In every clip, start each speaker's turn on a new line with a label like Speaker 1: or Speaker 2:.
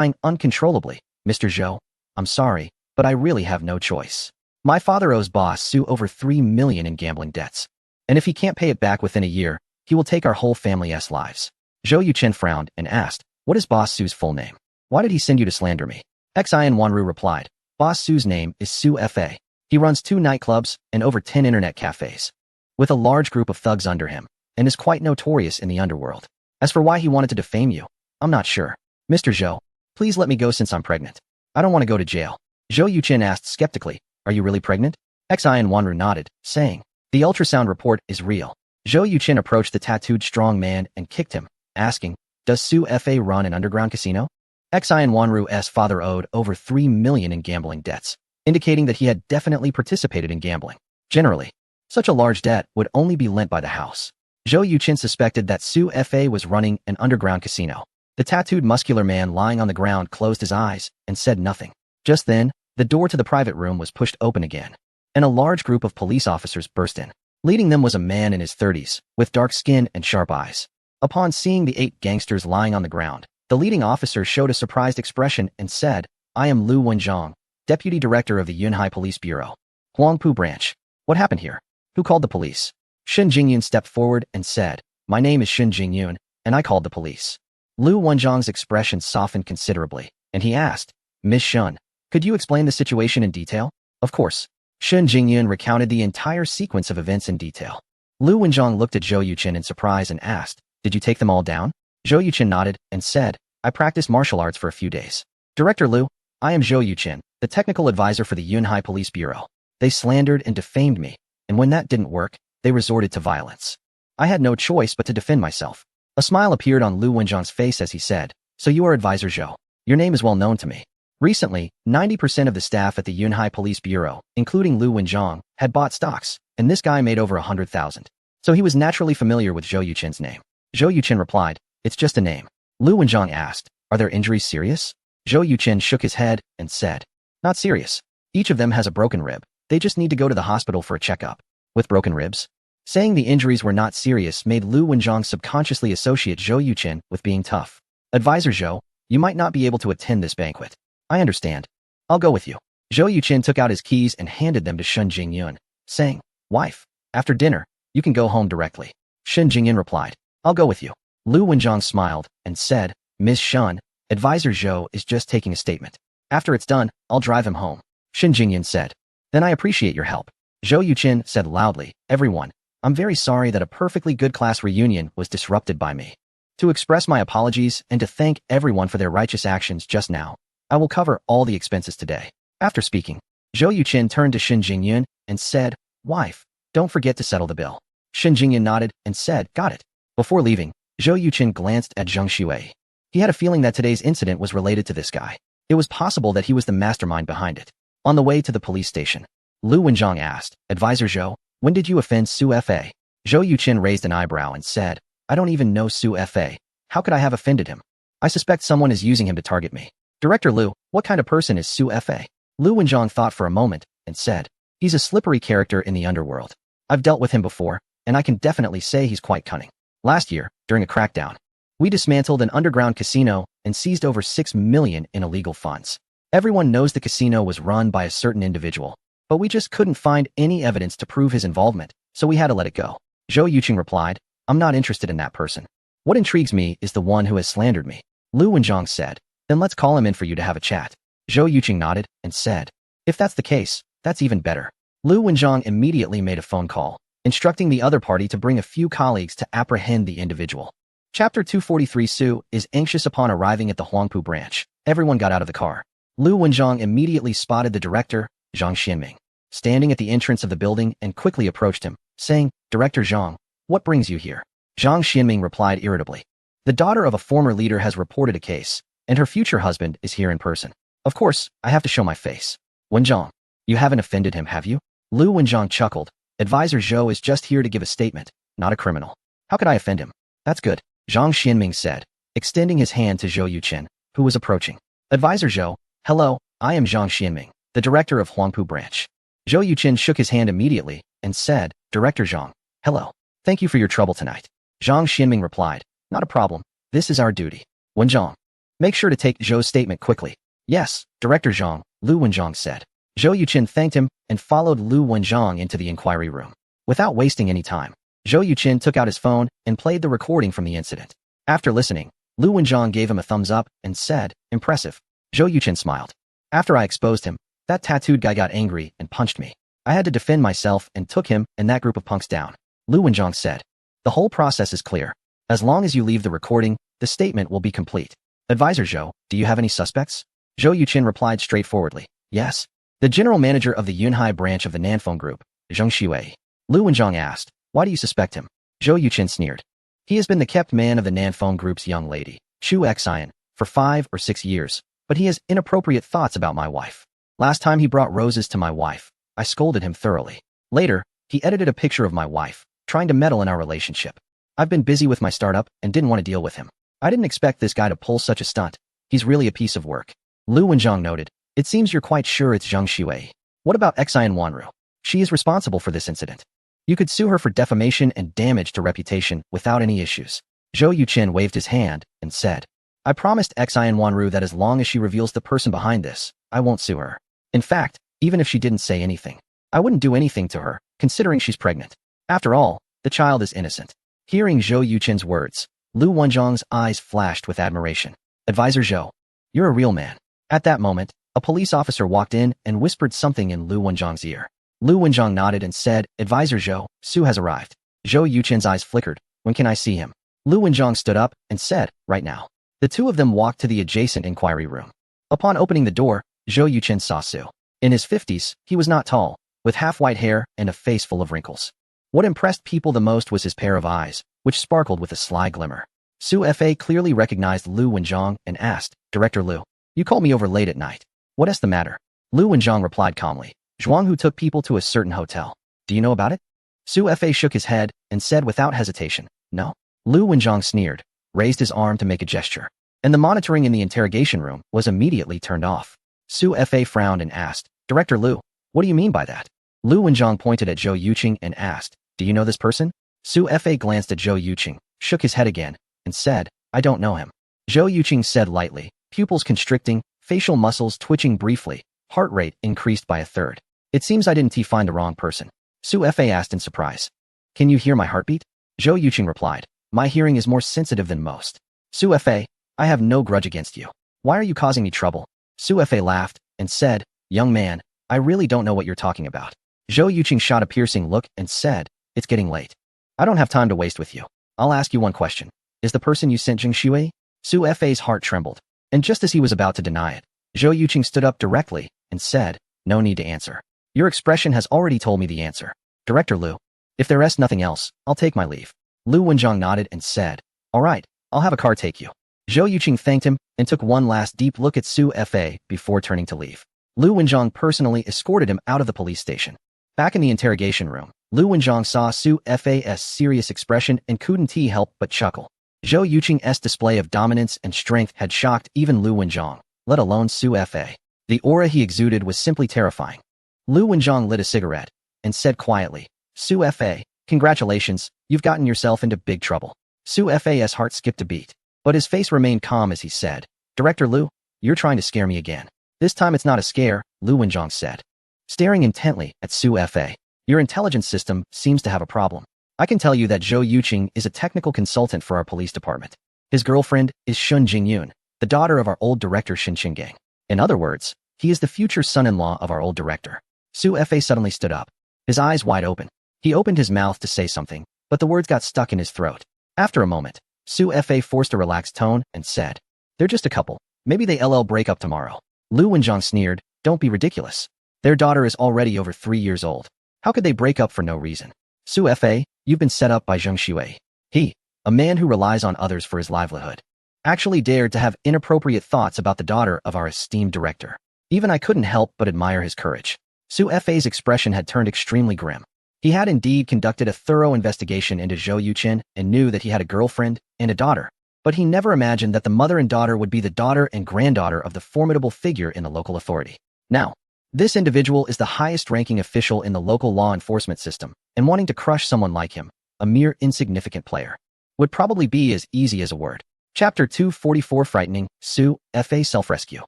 Speaker 1: crying uncontrollably. Mr. Zhou, I'm sorry, but I really have no choice. My father owes Boss Su over 3 million in gambling debts. And if he can't pay it back within a year, he will take our whole family's lives. Zhou Yuchen frowned and asked, what is Boss Su's full name? Why did he send you to slander me? Xian Wanru replied, Boss Su's name is Su Fa. He runs 2 nightclubs and over 10 internet cafes, with a large group of thugs under him, and is quite notorious in the underworld. As for why he wanted to defame you, I'm not sure. Mr. Zhou, please let me go since I'm pregnant. I don't want to go to jail. Zhou Yuchen asked skeptically, are you really pregnant? Xian Wanru nodded, saying, the ultrasound report is real. Zhou Yuchen approached the tattooed strong man and kicked him, asking, does Su Fa run an underground casino? Xian Wanru's father owed over 3 million in gambling debts, indicating that he had definitely participated in gambling. Generally, such a large debt would only be lent by the house. Zhou Yuchen suspected that Su Fa was running an underground casino. The tattooed muscular man lying on the ground closed his eyes and said nothing. Just then, the door to the private room was pushed open again, and a large group of police officers burst in. Leading them was a man in his 30s, with dark skin and sharp eyes. Upon seeing the 8 gangsters lying on the ground, the leading officer showed a surprised expression and said, I am Lu Wenzhong, Deputy Director of the Yunhai Police Bureau, Huangpu Branch. What happened here? Who called the police? Shen Jingyun stepped forward and said, my name is Shen Jingyun, and I called the police. Lu Wenzhong's expression softened considerably, and he asked, Ms. Shen, could you explain the situation in detail? Of course. Shen Jingyun recounted the entire sequence of events in detail. Lu Wenzhong looked at Zhou Yuchen in surprise and asked, did you take them all down? Zhou Yuchen nodded and said, I practiced martial arts for a few days. Director Lu, I am Zhou Yuchen, the technical advisor for the Yunhai Police Bureau. They slandered and defamed me, and when that didn't work, they resorted to violence. I had no choice but to defend myself. A smile appeared on Lu Wenzhong's face as he said, so you are Advisor Zhou. Your name is well known to me. Recently, 90% of the staff at the Yunhai Police Bureau, including Lu Wenzhong, had bought stocks, and this guy made over 100,000. So he was naturally familiar with Zhou Yuchen's name. Zhou Yuchen replied, it's just a name. Lu Wenzhong asked, are their injuries serious? Zhou Yuchen shook his head and said, not serious. Each of them has a broken rib. They just need to go to the hospital for a checkup. With broken ribs? Saying the injuries were not serious made Lu Wenzhong subconsciously associate Zhou Yuchen with being tough. Advisor Zhou, you might not be able to attend this banquet. I understand. I'll go with you. Zhou Yuchen took out his keys and handed them to Shen Jingyun, saying, wife, after dinner, you can go home directly. Shen Jingyun replied, I'll go with you. Lu Wenzhong smiled and said, Ms. Shen, Advisor Zhou is just taking a statement. After it's done, I'll drive him home. Shen Jingyun said, then I appreciate your help. Zhou Yuchen said loudly, everyone, I'm very sorry that a perfectly good class reunion was disrupted by me. To express my apologies and to thank everyone for their righteous actions just now, I will cover all the expenses today. After speaking, Zhou Yuchen turned to Shen Jingyun and said, wife, don't forget to settle the bill. Shen Jingyun nodded and said, got it. Before leaving, Zhou Yuchen glanced at Zheng Shuai. He had a feeling that today's incident was related to this guy. It was possible that he was the mastermind behind it. On the way to the police station, Lu Wenzhong asked, Advisor Zhou, when did you offend Su Fa? Zhou Yuchen raised an eyebrow and said, I don't even know Su Fa. How could I have offended him? I suspect someone is using him to target me. Director Lu, what kind of person is Su Fa? Lu Wenzhong thought for a moment and said, he's a slippery character in the underworld. I've dealt with him before, and I can definitely say he's quite cunning. Last year, during a crackdown, we dismantled an underground casino and seized over 6 million in illegal funds. Everyone knows the casino was run by a certain individual, but we just couldn't find any evidence to prove his involvement, so we had to let it go. Zhou Yuchen replied, I'm not interested in that person. What intrigues me is the one who has slandered me. Lu Wenzhong said, then let's call him in for you to have a chat. Zhou Yuchen nodded and said, if that's the case, that's even better. Lu Wenzhong immediately made a phone call, instructing the other party to bring a few colleagues to apprehend the individual. Chapter 243. Su is anxious upon arriving at the Huangpu branch. Everyone got out of the car. Lu Wenzhong immediately spotted the director, Zhang Xianming, standing at the entrance of the building and quickly approached him, saying, Director Zhang, what brings you here? Zhang Xianming replied irritably, the daughter of a former leader has reported a case, and her future husband is here in person. Of course, I have to show my face. Wenzhong, you haven't offended him, have you? Lu Wenzhong chuckled, Advisor Zhou is just here to give a statement, not a criminal. How could I offend him? That's good, Zhang Xianming said, extending his hand to Zhou Yuchen, who was approaching. Advisor Zhou, hello, I am Zhang Xianming, the director of Huangpu branch. Zhou Yuchen shook his hand immediately and said, Director Zhang, hello. Thank you for your trouble tonight. Zhang Xianming replied, not a problem. This is our duty. Wenzhong, Make sure to take Zhou's statement quickly. Yes, Director Zhang, Lu Wenjiang said. Zhou Yuqin thanked him and followed Lu Wenjiang into the inquiry room. Without wasting any time, Zhou Yuqin took out his phone and played the recording from the incident. After listening, Lu Wenjiang gave him a thumbs up and said, "Impressive." Zhou Yuqin smiled. "After I exposed him, that tattooed guy got angry and punched me. I had to defend myself and took him and that group of punks down." Lu Wenjiang said. "The whole process is clear. As long as you leave the recording, the statement will be complete." Advisor Zhou, do you have any suspects? Zhou Yuqin replied straightforwardly, "Yes. The general manager of the Yunhai branch of the Nanfeng Group, Zheng Xuwei." Lu Wenjiang asked, "Why do you suspect him?" Zhou Yuqin sneered. "He has been the kept man of the Nanfeng Group's young lady, Chu Xian, for 5 or 6 years, but he has inappropriate thoughts about my wife. Last time he brought roses to my wife, I scolded him thoroughly. Later, he edited a picture of my wife, trying to meddle in our relationship. I've been busy with my startup and didn't want to deal with him. I didn't expect this guy to pull such a stunt. He's really a piece of work." Lu Wenjiang noted, "It seems you're quite sure it's Zheng Xuwei. What about Xian Wanru? She is responsible for this incident. You could sue her for defamation and damage to reputation without any issues." Zhou Yuqin waved his hand and said, "I promised Xian Wanru that as long as she reveals the person behind this, I won't sue her. In fact, even if she didn't say anything, I wouldn't do anything to her, considering she's pregnant. After all, the child is innocent." Hearing Zhou Yuqin's words, Lu Wenjiang's eyes flashed with admiration. "Advisor Zhou, you're a real man." At that moment, a police officer walked in and whispered something in Lu Wenjiang's ear. Lu Wenjiang nodded and said, "Advisor Zhou, Su has arrived." Zhou Yuqin's eyes flickered. "When can I see him?" Lu Wenjiang stood up and said, "Right now." The two of them walked to the adjacent inquiry room. Upon opening the door, Zhou Yuqin saw Su. In his 50s, he was not tall, with half-white hair and a face full of wrinkles. What impressed people the most was his pair of eyes, which sparkled with a sly glimmer. Su Fa clearly recognized Lu Wenjiang and asked, "Director Lu, you called me over late at night. What is the matter?" Lu Wenjiang replied calmly, "Zhuanghu took people to a certain hotel. Do you know about it?" Su Fa shook his head and said without hesitation, "No." Lu Wenjiang sneered, raised his arm to make a gesture, and the monitoring in the interrogation room was immediately turned off. Su Fa frowned and asked, "Director Lu, what do you mean by that?" Lu Wenjiang pointed at Zhou Yuqing and asked, "Do you know this person?" Su Fa glanced at Zhou Yuqing, shook his head again, and said, "I don't know him." Zhou Yuqing said lightly, pupils constricting, facial muscles twitching briefly, heart rate increased by a third. "It seems I didn't find the wrong person." Su Fa asked in surprise. "Can you hear my heartbeat?" Zhou Yuqing replied, "My hearing is more sensitive than most." Su Fa, "I have no grudge against you. Why are you causing me trouble?" Su Fa laughed and said, "Young man, I really don't know what you're talking about." Zhou Yuqing shot a piercing look and said, "It's getting late. I don't have time to waste with you. I'll ask you one question. Is the person you sent Zheng Xuwei?" Su Fa's heart trembled, and just as he was about to deny it, Zhou Yuqing stood up directly and said, "No need to answer. Your expression has already told me the answer. Director Lu, if there is nothing else, I'll take my leave." Lu Wenjiang nodded and said, "All right, I'll have a car take you." Zhou Yuqing thanked him and took one last deep look at Su Fa before turning to leave. Lu Wenjiang personally escorted him out of the police station. Back in the interrogation room, Lu Wenjiang saw Su Fa's serious expression and couldn't help but chuckle. Zhou Yuqing's display of dominance and strength had shocked even Lu Wenjiang, let alone Su Fa. The aura he exuded was simply terrifying. Lu Wenjiang lit a cigarette and said quietly, "Su Fa, congratulations, you've gotten yourself into big trouble." Su Fa's heart skipped a beat, but his face remained calm as he said, "Director Lu, you're trying to scare me again." "This time it's not a scare," Lu Wenjiang said, staring intently at Su Fa. "Your intelligence system seems to have a problem. I can tell you that Zhou Yuqing is a technical consultant for our police department. His girlfriend is Shun Jingyun, the daughter of our old director Shin Qinggang. In other words, he is the future son-in-law of our old director." Su Fa suddenly stood up, his eyes wide open. He opened his mouth to say something, but the words got stuck in his throat. After a moment, Su Fa forced a relaxed tone and said, "They're just a couple. Maybe they break up tomorrow." Lu Wenjiang sneered, "Don't be ridiculous. Their daughter is already over 3 years old. How could they break up for no reason?" "Su Fa, you've been set up by Zheng Xuwei. He, a man who relies on others for his livelihood, actually dared to have inappropriate thoughts about the daughter of our esteemed director. Even I couldn't help but admire his courage." Su Fa's expression had turned extremely grim. He had indeed conducted a thorough investigation into Zhou Yuqin and knew that he had a girlfriend and a daughter, but he never imagined that the mother and daughter would be the daughter and granddaughter of the formidable figure in the local authority. Now, this individual is the highest-ranking official in the local law enforcement system, and wanting to crush someone like him, a mere insignificant player, would probably be as easy as a word. Chapter 244 Frightening, Su Fa Self-Rescue.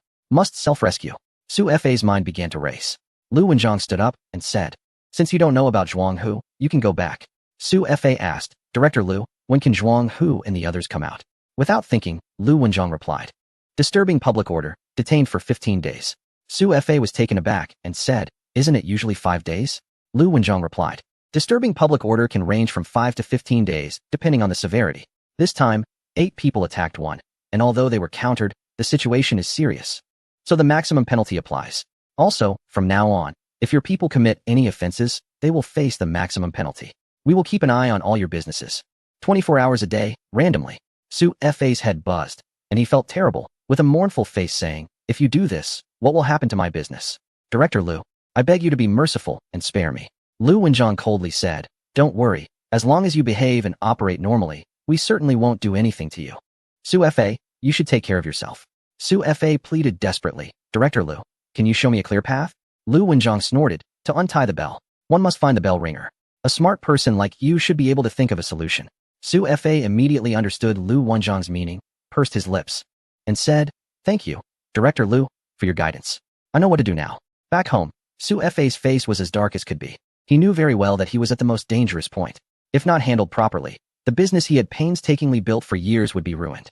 Speaker 1: Must self-rescue. Su Fa's mind began to race. Lu Wenjiang stood up and said, "Since you don't know about Zhuang Hu, you can go back." Su Fa asked, "Director Lu, when can Zhuang Hu and the others come out?" Without thinking, Lu Wenjiang replied, "Disturbing public order, detained for 15 days." Su Fa was taken aback and said, "Isn't it usually 5 days?" Lu Wenjiang replied, "Disturbing public order can range from 5 to 15 days, depending on the severity. This time, 8 people attacked one, and although they were countered, the situation is serious. So the maximum penalty applies. Also, from now on, if your people commit any offenses, they will face the maximum penalty. We will keep an eye on all your businesses. 24 hours a day, randomly." Su Fa's head buzzed, and he felt terrible, with a mournful face saying, "If you do this, what will happen to my business? Director Lu, I beg you to be merciful and spare me." Lu Wenjiang coldly said, "Don't worry, as long as you behave and operate normally, we certainly won't do anything to you. Su Fa, you should take care of yourself." Su Fa pleaded desperately, "Director Lu, can you show me a clear path?" Lu Wenjiang snorted, "To untie the bell, one must find the bell ringer. A smart person like you should be able to think of a solution." Su Fa immediately understood Lu Wenjiang's meaning, pursed his lips, and said, "Thank you, Director Lu, for your guidance. I know what to do now." Back home, Su Fa's face was as dark as could be. He knew very well that he was at the most dangerous point. If not handled properly, the business he had painstakingly built for years would be ruined.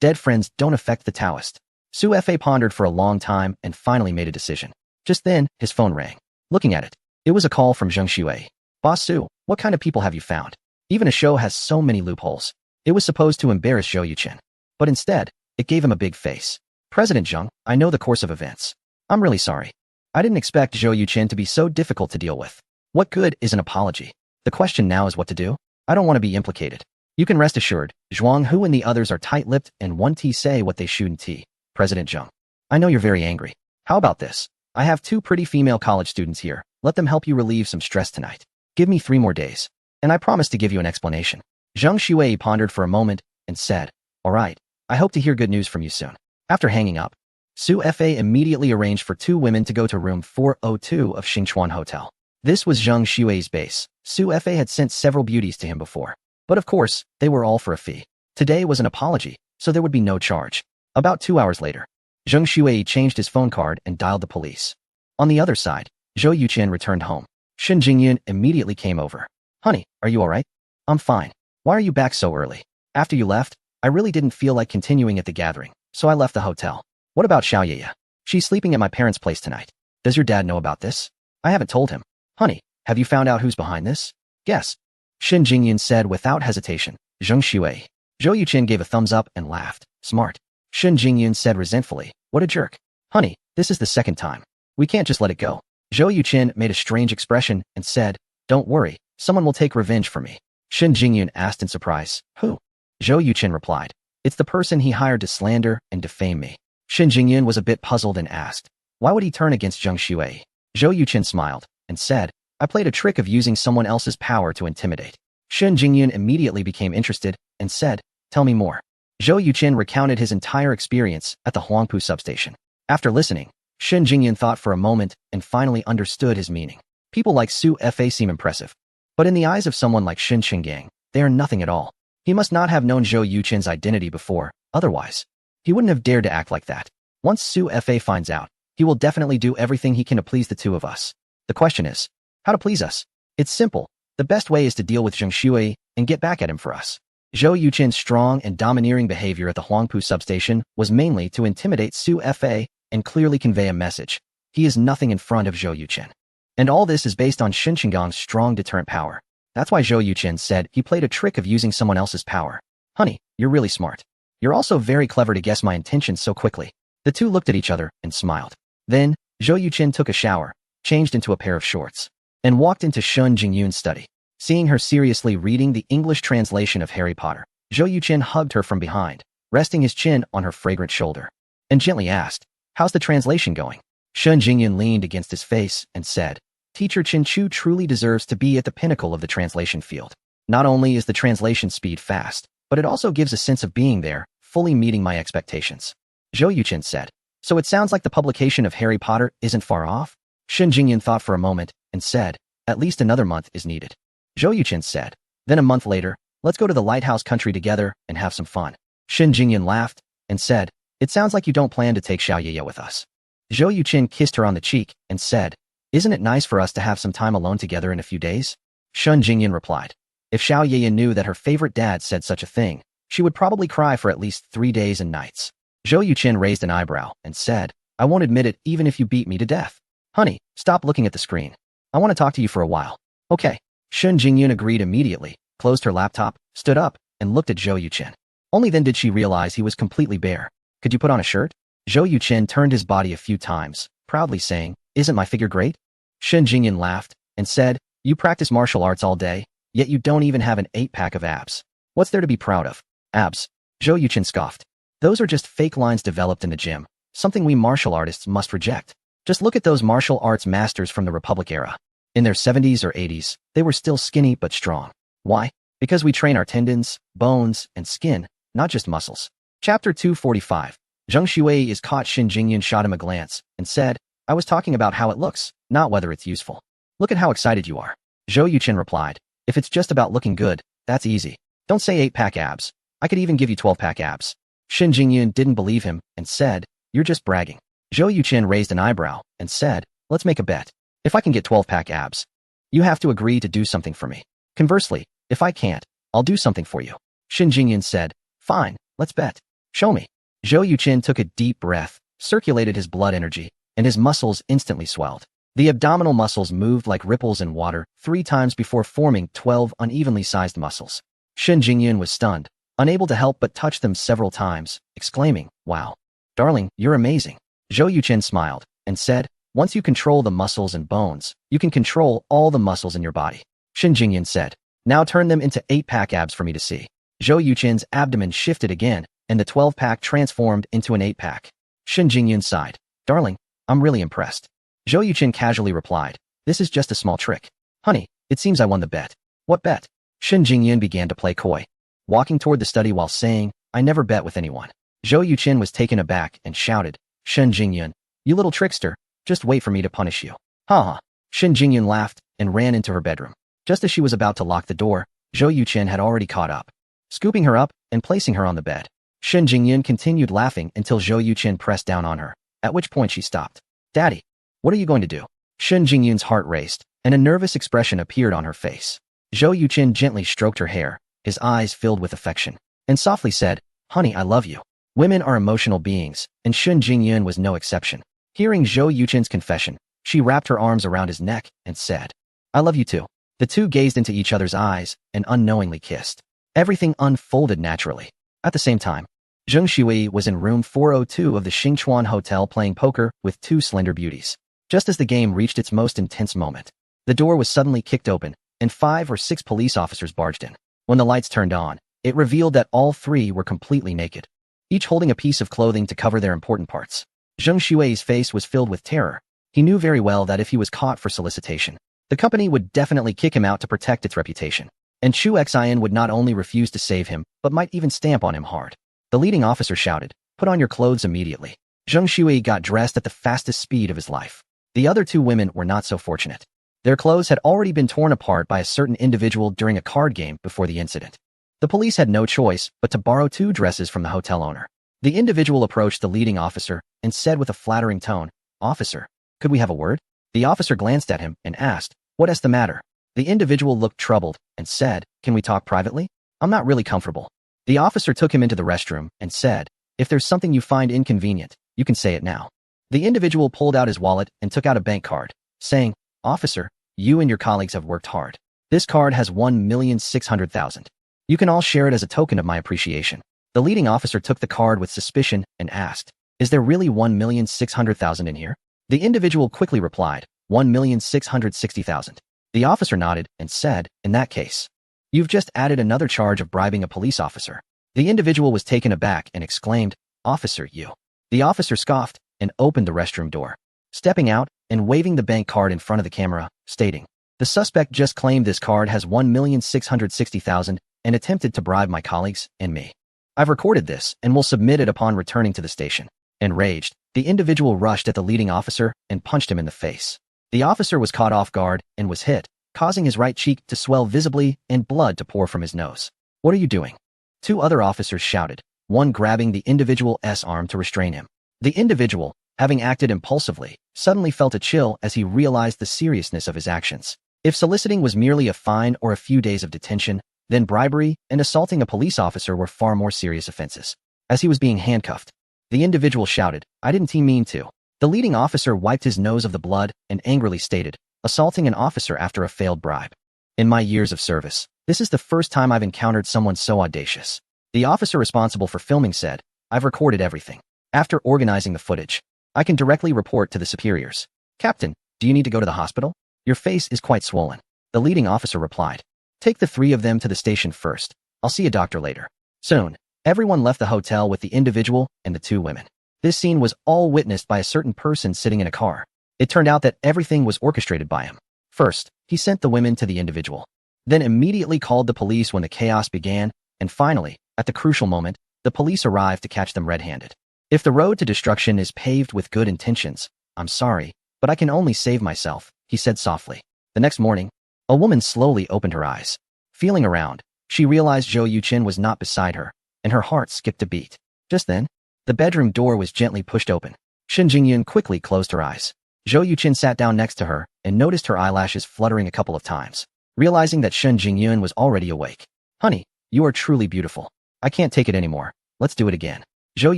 Speaker 1: Dead friends don't affect the Taoist. Su Fa pondered for a long time and finally made a decision. Just then, his phone rang. Looking at it was a call from Zheng Xue. "Boss Su, what kind of people have you found? Even a show has so many loopholes." It was supposed to embarrass Zhou Yuqin, but instead, it gave him a big face. "President Zheng, I know the course of events. I'm really sorry. I didn't expect Zhou Yuqin to be so difficult to deal with. What good is an apology? The question now is what to do. I don't want to be implicated. You can rest assured, Zhuang Hu and the others are tight-lipped and won't say what they shouldn't. President Zheng, I know you're very angry. How about this? I have 2 pretty female college students here. Let them help you relieve some stress tonight. Give me 3 more days, and I promise to give you an explanation." Zheng Xue pondered for a moment and said, "All right, I hope to hear good news from you soon." After hanging up, Su Fa immediately arranged for 2 women to go to room 402 of Xingchuan Hotel. This was Zheng Xue's base. Su Fa had sent several beauties to him before, but of course, they were all for a fee. Today was an apology, so there would be no charge. About 2 hours later, Zheng Xue changed his phone card and dialed the police. On the other side, Zhou Yuqin returned home. Shen Jingyun immediately came over. "Honey, are you alright?" "I'm fine. Why are you back so early?" "After you left, I really didn't feel like continuing at the gathering, so I left the hotel." "What about Xiao Yeye? She's sleeping at my parents' place tonight. Does your dad know about this?" "I haven't told him." "Honey, have you found out who's behind this?" "Yes," Shen Jingyun said without hesitation. "Zheng Xue." Zhou Yuqin gave a thumbs up and laughed. "Smart." Shen Jingyun said resentfully, "What a jerk. Honey, this is the second time. We can't just let it go." Zhou Yuqin made a strange expression and said, "Don't worry, someone will take revenge for me." Shen Jingyun asked in surprise, "Who?" Zhou Yuqin replied, "It's the person he hired to slander and defame me." Shen Jingyun was a bit puzzled and asked, "Why would he turn against Zheng Xue?" Zhou Yuqin smiled and said, "I played a trick of using someone else's power to intimidate." Shen Jingyun immediately became interested and said, "Tell me more." Zhou Yuqin recounted his entire experience at the Huangpu substation. After listening, Shen Jingyun thought for a moment and finally understood his meaning. People like Su Fa seem impressive, but in the eyes of someone like Shen Qinggang, they are nothing at all. He must not have known Zhou Yuqin's identity before, otherwise, he wouldn't have dared to act like that. Once Su Fa finds out, he will definitely do everything he can to please the 2 of us. The question is, how to please us? It's simple. The best way is to deal with Zheng Xue and get back at him for us. Zhou Yuqin's strong and domineering behavior at the Huangpu substation was mainly to intimidate Su Fa and clearly convey a message. He is nothing in front of Zhou Yuqin. And all this is based on Shen Qinggang's strong deterrent power. That's why Zhou Yuqin said he played a trick of using someone else's power. "Honey, you're really smart. You're also very clever to guess my intentions so quickly." The 2 looked at each other and smiled. Then, Zhou Yuqin took a shower, changed into a pair of shorts, and walked into Shen Jingyun's study. Seeing her seriously reading the English translation of Harry Potter, Zhou Yuqin hugged her from behind, resting his chin on her fragrant shoulder, and gently asked, "How's the translation going?" Shen Jingyun leaned against his face and said, "Teacher Chen Chu truly deserves to be at the pinnacle of the translation field. Not only is the translation speed fast, but it also gives a sense of being there, fully meeting my expectations." Zhou Yuqin said, "So it sounds like the publication of Harry Potter isn't far off?" Shen Jingyun thought for a moment and said, "At least another month is needed." Zhou Yuqin said, "Then a month later, let's go to the lighthouse country together and have some fun." Shen Jingyan laughed and said, "It sounds like you don't plan to take Xiao Yeye with us." Zhou Yuqin kissed her on the cheek and said, "Isn't it nice for us to have some time alone together in a few days?" Shen Jingyan replied, "If Xiao Yeye knew that her favorite dad said such a thing, she would probably cry for at least 3 days and nights." Zhou Yuqin raised an eyebrow and said, "I won't admit it even if you beat me to death. Honey, stop looking at the screen. I want to talk to you for a while." "Okay." Shen Jingyun agreed immediately, closed her laptop, stood up, and looked at Zhou Yuqin. Only then did she realize he was completely bare. "Could you put on a shirt?" Zhou Yuqin turned his body a few times, proudly saying, "Isn't my figure great?" Shen Jingyun laughed and said, "You practice martial arts all day, yet you don't even have an 8-pack of abs. What's there to be proud of? Abs?" Zhou Yuqin scoffed. "Those are just fake lines developed in the gym, something we martial artists must reject. Just look at those martial arts masters from the Republic era. In their 70s or 80s, they were still skinny but strong. Why? Because we train our tendons, bones, and skin, not just muscles." Chapter 245. Zheng Xuei is caught. Shen Jingyun shot him a glance and said, "I was talking about how it looks, not whether it's useful. Look at how excited you are." Zhou Yuqin replied, "If it's just about looking good, that's easy. Don't say 8-pack abs. I could even give you 12-pack abs." Shen Jingyun didn't believe him and said, "You're just bragging." Zhou Yuqin raised an eyebrow and said, "Let's make a bet. If I can get 12-pack abs, you have to agree to do something for me. Conversely, if I can't, I'll do something for you." Shen Jingyun said, "Fine, let's bet. Show me." Zhou Yuqin took a deep breath, circulated his blood energy, and his muscles instantly swelled. The abdominal muscles moved like ripples in water 3 times before forming 12 unevenly sized muscles. Shen Jingyun was stunned, unable to help but touch them several times, exclaiming, "Wow. Darling, you're amazing." Zhou Yuqin smiled and said, "Once you control the muscles and bones, you can control all the muscles in your body." Shen Jingyun said, "Now turn them into 8-pack abs for me to see." Zhou Yuqin's abdomen shifted again, and the 12-pack transformed into an 8-pack. Shen Jingyun sighed, "Darling, I'm really impressed." Zhou Yuqin casually replied, "This is just a small trick. Honey, it seems I won the bet." "What bet?" Shen Jingyun began to play coy, walking toward the study while saying, "I never bet with anyone." Zhou Yuqin was taken aback and shouted, "Shen Jingyun, you little trickster, just wait for me to punish you." "Ha ha." Shen Jingyun laughed and ran into her bedroom. Just as she was about to lock the door, Zhou Yuqin had already caught up, scooping her up and placing her on the bed. Shen Jingyun continued laughing until Zhou Yuqin pressed down on her, at which point she stopped. "Daddy, what are you going to do?" Shen Jingyun's heart raced, and a nervous expression appeared on her face. Zhou Yuqin gently stroked her hair, his eyes filled with affection, and softly said, "Honey, I love you." Women are emotional beings, and Shen Jingyun was no exception. Hearing Zhou Yuqin's confession, she wrapped her arms around his neck and said, "I love you too." The two gazed into each other's eyes and unknowingly kissed. Everything unfolded naturally. At the same time, Zheng Xuei was in room 402 of the Xingchuan Hotel playing poker with 2 slender beauties. Just as the game reached its most intense moment, the door was suddenly kicked open, and 5 or 6 police officers barged in. When the lights turned on, it revealed that all 3 were completely naked, each holding a piece of clothing to cover their important parts. Zheng Xuei's face was filled with terror. He knew very well that if he was caught for solicitation, the company would definitely kick him out to protect its reputation. And Chu Xian would not only refuse to save him, but might even stamp on him hard. The leading officer shouted, "Put on your clothes immediately." Zheng Xuei got dressed at the fastest speed of his life. The other 2 women were not so fortunate. Their clothes had already been torn apart by a certain individual during a card game before the incident. The police had no choice but to borrow 2 dresses from the hotel owner. The individual approached the leading officer and said with a flattering tone, "Officer, could we have a word?" The officer glanced at him and asked, "What is the matter?" The individual looked troubled and said, "Can we talk privately? I'm not really comfortable." The officer took him into the restroom and said, "If there's something you find inconvenient, you can say it now." The individual pulled out his wallet and took out a bank card, saying, "Officer, you and your colleagues have worked hard. This card has 1,600,000. You can all share it as a token of my appreciation." The leading officer took the card with suspicion and asked, "Is there really 1,600,000 in here?" The individual quickly replied, 1,660,000. The officer nodded and said, "In that case, you've just added another charge of bribing a police officer." The individual was taken aback and exclaimed, "Officer, you." The officer scoffed and opened the restroom door, stepping out and waving the bank card in front of the camera, stating, "The suspect just claimed this card has 1,660,000 and attempted to bribe my colleagues and me. I've recorded this and will submit it upon returning to the station." Enraged, the individual rushed at the leading officer and punched him in the face. The officer was caught off guard and was hit, causing his right cheek to swell visibly and blood to pour from his nose. "What are you doing?" 2 other officers shouted, one grabbing the individual's arm to restrain him. The individual, having acted impulsively, suddenly felt a chill as he realized the seriousness of his actions. If soliciting was merely a fine or a few days of detention, then bribery and assaulting a police officer were far more serious offenses. As he was being handcuffed, the individual shouted, "I didn't mean to." The leading officer wiped his nose of the blood and angrily stated, "Assaulting an officer after a failed bribe. In my years of service, this is the first time I've encountered someone so audacious." The officer responsible for filming said, "I've recorded everything. After organizing the footage, I can directly report to the superiors." "Captain, do you need to go to the hospital? Your face is quite swollen." The leading officer replied, "Take the three of them to the station first. I'll see a doctor later." Soon, everyone left the hotel with the individual and the two women. This scene was all witnessed by a certain person sitting in a car. It turned out that everything was orchestrated by him. First, he sent the women to the individual, then immediately called the police when the chaos began, and finally, at the crucial moment, the police arrived to catch them red-handed. If the road to destruction is paved with good intentions, I'm sorry, but I can only save myself, he said softly. The next morning, a woman slowly opened her eyes. Feeling around, she realized Zhou Yuqin was not beside her, and her heart skipped a beat. Just then, the bedroom door was gently pushed open. Shen Jingyun quickly closed her eyes. Zhou Yuqin sat down next to her and noticed her eyelashes fluttering a couple of times. Realizing that Shen Jingyun was already awake. "Honey, you are truly beautiful. I can't take it anymore. Let's do it again." Zhou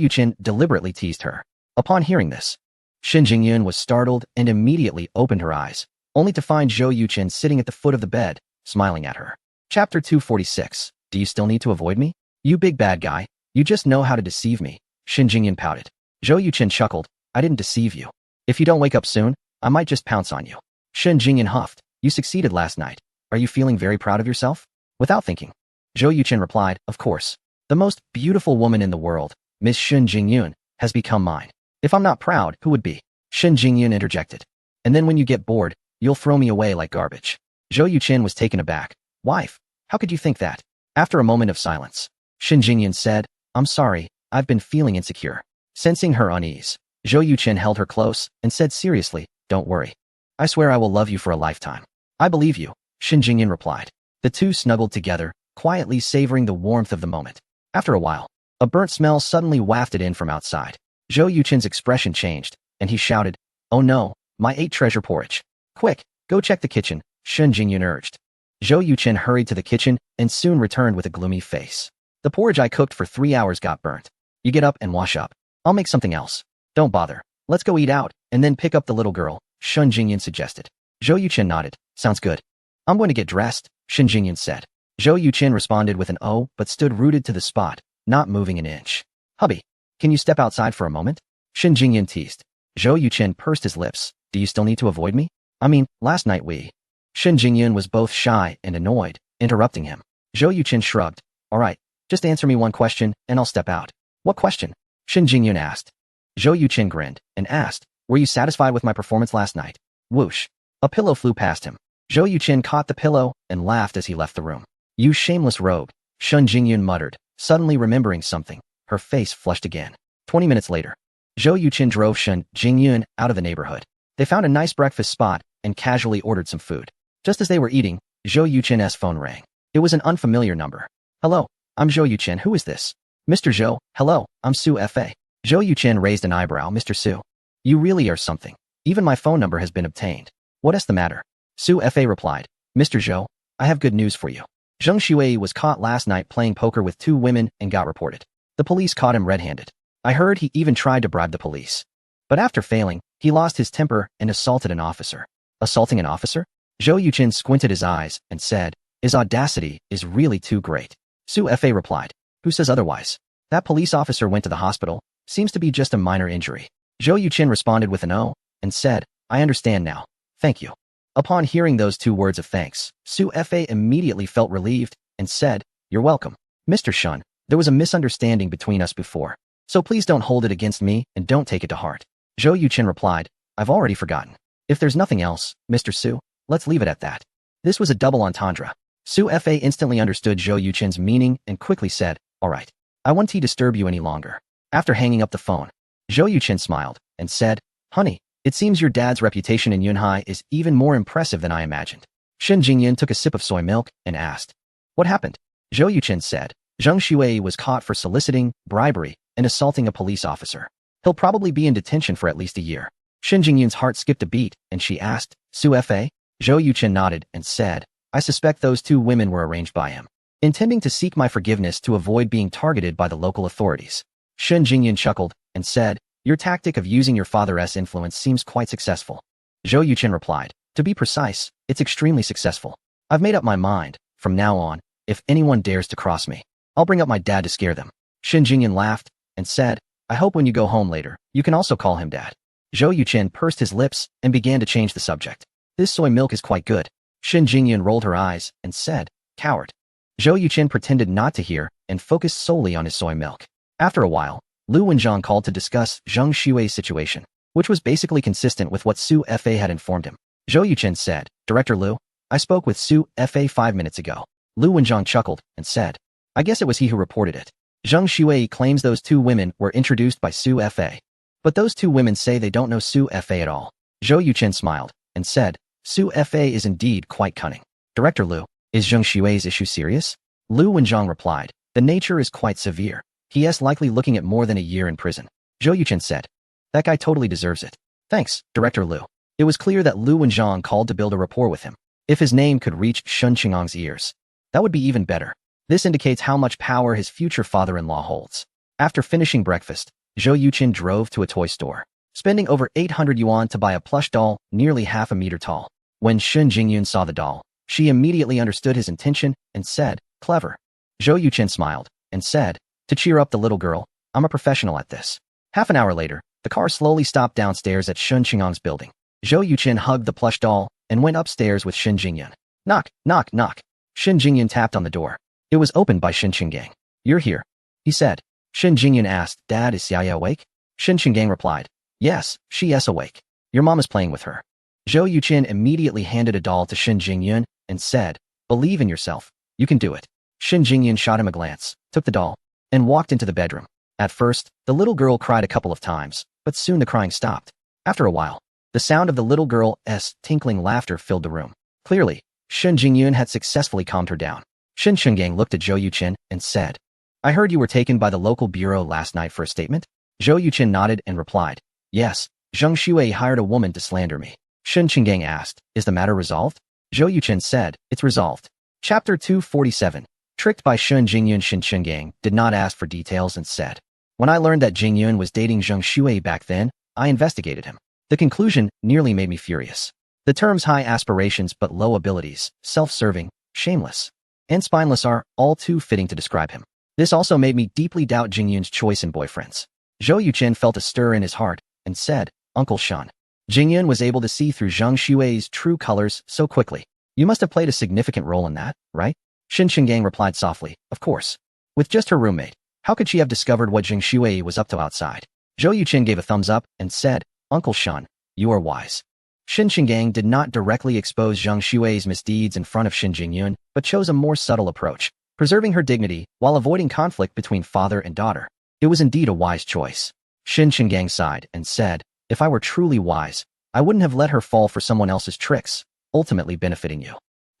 Speaker 1: Yuqin deliberately teased her. Upon hearing this, Shen Jingyun was startled and immediately opened her eyes, only to find Zhou Yuqin sitting at the foot of the bed, smiling at her. Chapter 246. Do you still need to avoid me? You big bad guy, you just know how to deceive me. Shen Jingyun pouted. Zhou Yuqin chuckled. I didn't deceive you. If you don't wake up soon, I might just pounce on you. Shen Jingyun huffed. You succeeded last night. Are you feeling very proud of yourself? Without thinking, Zhou Yuqin replied, of course. The most beautiful woman in the world, Miss Shen Jingyun, has become mine. If I'm not proud, who would be? Shen Jingyun interjected. And then when you get bored, you'll throw me away like garbage. Zhou Yuqin was taken aback. Wife, how could you think that? After a moment of silence, Shen Jingyun said, I'm sorry, I've been feeling insecure. Sensing her unease, Zhou Yuqin held her close and said seriously, don't worry. I swear I will love you for a lifetime. I believe you, Shen Jingyun replied. The two snuggled together, quietly savoring the warmth of the moment. After a while, a burnt smell suddenly wafted in from outside. Zhou Yuqin's expression changed, and he shouted, oh no, my 8 treasure porridge. Quick, go check the kitchen, Shen Jingyun urged. Zhou Yuqin hurried to the kitchen and soon returned with a gloomy face. The porridge I cooked for 3 hours got burnt. You get up and wash up. I'll make something else. Don't bother. Let's go eat out, and then pick up the little girl, Shen Jingyun suggested. Zhou Yuqin nodded. Sounds good. I'm going to get dressed, Shen Jingyun said. Zhou Yuqin responded with an oh, but stood rooted to the spot, not moving an inch. Hubby, can you step outside for a moment? Shen Jingyun teased. Zhou Yuqin pursed his lips. Do you still need to avoid me? I mean, last night we... Shen Jingyun was both shy and annoyed, interrupting him. Zhou Yuqin shrugged. All right, just answer me one question, and I'll step out. What question? Shen Jingyun asked. Zhou Yuqin grinned and asked, were you satisfied with my performance last night? Whoosh. A pillow flew past him. Zhou Yuqin caught the pillow and laughed as he left the room. You shameless rogue, Shen Jingyun muttered, suddenly remembering something. Her face flushed again. 20 minutes later, Zhou Yuqin drove Shen Jingyun out of the neighborhood. They found a nice breakfast spot and casually ordered some food. Just as they were eating, Zhou Yuqin's phone rang. It was an unfamiliar number. Hello, I'm Zhou Yuqin. Who is this? Mr. Zhou, hello, I'm Su Fa. Zhou Yuqin raised an eyebrow. Mr. Su. You really are something. Even my phone number has been obtained. What is the matter? Su Fa replied. Mr. Zhou, I have good news for you. Zheng Shuai was caught last night playing poker with 2 women and got reported. The police caught him red-handed. I heard he even tried to bribe the police. But after failing, he lost his temper and assaulted an officer. Assaulting an officer? Zhou Yuqin squinted his eyes and said, his audacity is really too great. Su Fa replied. Who says otherwise? That police officer went to the hospital. Seems to be just a minor injury. Zhou Yuqin responded with an oh, and said, I understand now. Thank you. Upon hearing those 2 words of thanks, Su Fa immediately felt relieved and said, you're welcome. Mr. Shun, there was a misunderstanding between us before. So please don't hold it against me and don't take it to heart. Zhou Yuqin replied, I've already forgotten. If there's nothing else, Mr. Su, let's leave it at that. This was a double entendre. Su Fa instantly understood Zhou Yuqin's meaning and quickly said, all right. I won't disturb you any longer. After hanging up the phone, Zhou Yuqin smiled and said, honey, it seems your dad's reputation in Yunhai is even more impressive than I imagined. Shen Jingyun took a sip of soy milk and asked, what happened? Zhou Yuqin said, Zheng Shuai was caught for soliciting, bribery, and assaulting a police officer. He'll probably be in detention for at least a year. Shen Jingyun's heart skipped a beat, and she asked, Su Fa? Zhou Yuchen nodded and said, I suspect those two women were arranged by him, intending to seek my forgiveness to avoid being targeted by the local authorities. Shen Jingyun chuckled and said, your tactic of using your father's influence seems quite successful. Zhou Yuchen replied, to be precise, it's extremely successful. I've made up my mind, from now on, if anyone dares to cross me, I'll bring up my dad to scare them. Shen Jingyun laughed and said, I hope when you go home later, you can also call him dad. Zhou Yuchen pursed his lips and began to change the subject. This soy milk is quite good. Shen Jingyun rolled her eyes and said, coward. Zhou Yuchen pretended not to hear and focused solely on his soy milk. After a while, Lu Wenjiang called to discuss Zheng Shui's situation, which was basically consistent with what Su Fa had informed him. Zhou Yuchen said, Director Lu, I spoke with Su Fa 5 minutes ago. Lu Wenjiang chuckled and said, I guess it was he who reported it. Zheng Shui claims those two women were introduced by Su Fa. But those two women say they don't know Su Fa at all. Zhou Yuchen smiled and said, Su Fa is indeed quite cunning. Director Lu, is Zheng Shui's issue serious? Lu Wenjiang replied, the nature is quite severe. He is likely looking at more than a year in prison. Zhou Yuchen said, that guy totally deserves it. Thanks, Director Lu. It was clear that Lu Wenjiang called to build a rapport with him. If his name could reach Shun Qingang's ears, that would be even better. This indicates how much power his future father-in-law holds. After finishing breakfast, Zhou Yuchen drove to a toy store, spending over 800 yuan to buy a plush doll nearly half a meter tall. When Shen Jingyun saw the doll, she immediately understood his intention and said, clever. Zhou Yuchen smiled and said, to cheer up the little girl, I'm a professional at this. Half an hour later, the car slowly stopped downstairs at Shun Qingang's building. Zhou Yuchen hugged the plush doll and went upstairs with Shen Jingyun. Knock, knock, knock. Shen Jingyun tapped on the door. It was opened by Shen Qinggang. You're here, he said. Shen Jingyun asked, Dad, is Xiaoya awake? Shen Qinggang replied, yes, she is awake. Your mom is playing with her. Zhou Yuchen immediately handed a doll to Shen Jingyun and said, believe in yourself, you can do it. Shen Jingyun shot him a glance, took the doll, and walked into the bedroom. At first, the little girl cried a couple of times, but soon the crying stopped. After a while, the sound of the little girl's tinkling laughter filled the room. Clearly, Shen Jingyun had successfully calmed her down. Shen Qinggang looked at Zhou Yuchen and said, I heard you were taken by the local bureau last night for a statement? Zhou Yuchen nodded and replied, yes, Zheng Shuai hired a woman to slander me. Shen Qinggang asked, is the matter resolved? Zhou Yuchen said, it's resolved. Chapter 247. Tricked by Shen Jingyun. Shen Qinggang did not ask for details and said, when I learned that Jingyun was dating Zheng Shuai back then, I investigated him. The conclusion nearly made me furious. The terms high aspirations but low abilities, self-serving, shameless, and spineless are all too fitting to describe him. This also made me deeply doubt Jingyun's choice in boyfriends. Zhou Yuchen felt a stir in his heart and said, Uncle Shen. Jingyun was able to see through Zheng Shui's true colors so quickly. You must have played a significant role in that, right? Shen Qinggang replied softly, of course. With just her roommate, how could she have discovered what Zheng Shui was up to outside? Zhou Yuchen gave a thumbs up and said, Uncle Shen, you are wise. Shen Qinggang did not directly expose Zheng Shui's misdeeds in front of Shen Jingyun, but chose a more subtle approach, preserving her dignity while avoiding conflict between father and daughter. It was indeed a wise choice. Shen Qinggang sighed and said, if I were truly wise, I wouldn't have let her fall for someone else's tricks, ultimately benefiting you.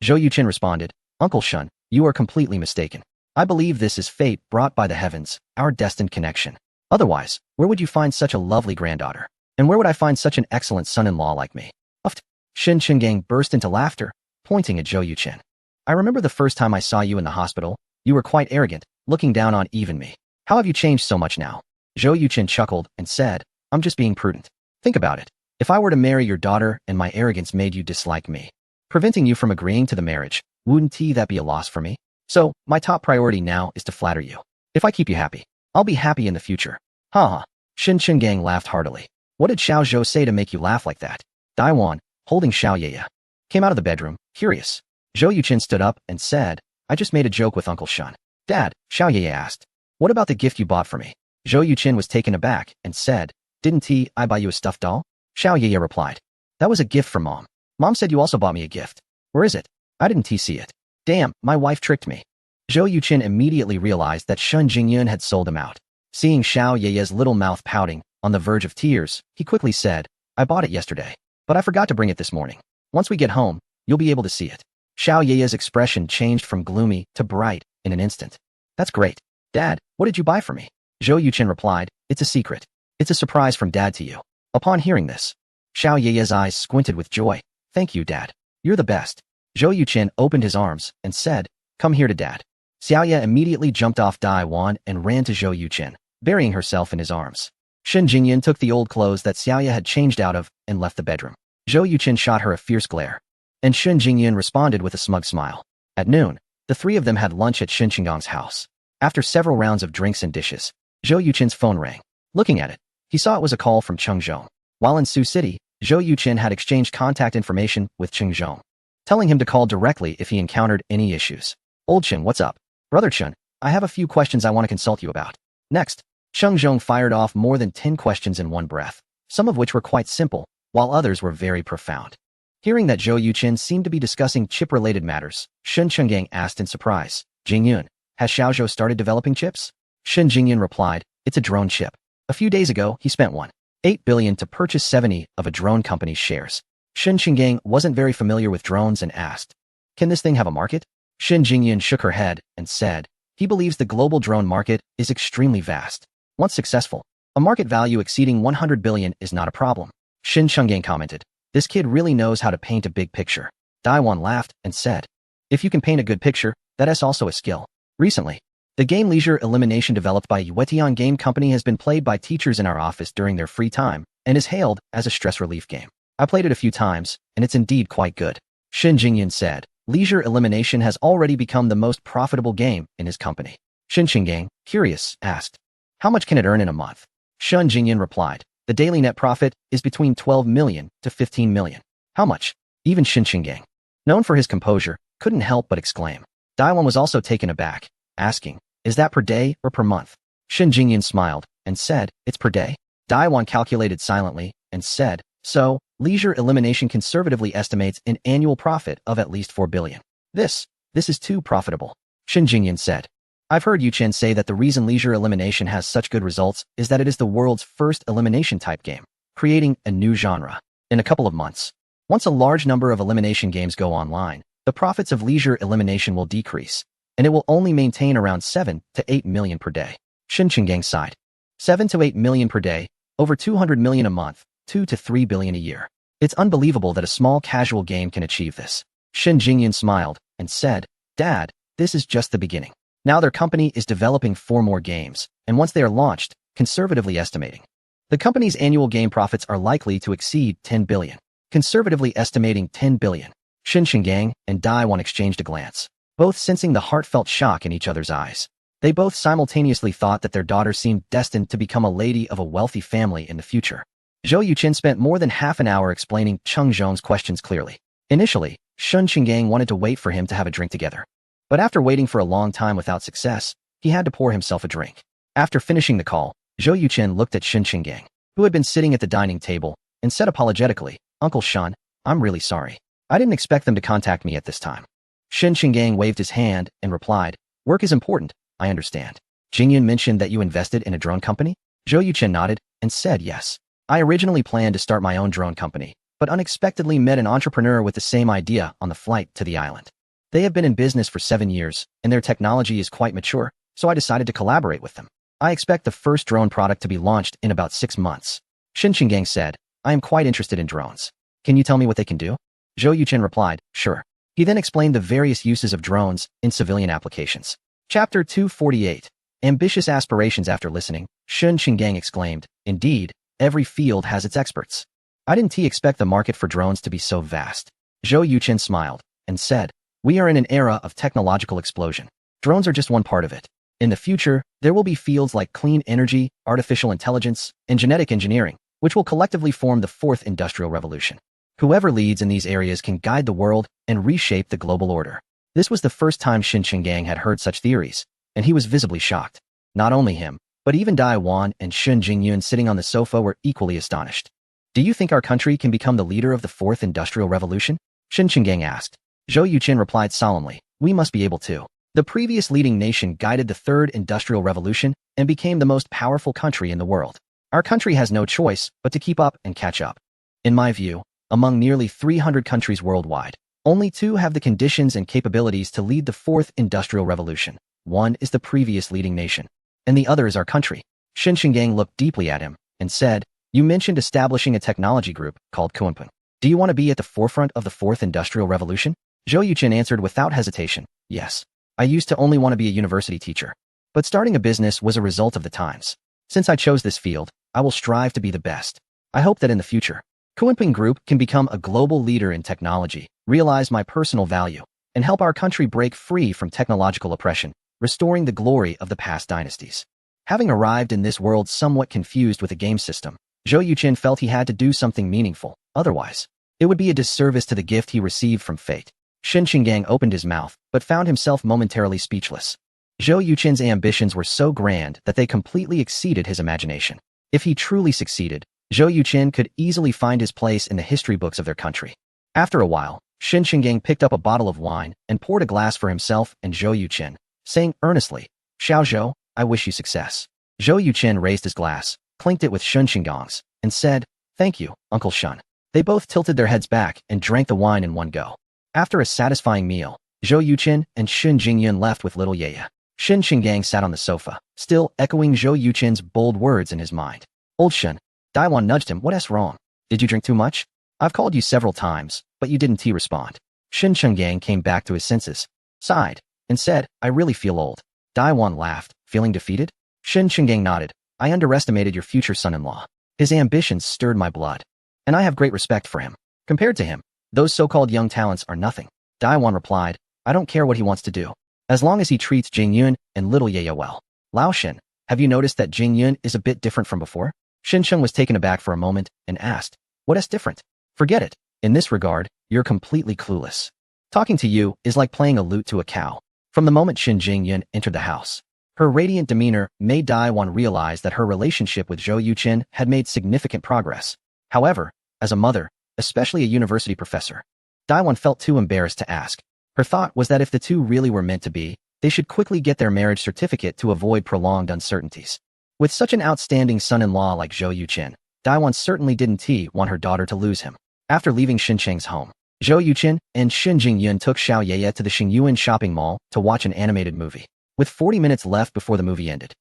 Speaker 1: Zhou Yuchen responded, Uncle Shen, you are completely mistaken. I believe this is fate brought by the heavens, our destined connection. Otherwise, where would you find such a lovely granddaughter? And where would I find such an excellent son-in-law like me? Uft. Shen Qinggang burst into laughter, pointing at Zhou Yuchen. I remember the first time I saw you in the hospital, you were quite arrogant, looking down on even me. How have you changed so much now? Zhou Yuchen chuckled and said, I'm just being prudent. Think about it. If I were to marry your daughter and my arrogance made you dislike me, preventing you from agreeing to the marriage, wouldn't that be a loss for me? So, my top priority now is to flatter you. If I keep you happy, I'll be happy in the future. Ha ha. Shen Qinggang laughed heartily. What did Xiao Zhou say to make you laugh like that? Daiwan, holding Xiao Yeye, came out of the bedroom, curious. Zhou Yuchen stood up and said, I just made a joke with Uncle Shen. Dad, Xiao Yeye asked, what about the gift you bought for me? Zhou Yuchen was taken aback and said, didn't I buy you a stuffed doll? Xiao Yeye replied, that was a gift from Mom. Mom said you also bought me a gift. Where is it? I didn't see it. Damn, my wife tricked me. Zhou Yuchen immediately realized that Shen Jingyun had sold him out. Seeing Xiao Yeye's little mouth pouting, on the verge of tears, he quickly said, I bought it yesterday, but I forgot to bring it this morning. Once we get home, you'll be able to see it. Xiao Yeye's expression changed from gloomy to bright in an instant. That's great. Dad, what did you buy for me? Zhou Yuqin replied, it's a secret. It's a surprise from Dad to you. Upon hearing this, Xiao Ye's eyes squinted with joy. Thank you, Dad. You're the best. Zhou Yuqin opened his arms and said, come here to Dad. Xiao Ye immediately jumped off Dai Wan and ran to Zhou Yuqin, burying herself in his arms. Shen Jingyan took the old clothes that Xiao Ye had changed out of and left the bedroom. Zhou Yuqin shot her a fierce glare, and Shen Jingyan responded with a smug smile. At noon, the three of them had lunch at Shen Qinggang's house. After several rounds of drinks and dishes, Zhou Yuqin's phone rang. Looking at it, he saw it was a call from Cheng Zhong. While in Sioux City, Zhou Yuqin had exchanged contact information with Cheng Zhong, telling him to call directly if he encountered any issues. Old Chen, what's up? Brother Chen, I have a few questions I want to consult you about. Next, Cheng Zhong fired off more than 10 questions in one breath, some of which were quite simple, while others were very profound. Hearing that Zhou Yuqin seemed to be discussing chip-related matters, Shen Chenggang asked in surprise, Jingyun, has Xiaozhou started developing chips? Shen Jingyun replied, it's a drone chip. A few days ago, he spent 1.8 billion to purchase 70 of a drone company's shares. Shen Chenggang wasn't very familiar with drones and asked, can this thing have a market? Shen Jingyun shook her head and said, he believes the global drone market is extremely vast. Once successful, a market value exceeding 100 billion is not a problem. Shen Chenggang commented, this kid really knows how to paint a big picture. Daiwan laughed and said, if you can paint a good picture, that is also a skill. Recently, the game Leisure Elimination developed by Yuetian Game Company has been played by teachers in our office during their free time and is hailed as a stress relief game. I played it a few times, and it's indeed quite good. Shen Jingyan said, Leisure Elimination has already become the most profitable game in his company. Shen Qinggang, curious, asked, how much can it earn in a month? Shen Jingyan replied, the daily net profit is between 12 million to 15 million. How much? Even Shen Qinggang, known for his composure, couldn't help but exclaim. Daiwan was also taken aback, asking, is that per day or per month? Shen Jingyan smiled and said, it's per day. Daiwan calculated silently and said, so, Leisure Elimination conservatively estimates an annual profit of at least 4 billion. This is too profitable. Shen Jingyan said, I've heard Yu Chen say that the reason Leisure Elimination has such good results is that it is the world's first elimination type game, creating a new genre. In a couple of months, once a large number of elimination games go online, the profits of Leisure Elimination will decrease, and it will only maintain around 7 to 8 million per day. Shen Qinggang sighed. 7 to 8 million per day, over 200 million a month, 2 to 3 billion a year. It's unbelievable that a small casual game can achieve this. Shen Jingyan smiled and said, Dad, this is just the beginning. Now their company is developing 4 more games, and once they are launched, conservatively estimating, the company's annual game profits are likely to exceed 10 billion. Conservatively estimating 10 billion. Shen Qinggang and Daiwan exchanged a glance, both sensing the heartfelt shock in each other's eyes. They both simultaneously thought that their daughter seemed destined to become a lady of a wealthy family in the future. Zhou Yuqin spent more than half an hour explaining Cheng Zhong's questions clearly. Initially, Shen Qinggang wanted to wait for him to have a drink together. But after waiting for a long time without success, he had to pour himself a drink. After finishing the call, Zhou Yuqin looked at Shen Qinggang, who had been sitting at the dining table, and said apologetically, Uncle Shen, I'm really sorry. I didn't expect them to contact me at this time. Shen Qinggang waved his hand and replied, work is important, I understand. Jingyun mentioned that you invested in a drone company? Zhou Yuqin nodded and said yes. I originally planned to start my own drone company, but unexpectedly met an entrepreneur with the same idea on the flight to the island. They have been in business for 7 years, and their technology is quite mature, so I decided to collaborate with them. I expect the first drone product to be launched in about 6 months. Shen Qinggang said, I am quite interested in drones. Can you tell me what they can do? Zhou Yuqin replied, sure. He then explained the various uses of drones in civilian applications. Chapter 248. Ambitious aspirations. After listening, Shen Qinggang exclaimed, indeed, every field has its experts. I didn't expect the market for drones to be so vast. Zhou Yuqin smiled and said, we are in an era of technological explosion. Drones are just one part of it. In the future, there will be fields like clean energy, artificial intelligence, and genetic engineering, which will collectively form the 4th industrial revolution. Whoever leads in these areas can guide the world and reshape the global order. This was the first time Shen Qinggang had heard such theories, and he was visibly shocked. Not only him, but even Daiwan and Shen Jingyun sitting on the sofa were equally astonished. Do you think our country can become the leader of the 4th industrial revolution? Shen Qinggang asked. Zhou Yuqin replied solemnly, we must be able to. The previous leading nation guided the 3rd industrial revolution and became the most powerful country in the world. Our country has no choice but to keep up and catch up. In my view, among nearly 300 countries worldwide, only 2 have the conditions and capabilities to lead the 4th industrial revolution. One is the previous leading nation, and the other is our country. Shen Qinggang looked deeply at him and said, you mentioned establishing a technology group called Kunpeng. Do you want to be at the forefront of the fourth industrial revolution? Zhou Yuqin answered without hesitation, yes. I used to only want to be a university teacher. But starting a business was a result of the times. Since I chose this field, I will strive to be the best. I hope that in the future, Kunpeng Group can become a global leader in technology, realize my personal value, and help our country break free from technological oppression, restoring the glory of the past dynasties. Having arrived in this world somewhat confused with the game system, Zhou Yuqin felt he had to do something meaningful, otherwise, it would be a disservice to the gift he received from fate. Shen Qinggang opened his mouth, but found himself momentarily speechless. Zhou Yuqin's ambitions were so grand that they completely exceeded his imagination. If he truly succeeded, Zhou Yuqin could easily find his place in the history books of their country. After a while, Shen Qinggang picked up a bottle of wine and poured a glass for himself and Zhou Yuqin, saying earnestly, Xiao Zhou, I wish you success. Zhou Yuqin raised his glass, clinked it with Shen Qinggang's, and said, thank you, Uncle Shen. They both tilted their heads back and drank the wine in one go. After a satisfying meal, Zhou Yuqin and Shen Jingyun left with little Ye. Shen Qinggang sat on the sofa, still echoing Zhou Yuqin's bold words in his mind. Old Shen, Daiwan nudged him, what's wrong? Did you drink too much? I've called you several times, but you didn't respond. Shen Qinggang came back to his senses, sighed, and said, I really feel old. Daiwan laughed, feeling defeated? Shen Qinggang nodded, I underestimated your future son-in-law. His ambitions stirred my blood, and I have great respect for him. Compared to him, those so-called young talents are nothing. Daiwan replied, I don't care what he wants to do, as long as he treats Jingyun and little Ye well. Lao Shen, have you noticed that Jingyun is a bit different from before? Shen Sheng was taken aback for a moment and asked, what is different? Forget it. In this regard, you're completely clueless. Talking to you is like playing a lute to a cow. From the moment Shen Jingyun entered the house, her radiant demeanor made Daiwan realize that her relationship with Zhou Yuqin had made significant progress. However, as a mother, especially a university professor, Daiwan felt too embarrassed to ask. Her thought was that if the two really were meant to be, they should quickly get their marriage certificate to avoid prolonged uncertainties. With such an outstanding son-in-law like Zhou Yuqin, Daiwan certainly didn't want her daughter to lose him. After leaving Shencheng's home, Zhou Yuqin and Shen Jingyun took Xiao Yeye to the Xingyuan shopping mall to watch an animated movie. With 40 minutes left before the movie ended,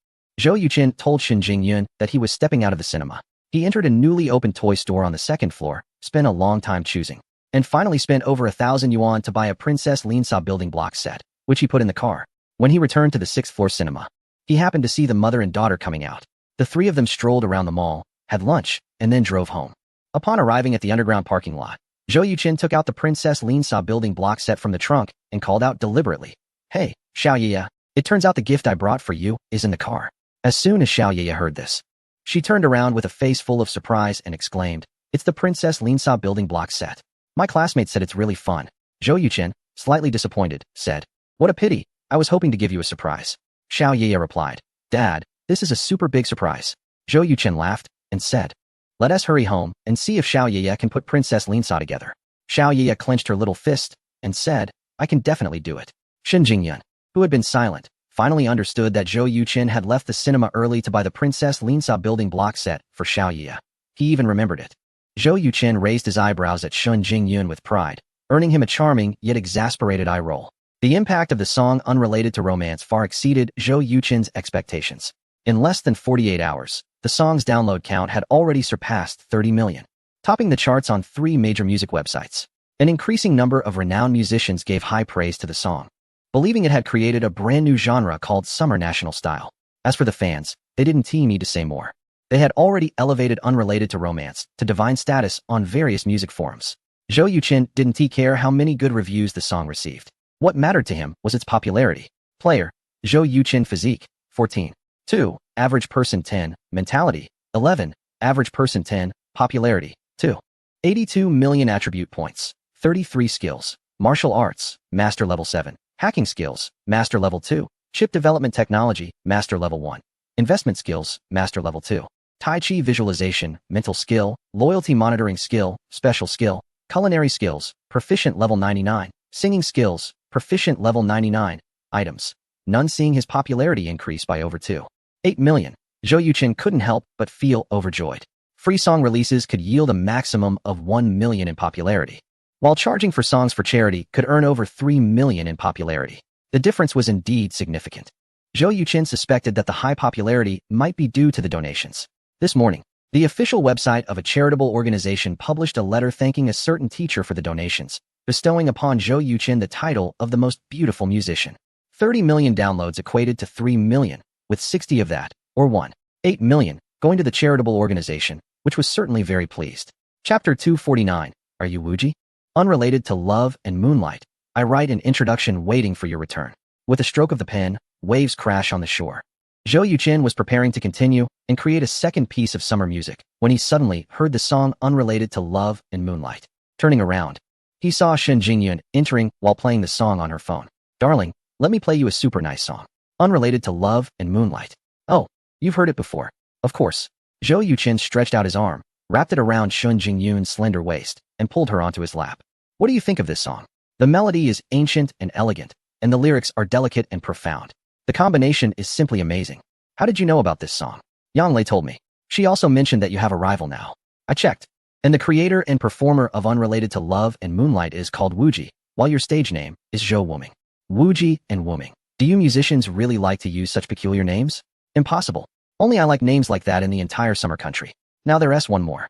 Speaker 1: Zhou Yuqin told Shen Jingyun that he was stepping out of the cinema. He entered a newly opened toy store on the second floor, spent a long time choosing, and finally spent over 1,000 yuan to buy a Princess Linsa building block set, which he put in the car. When he returned to the sixth floor cinema, he happened to see the mother and daughter coming out. The three of them strolled around the mall, had lunch, and then drove home. Upon arriving at the underground parking lot, Zhou Yuqin took out the Princess Linsa building block set from the trunk and called out deliberately, Hey, Xiao Yeye, it turns out the gift I brought for you is in the car. As soon as Xiao Yeye heard this, she turned around with a face full of surprise and exclaimed, It's the Princess Linsa building block set. My classmate said it's really fun. Zhou Yuqin, slightly disappointed, said, What a pity, I was hoping to give you a surprise. Xiao Yeye replied, Dad, this is a super big surprise. Zhou Yuqin laughed and said, Let us hurry home and see if Xiao Yeye can put Princess Linsa together. Xiao Yeye clenched her little fist and said, I can definitely do it. Shen Jingyun, who had been silent, finally understood that Zhou Yuqin had left the cinema early to buy the Princess Linsa building block set for Xiao Yeye. He even remembered it. Zhou Yuqin raised his eyebrows at Shen Jingyun with pride, earning him a charming yet exasperated eye roll. The impact of the song unrelated to romance far exceeded Zhou Yuqin's expectations. In less than 48 hours, the song's download count had already surpassed 30 million, topping the charts on 3 major music websites. An increasing number of renowned musicians gave high praise to the song, believing it had created a brand new genre called Summer National Style. As for the fans, they didn't need to say more. They had already elevated unrelated to romance to divine status on various music forums. Zhou Yuqin didn't care how many good reviews the song received. What mattered to him was its popularity. Player, Zhou Yuqin physique, 14. 2. Average person 10. Mentality, 11. Average person 10. Popularity, 2. 82 million attribute points. 33 skills. Martial arts, master level 7. Hacking skills, master level 2. Chip development technology, master level 1. Investment skills, master level 2. Tai Chi visualization, mental skill, loyalty monitoring skill, special skill, culinary skills, proficient level 99. Singing skills, proficient level 99. Items, none. Seeing his popularity increase by over 2.8 million, Zhou Yuqin couldn't help but feel overjoyed. Free song releases could yield a maximum of 1 million in popularity, while charging for songs for charity could earn over 3 million in popularity. The difference was indeed significant. Zhou Yuqin suspected that the high popularity might be due to the donations. This morning, the official website of a charitable organization published a letter thanking a certain teacher for the donations, bestowing upon Zhou Yuqin the title of the most beautiful musician. 30 million downloads equated to 3 million, with 60 of that, or 1.8 million, going to the charitable organization, which was certainly very pleased. Chapter 249, Are You Wuji? Unrelated to love and moonlight, I write an introduction waiting for your return. With a stroke of the pen, waves crash on the shore. Zhou Yuqin was preparing to continue and create a second piece of summer music when he suddenly heard the song Unrelated to Love and Moonlight. Turning around, he saw Shen Jingyun entering while playing the song on her phone. Darling, let me play you a super nice song. Unrelated to Love and Moonlight. Oh, you've heard it before. Of course. Zhou Yuqin stretched out his arm, wrapped it around Shen Jingyun's slender waist, and pulled her onto his lap. What do you think of this song? The melody is ancient and elegant, and the lyrics are delicate and profound. The combination is simply amazing. How did you know about this song? Yang Lei told me. She also mentioned that you have a rival now. I checked. And the creator and performer of Unrelated to Love and Moonlight is called Wuji, while your stage name is Zhou Wuming. Wuji and Wuming. Do you musicians really like to use such peculiar names? Impossible. Only I like names like that in the entire summer country. Now there's one more.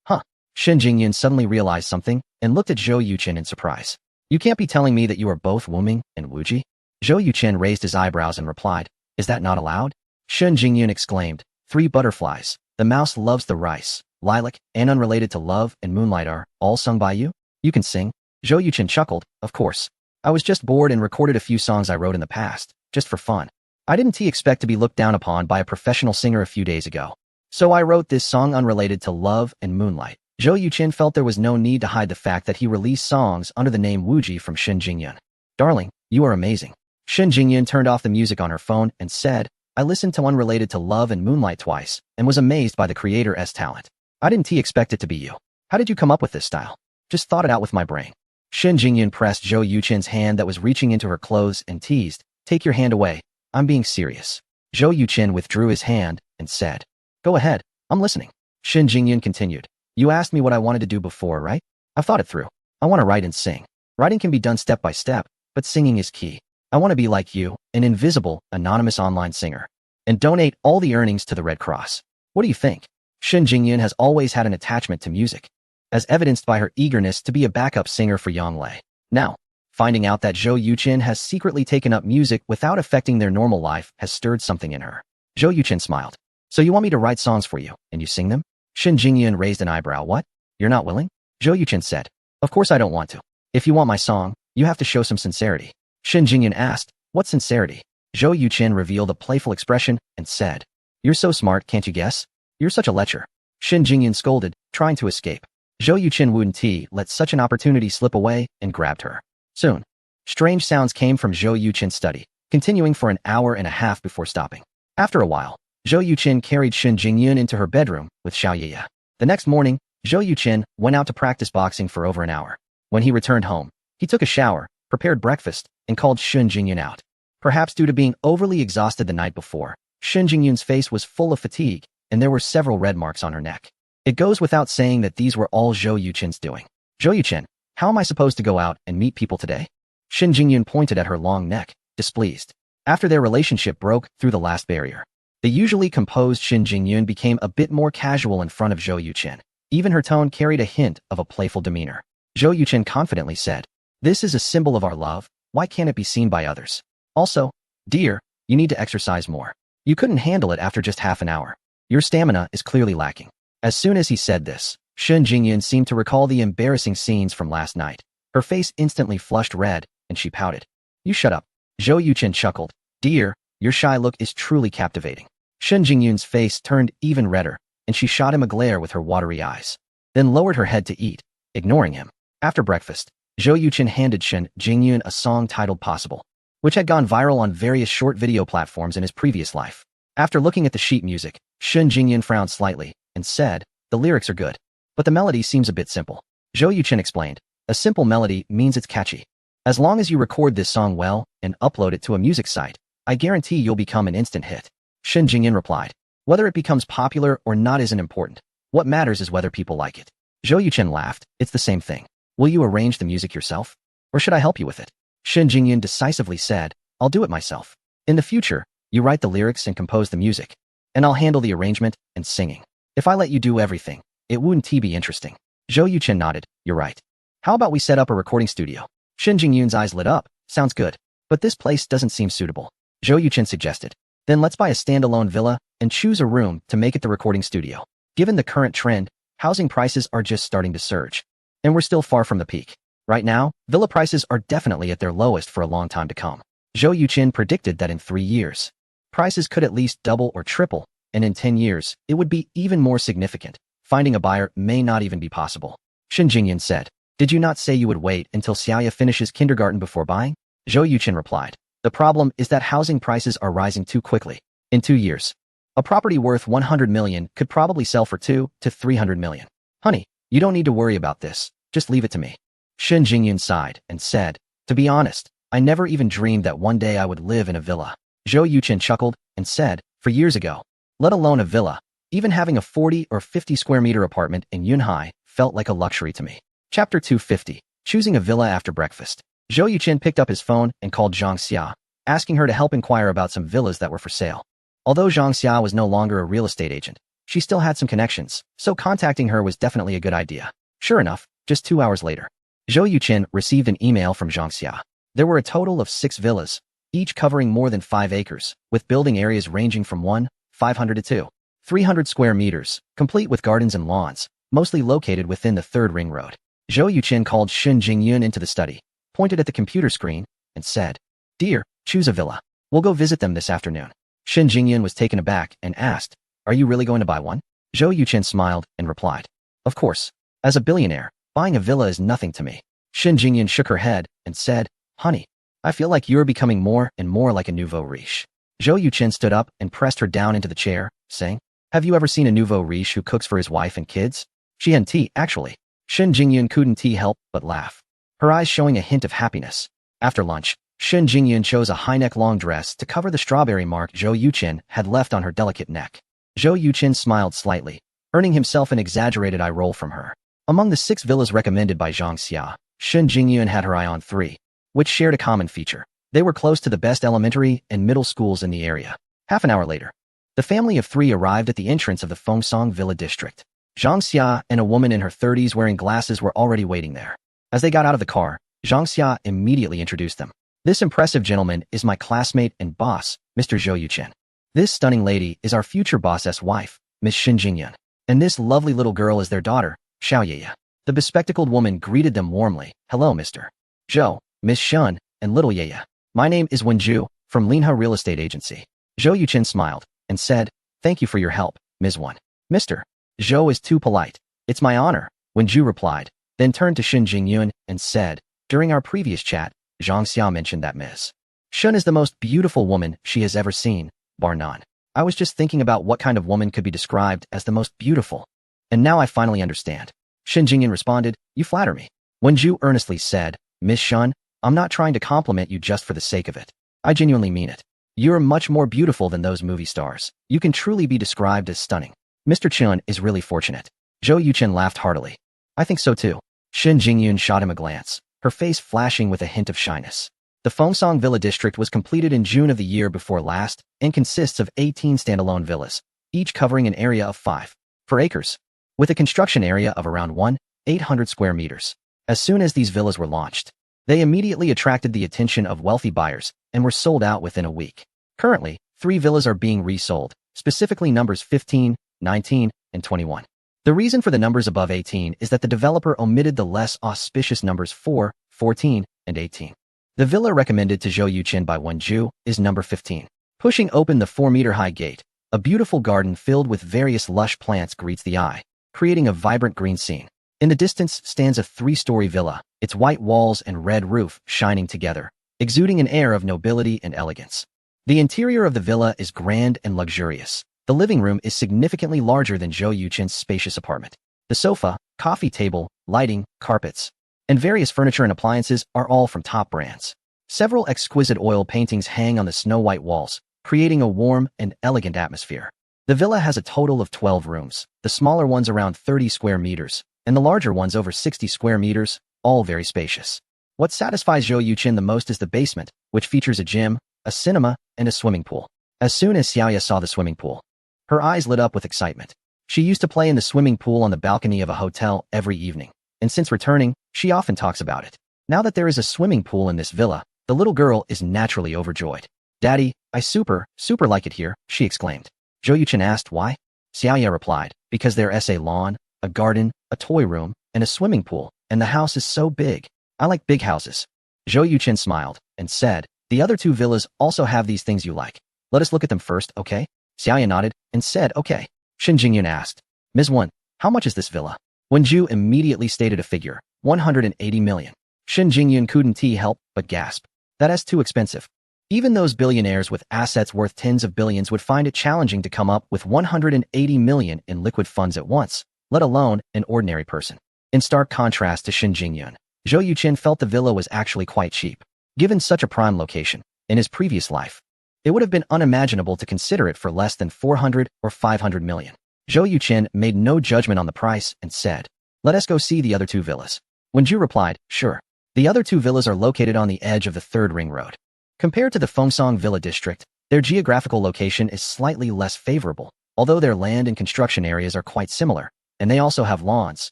Speaker 1: Huh. Shen Jingyun suddenly realized something and looked at Zhou Yuqin in surprise. You can't be telling me that you are both Wuming and Wuji? Zhou Yuqin raised his eyebrows and replied, Is that not allowed? Shen Jingyun exclaimed, 3 butterflies, the mouse loves the rice, lilac, and Unrelated to Love and Moonlight are all sung by you? You can sing? Zhou Yuqin chuckled, Of course. I was just bored and recorded a few songs I wrote in the past, just for fun. I didn't expect to be looked down upon by a professional singer a few days ago. So I wrote this song Unrelated to Love and Moonlight. Zhou Yuqin felt there was no need to hide the fact that he released songs under the name Wuji from Shen Jingyun. Darling, you are amazing. Shen Jingyun turned off the music on her phone and said, I listened to Unrelated to Love and Moonlight twice and was amazed by the creator's talent. I didn't expect it to be you. How did you come up with this style? Just thought it out with my brain. Shen Jingyun pressed Zhou Yuqin's hand that was reaching into her clothes and teased, Take your hand away. I'm being serious. Zhou Yuqin withdrew his hand and said, Go ahead, I'm listening. Shen Jingyun continued, You asked me what I wanted to do before, right? I've thought it through. I want to write and sing. Writing can be done step by step, but singing is key. I want to be like you, an invisible, anonymous online singer, and donate all the earnings to the Red Cross. What do you think? Shen Jingyun has always had an attachment to music, as evidenced by her eagerness to be a backup singer for Yang Lei. Now, finding out that Zhou Yuqin has secretly taken up music without affecting their normal life has stirred something in her. Zhou Yuqin smiled. So you want me to write songs for you, and you sing them? Shen Jingyun raised an eyebrow. What? You're not willing? Zhou Yuqin said. Of course I don't want to. If you want my song, you have to show some sincerity. Shen Jingyun asked, What sincerity? Zhou Yuqin revealed a playful expression and said, You're so smart, can't you guess? You're such a lecher. Shen Jingyun scolded, trying to escape. Zhou Yuqin wouldn't let such an opportunity slip away and grabbed her. Soon, strange sounds came from Zhou Yuqin's study, continuing for an hour and a half before stopping. After a while, Zhou Yuqin carried Shen Jingyun into her bedroom with Xiao Yiya. The next morning, Zhou Yuqin went out to practice boxing for over an hour. When he returned home, he took a shower, prepared breakfast, and called Shen Jingyun out. Perhaps due to being overly exhausted the night before, Shen Jingyun's face was full of fatigue, and there were several red marks on her neck. It goes without saying that these were all Zhou Yuqin's doing. Zhou Yuqin, how am I supposed to go out and meet people today? Shen Jingyun pointed at her long neck, displeased. After their relationship broke through the last barrier, the usually composed Shen Jingyun became a bit more casual in front of Zhou Yuqin. Even her tone carried a hint of a playful demeanor. Zhou Yuqin confidently said, This is a symbol of our love, why can't it be seen by others? Also, dear, you need to exercise more. You couldn't handle it after just half an hour. Your stamina is clearly lacking. As soon as he said this, Shen Jingyun seemed to recall the embarrassing scenes from last night. Her face instantly flushed red, and she pouted. You shut up. Zhou Yuqin chuckled. Dear, your shy look is truly captivating. Shen Jingyun's face turned even redder, and she shot him a glare with her watery eyes, then lowered her head to eat, ignoring him. After breakfast, Zhou Yuqin handed Shen Jingyun a song titled Possible, which had gone viral on various short video platforms in his previous life. After looking at the sheet music, Shen Jingyun frowned slightly and said, The lyrics are good, but the melody seems a bit simple. Zhou Yuqin explained, A simple melody means it's catchy. As long as you record this song well and upload it to a music site, I guarantee you'll become an instant hit. Shen Jingyun replied, Whether it becomes popular or not isn't important. What matters is whether people like it. Zhou Yuqin laughed. It's the same thing. Will you arrange the music yourself? Or should I help you with it? Shen Jingyun decisively said, I'll do it myself. In the future, you write the lyrics and compose the music, and I'll handle the arrangement and singing. If I let you do everything, it wouldn't be interesting. Zhou Yuchen nodded, you're right. How about we set up a recording studio? Shen Jingyun's eyes lit up, sounds good. But this place doesn't seem suitable. Zhou Yuchen suggested. Then let's buy a standalone villa and choose a room to make it the recording studio. Given the current trend, housing prices are just starting to surge. And we're still far from the peak. Right now, villa prices are definitely at their lowest for a long time to come. Zhou Yuchen predicted that in 3 years, prices could at least double or triple, and in 10 years, it would be even more significant. Finding a buyer may not even be possible. Shen Jingyun said, did you not say you would wait until Xiaoya finishes kindergarten before buying? Zhou Yuchen replied, the problem is that housing prices are rising too quickly. In 2 years, a property worth 100 million could probably sell for 2 to 300 million. Honey, you don't need to worry about this, just leave it to me. Shen Jingyun sighed and said, to be honest, I never even dreamed that one day I would live in a villa. Zhou Yuchen chuckled and said, for years ago, let alone a villa, even having a 40 or 50 square meter apartment in Yunhai felt like a luxury to me. Chapter 250, Choosing a Villa After Breakfast. Zhou Yuchen picked up his phone and called Zhang Xia, asking her to help inquire about some villas that were for sale. Although Zhang Xia was no longer a real estate agent, she still had some connections, so contacting her was definitely a good idea. Sure enough, just 2 hours later, Zhou Yuchen received an email from Zhang Xia. There were a total of 6 villas, each covering more than 5 acres, with building areas ranging from 500 to 300 square meters, complete with gardens and lawns, mostly located within the 3rd ring road. Zhou Yuchen called Shen Jingyun into the study, pointed at the computer screen, and said, dear, choose a villa. We'll go visit them this afternoon. Shen Jingyun was taken aback and asked, are you really going to buy one? Zhou Yuchen smiled and replied, of course. As a billionaire, buying a villa is nothing to me. Shen Jingyun shook her head and said, honey, I feel like you're becoming more and more like a nouveau riche. Zhou Yuchen stood up and pressed her down into the chair, saying, have you ever seen a nouveau riche who cooks for his wife and kids? She and tea, actually. Shen Jingyun couldn't help but laugh, her eyes showing a hint of happiness. After lunch, Shen Jingyun chose a high-neck long dress to cover the strawberry mark Zhou Yuchen had left on her delicate neck. Zhou Yuchen smiled slightly, earning himself an exaggerated eye roll from her. Among the 6 villas recommended by Zhang Xia, Shen Jingyun had her eye on 3, which shared a common feature. They were close to the best elementary and middle schools in the area. Half an hour later, the family of 3 arrived at the entrance of the Fengsong Villa district. Zhang Xia and a woman in her 30s wearing glasses were already waiting there. As they got out of the car, Zhang Xia immediately introduced them. This impressive gentleman is my classmate and boss, Mr. Zhou Yuchen. This stunning lady is our future boss's wife, Miss Shen Jingyun. And this lovely little girl is their daughter, Xiaoya. The bespectacled woman greeted them warmly. Hello, Mr. Zhou, Miss Shen, and little Yaya. My name is Wenju, from Linha Real Estate Agency. Zhou Yuchen smiled and said, thank you for your help, Ms. Wan. Mr. Zhou is too polite. It's my honor, Wenju replied, then turned to Shen Jingyun and said, during our previous chat, Zhang Xia mentioned that Ms. Shen is the most beautiful woman she has ever seen, bar none. I was just thinking about what kind of woman could be described as the most beautiful. And now I finally understand. Shen Jingyun responded, you flatter me. Wenju earnestly said, Miss Shen, I'm not trying to compliment you just for the sake of it. I genuinely mean it. You're much more beautiful than those movie stars. You can truly be described as stunning. Mr. Chen is really fortunate. Zhou Yuchen laughed heartily. I think so too. Shen Jingyun shot him a glance, her face flashing with a hint of shyness. The Fengsong Villa district was completed in June of the year before last and consists of 18 standalone villas, each covering an area of 5 acres, with a construction area of around 800 square meters. As soon as these villas were launched, they immediately attracted the attention of wealthy buyers and were sold out within a week. Currently, 3 villas are being resold, specifically numbers 15, 19, and 21. The reason for the numbers above 18 is that the developer omitted the less auspicious numbers 4, 14, and 18. The villa recommended to Zhou Yuchen by Wenju is number 15. Pushing open the 4-meter-high gate, a beautiful garden filled with various lush plants greets the eye, creating a vibrant green scene. In the distance stands a 3-story villa, its white walls and red roof shining together, exuding an air of nobility and elegance. The interior of the villa is grand and luxurious. The living room is significantly larger than Zhou Yuchen's spacious apartment. The sofa, coffee table, lighting, carpets, and various furniture and appliances are all from top brands. Several exquisite oil paintings hang on the snow-white walls, creating a warm and elegant atmosphere. The villa has a total of 12 rooms, the smaller ones around 30 square meters, and the larger ones over 60 square meters, all very spacious. What satisfies Zhou Yuqin the most is the basement, which features a gym, a cinema, and a swimming pool. As soon as Xiaoya saw the swimming pool, her eyes lit up with excitement. She used to play in the swimming pool on the balcony of a hotel every evening, and since returning, she often talks about it. Now that there is a swimming pool in this villa, the little girl is naturally overjoyed. Daddy, I super like it here, she exclaimed. Zhou Yuqin asked why. Xiaoya replied, because there's a lawn, a garden, a toy room, and a swimming pool, and the house is so big. I like big houses. Zhou Yuqin smiled and said, the other two villas also have these things you like. Let us look at them first, okay? Xiaoya nodded and said, okay. Shen Jingyun asked, Ms. Wen, how much is this villa? Wenju immediately stated a figure, 180 million. Shen Jingyun couldn't help but gasp. That's too expensive. Even those billionaires with assets worth tens of billions would find it challenging to come up with 180 million in liquid funds at once, let alone an ordinary person. In stark contrast to Shen Jingyun, Zhou Yuqin felt the villa was actually quite cheap. Given such a prime location, in his previous life, it would have been unimaginable to consider it for less than 400 or 500 million. Zhou Yuqin made no judgment on the price and said, let us go see the other two villas. Wenju replied, sure. The other two villas are located on the edge of the third ring road. Compared to the Fengsong Villa district, their geographical location is slightly less favorable, although their land and construction areas are quite similar, and they also have lawns,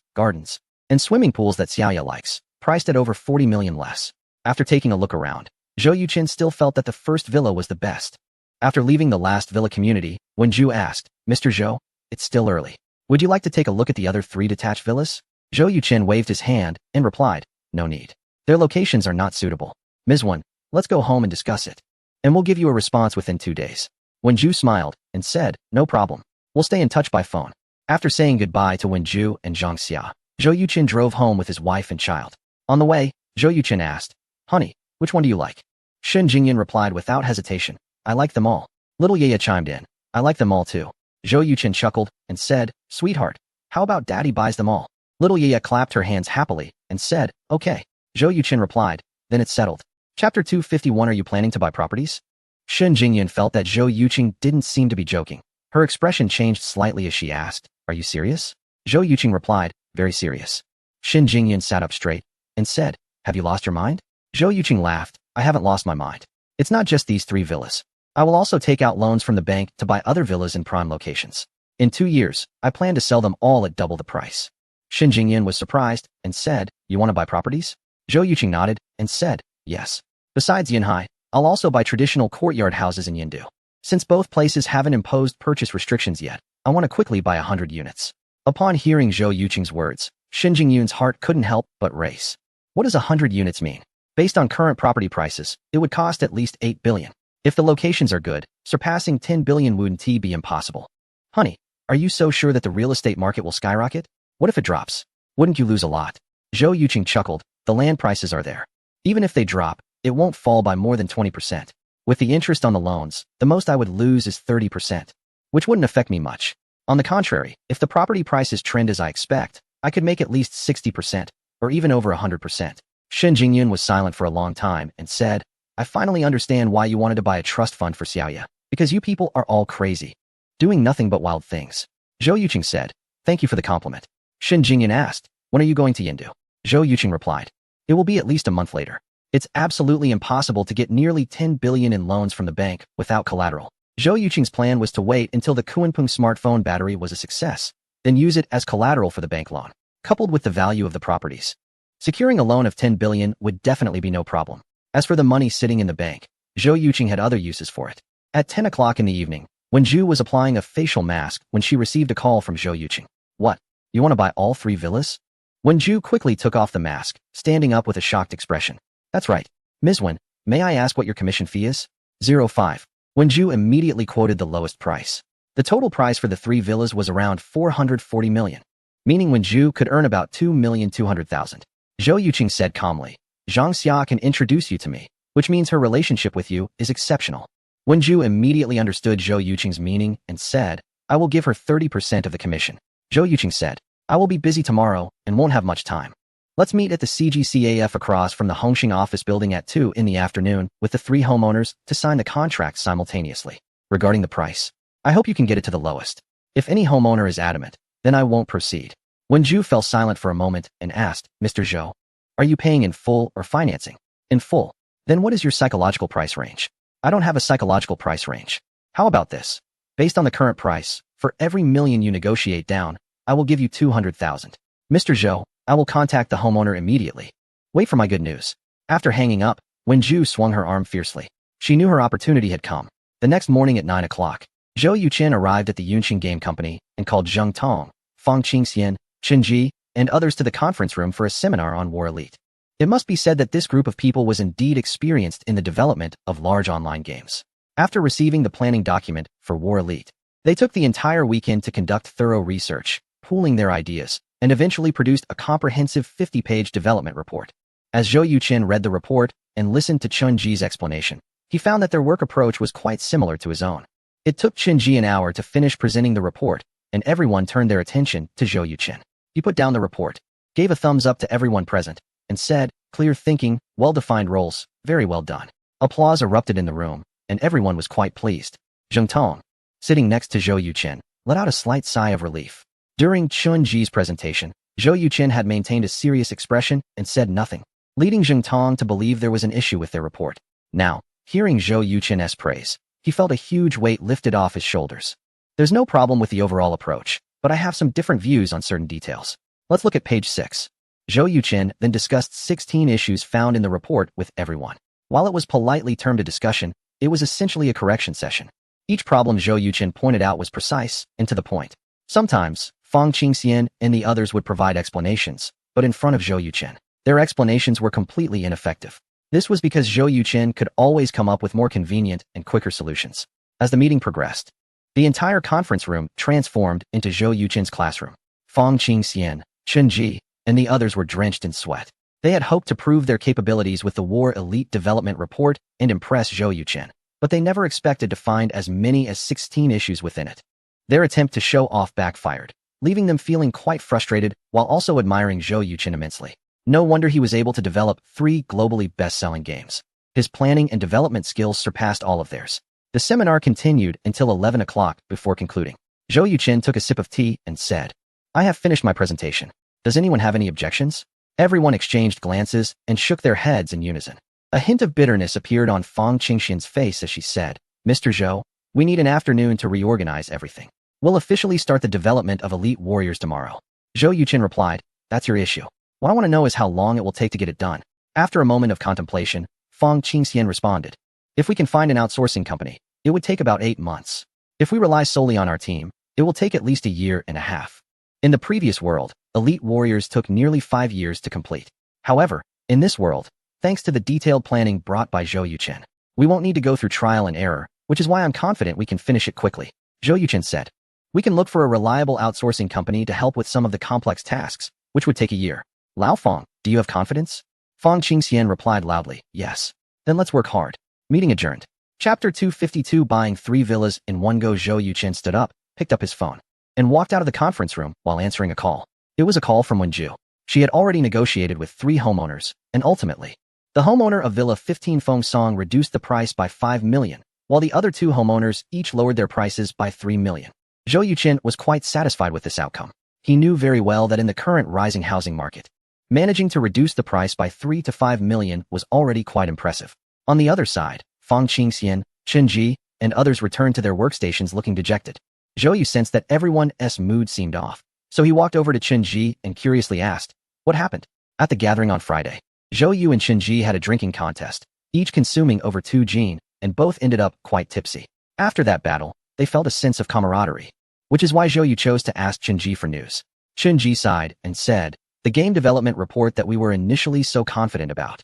Speaker 1: gardens, and swimming pools that Xiaoya likes, priced at over 40 million less. After taking a look around, Zhou Yuqin still felt that the first villa was the best. After leaving the last villa community, Wenju asked, Mr. Zhou, it's still early. Would you like to take a look at the other three detached villas? Zhou Yuqin waved his hand and replied, no need. Their locations are not suitable. Ms. Wen, let's go home and discuss it. And we'll give you a response within 2 days. Wenju smiled and said, no problem. We'll stay in touch by phone. After saying goodbye to Wenju and Zhang Xia, Zhou Yuqin drove home with his wife and child. On the way, Zhou Yuqin asked, honey, which one do you like? Shen Jingyun replied without hesitation, I like them all. Little Yaya chimed in, I like them all too. Zhou Yuqin chuckled and said, sweetheart, how about daddy buys them all? Little Yaya clapped her hands happily and said, okay. Zhou Yuqin replied, then it's settled. Chapter 251. Are you planning to buy properties? Shen Jingyun felt that Zhou Yuqin didn't seem to be joking. Her expression changed slightly as she asked, are you serious? Zhou Yuqin replied, very serious. Shen Jingyun sat up straight and said, have you lost your mind? Zhou Yuqin laughed, I haven't lost my mind. It's not just these 3 villas. I will also take out loans from the bank to buy other villas in prime locations. In 2 years, I plan to sell them all at double the price. Shen Jingyun was surprised and said, you want to buy properties? Zhou Yuqin nodded and said, yes. Besides Yinhai, I'll also buy traditional courtyard houses in Yindu. Since both places haven't imposed purchase restrictions yet, I want to quickly buy 100 units. Upon hearing Zhou Yuqin's words, Shen Jingyun's heart couldn't help but race. What does 100 units mean? Based on current property prices, it would cost at least 8 billion. If the locations are good, surpassing 10 billion wouldn't be impossible. Honey, are you so sure that the real estate market will skyrocket? What if it drops? Wouldn't you lose a lot? Zhou Yuqin chuckled, the land prices are there. Even if they drop, it won't fall by more than 20%. With the interest on the loans, the most I would lose is 30%, which wouldn't affect me much. On the contrary, if the property prices trend as I expect, I could make at least 60%, or even over 100%. Shen Jingyun was silent for a long time and said, I finally understand why you wanted to buy a trust fund for Xiaoya, because you people are all crazy, doing nothing but wild things. Zhou Yuqin said, thank you for the compliment. Shen Jingyun asked, when are you going to Yindu? Zhou Yuqin replied, it will be at least a month later. It's absolutely impossible to get nearly 10 billion in loans from the bank without collateral. Zhou Yuqin's plan was to wait until the Kunpeng smartphone battery was a success, then use it as collateral for the bank loan, coupled with the value of the properties. Securing a loan of 10 billion would definitely be no problem. As for the money sitting in the bank, Zhou Yuqin had other uses for it. At 10 o'clock in the evening, Wenju was applying a facial mask when she received a call from Zhou Yuqin. What? You want to buy all 3 villas? Wenju quickly took off the mask, standing up with a shocked expression. That's right. Ms. Wen, may I ask what your commission fee is? 05. Wenju immediately quoted the lowest price. The total price for the 3 villas was around 440 million, meaning Wenju could earn about 2,200,000. Zhou Yuqin said calmly, Zhang Xia can introduce you to me, which means her relationship with you is exceptional. Wenju immediately understood Zhou Yuqin's meaning and said, I will give her 30% of the commission. Zhou Yuqin said, I will be busy tomorrow and won't have much time. Let's meet at the CGCAF across from the Hongxing office building at 2 in the afternoon with the 3 homeowners to sign the contract simultaneously. Regarding the price, I hope you can get it to the lowest. If any homeowner is adamant, then I won't proceed. Wenju fell silent for a moment and asked, Mr. Zhou, Are you paying in full or financing? In full. Then what is your psychological price range? I don't have a psychological price range. How about this? Based on the current price, for every million you negotiate down, I will give you 200,000. Mr. Zhou, I will contact the homeowner immediately. Wait for my good news. After hanging up, Wenju swung her arm fiercely. She knew her opportunity had come. The next morning at 9 o'clock, Zhou Yuqin arrived at the Yunqing Game Company and called Zheng Tong, Fang Qingxian, Chen Ji, and others to the conference room for a seminar on War Elite. It must be said that this group of people was indeed experienced in the development of large online games. After receiving the planning document for War Elite, they took the entire weekend to conduct thorough research, pooling their ideas, and eventually produced a comprehensive 50-page development report. As Zhou Yuqin read the report and listened to Chen Ji's explanation, he found that their work approach was quite similar to his own. It took Chen Ji an hour to finish presenting the report, and everyone turned their attention to Zhou Yuqin. He put down the report, gave a thumbs up to everyone present, and said, "Clear thinking, well-defined roles, very well done." Applause erupted in the room, and everyone was quite pleased. Zheng Tong, sitting next to Zhou Yuqin, let out a slight sigh of relief. During Chen Ji's presentation, Zhou Yuqin had maintained a serious expression and said nothing, leading Zheng Tong to believe there was an issue with their report. Now, hearing Zhou Yuqin's praise, he felt a huge weight lifted off his shoulders. There's no problem with the overall approach, but I have some different views on certain details. Let's look at page 6. Zhou Yuqin then discussed 16 issues found in the report with everyone. While it was politely termed a discussion, it was essentially a correction session. Each problem Zhou Yuqin pointed out was precise and to the point. Sometimes, Fang Qingxian and the others would provide explanations, but in front of Zhou Yuqin, their explanations were completely ineffective. This was because Zhou Yuqin could always come up with more convenient and quicker solutions. As the meeting progressed, the entire conference room transformed into Zhou Yuqin's classroom. Fang Qingxian, Chen Ji, and the others were drenched in sweat. They had hoped to prove their capabilities with the War Elite Development Report and impress Zhou Yuqin, but they never expected to find as many as 16 issues within it. Their attempt to show off backfired, leaving them feeling quite frustrated while also admiring Zhou Yuqin immensely. No wonder he was able to develop 3 globally best-selling games. His planning and development skills surpassed all of theirs. The seminar continued until 11 o'clock before concluding. Zhou Yuqin took a sip of tea and said, "I have finished my presentation. Does anyone have any objections?" Everyone exchanged glances and shook their heads in unison. A hint of bitterness appeared on Fang Qingxian's face as she said, "Mr. Zhou, we need an afternoon to reorganize everything. We'll officially start the development of Elite Warriors tomorrow." Zhou Yuqin replied, "That's your issue. What I want to know is how long it will take to get it done." After a moment of contemplation, Fang Qingxian responded, "If we can find an outsourcing company, it would take about 8 months. If we rely solely on our team, it will take at least a year and a half. In the previous world, Elite Warriors took nearly 5 years to complete. However, in this world, thanks to the detailed planning brought by Zhou Yuqin, we won't need to go through trial and error, which is why I'm confident we can finish it quickly." Zhou Yuqin said, "We can look for a reliable outsourcing company to help with some of the complex tasks, which would take a year. Lao Fang, do you have confidence?" Fang Qingxian replied loudly, "Yes." "Then let's work hard." Meeting adjourned. Chapter 252. Buying 3 villas in one go. Zhou Yuqin stood up, picked up his phone, and walked out of the conference room while answering a call. It was a call from Wenju. She had already negotiated with 3 homeowners, and ultimately, the homeowner of Villa 15 Feng Song reduced the price by 5 million, while the other 2 homeowners each lowered their prices by 3 million. Zhou Yuqin was quite satisfied with this outcome. He knew very well that in the current rising housing market, managing to reduce the price by 3 to 5 million was already quite impressive. On the other side, Fang Qingxian, Chen Ji, and others returned to their workstations looking dejected. Zhou Yu sensed that everyone's mood seemed off, so he walked over to Chen Ji and curiously asked, "What happened?" At the gathering on Friday, Zhou Yu and Chen Ji had a drinking contest, each consuming over 2 gin, and both ended up quite tipsy. After that battle, they felt a sense of camaraderie, which is why Zhou Yu chose to ask Chen Ji for news. Chen Ji sighed and said, "The game development report that we were initially so confident about."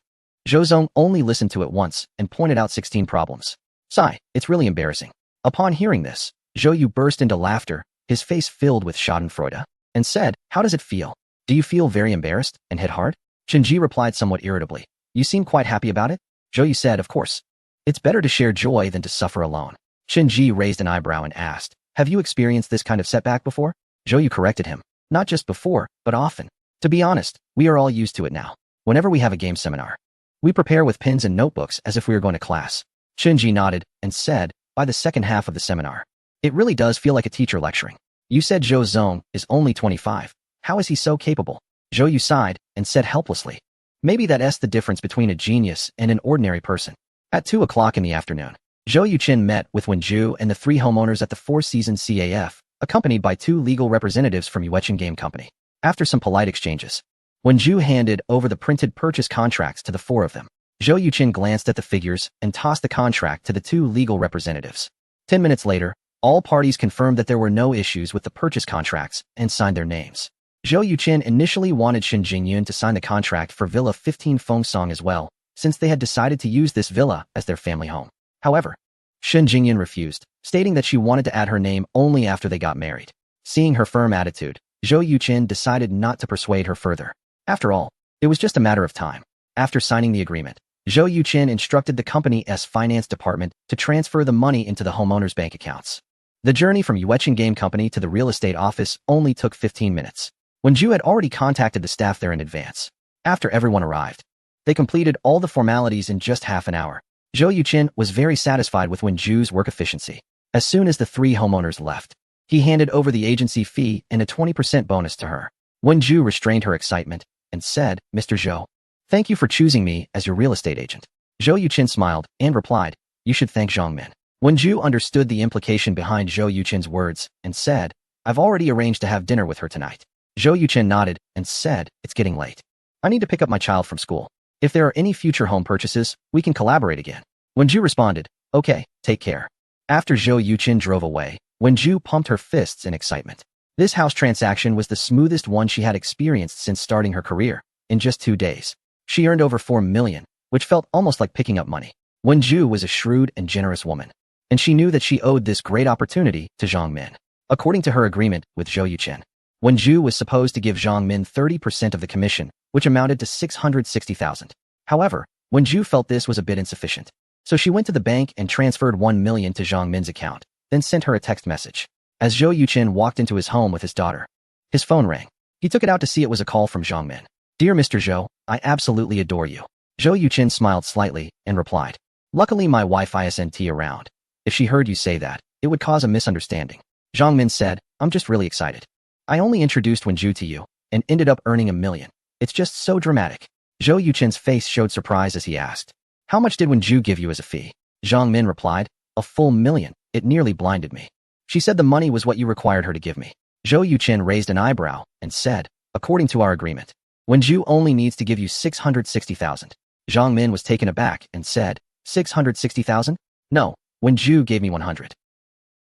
Speaker 1: Zhou Zong only listened to it once and pointed out 16 problems. "Sigh, it's really embarrassing." Upon hearing this, Zhou Yu burst into laughter, his face filled with schadenfreude, and said, "How does it feel? Do you feel very embarrassed and hit hard?" Chen Ji replied somewhat irritably, "You seem quite happy about it?" Zhou Yu said, "Of course. It's better to share joy than to suffer alone." Chen Ji raised an eyebrow and asked, "Have you experienced this kind of setback before?" Zhou Yu corrected him, "Not just before, but often. To be honest, we are all used to it now. Whenever we have a game seminar, we prepare with pens and notebooks as if we were going to class." Chen Ji nodded and said, "By the second half of the seminar, it really does feel like a teacher lecturing." "You said Zhou Zong is only 25. How is he so capable?" Zhou Yu sighed and said helplessly, Maybe that's the difference between a genius and an ordinary person. At 2 o'clock in the afternoon, Zhou Yuqin met with Wenju and the 3 homeowners at the Four Seasons CAF, accompanied by 2 legal representatives from Yuechen Game Company. After some polite exchanges, Wenju handed over the printed purchase contracts to the 4 of them. Zhou Yuqin glanced at the figures and tossed the contract to the 2 legal representatives. 10 minutes later, all parties confirmed that there were no issues with the purchase contracts and signed their names. Zhou Yuqin initially wanted Shen Jingyun to sign the contract for Villa 15 Fengsong as well, since they had decided to use this villa as their family home. However, Shen Jingyun refused, stating that she wanted to add her name only after they got married. Seeing her firm attitude, Zhou Yuqin decided not to persuade her further. After all, it was just a matter of time. After signing the agreement, Zhou Yuqin instructed the company's finance department to transfer the money into the homeowners' bank accounts. The journey from Yuechen Game Company to the real estate office only took 15 minutes. Wenju had already contacted the staff there in advance. After everyone arrived, they completed all the formalities in just half an hour. Zhou Yuqin was very satisfied with Wenju's work efficiency. As soon as the 3 homeowners left, he handed over the agency fee and a 20% bonus to her. Wenju restrained her excitement and said, "Mr. Zhou, thank you for choosing me as your real estate agent." Zhou Yuqin smiled and replied, "You should thank Zhang Min." Wenju understood the implication behind Zhou Yuqin's words and said, "I've already arranged to have dinner with her tonight." Zhou Yuqin nodded and said, "It's getting late. I need to pick up my child from school. If there are any future home purchases, we can collaborate again." Wenju responded, "Okay, take care." After Zhou Yuqin drove away, Wenju pumped her fists in excitement. This house transaction was the smoothest one she had experienced since starting her career. In just 2 days, she earned over 4 million, which felt almost like picking up money. Wenju was a shrewd and generous woman, and she knew that she owed this great opportunity to Zhang Min. According to her agreement with Zhou Yuqin, Wenju was supposed to give Zhang Min 30% of the commission, which amounted to 660,000. However, Wenju felt this was a bit insufficient. So she went to the bank and transferred 1 million to Zhang Min's account, then sent her a text message. As Zhou Yuqin walked into his home with his daughter, his phone rang. He took it out to see it was a call from Zhang Min. "Dear Mr. Zhou, I absolutely adore you." Zhou Yuqin smiled slightly and replied, "Luckily my wife isn't around. If she heard you say that, it would cause a misunderstanding." Zhang Min said, "I'm just really excited. I only introduced Wenju to you and ended up earning 1 million. It's just so dramatic." Zhou Yuqin's face showed surprise as he asked, "How much did Wenju give you as a fee?" Zhang Min replied, "A full 1 million. It nearly blinded me. She said the money was what you required her to give me." Zhou Yuqin raised an eyebrow and said, "According to our agreement, Wenju only needs to give you 660,000. Zhang Min was taken aback and said, 660,000? No, Wenju gave me 100.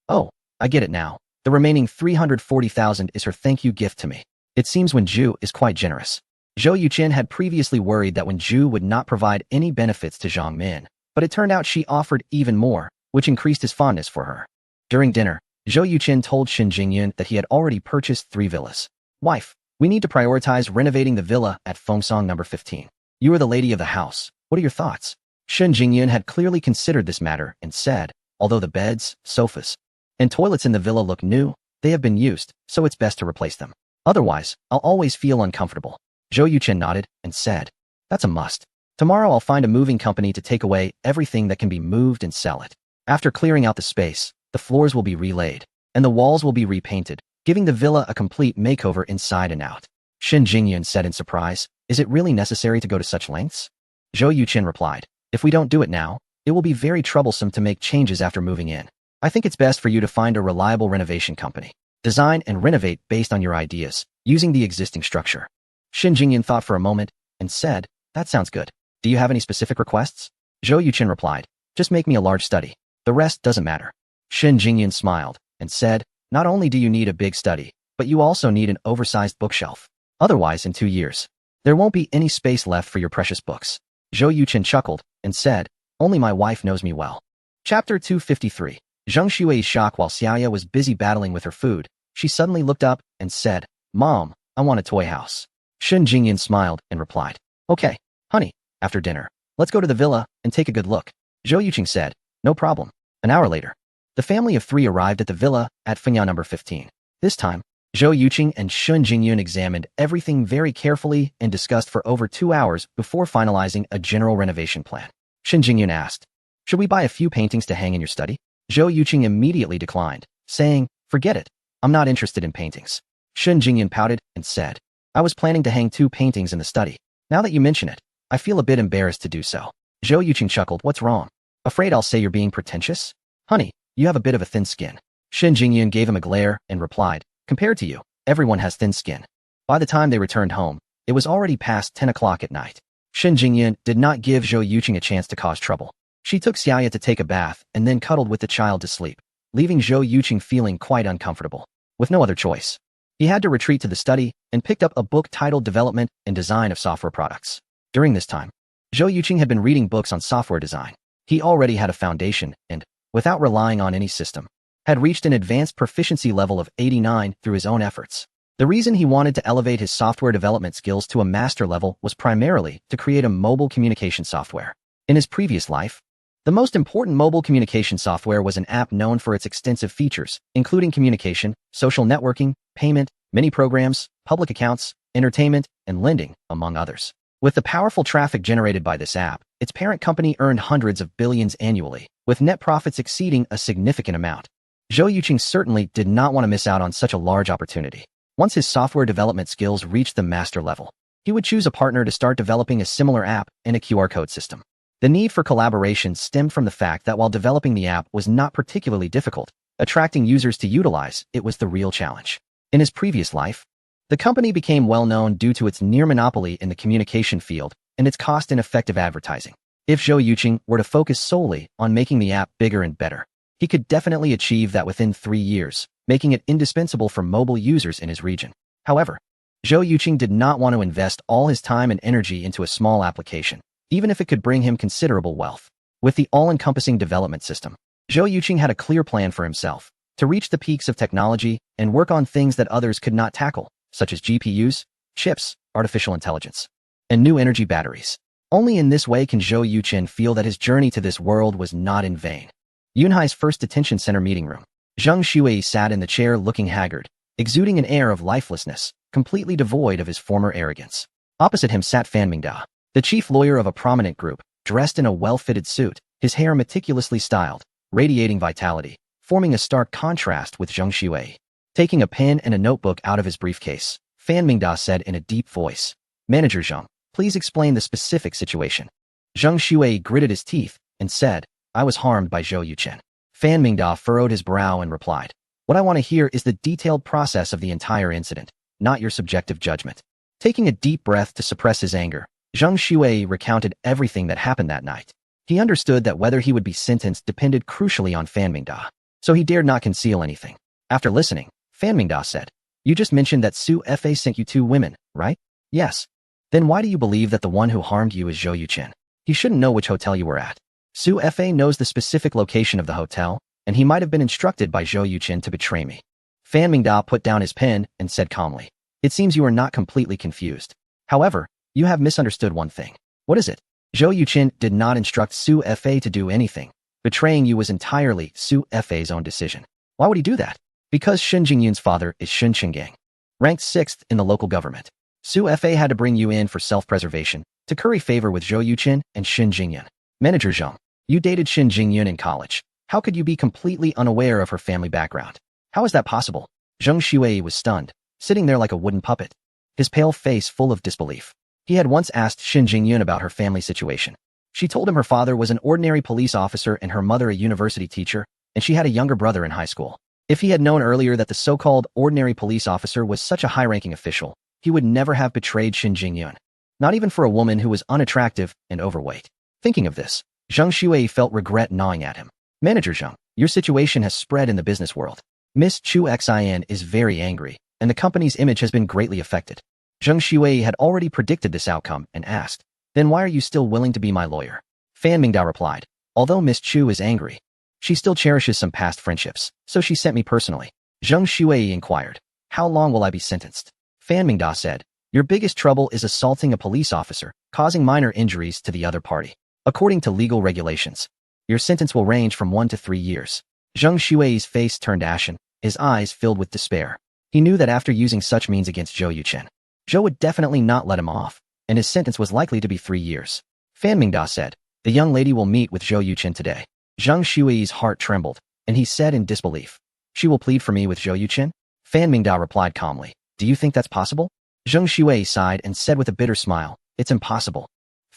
Speaker 1: "Oh, I get it now. The remaining 340,000 is her thank you gift to me." It seems Wenju is quite generous. Zhou Yuqin had previously worried that Wenju would not provide any benefits to Zhang Min, but it turned out she offered even more, which increased his fondness for her. During dinner, Zhou Yuqin told Shen Jingyun that he had already purchased 3 villas. "Wife, we need to prioritize renovating the villa at Fengsong number 15. You are the lady of the house. What are your thoughts?" Shen Jingyun had clearly considered this matter and said, "Although the beds, sofas, and toilets in the villa look new, they have been used, so it's best to replace them. Otherwise, I'll always feel uncomfortable." Zhou Yuqin nodded and said, "That's a must. Tomorrow I'll find a moving company to take away everything that can be moved and sell it. After clearing out the space, the floors will be relaid, and the walls will be repainted, giving the villa a complete makeover inside and out." Shen Jingyun said in surprise, "Is it really necessary to go to such lengths?" Zhou Yuqin replied, "If we don't do it now, it will be very troublesome to make changes after moving in. I think it's best for you to find a reliable renovation company. Design and renovate based on your ideas, using the existing structure." Shen Jingyun thought for a moment and said, "That sounds good. Do you have any specific requests?" Zhou Yuqin replied, "Just make me a large study. The rest doesn't matter." Shen Jingyun smiled and said, "Not only do you need a big study, but you also need an oversized bookshelf. Otherwise, in 2 years, there won't be any space left for your precious books." Zhou Yuqin chuckled and said, "Only my wife knows me well." Chapter 253. Zheng Xui's shock. While Xiaoya was busy battling with her food, she suddenly looked up and said, "Mom, I want a toy house." Shen Jingyun smiled and replied, "Okay, honey, after dinner, let's go to the villa and take a good look." Zhou Yuqing said, "No problem." An hour later, the family of 3 arrived at the villa at Fengsong number 15. This time, Zhou Yuqing and Shen Jingyun examined everything very carefully and discussed for over 2 hours before finalizing a general renovation plan. Shen Jingyun asked, "Should we buy a few paintings to hang in your study?" Zhou Yuqing immediately declined, saying, "Forget it. I'm not interested in paintings." Shen Jingyun pouted and said, "I was planning to hang 2 paintings in the study. Now that you mention it, I feel a bit embarrassed to do so. Zhou Yuqing chuckled. What's wrong? Afraid I'll say you're being pretentious? Honey, you have a bit of a thin skin. Shen Jingyun gave him a glare and replied, compared to you, everyone has thin skin. By the time they returned home, it was already past 10 o'clock at night. Shen Jingyun did not give Zhou Yuqing a chance to cause trouble. She took Xiaya to take a bath and then cuddled with the child to sleep, leaving Zhou Yuqing feeling quite uncomfortable. With no other choice, he had to retreat to the study and picked up a book titled Development and Design of Software Products. During this time, Zhou Yuqing had been reading books on software design. He already had a foundation and, without relying on any system, had reached an advanced proficiency level of 89 through his own efforts. The reason he wanted to elevate his software development skills to a master level was primarily to create a mobile communication software. In his previous life, the most important mobile communication software was an app known for its extensive features, including communication, social networking, payment, mini programs, public accounts, entertainment, and lending, among others. With the powerful traffic generated by this app, its parent company earned hundreds of billions annually, with net profits exceeding a significant amount. Zhou Yuqing certainly did not want to miss out on such a large opportunity. Once his software development skills reached the master level, he would choose a partner to start developing a similar app and a QR code system. The need for collaboration stemmed from the fact that while developing the app was not particularly difficult, attracting users to utilize it was the real challenge. In his previous life, the company became well known due to its near monopoly in the communication field and its cost-ineffective advertising. If Zhou Yuqing were to focus solely on making the app bigger and better, he could definitely achieve that within 3 years, making it indispensable for mobile users in his region. However, Zhou Yuqing did not want to invest all his time and energy into a small application, even if it could bring him considerable wealth. With the all-encompassing development system, Zhou Yuqing had a clear plan for himself to reach the peaks of technology and work on things that others could not tackle, such as GPUs, chips, artificial intelligence, and new energy batteries. Only in this way can Zhou Yuqing feel that his journey to this world was not in vain. Yunhai's first detention center meeting room. Zhang Xuei sat in the chair looking haggard, exuding an air of lifelessness, completely devoid of his former arrogance. Opposite him sat Fan Mingda, the chief lawyer of a prominent group, dressed in a well-fitted suit, his hair meticulously styled, radiating vitality, forming a stark contrast with Zhang Xuei. Taking a pen and a notebook out of his briefcase, Fan Mingda said in a deep voice, "Manager Zhang, please explain the specific situation." Zhang Xuei gritted his teeth and said, "I was harmed by Zhou Yuqing." Fan Mingda furrowed his brow and replied, "What I want to hear is the detailed process of the entire incident, not your subjective judgment." Taking a deep breath to suppress his anger, Zhang Xuei recounted everything that happened that night. He understood that whether he would be sentenced depended crucially on Fan Mingda, so he dared not conceal anything. After listening, Fan Mingda said, "You just mentioned that Su Fa sent you 2 women, right?" "Yes." "Then why do you believe that the one who harmed you is Zhou Yuqing? He shouldn't know which hotel you were at." "Su Fa knows the specific location of the hotel, and he might have been instructed by Zhou Yuqing to betray me." Fan Mingda put down his pen and said calmly, "It seems you are not completely confused. However, you have misunderstood one thing." "What is it?" "Zhou Yuqing did not instruct Su Fa to do anything. Betraying you was entirely Su Fa's own decision." "Why would he do that?" "Because Shen Jingyun's father is Shen Qinggang, ranked 6th in the local government. Su Fa had to bring you in for self-preservation, to curry favor with Zhou Yuqing and Shen Jingyun." "Manager Zhang, you dated Shen Jingyun in college. How could you be completely unaware of her family background? How is that possible?" Zhang Xuei was stunned, sitting there like a wooden puppet, his pale face full of disbelief. He had once asked Shen Jingyun about her family situation. She told him her father was an ordinary police officer and her mother a university teacher, and she had a younger brother in high school. If he had known earlier that the so-called ordinary police officer was such a high-ranking official, he would never have betrayed Shen Jingyun, not even for a woman who was unattractive and overweight. Thinking of this, Zhang Xuei felt regret gnawing at him. "Manager Zhang, your situation has spread in the business world. Miss Chu Xin is very angry, and the company's image has been greatly affected." Zhang Xuei had already predicted this outcome and asked, "Then why are you still willing to be my lawyer?" Fan Mingda replied, "Although Miss Chu is angry, she still cherishes some past friendships, so she sent me personally." Zhang Xuei inquired, "How long will I be sentenced?" Fan Mingda said, "Your biggest trouble is assaulting a police officer, causing minor injuries to the other party. According to legal regulations, your sentence will range from 1 to 3 years." Zhang Xuei's face turned ashen, his eyes filled with despair. He knew that after using such means against Zhou Yuqing, Zhou would definitely not let him off, and his sentence was likely to be 3 years. Fan Mingda said, "The young lady will meet with Zhou Yuqing today." Zhang Xuei's heart trembled, and he said in disbelief, "She will plead for me with Zhou Yuqing?" Fan Mingda replied calmly, "Do you think that's possible?" Zhang Xuei sighed and said with a bitter smile, "It's impossible."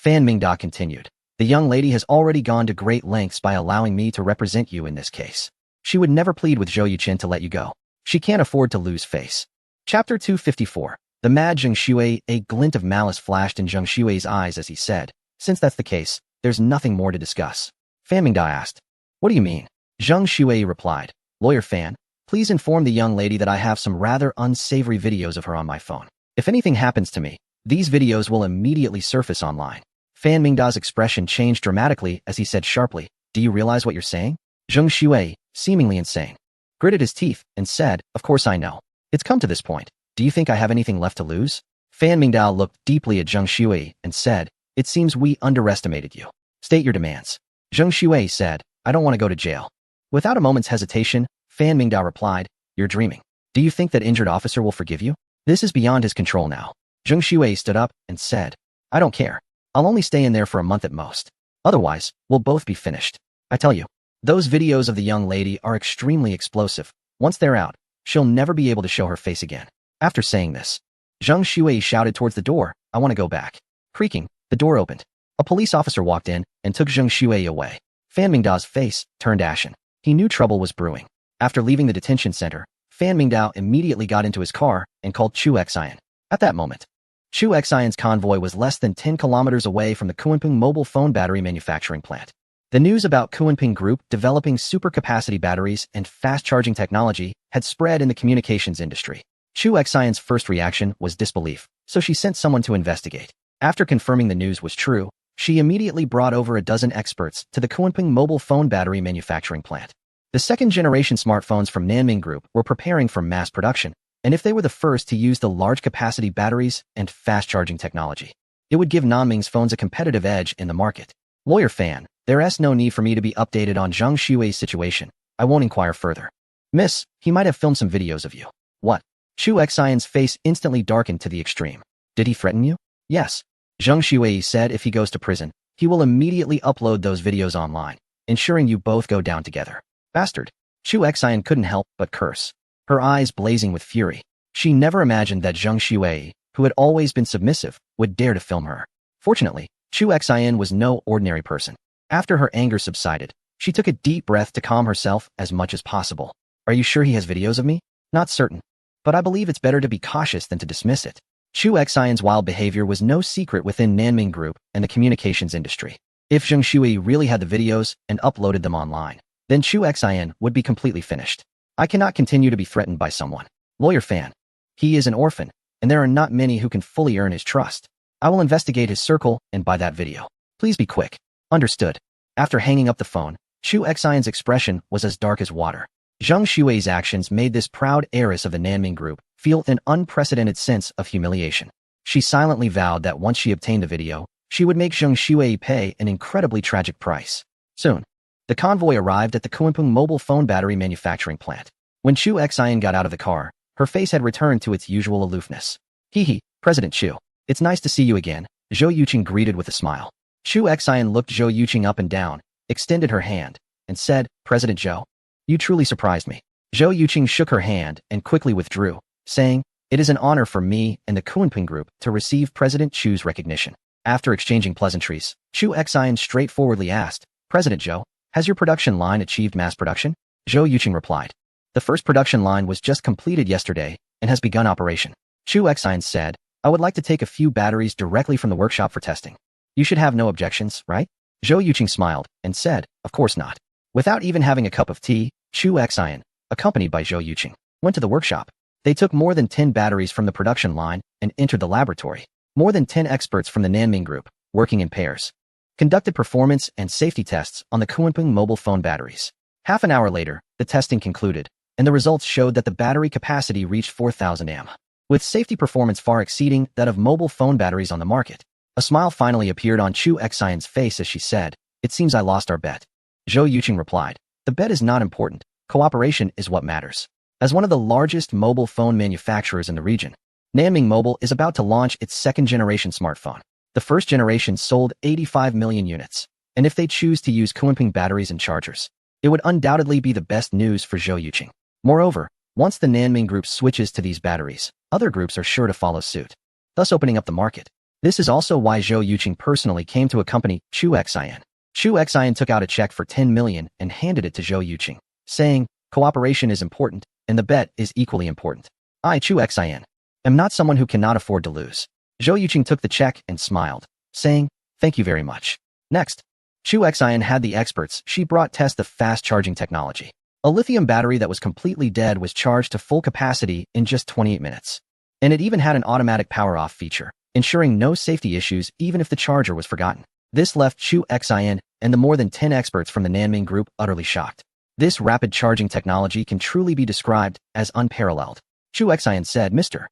Speaker 1: Fan Mingda continued. The young lady has already gone to great lengths by allowing me to represent you in this case. She would never plead with Zhou Yuqin to let you go. She can't afford to lose face. Chapter 254. The mad Zheng Shui. A glint of malice flashed in Zheng Shui's eyes as he said, since that's the case, there's nothing more to discuss. Fan Mingda asked, what do you mean? Zheng Shui replied, Lawyer Fan, please inform the young lady that I have some rather unsavory videos of her on my phone. If anything happens to me, these videos will immediately surface online. Fan Mingda's expression changed dramatically as he said sharply, do you realize what you're saying? Zheng Shui, seemingly insane, gritted his teeth and said, of course I know. It's come to this point. Do you think I have anything left to lose? Fan Mingda looked deeply at Zheng Shui and said, it seems we underestimated you. State your demands. Zheng Shui said, I don't want to go to jail. Without a moment's hesitation, Fan Mingda replied, you're dreaming. Do you think that injured officer will forgive you? This is beyond his control now. Zheng Shui stood up and said, I don't care. I'll only stay in there for a month at most. Otherwise, we'll both be finished. I tell you, those videos of the young lady are extremely explosive. Once they're out, she'll never be able to show her face again. After saying this, Zheng Shui shouted towards the door, I want to go back. Creaking, the door opened. A police officer walked in and took Zheng Shui away. Fan Mingda's face turned ashen. He knew trouble was brewing. After leaving the detention center, Fan Mingda immediately got into his car and called Chu Xian. At that moment, Chu Xian's convoy was less than 10 kilometers away from the Kunpeng mobile phone battery manufacturing plant. The news about Kunpeng Group developing supercapacity batteries and fast-charging technology had spread in the communications industry. Chu Xian's first reaction was disbelief, so she sent someone to investigate. After confirming the news was true, she immediately brought over a dozen experts to the Kunpeng mobile phone battery manufacturing plant. The second-generation smartphones from Nanming Group were preparing for mass production, and if they were the first to use the large-capacity batteries and fast-charging technology, it would give Nanming's phones a competitive edge in the market. Lawyer Fan, there's no need for me to be updated on Zheng Shui's situation. I won't inquire further. Miss, he might have filmed some videos of you. What? Chu Xian's face instantly darkened to the extreme. Did he threaten you? Yes. Zheng Shui said if he goes to prison, he will immediately upload those videos online, ensuring you both go down together. Bastard. Chu Xian couldn't help but curse, her eyes blazing with fury. She never imagined that Zheng Shui, who had always been submissive, would dare to film her. Fortunately, Chu Xian was no ordinary person. After her anger subsided, she took a deep breath to calm herself as much as possible. Are you sure he has videos of me? Not certain. But I believe it's better to be cautious than to dismiss it. Chu Xian's wild behavior was no secret within Nanming Group and the communications industry. If Zheng Shui really had the videos and uploaded them online, then Chu Xian would be completely finished. I cannot continue to be threatened by someone. Lawyer Fan. He is an orphan, and there are not many who can fully earn his trust. I will investigate his circle and buy that video. Please be quick. Understood. After hanging up the phone, Chu Xian's expression was as dark as water. Zheng Shui's actions made this proud heiress of the Nanming Group feel an unprecedented sense of humiliation. She silently vowed that once she obtained the video, she would make Zheng Shui pay an incredibly tragic price. Soon, the convoy arrived at the Kunpeng mobile phone battery manufacturing plant. When Chu Xian got out of the car, her face had returned to its usual aloofness. Hee, President Chu. It's nice to see you again, Zhou Yuqing greeted with a smile. Chu Xian looked Zhou Yuqing up and down, extended her hand, and said, President Zhou, you truly surprised me. Zhou Yuqing shook her hand and quickly withdrew, saying, it is an honor for me and the Kunpeng Group to receive President Chu's recognition. After exchanging pleasantries, Chu Xian straightforwardly asked, President Zhou, has your production line achieved mass production? Zhou Yuqing replied, the first production line was just completed yesterday and has begun operation. Chu Xian said, I would like to take a few batteries directly from the workshop for testing. You should have no objections, right? Zhou Yuqing smiled and said, of course not. Without even having a cup of tea, Chu Xian, accompanied by Zhou Yuqing, went to the workshop. They took more than 10 batteries from the production line and entered the laboratory. More than 10 experts from the Nanming Group, working in pairs, conducted performance and safety tests on the Kunpeng mobile phone batteries. Half an hour later, the testing concluded, and the results showed that the battery capacity reached 4,000 mAh, with safety performance far exceeding that of mobile phone batteries on the market. A smile finally appeared on Chu Xian's face as she said, it seems I lost our bet. Zhou Yuqing replied, the bet is not important, cooperation is what matters. As one of the largest mobile phone manufacturers in the region, Nanming Mobile is about to launch its second-generation smartphone. The first generation sold 85 million units, and if they choose to use Kunpeng batteries and chargers, it would undoubtedly be the best news for Zhou Yuqing. Moreover, once the Nanming Group switches to these batteries, other groups are sure to follow suit, thus opening up the market. This is also why Zhou Yuqing personally came to accompany Chu Xian. Chu Xian took out a check for 10 million and handed it to Zhou Yuqing, saying, "Cooperation is important, and the bet is equally important. I, Chu Xian, am not someone who cannot afford to lose." Zhou Yuqing took the check and smiled, saying, "Thank you very much." Next, Chu Xian had the experts she brought test the fast-charging technology. A lithium battery that was completely dead was charged to full capacity in just 28 minutes. And it even had an automatic power-off feature, ensuring no safety issues even if the charger was forgotten. This left Chu Xian and the more than 10 experts from the Nanming Group utterly shocked. This rapid charging technology can truly be described as unparalleled. Chu Xian said, "Mr.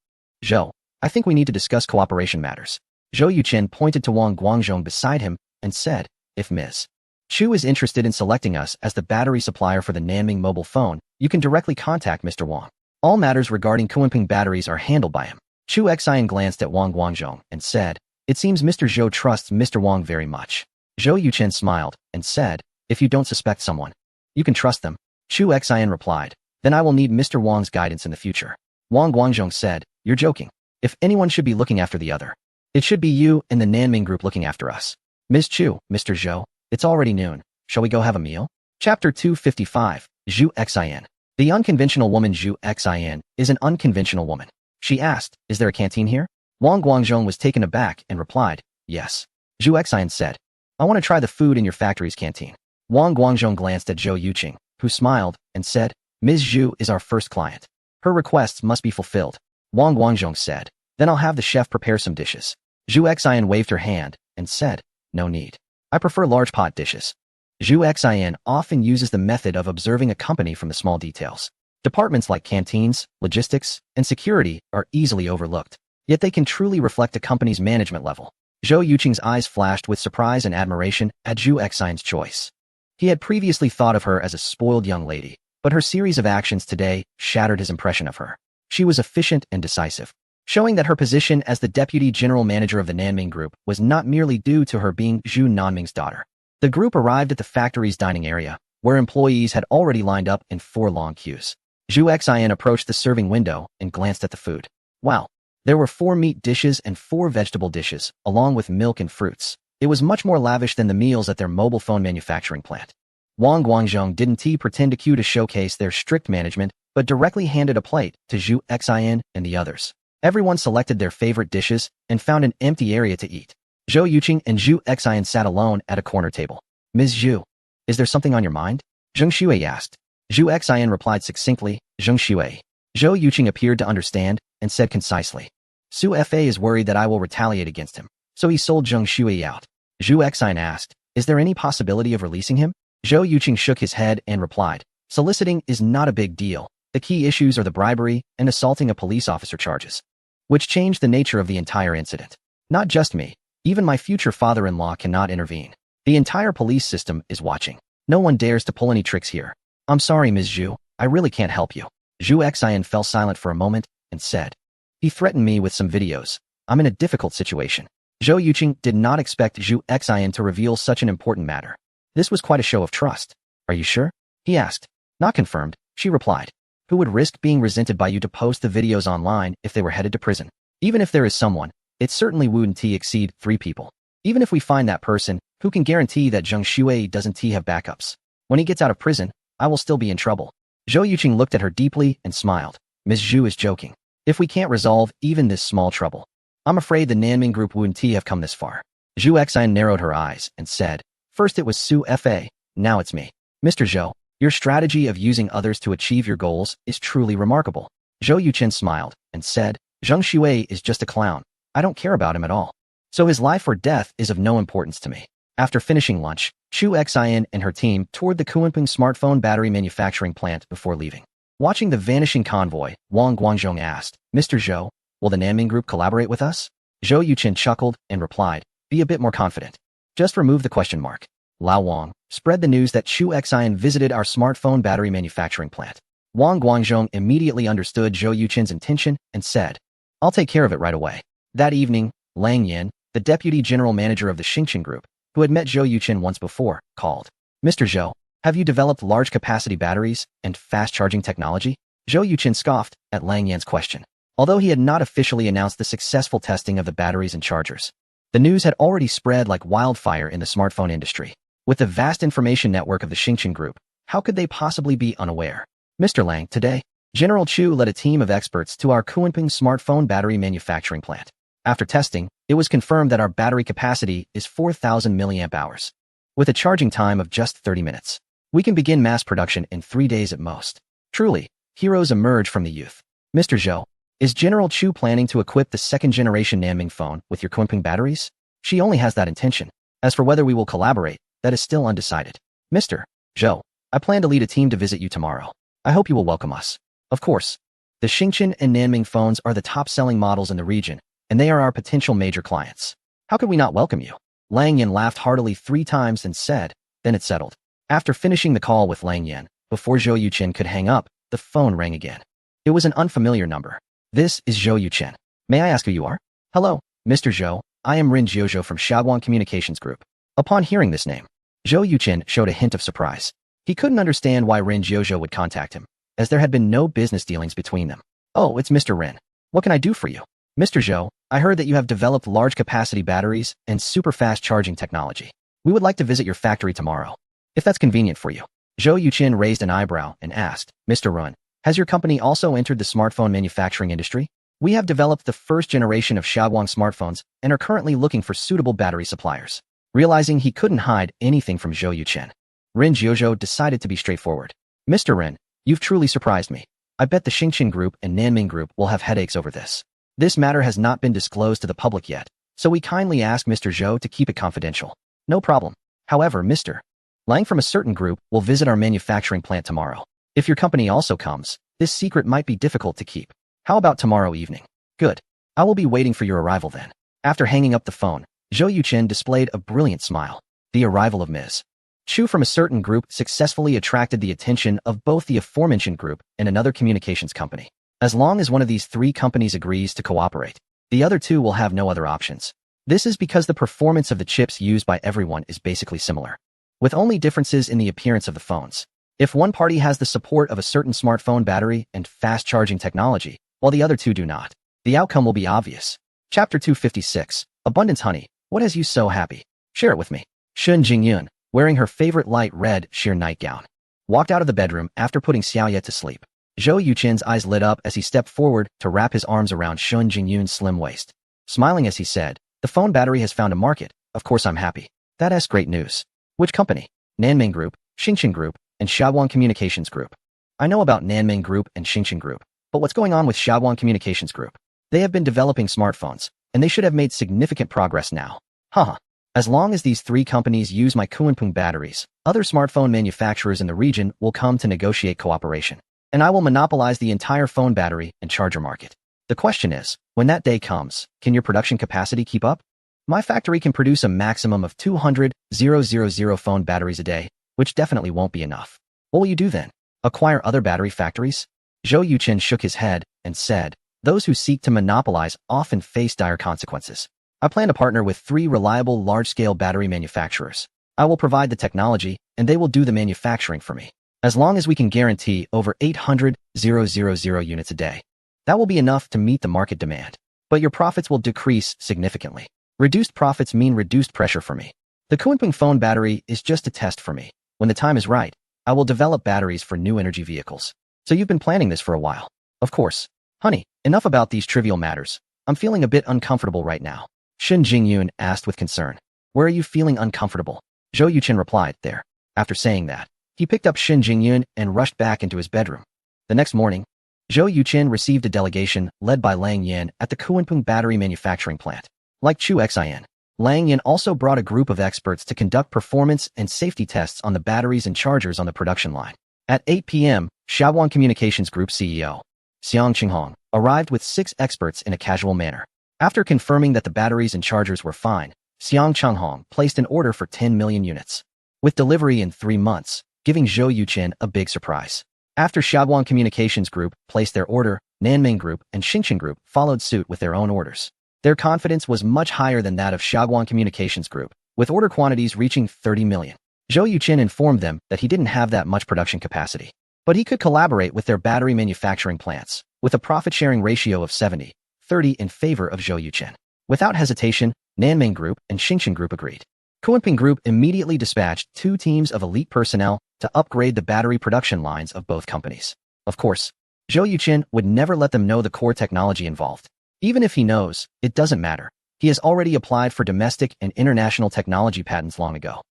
Speaker 1: Zhou, I think we need to discuss cooperation matters." Zhou Yuqing pointed to Wang Guangzhong beside him and said, "If Ms. Chu is interested in selecting us as the battery supplier for the Nanming mobile phone, you can directly contact Mr. Wang. All matters regarding Kunpeng batteries are handled by him." Chu Xian glanced at Wang Guangzhong and said, "It seems Mr. Zhou trusts Mr. Wang very much." Zhou Yuqing smiled and said, "If you don't suspect someone, you can trust them." Chu Xian replied, "Then I will need Mr. Wang's guidance in the future." Wang Guangzhong said, "You're joking. If anyone should be looking after the other, it should be you and the Nanming Group looking after us." "Ms. Chu, Mr. Zhou, it's already noon. Shall we go have a meal?" Chapter 255, Zhu Xian. The unconventional woman Zhu Xian is an unconventional woman. She asked, "Is there a canteen here?" Wang Guangzhong was taken aback and replied, "Yes." Zhu Xian said, "I want to try the food in your factory's canteen." Wang Guangzhong glanced at Zhou Yuqing, who smiled and said, "Ms. Zhu is our first client. Her requests must be fulfilled." Wang Guangzhong said, "Then I'll have the chef prepare some dishes." Zhu Xian waved her hand and said, "No need. I prefer large pot dishes." Zhu Xian often uses the method of observing a company from the small details. Departments like canteens, logistics, and security are easily overlooked, yet they can truly reflect a company's management level. Zhou Yuqing's eyes flashed with surprise and admiration at Zhu Xian's choice. He had previously thought of her as a spoiled young lady, but her series of actions today shattered his impression of her. She was efficient and decisive, showing that her position as the deputy general manager of the Nanming Group was not merely due to her being Zhu Nanming's daughter. The group arrived at the factory's dining area, where employees had already lined up in 4 long queues. Zhu Xian approached the serving window and glanced at the food. Wow! There were 4 meat dishes and 4 vegetable dishes, along with milk and fruits. It was much more lavish than the meals at their mobile phone manufacturing plant. Wang Guangzhong didn't pretend to queue to showcase their strict management, but directly handed a plate to Zhu Xian and the others. Everyone selected their favorite dishes and found an empty area to eat. Zhou Yuqing and Zhu Xian sat alone at a corner table. "Ms. Zhu, is there something on your mind?" Zheng Xue asked. Zhu Xian replied succinctly, "Zheng Xue." Zhou Yuqing appeared to understand and said concisely, "Su Fa is worried that I will retaliate against him, so he sold Zheng Xue out." Zhu Xian asked, "Is there any possibility of releasing him?" Zhou Yuqing shook his head and replied, "Soliciting is not a big deal. The key issues are the bribery and assaulting a police officer charges, which changed the nature of the entire incident. Not just me, even my future father-in-law cannot intervene. The entire police system is watching. No one dares to pull any tricks here. I'm sorry, Ms. Zhu, I really can't help you." Zhu Xian fell silent for a moment and said, "He threatened me with some videos. I'm in a difficult situation." Zhou Yuqing did not expect Zhu Xian to reveal such an important matter. This was quite a show of trust. "Are you sure?" he asked. "Not confirmed," she replied. "Who would risk being resented by you to post the videos online if they were headed to prison? Even if there is someone, it certainly wouldn't exceed 3 people. Even if we find that person, who can guarantee that Zheng Xue doesn't have backups? When he gets out of prison, I will still be in trouble." Zhou Yuqing looked at her deeply and smiled. "Ms. Zhu is joking. If we can't resolve even this small trouble, I'm afraid the Nanming Group wouldn't have come this far." Zhu Xian narrowed her eyes and said, "First it was Su Fa, now it's me. Mr. Zhou, your strategy of using others to achieve your goals is truly remarkable." Zhou Yuqing smiled and said, "Zheng Xue is just a clown. I don't care about him at all. So his life or death is of no importance to me." After finishing lunch, Chu Xian and her team toured the Kunpeng smartphone battery manufacturing plant before leaving. Watching the vanishing convoy, Wang Guangzhong asked, "Mr. Zhou, will the Nanming Group collaborate with us?" Zhou Yuqing chuckled and replied, "Be a bit more confident. Just remove the question mark." Lao Wang, spread the news that Chu Xian visited our smartphone battery manufacturing plant. Wang Guangzhong immediately understood Zhou Yuqing's intention and said, "I'll take care of it right away." That evening, Lang Yan, the deputy general manager of the Xingchen Group, who had met Zhou Yuqing once before, called. "Mr. Zhou, have you developed large-capacity batteries and fast-charging technology?" Zhou Yuqing scoffed at Lang Yan's question. Although he had not officially announced the successful testing of the batteries and chargers, The news had already spread like wildfire in the smartphone industry. With the vast information network of the Xingqian Group, how could they possibly be unaware? Mr. Lang, today, General Chu led a team of experts to our Kunping smartphone battery manufacturing plant. After testing, it was confirmed that our battery capacity is 4,000 milliamp hours. With a charging time of just 30 minutes, we can begin mass production in 3 days at most. Truly, heroes emerge from the youth. Mr. Zhou, is General Chu planning to equip the second-generation Nanming phone with your Kunping batteries? She only has that intention. As for whether we will collaborate, that is still undecided. Mr. Zhou, I plan to lead a team to visit you tomorrow. I hope you will welcome us. Of course, the Xingqian and Nanming phones are the top-selling models in the region, and they are our potential major clients. How could we not welcome you? Lang Yan laughed heartily 3 times and said, then it settled. After finishing the call with Lang Yan, before Zhou Yuchen could hang up, the phone rang again. It was an unfamiliar number. This is Zhou Yuchen. May I ask who you are? Hello, Mr. Zhou. I am Rin Jiuzhou from Shaguang Communications Group. Upon hearing this name, Zhou Yuchen showed a hint of surprise. He couldn't understand why Rin Jiuzhou would contact him, as there had been no business dealings between them. Oh, it's Mr. Rin. What can I do for you? Mr. Zhou, I heard that you have developed large-capacity batteries and super-fast charging technology. We would like to visit your factory tomorrow, if that's convenient for you. Zhou Yuchen raised an eyebrow and asked, Mr. Rin, has your company also entered the smartphone manufacturing industry? We have developed the first generation of Shaguang smartphones and are currently looking for suitable battery suppliers. Realizing he couldn't hide anything from Zhou Yuchen, Rin Jiuzhou decided to be straightforward. Mr. Rin, you've truly surprised me. I bet the Xingqian Group and Nanming Group will have headaches over this. This matter has not been disclosed to the public yet, so we kindly ask Mr. Zhou to keep it confidential. No problem. However, Mr. Lang from a certain group will visit our manufacturing plant tomorrow. If your company also comes, this secret might be difficult to keep. How about tomorrow evening? Good. I will be waiting for your arrival then. After hanging up the phone, Zhou Yuchen displayed a brilliant smile. The arrival of Ms. Chu from a certain group successfully attracted the attention of both the aforementioned group and another communications company. As long as one of these 3 companies agrees to cooperate, the other 2 will have no other options. This is because the performance of the chips used by everyone is basically similar, with only differences in the appearance of the phones. If one party has the support of a certain smartphone battery and fast charging technology, while the other 2 do not, the outcome will be obvious. Chapter 256, Abundance Honey, what has you so happy? Share it with me. Shun Jingyun, wearing her favorite light red sheer nightgown, walked out of the bedroom after putting Xiaoye to sleep. Zhou Yuchen's eyes lit up as he stepped forward to wrap his arms around Shun Jingyun's slim waist. Smiling as he said, the phone battery has found a market. Of course I'm happy. That's great news. Which company? Nanming Group, Xingqian Group, and Shaguang Communications Group. I know about Nanming Group and Xingqian Group, but what's going on with Shaguang Communications Group? They have been developing smartphones, and they should have made significant progress now. Haha. As long as these 3 companies use my Kunpeng batteries, other smartphone manufacturers in the region will come to negotiate cooperation, and I will monopolize the entire phone battery and charger market. The question is, when that day comes, can your production capacity keep up? My factory can produce a maximum of 200,000 phone batteries a day, which definitely won't be enough. What will you do then? Acquire other battery factories? Zhou Yuchen shook his head and said, those who seek to monopolize often face dire consequences. I plan to partner with 3 reliable large-scale battery manufacturers. I will provide the technology, and they will do the manufacturing for me. As long as we can guarantee over 800,000 units a day, that will be enough to meet the market demand. But your profits will decrease significantly. Reduced profits mean reduced pressure for me. The Kunpeng phone battery is just a test for me. When the time is right, I will develop batteries for new energy vehicles. So you've been planning this for a while. Of course. Honey, enough about these trivial matters. I'm feeling a bit uncomfortable right now. Shun Jingyun asked with concern. Where are you feeling uncomfortable? Zhou Yuchen replied, there. After saying that, he picked up Shun Jingyun and rushed back into his bedroom. The next morning, Zhou Yuchen received a delegation led by Lang Yan at the Kunpeng battery manufacturing plant. Like Chu Xian, Lang Yan also brought a group of experts to conduct performance and safety tests on the batteries and chargers on the production line. At 8 p.m., Shaguang Communications Group CEO, Xiang Qinghong, arrived with 6 experts in a casual manner. After confirming that the batteries and chargers were fine, Xiang Qinghong placed an order for 10 million units, with delivery in 3 months, giving Zhou Yuchen a big surprise. After Shaguang Communications Group placed their order, Nanming Group and Xingqian Group followed suit with their own orders. Their confidence was much higher than that of Shaguang Communications Group, with order quantities reaching 30 million. Zhou Yuchen informed them that he didn't have that much production capacity, but he could collaborate with their battery manufacturing plants, with a profit-sharing ratio of 70-30 in favor of Zhou Yuchen. Without hesitation, Nanming Group and Xingchen Group agreed. Kunpeng Group immediately dispatched 2 teams of elite personnel to upgrade the battery production lines of both companies. Of course, Zhou Yuqin would never let them know the core technology involved. Even if he knows, it doesn't matter. He has already applied for domestic and international technology patents long ago.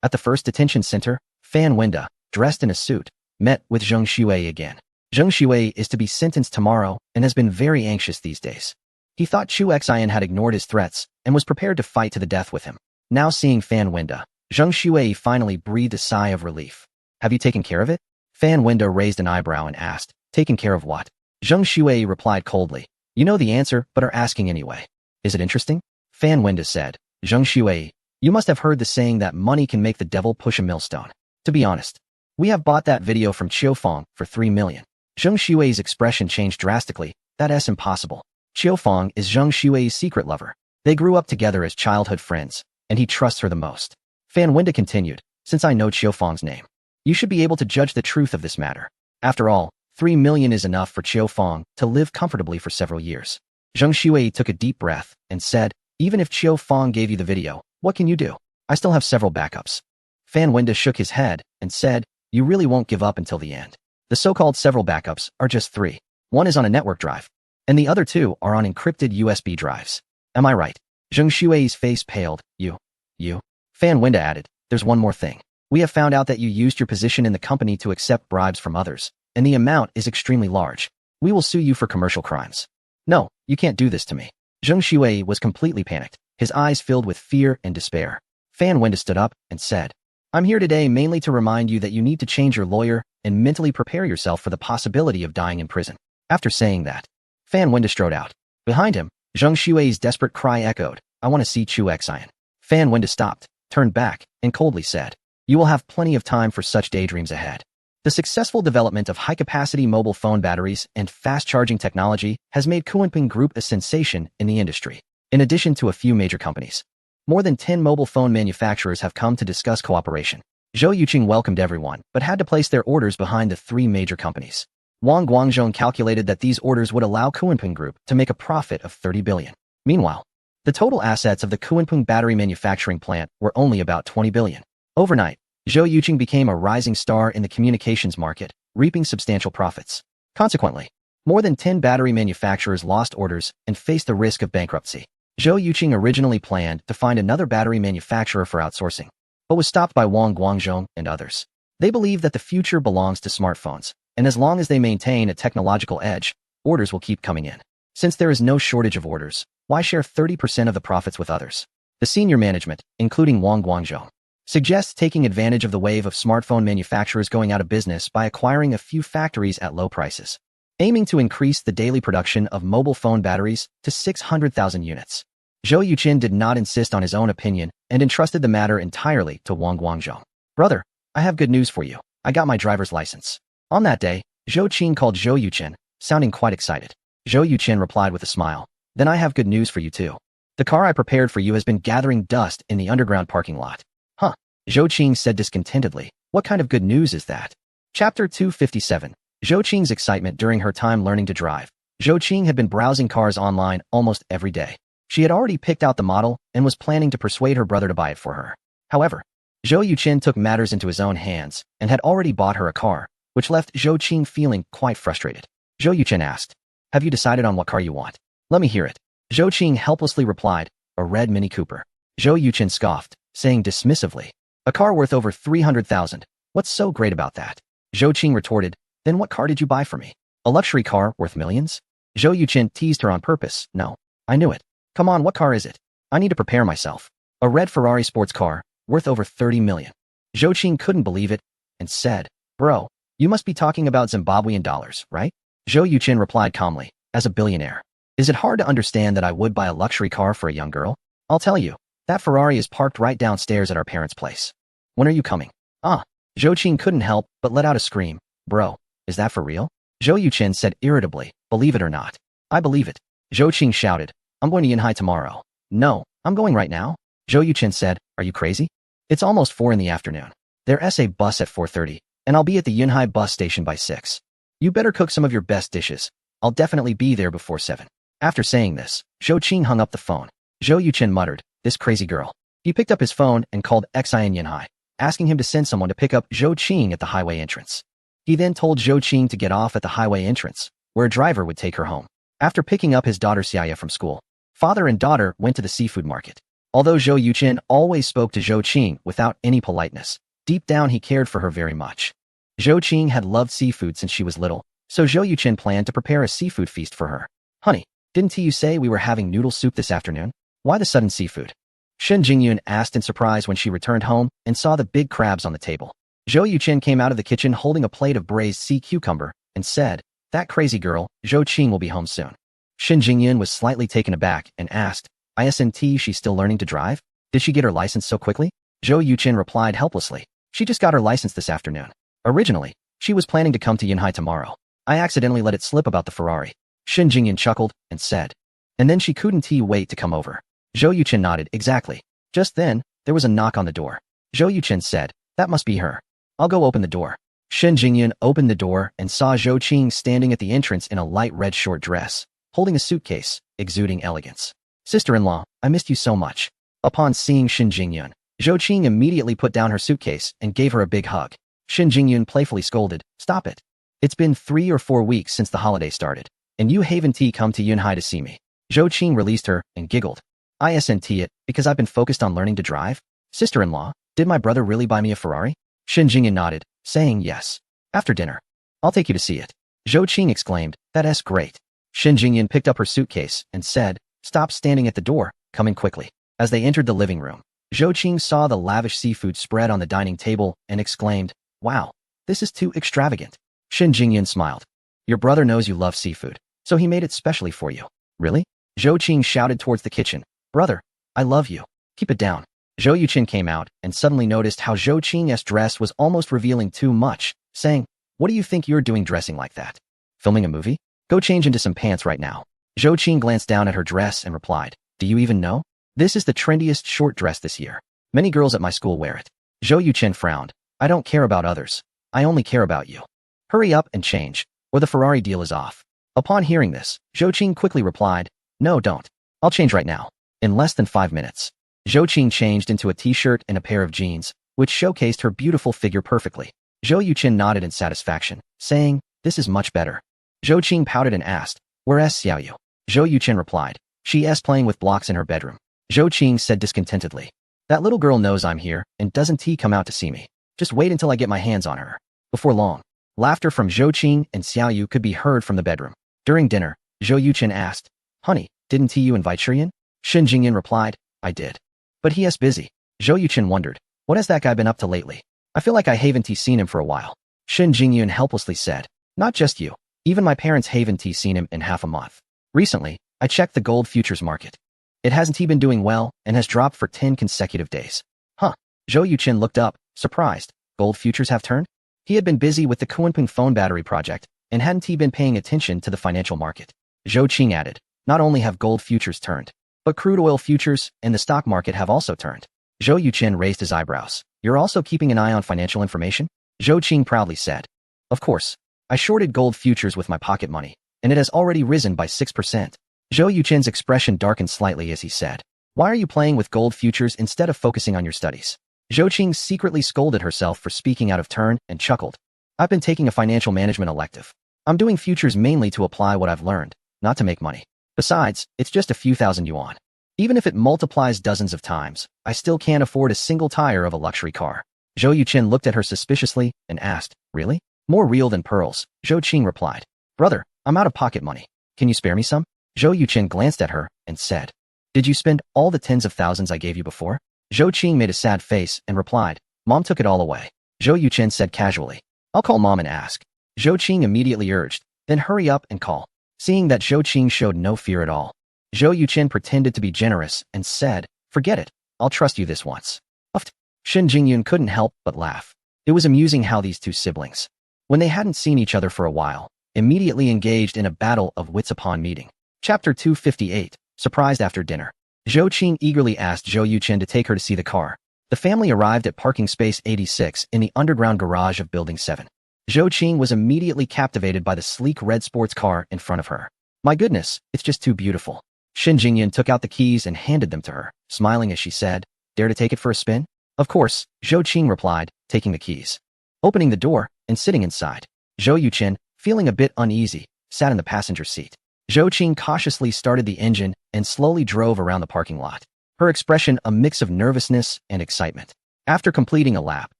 Speaker 1: At the first detention center, Fan Wenda, dressed in a suit, met with Zheng Xue again. Zheng Xue is to be sentenced tomorrow and has been very anxious these days. He thought Chu Xian had ignored his threats and was prepared to fight to the death with him. Now seeing Fan Wenda, Zheng Xue finally breathed a sigh of relief. Have you taken care of it? Fan Wenda raised an eyebrow and asked, taken care of what? Zheng Xue replied coldly, you know the answer but are asking anyway. Is it interesting? Fan Wenda said, Zheng Xue, you must have heard the saying that money can make the devil push a millstone. To be honest, we have bought that video from Qiufeng for 3 million. Zheng Xue's expression changed drastically. That's impossible. Qiufeng is Zheng Xue's secret lover. They grew up together as childhood friends, and he trusts her the most. Fan Wenda continued, since I know Qiufeng's name, you should be able to judge the truth of this matter. After all, 3 million is enough for Qiufeng to live comfortably for several years. Zheng Xue took a deep breath and said, even if Qiufeng gave you the video, what can you do? I still have several backups. Fan Wenda shook his head and said, you really won't give up until the end. The so-called several backups are just 3. One is on a network drive, and the other 2 are on encrypted USB drives. Am I right? Zheng Xue's face paled. You. Fan Wenda added, there's one more thing. We have found out that you used your position in the company to accept bribes from others, and the amount is extremely large. We will sue you for commercial crimes. No, you can't do this to me. Zheng Xue was completely panicked, his eyes filled with fear and despair. Fan Wenda stood up and said, I'm here today mainly to remind you that you need to change your lawyer and mentally prepare yourself for the possibility of dying in prison. After saying that, Fan Wenda strode out. Behind him, Zheng Xue's desperate cry echoed, I want to see Chu Xian. Fan Wenda stopped, turned back, and coldly said, you will have plenty of time for such daydreams ahead. The successful development of high-capacity mobile phone batteries and fast-charging technology has made Kunpeng Group a sensation in the industry. In addition to a few major companies, more than 10 mobile phone manufacturers have come to discuss cooperation. Zhou Yuqing welcomed everyone, but had to place their orders behind the 3 major companies. Wang Guangzhong calculated that these orders would allow Kunpeng Group to make a profit of 30 billion. Meanwhile, the total assets of the Kunpeng battery manufacturing plant were only about 20 billion. Overnight, Zhou Yuqing became a rising star in the communications market, reaping substantial profits. Consequently, more than 10 battery manufacturers lost orders and faced the risk of bankruptcy. Zhou Yuqing originally planned to find another battery manufacturer for outsourcing, but was stopped by Wang Guangzhong and others. They believe that the future belongs to smartphones, and as long as they maintain a technological edge, orders will keep coming in. Since there is no shortage of orders, why share 30% of the profits with others? The senior management, including Wang Guangzhong, suggests taking advantage of the wave of smartphone manufacturers going out of business by acquiring a few factories at low prices, aiming to increase the daily production of mobile phone batteries to 600,000 units. Zhou Yuqin did not insist on his own opinion and entrusted the matter entirely to Wang Guangzhong. Brother, I have good news for you. I got my driver's license. On that day, Zhou Qing called Zhou Yuqin, sounding quite excited. Zhou Yuqin replied with a smile. Then I have good news for you too. The car I prepared for you has been gathering dust in the underground parking lot. Huh? Zhou Qing said discontentedly. What kind of good news is that? Chapter 257. Zhou Qing's excitement during her time learning to drive. Zhou Qing had been browsing cars online almost every day. She had already picked out the model and was planning to persuade her brother to buy it for her. However, Zhou Yuqin took matters into his own hands and had already bought her a car, which left Zhou Qing feeling quite frustrated. Zhou Yuqin asked, have you decided on what car you want? Let me hear it. Zhou Qing helplessly replied, a red Mini Cooper. Zhou Yuqin scoffed, saying dismissively, a car worth over 300,000. What's so great about that? Zhou Qing retorted, then what car did you buy for me? A luxury car worth millions? Zhou Yuqin teased her on purpose. No, I knew it. Come on, what car is it? I need to prepare myself. A red Ferrari sports car, worth over 30 million. Zhou Qing couldn't believe it and said, bro, you must be talking about Zimbabwean dollars, right? Zhou Yuqin replied calmly, as a billionaire. Is it hard to understand that I would buy a luxury car for a young girl? I'll tell you, that Ferrari is parked right downstairs at our parents' place. When are you coming? Zhou Qing couldn't help but let out a scream. Bro, is that for real? Zhou Yuqin said irritably, believe it or not. I believe it. Zhou Qing shouted, I'm going to Yunhai tomorrow. No, I'm going right now. Zhou Yuqin said, are you crazy? It's almost 4 in the afternoon. There's a bus at 4:30, and I'll be at the Yunhai bus station by 6. You better cook some of your best dishes. I'll definitely be there before 7. After saying this, Zhou Qing hung up the phone. Zhou Yuchen muttered, this crazy girl. He picked up his phone and called Xian Yanhai, asking him to send someone to pick up Zhou Qing at the highway entrance. He then told Zhou Qing to get off at the highway entrance, where a driver would take her home. After picking up his daughter Xiaya from school, father and daughter went to the seafood market. Although Zhou Yuchen always spoke to Zhou Qing without any politeness, deep down he cared for her very much. Zhou Qing had loved seafood since she was little, so Zhou Yuchen planned to prepare a seafood feast for her. Honey, didn't you say we were having noodle soup this afternoon? Why the sudden seafood? Shen Jingyun asked in surprise when she returned home and saw the big crabs on the table. Zhou Yuchen came out of the kitchen holding a plate of braised sea cucumber and said, that crazy girl, Zhou Qing will be home soon. Shen Jingyun was slightly taken aback and asked, isn't she's still learning to drive? Did she get her license so quickly? Zhou Yuchen replied helplessly, she just got her license this afternoon. Originally, she was planning to come to Yanhai tomorrow. I accidentally let it slip about the Ferrari. Shen Jingyun chuckled and said, and then she couldn't wait to come over. Zhou Yuchen nodded, exactly. Just then, there was a knock on the door. Zhou Yuchen said, that must be her. I'll go open the door. Shen Jingyun opened the door and saw Zhou Qing standing at the entrance in a light red short dress, holding a suitcase, exuding elegance. Sister-in-law, I missed you so much. Upon seeing Shen Jingyun, Zhou Qing immediately put down her suitcase and gave her a big hug. Shen Jingyun playfully scolded, stop it. It's been 3 or 4 weeks since the holiday started, and you haven't come to Yunhai to see me. Zhou Qing released her and giggled. Isn't it because I've been focused on learning to drive? Sister-in-law, did my brother really buy me a Ferrari? Shen Jingyun nodded, saying yes. After dinner, I'll take you to see it. Zhou Qing exclaimed, that's great. Shen Jingyun picked up her suitcase and said, stop standing at the door, come in quickly. As they entered the living room, Zhou Qing saw the lavish seafood spread on the dining table and exclaimed, wow, this is too extravagant. Shen Jingyun smiled. Your brother knows you love seafood, so he made it specially for you. Really? Zhou Qing shouted towards the kitchen. Brother, I love you. Keep it down. Zhou Yuchen came out and suddenly noticed how Zhou Qing's dress was almost revealing too much, saying, what do you think you're doing dressing like that? Filming a movie? Go change into some pants right now. Zhou Qing glanced down at her dress and replied, do you even know? This is the trendiest short dress this year. Many girls at my school wear it. Zhou Yuchen frowned. I don't care about others. I only care about you. Hurry up and change, or the Ferrari deal is off. Upon hearing this, Zhou Qing quickly replied, no, don't. I'll change right now. In less than 5 minutes, Zhou Qing changed into a t-shirt and a pair of jeans, which showcased her beautiful figure perfectly. Zhou Yuchen nodded in satisfaction, saying, this is much better. Zhou Qing pouted and asked, where's Xiaoyu? Zhou Yuchen replied, she's playing with blocks in her bedroom. Zhou Qing said discontentedly, that little girl knows I'm here and doesn't come out to see me. Just wait until I get my hands on her. Before long, laughter from Zhou Qing and Xiaoyu could be heard from the bedroom. During dinner, Zhou Yuchen asked, honey, didn't you invite Shiryan? Shen Jingyun replied, I did. But he's busy. Zhou Yuchen wondered, what has that guy been up to lately? I feel like I haven't seen him for a while. Shen Jingyun helplessly said, not just you. Even my parents haven't seen him in half a month. Recently, I checked the gold futures market. It hasn't been doing well and has dropped for 10 consecutive days. Huh. Zhou Yuchen looked up, surprised. Gold futures have turned? He had been busy with the Kunpeng phone battery project and hadn't been paying attention to the financial market. Zhou Qing added, not only have gold futures turned, but crude oil futures and the stock market have also turned. Zhou Yuchen raised his eyebrows. You're also keeping an eye on financial information? Zhou Qing proudly said. Of course. I shorted gold futures with my pocket money, and it has already risen by 6%. Zhou Yuchen's expression darkened slightly as he said, why are you playing with gold futures instead of focusing on your studies? Zhou Qing secretly scolded herself for speaking out of turn and chuckled. I've been taking a financial management elective. I'm doing futures mainly to apply what I've learned, not to make money. Besides, it's just a few thousand yuan. Even if it multiplies dozens of times, I still can't afford a single tire of a luxury car. Zhou Yuchen looked at her suspiciously and asked, really? More real than pearls, Zhou Qing replied. Brother, I'm out of pocket money. Can you spare me some? Zhou Yuchen glanced at her and said, did you spend all the tens of thousands I gave you before? Zhou Qing made a sad face and replied, Mom took it all away. Zhou Yuchen said casually, I'll call Mom and ask. Zhou Qing immediately urged, then hurry up and call. Seeing that Zhou Qing showed no fear at all, Zhou Yuchen pretended to be generous and said, forget it, I'll trust you this once. Uffed. Shen Jingyun couldn't help but laugh. It was amusing how these two siblings, when they hadn't seen each other for a while, immediately engaged in a battle of wits upon meeting. Chapter 258, Surprised After Dinner. Zhou Qing eagerly asked Zhou Yuchen to take her to see the car. The family arrived at parking space 86 in the underground garage of Building 7. Zhou Qing was immediately captivated by the sleek red sports car in front of her. My goodness, it's just too beautiful. Shin Jingyan took out the keys and handed them to her, smiling as she said, "Dare to take it for a spin?" "Of course," Zhou Qing replied, taking the keys. Opening the door and sitting inside, Zhou Yuqin, feeling a bit uneasy, sat in the passenger seat. Zhou Qing cautiously started the engine and slowly drove around the parking lot, her expression a mix of nervousness and excitement. After completing a lap,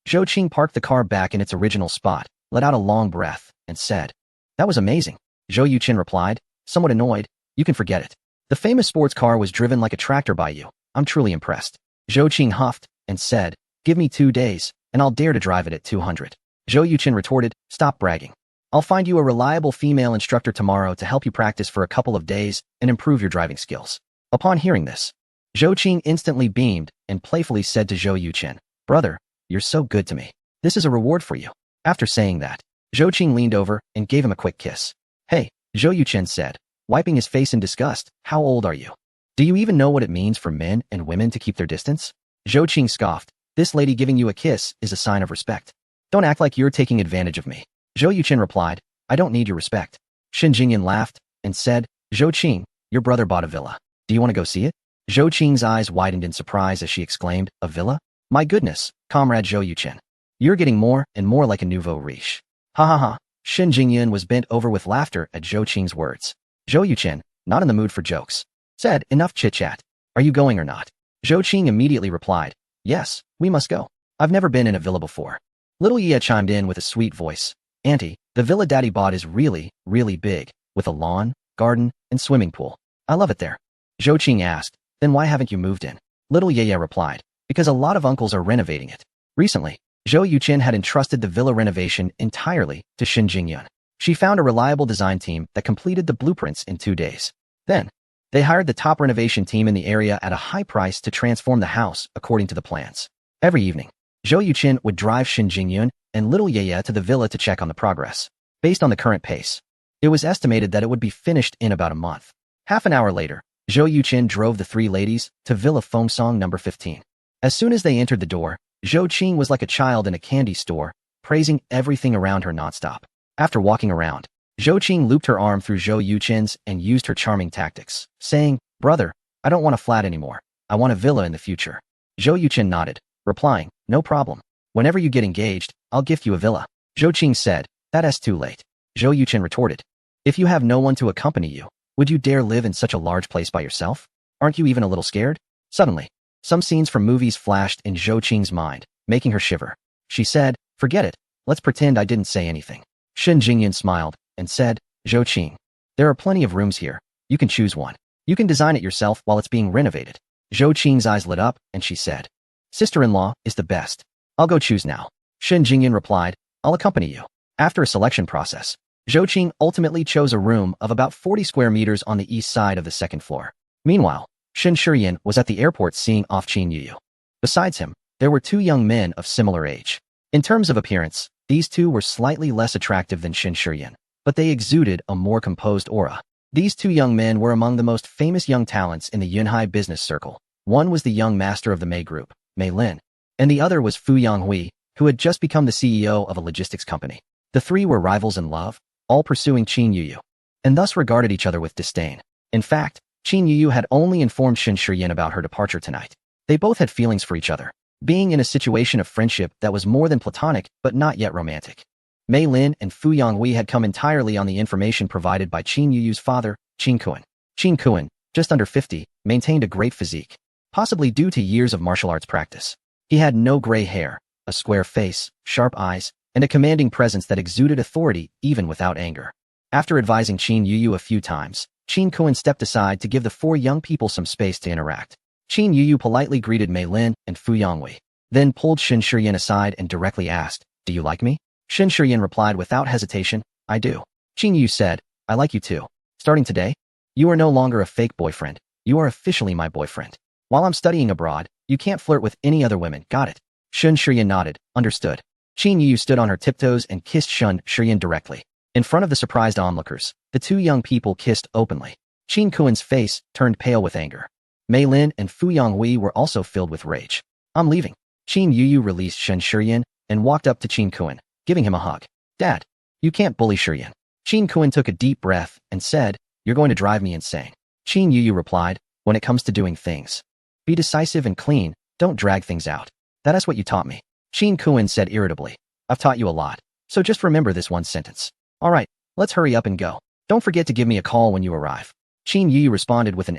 Speaker 1: Zhou Qing parked the car back in its original spot, let out a long breath, and said, "That was amazing." Zhou Yuqin replied, somewhat annoyed, "You can forget it. The famous sports car was driven like a tractor by you. I'm truly impressed." Zhou Qing huffed and said, "Give me 2 days, and I'll dare to drive it at 200. Zhou Yuqin retorted, "Stop bragging. I'll find you a reliable female instructor tomorrow to help you practice for a couple of days and improve your driving skills." Upon hearing this, Zhou Qing instantly beamed and playfully said to Zhou Yuqin, "Brother, you're so good to me. This is a reward for you." After saying that, Zhou Qing leaned over and gave him a quick kiss. "Hey," Zhou Yuqin said, wiping his face in disgust, "how old are you? Do you even know what it means for men and women to keep their distance?" Zhou Qing scoffed, "This lady giving you a kiss is a sign of respect. Don't act like you're taking advantage of me." Zhou Yuqin replied, "I don't need your respect." Shin Jingyan laughed and said, "Zhou Qing, your brother bought a villa. Do you want to go see it?" Zhou Qing's eyes widened in surprise as she exclaimed, "A villa? My goodness, comrade Zhou Yuqin. You're getting more and more like a nouveau riche." "Ha ha ha." Shin Jingyan was bent over with laughter at Zhou Qing's words. Zhou Yuqin, not in the mood for jokes, said, "Enough chit-chat. Are you going or not?" Zhou Qing immediately replied, "Yes, we must go. I've never been in a villa before." Little Ye chimed in with a sweet voice, "Auntie, the villa Daddy bought is really, really big, with a lawn, garden, and swimming pool. I love it there." Zhou Qing asked, "Then why haven't you moved in?" Little Ye replied, "Because a lot of uncles are renovating it." Recently, Zhou Yuqin had entrusted the villa renovation entirely to Shin Jingyan. She found a reliable design team that completed the blueprints in 2 days. Then, they hired the top renovation team in the area at a high price to transform the house according to the plans. Every evening, Zhou Yuqin would drive Shin Jingyun and Little Ye to the villa to check on the progress. Based on the current pace, it was estimated that it would be finished in about a month. Half an hour later, Zhou Yuqin drove the 3 ladies to Villa Fengsong number 15. As soon as they entered the door, Zhou Qing was like a child in a candy store, praising everything around her nonstop. After walking around, Zhou Qing looped her arm through Zhou Yuqin's and used her charming tactics, saying, "Brother, I don't want a flat anymore. I want a villa in the future." Zhou Yuqin nodded, replying, "No problem. Whenever you get engaged, I'll gift you a villa." Zhou Qing said, "That's too late." Zhou Yuqin retorted, "If you have no one to accompany you, would you dare live in such a large place by yourself? Aren't you even a little scared?" Suddenly, some scenes from movies flashed in Zhou Qing's mind, making her shiver. She said, "Forget it. Let's pretend I didn't say anything." Shin Jingyan smiled and said, "Zhou Qing, there are plenty of rooms here. You can choose one. You can design it yourself while it's being renovated." Zhou Qing's eyes lit up and she said, "Sister-in-law is the best. I'll go choose now." Shin Jingyan replied, "I'll accompany you." After a selection process, Zhou Qing ultimately chose a room of about 40 square meters on the east side of the 2nd floor. Meanwhile, Shin Shiyan was at the airport seeing off Qin Yuyu. Besides him, there were 2 young men of similar age. In terms of appearance, these 2 were slightly less attractive than Shin Shiyan, but they exuded a more composed aura. These 2 young men were among the most famous young talents in the Yunhai business circle. One was the young master of the Mei Group, Mei Lin, and the other was Fu Yonghui, who had just become the CEO of a logistics company. The 3 were rivals in love, all pursuing Qin Yuyu, and thus regarded each other with disdain. In fact, Qin Yuyu had only informed Shin Shiyan about her departure tonight. They both had feelings for each other, being in a situation of friendship that was more than platonic but not yet romantic. Mei Lin and Fu Yonghui had come entirely on the information provided by Qin Yuyu's father, Qin Kuan. Qin Kuan, just under 50, maintained a great physique, possibly due to years of martial arts practice. He had no gray hair, a square face, sharp eyes, and a commanding presence that exuded authority even without anger. After advising Qin Yuyu a few times, Qin Kuan stepped aside to give the 4 young people some space to interact. Qin Yuyu politely greeted Mei Lin and Fu Yonghui, then pulled Shin Shiyan aside and directly asked, "Do you like me?" Shin Shiyan replied without hesitation, "I do." Qin Yuyu said, "I like you too. Starting today, you are no longer a fake boyfriend. You are officially my boyfriend. While I'm studying abroad, you can't flirt with any other women, got it?" Shin Shiyan nodded, understood. Qin Yuyu stood on her tiptoes and kissed Shin Shiyan directly. In front of the surprised onlookers, the 2 young people kissed openly. Qin Kuan's face turned pale with anger. Mei Lin and Fu Yonghui were also filled with rage. "I'm leaving." Qin Yuyu released Shin Shiyan and walked up to Qin Kuan, giving him a hug. "Dad, you can't bully Shiyan." Qin Kuan took a deep breath and said, "You're going to drive me insane." Qin Yuyu replied, when it comes to doing things, be decisive and clean, don't drag things out. That is what you taught me. Qin Kuan said irritably, I've taught you a lot, so just remember this one sentence. All right, let's hurry up and go. Don't forget to give me a call when you arrive. Qin Yuyu responded with an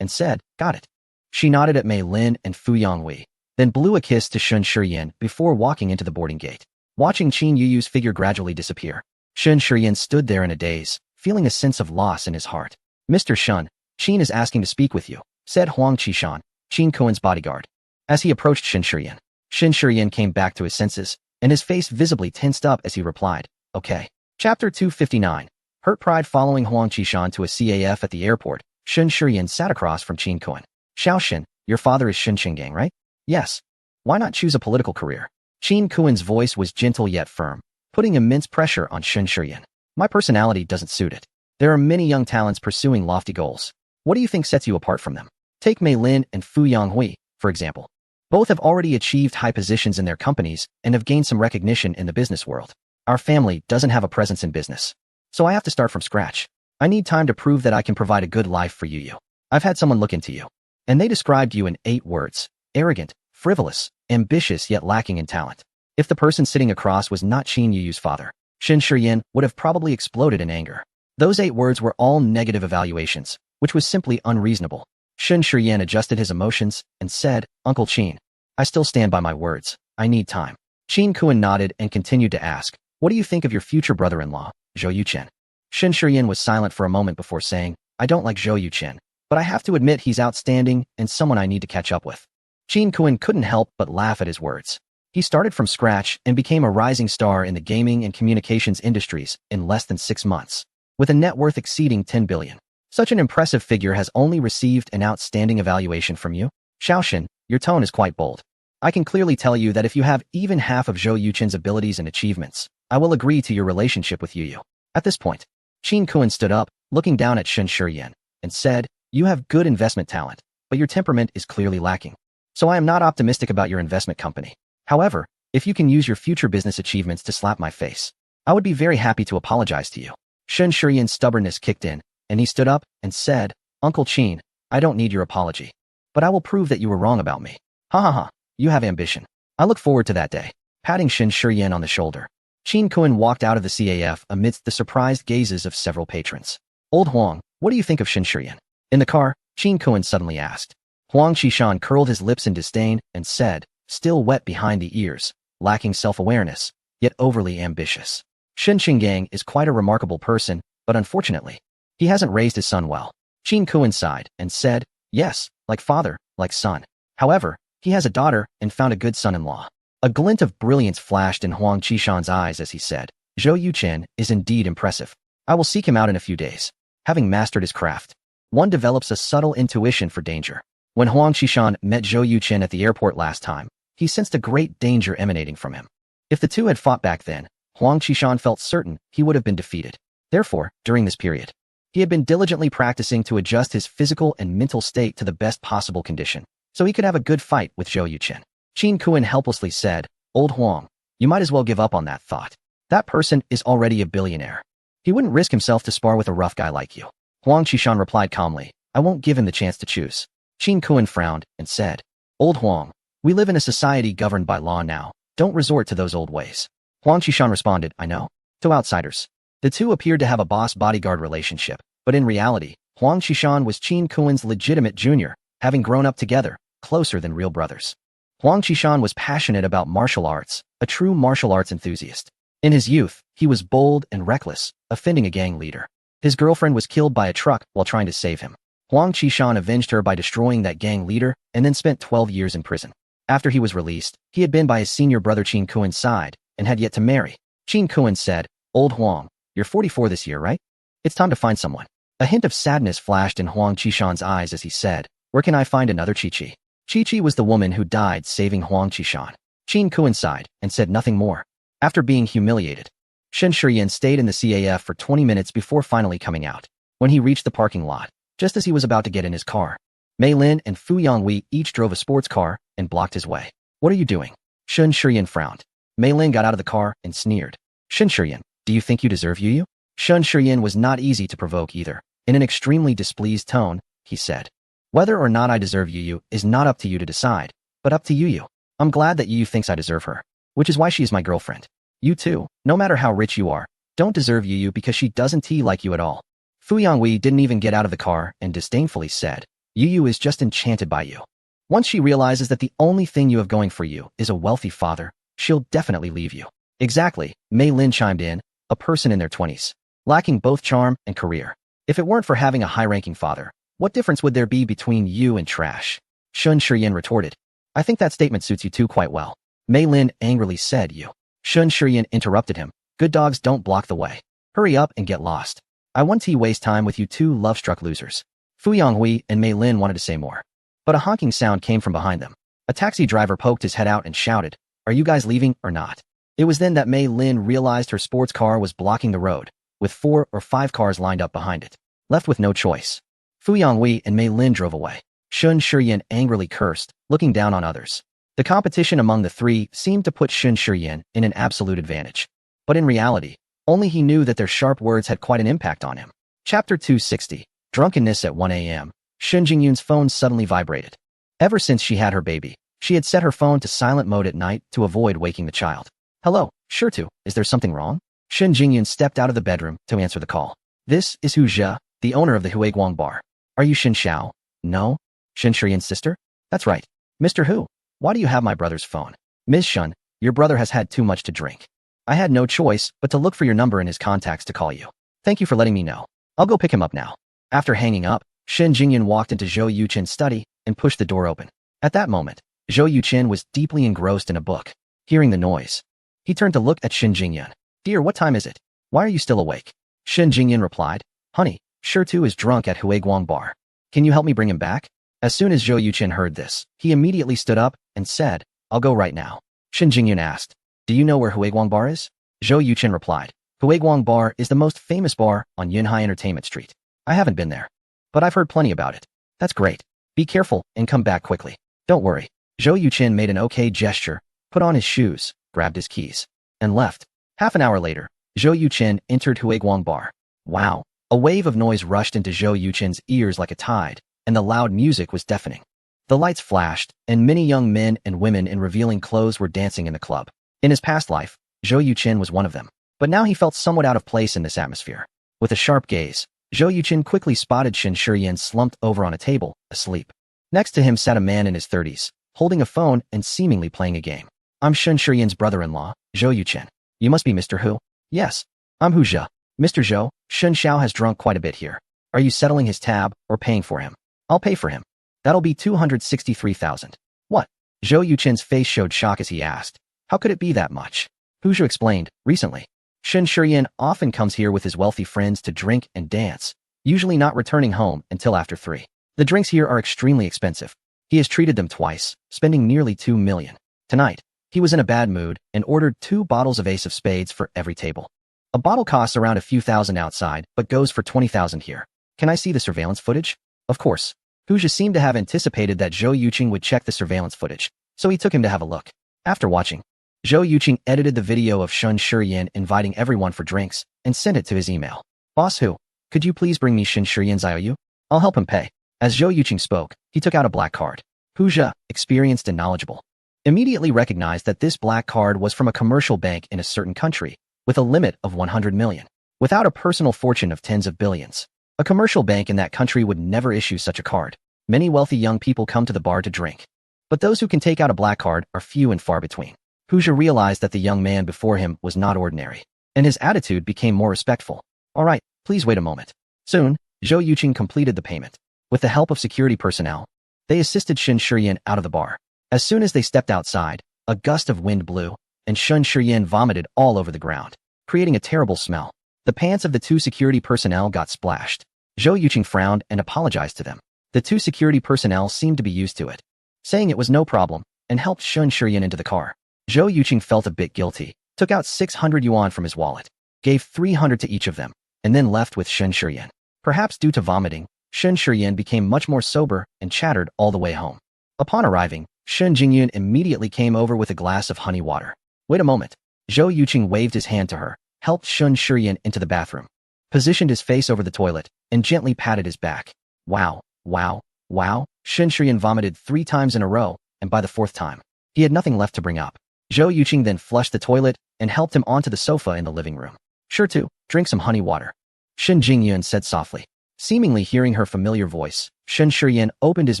Speaker 1: and said, got it. She nodded at Mei Lin and Fu Yonghui, then blew a kiss to Shun Shiyan before walking into the boarding gate. Watching Qin Yuyu's figure gradually disappear, Shun Shiyan stood there in a daze, feeling a sense of loss in his heart. Mr. Shun, Qin is asking to speak with you, said Huang Qishan, Qin Kuan's bodyguard. As he approached Shun Shiyan came back to his senses, and his face visibly tensed up as he replied, okay. Chapter 259. Hurt pride. Following Huang Qishan to a CAF at the airport, Shun Shiyan sat across from Qin Kuan. Xiaoshin, your father is Shun Qinggang, right? Yes. Why not choose a political career? Qin Kuan's voice was gentle yet firm, putting immense pressure on Shun Shiyan. My personality doesn't suit it. There are many young talents pursuing lofty goals. What do you think sets you apart from them? Take Mei Lin and Fu Yonghui, for example. Both have already achieved high positions in their companies and have gained some recognition in the business world. Our family doesn't have a presence in business, so I have to start from scratch. I need time to prove that I can provide a good life for you. I've had someone look into you, and they described you in 8 words: arrogant, frivolous, ambitious yet lacking in talent. If the person sitting across was not Qin Yuyu's father, Shun Shiyan would have probably exploded in anger. Those 8 words were all negative evaluations, which was simply unreasonable. Shun Shiyan adjusted his emotions and said, Uncle Qin, I still stand by my words. I need time. Qin Kuan nodded and continued to ask, what do you think of your future brother-in-law, Zhou Yuchen? Shun Shiyan was silent for a moment before saying, I don't like Zhou Yuchen, but I have to admit he's outstanding and someone I need to catch up with. Qin Kuan couldn't help but laugh at his words. He started from scratch and became a rising star in the gaming and communications industries in less than 6 months, with a net worth exceeding 10 billion. Such an impressive figure has only received an outstanding evaluation from you. Xiaoshin, your tone is quite bold. I can clearly tell you that if you have even half of Zhou Yuchen's abilities and achievements, I will agree to your relationship with Yuyu. At this point, Qin Kuan stood up, looking down at Shun Shiyan, and said, you have good investment talent, but your temperament is clearly lacking. So I am not optimistic about your investment company. However, if you can use your future business achievements to slap my face, I would be very happy to apologize to you. Shun Shiyan's stubbornness kicked in, and he stood up and said, Uncle Qin, I don't need your apology, but I will prove that you were wrong about me. Ha ha ha, you have ambition. I look forward to that day. Patting Shun Shiyan on the shoulder, Qin Kuan walked out of the CAF amidst the surprised gazes of several patrons. Old Huang, what do you think of Shun Shiyan? In the car, Qin Kuan suddenly asked. Huang Qishan curled his lips in disdain and said, still wet behind the ears, lacking self-awareness, yet overly ambitious. Shun Qinggang is quite a remarkable person, but unfortunately, he hasn't raised his son well. Qin Kuan sighed and said, yes, like father, like son. However, he has a daughter and found a good son-in-law. A glint of brilliance flashed in Huang Qishan's eyes as he said, Zhou Yuchen is indeed impressive. I will seek him out in a few days. Having mastered his craft, one develops a subtle intuition for danger. When Huang Qishan met Zhou Yuchen at the airport last time, he sensed a great danger emanating from him. If the two had fought back then, Huang Qishan felt certain he would have been defeated. Therefore, during this period, he had been diligently practicing to adjust his physical and mental state to the best possible condition, so he could have a good fight with Zhou Yuchen. Qin Kuan helplessly said, Old Huang, you might as well give up on that thought. That person is already a billionaire. He wouldn't risk himself to spar with a rough guy like you. Huang Qishan replied calmly, I won't give him the chance to choose. Qin Kuan frowned and said, Old Huang, we live in a society governed by law now. Don't resort to those old ways. Huang Qishan responded, I know. To outsiders, the two appeared to have a boss-bodyguard relationship, but in reality, Huang Qishan was Qin Kuan's legitimate junior, having grown up together, closer than real brothers. Huang Qishan was passionate about martial arts, a true martial arts enthusiast. In his youth, he was bold and reckless, offending a gang leader. His girlfriend was killed by a truck while trying to save him. Huang Qishan avenged her by destroying that gang leader and then spent 12 years in prison. After he was released, he had been by his senior brother Qin Kuan's side and had yet to marry. Qin Kuan said, Old Huang, you're 44 this year, right? It's time to find someone. A hint of sadness flashed in Huang Qishan's eyes as he said, where can I find another Chi-Chi? Chi-Chi was the woman who died saving Huang Qishan. Qin Kuan sighed and said nothing more. After being humiliated, Shun Shiyan stayed in the CAF for 20 minutes before finally coming out. When he reached the parking lot, just as he was about to get in his car, Mei Lin and Fu Yonghui each drove a sports car and blocked his way. What are you doing? Shun Shiyan frowned. Mei Lin got out of the car and sneered. Shun Shiyan, do you think you deserve Yuyu? Shun Shiyan was not easy to provoke either, In an extremely displeased tone, he said, "Whether or not I deserve Yu is not up to you to decide, but up to Yu. I'm glad that Yu thinks I deserve her, which is why she is my girlfriend. You too, no matter how rich you are, don't deserve Yu because she doesn't like you at all." Fu Yonghui didn't even get out of the car and disdainfully said, "Yu is just enchanted by you. Once she realizes that the only thing you have going for you is a wealthy father, she'll definitely leave you." Exactly, Mei Lin chimed in, a person in their 20s, lacking both charm and career. If it weren't for having a high-ranking father, what difference would there be between you and trash? Shun Shiyan retorted. "I think that statement suits you too quite well." Mei Lin angrily said, "You." Shun Shiyan interrupted him. "Good dogs don't block the way. Hurry up and get lost. I won't waste time with you two love-struck losers." Fu Yonghui and Mei Lin wanted to say more, but a honking sound came from behind them. A taxi driver poked his head out and shouted, "Are you guys leaving or not?" It was then that Mei Lin realized her sports car was blocking the road, with 4 or 5 cars lined up behind it. Left with no choice, Fu Yonghui and Mei Lin drove away. Shun Shiyan angrily cursed, looking down on others. The competition among the three seemed to put Shun Shiyan in an absolute advantage. But in reality, only he knew that their sharp words had quite an impact on him. Chapter 260, Drunkenness at 1 a.m. Shun Jingyun's phone suddenly vibrated. Ever since she had her baby, she had set her phone to silent mode at night to avoid waking the child. "Hello, Shurtu, is there something wrong?" Shun Jingyun stepped out of the bedroom to answer the call. "This is Hu Zhe, the owner of the Huiguang bar. Are you Shin Xiao?" "No." "Shin Shiyan's sister?" "That's right." "Mr. Hu, why do you have my brother's phone?" "Ms. Shun, your brother has had too much to drink. I had no choice but to look for your number in his contacts to call you. Thank you for letting me know. I'll go pick him up now." After hanging up, Shin Jingyun walked into Zhou Yuqin's study and pushed the door open. At that moment, Zhou Yuqin was deeply engrossed in a book. Hearing the noise, he turned to look at Shin Jingyun. "Dear, what time is it? Why are you still awake?" Shin Jingyun replied, "Honey, Shurtu is drunk at Huiguang bar. Can you help me bring him back?" As soon as Zhou Yuqin heard this, he immediately stood up and said, "I'll go right now." Shin Jingyun asked, "Do you know where Huiguang bar is?" Zhou Yuqin replied, "Huiguang bar is the most famous bar on Yunhai Entertainment Street. I haven't been there, but I've heard plenty about it." "That's great. Be careful and come back quickly." "Don't worry." Zhou Yuqin made an okay gesture, put on his shoes, grabbed his keys, and left. Half an hour later, Zhou Yuqin entered Huiguang bar. Wow! A wave of noise rushed into Zhou Yuqin's ears like a tide, and the loud music was deafening. The lights flashed, and many young men and women in revealing clothes were dancing in the club. In his past life, Zhou Yuqin was one of them, but now he felt somewhat out of place in this atmosphere. With a sharp gaze, Zhou Yuqin quickly spotted Shin Shiyan slumped over on a table, asleep. Next to him sat a man in his 30s, holding a phone and seemingly playing a game. "I'm Shin Shiyan's brother-in-law, Zhou Yuqin. You must be Mr. Hu?" "Yes, I'm Hu Zhe." "Mr. Zhou, Shin Xiao has drunk quite a bit here. Are you settling his tab or paying for him?" "I'll pay for him. That'll be 263,000. "What?" Zhou Yuqin's face showed shock as he asked, "How could it be that much?" Hu Zhe explained, "Recently, Shin Shiyan often comes here with his wealthy friends to drink and dance, usually not returning home until after 3. The drinks here are extremely expensive. He has treated them twice, spending nearly 2 million. Tonight, he was in a bad mood and ordered 2 bottles of Ace of Spades for every table. A bottle costs around a few thousand outside, but goes for 20,000 here. Can I see the surveillance footage?" Of course. Hu Zhe seemed to have anticipated that Zhou Yuqin would check the surveillance footage, so he took him to have a look. After watching, Zhou Yuqin edited the video of Shun Shiyan inviting everyone for drinks and sent it to his email. "Boss Hu, could you please bring me Shin Shiyan's IOU? I'll help him pay." As Zhou Yuqin spoke, he took out a black card. Hu Zhe, experienced and knowledgeable, immediately recognized that this black card was from a commercial bank in a certain country, with a limit of 100 million. Without a personal fortune of tens of billions, a commercial bank in that country would never issue such a card. Many wealthy young people come to the bar to drink, but those who can take out a black card are few and far between. Hu Zhe realized that the young man before him was not ordinary, and his attitude became more respectful. "All right, please wait a moment." Soon, Zhou Yuqin completed the payment. With the help of security personnel, they assisted Shin Shiyan out of the bar. As soon as they stepped outside, a gust of wind blew, and Shin Shiyan vomited all over the ground, creating a terrible smell. The pants of the 2 security personnel got splashed. Zhou Yuqin frowned and apologized to them. The 2 security personnel seemed to be used to it, saying it was no problem, and helped Shin Shiyan into the car. Zhou Yuqin felt a bit guilty, took out 600 yuan from his wallet, gave 300 to each of them, and then left with Shin Shiyan. Perhaps due to vomiting, Shin Shiyan became much more sober and chattered all the way home. Upon arriving, Shin Jingyun immediately came over with a glass of honey water. "Wait a moment." Zhou Yuqin waved his hand to her, helped Shin Shiyan into the bathroom. positioned his face over the toilet, and gently patted his back. Wow, wow, wow, Shen Shiyan vomited 3 times in a row, and by the 4th time, he had nothing left to bring up. Zhou Yuqing then flushed the toilet and helped him onto the sofa in the living room. Sure to, drink some honey water, Shen Jingyun said softly. Seemingly hearing her familiar voice, Shen Shiyan opened his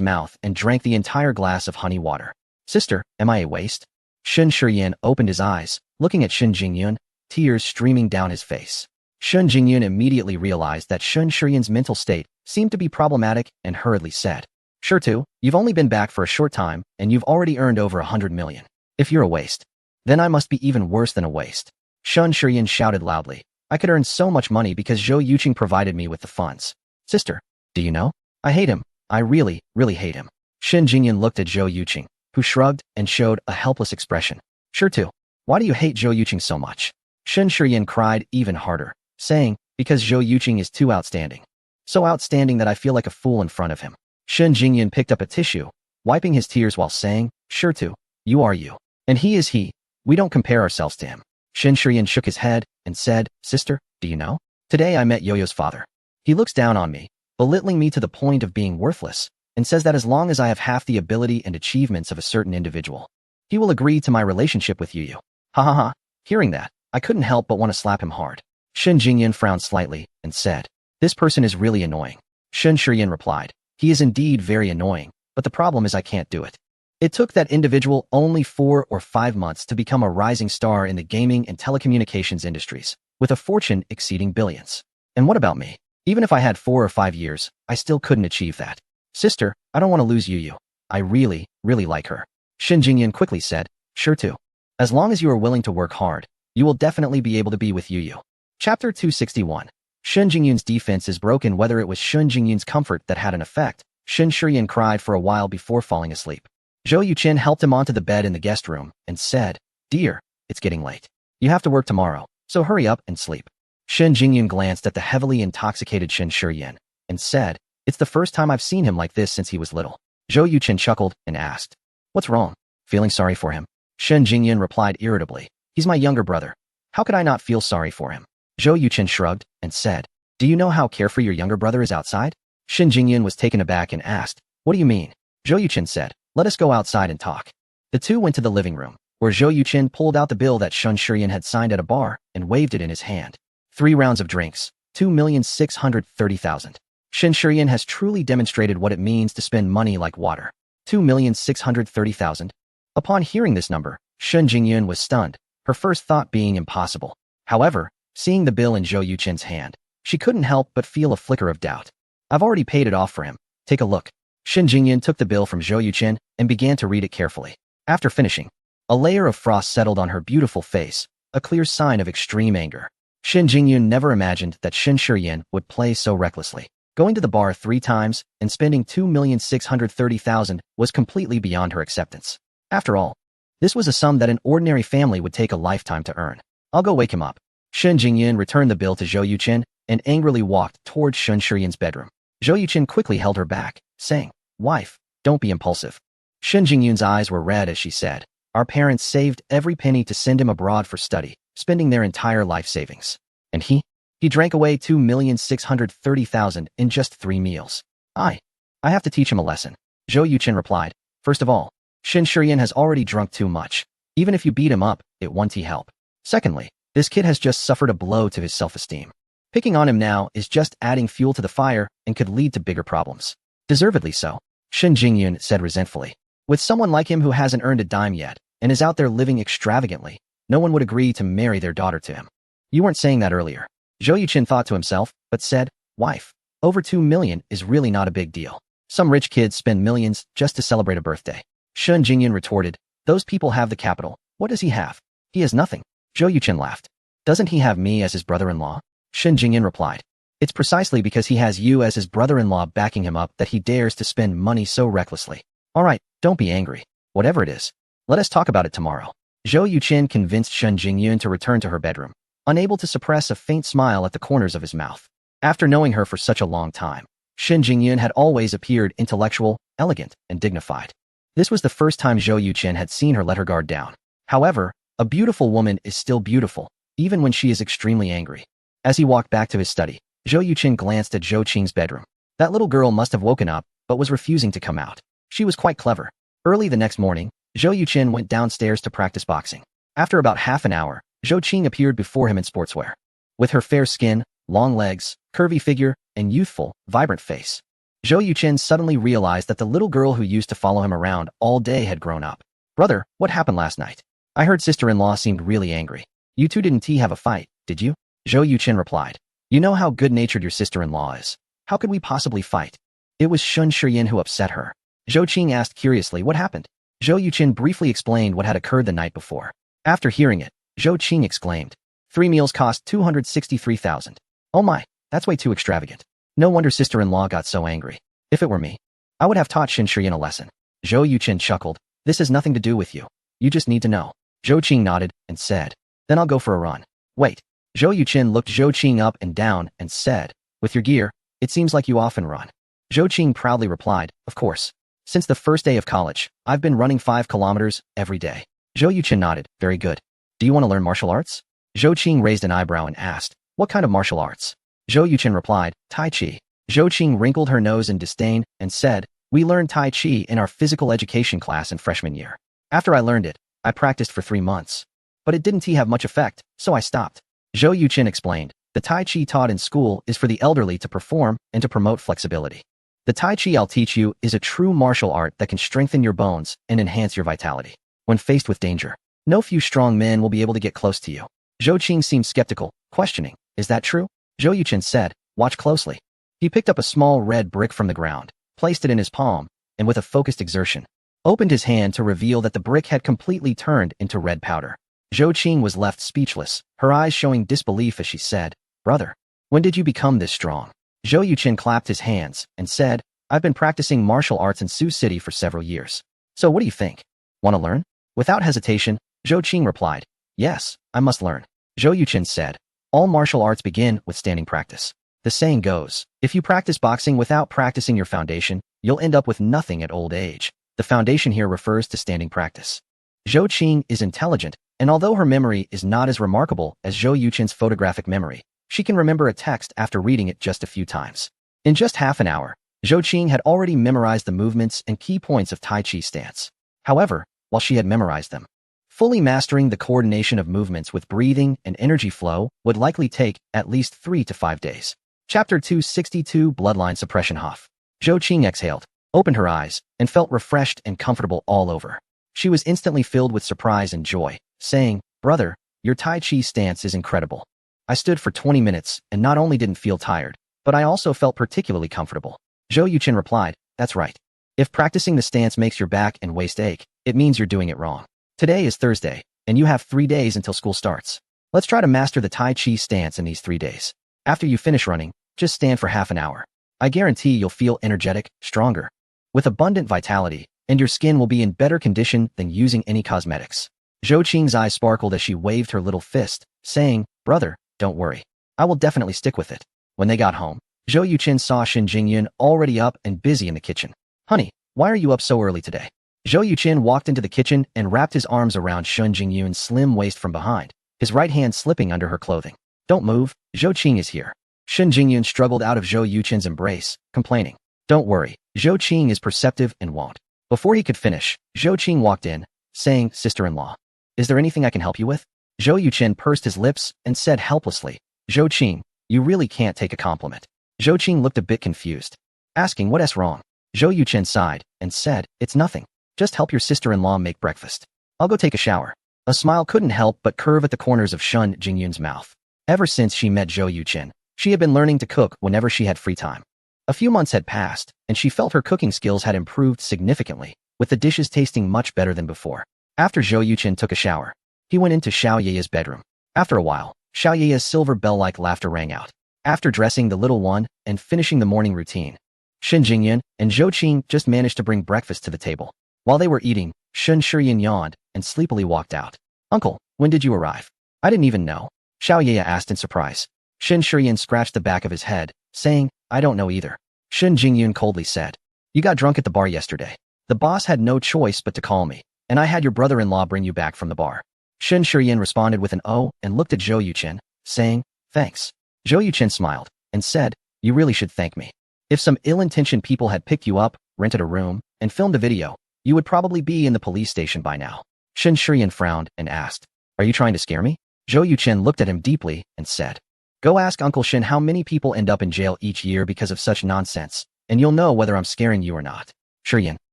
Speaker 1: mouth and drank the entire glass of honey water. Sister, am I a waste? Shen Shiyan opened his eyes, looking at Shen Jingyun, tears streaming down his face. Shen Jingyun immediately realized that Shen Shiyan's mental state seemed to be problematic and hurriedly said, Sure to, you've only been back for a short time and you've already earned over 100 million. If you're a waste, then I must be even worse than a waste. Shen Shiyan shouted loudly. I could earn so much money because Zhou Yuqing provided me with the funds. Sister, do you know? I hate him. I really, really hate him. Shen Jingyun looked at Zhou Yuqing, who shrugged and showed a helpless expression. Sure to. Why do you hate Zhou Yuqing so much? Shen Shiyan cried even harder, saying, because Zhou Yuqing is too outstanding. So outstanding that I feel like a fool in front of him. Shen Jingyun picked up a tissue, wiping his tears while saying, Sure to. You are you. And he is he. We don't compare ourselves to him. Shen Shiyan shook his head and said, Sister, do you know? Today I met Yo-Yo's father. He looks down on me, belittling me to the point of being worthless, and says that as long as I have half the ability and achievements of a certain individual, he will agree to my relationship with Yu. Ha ha ha. Hearing that, I couldn't help but want to slap him hard. Shen Jingyun frowned slightly and said, This person is really annoying. Shen Shiyan replied, He is indeed very annoying, but the problem is I can't do it. It took that individual only 4 or 5 months to become a rising star in the gaming and telecommunications industries, with a fortune exceeding billions. And what about me? Even if I had 4 or 5 years, I still couldn't achieve that. Sister, I don't want to lose Yu. I really, really like her. Shen Jingyun quickly said, Sure to. As long as you are willing to work hard, you will definitely be able to be with Yu. Chapter 261. Shen Jingyun's defense is broken. Whether it was Shen Jingyun's comfort that had an effect, Shen Shiyan cried for a while before falling asleep. Zhou Yuqing helped him onto the bed in the guest room and said, Dear, it's getting late. You have to work tomorrow, so hurry up and sleep. Shen Jingyun glanced at the heavily intoxicated Shen Shiyan and said, It's the first time I've seen him like this since he was little. Zhou Yuqing chuckled and asked, What's wrong? Feeling sorry for him? Shen Jingyun replied irritably, He's my younger brother. How could I not feel sorry for him? Zhou Yuqing shrugged and said, Do you know how carefree your younger brother is outside? Shen Jingyun was taken aback and asked, What do you mean? Zhou Yuqing said, Let us go outside and talk. The two went to the living room, where Zhou Yuqing pulled out the bill that Shen Shiyan had signed at a bar and waved it in his hand. 3 rounds of drinks, 2,630,000. Shen Shiyan has truly demonstrated what it means to spend money like water. 2,630,000. Upon hearing this number, Shen Jingyun was stunned, her first thought being impossible. However, seeing the bill in Zhou Yuqing's hand, she couldn't help but feel a flicker of doubt. I've already paid it off for him. Take a look. Shen Jingyun took the bill from Zhou Yuqing and began to read it carefully. After finishing, a layer of frost settled on her beautiful face, a clear sign of extreme anger. Shen Jingyun never imagined that Shen Shiyan would play so recklessly. Going to the bar 3 times and spending 2,630,000 was completely beyond her acceptance. After all, this was a sum that an ordinary family would take a lifetime to earn. I'll go wake him up. Shen Jingyun returned the bill to Zhou Yuqing and angrily walked towards Shen Shiyan's bedroom. Zhou Yuqing quickly held her back, saying, Wife, don't be impulsive. Shen Jingyun's eyes were red as she said, Our parents saved every penny to send him abroad for study, spending their entire life savings. And he drank away 2,630,000 in just 3 meals. I have to teach him a lesson. Zhou Yuqing replied, First of all, Shen Shiyan has already drunk too much. Even if you beat him up, it won't help. Secondly, this kid has just suffered a blow to his self-esteem. Picking on him now is just adding fuel to the fire and could lead to bigger problems. Deservedly so, Shen Jingyun said resentfully. With someone like him who hasn't earned a dime yet and is out there living extravagantly, no one would agree to marry their daughter to him. You weren't saying that earlier. Zhou Yuqing thought to himself, but said, Wife, over 2 million is really not a big deal. Some rich kids spend millions just to celebrate a birthday. Shen Jingyun retorted, Those people have the capital. What does he have? He has nothing. Zhou Yuqing laughed. Doesn't he have me as his brother-in-law? Shen Jingyun replied. It's precisely because he has you as his brother-in-law backing him up that he dares to spend money so recklessly. All right, don't be angry. Whatever it is, let us talk about it tomorrow. Zhou Yuqing convinced Shen Jingyun to return to her bedroom, unable to suppress a faint smile at the corners of his mouth. After knowing her for such a long time, Shen Jingyun had always appeared intellectual, elegant, and dignified. This was the first time Zhou Yuqing had seen her let her guard down. However, a beautiful woman is still beautiful, even when she is extremely angry. As he walked back to his study, Zhou Yuqin glanced at Zhou Qing's bedroom. That little girl must have woken up, but was refusing to come out. She was quite clever. Early the next morning, Zhou Yuqin went downstairs to practice boxing. After about half an hour, Zhou Qing appeared before him in sportswear. With her fair skin, long legs, curvy figure, and youthful, vibrant face, Zhou Yuqin suddenly realized that the little girl who used to follow him around all day had grown up. Brother, what happened last night? I heard sister-in-law seemed really angry. You two didn't have a fight, did you? Zhou Yuqin replied. You know how good-natured your sister-in-law is. How could we possibly fight? It was Shun Shiyin who upset her. Zhou Qing asked curiously what happened. Zhou Yuqin briefly explained what had occurred the night before. After hearing it, Zhou Qing exclaimed, 3 meals cost 263,000. Oh my, that's way too extravagant. No wonder sister-in-law got so angry. If it were me, I would have taught Shun Shiyin a lesson. Zhou Yuqin chuckled. This has nothing to do with you. You just need to know. Zhou Qing nodded and said, then I'll go for a run. Wait. Zhou Yuqin looked Zhou Qing up and down and said, with your gear, it seems like you often run. Zhou Qing proudly replied, of course. Since the first day of college, I've been running 5 kilometers every day. Zhou Yuqin nodded, very good. Do you want to learn martial arts? Zhou Qing raised an eyebrow and asked, what kind of martial arts? Zhou Yuqin replied, Tai Chi. Zhou Qing wrinkled her nose in disdain and said, we learned Tai Chi in our physical education class in freshman year. After I learned it, I practiced for 3 months. But it didn't have much effect, so I stopped. Zhou Yuqin explained, the Tai Chi taught in school is for the elderly to perform and to promote flexibility. The Tai Chi I'll teach you is a true martial art that can strengthen your bones and enhance your vitality. When faced with danger, no few strong men will be able to get close to you. Zhou Qing seemed skeptical, questioning, is that true? Zhou Yuqin said, watch closely. He picked up a small red brick from the ground, placed it in his palm, and with a focused exertion, opened his hand to reveal that the brick had completely turned into red powder. Zhou Qing was left speechless, her eyes showing disbelief as she said, brother, when did you become this strong? Zhou Yuqin clapped his hands and said, I've been practicing martial arts in Sioux City for several years. So what do you think? Want to learn? Without hesitation, Zhou Qing replied, yes, I must learn. Zhou Yuqin said, all martial arts begin with standing practice. The saying goes, if you practice boxing without practicing your foundation, you'll end up with nothing at old age. The foundation here refers to standing practice. Zhou Qing is intelligent, and although her memory is not as remarkable as Zhou Yuqin's photographic memory, she can remember a text after reading it just a few times. In just half an hour, Zhou Qing had already memorized the movements and key points of Tai Chi stance. However, while she had memorized them, fully mastering the coordination of movements with breathing and energy flow would likely take at least 3 to 5 days. Chapter 262 Bloodline Suppression Hof. Zhou Qing exhaled, opened her eyes, and felt refreshed and comfortable all over. She was instantly filled with surprise and joy, saying, brother, your Tai Chi stance is incredible. I stood for 20 minutes and not only didn't feel tired, but I also felt particularly comfortable. Zhou Yuqin replied, that's right. If practicing the stance makes your back and waist ache, it means you're doing it wrong. Today is Thursday, and you have 3 days until school starts. Let's try to master the Tai Chi stance in these 3 days. After you finish running, just stand for half an hour. I guarantee you'll feel energetic, stronger, with abundant vitality, and your skin will be in better condition than using any cosmetics. Zhou Qing's eyes sparkled as she waved her little fist, saying, brother, don't worry. I will definitely stick with it. When they got home, Zhou Yuqin saw Shun Jingyun already up and busy in the kitchen. Honey, why are you up so early today? Zhou Yuqin walked into the kitchen and wrapped his arms around Shun Jingyun's slim waist from behind, his right hand slipping under her clothing. Don't move, Zhou Qing is here. Shun Jingyun struggled out of Zhou Yuqin's embrace, complaining. Don't worry, Zhou Qing is perceptive and won't. Before he could finish, Zhou Qing walked in, saying, sister-in-law, is there anything I can help you with? Zhou Yuqin pursed his lips and said helplessly, Zhou Qing, you really can't take a compliment. Zhou Qing looked a bit confused, asking what's wrong. Zhou Yuqin sighed and said, it's nothing. Just help your sister-in-law make breakfast. I'll go take a shower. A smile couldn't help but curve at the corners of Shun Jingyun's mouth. Ever since she met Zhou Yuqin, she had been learning to cook whenever she had free time. A few months had passed, and she felt her cooking skills had improved significantly, with the dishes tasting much better than before. After Zhou Yuqin took a shower, he went into Xiao Ye's bedroom. After a while, Xiao Ye's silver bell-like laughter rang out. After dressing the little one and finishing the morning routine, Shun Jingyun and Zhou Qing just managed to bring breakfast to the table. While they were eating, Shun Shiyin yawned and sleepily walked out. Uncle, when did you arrive? I didn't even know. Xiao Ye asked in surprise. Shun Shiyin scratched the back of his head, saying, I don't know either. Shun Jingyun coldly said, you got drunk at the bar yesterday. The boss had no choice but to call me, and I had your brother-in-law bring you back from the bar. Shun Shiyin responded with an "oh" and looked at Zhou Yuqin, saying, thanks. Zhou Yuchen smiled and said, you really should thank me. If some ill-intentioned people had picked you up, rented a room, and filmed a video, you would probably be in the police station by now. Shen Shiyan frowned and asked, are you trying to scare me? Zhou Yuchen looked at him deeply and said, go ask Uncle Shen how many people end up in jail each year because of such nonsense, and you'll know whether I'm scaring you or not. Shiyan,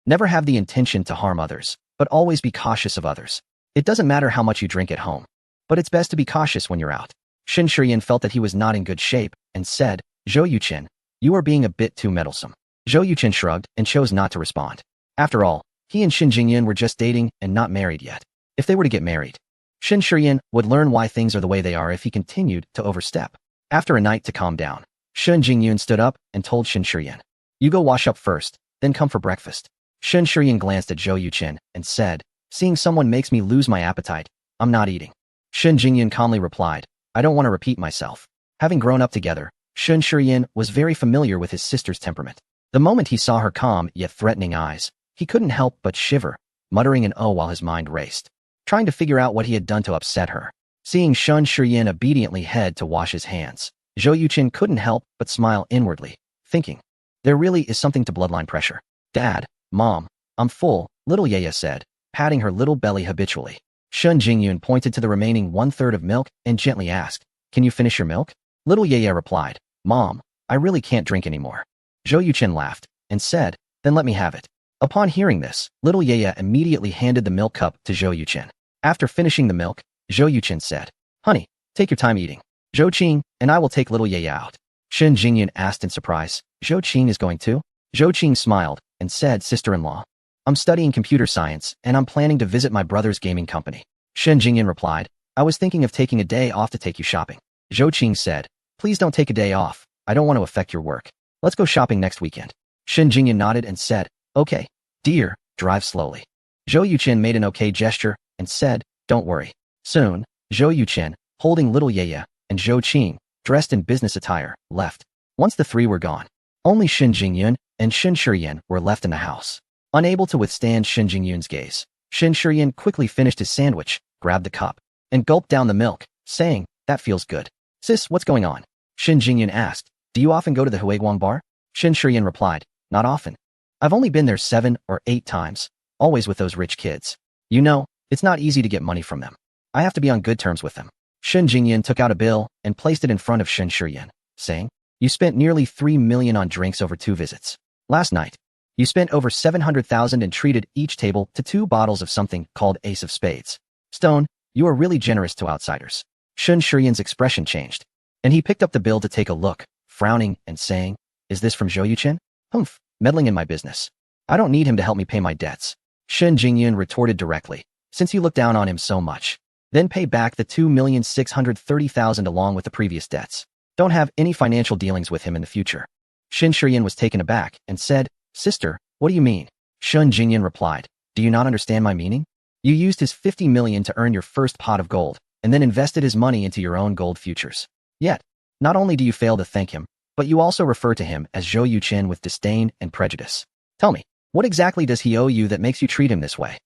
Speaker 1: never have the intention to harm others, but always be cautious of others. It doesn't matter how much you drink at home, but it's best to be cautious when you're out. Shen Shiyan felt that he was not in good shape and said, Zhou Yuchen, you are being a bit too meddlesome. Zhou Yuchen shrugged and chose not to respond. After all, he and Shen Jingyan were just dating and not married yet. If they were to get married, Shen Shiyan would learn why things are the way they are if he continued to overstep. After a night to calm down, Shen Jingyun stood up and told Shen Shiyan, you go wash up first, then come for breakfast. Shen Shiyan glanced at Zhou Yuchen and said, seeing someone makes me lose my appetite. I'm not eating. Shen Jingyun calmly replied, I don't want to repeat myself. Having grown up together, Shen Shiyan was very familiar with his sister's temperament. The moment he saw her calm yet threatening eyes, he couldn't help but shiver, muttering an oh while his mind raced, trying to figure out what he had done to upset her. Seeing Shen Shiyan obediently head to wash his hands, Zhou Yuchen couldn't help but smile inwardly, thinking, there really is something to bloodline pressure. Dad, Mom, I'm full, little Yaya said, patting her little belly habitually. Shen Jingyun pointed to the remaining 1/3 of milk and gently asked, can you finish your milk? Little Yaya replied, Mom, I really can't drink anymore. Zhou Yuchen laughed and said, then let me have it. Upon hearing this, little Yaya immediately handed the milk cup to Zhou Yuchen. After finishing the milk, Zhou Yuchen said, honey, take your time eating. Zhou Qing and I will take little Yaya out. Shen Jingyun asked in surprise, Zhou Qing is going too? Zhou Qing smiled and said, sister-in-law, I'm studying computer science and I'm planning to visit my brother's gaming company. Shen Jingyun replied, I was thinking of taking a day off to take you shopping. Zhou Qing said, please don't take a day off. I don't want to affect your work. Let's go shopping next weekend. Shen Jingyun nodded and said, okay, dear, drive slowly. Zhou Yuchen made an okay gesture and said, don't worry. Soon, Zhou Yuchen, holding little Yaya, and Zhou Qing, dressed in business attire, left. Once the three were gone, only Shen Jingyun and Shen Shiyan were left in the house. Unable to withstand Shen Jingyun's gaze, Shen Shiyan quickly finished his sandwich, grabbed the cup, and gulped down the milk, saying, that feels good. Sis, what's going on? Shen Jingyun asked, do you often go to the Huiguang bar? Shen Shiyan replied, not often. I've only been there 7 or 8 times, always with those rich kids. You know, it's not easy to get money from them. I have to be on good terms with them. Shen Jingyun took out a bill and placed it in front of Shen Shiyan, saying, you spent nearly 3 million on drinks over 2 visits. Last night, you spent over 700,000 and treated each table to 2 bottles of something called Ace of Spades. Stone, you are really generous to outsiders. Shen Shiyan's expression changed, and he picked up the bill to take a look, frowning and saying, is this from Zhou Yuchen? Humph, meddling in my business. I don't need him to help me pay my debts. Shen Jingyun retorted directly, since you look down on him so much. Then pay back the 2,630,000 along with the previous debts. Don't have any financial dealings with him in the future. Shen Shiyan was taken aback and said, sister, what do you mean? Shen Jingyun replied, do you not understand my meaning? You used his 50 million to earn your first pot of gold, and then invested his money into your own gold futures. Yet, not only do you fail to thank him, but you also refer to him as Zhou Yuchen with disdain and prejudice. Tell me, what exactly does he owe you that makes you treat him this way?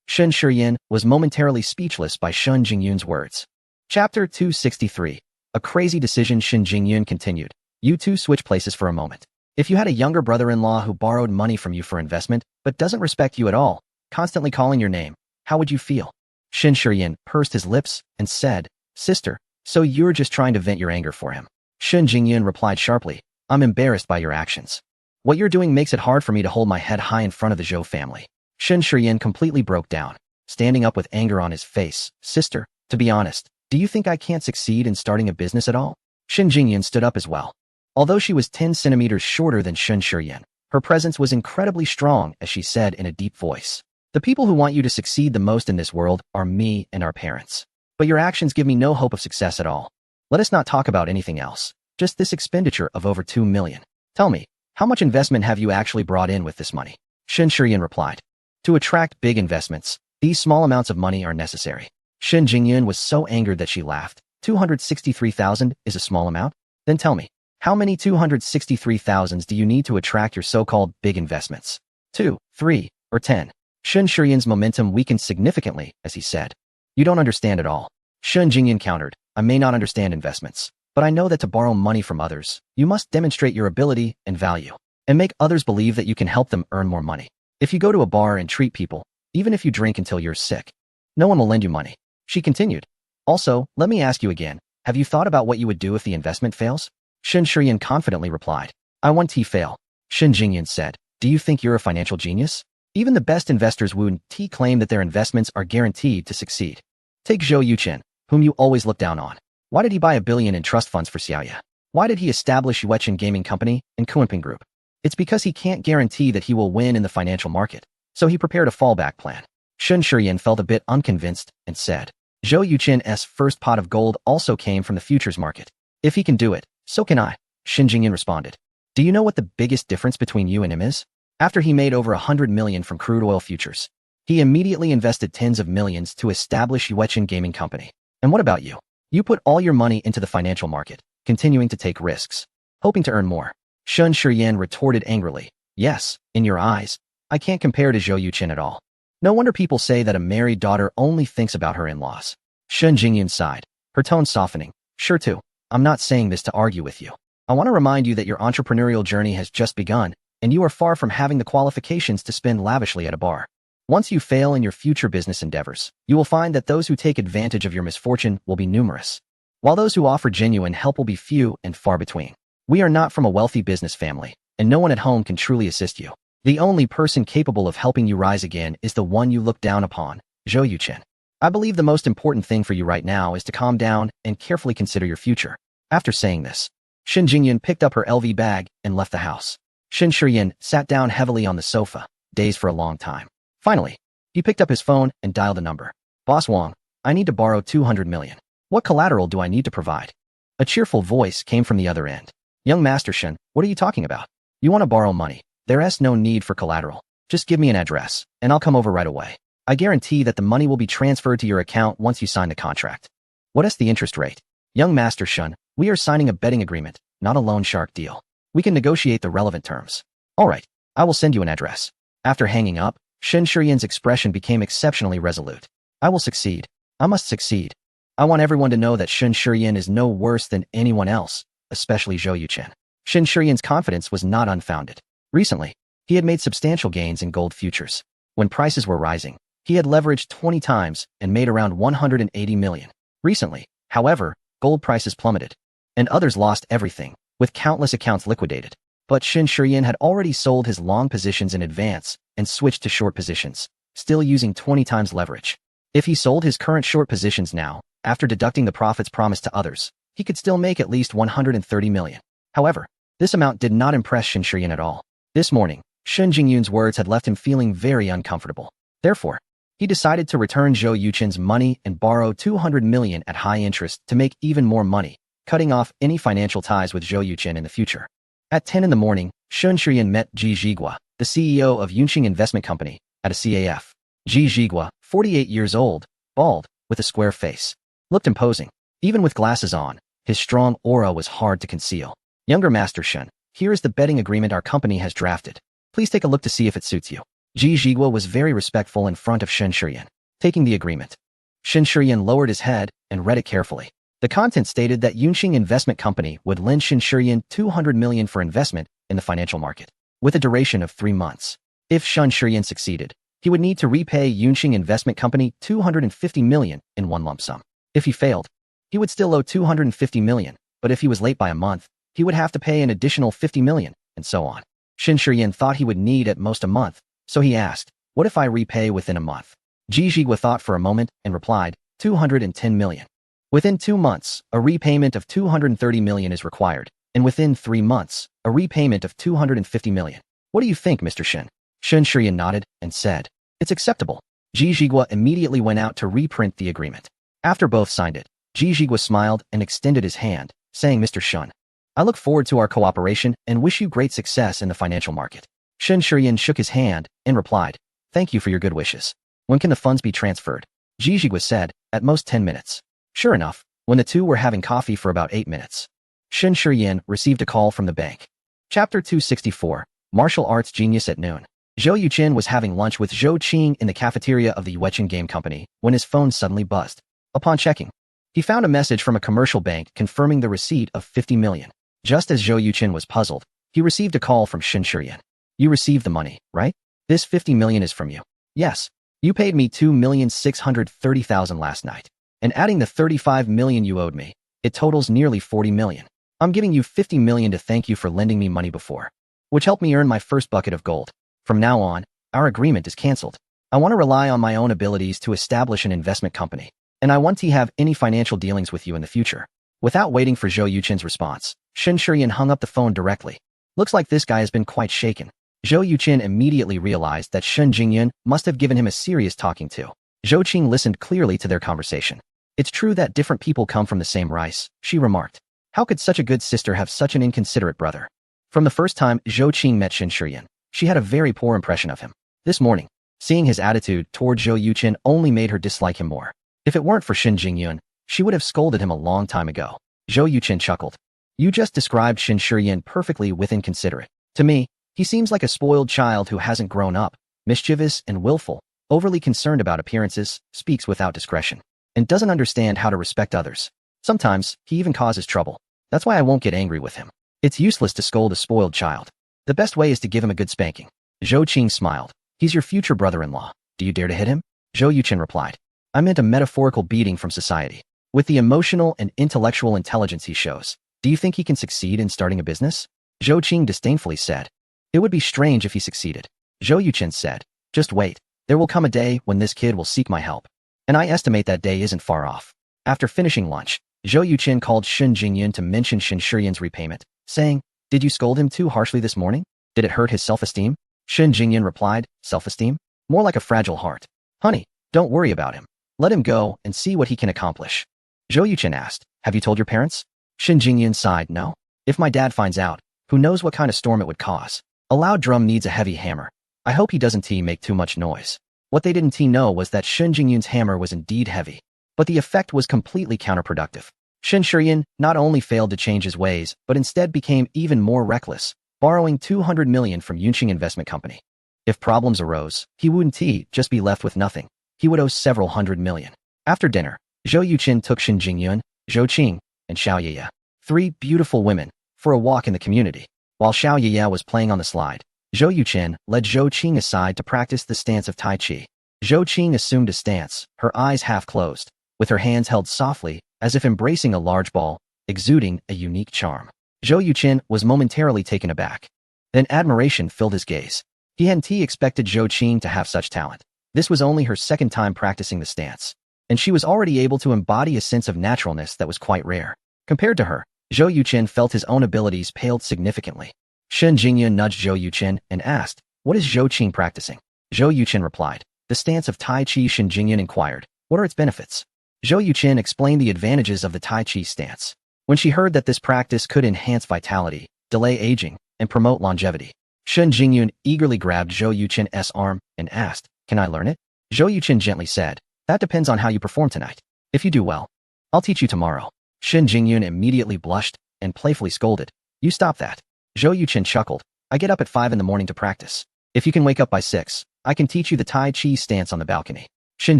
Speaker 1: Shen Shiyan was momentarily speechless by Shen Jingyun's words. Chapter 263. A crazy decision. Shen Jingyun continued. You two switch places for a moment. If you had a younger brother-in-law who borrowed money from you for investment, but doesn't respect you at all, constantly calling your name, how would you feel? Shen Shiyan pursed his lips and said, sister, so you're just trying to vent your anger for him. Shen Jingyun replied sharply, I'm embarrassed by your actions. What you're doing makes it hard for me to hold my head high in front of the Zhou family. Shen Shiyan completely broke down, standing up with anger on his face. Sister, to be honest, do you think I can't succeed in starting a business at all? Shen Jingyun stood up as well. Although she was 10 centimeters shorter than Shen Shiyan, her presence was incredibly strong as she said in a deep voice. The people who want you to succeed the most in this world are me and our parents. But your actions give me no hope of success at all. Let us not talk about anything else, just this expenditure of over 2 million. Tell me, how much investment have you actually brought in with this money? Shen Shiyan replied. To attract big investments, these small amounts of money are necessary. Shen Jingyun was so angered that she laughed. 263,000 is a small amount? Then tell me, how many 263,000s do you need to attract your so-called big investments? 2, 3, or 10? Shen Shiyan's momentum weakened significantly as he said, you don't understand at all. Shen Jingyun countered, I may not understand investments, but I know that to borrow money from others, you must demonstrate your ability and value, and make others believe that you can help them earn more money. If you go to a bar and treat people, even if you drink until you're sick, no one will lend you money. She continued. Also, let me ask you again, have you thought about what you would do if the investment fails? Shen Shiyan confidently replied. I want to fail. Shen Jingyan said, do you think you're a financial genius? Even the best investors Wu Ti claim that their investments are guaranteed to succeed. Take Zhou Yuchen, whom you always look down on. Why did he buy $1 billion in trust funds for Xiaoya? Why did he establish Yuechen Gaming Company and Kunping Group? It's because he can't guarantee that he will win in the financial market, so he prepared a fallback plan. Shen Shiyan felt a bit unconvinced and said, Zhou Yuchen's first pot of gold also came from the futures market. If he can do it, so can I. Shen Jingyan responded. Do you know what the biggest difference between you and him is? After he made over 100 million from crude oil futures, he immediately invested tens of millions to establish Yuechen Gaming Company. And what about you? You put all your money into the financial market, continuing to take risks, hoping to earn more. Shen Shiyan retorted angrily. Yes, in your eyes, I can't compare to Zhou Yuchen at all. No wonder people say that a married daughter only thinks about her in-laws. Shen Jingyan sighed, her tone softening. Sure too, I'm not saying this to argue with you. I want to remind you that your entrepreneurial journey has just begun, and you are far from having the qualifications to spend lavishly at a bar. Once you fail in your future business endeavors, you will find that those who take advantage of your misfortune will be numerous, while those who offer genuine help will be few and far between. We are not from a wealthy business family, and no one at home can truly assist you. The only person capable of helping you rise again is the one you look down upon, Zhou Yuchen. I believe the most important thing for you right now is to calm down and carefully consider your future. After saying this, Shen Jingyan picked up her LV bag and left the house. Shen Shiyan sat down heavily on the sofa, dazed for a long time. Finally, he picked up his phone and dialed a number. Boss Wang, I need to borrow 200 million. What collateral do I need to provide? A cheerful voice came from the other end. Young Master Shen, what are you talking about? You want to borrow money. There's no need for collateral. Just give me an address, and I'll come over right away. I guarantee that the money will be transferred to your account once you sign the contract. What is the interest rate? Young Master Shen, we are signing a betting agreement, not a loan shark deal. We can negotiate the relevant terms. All right, I will send you an address. After hanging up, Shen Shiyan's expression became exceptionally resolute. I will succeed. I must succeed. I want everyone to know that Shen Shiyan is no worse than anyone else, especially Zhou Yuchen. Shen Shiyan's confidence was not unfounded. Recently, he had made substantial gains in gold futures. When prices were rising, he had leveraged 20 times and made around 180 million. Recently, however, gold prices plummeted, and others lost everything, with countless accounts liquidated. But Shen Shiyan had already sold his long positions in advance and switched to short positions, still using 20 times leverage. If he sold his current short positions now, after deducting the profits promised to others, he could still make at least 130 million. However, this amount did not impress Shen Shiyan at all. This morning, Shen Jingyun's words had left him feeling very uncomfortable. Therefore, he decided to return Zhou Yuchen's money and borrow 200 million at high interest to make even more money, cutting off any financial ties with Zhou Yuchen in the future. At 10 in the morning, Shen Shiyan met Ji Zhigua, the CEO of Yunqing Investment Company, at a CAF. Ji Zhigua, 48 years old, bald, with a square face, looked imposing. Even with glasses on, his strong aura was hard to conceal. Younger Master Shen, here is the betting agreement our company has drafted. Please take a look to see if it suits you. Ji Zhigua was very respectful in front of Shen Shiyan, taking the agreement. Shen Shiyan lowered his head and read it carefully. The content stated that Yunqing Investment Company would lend Shen Shiyan 200 million for investment in the financial market, with a duration of 3 months. If Shen Shiyan succeeded, he would need to repay Yunqing Investment Company 250 million in one lump sum. If he failed, he would still owe 250 million, but if he was late by a month, he would have to pay an additional 50 million, and so on. Shen Shiyan thought he would need at most a month, so he asked, what if I repay within a month? Ji Zhigua thought for a moment and replied, 210 million. Within 2 months, a repayment of 230 million is required, and within 3 months, a repayment of 250 million. What do you think, Mr. Shen? Shen Shiyan nodded and said, it's acceptable. Ji Zhigua immediately went out to reprint the agreement. After both signed it, Ji Zhigua smiled and extended his hand, saying, Mr. Shen, I look forward to our cooperation and wish you great success in the financial market. Shen Shiyan shook his hand and replied, thank you for your good wishes. When can the funds be transferred? Ji Zhigua said, at most 10 minutes. Sure enough, when the two were having coffee for about 8 minutes, Shen Shiyan received a call from the bank. Chapter 264, Martial Arts Genius at Noon. Zhou Yuchen was having lunch with Zhou Qing in the cafeteria of the Yuechen Game Company when his phone suddenly buzzed. Upon checking, He found a message from a commercial bank confirming the receipt of 50 million. Just as Zhou Yuqin was puzzled, he received a call from Shen Shiyan. You received the money, right? This 50 million is from you. Yes. You paid me 2,630,000 last night. And adding the 35 million you owed me, it totals nearly 40 million. I'm giving you 50 million to thank you for lending me money before, which helped me earn my first bucket of gold. From now on, our agreement is cancelled. I want to rely on my own abilities to establish an investment company, and I want to have any financial dealings with you in the future. Without waiting for Zhou Yuqin's response, Shen Shiyan hung up the phone directly. Looks like this guy has been quite shaken. Zhou Yuqin immediately realized that Shen Jingyun must have given him a serious talking to. Zhou Qing listened clearly to their conversation. It's true that different people come from the same rice, she remarked. How could such a good sister have such an inconsiderate brother? From the first time Zhou Qing met Shen Shiyan, she had a very poor impression of him. This morning, seeing his attitude toward Zhou Yuqin only made her dislike him more. If it weren't for Shen Jingyun, she would have scolded him a long time ago. Zhou Yuqin chuckled. You just described Shen Shiyan perfectly with inconsiderate. To me, he seems like a spoiled child who hasn't grown up, mischievous and willful, overly concerned about appearances, speaks without discretion, and doesn't understand how to respect others. Sometimes, he even causes trouble. That's why I won't get angry with him. It's useless to scold a spoiled child. The best way is to give him a good spanking. Zhou Qing smiled. He's your future brother-in-law. Do you dare to hit him? Zhou Yuqin replied. I meant a metaphorical beating from society. With the emotional and intellectual intelligence he shows, do you think he can succeed in starting a business? Zhou Qing disdainfully said. It would be strange if he succeeded. Zhou Yuqin said. Just wait. There will come a day when this kid will seek my help. And I estimate that day isn't far off. After finishing lunch, Zhou Yuqin called Shen Jingyun to mention Shen Shiyan's repayment, saying, Did you scold him too harshly this morning? Did it hurt his self-esteem? Shen Jingyun replied, Self-esteem? More like a fragile heart. Honey, don't worry about him. Let him go and see what he can accomplish. Zhou Yuqin asked, Have you told your parents? Shen Jingyun sighed, No. If my dad finds out, who knows what kind of storm it would cause. A loud drum needs a heavy hammer. I hope he doesn't make too much noise. What they didn't know was that Shen Jingyun's hammer was indeed heavy, but the effect was completely counterproductive. Shen Shiyan not only failed to change his ways, but instead became even more reckless, borrowing 200 million from Yunqing Investment Company. If problems arose, he wouldn't just be left with nothing. He would owe several hundred million. After dinner, Zhou Yuqin took Shen Jingyun, Zhou Qing, and Xiao Yiya, three beautiful women, for a walk in the community. While Xiao Yiya was playing on the slide, Zhou Yuqin led Zhou Qing aside to practice the stance of Tai Chi. Zhou Qing assumed a stance, her eyes half closed, with her hands held softly, as if embracing a large ball, exuding a unique charm. Zhou Yuqin was momentarily taken aback. Then admiration filled his gaze. He hadn't expected Zhou Qing to have such talent. This was only her second time practicing the stance, and she was already able to embody a sense of naturalness that was quite rare. Compared to her, Zhou Yuqin felt his own abilities paled significantly. Shen Jingyun nudged Zhou Yuqin and asked, What is Zhou Qing practicing? Zhou Yuqin replied, The stance of Tai Chi. Shen Jingyun inquired, What are its benefits? Zhou Yuqin explained the advantages of the Tai Chi stance. When she heard that this practice could enhance vitality, delay aging, and promote longevity, Shen Jingyun eagerly grabbed Zhou Yuqin's arm and asked, Can I learn it? Zhou Yuqin gently said, That depends on how you perform tonight. If you do well, I'll teach you tomorrow. Shen Jingyun immediately blushed and playfully scolded, You stop that. Zhou Yuqin chuckled, I get up at 5 in the morning to practice. If you can wake up by 6, I can teach you the Tai Chi stance on the balcony. Shen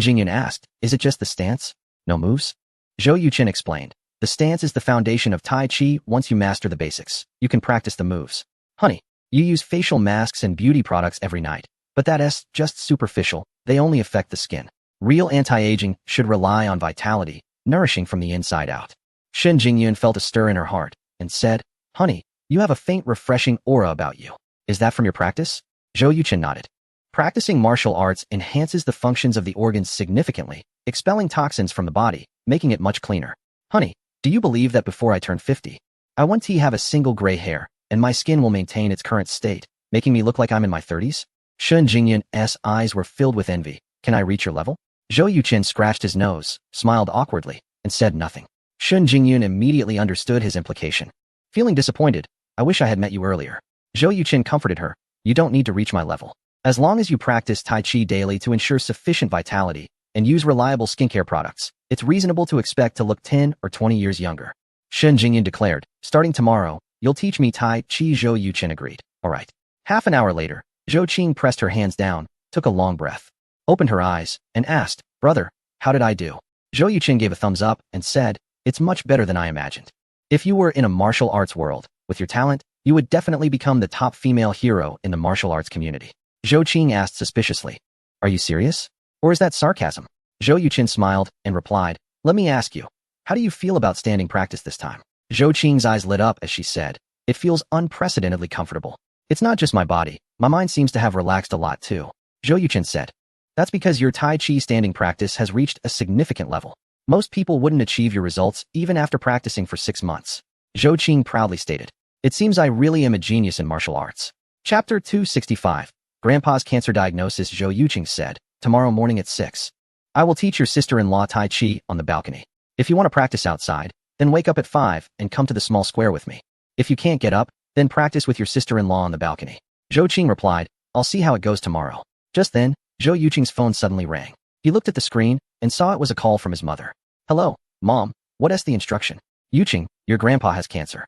Speaker 1: Jingyun asked, Is it just the stance? No moves? Zhou Yuqin explained, The stance is the foundation of Tai Chi. Once you master the basics, you can practice the moves. Honey, you use facial masks and beauty products every night, but that's just superficial. They only affect the skin. Real anti-aging should rely on vitality, nourishing from the inside out. Shen Jingyun felt a stir in her heart and said, Honey, you have a faint refreshing aura about you. Is that from your practice? Zhou Yuqin nodded. Practicing martial arts enhances the functions of the organs significantly, expelling toxins from the body, making it much cleaner. Honey, do you believe that before I turn 50, I want to have a single gray hair, and my skin will maintain its current state, making me look like I'm in my 30s? Shen Jingyun's eyes were filled with envy. Can I reach your level? Zhou Yuqin scratched his nose, smiled awkwardly, and said nothing. Shen Jingyun immediately understood his implication. Feeling disappointed, I wish I had met you earlier. Zhou Yuqin comforted her. You don't need to reach my level. As long as you practice Tai Chi daily to ensure sufficient vitality and use reliable skincare products, it's reasonable to expect to look 10 or 20 years younger. Shen Jingyun declared, Starting tomorrow, you'll teach me Tai Chi. Zhou Yuqin agreed. All right. Half an hour later, Zhou Qing pressed her hands down, took a long breath, opened her eyes, and asked, Brother, how did I do? Zhou Yuqin gave a thumbs up and said, "It's much better than I imagined. If you were in a martial arts world, with your talent, you would definitely become the top female hero in the martial arts community." Zhou Qing asked suspiciously, "Are you serious? Or is that sarcasm?" Zhou Yuqin smiled and replied, "Let me ask you, how do you feel about standing practice this time?" Zhou Qing's eyes lit up as she said, "It feels unprecedentedly comfortable. It's not just my body, my mind seems to have relaxed a lot too." Zhou Yuqin said, "That's because your Tai Chi standing practice has reached a significant level. Most people wouldn't achieve your results even after practicing for 6 months." Zhou Qing proudly stated, "It seems I really am a genius in martial arts." Chapter 265, Grandpa's Cancer Diagnosis. Zhou Yuqing said, "Tomorrow morning at 6. I will teach your sister-in-law Tai Chi on the balcony. If you want to practice outside, then wake up at 5 and come to the small square with me. If you can't get up, then practice with your sister-in-law on the balcony." Zhou Qing replied, "I'll see how it goes tomorrow." Just then, Zhou Yuqing's phone suddenly rang. He looked at the screen and saw it was a call from his mother. "Hello, Mom, what is the instruction?" "Yuqing, your grandpa has cancer."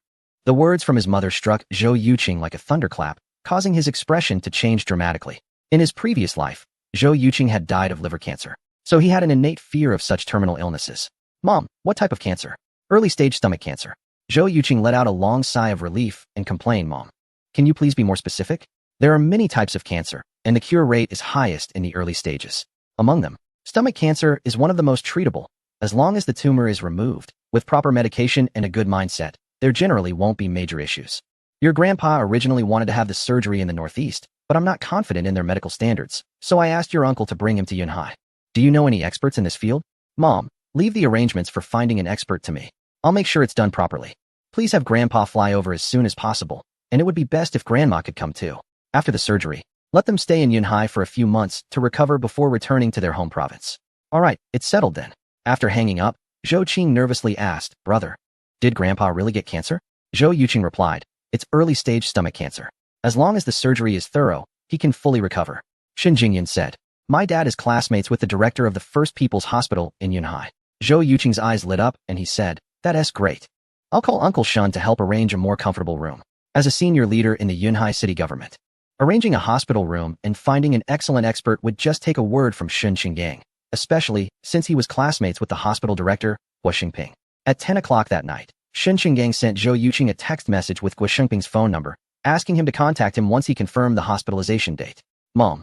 Speaker 1: The words from his mother struck Zhou Yuqing like a thunderclap, causing his expression to change dramatically. In his previous life, Zhou Yuqing had died of liver cancer, so he had an innate fear of such terminal illnesses. "Mom, what type of cancer?" "Early-stage stomach cancer." Zhou Yuqing let out a long sigh of relief and complained, "Mom, can you please be more specific? There are many types of cancer, and the cure rate is highest in the early stages. Among them, stomach cancer is one of the most treatable. As long as the tumor is removed, with proper medication and a good mindset, there generally won't be major issues. Your grandpa originally wanted to have the surgery in the Northeast, but I'm not confident in their medical standards, so I asked your uncle to bring him to Yunhai. Do you know any experts in this field?" "Mom, leave the arrangements for finding an expert to me. I'll make sure it's done properly. Please have Grandpa fly over as soon as possible, and it would be best if Grandma could come too. After the surgery, let them stay in Yunhai for a few months to recover before returning to their home province." "All right, it's settled then." After hanging up, Zhou Qing nervously asked, "Brother, did Grandpa really get cancer?" Zhou Yuqing replied, "It's early-stage stomach cancer. As long as the surgery is thorough, he can fully recover." Shen Jingyan said, "My dad is classmates with the director of the First People's Hospital in Yunhai." Zhou Yuqing's eyes lit up and he said, "That's great. I'll call Uncle Shun to help arrange a more comfortable room." As a senior leader in the Yunhai city government, arranging a hospital room and finding an excellent expert would just take a word from Shen Qinggang, especially since he was classmates with the hospital director, Guo Xingping. At 10 o'clock that night, Shen Qinggang sent Zhou Yuqing a text message with Guo Xingping's phone number, asking him to contact him once he confirmed the hospitalization date. "Mom,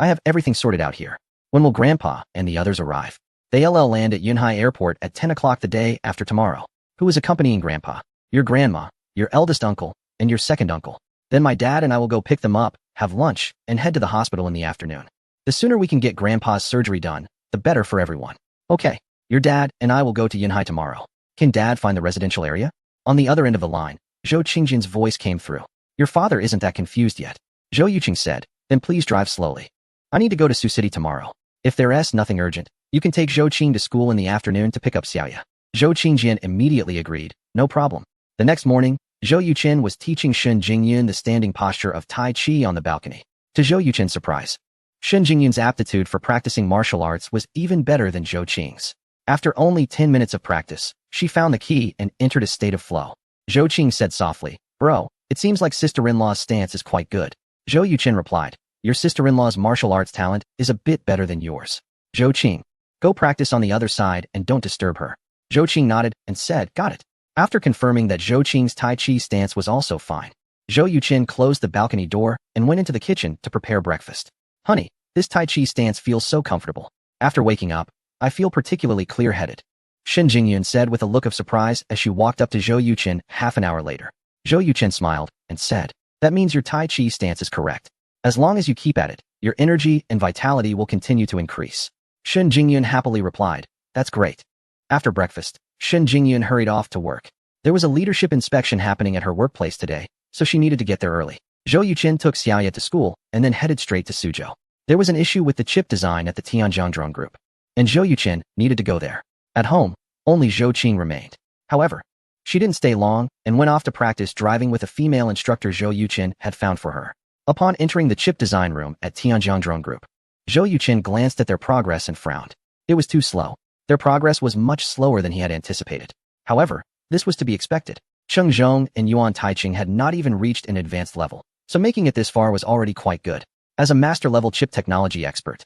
Speaker 1: I have everything sorted out here. When will Grandpa and the others arrive?" "They'll land at Yunhai Airport at 10 o'clock the day after tomorrow." "Who is accompanying Grandpa?" "Your grandma, your eldest uncle, and your second uncle. Then my dad and I will go pick them up, have lunch, and head to the hospital in the afternoon. The sooner we can get Grandpa's surgery done, the better for everyone." "Okay, your dad and I will go to Yunhai tomorrow. Can Dad find the residential area?" On the other end of the line, Zhou Qingjian's voice came through. "Your father isn't that confused yet." Zhou Yuqing said, "Then please drive slowly. I need to go to Sioux City tomorrow. If there's nothing urgent, you can take Zhou Qing to school in the afternoon to pick up Xiaoya." Zhou Qingjian immediately agreed, "No problem." The next morning, Zhou Yuqin was teaching Shen Jingyun the standing posture of Tai Chi on the balcony. To Zhou Yuqin's surprise, Shen Jingyun's aptitude for practicing martial arts was even better than Zhou Qing's. After only 10 minutes of practice, she found the key and entered a state of flow. Zhou Qing said softly, "Bro, it seems like sister-in-law's stance is quite good." Zhou Yuqin replied, "Your sister-in-law's martial arts talent is a bit better than yours. Zhou Qing, go practice on the other side and don't disturb her." Zhou Qing nodded and said, "Got it." After confirming that Zhou Qing's Tai Chi stance was also fine, Zhou Yuqin closed the balcony door and went into the kitchen to prepare breakfast. "Honey, this Tai Chi stance feels so comfortable. After waking up, I feel particularly clear-headed," Shen Jingyun said with a look of surprise as she walked up to Zhou Yuqin half an hour later. Zhou Yuqin smiled and said, "That means your Tai Chi stance is correct. As long as you keep at it, your energy and vitality will continue to increase." Shen Jingyun happily replied, "That's great." After breakfast, Shen Jingyun hurried off to work. There was a leadership inspection happening at her workplace today, so she needed to get there early. Zhou Yuqin took Xiaoya to school and then headed straight to Suzhou. There was an issue with the chip design at the Tianjiang Drone Group, and Zhou Yuqin needed to go there. At home, only Zhou Qing remained. However, she didn't stay long and went off to practice driving with a female instructor Zhou Yuqin had found for her. Upon entering the chip design room at Tianjiang Drone Group, Zhou Yuqin glanced at their progress and frowned. It was too slow. Their progress was much slower than he had anticipated. However, this was to be expected. Cheng Zhong and Yuan Taiching had not even reached an advanced level, so making it this far was already quite good. As a master-level chip technology expert,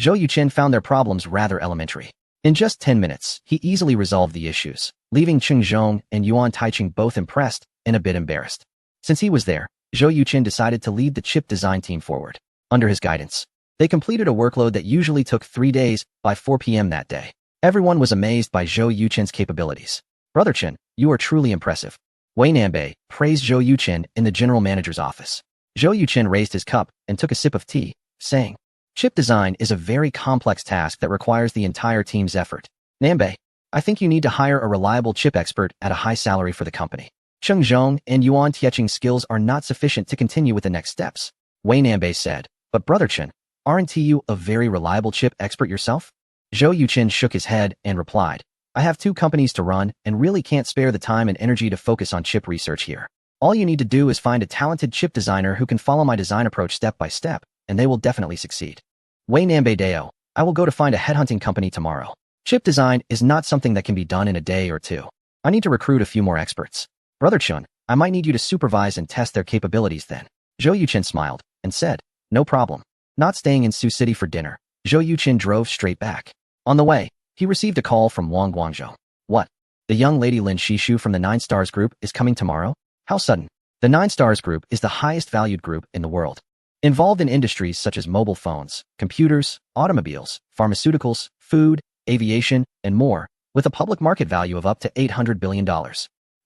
Speaker 1: Zhou Yuqin found their problems rather elementary. In just 10 minutes, he easily resolved the issues, leaving Cheng Zhong and Yuan Taiching both impressed and a bit embarrassed. Since he was there, Zhou Yuqin decided to lead the chip design team forward. Under his guidance, they completed a workload that usually took 3 days by 4 p.m. that day. Everyone was amazed by Zhou Yuqin's capabilities. Brother Chen, you are truly impressive. Wei Nanbei praised Zhou Yuqin in the general manager's office. Zhou Yuqin raised his cup and took a sip of tea, saying, chip design is a very complex task that requires the entire team's effort. Nanbei, I think you need to hire a reliable chip expert at a high salary for the company. Cheng Zhong and Yuan Tieching's skills are not sufficient to continue with the next steps. Wei Nanbei said, but Brother Chen, aren't you a very reliable chip expert yourself? Zhou Yuqin shook his head and replied, I have 2 companies to run and really can't spare the time and energy to focus on chip research here. All you need to do is find a talented chip designer who can follow my design approach step by step, and they will definitely succeed. Wei Nanbei Dao, I will go to find a headhunting company tomorrow. Chip design is not something that can be done in a day or 2. I need to recruit a few more experts. Brother Chun, I might need you to supervise and test their capabilities then. Zhou Yuqin smiled and said, no problem. Not staying in Sioux City for dinner, Zhou Yuqin drove straight back. On the way, he received a call from Wang Guangzhou. What? The young lady Lin Shishu from the 9 Stars Group is coming tomorrow? How sudden? The 9 Stars Group is the highest valued group in the world. Involved in industries such as mobile phones, computers, automobiles, pharmaceuticals, food, aviation, and more, with a public market value of up to $800 billion.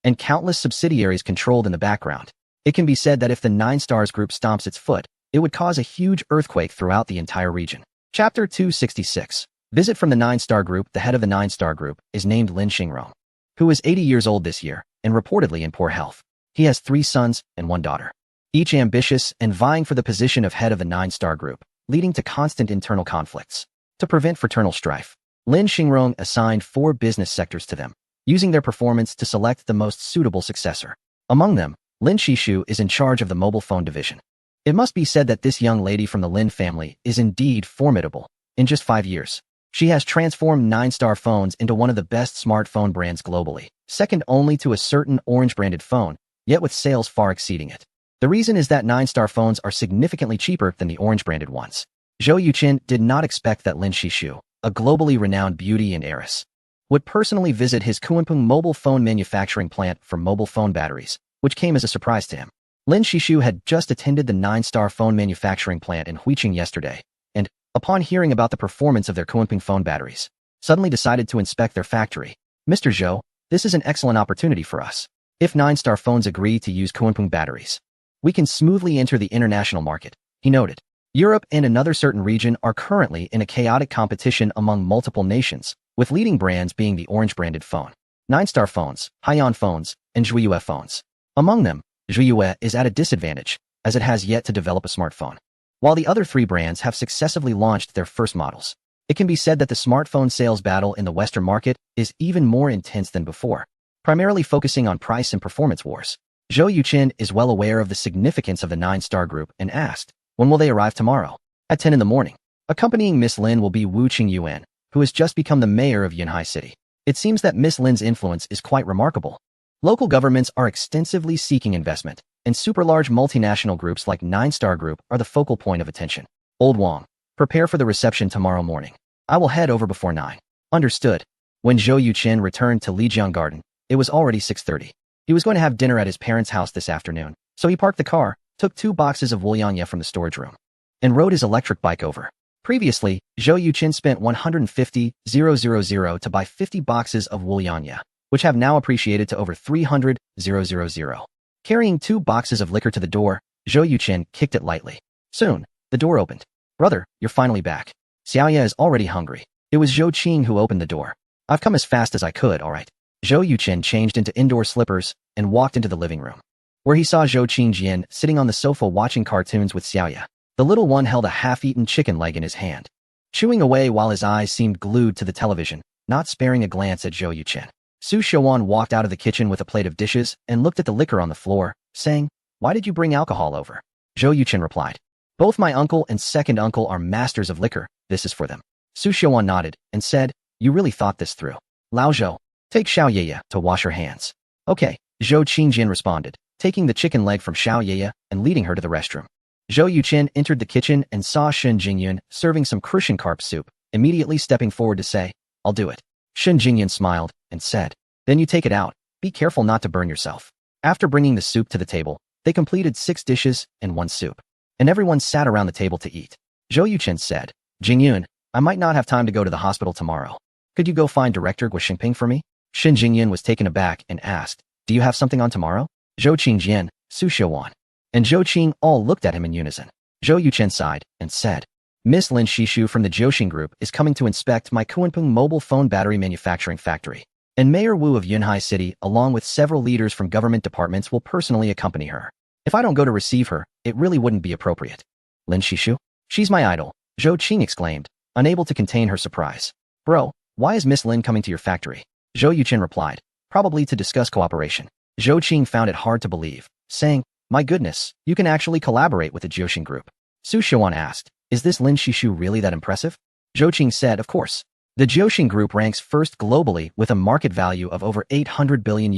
Speaker 1: And countless subsidiaries controlled in the background. It can be said that if the 9 Stars Group stomps its foot, it would cause a huge earthquake throughout the entire region. Chapter 266. Visit from the 9 Star Group. The head of the 9 Star Group is named Lin Xingrong, who is 80 years old this year and reportedly in poor health. He has 3 sons and 1 daughter, each ambitious and vying for the position of head of the 9 Star Group, leading to constant internal conflicts. To prevent fraternal strife, Lin Xingrong assigned 4 business sectors to them, using their performance to select the most suitable successor. Among them, Lin Shishu is in charge of the mobile phone division. It must be said that this young lady from the Lin family is indeed formidable. In just 5 years, she has transformed 9 Star phones into one of the best smartphone brands globally, second only to a certain Orange-branded phone, yet with sales far exceeding it. The reason is that 9 Star phones are significantly cheaper than the Orange-branded ones. Zhou Yuqin did not expect that Lin Shishu, a globally renowned beauty and heiress, would personally visit his Kunpeng mobile phone manufacturing plant for mobile phone batteries, which came as a surprise to him. Lin Shishu had just attended the 9 Star phone manufacturing plant in Huiqing yesterday, and, upon hearing about the performance of their Kunpeng phone batteries, suddenly decided to inspect their factory. Mr. Zhou, this is an excellent opportunity for us. If 9 Star phones agree to use Kunpeng batteries, we can smoothly enter the international market, he noted. Europe and another certain region are currently in a chaotic competition among multiple nations, with leading brands being the Orange-branded phone, 9 Star phones, Haiyan phones, and Zhuiyue phones. Among them, Zhuiyue is at a disadvantage, as it has yet to develop a smartphone. While the other 3 brands have successively launched their first models, it can be said that the smartphone sales battle in the Western market is even more intense than before, primarily focusing on price and performance wars. Zhou Yuqin is well aware of the significance of the 9 Star Group and asked, when will they arrive tomorrow? At 10 in the morning. Accompanying Miss Lin will be Wu Qingyuan, who has just become the mayor of Yunhai City. It seems that Miss Lin's influence is quite remarkable. Local governments are extensively seeking investment, and super-large multinational groups like 9 Star Group are the focal point of attention. Old Wang, prepare for the reception tomorrow morning. I will head over before 9. Understood. When Zhou Yuqin returned to Lijiang Garden, it was already 6:30. He was going to have dinner at his parents' house this afternoon, so he parked the car, took 2 boxes of Wulianya from the storage room, and rode his electric bike over. Previously, Zhou Yuqin spent 150,000 to buy 50 boxes of Wulianya, which have now appreciated to over 300,000. Carrying 2 boxes of liquor to the door, Zhou Yuqin kicked it lightly. Soon, the door opened. Brother, you're finally back. Xiaoya is already hungry. It was Zhou Qing who opened the door. I've come as fast as I could, all right. Zhou Yuqin changed into indoor slippers and walked into the living room, where he saw Zhou Qingjian sitting on the sofa watching cartoons with Xiaoya. The little one held a half-eaten chicken leg in his hand, chewing away while his eyes seemed glued to the television, not sparing a glance at Zhou Yuqin. Su Xiaowan walked out of the kitchen with a plate of dishes and looked at the liquor on the floor, saying, why did you bring alcohol over? Zhou Yuqin replied, both my uncle and second uncle are masters of liquor, this is for them. Su Xiaowan nodded and said, you really thought this through. Lao Zhou, take Xiao Yeye to wash her hands. Okay, Zhou Qingjian responded, taking the chicken leg from Xiao Yeye and leading her to the restroom. Zhou Yuqin entered the kitchen and saw Shen Jingyun serving some crucian carp soup, immediately stepping forward to say, I'll do it. Shen Jingyan smiled and said, then you take it out. Be careful not to burn yourself. After bringing the soup to the table, they completed 6 dishes and 1 soup. And everyone sat around the table to eat. Zhou Yuchen said, Jingyun, I might not have time to go to the hospital tomorrow. Could you go find Director Guo Xingping for me? Shen Jingyan was taken aback and asked, do you have something on tomorrow? Zhou Qingjian, Su Xiuwan, and Zhou Qing all looked at him in unison. Zhou Yuchen sighed and said, Miss Lin Shishu from the Jiuxing Group is coming to inspect my Kunpeng mobile phone battery manufacturing factory. And Mayor Wu of Yunhai City, along with several leaders from government departments, will personally accompany her. If I don't go to receive her, it really wouldn't be appropriate. Lin Shishu? She's my idol, Zhou Qing exclaimed, unable to contain her surprise. Bro, why is Miss Lin coming to your factory? Zhou Yuchen replied, probably to discuss cooperation. Zhou Qing found it hard to believe, saying, my goodness, you can actually collaborate with the Jiuxing Group. Su Xiuwan asked, is this Lin Shishu really that impressive? Zhou Qing said, of course. The Jiuxing Group ranks first globally with a market value of over $800 billion.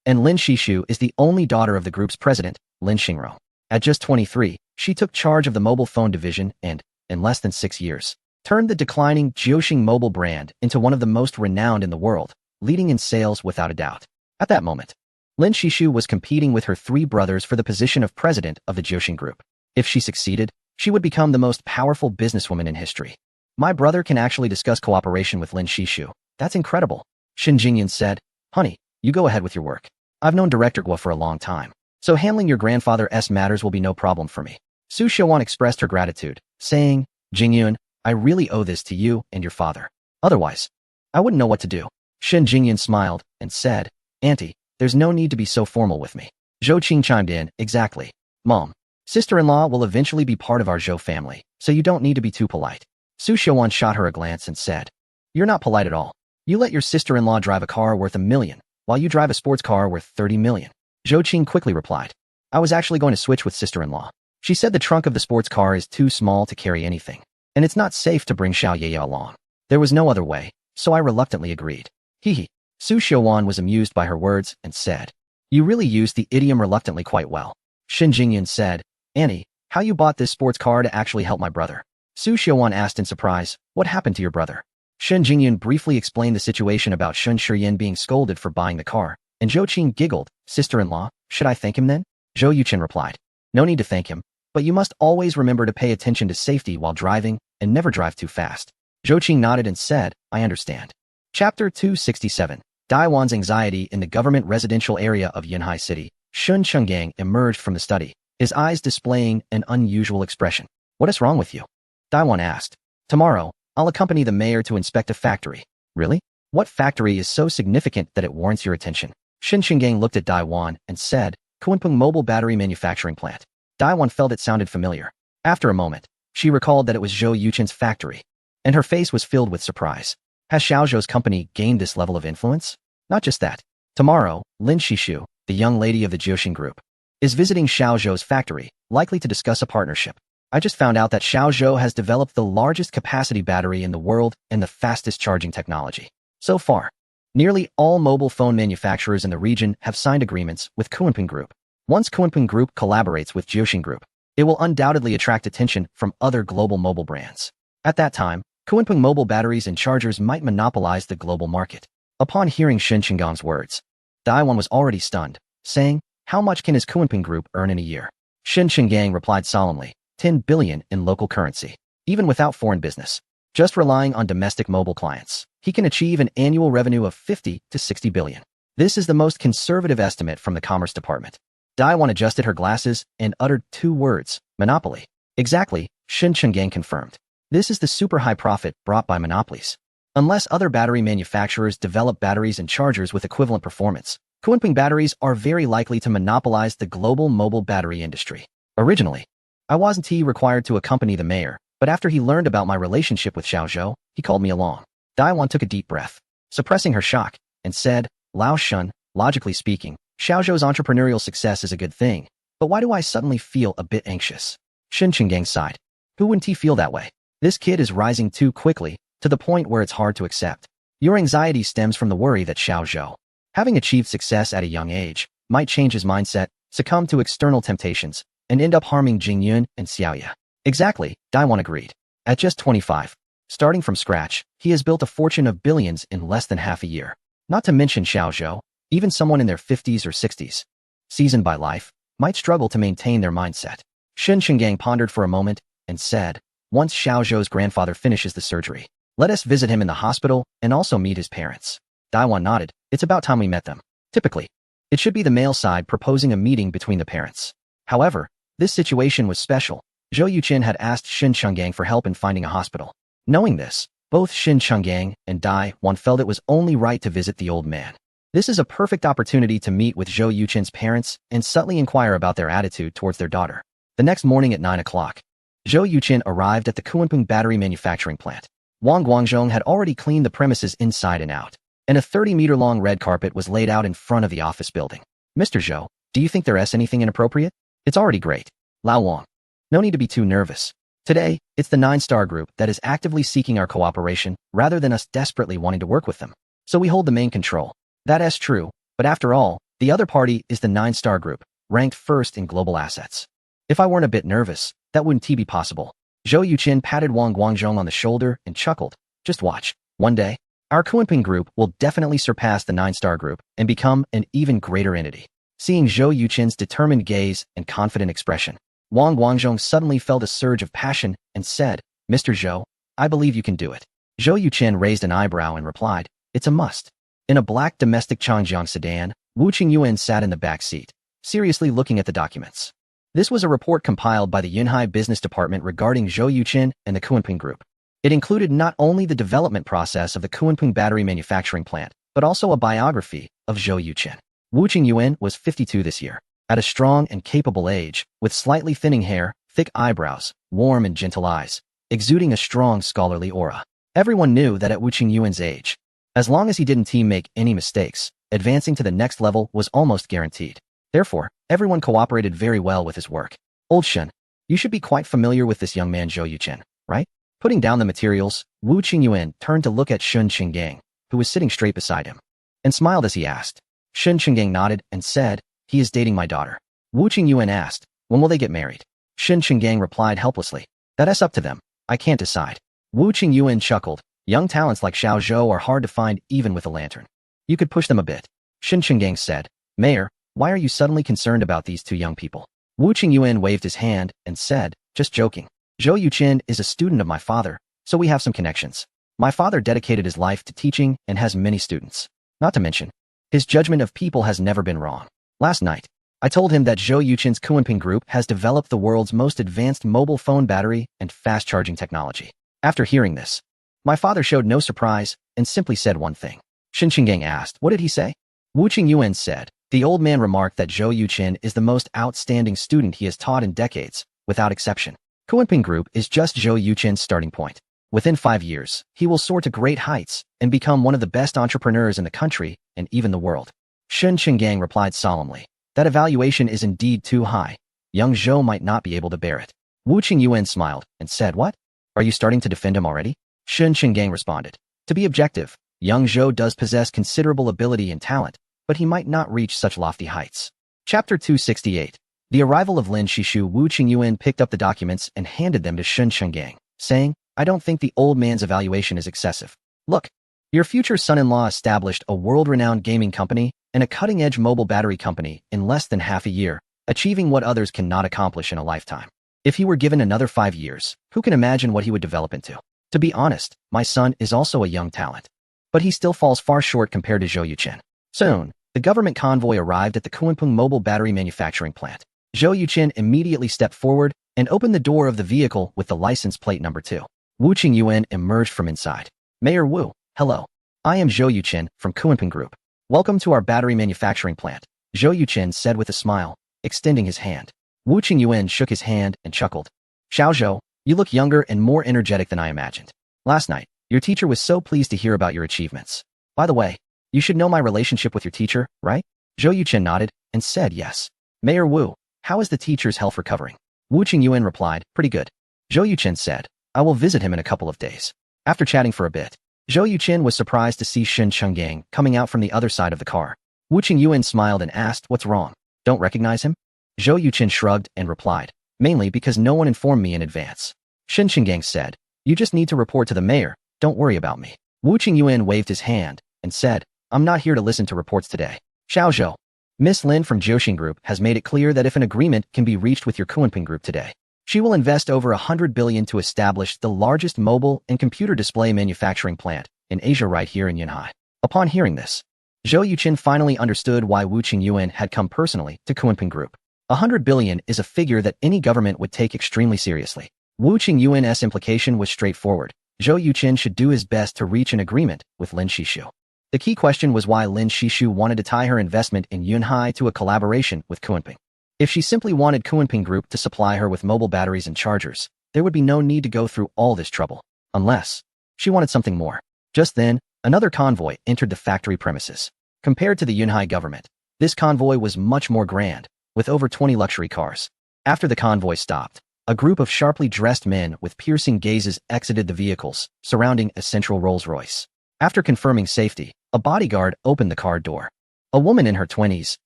Speaker 1: And Lin Shishu is the only daughter of the group's president, Lin Xingro. At just 23, she took charge of the mobile phone division and, in less than 6 years, turned the declining Jiuxing mobile brand into one of the most renowned in the world, leading in sales without a doubt. At that moment, Lin Shishu was competing with her 3 brothers for the position of president of the Jiuxing Group. If she succeeded, she would become the most powerful businesswoman in history. My brother can actually discuss cooperation with Lin Shishu. That's incredible. Shen Jingyan said, honey, you go ahead with your work. I've known Director Guo for a long time, so handling your grandfather's matters will be no problem for me. Su Xiuwan expressed her gratitude, saying, Jingyun, I really owe this to you and your father. Otherwise, I wouldn't know what to do. Shen Jingyan smiled and said, Auntie, there's no need to be so formal with me. Zhou Qing chimed in, exactly. Mom, sister-in-law will eventually be part of our Zhou family, so you don't need to be too polite. Su Xiuwan shot her a glance and said, you're not polite at all. You let your sister-in-law drive a car worth $1 million, while you drive a sports car worth $30 million. Zhou Qing quickly replied, I was actually going to switch with sister-in-law. She said the trunk of the sports car is too small to carry anything, and it's not safe to bring Xiao Yeye along. There was no other way, so I reluctantly agreed. Hee. Su Xiuwan was amused by her words and said, you really used the idiom reluctantly quite well. Shen Jingyan said, Annie, how you bought this sports car to actually help my brother? Su Xiuwan asked in surprise, what happened to your brother? Shen Jingyan briefly explained the situation about Shun Shiyin being scolded for buying the car, and Zhou Qing giggled, sister-in-law, should I thank him then? Zhou Yuchen replied, no need to thank him, but you must always remember to pay attention to safety while driving and never drive too fast. Zhou Qing nodded and said, I understand. Chapter 267. Daiwan's anxiety in the government residential area of Yunhai City. Shun Chenggang emerged from the study, his eyes displaying an unusual expression. What is wrong with you? Daiwan asked. Tomorrow, I'll accompany the mayor to inspect a factory. Really? What factory is so significant that it warrants your attention? Shen Chenggang looked at Daiwan and said, Kunpeng Mobile Battery Manufacturing Plant. Daiwan felt it sounded familiar. After a moment, she recalled that it was Zhou Yuchen's factory, and her face was filled with surprise. Has Xiao Zhou's company gained this level of influence? Not just that. Tomorrow, Lin Shishu, the young lady of the Jiuxing Group, is visiting Xiao Zhou's factory, likely to discuss a partnership. I just found out that Xiao Zhou has developed the largest capacity battery in the world and the fastest charging technology. So far, nearly all mobile phone manufacturers in the region have signed agreements with Kunpeng Group. Once Kunpeng Group collaborates with Jiuxing Group, it will undoubtedly attract attention from other global mobile brands. At that time, Kunpeng mobile batteries and chargers might monopolize the global market. Upon hearing Shen Chenggang's words, Daiwan was already stunned, saying, how much can his Kunpeng Group earn in a year? Shen Chenggang replied solemnly, 10 billion in local currency. Even without foreign business, just relying on domestic mobile clients, he can achieve an annual revenue of 50 to 60 billion. This is the most conservative estimate from the Commerce Department. Daiwan adjusted her glasses and uttered 2 words, monopoly. Exactly, Shen Chenggang confirmed. This is the super high profit brought by monopolies. Unless other battery manufacturers develop batteries and chargers with equivalent performance, Kunpeng batteries are very likely to monopolize the global mobile battery industry. Originally, I wasn't required to accompany the mayor, but after he learned about my relationship with Xiao Zhou, he called me along. Daiwan took a deep breath, suppressing her shock, and said, Lao Shun, logically speaking, Xiao Zhou's entrepreneurial success is a good thing, but why do I suddenly feel a bit anxious? Shen Chenggang sighed. Who wouldn't he feel that way? This kid is rising too quickly, to the point where it's hard to accept. Your anxiety stems from the worry that Xiao Zhou, having achieved success at a young age, might change his mindset, succumb to external temptations, and end up harming Jingyun and Xiaoya. Exactly, Daiwan agreed. At just 25, Starting from scratch, he has built a fortune of billions in less than half a year. Not to mention Xiao Zhou, even someone in their 50s or 60s, seasoned by life, might struggle to maintain their mindset. Shen Chenggang pondered for a moment and said, once Xiao Zhou's grandfather finishes the surgery, let us visit him in the hospital and also meet his parents. Daiwan nodded. It's about time we met them. Typically, it should be the male side proposing a meeting between the parents. However, this situation was special. Zhou Yuqin had asked Shen Chenggang for help in finding a hospital. Knowing this, both Shen Chenggang and Daiwan felt it was only right to visit the old man. This is a perfect opportunity to meet with Zhou Yuqin's parents and subtly inquire about their attitude towards their daughter. The next morning at 9 o'clock, Zhou Yuqin arrived at the Kunpeng battery manufacturing plant. Wang Guangzhong had already cleaned the premises inside and out, and a 30-meter-long red carpet was laid out in front of the office building. Mr. Zhou, do you think there's anything inappropriate? It's already great. Lao Wang. No need to be too nervous. Today, it's the 9-star group that is actively seeking our cooperation rather than us desperately wanting to work with them. So we hold the main control. That's true, but after all, the other party is the 9-star group, ranked first in global assets. If I weren't a bit nervous, that wouldn't be possible. Zhou Yuqin patted Wang Guangzhong on the shoulder and chuckled. Just watch. One day, our Kunpeng group will definitely surpass the 9-star group and become an even greater entity. Seeing Zhou Yuqin's determined gaze and confident expression, Wang Guangzhong suddenly felt a surge of passion and said, Mr. Zhou, I believe you can do it. Zhou Yuqin raised an eyebrow and replied, it's a must. In a black domestic Changjiang sedan, Wu Qingyuan sat in the back seat, seriously looking at the documents. This was a report compiled by the Yunhai Business Department regarding Zhou Yuqin and the Kunpeng Group. It included not only the development process of the Kunpeng battery manufacturing plant, but also a biography of Zhou Yuqin. Wu Qingyuan was 52 this year, at a strong and capable age, with slightly thinning hair, thick eyebrows, warm and gentle eyes, exuding a strong scholarly aura. Everyone knew that at Wu Qingyuan's age, as long as he didn't make any mistakes, advancing to the next level was almost guaranteed. Therefore, everyone cooperated very well with his work. Old Shen, you should be quite familiar with this young man Zhou Yuqin, right? Putting down the materials, Wu Qingyuan turned to look at Shen Chenggang, who was sitting straight beside him, and smiled as he asked. Shen Chenggang nodded and said, he is dating my daughter. Wu Qingyuan asked, when will they get married? Shen Chenggang replied helplessly, that's up to them. I can't decide. Wu Qingyuan chuckled. Young talents like Xiao Zhou are hard to find even with a lantern. You could push them a bit. Shen Chenggang said, Mayor, why are you suddenly concerned about these two young people? Wu Qingyuan waved his hand and said, just joking. Zhou Yuqin is a student of my father, so we have some connections. My father dedicated his life to teaching and has many students. Not to mention, his judgment of people has never been wrong. Last night, I told him that Zhou Yuqin's Kunpeng Group has developed the world's most advanced mobile phone battery and fast-charging technology. After hearing this, my father showed no surprise and simply said one thing. Shen Chenggang asked, what did he say? Wu Qingyuan said, the old man remarked that Zhou Yuqin is the most outstanding student he has taught in decades, without exception. Kunpeng Group is just Zhou Yuqin's starting point. Within 5 years, he will soar to great heights and become one of the best entrepreneurs in the country and even the world. Shen Chenggang replied solemnly, that evaluation is indeed too high. Young Zhou might not be able to bear it. Wu Qingyuan smiled and said, what? Are you starting to defend him already? Shen Chenggang responded, to be objective, young Zhou does possess considerable ability and talent, but he might not reach such lofty heights. Chapter 268. The arrival of Lin Shishu. Wu Qingyuan picked up the documents and handed them to Shen Chenggang, saying, I don't think the old man's evaluation is excessive. Look, your future son-in-law established a world-renowned gaming company and a cutting-edge mobile battery company in less than half a year, achieving what others cannot accomplish in a lifetime. If he were given another 5 years, who can imagine what he would develop into? To be honest, my son is also a young talent, but he still falls far short compared to Zhou Yuqin. Soon, the government convoy arrived at the Kunpeng mobile battery manufacturing plant. Zhou Yuqin immediately stepped forward and opened the door of the vehicle with the license plate number 2. Wu Qingyuan emerged from inside. Mayor Wu, hello. I am Zhou Yuqin from Kunpeng Group. Welcome to our battery manufacturing plant, Zhou Yuqin said with a smile, extending his hand. Wu Qingyuan shook his hand and chuckled. Xiao Zhou, you look younger and more energetic than I imagined. Last night, your teacher was so pleased to hear about your achievements. By the way, you should know my relationship with your teacher, right? Zhou Yuqin nodded and said yes. Mayor Wu, how is the teacher's health recovering? Wu Qingyuan replied, pretty good. Zhou Yuqin said, I will visit him in a couple of days. After chatting for a bit, Zhou Yuqin was surprised to see Shen Chenggang coming out from the other side of the car. Wu Qingyuan smiled and asked, what's wrong? Don't recognize him? Zhou Yuqin shrugged and replied, mainly because no one informed me in advance. Shen Chenggang said, You just need to report to the mayor. Don't worry about me. Wu Qingyuan waved his hand and said, I'm not here to listen to reports today. Xiao Zhou. Miss Lin from Jiuxing Group has made it clear that if an agreement can be reached with your Kunpeng Group today, she will invest over 100 billion to establish the largest mobile and computer display manufacturing plant in Asia right here in Yunhai. Upon hearing this, Zhou Yuqin finally understood why Wu Qingyuan had come personally to Kunpeng Group. 100 billion is a figure that any government would take extremely seriously. Wu Qingyuan's implication was straightforward. Zhou Yuqin should do his best to reach an agreement with Lin Shishu. The key question was why Lin Shishu wanted to tie her investment in Yunhai to a collaboration with Kunpeng. If she simply wanted Kunpeng Group to supply her with mobile batteries and chargers, there would be no need to go through all this trouble. Unless she wanted something more. Just then, another convoy entered the factory premises. Compared to the Yunhai government, this convoy was much more grand, with over 20 luxury cars. After the convoy stopped, a group of sharply dressed men with piercing gazes exited the vehicles, surrounding a central Rolls-Royce. After confirming safety, a bodyguard opened the car door. A woman in her 20s,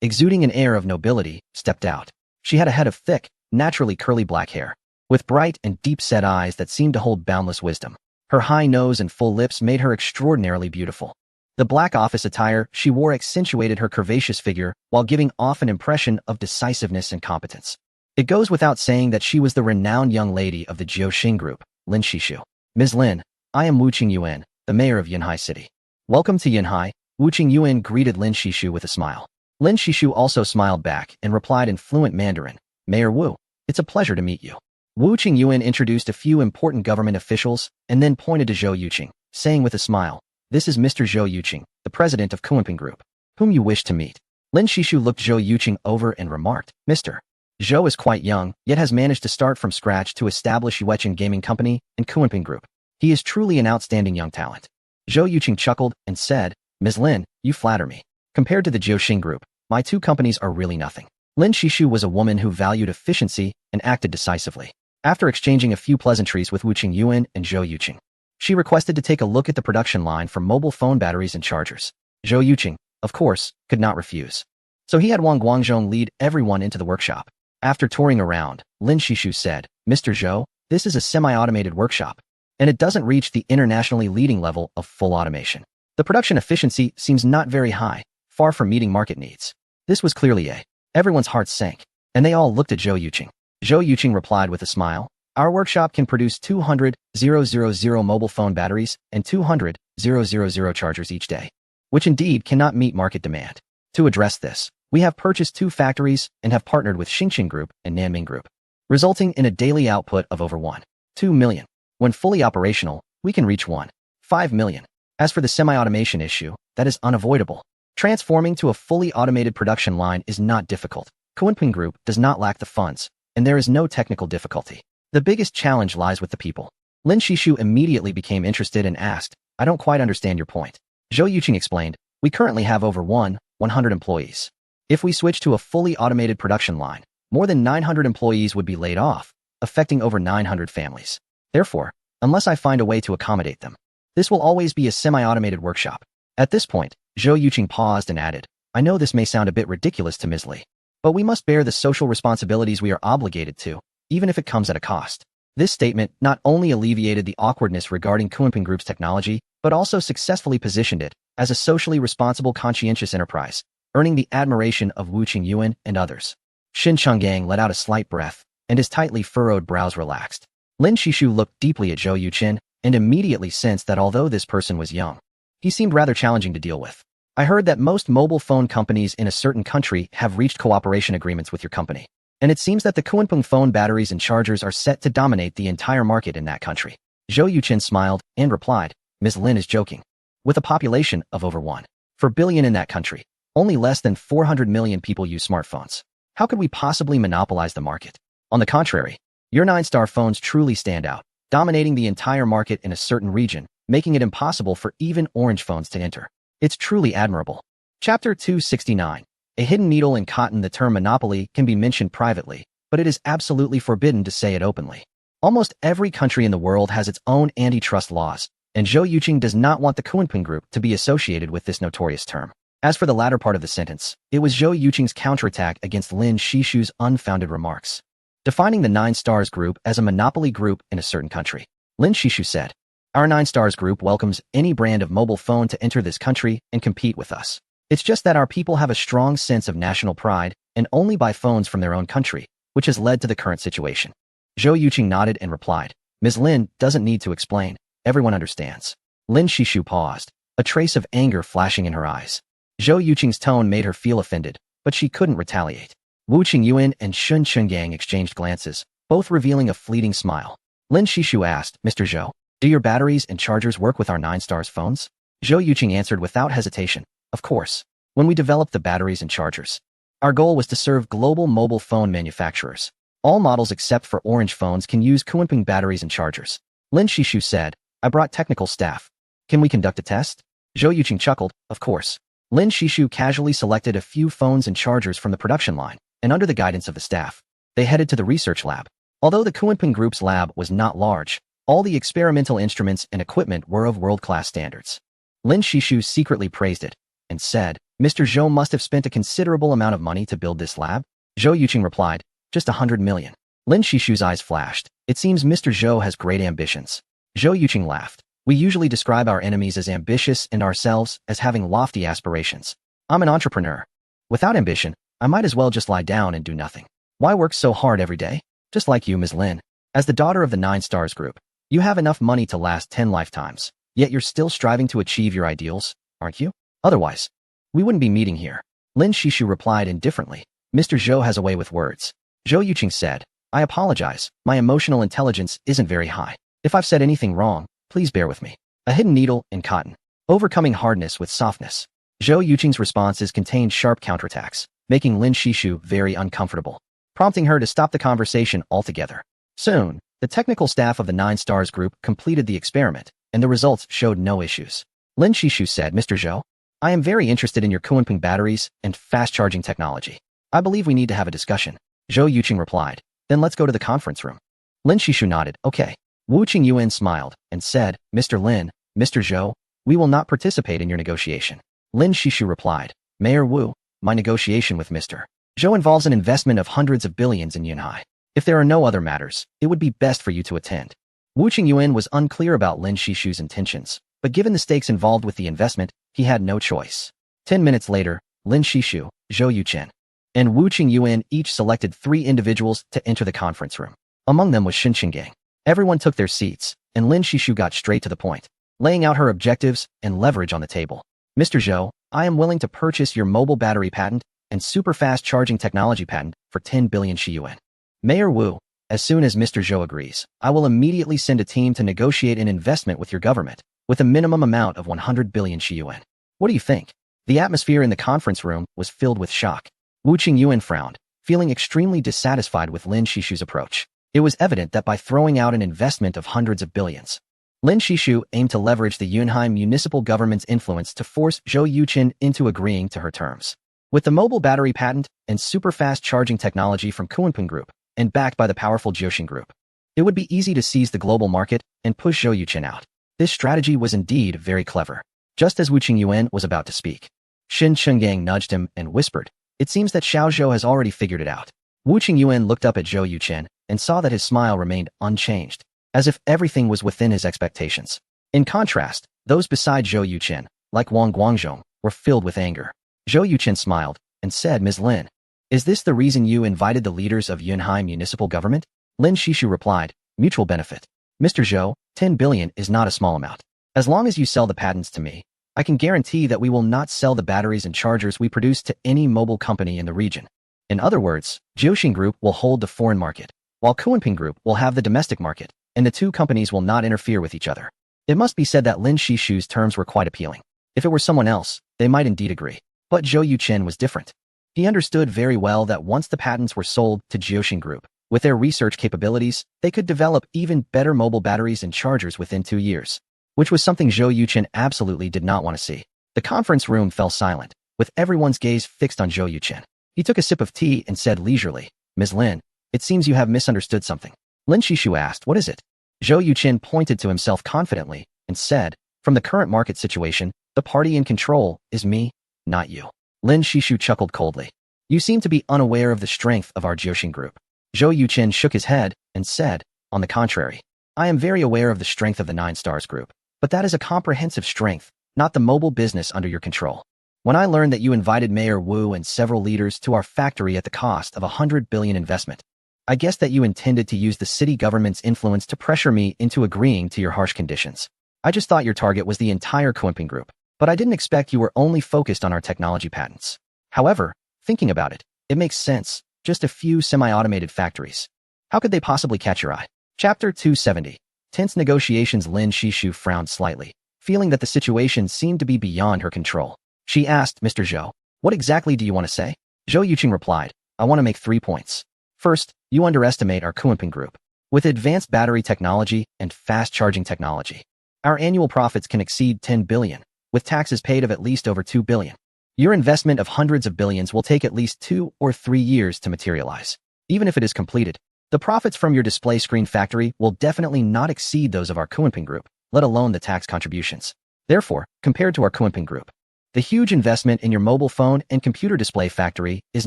Speaker 1: exuding an air of nobility, stepped out. She had a head of thick, naturally curly black hair, with bright and deep-set eyes that seemed to hold boundless wisdom. Her high nose and full lips made her extraordinarily beautiful. The black office attire she wore accentuated her curvaceous figure while giving off an impression of decisiveness and competence. It goes without saying that she was the renowned young lady of the Jiuxing Group, Lin Shishu. Ms. Lin, I am Wu Qingyuan, the mayor of Yunhai City. Welcome to Yunhai. Wu Qingyuan greeted Lin Shishu with a smile. Lin Shishu also smiled back and replied in fluent Mandarin, Mayor Wu, it's a pleasure to meet you. Wu Qingyuan introduced a few important government officials and then pointed to Zhou Yuqing, saying with a smile, this is Mr. Zhou Yuqing, the president of Kunpeng Group, whom you wish to meet. Lin Shishu looked Zhou Yuqing over and remarked, Mr. Zhou is quite young, yet has managed to start from scratch to establish Yueqing Gaming Company and Kunpeng Group. He is truly an outstanding young talent. Zhou Yuqing chuckled and said, Ms. Lin, you flatter me. Compared to the Jiuxing Group, my two companies are really nothing. Lin Shishu was a woman who valued efficiency and acted decisively. After exchanging a few pleasantries with Wu Qingyuan and Zhou Yuqing, she requested to take a look at the production line for mobile phone batteries and chargers. Zhou Yuqing, of course, could not refuse. So he had Wang Guangzhong lead everyone into the workshop. After touring around, Lin Shishu said, Mr. Zhou, this is a semi-automated workshop, and it doesn't reach the internationally leading level of full automation. The production efficiency seems not very high, far from meeting market needs. This was clearly everyone's hearts sank, and they all looked at Zhou Yuqing. Zhou Yuqing replied with a smile, our workshop can produce 200,000 mobile phone batteries and 200,000 chargers each day, which indeed cannot meet market demand. To address this, we have purchased 2 factories and have partnered with Xingqing Group and Nanming Group, resulting in a daily output of over 1.2 million. When fully operational, we can reach 1.5 million. As for the semi-automation issue, that is unavoidable. Transforming to a fully automated production line is not difficult. Kunpeng Group does not lack the funds, and there is no technical difficulty. The biggest challenge lies with the people. Lin Shishu immediately became interested and asked, I don't quite understand your point. Zhou Yuqing explained, we currently have over 100 employees. If we switch to a fully automated production line, more than 900 employees would be laid off, affecting over 900 families. Therefore, unless I find a way to accommodate them, this will always be a semi-automated workshop. At this point, Zhou Yuqing paused and added, I know this may sound a bit ridiculous to Ms. Li, but we must bear the social responsibilities we are obligated to, even if it comes at a cost. This statement not only alleviated the awkwardness regarding Kunpeng Group's technology, but also successfully positioned it as a socially responsible conscientious enterprise, earning the admiration of Wu Qingyuan and others. Xin Chenggang let out a slight breath, and his tightly furrowed brows relaxed. Lin Shishu looked deeply at Zhou Yuqing and immediately sensed that although this person was young, he seemed rather challenging to deal with. I heard that most mobile phone companies in a certain country have reached cooperation agreements with your company, and it seems that the Kunpeng phone batteries and chargers are set to dominate the entire market in that country. Zhou Yuqing smiled and replied, Ms. Lin is joking. With a population of over 1.4 billion in that country, only less than 400 million people use smartphones. How could we possibly monopolize the market? On the contrary, your 9-star phones truly stand out, dominating the entire market in a certain region, making it impossible for even orange phones to enter. It's truly admirable. Chapter 269. A hidden needle in cotton. The term monopoly can be mentioned privately, but it is absolutely forbidden to say it openly. Almost every country in the world has its own antitrust laws, and Zhou Yuqing does not want the Kunpeng Group to be associated with this notorious term. As for the latter part of the sentence, it was Zhou Yuqing's counterattack against Lin Shishu's unfounded remarks, defining the 9 Stars Group as a monopoly group in a certain country. Lin Shishu said. Our Nine Stars Group welcomes any brand of mobile phone to enter this country and compete with us. It's just that our people have a strong sense of national pride and only buy phones from their own country, which has led to the current situation. Zhou Yuqing nodded and replied, Ms. Lin doesn't need to explain. Everyone understands. Lin Shishu paused, a trace of anger flashing in her eyes. Zhou Yuqing's tone made her feel offended, but she couldn't retaliate. Wu Qingyuan and Shun Chungang exchanged glances, both revealing a fleeting smile. Lin Shishu asked, Mr. Zhou, do your batteries and chargers work with our 9 Stars phones? Zhou Yuqing answered without hesitation, of course. When we developed the batteries and chargers, our goal was to serve global mobile phone manufacturers. All models except for Orange phones can use Kunpeng batteries and chargers. Lin Shishu said, I brought technical staff. Can we conduct a test? Zhou Yuqing chuckled, of course. Lin Shishu casually selected a few phones and chargers from the production line, and under the guidance of the staff, they headed to the research lab. Although the Kunpeng Group's lab was not large, all the experimental instruments and equipment were of world-class standards. Lin Shishu secretly praised it, and said, Mr. Zhou must have spent a considerable amount of money to build this lab? Zhou Yuqing replied, just 100 million. Lin Shishu's eyes flashed. It seems Mr. Zhou has great ambitions. Zhou Yuqing laughed. We usually describe our enemies as ambitious and ourselves as having lofty aspirations. I'm an entrepreneur. Without ambition, I might as well just lie down and do nothing. Why work so hard every day? Just like you, Ms. Lin. As the daughter of the 9 Stars Group, you have enough money to last 10 lifetimes, yet you're still striving to achieve your ideals, aren't you? Otherwise, we wouldn't be meeting here. Lin Shishu replied indifferently. Mr. Zhou has a way with words. Zhou Yuqing said, I apologize, my emotional intelligence isn't very high. If I've said anything wrong, please bear with me. A hidden needle in cotton. Overcoming hardness with softness. Zhou Yuqing's responses contained sharp counterattacks, making Lin Shishu very uncomfortable, prompting her to stop the conversation altogether. Soon, the technical staff of the 9 Stars Group completed the experiment, and the results showed no issues. Lin Shishu said, Mr. Zhou, I am very interested in your Kunpeng batteries and fast-charging technology. I believe we need to have a discussion. Zhou Yuqing replied, then let's go to the conference room. Lin Shishu nodded, okay. Wu Qingyuan smiled and said, Mr. Lin, Mr. Zhou, we will not participate in your negotiation. Lin Shishu replied, Mayor Wu, my negotiation with Mr. Zhou involves an investment of hundreds of billions in Yunhai. If there are no other matters, it would be best for you to attend. Wu Qingyuan was unclear about Lin Shishu's intentions, but given the stakes involved with the investment, he had no choice. 10 minutes later, Lin Shishu, Zhou Yuchen, and Wu Qingyuan each selected 3 individuals to enter the conference room. Among them was Shen Qinggang. Everyone took their seats, and Lin Shishu got straight to the point, laying out her objectives and leverage on the table. Mr. Zhou, I am willing to purchase your mobile battery patent and super-fast charging technology patent for 10 billion Shi Yuan. Mayor Wu, as soon as Mr. Zhou agrees, I will immediately send a team to negotiate an investment with your government, with a minimum amount of 100 billion Shi Yuan. What do you think? The atmosphere in the conference room was filled with shock. Wu Qingyuan frowned, feeling extremely dissatisfied with Lin Shishu's approach. It was evident that by throwing out an investment of hundreds of billions, Lin Shishu aimed to leverage the Yunhai municipal government's influence to force Zhou Yuchen into agreeing to her terms. With the mobile battery patent and super-fast charging technology from Kunpeng Group, and backed by the powerful Jiuxin Group, it would be easy to seize the global market and push Zhou Yuchen out. This strategy was indeed very clever. Just as Wu Qingyuan was about to speak, Shen Chenggang nudged him and whispered, it seems that Xiao Zhou has already figured it out. Wu Qingyuan looked up at Zhou Yuchen and saw that his smile remained unchanged, as if everything was within his expectations. In contrast, those beside Zhou Yuchen, like Wang Guangzhong, were filled with anger. Zhou Yuchen smiled and said, Ms. Lin, is this the reason you invited the leaders of Yunhai municipal government? Lin Shishu replied, mutual benefit. Mr. Zhou, 10 billion is not a small amount. As long as you sell the patents to me, I can guarantee that we will not sell the batteries and chargers we produce to any mobile company in the region. In other words, Jiuxin Group will hold the foreign market, while Kunpeng Group will have the domestic market, and the two companies will not interfere with each other. It must be said that Lin Shishu's terms were quite appealing. If it were someone else, they might indeed agree. But Zhou Yuchen was different. He understood very well that once the patents were sold to Jiuxin Group, with their research capabilities, they could develop even better mobile batteries and chargers within 2 years, which was something Zhou Yuchen absolutely did not want to see. The conference room fell silent, with everyone's gaze fixed on Zhou Yuchen. He took a sip of tea and said leisurely, Ms. Lin, it seems you have misunderstood something. Lin Shishu asked, what is it? Zhou Yuchen pointed to himself confidently and said, from the current market situation, the party in control is me, not you. Lin Shishu chuckled coldly. You seem to be unaware of the strength of our Jiuxin Group. Zhou Yuchen shook his head and said, on the contrary, I am very aware of the strength of the Nine Stars Group, but that is a comprehensive strength, not the mobile business under your control. When I learned that you invited Mayor Wu and several leaders to our factory at the cost of $100 billion investment, I guessed that you intended to use the city government's influence to pressure me into agreeing to your harsh conditions. I just thought your target was the entire Kunpeng Group, but I didn't expect you were only focused on our technology patents. However, thinking about it, it makes sense. Just a few semi-automated factories. How could they possibly catch your eye? Chapter 270. Tense negotiations. Lin Shishu frowned slightly, feeling that the situation seemed to be beyond her control. She asked, Mr. Zhou, what exactly do you want to say? Zhou Yuqing replied, I want to make 3 points. First, you underestimate our Kunpeng Group. With advanced battery technology and fast charging technology, our annual profits can exceed 10 billion, with taxes paid of at least over 2 billion. Your investment of hundreds of billions will take at least 2 or 3 years to materialize. Even if it is completed, the profits from your display screen factory will definitely not exceed those of our Kunpeng Group, let alone the tax contributions. Therefore, compared to our Kunpeng Group, the huge investment in your mobile phone and computer display factory is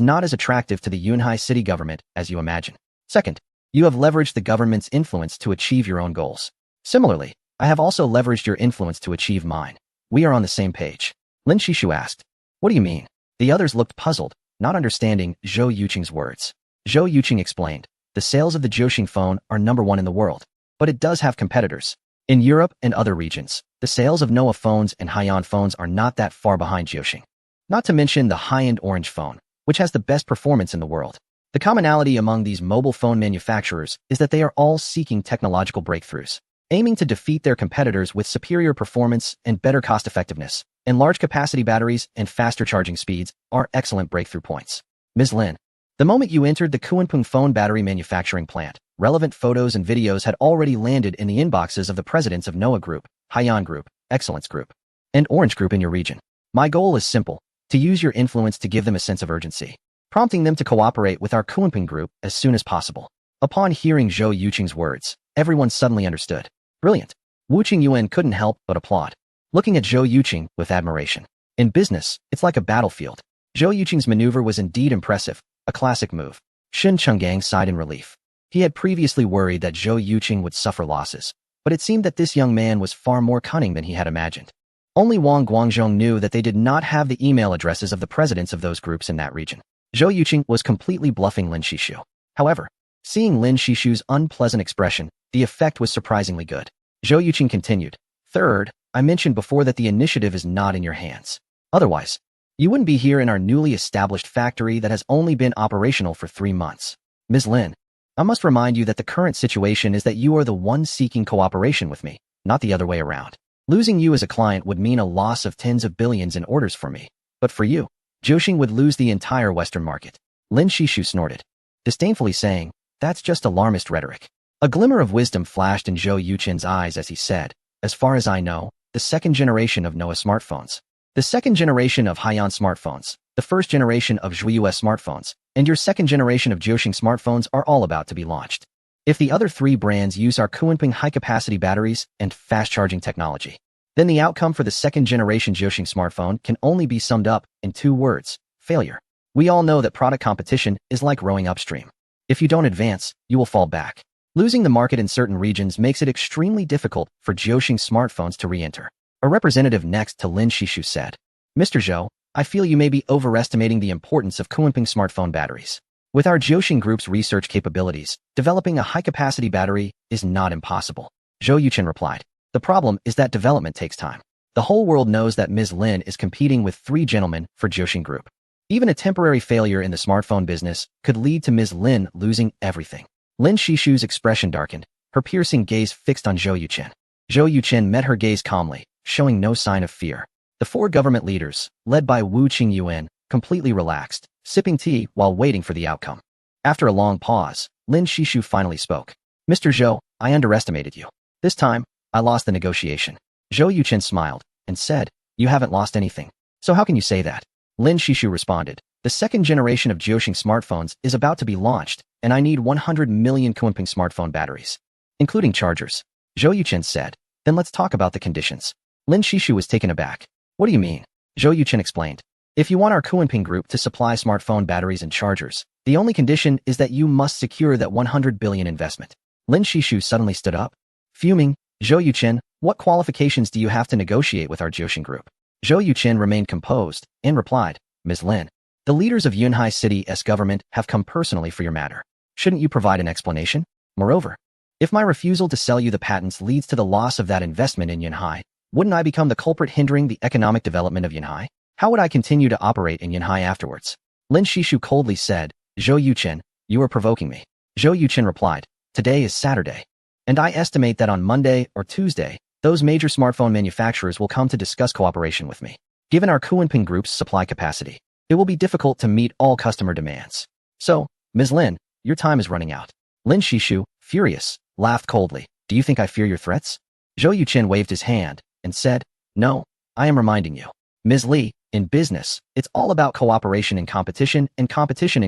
Speaker 1: not as attractive to the Yunhai city government as you imagine. Second, you have leveraged the government's influence to achieve your own goals. Similarly, I have also leveraged your influence to achieve mine. We are on the same page. Lin Shishu asked, what do you mean? The others looked puzzled, not understanding Zhou Yuqing's words. Zhou Yuqing explained, the sales of the Zhouxing phone are #1 in the world, but it does have competitors. In Europe and other regions, the sales of Noah phones and Haiyan phones are not that far behind Zhouxing. Not to mention the high-end Orange phone, which has the best performance in the world. The commonality among these mobile phone manufacturers is that they are all seeking technological breakthroughs, aiming to defeat their competitors with superior performance and better cost-effectiveness, and large capacity batteries and faster charging speeds are excellent breakthrough points. Ms. Lin, the moment you entered the Kunpeng phone battery manufacturing plant, relevant photos and videos had already landed in the inboxes of the presidents of Noah Group, Haiyan Group, Excellence Group, and Orange Group in your region. My goal is simple, to use your influence to give them a sense of urgency, prompting them to cooperate with our Kunpeng Group as soon as possible. Upon hearing Zhou Yuqing's words, everyone suddenly understood. Brilliant. Wu Qingyuan couldn't help but applaud, looking at Zhou Yuqing with admiration. In business, it's like a battlefield. Zhou Yuqing's maneuver was indeed impressive, a classic move. Shen Chenggang sighed in relief. He had previously worried that Zhou Yuqing would suffer losses, but it seemed that this young man was far more cunning than he had imagined. Only Wang Guangzhong knew that they did not have the email addresses of the presidents of those groups in that region. Zhou Yuqing was completely bluffing Lin Shishu. However, seeing Lin Shishu's unpleasant expression, the effect was surprisingly good. Zhou Yuqing continued, Third, I mentioned before that the initiative is not in your hands. Otherwise, you wouldn't be here in our newly established factory that has only been operational for 3 months. Ms. Lin, I must remind you that the current situation is that you are the one seeking cooperation with me, not the other way around. Losing you as a client would mean a loss of tens of billions in orders for me. But for you, Zhouxing would lose the entire Western market. Lin Shishu snorted, disdainfully saying, that's just alarmist rhetoric. A glimmer of wisdom flashed in Zhou Yuqing's eyes as he said, as far as I know, the second generation of Noah smartphones, the second generation of Haiyan smartphones, the first generation of Zhuiyue smartphones, and your second generation of Zhouxing smartphones are all about to be launched. If the other 3 brands use our Kunpeng high-capacity batteries and fast-charging technology, then the outcome for the second-generation Zhouxing smartphone can only be summed up in 2 words, failure. We all know that product competition is like rowing upstream. If you don't advance, you will fall back. Losing the market in certain regions makes it extremely difficult for Zhouxing smartphones to re-enter. A representative next to Lin Shishu said, Mr. Zhou, I feel you may be overestimating the importance of Kunpeng smartphone batteries. With our Zhouxing Group's research capabilities, developing a high-capacity battery is not impossible. Zhou Yuqing replied, the problem is that development takes time. The whole world knows that Ms. Lin is competing with 3 gentlemen for Zhouxing Group. Even a temporary failure in the smartphone business could lead to Ms. Lin losing everything. Lin Shishu's expression darkened, her piercing gaze fixed on Zhou Yuqing. Zhou Yuqing met her gaze calmly, showing no sign of fear. The 4 government leaders, led by Wu Qingyuan, completely relaxed, sipping tea while waiting for the outcome. After a long pause, Lin Shishu finally spoke. Mr. Zhou, I underestimated you. This time, I lost the negotiation. Zhou Yuqing smiled and said, you haven't lost anything. So how can you say that? Lin Shishu responded, the second generation of Zhouxing smartphones is about to be launched, and I need 100 million Kunpeng smartphone batteries, including chargers. Zhou Yuqing said, then let's talk about the conditions. Lin Shishu was taken aback. What do you mean? Zhou Yuqing explained. If you want our Kunpeng Group to supply smartphone batteries and chargers, the only condition is that you must secure that 100 billion investment. Lin Shishu suddenly stood up. Fuming, Zhou Yuqin, what qualifications do you have to negotiate with our Jiuxing group? Zhou Yuqin remained composed and replied, Ms. Lin, the leaders of Yunhai City's government have come personally for your matter. Shouldn't you provide an explanation? Moreover, if my refusal to sell you the patents leads to the loss of that investment in Yunhai, wouldn't I become the culprit hindering the economic development of Yunhai? How would I continue to operate in Yunhai afterwards? Lin Shishu coldly said, Zhou Yuqin, you are provoking me. Zhou Yuqin replied, today is Saturday, and I estimate that on Monday or Tuesday, those major smartphone manufacturers will come to discuss cooperation with me. Given our Kunpeng Group's supply capacity, it will be difficult to meet all customer demands. So, Ms. Lin, your time is running out. Lin Shishu, furious, laughed coldly. Do you think I fear your threats? Zhou Yuqin waved his hand and said, no, I am reminding you. Ms. Li, in business, it's all about cooperation and competition in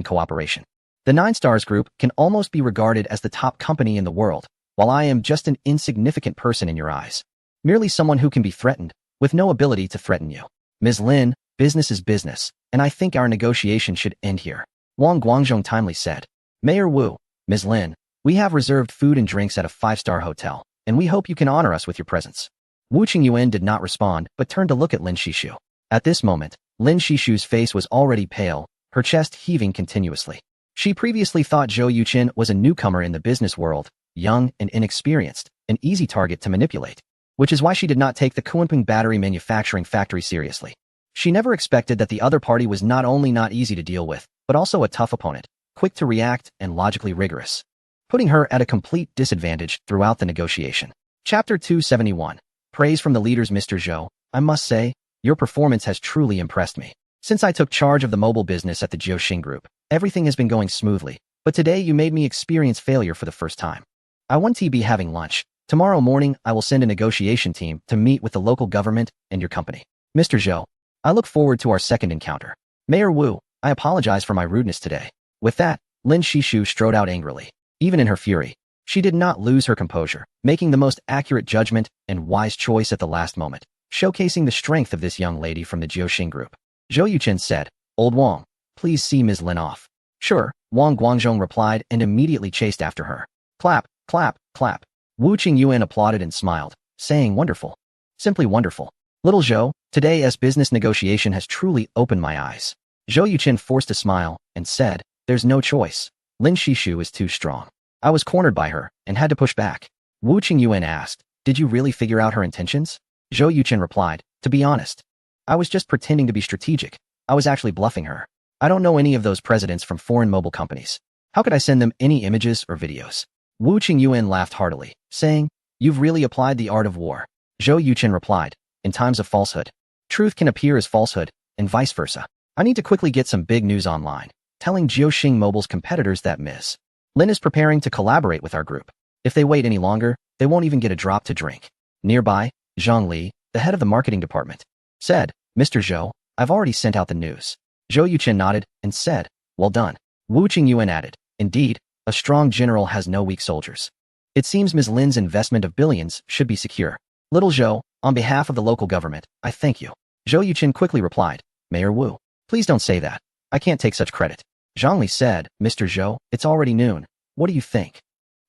Speaker 1: cooperation. The Nine Stars Group can almost be regarded as the top company in the world, while I am just an insignificant person in your eyes. Merely someone who can be threatened, with no ability to threaten you. Ms. Lin, business is business, and I think our negotiation should end here. Wang Guangzhong timely said. Mayor Wu, Ms. Lin, we have reserved food and drinks at a 5-star hotel, and we hope you can honor us with your presence. Wu Qingyuan did not respond, but turned to look at Lin Shishu. At this moment, Lin Shishu's face was already pale, her chest heaving continuously. She previously thought Zhou Yuqin was a newcomer in the business world, young and inexperienced, an easy target to manipulate, which is why she did not take the Kunpeng battery manufacturing factory seriously. She never expected that the other party was not only not easy to deal with, but also a tough opponent, quick to react and logically rigorous, putting her at a complete disadvantage throughout the negotiation. Chapter 271. Praise from the leaders. Mr. Zhou, I must say, your performance has truly impressed me. Since I took charge of the mobile business at the Jiuxing Group, everything has been going smoothly, but today you made me experience failure for the first time. I want to be having lunch. Tomorrow morning, I will send a negotiation team to meet with the local government and your company. Mr. Zhou, I look forward to our second encounter. Mayor Wu, I apologize for my rudeness today. With that, Lin Shishu strode out angrily. Even in her fury, she did not lose her composure, making the most accurate judgment and wise choice at the last moment, showcasing the strength of this young lady from the Jiuxing Group. Zhou Yuqin said, Old Wang, please see Ms. Lin off. Sure, Wang Guangzhong replied and immediately chased after her. Clap, clap, clap. Wu Qingyuan applauded and smiled, saying wonderful. Simply wonderful. Little Zhou, today's business negotiation has truly opened my eyes. Zhou Yuqin forced a smile and said, there's no choice. Lin Shishu is too strong. I was cornered by her and had to push back. Wu Qingyuan asked, did you really figure out her intentions? Zhou Yuqin replied, to be honest, I was just pretending to be strategic. I was actually bluffing her. I don't know any of those presidents from foreign mobile companies. How could I send them any images or videos? Wu Qingyuan laughed heartily, saying, you've really applied the art of war. Zhou Yuqin replied, in times of falsehood, truth can appear as falsehood, and vice versa. I need to quickly get some big news online, telling Jiuxing Mobile's competitors that Ms. Lin is preparing to collaborate with our group. If they wait any longer, they won't even get a drop to drink. Nearby, Zhang Li, the head of the marketing department, said, Mr. Zhou, I've already sent out the news. Zhou Yuqin nodded and said, well done. Wu Qingyuan added, indeed, a strong general has no weak soldiers. It seems Ms. Lin's investment of billions should be secure. Little Zhou, on behalf of the local government, I thank you. Zhou Yuqin quickly replied, Mayor Wu, please don't say that. I can't take such credit. Zhang Li said, Mr. Zhou, it's already noon. What do you think?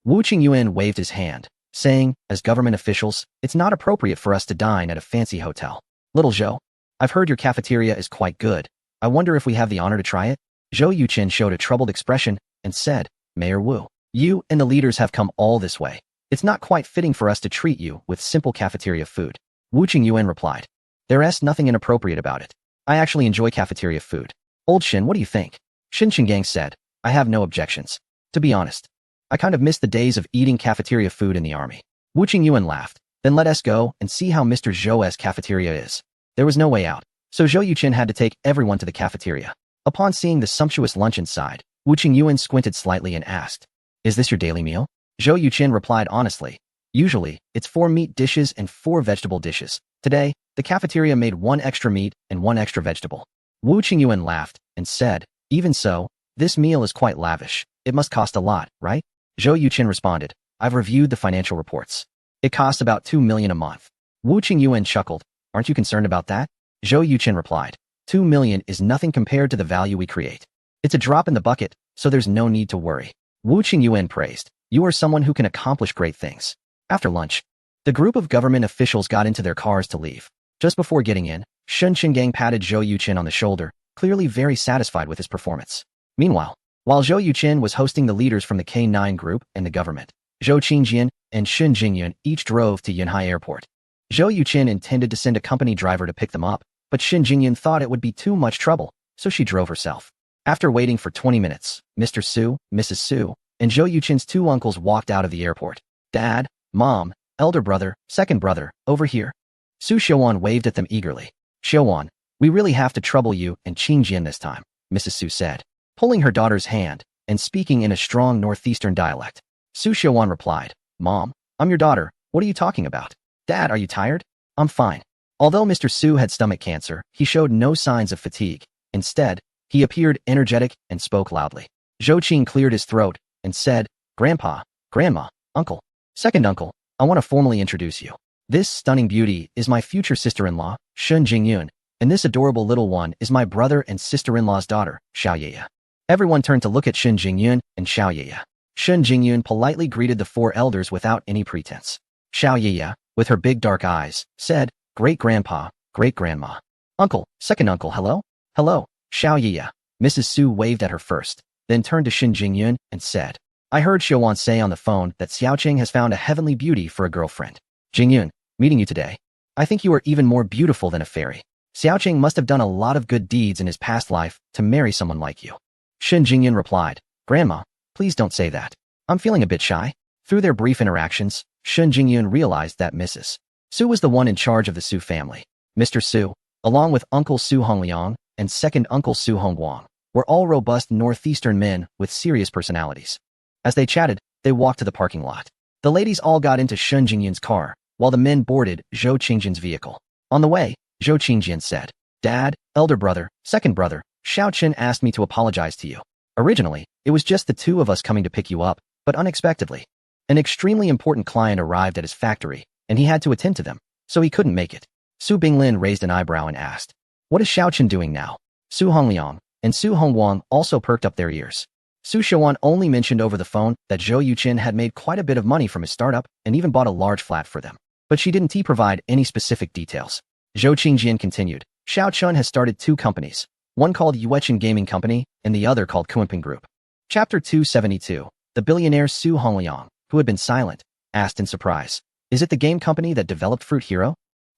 Speaker 1: Wu Qingyuan waved his hand, saying, as government officials, it's not appropriate for us to dine at a fancy hotel. Little Zhou, I've heard your cafeteria is quite good. I wonder if we have the honor to try it? Zhou Yuqin showed a troubled expression and said, Mayor Wu, you and the leaders have come all this way. It's not quite fitting for us to treat you with simple cafeteria food. Wu Qingyuan replied, there's nothing inappropriate about it. I actually enjoy cafeteria food. Old Shin, what do you think? Shin Qinggang said, I have no objections. To be honest, I kind of miss the days of eating cafeteria food in the army. Wu Qingyuan laughed, then let us go and see how Mr. Zhou's cafeteria is. There was no way out, so Zhou Yuqin had to take everyone to the cafeteria. Upon seeing the sumptuous lunch inside, Wu Qingyuan squinted slightly and asked, is this your daily meal? Zhou Yuqin replied honestly, usually, it's 4 meat dishes and 4 vegetable dishes. Today, the cafeteria made 1 extra meat and 1 extra vegetable. Wu Qingyuan laughed and said, even so, this meal is quite lavish. It must cost a lot, right? Zhou Yuqin responded, I've reviewed the financial reports. It costs about 2 million a month. Wu Qingyuan chuckled, aren't you concerned about that? Zhou Yuqin replied, 2 million is nothing compared to the value we create. It's a drop in the bucket, so there's no need to worry. Wu Qingyuan praised, you are someone who can accomplish great things. After lunch, the group of government officials got into their cars to leave. Just before getting in, Shun Qinggang patted Zhou Yuqin on the shoulder, clearly very satisfied with his performance. Meanwhile, while Zhou Yuqin was hosting the leaders from the K9 group and the government, Zhou Qingjian and Shun Jingyun each drove to Yunhai Airport. Zhou Yuqin intended to send a company driver to pick them up, but Shun Jingyun thought it would be too much trouble, so she drove herself. After waiting for 20 minutes, Mr. Su, Mrs. Su, and Zhou Yuqin's two uncles walked out of the airport. Dad, Mom, elder brother, second brother, over here. Su Xiaowan waved at them eagerly. Xiaowan, we really have to trouble you and Qingjian this time, Mrs. Su said, pulling her daughter's hand and speaking in a strong northeastern dialect. Su Xiaowan replied, Mom, I'm your daughter, what are you talking about? Dad, are you tired? I'm fine. Although Mr. Su had stomach cancer, he showed no signs of fatigue. Instead, he appeared energetic and spoke loudly. Zhou Qing cleared his throat and said, Grandpa, Grandma, Uncle, second uncle, I want to formally introduce you. This stunning beauty is my future sister-in-law, Shun Jingyun, and this adorable little one is my brother and sister-in-law's daughter, Xiao Yeye. Everyone turned to look at Shun Jingyun and Xiao Yeye. Shun Jingyun politely greeted the four elders without any pretense. Xiao Yeye, with her big dark eyes, said, Great-grandpa, great-grandma. Uncle, second uncle, hello? Hello, Xiao Yeye. Mrs. Su waved at her first, then turned to Shun Jingyun and said, I heard Xiaowan say on the phone that Xiaoqing has found a heavenly beauty for a girlfriend. Jingyun, meeting you today. I think you are even more beautiful than a fairy. Xiaoqing must have done a lot of good deeds in his past life to marry someone like you. Shun Jingyun replied, Grandma, please don't say that. I'm feeling a bit shy. Through their brief interactions, Shun Jingyun realized that Mrs. Su was the one in charge of the Su family. Mr. Su, along with Uncle Su Hongliang and second Uncle Su Hongguang, were all robust northeastern men with serious personalities. As they chatted, they walked to the parking lot. The ladies all got into Shun Jingyun's car, while the men boarded Zhou Qingjian's vehicle. On the way, Zhou Qingjian said, Dad, elder brother, second brother, Xiao Chen asked me to apologize to you. Originally, it was just the two of us coming to pick you up, but unexpectedly, an extremely important client arrived at his factory, and he had to attend to them, so he couldn't make it. Su Binglin raised an eyebrow and asked, What is Xiao Chen doing now? Su Hongliang and Su Hongguang also perked up their ears. Su Xiaowan only mentioned over the phone that Zhou Yuqin had made quite a bit of money from his startup and even bought a large flat for them. But she didn't provide any specific details. Zhou Qingjian continued, Xiao Chun has started two companies, one called Yuechen Gaming Company and the other called Kunping Group. Chapter 272. The billionaire Su Hongliang, who had been silent, asked in surprise, Is it the game company that developed Fruit Hero?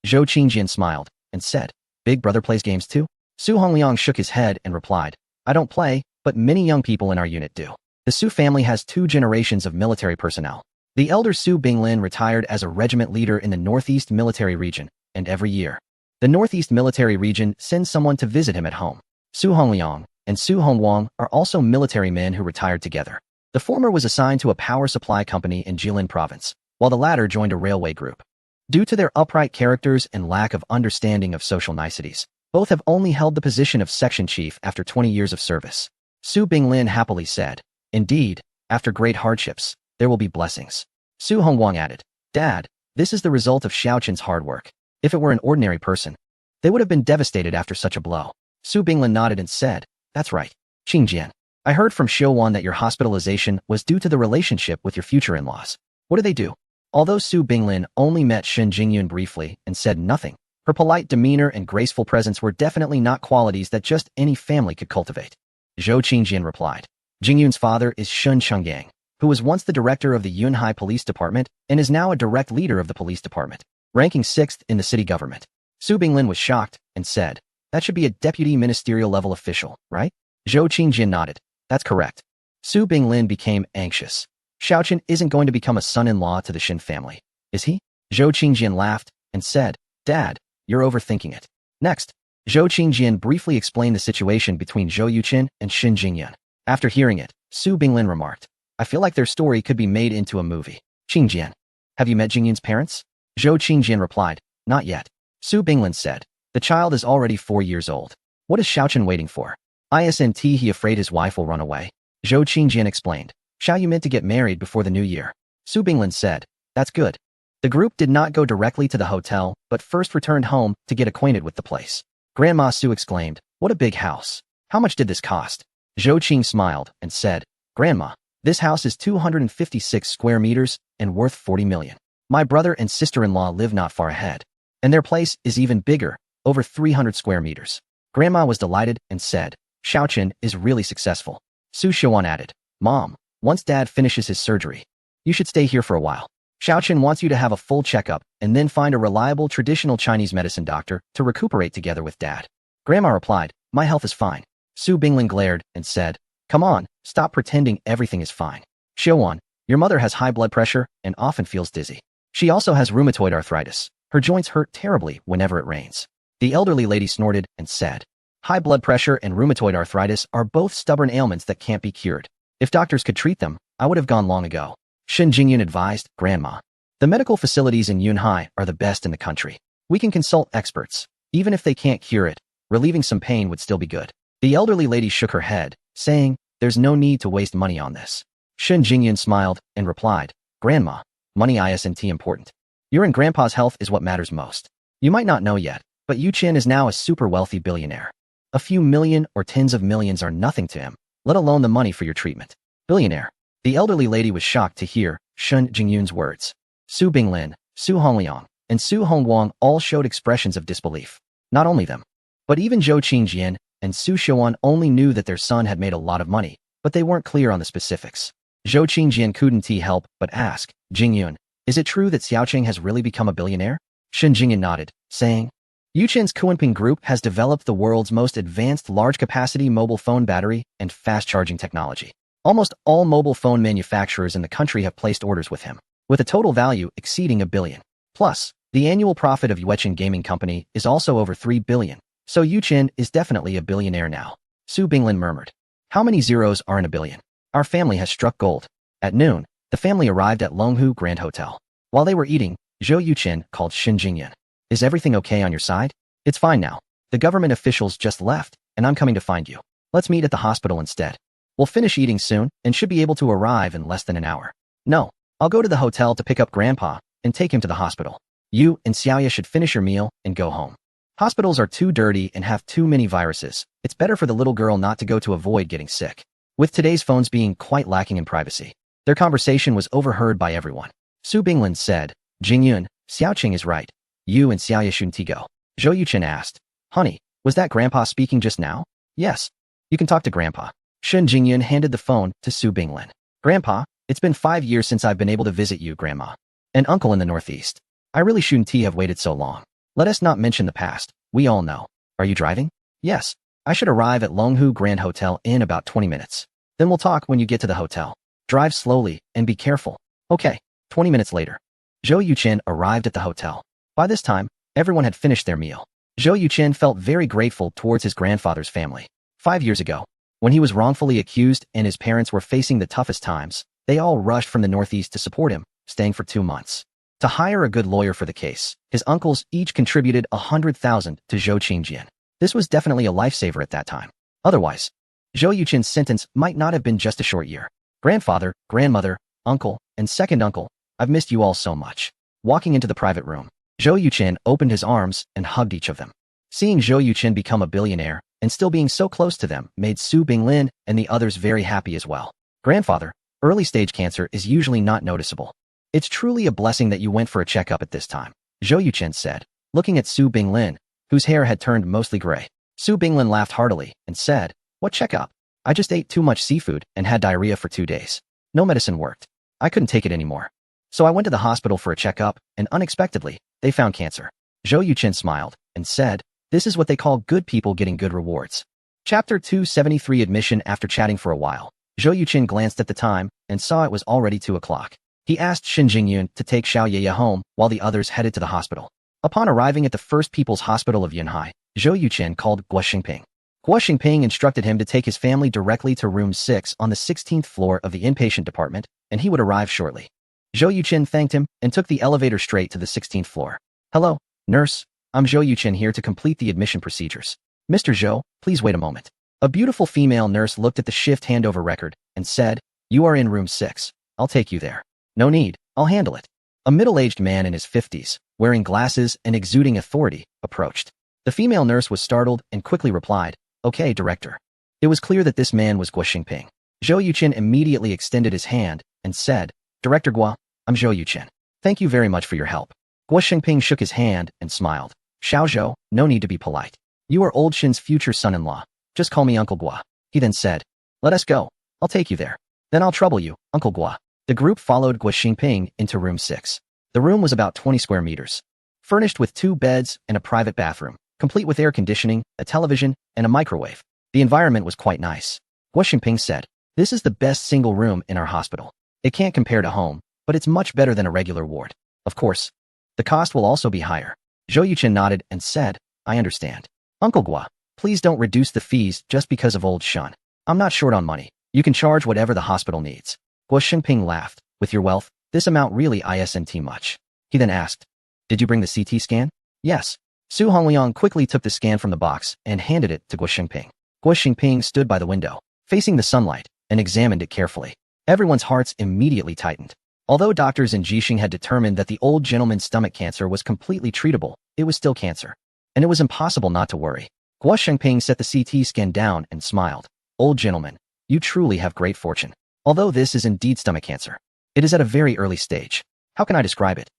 Speaker 1: Zhou Qingjian smiled and said, Big brother plays games too? Su Hongliang shook his head and replied, I don't play, but many young people in our unit do. The Su family has two generations of military personnel. The elder Su Binglin retired as a regiment leader in the Northeast Military Region, and every year, the Northeast Military Region sends someone to visit him at home. Su Hongliang and Su Hongguang are also military men who retired together. The former was assigned to a power supply company in Jilin province, while the latter joined a railway group. Due to their upright characters and lack of understanding of social niceties, both have only held the position of section chief after 20 years of service. Su Binglin happily said, Indeed, after great hardships, there will be blessings. Su Hongguang added, Dad, this is the result of Xiao Chen's hard work. If it were an ordinary person, they would have been devastated after such a blow. Su Binglin nodded and said, That's right. Qingjian, I heard from Xiaowan that your hospitalization was due to the relationship with your future in-laws. What do they do? Although Su Binglin only met Shun Jingyun briefly and said nothing, her polite demeanor and graceful presence were definitely not qualities that just any family could cultivate. Zhou Qingjian replied, Jingyun's father is Shun Chenggang, who was once the director of the Yunhai Police Department and is now a direct leader of the police department, ranking 6th in the city government. Su Binglin was shocked and said, That should be a deputy ministerial level official, right? Zhou Qingjian nodded. That's correct. Su Binglin became anxious. Xiao Chen isn't going to become a son-in-law to the Shin family, is he? Zhou Qingjian laughed and said, Dad, you're overthinking it. Next, Zhou Qingjian briefly explained the situation between Zhou Yuqin and Shun Jingyun. After hearing it, Su Binglin remarked, I feel like their story could be made into a movie. Qingjian, have you met Jingyun's parents? Zhou Qingjian replied, Not yet. Su Binglin said, The child is already 4 years old. What is Xiao Chen waiting for? Isn't he afraid his wife will run away? Zhou Qingjian explained, Xiao Yu meant to get married before the new year. Su Binglin said, That's good. The group did not go directly to the hotel, but first returned home to get acquainted with the place. Grandma Su exclaimed, What a big house. How much did this cost? Zhou Qing smiled and said, Grandma, this house is 256 square meters and worth 40 million. My brother and sister-in-law live not far ahead, and their place is even bigger, over 300 square meters. Grandma was delighted and said, Xiaochen is really successful. Su Xiaowan added, Mom, once Dad finishes his surgery, you should stay here for a while. Xiaochen wants you to have a full checkup and then find a reliable traditional Chinese medicine doctor to recuperate together with Dad. Grandma replied, My health is fine. Su Binglin glared and said, Come on, stop pretending everything is fine. Xiaowan, your mother has high blood pressure and often feels dizzy. She also has rheumatoid arthritis. Her joints hurt terribly whenever it rains. The elderly lady snorted and said, High blood pressure and rheumatoid arthritis are both stubborn ailments that can't be cured. If doctors could treat them, I would have gone long ago. Shen Jingyun advised, Grandma. The medical facilities in Yunhai are the best in the country. We can consult experts. Even if they can't cure it, relieving some pain would still be good. The elderly lady shook her head, saying, There's no need to waste money on this. Shen Jingyun smiled and replied, Grandma, money isn't important. Your and Grandpa's health is what matters most. You might not know yet, but Yu Chen is now a super wealthy billionaire. A few million or tens of millions are nothing to him, let alone the money for your treatment. Billionaire. The elderly lady was shocked to hear Shen Jingyun's words. Su Binglin, Su Hongliang, and Su Hongguang all showed expressions of disbelief. Not only them, but even Zhou Qingjian and Su Xiaowan only knew that their son had made a lot of money, but they weren't clear on the specifics. Zhou Qingjian couldn't help but ask, Jingyun, is it true that Xiaoqing has really become a billionaire? Shen Jingyun nodded, saying, Yuchen's Kuanping Group has developed the world's most advanced large-capacity mobile phone battery and fast-charging technology. Almost all mobile phone manufacturers in the country have placed orders with him, with a total value exceeding $1 billion. Plus, the annual profit of Yuechen Gaming Company is also over $3 billion, so Yuchen is definitely a billionaire now. Su Binglin murmured. How many zeros are in a billion? Our family has struck gold. At noon, the family arrived at Longhu Grand Hotel. While they were eating, Zhou Yuchen called Shen Jingyun. Is everything okay on your side? It's fine now. The government officials just left, and I'm coming to find you. Let's meet at the hospital instead. We'll finish eating soon and should be able to arrive in less than an hour. No, I'll go to the hotel to pick up Grandpa and take him to the hospital. You and Xiaoya should finish your meal and go home. Hospitals are too dirty and have too many viruses. It's better for the little girl not to go to avoid getting sick. With today's phones being quite lacking in privacy, their conversation was overheard by everyone. Su Binglin said, Jingyun, Xiaoqing is right. You and Xiaoya shouldn't go. Zhou Yuchen asked, Honey, was that Grandpa speaking just now? Yes. You can talk to Grandpa. Shen Jingyun handed the phone to Su Binglin. Grandpa, it's been 5 years since I've been able to visit you, Grandma. And Uncle in the Northeast. I really shouldn't have waited so long. Let us not mention the past. We all know. Are you driving? Yes. I should arrive at Longhu Grand Hotel in about 20 minutes. Then we'll talk when you get to the hotel. Drive slowly and be careful. Okay. 20 minutes later. Zhou Yuchen arrived at the hotel. By this time, everyone had finished their meal. Zhou Yuchen felt very grateful towards his grandfather's family. 5 years ago, when he was wrongfully accused and his parents were facing the toughest times, they all rushed from the Northeast to support him, staying for 2 months. To hire a good lawyer for the case, his uncles each contributed 100,000 to Zhou Qingjian. This was definitely a lifesaver at that time. Otherwise, Zhou Yuchen's sentence might not have been just a short year. Grandfather, grandmother, uncle, and second uncle, I've missed you all so much. Walking into the private room, Zhou Yuchen opened his arms and hugged each of them. Seeing Zhou Yuchen become a billionaire and still being so close to them made Su Binglin and the others very happy as well. Grandfather, early-stage cancer is usually not noticeable. It's truly a blessing that you went for a checkup at this time, Zhou Yuchen said, looking at Su Binglin, whose hair had turned mostly gray. Su Binglin laughed heartily and said, What checkup? I just ate too much seafood and had diarrhea for 2 days. No medicine worked. I couldn't take it anymore. So I went to the hospital for a checkup, and unexpectedly, they found cancer. Zhou Yuchen smiled and said, This is what they call good people getting good rewards. Chapter 273 Admission. After chatting for a while, Zhou Yuchen glanced at the time and saw it was already 2 o'clock. He asked Shen Jingyun to take Xiaoya home while the others headed to the hospital. Upon arriving at the First People's Hospital of Yunhai, Zhou Yuchen called Guo Xingping. Guo Xingping instructed him to take his family directly to room 6 on the 16th floor of the inpatient department, and he would arrive shortly. Zhou Yuchen thanked him and took the elevator straight to the 16th floor. Hello, nurse. I'm Zhou Yuchen here to complete the admission procedures. Mr. Zhou, please wait a moment. A beautiful female nurse looked at the shift handover record and said, You are in room 6. I'll take you there. No need, I'll handle it. A middle-aged man in his 50s, wearing glasses and exuding authority, approached. The female nurse was startled and quickly replied, Okay, director. It was clear that this man was Guo Xingping. Zhou Yuchen immediately extended his hand and said, Director Guo, I'm Zhou Yuchen. Thank you very much for your help. Guo Shengping shook his hand and smiled. Xiao Zhou, no need to be polite. You are old Shin's future son-in-law. Just call me Uncle Guo. He then said, let us go. I'll take you there. Then I'll trouble you, Uncle Guo. The group followed Guo Shengping into room 6. The room was about 20 square meters, furnished with 2 beds and a private bathroom, complete with air conditioning, a television, and a microwave. The environment was quite nice. Guo Shengping said, this is the best single room in our hospital. It can't compare to home, but it's much better than a regular ward. Of course, the cost will also be higher. Zhou Yuchen nodded and said, I understand. Uncle Guo, please don't reduce the fees just because of old Shun. I'm not short on money. You can charge whatever the hospital needs. Guo Shengping laughed. With your wealth, this amount really isn't much. He then asked, did you bring the CT scan? Yes. Su Hongliang quickly took the scan from the box and handed it to Guo Shengping. Guo Shengping stood by the window, facing the sunlight, and examined it carefully. Everyone's hearts immediately tightened. Although doctors in Jixing had determined that the old gentleman's stomach cancer was completely treatable, it was still cancer, and it was impossible not to worry. Guo Shengping set the CT scan down and smiled. Old gentleman, you truly have great fortune. Although this is indeed stomach cancer, it is at a very early stage. How can I describe it?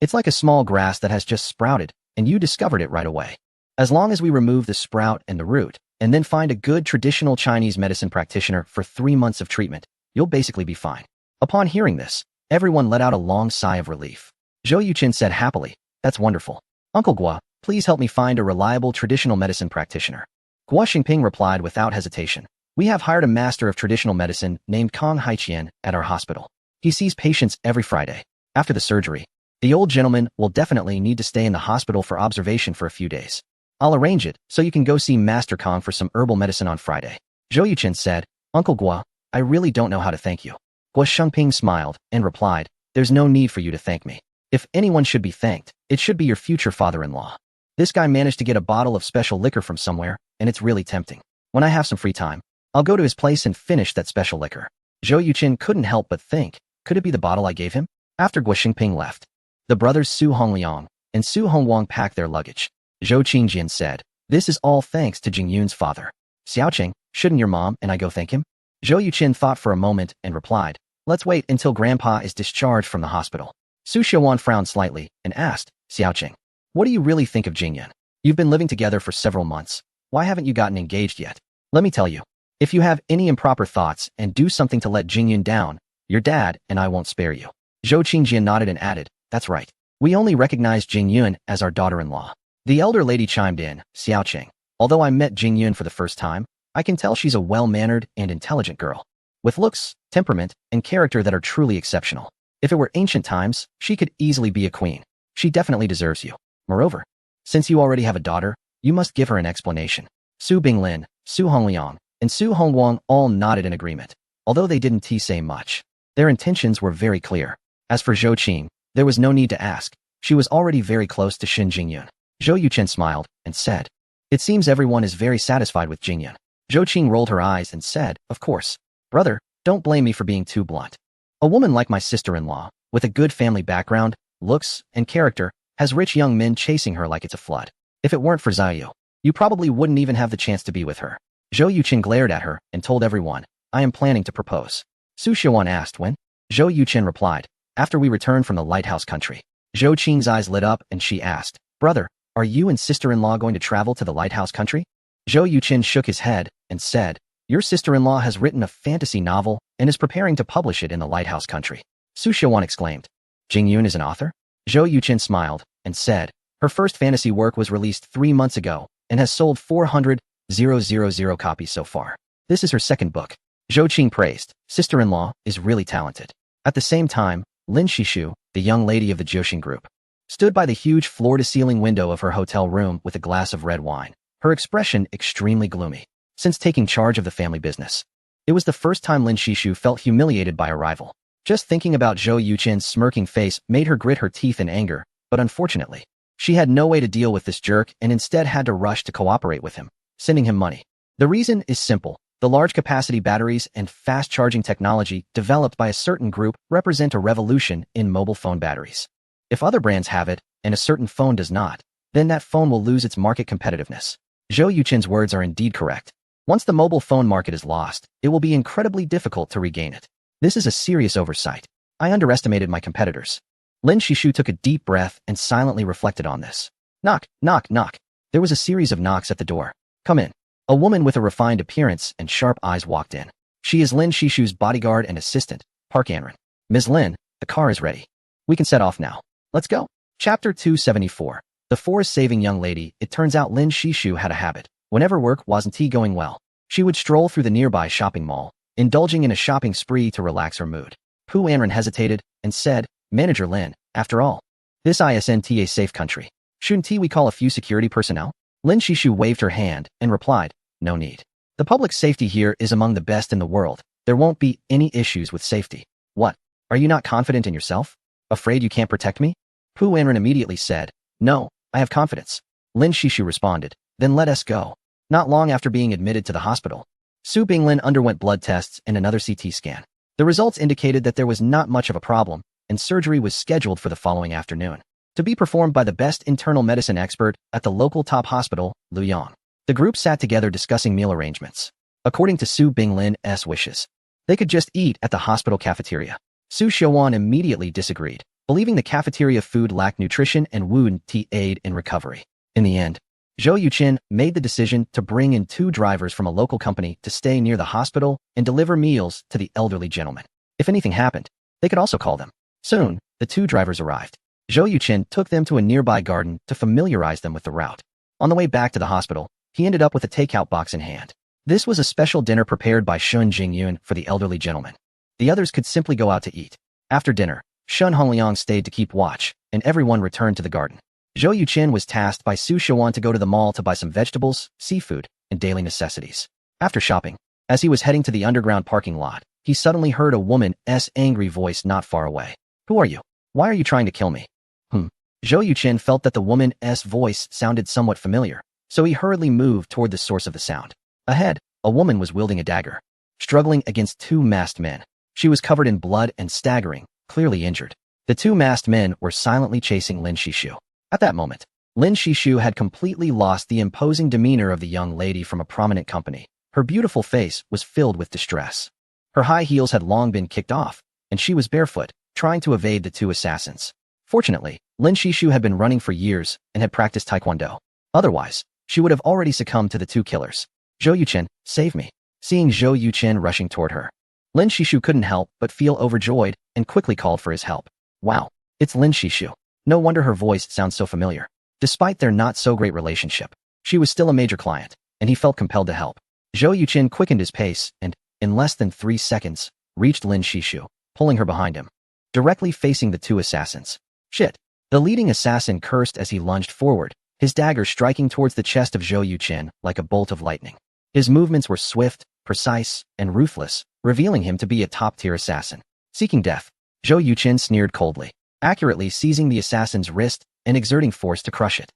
Speaker 1: It's like a small grass that has just sprouted, and you discovered it right away. As long as we remove the sprout and the root, and then find a good traditional Chinese medicine practitioner for 3 months of treatment, you'll basically be fine. Upon hearing this, everyone let out a long sigh of relief. Zhou Yuchen said happily, that's wonderful. Uncle Guo, please help me find a reliable traditional medicine practitioner. Guo Shengping replied without hesitation. We have hired a master of traditional medicine named Kang Haiqian at our hospital. He sees patients every Friday. After the surgery, the old gentleman will definitely need to stay in the hospital for observation for a few days. I'll arrange it so you can go see Master Kang for some herbal medicine on Friday. Zhou Yuchen said, Uncle Guo, I really don't know how to thank you. Guo Shengping smiled and replied, there's no need for you to thank me. If anyone should be thanked, it should be your future father-in-law. This guy managed to get a bottle of special liquor from somewhere, and it's really tempting. When I have some free time, I'll go to his place and finish that special liquor. Zhou Yuchen couldn't help but think, could it be the bottle I gave him? After Guo Shengping left, the brothers Su Hongliang and Su Hongwang packed their luggage. Zhou Qingjian said, this is all thanks to Jing Yun's father. Xiaoqing, shouldn't your mom and I go thank him? Zhou Yuchen thought for a moment and replied, let's wait until Grandpa is discharged from the hospital. Su Xiaowan frowned slightly and asked, Xiaoqing, what do you really think of Jing Yun? You've been living together for several months. Why haven't you gotten engaged yet? Let me tell you, if you have any improper thoughts and do something to let Jing Yun down, your dad and I won't spare you. Zhou Qingjian nodded and added, that's right. We only recognize Jing Yun as our daughter-in-law. The elder lady chimed in, Xiaoqing, although I met Jing Yun for the first time, I can tell she's a well-mannered and intelligent girl, with looks, temperament, and character that are truly exceptional. If it were ancient times, she could easily be a queen. She definitely deserves you. Moreover, since you already have a daughter, you must give her an explanation. Su Binglin, Su Hongliang, and Su Hongwang all nodded in agreement, although they didn't say much. Their intentions were very clear. As for Zhou Qing, there was no need to ask. She was already very close to Shin Jingyun. Zhou Yuchen smiled and said, it seems everyone is very satisfied with Jingyun. Zhou Qing rolled her eyes and said, of course. Brother, don't blame me for being too blunt. A woman like my sister-in-law, with a good family background, looks, and character, has rich young men chasing her like it's a flood. If it weren't for Xiaoyu, you probably wouldn't even have the chance to be with her. Zhou Yuchen glared at her and told everyone, I am planning to propose. Su Xiaowan asked when. Zhou Yuchen replied, after we return from the lighthouse country. Zhou Qing's eyes lit up and she asked, brother, are you and sister-in-law going to travel to the lighthouse country? Zhou Yuchen shook his head and said, your sister-in-law has written a fantasy novel and is preparing to publish it in the lighthouse country. Su Xiaowan exclaimed, Jing Yun is an author? Zhou Yuchen smiled and said, her first fantasy work was released 3 months ago and has sold 400,000 copies so far. This is her second book. Zhou Qing praised, sister-in-law is really talented. At the same time, Lin Shishu, the young lady of the Jiuxing group, stood by the huge floor-to-ceiling window of her hotel room with a glass of red wine, her expression extremely gloomy. Since taking charge of the family business, it was the first time Lin Shishu felt humiliated by a rival. Just thinking about Zhou Yuchen's smirking face made her grit her teeth in anger, but unfortunately, she had no way to deal with this jerk and instead had to rush to cooperate with him, sending him money. The reason is simple. The large-capacity batteries and fast-charging technology developed by a certain group represent a revolution in mobile phone batteries. If other brands have it, and a certain phone does not, then that phone will lose its market competitiveness. Zhou Yuchen's words are indeed correct. Once the mobile phone market is lost, it will be incredibly difficult to regain it. This is a serious oversight. I underestimated my competitors. Lin Shishu took a deep breath and silently reflected on this. Knock, knock, knock. There was a series of knocks at the door. Come in. A woman with a refined appearance and sharp eyes walked in. She is Lin Shishu's bodyguard and assistant, Park Anran. Ms. Lin, the car is ready. We can set off now. Let's go. Chapter 274. The forest-saving young lady. It turns out Lin Shishu had a habit. Whenever work wasn't going well, she would stroll through the nearby shopping mall, indulging in a shopping spree to relax her mood. Pu Anran hesitated and said, Manager Lin, after all, this isn't a safe country. Shouldn't we call a few security personnel? Lin Shishu waved her hand and replied, no need. The public safety here is among the best in the world. There won't be any issues with safety. What? Are you not confident in yourself? Afraid you can't protect me? Pu Anran immediately said, no, I have confidence. Lin Shishu responded, then let us go. Not long after being admitted to the hospital, Su Binglin underwent blood tests and another CT scan. The results indicated that there was not much of a problem, and surgery was scheduled for the following afternoon, to be performed by the best internal medicine expert at the local top hospital, Luoyang. The group sat together discussing meal arrangements. According to Su Binglin's wishes, they could just eat at the hospital cafeteria. Su Xiaowan immediately disagreed, believing the cafeteria food lacked nutrition and wouldn't aid in recovery. In the end, Zhou Yuqin made the decision to bring in 2 drivers from a local company to stay near the hospital and deliver meals to the elderly gentleman. If anything happened, they could also call them. Soon, the 2 drivers arrived. Zhou Yuqin took them to a nearby garden to familiarize them with the route. On the way back to the hospital, he ended up with a takeout box in hand. This was a special dinner prepared by Shun Jingyun for the elderly gentleman. The others could simply go out to eat. After dinner, Shun Hongliang stayed to keep watch, and everyone returned to the garden. Zhou Yuqin was tasked by Su Xiaowan to go to the mall to buy some vegetables, seafood, and daily necessities. After shopping, as he was heading to the underground parking lot, he suddenly heard a woman's angry voice not far away. Who are you? Why are you trying to kill me? Zhou Yuqin felt that the woman's voice sounded somewhat familiar, so he hurriedly moved toward the source of the sound. Ahead, a woman was wielding a dagger, struggling against 2 masked men. She was covered in blood and staggering, clearly injured. The 2 masked men were silently chasing Lin Shishu. At that moment, Lin Shishu had completely lost the imposing demeanor of the young lady from a prominent company. Her beautiful face was filled with distress. Her high heels had long been kicked off, and she was barefoot, trying to evade the 2 assassins. Fortunately, Lin Shishu had been running for years and had practiced taekwondo. Otherwise, she would have already succumbed to the 2 killers. Zhou Yuqin, save me. Seeing Zhou Yuqin rushing toward her, Lin Shishu couldn't help but feel overjoyed and quickly called for his help. Wow, it's Lin Shishu. No wonder her voice sounds so familiar. Despite their not-so-great relationship, she was still a major client, and he felt compelled to help. Zhou Yuqin quickened his pace and, in less than 3 seconds, reached Lin Shishu, pulling her behind him, directly facing the 2 assassins. Shit! The leading assassin cursed as he lunged forward, his dagger striking towards the chest of Zhou Yuqin like a bolt of lightning. His movements were swift, precise, and ruthless, revealing him to be a top-tier assassin. Seeking death, Zhou Yuqin sneered coldly, accurately seizing the assassin's wrist and exerting force to crush it.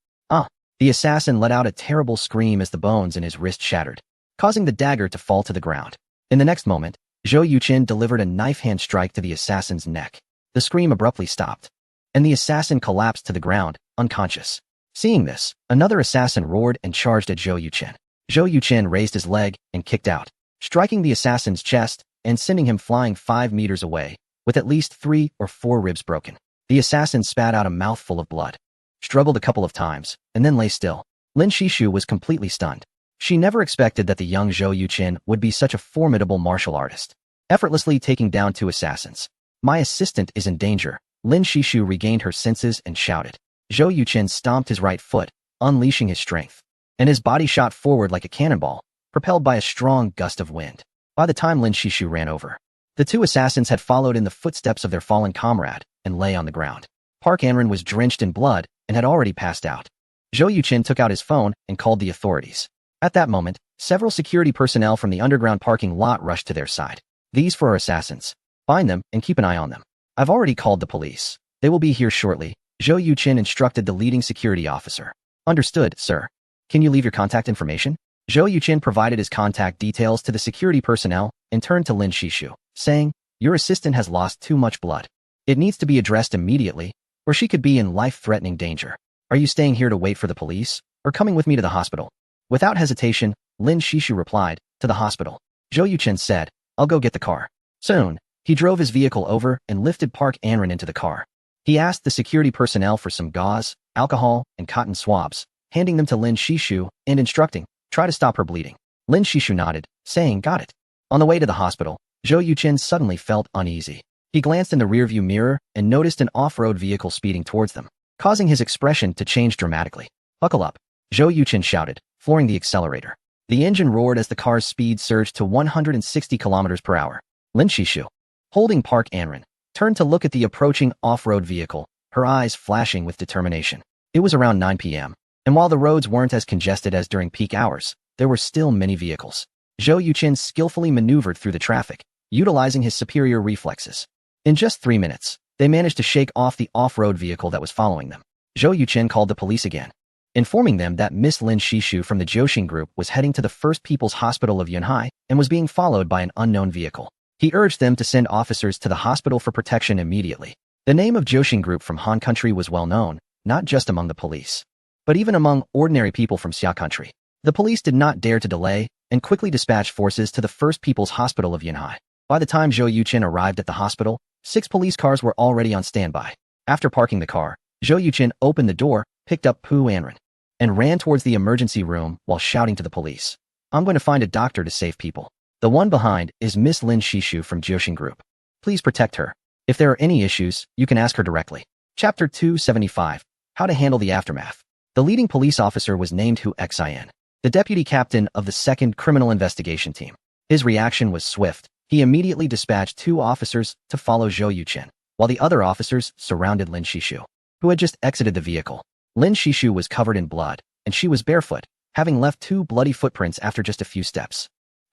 Speaker 1: The assassin let out a terrible scream as the bones in his wrist shattered, causing the dagger to fall to the ground. In the next moment, Zhou Yuqin delivered a knife-hand strike to the assassin's neck. The scream abruptly stopped, and the assassin collapsed to the ground, unconscious. Seeing this, another assassin roared and charged at Zhou Yuqin. Zhou Yuqin raised his leg and kicked out, striking the assassin's chest and sending him flying 5 meters away, with at least 3 or 4 ribs broken. The assassin spat out a mouthful of blood, struggled a couple of times, and then lay still. Lin Shishu was completely stunned. She never expected that the young Zhou Yuqin would be such a formidable martial artist, effortlessly taking down 2 assassins. My assistant is in danger. Lin Shishu regained her senses and shouted. Zhou Yuqin stomped his right foot, unleashing his strength, and his body shot forward like a cannonball, propelled by a strong gust of wind. By the time Lin Shishu ran over, the 2 assassins had followed in the footsteps of their fallen comrade and lay on the ground. Park Anran was drenched in blood and had already passed out. Zhou Yuqin took out his phone and called the authorities. At that moment, several security personnel from the underground parking lot rushed to their side. These 4 assassins. Find them and keep an eye on them. I've already called the police. They will be here shortly. Zhou Yuqin instructed the leading security officer. Understood, sir. Can you leave your contact information? Zhou Yuqin provided his contact details to the security personnel and turned to Lin Shishu, saying, your assistant has lost too much blood. It needs to be addressed immediately, or she could be in life-threatening danger. Are you staying here to wait for the police, or coming with me to the hospital? Without hesitation, Lin Shishu replied, to the hospital. Zhou Yuqin said, I'll go get the car. Soon, he drove his vehicle over and lifted Park Anran into the car. He asked the security personnel for some gauze, alcohol, and cotton swabs, handing them to Lin Shishu and instructing, try to stop her bleeding. Lin Shishu nodded, saying, got it. On the way to the hospital, Zhou Yuqin suddenly felt uneasy. He glanced in the rearview mirror and noticed an off-road vehicle speeding towards them, causing his expression to change dramatically. Buckle up, Zhou Yuqin shouted, flooring the accelerator. The engine roared as the car's speed surged to 160 kilometers per hour. Lin Shishu, holding Park Anren, turned to look at the approaching off-road vehicle, her eyes flashing with determination. It was around 9 p.m., and while the roads weren't as congested as during peak hours, there were still many vehicles. Zhou Yuqin skillfully maneuvered through the traffic, utilizing his superior reflexes. In just 3 minutes, they managed to shake off the off-road vehicle that was following them. Zhou Yuqin called the police again, informing them that Miss Lin Shishu from the Jiuxing Group was heading to the First People's Hospital of Yunhai and was being followed by an unknown vehicle. He urged them to send officers to the hospital for protection immediately. The name of Jiuxing Group from Han Country was well known, not just among the police, but even among ordinary people from Xia Country. The police did not dare to delay and quickly dispatched forces to the First People's Hospital of Yunhai. By the time Zhou Yuqin arrived at the hospital, 6 police cars were already on standby. After parking the car, Zhou Yuqin opened the door, picked up Pu Anren, and ran towards the emergency room while shouting to the police, I'm going to find a doctor to save people. The one behind is Miss Lin Shishu from Jiuxing Group. Please protect her. If there are any issues, you can ask her directly. Chapter 275. How to handle the aftermath. The leading police officer was named Hu Xin, the deputy captain of the 2nd Criminal Investigation Team. His reaction was swift. He immediately dispatched 2 officers to follow Zhou Yuqin, while the other officers surrounded Lin Shishu, who had just exited the vehicle. Lin Shishu was covered in blood, and she was barefoot, having left 2 bloody footprints after just a few steps.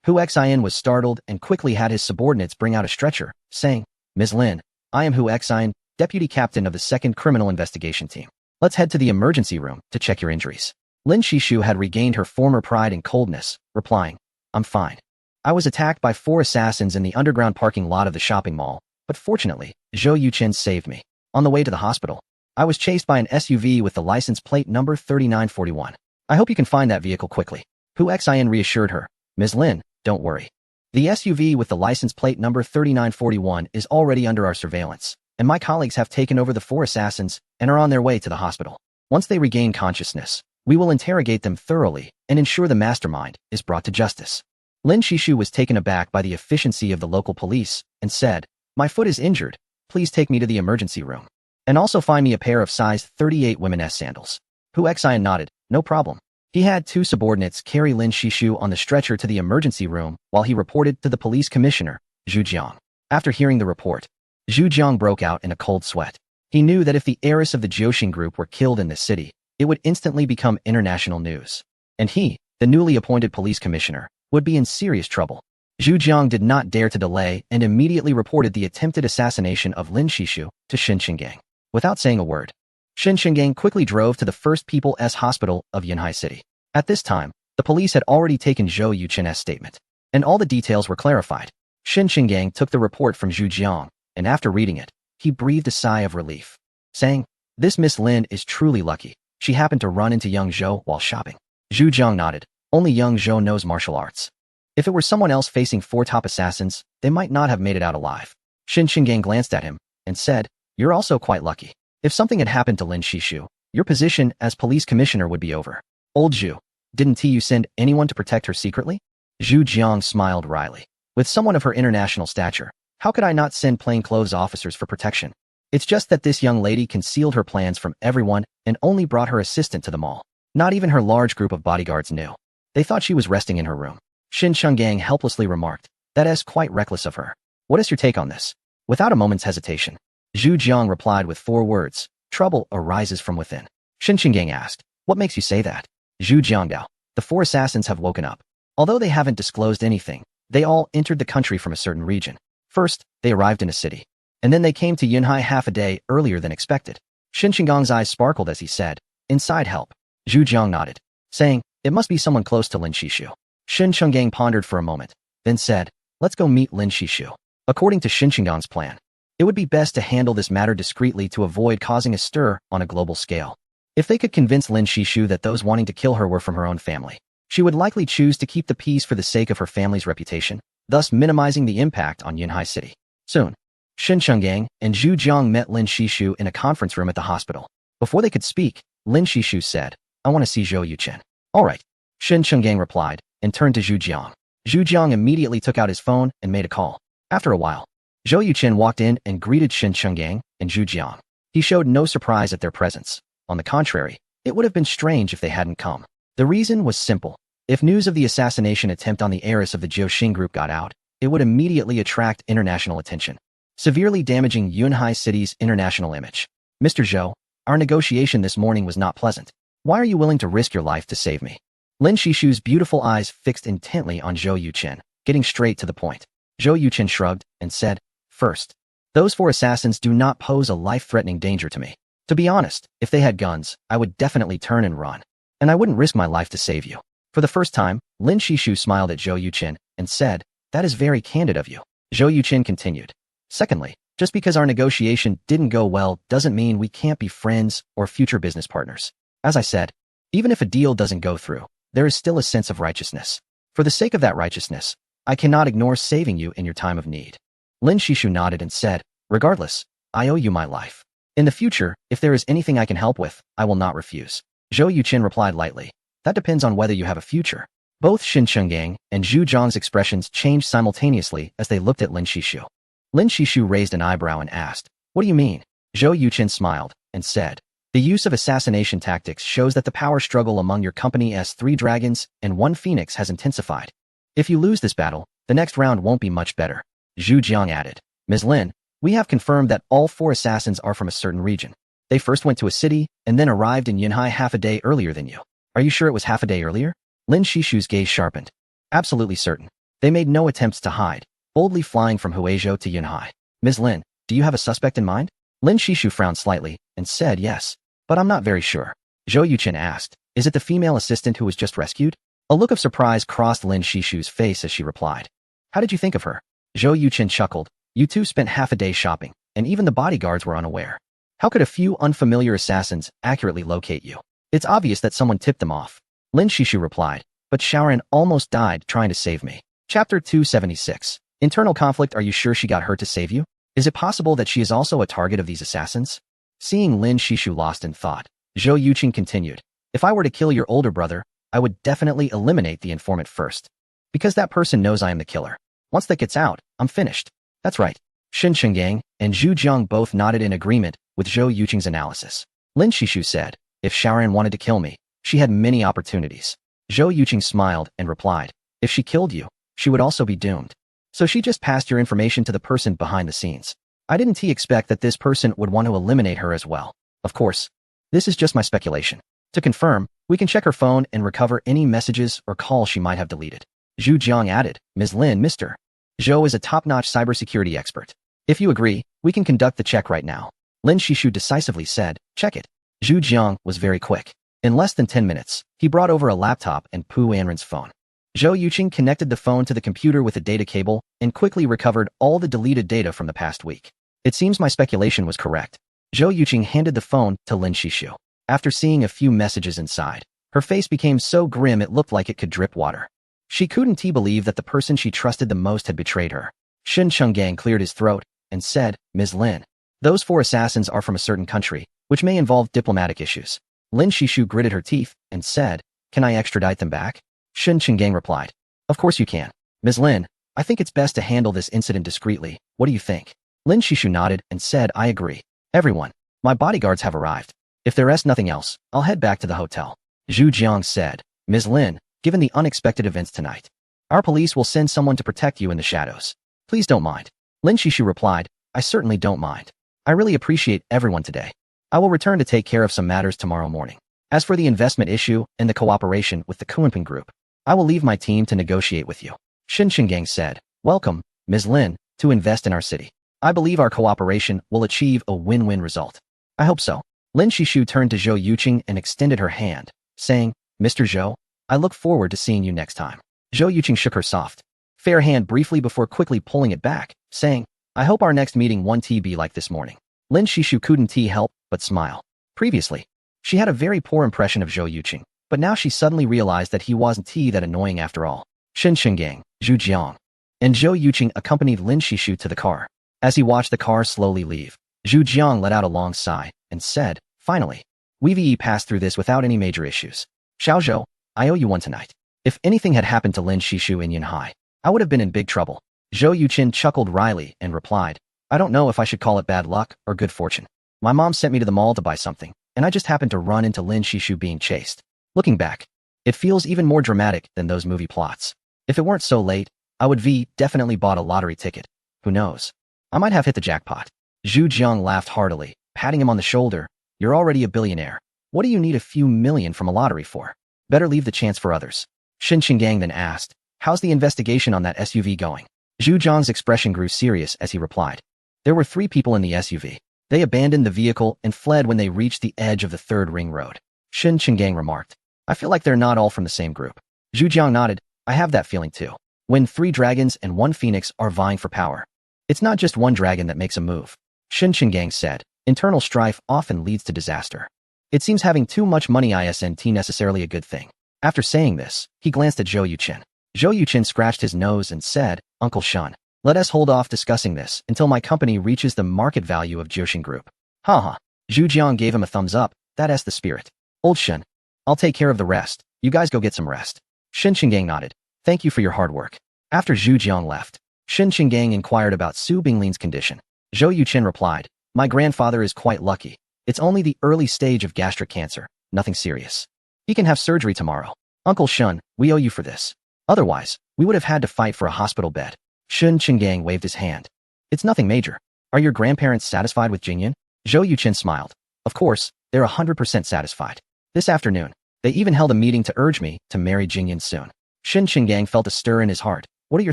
Speaker 1: Hu Xin was startled and quickly had his subordinates bring out a stretcher, saying, Ms. Lin, I am Hu Xin, deputy captain of the 2nd Criminal Investigation Team. Let's head to the emergency room to check your injuries. Lin Shishu had regained her former pride and coldness, replying, I'm fine. I was attacked by 4 assassins in the underground parking lot of the shopping mall, but fortunately, Zhou Yuqin saved me. On the way to the hospital, I was chased by an SUV with the license plate number 3941. I hope you can find that vehicle quickly. Hu Xin reassured her, Ms. Lin, don't worry. The SUV with the license plate number 3941 is already under our surveillance, and my colleagues have taken over the 4 assassins and are on their way to the hospital. Once they regain consciousness, we will interrogate them thoroughly and ensure the mastermind is brought to justice. Lin Shishu was taken aback by the efficiency of the local police and said, My foot is injured. Please take me to the emergency room. And also find me a pair of size 38 women's sandals. Hu Xin nodded, no problem. He had 2 subordinates carry Lin Shishu on the stretcher to the emergency room while he reported to the police commissioner, Zhu Jiang. After hearing the report, Zhu Jiang broke out in a cold sweat. He knew that if the heiress of the Jiuxing Group were killed in this city, it would instantly become international news. And he, the newly appointed police commissioner, would be in serious trouble. Zhu Jiang did not dare to delay and immediately reported the attempted assassination of Lin Shishu to Shen Shingang. Without saying a word, Shen Shingang quickly drove to the First People's Hospital of Yunhai City. At this time, the police had already taken Zhou Yuqin's statement, and all the details were clarified. Shen Shingang took the report from Zhu Jiang, and after reading it, he breathed a sigh of relief, saying, This Miss Lin is truly lucky. She happened to run into young Zhou while shopping. Zhu Jiang nodded. Only young Zhou knows martial arts. If it were someone else facing 4 top assassins, they might not have made it out alive. Shen Shingang glanced at him and said, You're also quite lucky. If something had happened to Lin Shishu, your position as police commissioner would be over. Old Zhu, didn't you send anyone to protect her secretly? Zhu Jiang smiled wryly. With someone of her international stature, how could I not send plainclothes officers for protection? It's just that this young lady concealed her plans from everyone and only brought her assistant to the mall. Not even her large group of bodyguards knew. They thought she was resting in her room. Shen Shingang helplessly remarked, That is quite reckless of her. What is your take on this? Without a moment's hesitation, Zhu Jiang replied with 4 words, Trouble arises from within. Shen Shingang asked, What makes you say that? Zhu Jiangdao, the 4 assassins have woken up. Although they haven't disclosed anything, they all entered the country from a certain region. First, they arrived in a city, and then they came to Yunhai half a day earlier than expected. Shen Shinggang's eyes sparkled as he said, Inside help. Zhu Jiang nodded, saying, It must be someone close to Lin Shishu. Shen Shingang pondered for a moment, then said, Let's go meet Lin Shishu. According to Shen Shinggang's plan, it would be best to handle this matter discreetly to avoid causing a stir on a global scale. If they could convince Lin Shishu that those wanting to kill her were from her own family, she would likely choose to keep the peace for the sake of her family's reputation, thus minimizing the impact on Yunhai City. Soon, Shin Chenggang and Zhu Jiang met Lin Shishu in a conference room at the hospital. Before they could speak, Lin Shishu said, "I want to see Zhou Yuchen." "All right," Shin Chenggang replied, and turned to Zhu Jiang. Zhu Jiang immediately took out his phone and made a call. After a while, Zhou Yuchen walked in and greeted Shin Chenggang and Zhu Jiang. He showed no surprise at their presence. On the contrary, it would have been strange if they hadn't come. The reason was simple. If news of the assassination attempt on the heiress of the Jiuxing Group got out, it would immediately attract international attention, severely damaging Yunhai City's international image. "Mr. Zhou, our negotiation this morning was not pleasant. Why are you willing to risk your life to save me?" Lin Shishu's beautiful eyes fixed intently on Zhou Yuchen, getting straight to the point. Zhou Yuchen shrugged and said, "First, those 4 assassins do not pose a life-threatening danger to me. To be honest, if they had guns, I would definitely turn and run. And I wouldn't risk my life to save you." For the first time, Lin Shishu smiled at Zhou Yuchen and said, "That is very candid of you." Zhou Yuchen continued, "Secondly, just because our negotiation didn't go well doesn't mean we can't be friends or future business partners. As I said, even if a deal doesn't go through, there is still a sense of righteousness. For the sake of that righteousness, I cannot ignore saving you in your time of need." Lin Shishu nodded and said, "Regardless, I owe you my life. In the future, if there is anything I can help with, I will not refuse." Zhou Yuchen replied lightly, "That depends on whether you have a future." Both Shin Chenggang and Zhu Jiang's expressions changed simultaneously as they looked at Lin Shishu. Lin Shishu raised an eyebrow and asked, "What do you mean?" Zhou Yuchen smiled and said, "The use of assassination tactics shows that the power struggle among your company's 3 dragons and 1 phoenix has intensified. If you lose this battle, the next round won't be much better." Zhu Jiang added, "Ms. Lin, we have confirmed that all 4 assassins are from a certain region. They first went to a city and then arrived in Yunhai half a day earlier than you." "Are you sure it was half a day earlier?" Lin Shishu's gaze sharpened. "Absolutely certain. They made no attempts to hide, boldly flying from Huizhou to Yunhai." "Ms. Lin, do you have a suspect in mind?" Lin Shishu frowned slightly and said, "Yes, but I'm not very sure." Zhou Yuchen asked, "Is it the female assistant who was just rescued?" A look of surprise crossed Lin Shishu's face as she replied, "How did you think of her?" Zhou Yuchen chuckled, "You two spent half a day shopping, and even the bodyguards were unaware. How could a few unfamiliar assassins accurately locate you? It's obvious that someone tipped them off." Lin Shishu replied, "But Xiaoran almost died trying to save me." Chapter 276. Internal conflict. Are you sure she got hurt to save you? Is it possible that she is also a target of these assassins? Seeing Lin Shishu lost in thought, Zhou Yuchen continued, "If I were to kill your older brother, I would definitely eliminate the informant first. Because that person knows I am the killer. Once that gets out, I'm finished." "That's right." Shin Chenggang and Zhu Jiang both nodded in agreement with Zhou Yuchen's analysis. Lin Shishu said, "If Xiaoran wanted to kill me, she had many opportunities." Zhou Yuchen smiled and replied, "If she killed you, she would also be doomed. So she just passed your information to the person behind the scenes. I didn't expect that this person would want to eliminate her as well. Of course, this is just my speculation. To confirm, we can check her phone and recover any messages or calls she might have deleted." Zhu Jiang added, "Ms. Lin, Mr. Zhou is a top-notch cybersecurity expert. If you agree, we can conduct the check right now." Lin Shishu decisively said, "Check it." Zhu Jiang was very quick. In less than 10 minutes, he brought over a laptop and Pu Anren's phone. Zhou Yuchen connected the phone to the computer with a data cable and quickly recovered all the deleted data from the past week. "It seems my speculation was correct." Zhou Yuchen handed the phone to Lin Shishu. After seeing a few messages inside, her face became so grim it looked like it could drip water. She couldn't believe that the person she trusted the most had betrayed her. Shin Chenggang cleared his throat and said, "Ms. Lin, those 4 assassins are from a certain country, which may involve diplomatic issues." Lin Shishu gritted her teeth and said, "Can I extradite them back?" Shin Chenggang replied, "Of course you can. Ms. Lin, I think it's best to handle this incident discreetly. What do you think?" Lin Shishu nodded and said, "I agree. Everyone, my bodyguards have arrived. If there is nothing else, I'll head back to the hotel." Zhu Jiang said, "Ms. Lin, given the unexpected events tonight, our police will send someone to protect you in the shadows. Please don't mind." Lin Shishu replied, "I certainly don't mind. I really appreciate everyone today. I will return to take care of some matters tomorrow morning. As for the investment issue and the cooperation with the Kunpeng Group, I will leave my team to negotiate with you." Shin Chenggang said, "Welcome, Ms. Lin, to invest in our city. I believe our cooperation will achieve a win-win result." "I hope so." Lin Shishu turned to Zhou Yuchen and extended her hand, saying, "Mr. Zhou, I look forward to seeing you next time." Zhou Yuchen shook her soft, fair hand briefly before quickly pulling it back, saying, "I hope our next meeting won't be like this morning." Lin Shishu couldn't help but smile. Previously, she had a very poor impression of Zhou Yuchen, but now she suddenly realized that he wasn't that annoying after all. Shin Chenggang, Zhu Jiang, and Zhou Yuchen accompanied Lin Shishu to the car. As he watched the car slowly leave, Zhu Jiang let out a long sigh and said, "Finally, we've passed through this without any major issues. Xiaozhou, I owe you one tonight. If anything had happened to Lin Shishu in Yunhai, I would have been in big trouble." Zhou Yuqin chuckled wryly and replied, "I don't know if I should call it bad luck or good fortune. My mom sent me to the mall to buy something, and I just happened to run into Lin Shishu being chased. Looking back, it feels even more dramatic than those movie plots. If it weren't so late, I would definitely bought a lottery ticket. Who knows? I might have hit the jackpot." Zhu Jiang laughed heartily, patting him on the shoulder. "You're already a billionaire. What do you need a few million from a lottery for? Better leave the chance for others." Shen Qinggang then asked, "How's the investigation on that SUV going?" Zhu Jiang's expression grew serious as he replied, "There were 3 people in the SUV. They abandoned the vehicle and fled when they reached the edge of the 3rd ring road." Shen Qinggang remarked, "I feel like they're not all from the same group." Zhu Jiang nodded, "I have that feeling too. When 3 dragons and 1 phoenix are vying for power, it's not just one dragon that makes a move." Shen Qinggang said, "Internal strife often leads to disaster. It seems having too much money isn't necessarily a good thing." After saying this, he glanced at Zhou Yuqin. Zhou Yuqin scratched his nose and said, "Uncle Shun, let us hold off discussing this until my company reaches the market value of Jiuxin Group." Haha. Zhu Jiang gave him a thumbs up. "That's the spirit. Old Shun, I'll take care of the rest. You guys go get some rest." Shen Qinggang nodded. "Thank you for your hard work." After Zhu Jiang left, Shen Qinggang inquired about Su Binglin's condition. Zhou Yuqin replied, "My grandfather is quite lucky. It's only the early stage of gastric cancer, nothing serious. He can have surgery tomorrow. Uncle Shun, we owe you for this. Otherwise, we would have had to fight for a hospital bed." Shen Qinggang waved his hand. "It's nothing major. Are your grandparents satisfied with Jingyan?" Zhou Yuqin smiled. "Of course, they're 100% satisfied. This afternoon, they even held a meeting to urge me to marry Jingyan soon." Shen Qinggang felt a stir in his heart. "What are your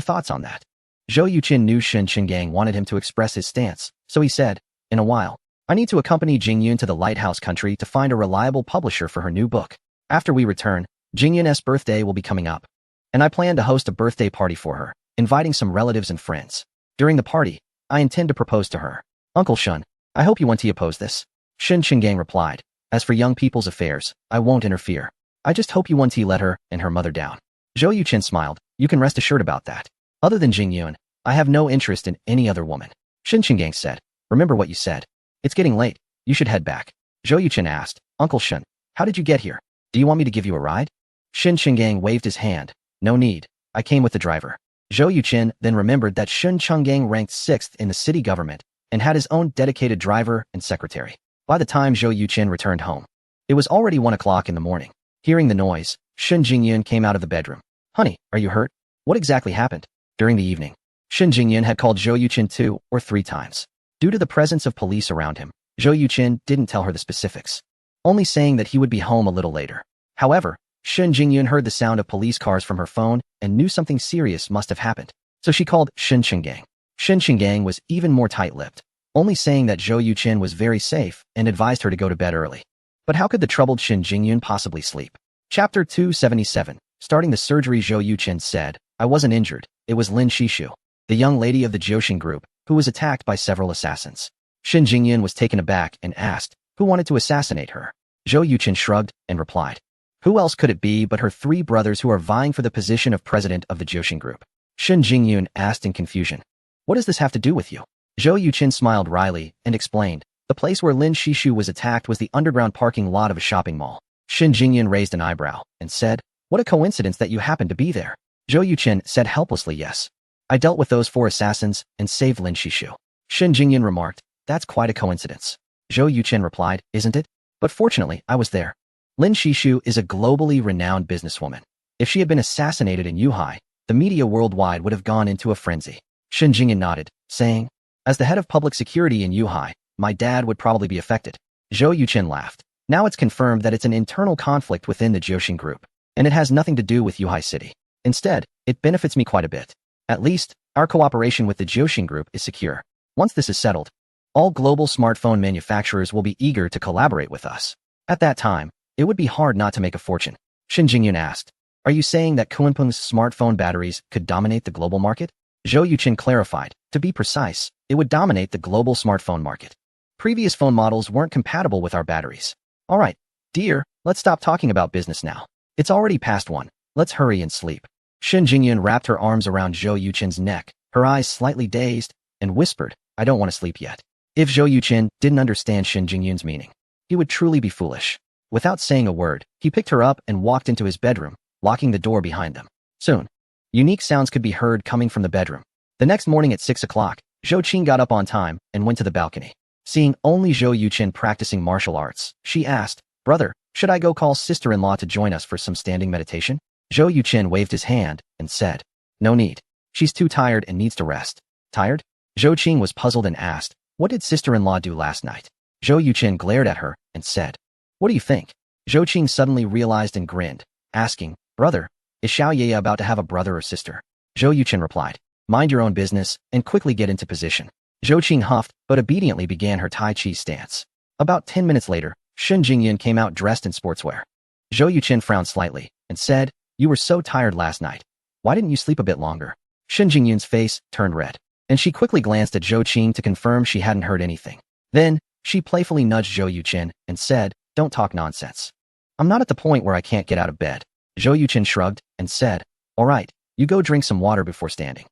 Speaker 1: thoughts on that?" Zhou Yuqin knew Shen Qinggang wanted him to express his stance, so he said, "In a while, I need to accompany Jingyun to the Lighthouse Country to find a reliable publisher for her new book. After we return, Jingyun's birthday will be coming up, and I plan to host a birthday party for her, inviting some relatives and friends. During the party, I intend to propose to her. Uncle Shun, I hope you won't oppose this." Shen Qinggang replied, "As for young people's affairs, I won't interfere. I just hope you won't let her and her mother down." Zhou Yuqin smiled. "You can rest assured about that. Other than Jingyun, I have no interest in any other woman." Shen Qinggang said, "Remember what you said. It's getting late. You should head back." Zhou Yuqin asked, "Uncle Shun, how did you get here? Do you want me to give you a ride?" Shen Qinggang waved his hand. "No need. I came with the driver." Zhou Yuqin then remembered that Shen Qinggang ranked 6th in the city government and had his own dedicated driver and secretary. By the time Zhou Yuqin returned home, it was already 1 o'clock in the morning. Hearing the noise, Shen Jingyun came out of the bedroom. "Honey, are you hurt? What exactly happened?" During the evening, Shen Jingyun had called Zhou Yuqin 2 or 3 times. Due to the presence of police around him, Zhou Yuqin didn't tell her the specifics, only saying that he would be home a little later. However, Shen Jingyun heard the sound of police cars from her phone and knew something serious must have happened. So she called Shen Qinggang. Shen Qinggang was even more tight-lipped, only saying that Zhou Yuqin was very safe and advised her to go to bed early. But how could the troubled Shen Jingyun possibly sleep? Chapter 277. Starting the surgery, Zhou Yuqin said, "I wasn't injured. It was Lin Shishu, the young lady of the Jiuxin Group, who was attacked by several assassins." Shen Jingyun was taken aback and asked, "Who wanted to assassinate her?" Zhou Yuqin shrugged and replied, "Who else could it be but her 3 brothers who are vying for the position of president of the Jiuxin Group?" Shen Jingyun asked in confusion, "What does this have to do with you?" Zhou Yuqin smiled wryly and explained, "The place where Lin Shishu was attacked was the underground parking lot of a shopping mall." Shen Jingyun raised an eyebrow and said, "What a coincidence that you happened to be there." Zhou Yuqin said helplessly, "Yes. I dealt with those 4 assassins and saved Lin Shishu." Shen Jingyun remarked, "That's quite a coincidence." Zhou Yuqin replied, "Isn't it? But fortunately, I was there. Lin Shishu is a globally renowned businesswoman. If she had been assassinated in Yuhai, the media worldwide would have gone into a frenzy." Shen Jingyun nodded, saying, "As the head of public security in Yuhai, my dad would probably be affected." Zhou Yuqin laughed. "Now it's confirmed that it's an internal conflict within the Jiuxin Group, and it has nothing to do with Yuhai City. Instead, it benefits me quite a bit. At least, our cooperation with the Jiuxin Group is secure. Once this is settled, all global smartphone manufacturers will be eager to collaborate with us. At that time, it would be hard not to make a fortune." Shen Jingyun asked, "Are you saying that Kunpeng's smartphone batteries could dominate the global market?" Zhou Yuqin clarified, "To be precise, it would dominate the global smartphone market. Previous phone models weren't compatible with our batteries." "All right, dear, let's stop talking about business now. It's already past 1. Let's hurry and sleep." Shen Jingyun wrapped her arms around Zhou Yuqin's neck, her eyes slightly dazed, and whispered, I don't want to sleep yet. If Zhou Yuqin didn't understand Shen Jingyun's meaning, he would truly be foolish. Without saying a word, he picked her up and walked into his bedroom, locking the door behind them. Soon, unique sounds could be heard coming from the bedroom. The next morning at 6 o'clock, Zhou Qing got up on time and went to the balcony. Seeing only Zhou Yuqin practicing martial arts, she asked, "Brother, should I go call sister-in-law to join us for some standing meditation?" Zhou Yuqin waved his hand and said, "No need. She's too tired and needs to rest." Tired? Zhou Qing was puzzled and asked, "What did sister-in-law do last night?" Zhou Yuqin glared at her and said, "What do you think?" Zhou Qing suddenly realized and grinned, asking, "Brother, is Xiao Ye about to have a brother or sister?" Zhou Yuqin replied, "Mind your own business and quickly get into position." Zhou Qing huffed but obediently began her Tai Chi stance. About 10 minutes later, Shen Jingyun came out dressed in sportswear. Zhou Yuqin frowned slightly and said, "You were so tired last night. Why didn't you sleep a bit longer?" Shen Jingyun's face turned red, and she quickly glanced at Zhou Qing to confirm she hadn't heard anything. Then, she playfully nudged Zhou Yuqin and said, "Don't talk nonsense. I'm not at the point where I can't get out of bed." Zhou Yuqin shrugged and said, "All right, you go drink some water before standing."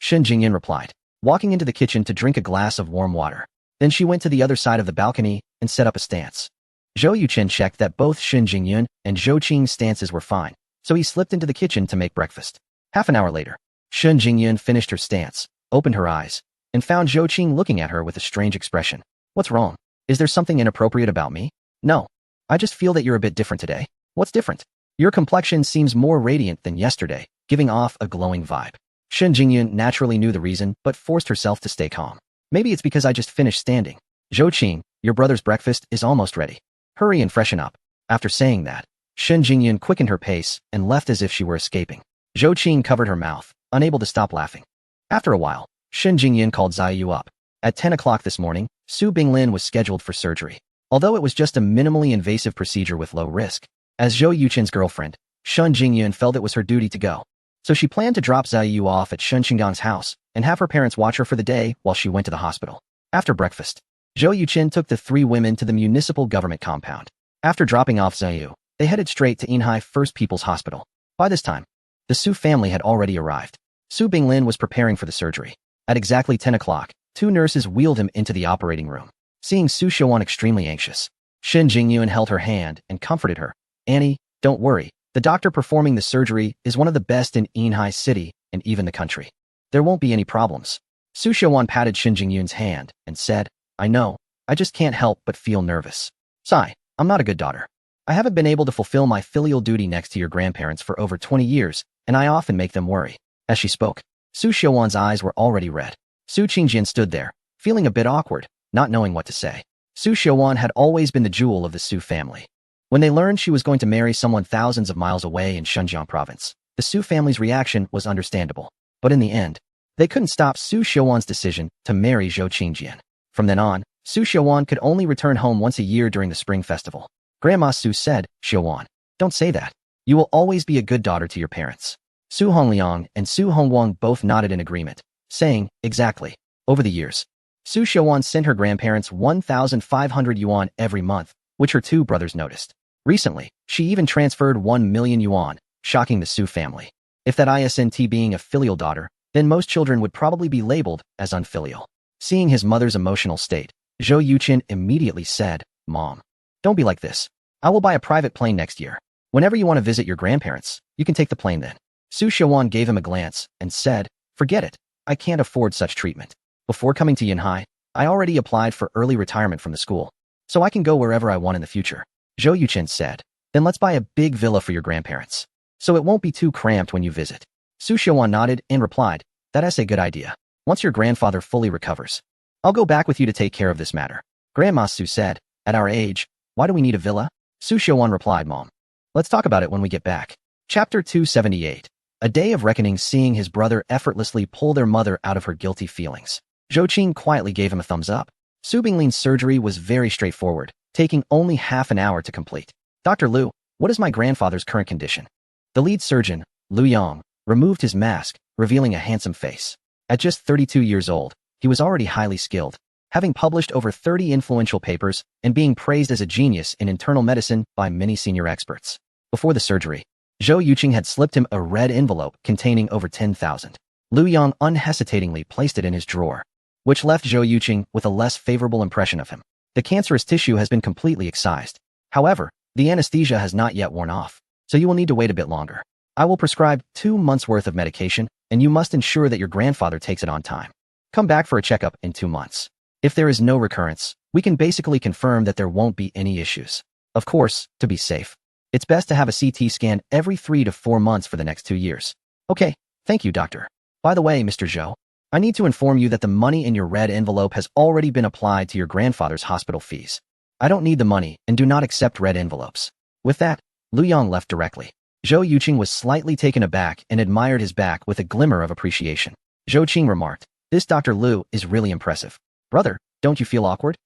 Speaker 1: Shen Jingyun replied, walking into the kitchen to drink a glass of warm water. Then she went to the other side of the balcony and set up a stance. Zhou Yuqin checked that both Shen Jingyun and Zhou Qing's stances were fine, so he slipped into the kitchen to make breakfast. Half an hour later, Shen Jingyun finished her stance, opened her eyes, and found Zhou Qing looking at her with a strange expression. "What's wrong? Is there something inappropriate about me?" "No. I just feel that you're a bit different today." "What's different?" "Your complexion seems more radiant than yesterday, giving off a glowing vibe." Shen Jingyun naturally knew the reason, but forced herself to stay calm. "Maybe it's because I just finished standing." "Zhou Qing, your brother's breakfast is almost ready. Hurry and freshen up." After saying that, Shen Jingyun quickened her pace and left as if she were escaping. Zhou Qing covered her mouth, unable to stop laughing. After a while, Shen Jingyun called Ziyu up. At 10 o'clock this morning, Su Binglin was scheduled for surgery. Although it was just a minimally invasive procedure with low risk, as Zhou Yuqin's girlfriend, Shen Jingyun felt it was her duty to go. So she planned to drop Ziyu off at Shen Qingdang's house and have her parents watch her for the day while she went to the hospital. After breakfast, Zhou Yuqin took the three women to the municipal government compound. After dropping off Ziyu, they headed straight to Yinhai First People's Hospital. By this time, the Su family had already arrived. Su Binglin was preparing for the surgery. At exactly 10 o'clock, two nurses wheeled him into the operating room. Seeing Su Xiaowan extremely anxious, Shen Jingyun held her hand and comforted her. "Annie, don't worry. The doctor performing the surgery is one of the best in Yinhai City and even the country. There won't be any problems." Su Xiaowan patted Shen Jingyun's hand and said, "I know. I just can't help but feel nervous. Sigh, I'm not a good daughter. I haven't been able to fulfill my filial duty next to your grandparents for over 20 years, and I often make them worry." As she spoke, Su Xiaowan's eyes were already red. Su Qingjian stood there, feeling a bit awkward, not knowing what to say. Su Xiaowan had always been the jewel of the Su family. When they learned she was going to marry someone thousands of miles away in Shenzhen province, the Su family's reaction was understandable. But in the end, they couldn't stop Su Xiaowan's decision to marry Zhou Qingjian. From then on, Su Xiaowan could only return home once a year during the spring festival. Grandma Su said, "Xiaowan, don't say that. You will always be a good daughter to your parents." Su Hongliang and Su Hongguang both nodded in agreement, saying, "Exactly." Over the years, Su Xiaowan sent her grandparents 1,500 yuan every month, which her two brothers noticed. Recently, she even transferred 1 million yuan, shocking the Su family. If that isn't being a filial daughter, then most children would probably be labeled as unfilial. Seeing his mother's emotional state, Zhou Yuqin immediately said, "Mom, don't be like this. I will buy a private plane next year. Whenever you want to visit your grandparents, you can take the plane then." Su Xiaowan gave him a glance and said, "Forget it. I can't afford such treatment. Before coming to Yinhai, I already applied for early retirement from the school, so I can go wherever I want in the future." Zhou Yuqin said, "Then let's buy a big villa for your grandparents, so it won't be too cramped when you visit." Su Xiaowan nodded and replied, "That's a good idea. Once your grandfather fully recovers, I'll go back with you to take care of this matter." Grandma Su said, "At our age, why do we need a villa?" Su Xiaowan replied, "Mom, let's talk about it when we get back." Chapter 278. A day of reckoning. Seeing his brother effortlessly pull their mother out of her guilty feelings, Zhou Qing quietly gave him a thumbs up. Su Binglin's surgery was very straightforward, taking only half an hour to complete. "Dr. Lu, what is my grandfather's current condition?" The lead surgeon, Lu Yang, removed his mask, revealing a handsome face. At just 32 years old, he was already highly skilled, having published over 30 influential papers and being praised as a genius in internal medicine by many senior experts. Before the surgery, Zhou Yuqing had slipped him a red envelope containing over 10,000. Lu Yang unhesitatingly placed it in his drawer. which left Zhou Yuqing with a less favorable impression of him. The cancerous tissue has been completely excised. However, the anesthesia has not yet worn off, so you will need to wait a bit longer. I will prescribe 2 months' worth of medication, and you must ensure that your grandfather takes it on time. Come back for a checkup in 2 months. If there is no recurrence, we can basically confirm that there won't be any issues. Of course, to be safe, it's best to have a CT scan every 3 to 4 months for the next 2 years. Okay, thank you, doctor. By the way, Mr. Zhou, I need to inform you that the money in your red envelope has already been applied to your grandfather's hospital fees. I don't need the money and do not accept red envelopes. With that, Lu Yang left directly. Zhou Yuqing was slightly taken aback and admired his back with a glimmer of appreciation. Zhou Qing remarked, "This Dr. Lu is really impressive. Brother, don't you feel awkward?"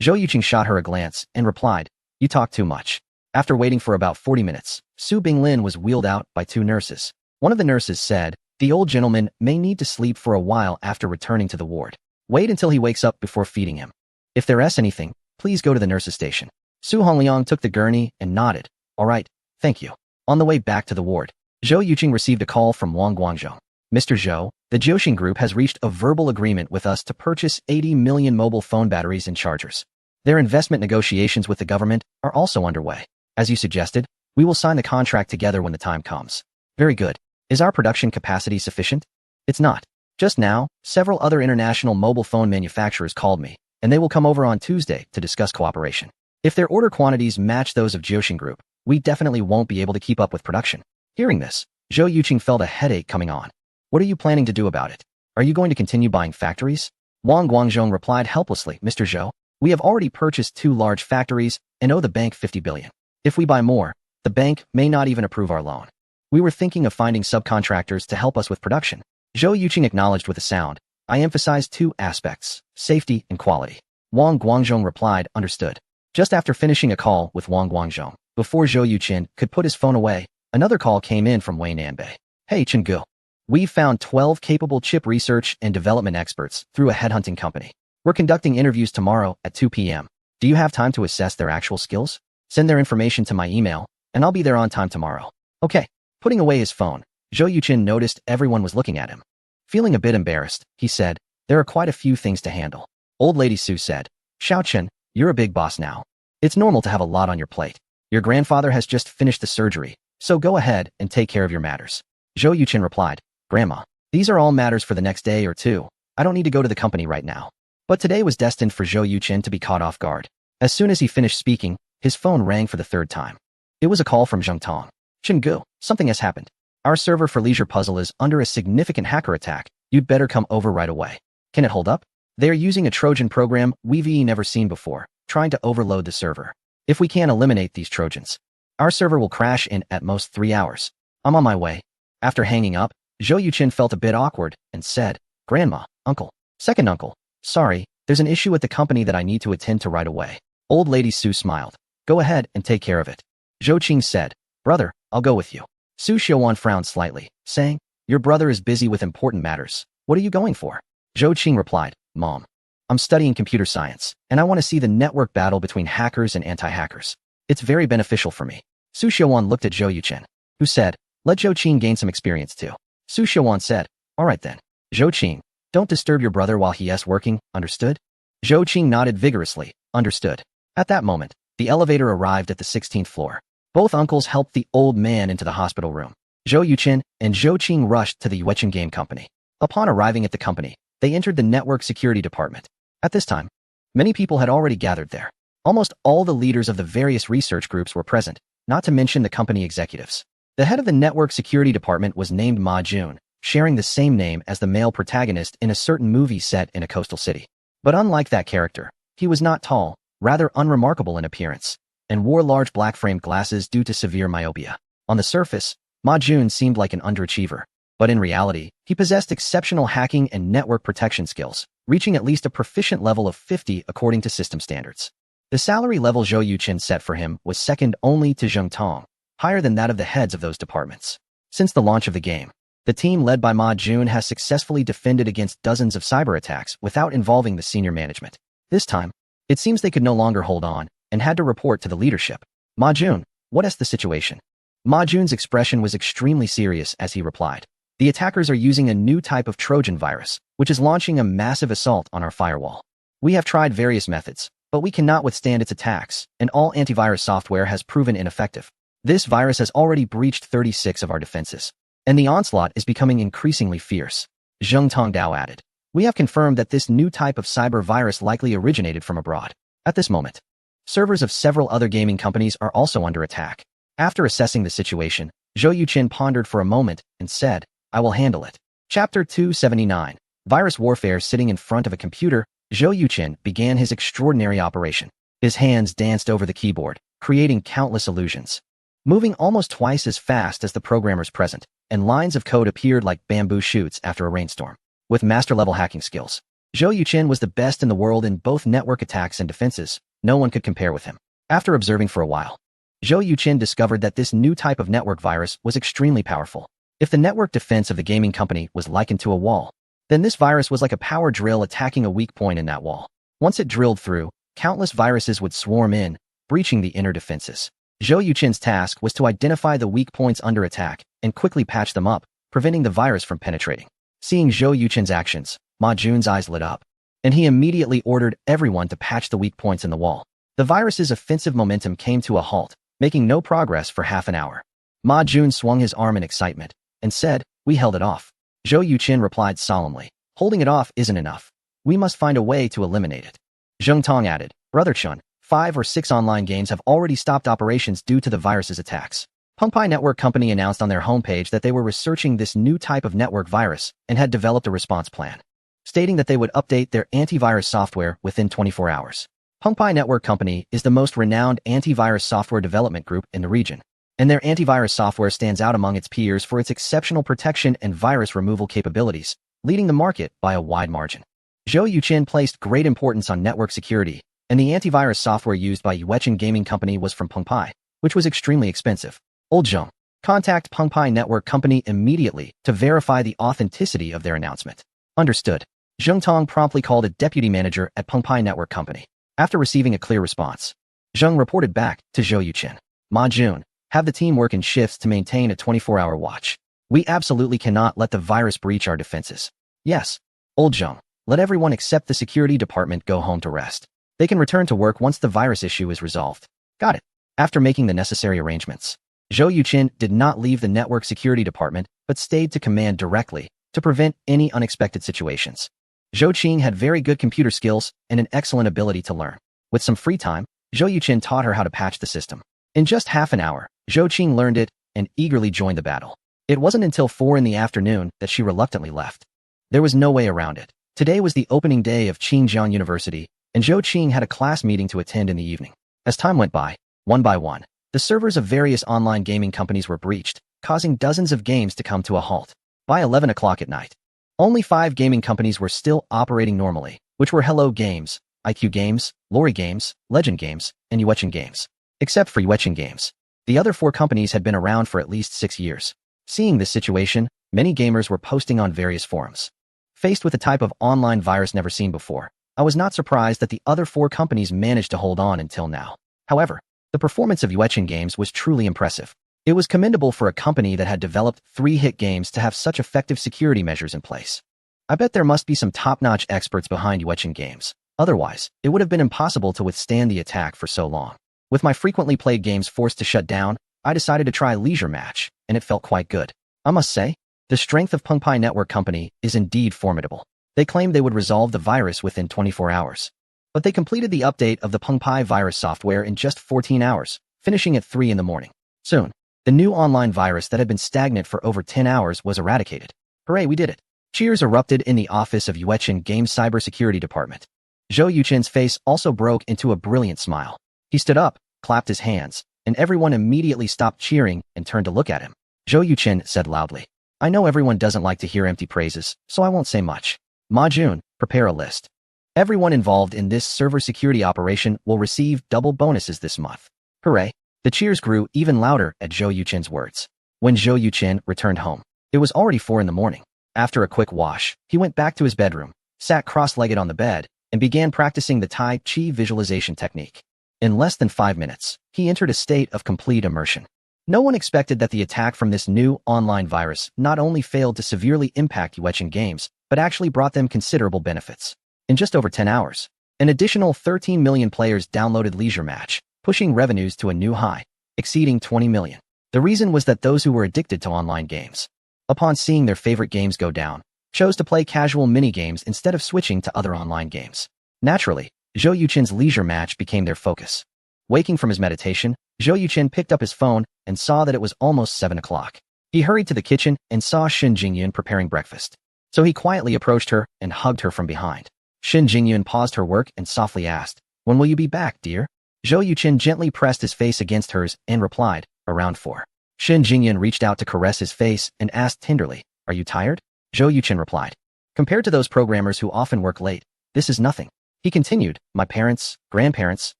Speaker 1: Zhou Yuqing shot her a glance and replied, "You talk too much." After waiting for about 40 minutes, Su Binglin was wheeled out by 2 nurses. One of the nurses said, "The old gentleman may need to sleep for a while after returning to the ward. Wait until he wakes up before feeding him. If there is anything, please go to the nurse's station." Su Hongliang took the gurney and nodded. "All right, thank you." On the way back to the ward, Zhou Yuqing received a call from Wang Guangzhou. "Mr. Zhou, the Jiuxing Group has reached a verbal agreement with us to purchase 80 million mobile phone batteries and chargers. Their investment negotiations with the government are also underway. As you suggested, we will sign the contract together when the time comes." "Very good. Is our production capacity sufficient?" "It's not. Just now, several other international mobile phone manufacturers called me, and they will come over on Tuesday to discuss cooperation. If their order quantities match those of Jiuxing Group, we definitely won't be able to keep up with production." Hearing this, Zhou Yuqing felt a headache coming on. "What are you planning to do about it? Are you going to continue buying factories?" Wang Guangzhou replied helplessly, "Mr. Zhou, we have already purchased 2 large factories and owe the bank 50 billion. If we buy more, the bank may not even approve our loan. We were thinking of finding subcontractors to help us with production." Zhou Yuqing acknowledged with a sound, "I emphasize 2 aspects, safety and quality." Wang Guangzhou replied, "Understood." Just after finishing a call with Wang Guangzhou, before Zhou Yuqing could put his phone away, another call came in from Wei Nanbei. "Hey, Chen-gu. We've found 12 capable chip research and development experts through a headhunting company. We're conducting interviews tomorrow at 2 p.m. Do you have time to assess their actual skills? Send their information to my email, and I'll be there on time tomorrow." "Okay." Putting away his phone, Zhou Yuqing noticed everyone was looking at him. Feeling a bit embarrassed, he said, "There are quite a few things to handle." Old Lady Su said, "Xiao Chen, you're a big boss now. It's normal to have a lot on your plate. Your grandfather has just finished the surgery, so go ahead and take care of your matters." Zhou Yuqing replied, "Grandma, these are all matters for the next day or 2. I don't need to go to the company right now." But today was destined for Zhou Yuqing to be caught off guard. As soon as he finished speaking, his phone rang for the 3rd time. It was a call from Zheng Tong. "Chen-gu, something has happened. Our server for Leisure Puzzle is under a significant hacker attack. You'd better come over right away." "Can it hold up?" "They are using a Trojan program we've never seen before, trying to overload the server. If we can't eliminate these Trojans, our server will crash in at most 3 hours. I'm on my way." After hanging up, Zhou Yuqing felt a bit awkward and said, "Grandma, uncle, second uncle, sorry, there's an issue at the company that I need to attend to right away." Old Lady Su smiled. "Go ahead and take care of it." Zhou Qing said, "Brother, I'll go with you." Su Xiaowan frowned slightly, saying, "Your brother is busy with important matters. What are you going for?" Zhou Qing replied, "Mom, I'm studying computer science, and I want to see the network battle between hackers and anti-hackers. It's very beneficial for me." Su Xiaowan looked at Zhou Yuqing, who said, "Let Zhou Qing gain some experience too." Su Xiaowan said, "All right then. Zhou Qing, don't disturb your brother while he is working, understood?" Zhou Qing nodded vigorously, "Understood." At that moment, the elevator arrived at the 16th floor. Both uncles helped the old man into the hospital room. Zhou Yuqing and Zhou Qing rushed to the Yuechen Game Company. Upon arriving at the company, they entered the network security department. At this time, many people had already gathered there. Almost all the leaders of the various research groups were present, not to mention the company executives. The head of the network security department was named Ma Jun, sharing the same name as the male protagonist in a certain movie set in a coastal city. But unlike that character, he was not tall, rather unremarkable in appearance, and wore large black-framed glasses due to severe myopia. On the surface, Ma Jun seemed like an underachiever, but in reality, he possessed exceptional hacking and network protection skills, reaching at least a proficient level of 50 according to system standards. The salary level Zhou Yuqing set for him was second only to Zheng Tong, higher than that of the heads of those departments. Since the launch of the game, the team led by Ma Jun has successfully defended against dozens of cyber attacks without involving the senior management. This time, it seems they could no longer hold on and had to report to the leadership. "Ma Jun, what is the situation?" Ma Jun's expression was extremely serious as he replied, The attackers are using a new type of Trojan virus, which is launching a massive assault on our firewall. We have tried various methods, but we cannot withstand its attacks, and all antivirus software has proven ineffective. This virus has already breached 36 of our defenses, and the onslaught is becoming increasingly fierce. Zheng Tongdao added. We have confirmed that this new type of cyber virus likely originated from abroad. At this moment, servers of several other gaming companies are also under attack. After assessing the situation, Zhou Yuqin pondered for a moment and said, I will handle it. Chapter 279. Virus Warfare. Sitting in front of a computer, Zhou Yuqin began his extraordinary operation. His hands danced over the keyboard, creating countless illusions, moving almost twice as fast as the programmers present, and lines of code appeared like bamboo shoots after a rainstorm. With master-level hacking skills, Zhou Yuqin was the best in the world in both network attacks and defenses. No one could compare with him. After observing for a while, Zhou Yuqin discovered that this new type of network virus was extremely powerful. If the network defense of the gaming company was likened to a wall, then this virus was like a power drill attacking a weak point in that wall. Once it drilled through, countless viruses would swarm in, breaching the inner defenses. Zhou Yuqin's task was to identify the weak points under attack and quickly patch them up, preventing the virus from penetrating. Seeing Zhou Yuqin's actions, Ma Jun's eyes lit up, and he immediately ordered everyone to patch the weak points in the wall. The virus's offensive momentum came to a halt, making no progress for half an hour. Ma Jun swung his arm in excitement and said, we held it off. Zhou Yuqin replied solemnly, holding it off isn't enough. We must find a way to eliminate it. Zheng Tong added, Brother Chun, 5 or 6 online games have already stopped operations due to the virus's attacks. PengPai Network Company announced on their homepage that they were researching this new type of network virus and had developed a response plan, stating that they would update their antivirus software within 24 hours. PengPai Network Company is the most renowned antivirus software development group in the region, and their antivirus software stands out among its peers for its exceptional protection and virus removal capabilities, leading the market by a wide margin. Zhou Yuqin placed great importance on network security, and the antivirus software used by Yuechen Gaming Company was from PengPai, which was extremely expensive. Old Zheng, contact PengPai Network Company immediately to verify the authenticity of their announcement. Understood. Zheng Tong promptly called a deputy manager at PengPai Network Company. After receiving a clear response, Zheng reported back to Zhou Yuqin. Ma Jun, have the team work in shifts to maintain a 24-hour watch. We absolutely cannot let the virus breach our defenses. Yes. Old Zheng, let everyone except the security department go home to rest. They can return to work once the virus issue is resolved. Got it. After making the necessary arrangements, Zhou Yuqin did not leave the network security department but stayed to command directly to prevent any unexpected situations. Zhou Qing had very good computer skills and an excellent ability to learn. With some free time, Zhou Yuqin taught her how to patch the system. In just half an hour, Zhou Qing learned it and eagerly joined the battle. It wasn't until 4 in the afternoon that she reluctantly left. There was no way around it. Today was the opening day of Qingjiang University, and Zhou Qing had a class meeting to attend in the evening. As time went by, one by one, the servers of various online gaming companies were breached, causing dozens of games to come to a halt. By 11 o'clock at night, only 5 gaming companies were still operating normally, which were Hello Games, IQ Games, Lori Games, Legend Games, and Yuechen Games. Except for Yuechen Games, the other 4 companies had been around for at least 6 years. Seeing this situation, many gamers were posting on various forums. Faced with a type of online virus never seen before, I was not surprised that the other 4 companies managed to hold on until now. However, the performance of Yuechen Games was truly impressive. It was commendable for a company that had developed 3 hit games to have such effective security measures in place. I bet there must be some top-notch experts behind Yuechen Games. Otherwise, it would have been impossible to withstand the attack for so long. With my frequently played games forced to shut down, I decided to try Leisure Match, and it felt quite good. I must say, the strength of PengPai Network Company is indeed formidable. They claimed they would resolve the virus within 24 hours. But they completed the update of the PengPai virus software in just 14 hours, finishing at 3 in the morning. Soon, the new online virus that had been stagnant for over 10 hours was eradicated. Hooray, we did it. Cheers erupted in the office of Yuechen Games Cybersecurity Department. Zhou Yuqin's face also broke into a brilliant smile. He stood up, clapped his hands, and everyone immediately stopped cheering and turned to look at him. Zhou Yuqin said loudly, I know everyone doesn't like to hear empty praises, so I won't say much. Ma Jun, prepare a list. Everyone involved in this server security operation will receive double bonuses this month. Hooray! The cheers grew even louder at Zhou Yuqin's words. When Zhou Yuqin returned home, it was already 4 in the morning. After a quick wash, he went back to his bedroom, sat cross-legged on the bed, and began practicing the Tai Chi visualization technique. In less than 5 minutes, he entered a state of complete immersion. No one expected that the attack from this new online virus not only failed to severely impact Yuechen Games, but actually brought them considerable benefits. In just over 10 hours, an additional 13 million players downloaded Leisure Match, pushing revenues to a new high, exceeding 20 million. The reason was that those who were addicted to online games, upon seeing their favorite games go down, chose to play casual mini-games instead of switching to other online games. Naturally, Zhou Yuchen's Leisure Match became their focus. Waking from his meditation, Zhou Yuchen picked up his phone and saw that it was almost 7 o'clock. He hurried to the kitchen and saw Shen Jingyun preparing breakfast. So he quietly approached her and hugged her from behind. Shen Jingyun paused her work and softly asked, "When will you be back, dear?" Zhou Yuchen gently pressed his face against hers and replied, "Around 4. Shen Jingyun reached out to caress his face and asked tenderly, "Are you tired?" Zhou Yuchen replied, "Compared to those programmers who often work late, this is nothing." He continued, "My parents, grandparents,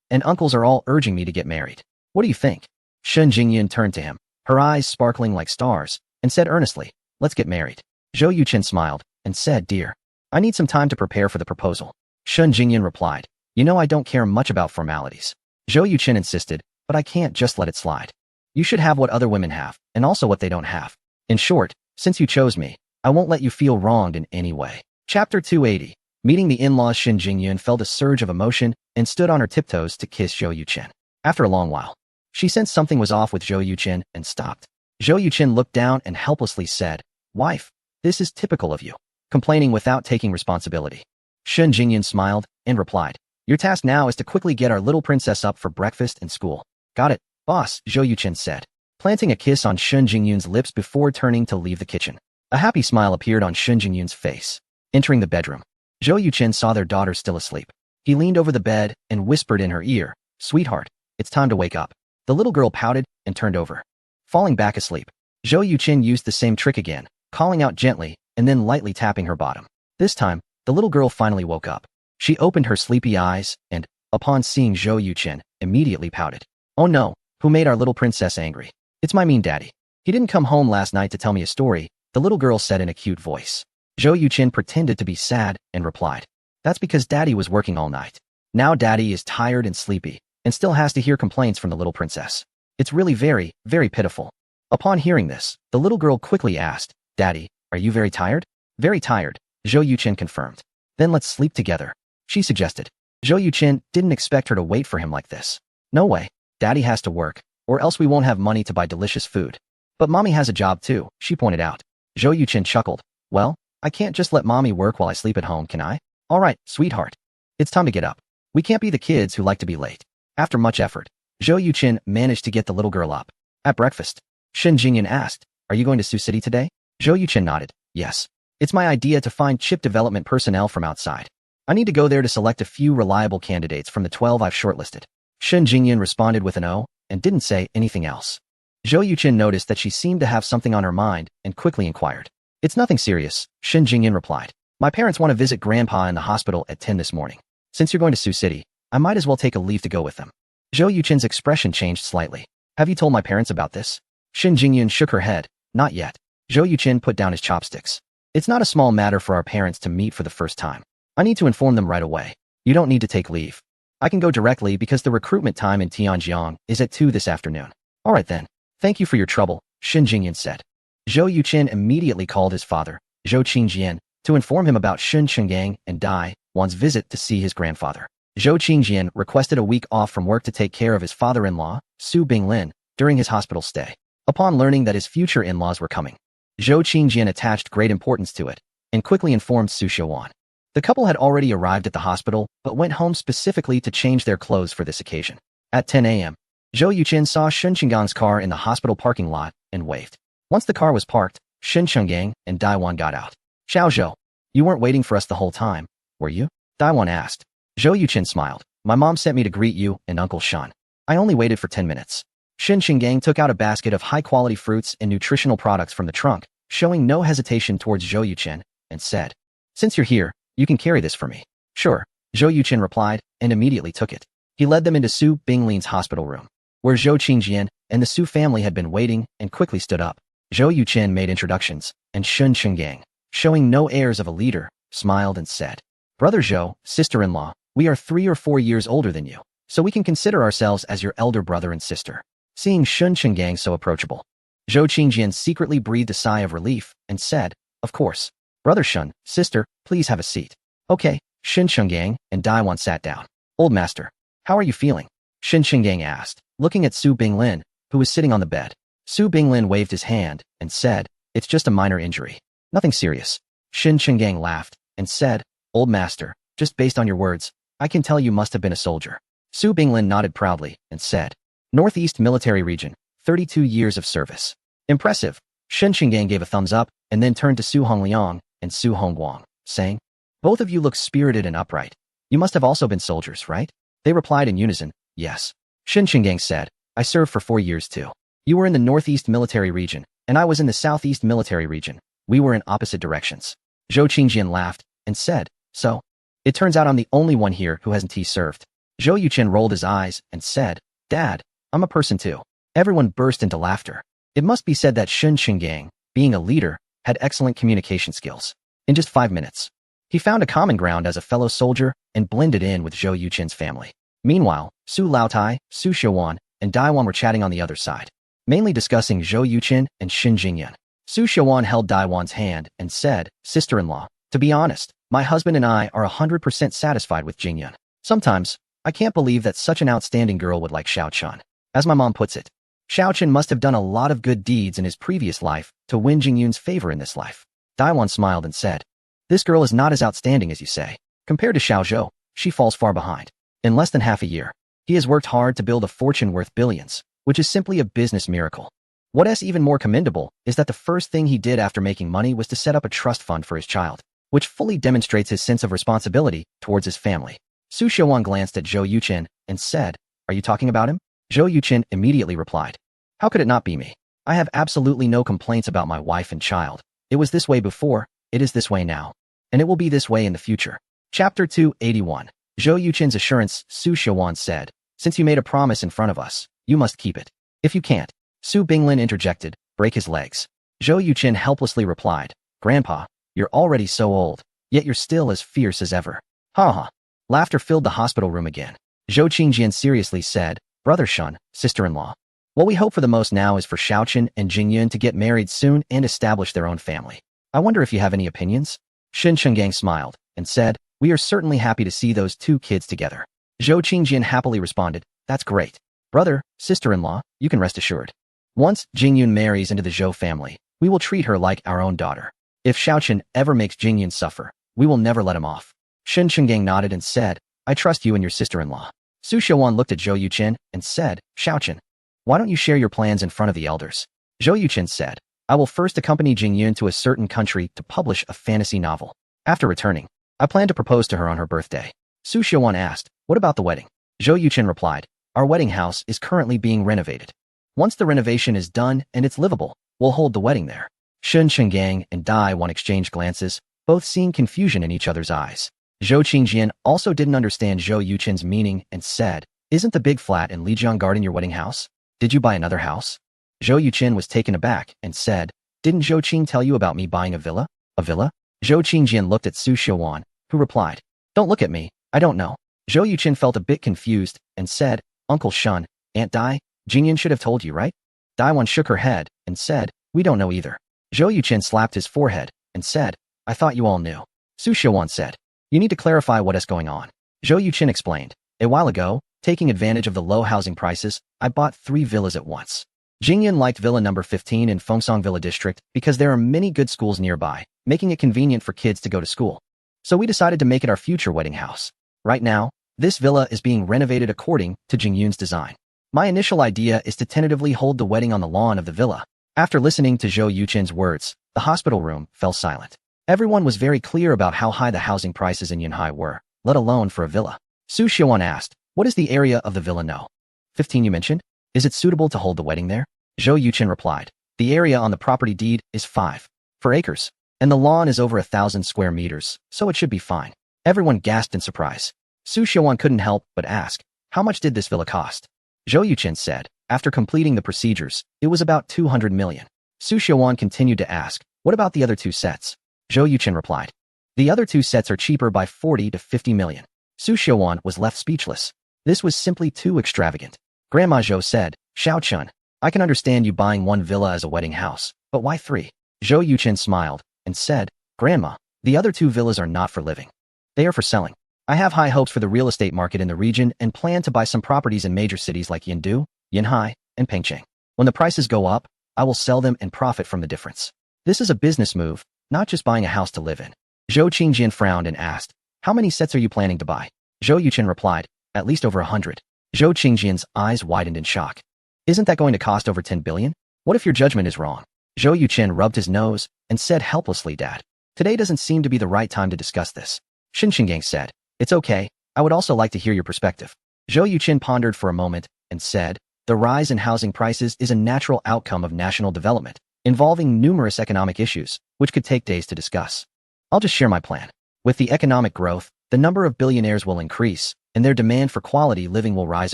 Speaker 1: and uncles are all urging me to get married. What do you think?" Shen Jingyun turned to him, her eyes sparkling like stars, and said earnestly, "Let's get married." Zhou Yuchen smiled and said, "Dear, I need some time to prepare for the proposal." Shen Jingyun replied, "You know I don't care much about formalities." Zhou Yuchen insisted, "But I can't just let it slide. You should have what other women have, and also what they don't have. In short, since you chose me, I won't let you feel wronged in any way." Chapter 280. Meeting the in-laws, Shen Jingyun felt a surge of emotion and stood on her tiptoes to kiss Zhou Yuchen. After a long while, she sensed something was off with Zhou Yuchen and stopped. Zhou Yuchen looked down and helplessly said, "Wife, this is typical of you, complaining without taking responsibility." Shen Jingyun smiled and replied, "Your task now is to quickly get our little princess up for breakfast and school." "Got it, boss," Zhou Yuchen said, planting a kiss on Shen Jingyun's lips before turning to leave the kitchen. A happy smile appeared on Shen Jingyun's face. Entering the bedroom, Zhou Yuchen saw their daughter still asleep. He leaned over the bed and whispered in her ear, "Sweetheart, it's time to wake up." The little girl pouted and turned over, falling back asleep. Zhou Yuchen used the same trick again, calling out gently and then lightly tapping her bottom. This time, the little girl finally woke up. She opened her sleepy eyes and, upon seeing Zhou Yuchen, immediately pouted. "Oh no, who made our little princess angry? It's my mean daddy. He didn't come home last night to tell me a story," the little girl said in a cute voice. Zhou Yuchen pretended to be sad and replied, "That's because daddy was working all night. Now daddy is tired and sleepy and still has to hear complaints from the little princess. It's really very, very pitiful." Upon hearing this, the little girl quickly asked, "Daddy, are you very tired?" "Very tired," Zhou Yuchen confirmed. "Then let's sleep together," she suggested. Zhou Yuchen didn't expect her to wait for him like this. "No way, daddy has to work, or else we won't have money to buy delicious food." "But mommy has a job too," she pointed out. Zhou Yuchen chuckled, "Well, I can't just let mommy work while I sleep at home, can I? All right, sweetheart. It's time to get up. We can't be the kids who like to be late." After much effort, Zhou Yuchen managed to get the little girl up. At breakfast, Shen Jingyun asked, "Are you going to Sioux City today?" Zhou Yuchen nodded, "Yes. It's my idea to find chip development personnel from outside. I need to go there to select a few reliable candidates from the 12 I've shortlisted." Shen Jingyun responded with an "O" and didn't say anything else. Zhou Yuchen noticed that she seemed to have something on her mind and quickly inquired. "It's nothing serious," Shen Jingyun replied. "My parents want to visit Grandpa in the hospital at 10 this morning. Since you're going to Sioux City, I might as well take a leave to go with them." Zhou Yuchen's expression changed slightly. "Have you told my parents about this?" Shen Jingyun shook her head. "Not yet." Zhou Yuchen put down his chopsticks. "It's not a small matter for our parents to meet for the first time. I need to inform them right away. You don't need to take leave. I can go directly because the recruitment time in Tianjiang is at 2 this afternoon." "All right then. Thank you for your trouble," Shen Jingyun said. Zhou Yuchen immediately called his father, Zhou Qingjian, to inform him about Shun Chenggang and Dai Wan's visit to see his grandfather. Zhou Qingjian requested a week off from work to take care of his father-in-law, Su Binglin, during his hospital stay. Upon learning that his future in-laws were coming, Zhou Qingjian attached great importance to it and quickly informed Su Xiaowan. The couple had already arrived at the hospital but went home specifically to change their clothes for this occasion. At 10 a.m., Zhou Yuchen saw Shun Chenggang's car in the hospital parking lot and waved. Once the car was parked, Shun Chenggang and Dai Wan got out. "Xiao Zhou, you weren't waiting for us the whole time, were you?" Dai Wan asked. Zhou Yuchen smiled. "My mom sent me to greet you and Uncle Shun. I only waited for 10 minutes. Shun Chenggang took out a basket of high-quality fruits and nutritional products from the trunk, showing no hesitation towards Zhou Yuchen, and said, "Since you're here, you can carry this for me." "Sure," Zhou Yuchen replied, and immediately took it. He led them into Su Binglin's hospital room, where Zhou Qingjian and the Su family had been waiting, and quickly stood up. Zhou Yuchen made introductions, and Shun Chenggang, showing no airs of a leader, smiled and said, "Brother Zhou, sister-in-law, we are 3 or 4 years older than you, so we can consider ourselves as your elder brother and sister." seeing Shun Chenggang so approachable. Zhou Qingjian secretly breathed a sigh of relief and said, "Of course. Brother Shun, sister, please have a seat." "Okay." Shin Chenggang and Daiwan sat down. "Old master, how are you feeling?" Shin Chenggang asked, looking at Su Binglin, who was sitting on the bed. Su Binglin waved his hand and said, "It's just a minor injury. Nothing serious." Shin Chenggang laughed and said, "Old master, just based on your words, I can tell you must have been a soldier." Su Binglin nodded proudly and said, "Northeast Military Region, 32 years of service." "Impressive." Shin Chenggang gave a thumbs up and then turned to Su Hongliang and Su Hongguang, saying, "Both of you look spirited and upright. You must have also been soldiers, right?" They replied in unison, "Yes." Shin Chenggang said, "I served for 4 years too. You were in the Northeast Military Region, and I was in the Southeast Military Region. We were in opposite directions." Zhou Qingjian laughed and said, "So? It turns out I'm the only one here who hasn't served." Zhou Yuchen rolled his eyes and said, "Dad, I'm a person too." Everyone burst into laughter. It must be said that Shun Chenggang, being a leader, had excellent communication skills. In just 5 minutes, he found a common ground as a fellow soldier and blended in with Zhou Yuchen's family. Meanwhile, Su Laotai, Su Xiaowan, and Daiwan were chatting on the other side, mainly discussing Zhou Yuchen and Xin Jingyan. Su Xiaowan held Daiwan's hand and said, "Sister-in-law, to be honest, my husband and I are 100% satisfied with Jingyan. Sometimes, I can't believe that such an outstanding girl would like Xiao Chun. As my mom puts it, Xiao Chun must have done a lot of good deeds in his previous life to win Jingyun's favor in this life." Daiwan smiled and said, "This girl is not as outstanding as you say. Compared to Xiao Zhou, she falls far behind. In less than half a year, he has worked hard to build a fortune worth billions, which is simply a business miracle. What is even more commendable is that the first thing he did after making money was to set up a trust fund for his child, which fully demonstrates his sense of responsibility towards his family." Su Xiaowan glanced at Zhou Yuchen and said, "Are you talking about him?" Zhou Yuchen immediately replied, "How could it not be me? I have absolutely no complaints about my wife and child. It was this way before, it is this way now, and it will be this way in the future." Chapter 281. Zhou Yuchen's assurance. Su Xiaowan said, "Since you made a promise in front of us, you must keep it. If you can't," Su Binglin interjected, "break his legs." Zhou Yuchen helplessly replied, "Grandpa, you're already so old, yet you're still as fierce as ever." Ha ha. Laughter filled the hospital room again. Zhou Qingjian seriously said, "Brother Shun, sister-in-law, what we hope for the most now is for Xiaochen and Jingyun to get married soon and establish their own family. I wonder if you have any opinions?" Shin Chenggang smiled and said, "We are certainly happy to see those two kids together." Zhou Qingjian happily responded, "That's great. Brother, sister-in-law, you can rest assured. Once Jingyun marries into the Zhou family, we will treat her like our own daughter. If Xiaochen ever makes Jingyun suffer, we will never let him off." Shin Chenggang nodded and said, "I trust you and your sister-in-law." Su Xiaowan looked at Zhou Yuchen and said, "Xiaochen, why don't you share your plans in front of the elders?" Zhou Yuchen said, "I will first accompany Jingyun to a certain country to publish a fantasy novel. After returning, I plan to propose to her on her birthday." Su Xiaowan asked, "What about the wedding?" Zhou Yuchen replied, "Our wedding house is currently being renovated. Once the renovation is done and it's livable, we'll hold the wedding there." Shun Chenggang and Daiwan exchanged glances, both seeing confusion in each other's eyes. Zhou Qingjian also didn't understand Zhou Yuchen's meaning and said, "Isn't the big flat in Lijiang Garden your wedding house? Did you buy another house?" Zhou Yuchen was taken aback and said, "Didn't Zhou Qing tell you about me buying a villa?" "A villa?" Zhou Qingjian looked at Su Xiaowan, who replied, "Don't look at me, I don't know." Zhou Yuchen felt a bit confused and said, "Uncle Shun, Aunt Dai, Jingyun should have told you, right?" Daiwan shook her head and said, "We don't know either." Zhou Yuchen slapped his forehead and said, "I thought you all knew." Su Xiaowan said, "You need to clarify what is going on." Zhou Yuchen explained, "A while ago, taking advantage of the low housing prices, I bought 3 villas at once. Jingyun liked villa number 15 in Fengsong Villa District because there are many good schools nearby, making it convenient for kids to go to school. So we decided to make it our future wedding house. Right now, this villa is being renovated according to Jingyun's design. My initial idea is to tentatively hold the wedding on the lawn of the villa." After listening to Zhou Yuchen's words, the hospital room fell silent. Everyone was very clear about how high the housing prices in Yunhai were, let alone for a villa. Su Xiaowan asked, "What is the area of the villa no? 15 you mentioned? Is it suitable to hold the wedding there?" Zhou Yuchen replied, "The area on the property deed is 5 acres, and the lawn is over 1,000 square meters, so it should be fine." Everyone gasped in surprise. Su Xiaowan couldn't help but ask, "How much did this villa cost?" Zhou Yuchen said, "After completing the procedures, it was about 200 million. Su Xiaowan continued to ask, "What about the other 2 sets?" Zhou Yuchen replied, "The other 2 sets are cheaper by 40 to 50 million. Su Xiaowan was left speechless. This was simply too extravagant. Grandma Zhou said, Xiao Chun, I can understand you buying one villa as a wedding house, but why three? Zhou Yuchen smiled and said, Grandma, the other two villas are not for living. They are for selling. I have high hopes for the real estate market in the region and plan to buy some properties in major cities like Yindu, Yinhai, and Pengcheng. When the prices go up, I will sell them and profit from the difference. This is a business move, not just buying a house to live in. Zhou Qingjian frowned and asked, how many sets are you planning to buy? Zhou Yuchen replied, at least over 100. Zhou Qingjian's eyes widened in shock. Isn't that going to cost over 10 billion? What if your judgment is wrong? Zhou Yuchen rubbed his nose and said helplessly, Dad, today doesn't seem to be the right time to discuss this. Shen Qinggang said, it's okay, I would also like to hear your perspective. Zhou Yuchen pondered for a moment and said, the rise in housing prices is a natural outcome of national development, involving numerous economic issues, which could take days to discuss. I'll just share my plan. With the economic growth, the number of billionaires will increase, and their demand for quality living will rise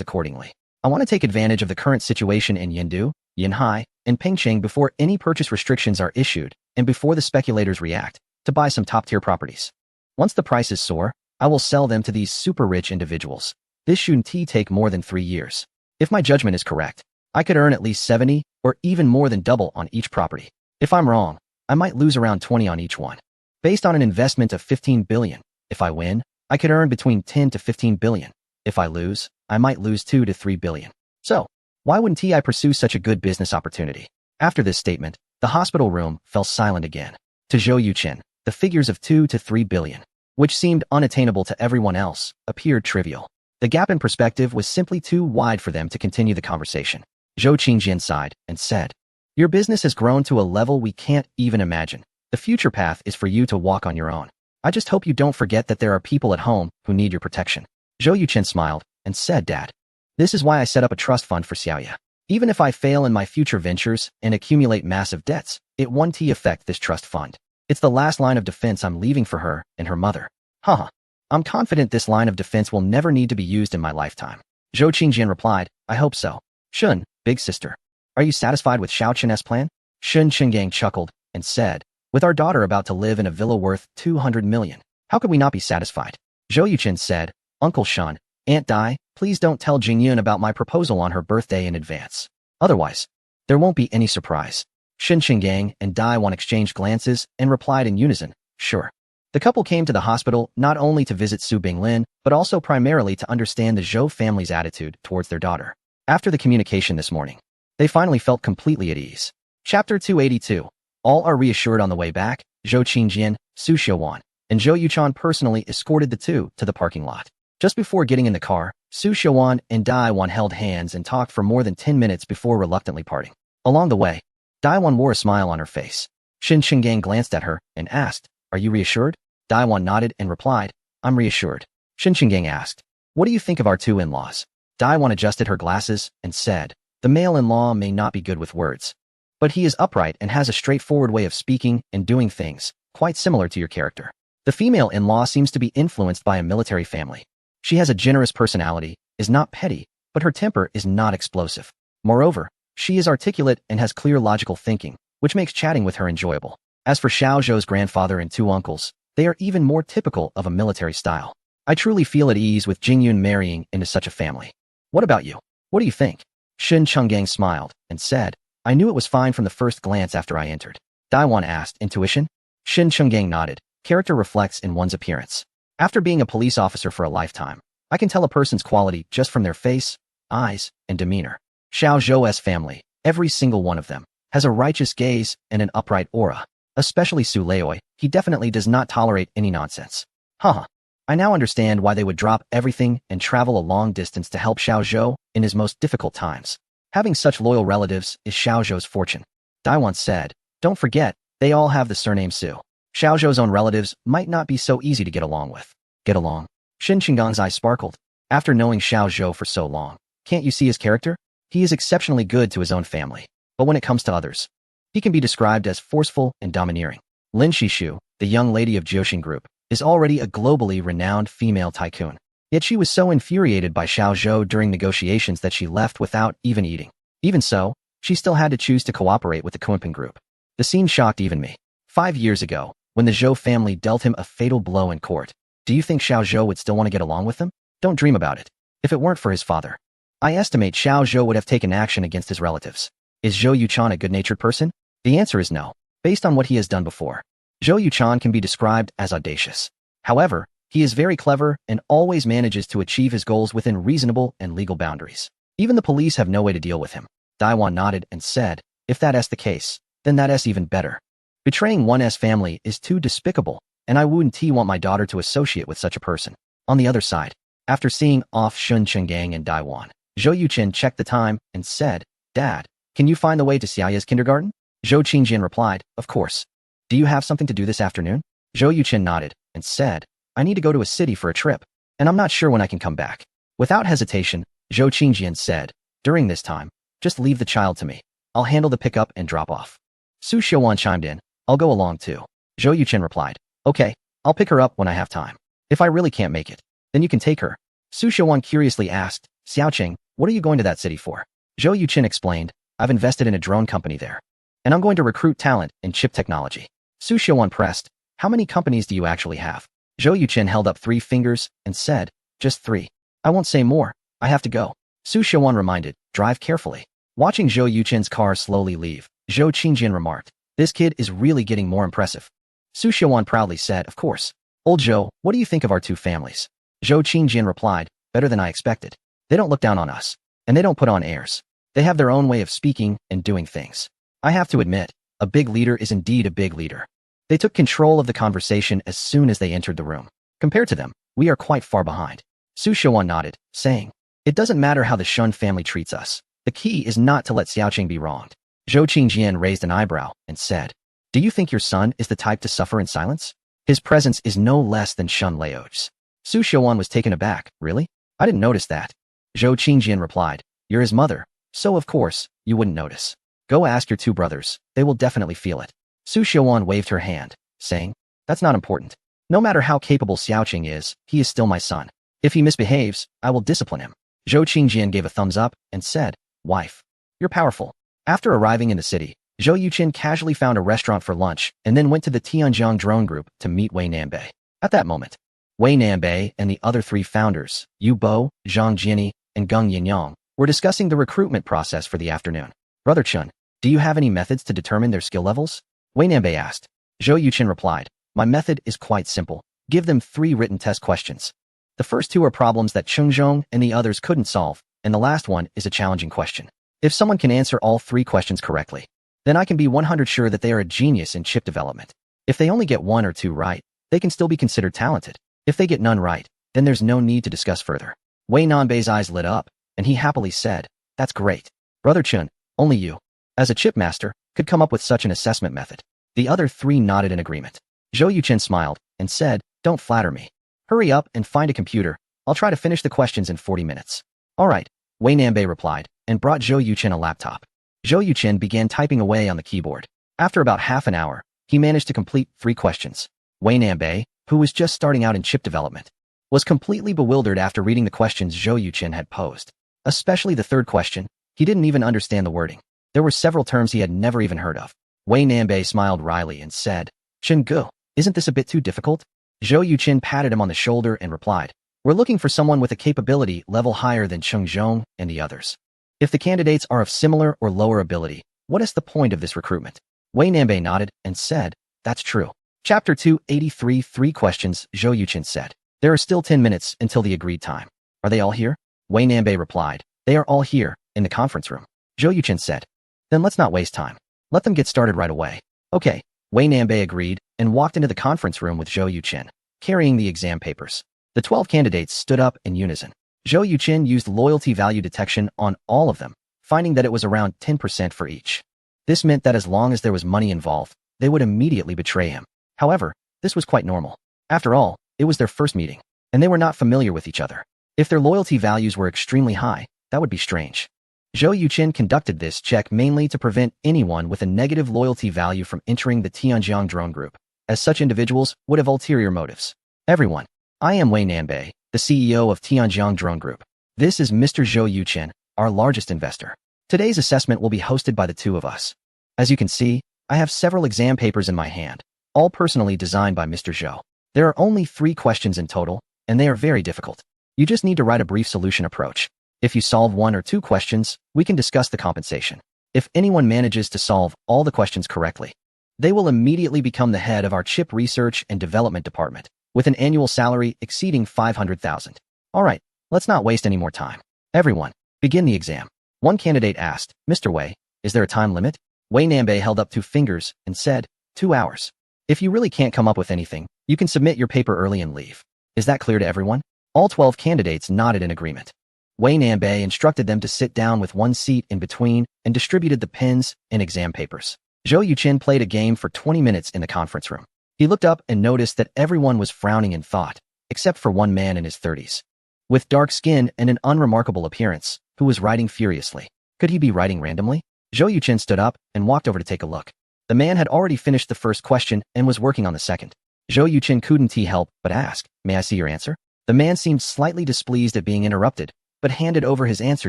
Speaker 1: accordingly. I want to take advantage of the current situation in Yindu, Yinhai, and Pengcheng before any purchase restrictions are issued and before the speculators react, to buy some top-tier properties. Once the prices soar, I will sell them to these super-rich individuals. This shouldn't take more than 3 years. If my judgment is correct, I could earn at least 70 or even more than double on each property. If I'm wrong, I might lose around 20 on each one. Based on an investment of 15 billion, if I win, I could earn between 10 to 15 billion. If I lose, I might lose 2 to 3 billion. So, why wouldn't I pursue such a good business opportunity? After this statement, the hospital room fell silent again. To Zhou Yuchen, the figures of 2 to 3 billion, which seemed unattainable to everyone else, appeared trivial. The gap in perspective was simply too wide for them to continue the conversation. Zhou Qingjian sighed and said, your business has grown to a level we can't even imagine. The future path is for you to walk on your own. I just hope you don't forget that there are people at home who need your protection. Zhou Yuchen smiled and said, Dad, this is why I set up a trust fund for Xiaoya. Even if I fail in my future ventures and accumulate massive debts, it won't affect this trust fund. It's the last line of defense I'm leaving for her and her mother. Haha. I'm confident this line of defense will never need to be used in my lifetime. Zhou Qingjian replied, I hope so. Shun, big sister, are you satisfied with Xiao Chen's plan? Shen Qinggang chuckled and said, with our daughter about to live in a villa worth 200 million, how could we not be satisfied? Zhou Yuchen said, Uncle Shun, Aunt Dai, please don't tell Jingyun about my proposal on her birthday in advance. Otherwise, there won't be any surprise. Shen Qinggang and Dai Wan exchanged glances and replied in unison, sure. The couple came to the hospital not only to visit Su Binglin, but also primarily to understand the Zhou family's attitude towards their daughter. After the communication this morning, they finally felt completely at ease. Chapter 282. All are reassured on the way back. Zhou Qingjian, Su Xiaowan, and Zhou Yuchen personally escorted the two to the parking lot. Just before getting in the car, Su Xiaowan and Dai Wan held hands and talked for more than 10 minutes before reluctantly parting. Along the way, Dai Wan wore a smile on her face. Shen Qinggang glanced at her and asked, are you reassured? Dai Wan nodded and replied, I'm reassured. Shen Qinggang asked, what do you think of our two in-laws? Dai Wan adjusted her glasses and said, the male-in-law may not be good with words, but he is upright and has a straightforward way of speaking and doing things, quite similar to your character. The female in-law seems to be influenced by a military family. She has a generous personality, is not petty, but her temper is not explosive. Moreover, she is articulate and has clear logical thinking, which makes chatting with her enjoyable. As for Xiao Zhou's grandfather and two uncles, they are even more typical of a military style. I truly feel at ease with Jingyun marrying into such a family. What about you? What do you think? Shen Qinggang smiled and said, I knew it was fine from the first glance after I entered. Dai Wan asked, intuition? Shen Qinggang nodded. Character reflects in one's appearance. After being a police officer for a lifetime, I can tell a person's quality just from their face, eyes, and demeanor. Xiao Zhou's family, every single one of them, has a righteous gaze and an upright aura. Especially Su Leoi, he definitely does not tolerate any nonsense. Haha. I now understand why they would drop everything and travel a long distance to help Xiao Zhou in his most difficult times. Having such loyal relatives is Xiao Zhou's fortune. Dai Wan said, don't forget, they all have the surname Su. Xiao Zhou's own relatives might not be so easy to get along with. Get along? Shen Qinggang's eyes sparkled. After knowing Xiao Zhou for so long, can't you see his character? He is exceptionally good to his own family, but when it comes to others, he can be described as forceful and domineering. Lin Shishu, the young lady of Jiuxin Group, is already a globally renowned female tycoon. Yet she was so infuriated by Xiao Zhou during negotiations that she left without even eating. Even so, she still had to choose to cooperate with the Kunpeng Group. The scene shocked even me. 5 years ago, when the Zhou family dealt him a fatal blow in court, do you think Xiao Zhou would still want to get along with them? Don't dream about it. If it weren't for his father, I estimate Xiao Zhou would have taken action against his relatives. Is Zhou Yuchan a good-natured person? The answer is no, based on what he has done before. Zhou Yuchan can be described as audacious. However, he is very clever and always manages to achieve his goals within reasonable and legal boundaries. Even the police have no way to deal with him. Daiwan nodded and said, if that's the case, then that's even better. Betraying one's family is too despicable, and I wouldn't want my daughter to associate with such a person. On the other side, after seeing off Shun Chenggang and Daiwan, Zhou Yuchen checked the time and said, Dad, can you find the way to Xiaoya's kindergarten? Zhou Qingjian replied, of course. Do you have something to do this afternoon? Zhou Yuchen nodded and said, I need to go to a city for a trip, and I'm not sure when I can come back. Without hesitation, Zhou Qingjian said, during this time, just leave the child to me. I'll handle the pickup and drop off. Su Xiaowan chimed in, I'll go along too. Zhou Yuchen replied, okay, I'll pick her up when I have time. If I really can't make it, then you can take her. Su Xiaowan curiously asked, Xiaoqing, what are you going to that city for? Zhou Yuchen explained, I've invested in a drone company there, and I'm going to recruit talent in chip technology. Su Xiaowan pressed, how many companies do you actually have? Zhou Yuchen held up 3 fingers and said, just 3. I won't say more, I have to go. Su Xiaowan reminded, drive carefully. Watching Zhou Yuchen's car slowly leave, Zhou Qingjian remarked, this kid is really getting more impressive. Su Xiaowan proudly said, of course. Old Zhou, what do you think of our 2 families? Zhou Qingjian replied, better than I expected. They don't look down on us, and they don't put on airs. They have their own way of speaking and doing things. I have to admit, a big leader is indeed a big leader. They took control of the conversation as soon as they entered the room. Compared to them, we are quite far behind. Su Xiaowan nodded, saying, it doesn't matter how the Shun family treats us. The key is not to let Xiaoqing be wronged. Zhou Qingjian raised an eyebrow and said, do you think your son is the type to suffer in silence? His presence is no less than Shun Lao's. Su Xiaowan was taken aback, really? I didn't notice that. Zhou Qingjian replied, you're his mother, so of course, you wouldn't notice. Go ask your 2 brothers, they will definitely feel it. Su Xiaowan waved her hand, saying, that's not important. No matter how capable Xiaoqing is, he is still my son. If he misbehaves, I will discipline him. Zhou Qingjian gave a thumbs up and said, wife, you're powerful. After arriving in the city, Zhou Yuchen casually found a restaurant for lunch and then went to the Tianjiang drone group to meet Wei Nanbei. At that moment, Wei Nanbei and the other 3 founders, Yu Bo, Zhang Jiani, and Geng Yinyang, were discussing the recruitment process for the afternoon. Brother Chun, do you have any methods to determine their skill levels? Wei Nanbei asked. Zhou Yuchen replied, my method is quite simple. Give them 3 written test questions. The first 2 are problems that Cheng Zhong and the others couldn't solve, and the last one is a challenging question. If someone can answer all 3 questions correctly, then I can be 100% sure that they are a genius in chip development. If they only get 1 or 2 right, they can still be considered talented. If they get none right, then there's no need to discuss further. Wei Nanbei's eyes lit up, and he happily said, that's great. Brother Chun, only you, as a chip master, could come up with such an assessment method. The other 3 nodded in agreement. Zhou Yuchen smiled and said, don't flatter me. Hurry up and find a computer. I'll try to finish the questions in 40 minutes. All right, Wei Nanbei replied, and brought Zhou Yuchen a laptop. Zhou Yuchen began typing away on the keyboard. After about half an hour, he managed to complete 3 questions. Wei Nanbei, who was just starting out in chip development, was completely bewildered after reading the questions Zhou Yuchen had posed. Especially the 3rd question, he didn't even understand the wording. There were several terms he had never even heard of. Wei Nanbei smiled wryly and said, Chen Gu, isn't this a bit too difficult? Zhou Yuchen patted him on the shoulder and replied, we're looking for someone with a capability level higher than Cheng Zhong and the others. If the candidates are of similar or lower ability, what is the point of this recruitment? Wei Nanbei nodded and said, that's true. Chapter 283 3 questions, Zhou Yuchen said. There are still 10 minutes until the agreed time. Are they all here? Wei Nanbei replied, they are all here, in the conference room. Zhou Yuchen said, then let's not waste time. Let them get started right away. Okay, Wei Nanbei agreed and walked into the conference room with Zhou Yuchen, carrying the exam papers. The 12 candidates stood up in unison. Zhou Yuchen used loyalty value detection on all of them, finding that it was around 10% for each. This meant that as long as there was money involved, they would immediately betray him. However, this was quite normal. After all, it was their first meeting, and they were not familiar with each other. If their loyalty values were extremely high, that would be strange. Zhou Yuchen conducted this check mainly to prevent anyone with a negative loyalty value from entering the Tianjiang drone group, as such individuals would have ulterior motives. Everyone, I am Wei Nanbei, the CEO of Tianjiang Drone Group. This is Mr. Zhou Yuchen, our largest investor. Today's assessment will be hosted by the 2 of us. As you can see, I have several exam papers in my hand, all personally designed by Mr. Zhou. There are only 3 questions in total, and they are very difficult. You just need to write a brief solution approach. If you solve 1 or 2 questions, we can discuss the compensation. If anyone manages to solve all the questions correctly, they will immediately become the head of our chip research and development department, with an annual salary exceeding 500,000. All right, let's not waste any more time. Everyone, begin the exam. One candidate asked, Mr. Wei, is there a time limit? Wei Nanbei held up 2 fingers and said, 2 hours. If you really can't come up with anything, you can submit your paper early and leave. Is that clear to everyone? All 12 candidates nodded in agreement. Wei Nanbei instructed them to sit down with 1 seat in between and distributed the pens and exam papers. Zhou Yuqin played a game for 20 minutes in the conference room. He looked up and noticed that everyone was frowning in thought, except for one man in his 30s. With dark skin and an unremarkable appearance, who was writing furiously. Could he be writing randomly? Zhou Yuqin stood up and walked over to take a look. The man had already finished the first question and was working on the second. Zhou Yuqin couldn't help but ask, may I see your answer? The man seemed slightly displeased at being interrupted, but handed over his answer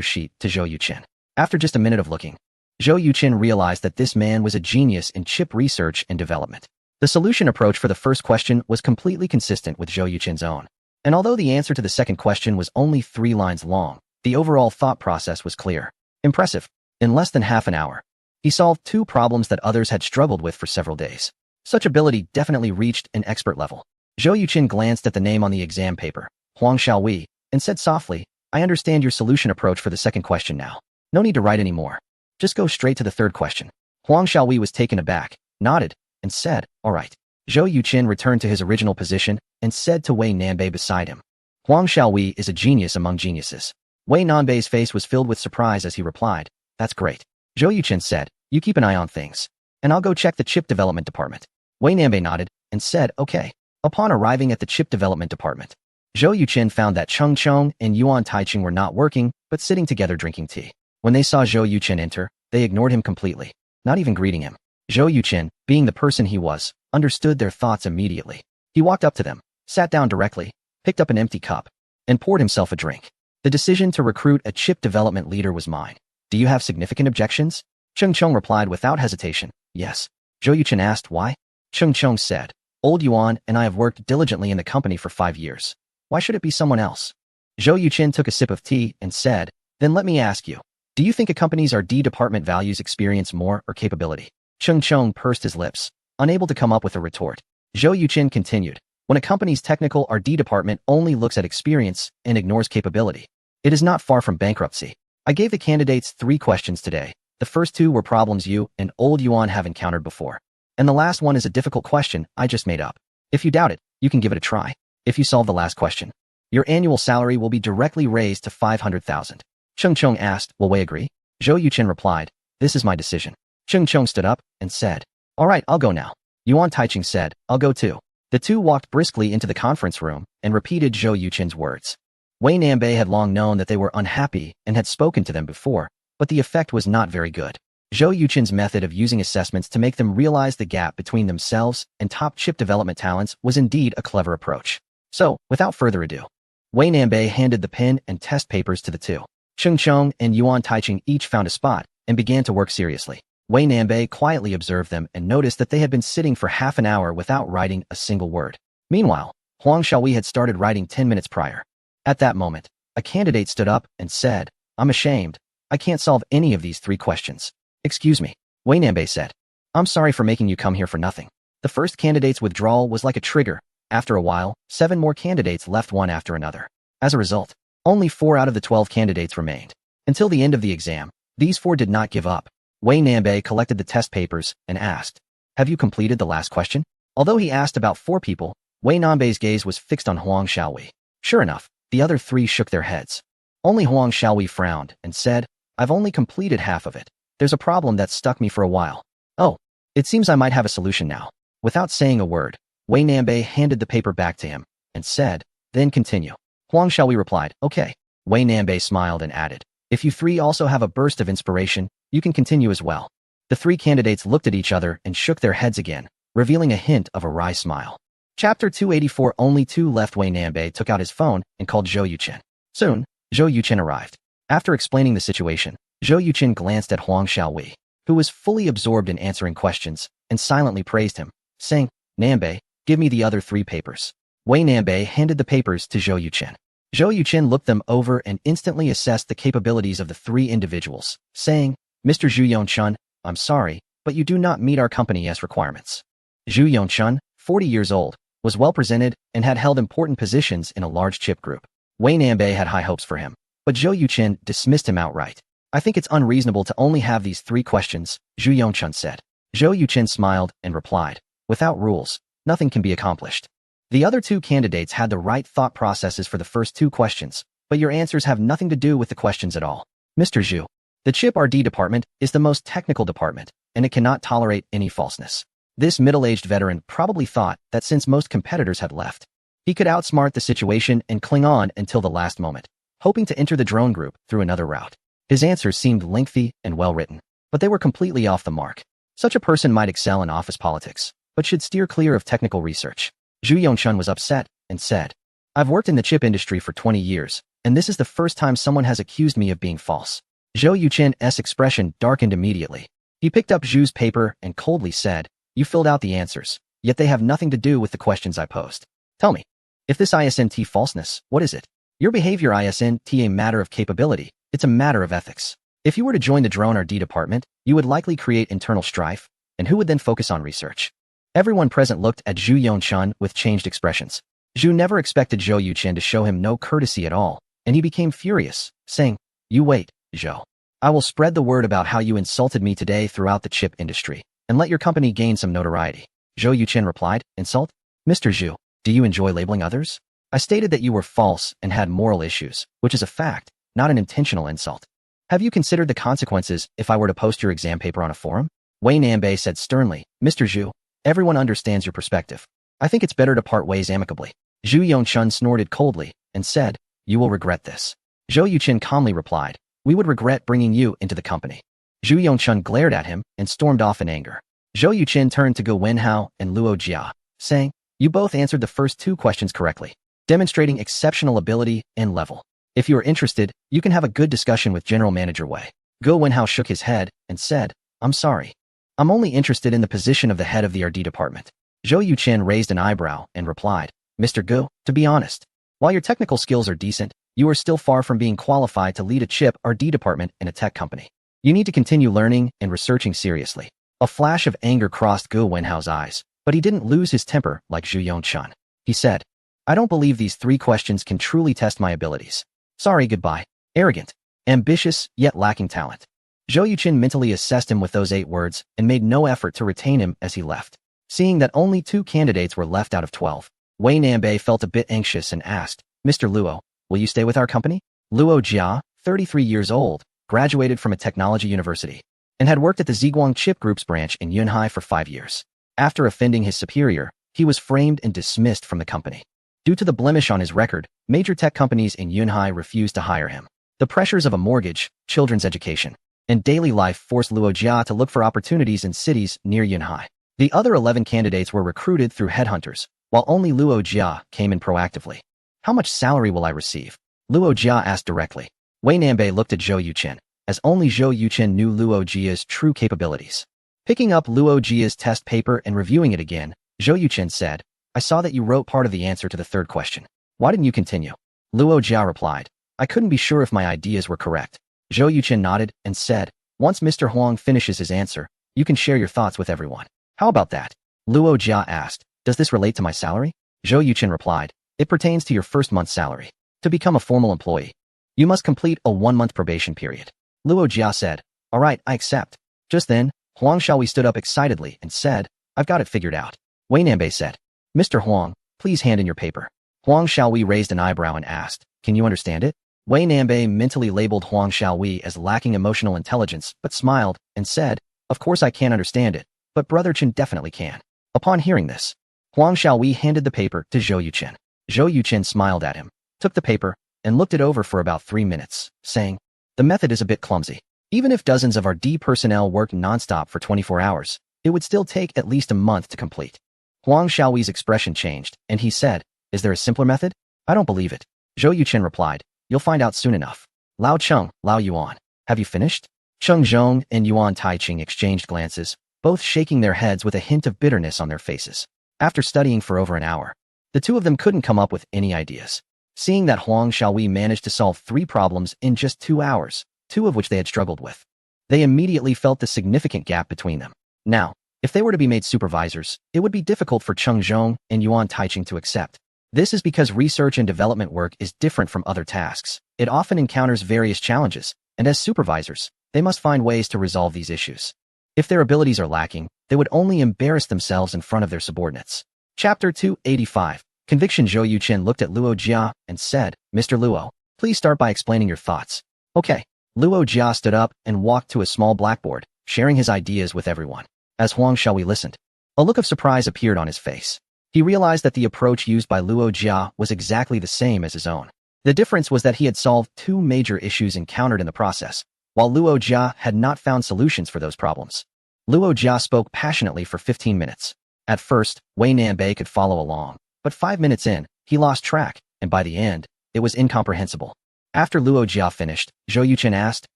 Speaker 1: sheet to Zhou Yuqin. After just a minute of looking, Zhou Yuqin realized that this man was a genius in chip research and development. The solution approach for the first question was completely consistent with Zhou Yuqin's own. And although the answer to the second question was only 3 lines long, the overall thought process was clear. Impressive. In less than half an hour, he solved 2 problems that others had struggled with for several days. Such ability definitely reached an expert level. Zhou Yuqin glanced at the name on the exam paper, Huang Xiaowei, and said softly, I understand your solution approach for the second question now. No need to write any more. Just go straight to the third question. Huang Xiaowei was taken aback, nodded, and said, all right. Zhou Yuqin returned to his original position and said to Wei Nanbei beside him, Huang Xiaowei is a genius among geniuses. Wei Nanbei's face was filled with surprise as he replied, that's great. Zhou Yuqin said, you keep an eye on things, and I'll go check the chip development department. Wei Nanbei nodded and said, okay. Upon arriving at the chip development department, Zhou Yuqin found that Cheng Chong and Yuan Taiching were not working, but sitting together drinking tea. When they saw Zhou Yuqin enter, they ignored him completely, not even greeting him. Zhou Yuqin, being the person he was, understood their thoughts immediately. He walked up to them, sat down directly, picked up an empty cup, and poured himself a drink. The decision to recruit a chip development leader was mine. Do you have significant objections? Cheng Chong replied without hesitation, yes. Zhou Yuqin asked why? Cheng Chong said, Old Yuan and I have worked diligently in the company for 5 years. Why should it be someone else? Zhou Yuqin took a sip of tea and said, then let me ask you, do you think a company's R&D department values experience more or capability? Cheng Chong pursed his lips, unable to come up with a retort. Zhou Yuqin continued, when a company's technical R&D department only looks at experience and ignores capability, it is not far from bankruptcy. I gave the candidates 3 questions today. The first 2 were problems you and Old Yuan have encountered before. And the last one is a difficult question I just made up. If you doubt it, you can give it a try. If you solve the last question, your annual salary will be directly raised to 500,000. Cheng Chong asked, will Wei agree? Zhou Yuqin replied, this is my decision. Cheng Chong stood up and said, all right, I'll go now. Yuan Taiching said, I'll go too. The 2 walked briskly into the conference room and repeated Zhou Yuqin's words. Wei Nanbei had long known that they were unhappy and had spoken to them before, but the effect was not very good. Zhou Yuqin's method of using assessments to make them realize the gap between themselves and top chip development talents was indeed a clever approach. So, without further ado, Wei Nanbei handed the pen and test papers to the 2. Cheng Chong and Yuan Taiching each found a spot and began to work seriously. Wei Nanbei quietly observed them and noticed that they had been sitting for half an hour without writing a single word. Meanwhile, Huang Xiaowei had started writing 10 minutes prior. At that moment, a candidate stood up and said, I'm ashamed. I can't solve any of these 3 questions. Excuse me, Wei Nanbei said. I'm sorry for making you come here for nothing. The first candidate's withdrawal was like a trigger. After a while, 7 more candidates left one after another. As a result, only 4 out of the 12 candidates remained. Until the end of the exam, these 4 did not give up. Wei Nanbei collected the test papers and asked, have you completed the last question? Although he asked about 4 people, Wei Nanbei's gaze was fixed on Huang Xiaowei. Sure enough, the other 3 shook their heads. Only Huang Xiaowei frowned and said, I've only completed half of it. There's a problem that stuck me for a while. Oh, it seems I might have a solution now. Without saying a word, Wei Nanbei handed the paper back to him and said, then continue. Huang Xiaowei replied, okay. Wei Nanbei smiled and added, if you 3 also have a burst of inspiration, you can continue as well. The 3 candidates looked at each other and shook their heads again, revealing a hint of a wry smile. Chapter 284. Only 2 left. Wei Nanbei took out his phone and called Zhou Yuqin. Soon, Zhou Yuqin arrived. After explaining the situation, Zhou Yuqin glanced at Huang Xiaowei, who was fully absorbed in answering questions, and silently praised him, saying, Nanbei, give me the other 3 papers. Wei Nanbei handed the papers to Zhou Yuqin. Zhou Yuqin looked them over and instantly assessed the capabilities of the three individuals, saying, Mr. Zhu Yongchun, I'm sorry, but you do not meet our company S requirements. Zhu Yongchun, 40 years old, was well presented and had held important positions in a large chip group. Wei Nanbei had high hopes for him, but Zhou Yuqin dismissed him outright. I think it's unreasonable to only have these three questions, Zhu Yongchun said. Zhou Yuqin smiled and replied, without rules, nothing can be accomplished. The other two candidates had the right thought processes for the first two questions, but your answers have nothing to do with the questions at all. Mr. Zhu, the Chip RD department is the most technical department, and it cannot tolerate any falseness. This middle-aged veteran probably thought that since most competitors had left, he could outsmart the situation and cling on until the last moment, hoping to enter the drone group through another route. His answers seemed lengthy and well-written, but they were completely off the mark. Such a person might excel in office politics, but should steer clear of technical research. Zhu Yongchun was upset and said, I've worked in the chip industry for 20 years, and this is the first time someone has accused me of being false. Zhou Yuqin's expression darkened immediately. He picked up Zhu's paper and coldly said, You filled out the answers, yet they have nothing to do with the questions I posed. Tell me, if this ISNT falseness, what is it? Your behavior isn't a matter of capability, it's a matter of ethics. If you were to join the Drone RD department, you would likely create internal strife, and who would then focus on research? Everyone present looked at Zhu Yongchun with changed expressions. Zhu never expected Zhou Yuqin to show him no courtesy at all, and he became furious, saying, You wait, Zhou. I will spread the word about how you insulted me today throughout the chip industry, and let your company gain some notoriety. Zhou Yuqin replied, Insult? Mr. Zhu, do you enjoy labeling others? I stated that you were false and had moral issues, which is a fact, not an intentional insult. Have you considered the consequences if I were to post your exam paper on a forum? Wei Nanbei said sternly, Mr. Zhu, everyone understands your perspective. I think it's better to part ways amicably. Zhu Yongchun snorted coldly and said, You will regret this. Zhou Yuqin calmly replied, We would regret bringing you into the company. Zhu Yongchun glared at him and stormed off in anger. Zhou Yuqin turned to Ge Wenhao and Luo Jia, saying, You both answered the first two questions correctly, demonstrating exceptional ability and level. If you are interested, you can have a good discussion with General Manager Wei. Ge Wenhao shook his head and said, I'm sorry. I'm only interested in the position of the head of the RD department. Zhou Yuqin raised an eyebrow and replied, Mr. Ge, to be honest, while your technical skills are decent, you are still far from being qualified to lead a chip RD department in a tech company. You need to continue learning and researching seriously. A flash of anger crossed Ge Wenhao's eyes, but he didn't lose his temper like Zhu Yongchun. He said, I don't believe these three questions can truly test my abilities. Sorry, goodbye. Arrogant, ambitious, yet lacking talent. Zhou Yuqin mentally assessed him with those 8 words and made no effort to retain him as he left. Seeing that only 2 candidates were left out of 12, Wei Nanbei felt a bit anxious and asked, Mr. Luo, will you stay with our company? Luo Jia, 33 years old, graduated from a technology university, and had worked at the Ziguang Chip Group's branch in Yunhai for 5 years. After offending his superior, he was framed and dismissed from the company. Due to the blemish on his record, major tech companies in Yunhai refused to hire him. The pressures of a mortgage, children's education, and daily life forced Luo Jia to look for opportunities in cities near Yunhai. The other 11 candidates were recruited through headhunters, while only Luo Jia came in proactively. How much salary will I receive? Luo Jia asked directly. Wei Nanbei looked at Zhou Yuqin, as only Zhou Yuqin knew Luo Jia's true capabilities. Picking up Luo Jia's test paper and reviewing it again, Zhou Yuqin said, I saw that you wrote part of the answer to the third question. Why didn't you continue? Luo Jia replied, I couldn't be sure if my ideas were correct. Zhou Yuqin nodded and said, Once Mr. Huang finishes his answer, you can share your thoughts with everyone. How about that? Luo Jia asked, Does this relate to my salary? Zhou Yuqin replied, It pertains to your first month's salary. To become a formal employee, you must complete a 1-month probation period. Luo Jia said, All right, I accept. Just then, Huang Xiaohui stood up excitedly and said, I've got it figured out. Wei Nanbei said, Mr. Huang, please hand in your paper. Huang Xiaohui raised an eyebrow and asked, Can you understand it? Wei Nanbei mentally labeled Huang Xiaohui as lacking emotional intelligence, but smiled and said, Of course I can't understand it, but Brother Chen definitely can. Upon hearing this, Huang Xiaohui handed the paper to Zhou Yuqin. Zhou Yuqin smiled at him, took the paper, and looked it over for about 3 minutes, saying, The method is a bit clumsy. Even if dozens of RD personnel worked nonstop for 24 hours, it would still take at least a month to complete. Huang Xiaohui's expression changed, and he said, Is there a simpler method? I don't believe it. Zhou Yuqin replied, You'll find out soon enough. Lao Cheng, Lao Yuan, have you finished? Cheng Zhong and Yuan Taiching exchanged glances, both shaking their heads with a hint of bitterness on their faces. After studying for over an hour, the two of them couldn't come up with any ideas. seeing that Huang Xiaowei managed to solve 3 problems in just 2 hours, 2 of which they had struggled with. They immediately felt the significant gap between them. Now, if they were to be made supervisors, it would be difficult for Cheng Zhong and Yuan Taiching to accept. This is because research and development work is different from other tasks. It often encounters various challenges, and as supervisors, they must find ways to resolve these issues. If their abilities are lacking, they would only embarrass themselves in front of their subordinates. Chapter 285. Conviction. Zhou Yuqin looked at Luo Jia and said, Mr. Luo, please start by explaining your thoughts. Okay. Luo Jia stood up and walked to a small blackboard, sharing his ideas with everyone. As Huang Xiaowei listened, a look of surprise appeared on his face. He realized that the approach used by Luo Jia was exactly the same as his own. The difference was that he had solved 2 major issues encountered in the process, while Luo Jia had not found solutions for those problems. Luo Jia spoke passionately for 15 minutes. At first, Wei Nanbei could follow along, but 5 minutes in, he lost track, and by the end, it was incomprehensible. After Luo Jia finished, Zhou Yuqin asked,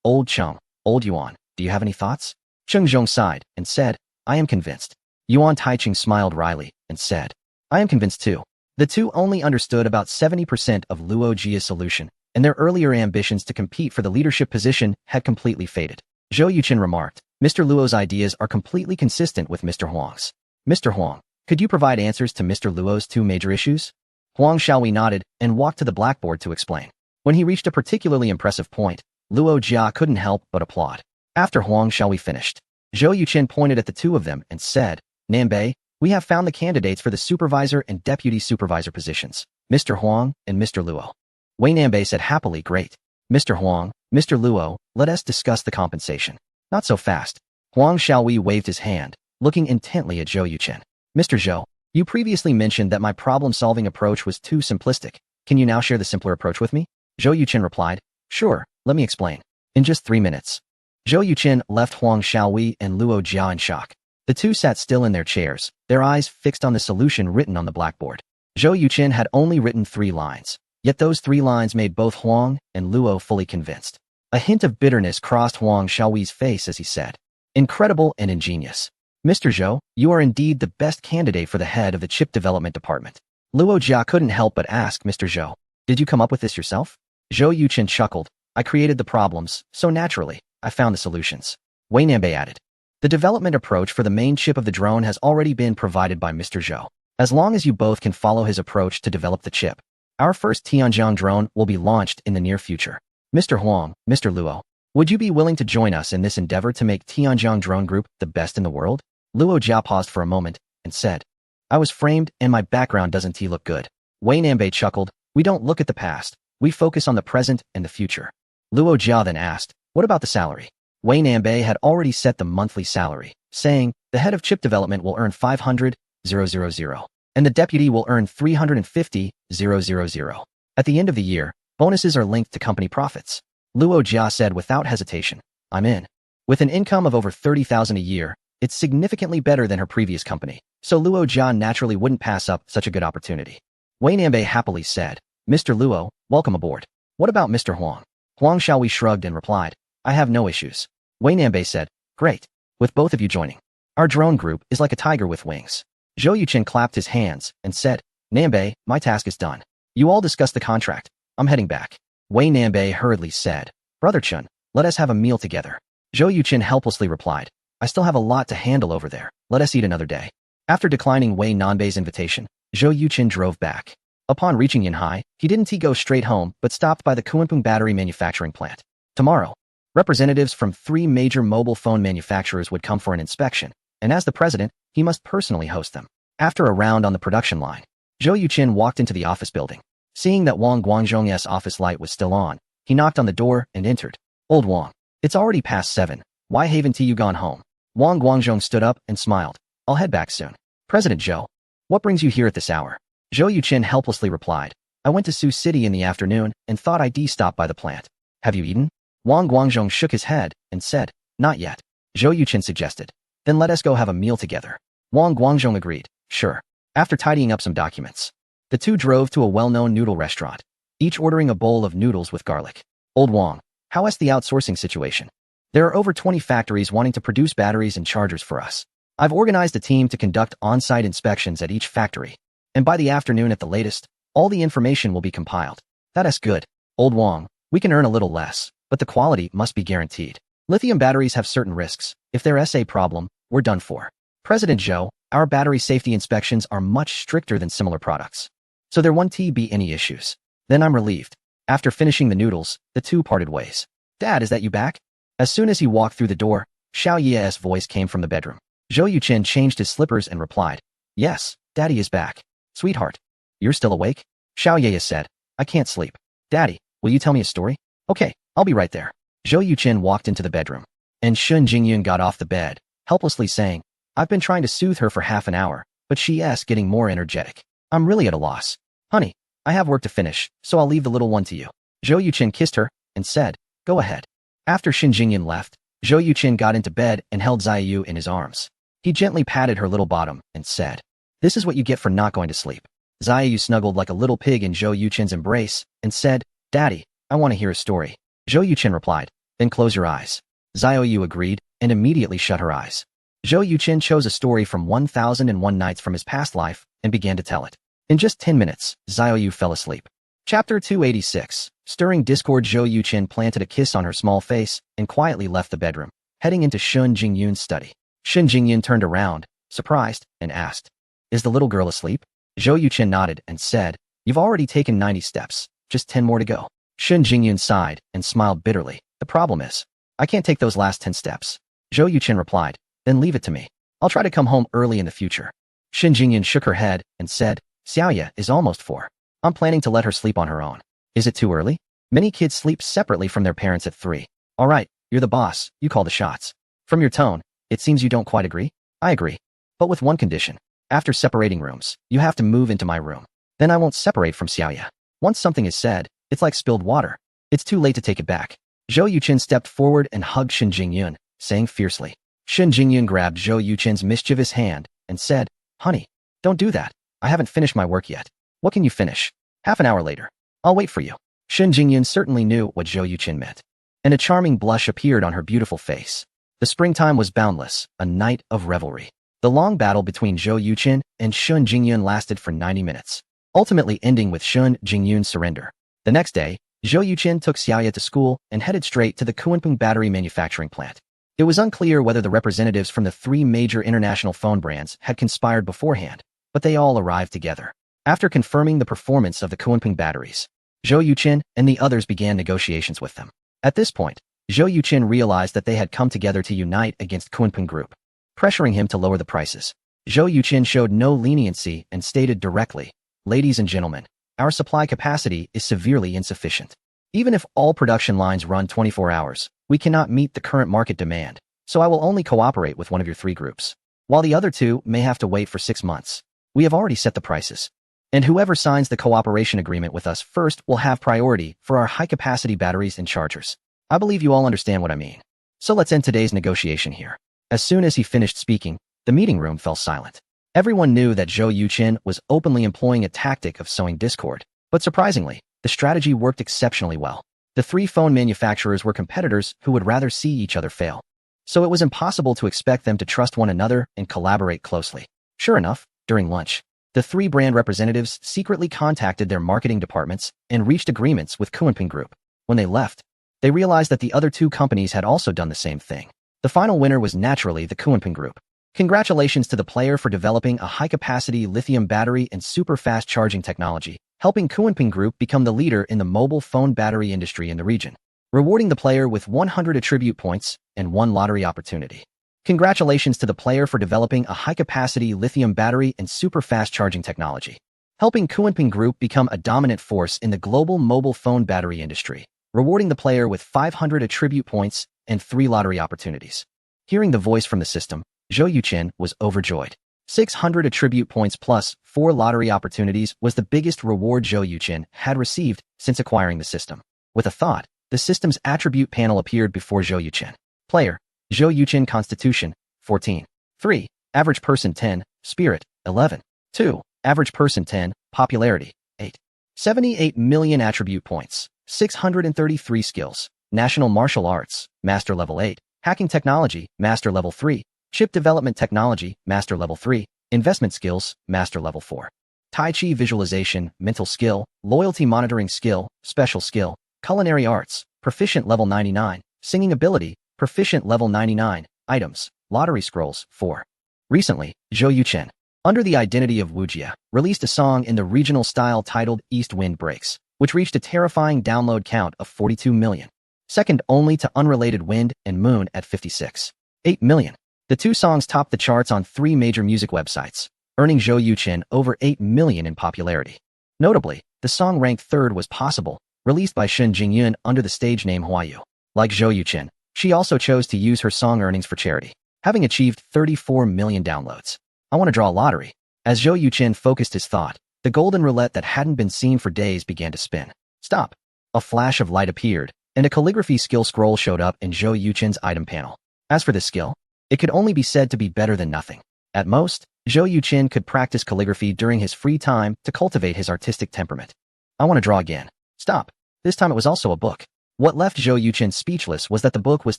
Speaker 1: Old Cheng, Old Yuan, do you have any thoughts? Cheng Zhong sighed and said, I am convinced. Yuan Taiching smiled wryly and said, I am convinced too. The two only understood about 70% of Luo Jia's solution, and their earlier ambitions to compete for the leadership position had completely faded. Zhou Yuqin remarked, Mr. Luo's ideas are completely consistent with Mr. Huang's. Mr. Huang, could you provide answers to Mr. Luo's 2 major issues? Huang Xiaowei nodded and walked to the blackboard to explain. When he reached a particularly impressive point, Luo Jia couldn't help but applaud. After Huang Xiaowei finished, Zhou Yuqin pointed at the 2 of them and said, Nanbei, we have found the candidates for the supervisor and deputy supervisor positions, Mr. Huang and Mr. Luo. Wei Nanbei said happily, great. Mr. Huang, Mr. Luo, let us discuss the compensation. Not so fast. Huang Xiaowei waved his hand, looking intently at Zhou Yuqin. Mr. Zhou, you previously mentioned that my problem-solving approach was too simplistic. Can you now share the simpler approach with me? Zhou Yuqin replied, sure, let me explain. In just 3 minutes. Zhou Yuqin left Huang Xiaowei and Luo Jia in shock. The 2 sat still in their chairs, their eyes fixed on the solution written on the blackboard. Zhou Yuqin had only written 3 lines, yet those 3 lines made both Huang and Luo fully convinced. A hint of bitterness crossed Huang Xiaowei's face as he said, incredible and ingenious. Mr. Zhou, you are indeed the best candidate for the head of the chip development department. Luo Jia couldn't help but ask, Mr. Zhou, did you come up with this yourself? Zhou Yuqin chuckled, I created the problems, so naturally, I found the solutions. Wei Nanbei added, the development approach for the main chip of the drone has already been provided by Mr. Zhou. As long as you both can follow his approach to develop the chip, our first Tianjiang drone will be launched in the near future. Mr. Huang, Mr. Luo, would you be willing to join us in this endeavor to make Tianjiang Drone Group the best in the world? Luo Jia paused for a moment and said, I was framed and my background doesn't look good. Wei Nanbei chuckled, we don't look at the past, we focus on the present and the future. Luo Jia then asked, what about the salary? Wei Nanbei had already set the monthly salary, saying, the head of chip development will earn 500,000, and the deputy will earn 350,000. At the end of the year, bonuses are linked to company profits. Luo Jia said without hesitation, I'm in. With an income of over 30,000 a year, it's significantly better than her previous company, so Luo Jia naturally wouldn't pass up such a good opportunity. Wei Nanbei happily said, Mr. Luo, welcome aboard. What about Mr. Huang? Huang Xiaowei shrugged and replied, I have no issues. Wei Nanbei said, great. With both of you joining, our drone group is like a tiger with wings. Zhou Yuqin clapped his hands and said, Nanbei, my task is done. You all discuss the contract. I'm heading back. Wei Nanbei hurriedly said, Brother Chun, let us have a meal together. Zhou Yuqin helplessly replied, I still have a lot to handle over there. Let us eat another day. After declining Wei Nanbei's invitation, Zhou Yuqin drove back. Upon reaching Yanhai, he didn't go straight home but stopped by the Kunpeng battery manufacturing plant. Tomorrow, representatives from 3 major mobile phone manufacturers would come for an inspection, and as the president, he must personally host them. After a round on the production line, Zhou Yuqin walked into the office building. Seeing that Wang Guangzhong's office light was still on, he knocked on the door and entered. Old Wang, it's already past 7. Why haven't you gone home? Wang Guangzhong stood up and smiled. I'll head back soon. President Zhou, what brings you here at this hour? Zhou Yuqin helplessly replied, I went to Sioux City in the afternoon and thought I'd stop by the plant. Have you eaten? Wang Guangzhong shook his head and said, not yet. Zhou Yuqin suggested, then let us go have a meal together. Wang Guangzhong agreed, sure. After tidying up some documents, the two drove to a well-known noodle restaurant, each ordering a bowl of noodles with garlic. Old Wang, how is the outsourcing situation? There are over 20 factories wanting to produce batteries and chargers for us. I've organized a team to conduct on-site inspections at each factory, and by the afternoon at the latest, All the information will be compiled. That's good. Old Wong, we can earn a little less, but the quality must be guaranteed. Lithium batteries have certain risks. If there's a problem, we're done for. President Zhou, our battery safety inspections are much stricter than similar products. So there won't be any issues. Then I'm relieved. After finishing the noodles, the two parted ways. Dad, is that you back? As soon as he walked through the door, Xiao Ye's voice came from the bedroom. Zhou Yuchen changed his slippers and replied, Yes, Daddy is back. Sweetheart, you're still awake? Xiao Ye said, I can't sleep. Daddy, will you tell me a story? Okay, I'll be right there. Zhou Yuchen walked into the bedroom, and Shun Jingyun got off the bed, helplessly saying, I've been trying to soothe her for half an hour, but she's getting more energetic. I'm really at a loss. Honey, I have work to finish, so I'll leave the little one to you. Zhou Yuchen kissed her and said, Go ahead. After Shun Jingyun left, Zhou Yuchen got into bed and held Xiaoyu in his arms. He gently patted her little bottom and said, This is what you get for not going to sleep. Xiaoyu snuggled like a little pig in Zhou Yuchen's embrace and said, Daddy, I want to hear a story. Zhou Yuchen replied, Then close your eyes. Xiaoyu agreed and immediately shut her eyes. Zhou Yuchen chose a story from 1001 Nights from his past life and began to tell it. In just 10 minutes, Xiaoyu fell asleep. Chapter 286. Stirring discord. Zhou Yuchen planted a kiss on her small face and quietly left the bedroom, heading into Shun Jingyun's study. Shun Jingyun turned around, surprised, and asked, Is the little girl asleep? Zhou Yuchen nodded and said, You've already taken 90 steps, just 10 more to go. Shun Jingyun sighed and smiled bitterly. The problem is, I can't take those last 10 steps. Zhou Yuchen replied, Then leave it to me. I'll try to come home early in the future. Shun Jingyun shook her head and said, Xiaoya is almost 4. I'm planning to let her sleep on her own. Is it too early? Many kids sleep separately from their parents at 3. All right, you're the boss, you call the shots. From your tone, it seems you don't quite agree. I agree. But with one condition. After separating rooms, you have to move into my room. Then I won't separate from Xiaoya. Once something is said, it's like spilled water. It's too late to take it back. Zhou Yuchen stepped forward and hugged Shun Jingyun, saying fiercely. Shun Jingyun grabbed Zhou Yuchen's mischievous hand and said, Honey, don't do that. I haven't finished my work yet. What can you finish? Half an hour later. I'll wait for you. Shun Jingyun certainly knew what Zhou Yuchen meant. And a charming blush appeared on her beautiful face. The springtime was boundless, a night of revelry. The long battle between Zhou Yuchen and Shun Jingyun lasted for 90 minutes, ultimately ending with Shun Jingyun's surrender. The next day, Zhou Yuchen took Xiaoya to school and headed straight to the Kunpeng battery manufacturing plant. It was unclear whether the representatives from the 3 major international phone brands had conspired beforehand, but they all arrived together. After confirming the performance of the Kunpeng batteries, Zhou Yuchen and the others began negotiations with them. At this point, Zhou Yuchen realized that they had come together to unite against Kunpeng Group, pressuring him to lower the prices. Zhou Yuchen showed no leniency and stated directly, Ladies and gentlemen, our supply capacity is severely insufficient. Even if all production lines run 24 hours, we cannot meet the current market demand, so I will only cooperate with one of your 3 groups, while the other 2 may have to wait for 6 months. We have already set the prices, and whoever signs the cooperation agreement with us first will have priority for our high-capacity batteries and chargers. I believe you all understand what I mean. So let's end today's negotiation here. As soon as he finished speaking, the meeting room fell silent. Everyone knew that Zhou Yuchen was openly employing a tactic of sowing discord, but surprisingly, the strategy worked exceptionally well. The 3 phone manufacturers were competitors who would rather see each other fail, so it was impossible to expect them to trust one another and collaborate closely. Sure enough, during lunch, the 3 brand representatives secretly contacted their marketing departments and reached agreements with Kunpeng Group. When they left, they realized that the other 2 companies had also done the same thing. The final winner was naturally the Kunpeng Group. Congratulations to the player for developing a high-capacity lithium battery and super-fast charging technology, helping Kunpeng Group become the leader in the mobile phone battery industry in the region, rewarding the player with 100 attribute points and 1 lottery opportunity. Congratulations to the player for developing a high-capacity lithium battery and super-fast charging technology, helping Kunpeng Group become a dominant force in the global mobile phone battery industry, rewarding the player with 500 attribute points and 3 lottery opportunities. Hearing the voice from the system, Zhou Yuchen was overjoyed. 600 attribute points plus 4 lottery opportunities was the biggest reward Zhou Yuchen had received since acquiring the system. With a thought, the system's attribute panel appeared before Zhou Yuchen. Player, Zhou Yuchen Constitution, 14. 3. Average person 10, Spirit, 11. 2. Average person 10, Popularity, 8. 78 million attribute points, 633 skills, National Martial Arts, Master Level 8, Hacking Technology, Master Level 3, Chip Development Technology, Master Level 3, Investment Skills, Master Level 4. Tai Chi visualization, mental skill, loyalty monitoring skill, special skill, culinary arts, proficient level 99, singing ability, proficient level 99, items, lottery scrolls, 4. Recently, Zhou Yuchen, under the identity of Wujia, released a song in the regional style titled East Wind Breaks, which reached a terrifying download count of 42 million, second only to unrelated Wind and Moon at 56.8 million. The two songs topped the charts on 3 major music websites, earning Zhou Yuchen over 8 million in popularity. Notably, the song ranked third was Possible, released by Shen Jingyun under the stage name Huayu. Like Zhou Yuchen, she also chose to use her song earnings for charity, having achieved 34 million downloads. I want to draw a lottery. As Zhou Yuchen focused his thought, the golden roulette that hadn't been seen for days began to spin. Stop. A flash of light appeared, and a calligraphy skill scroll showed up in Zhou Yuchen's item panel. As for this skill, it could only be said to be better than nothing. At most, Zhou Yuchen could practice calligraphy during his free time to cultivate his artistic temperament. I want to draw again. Stop. This time it was also a book. What left Zhou Yuchen speechless was that the book was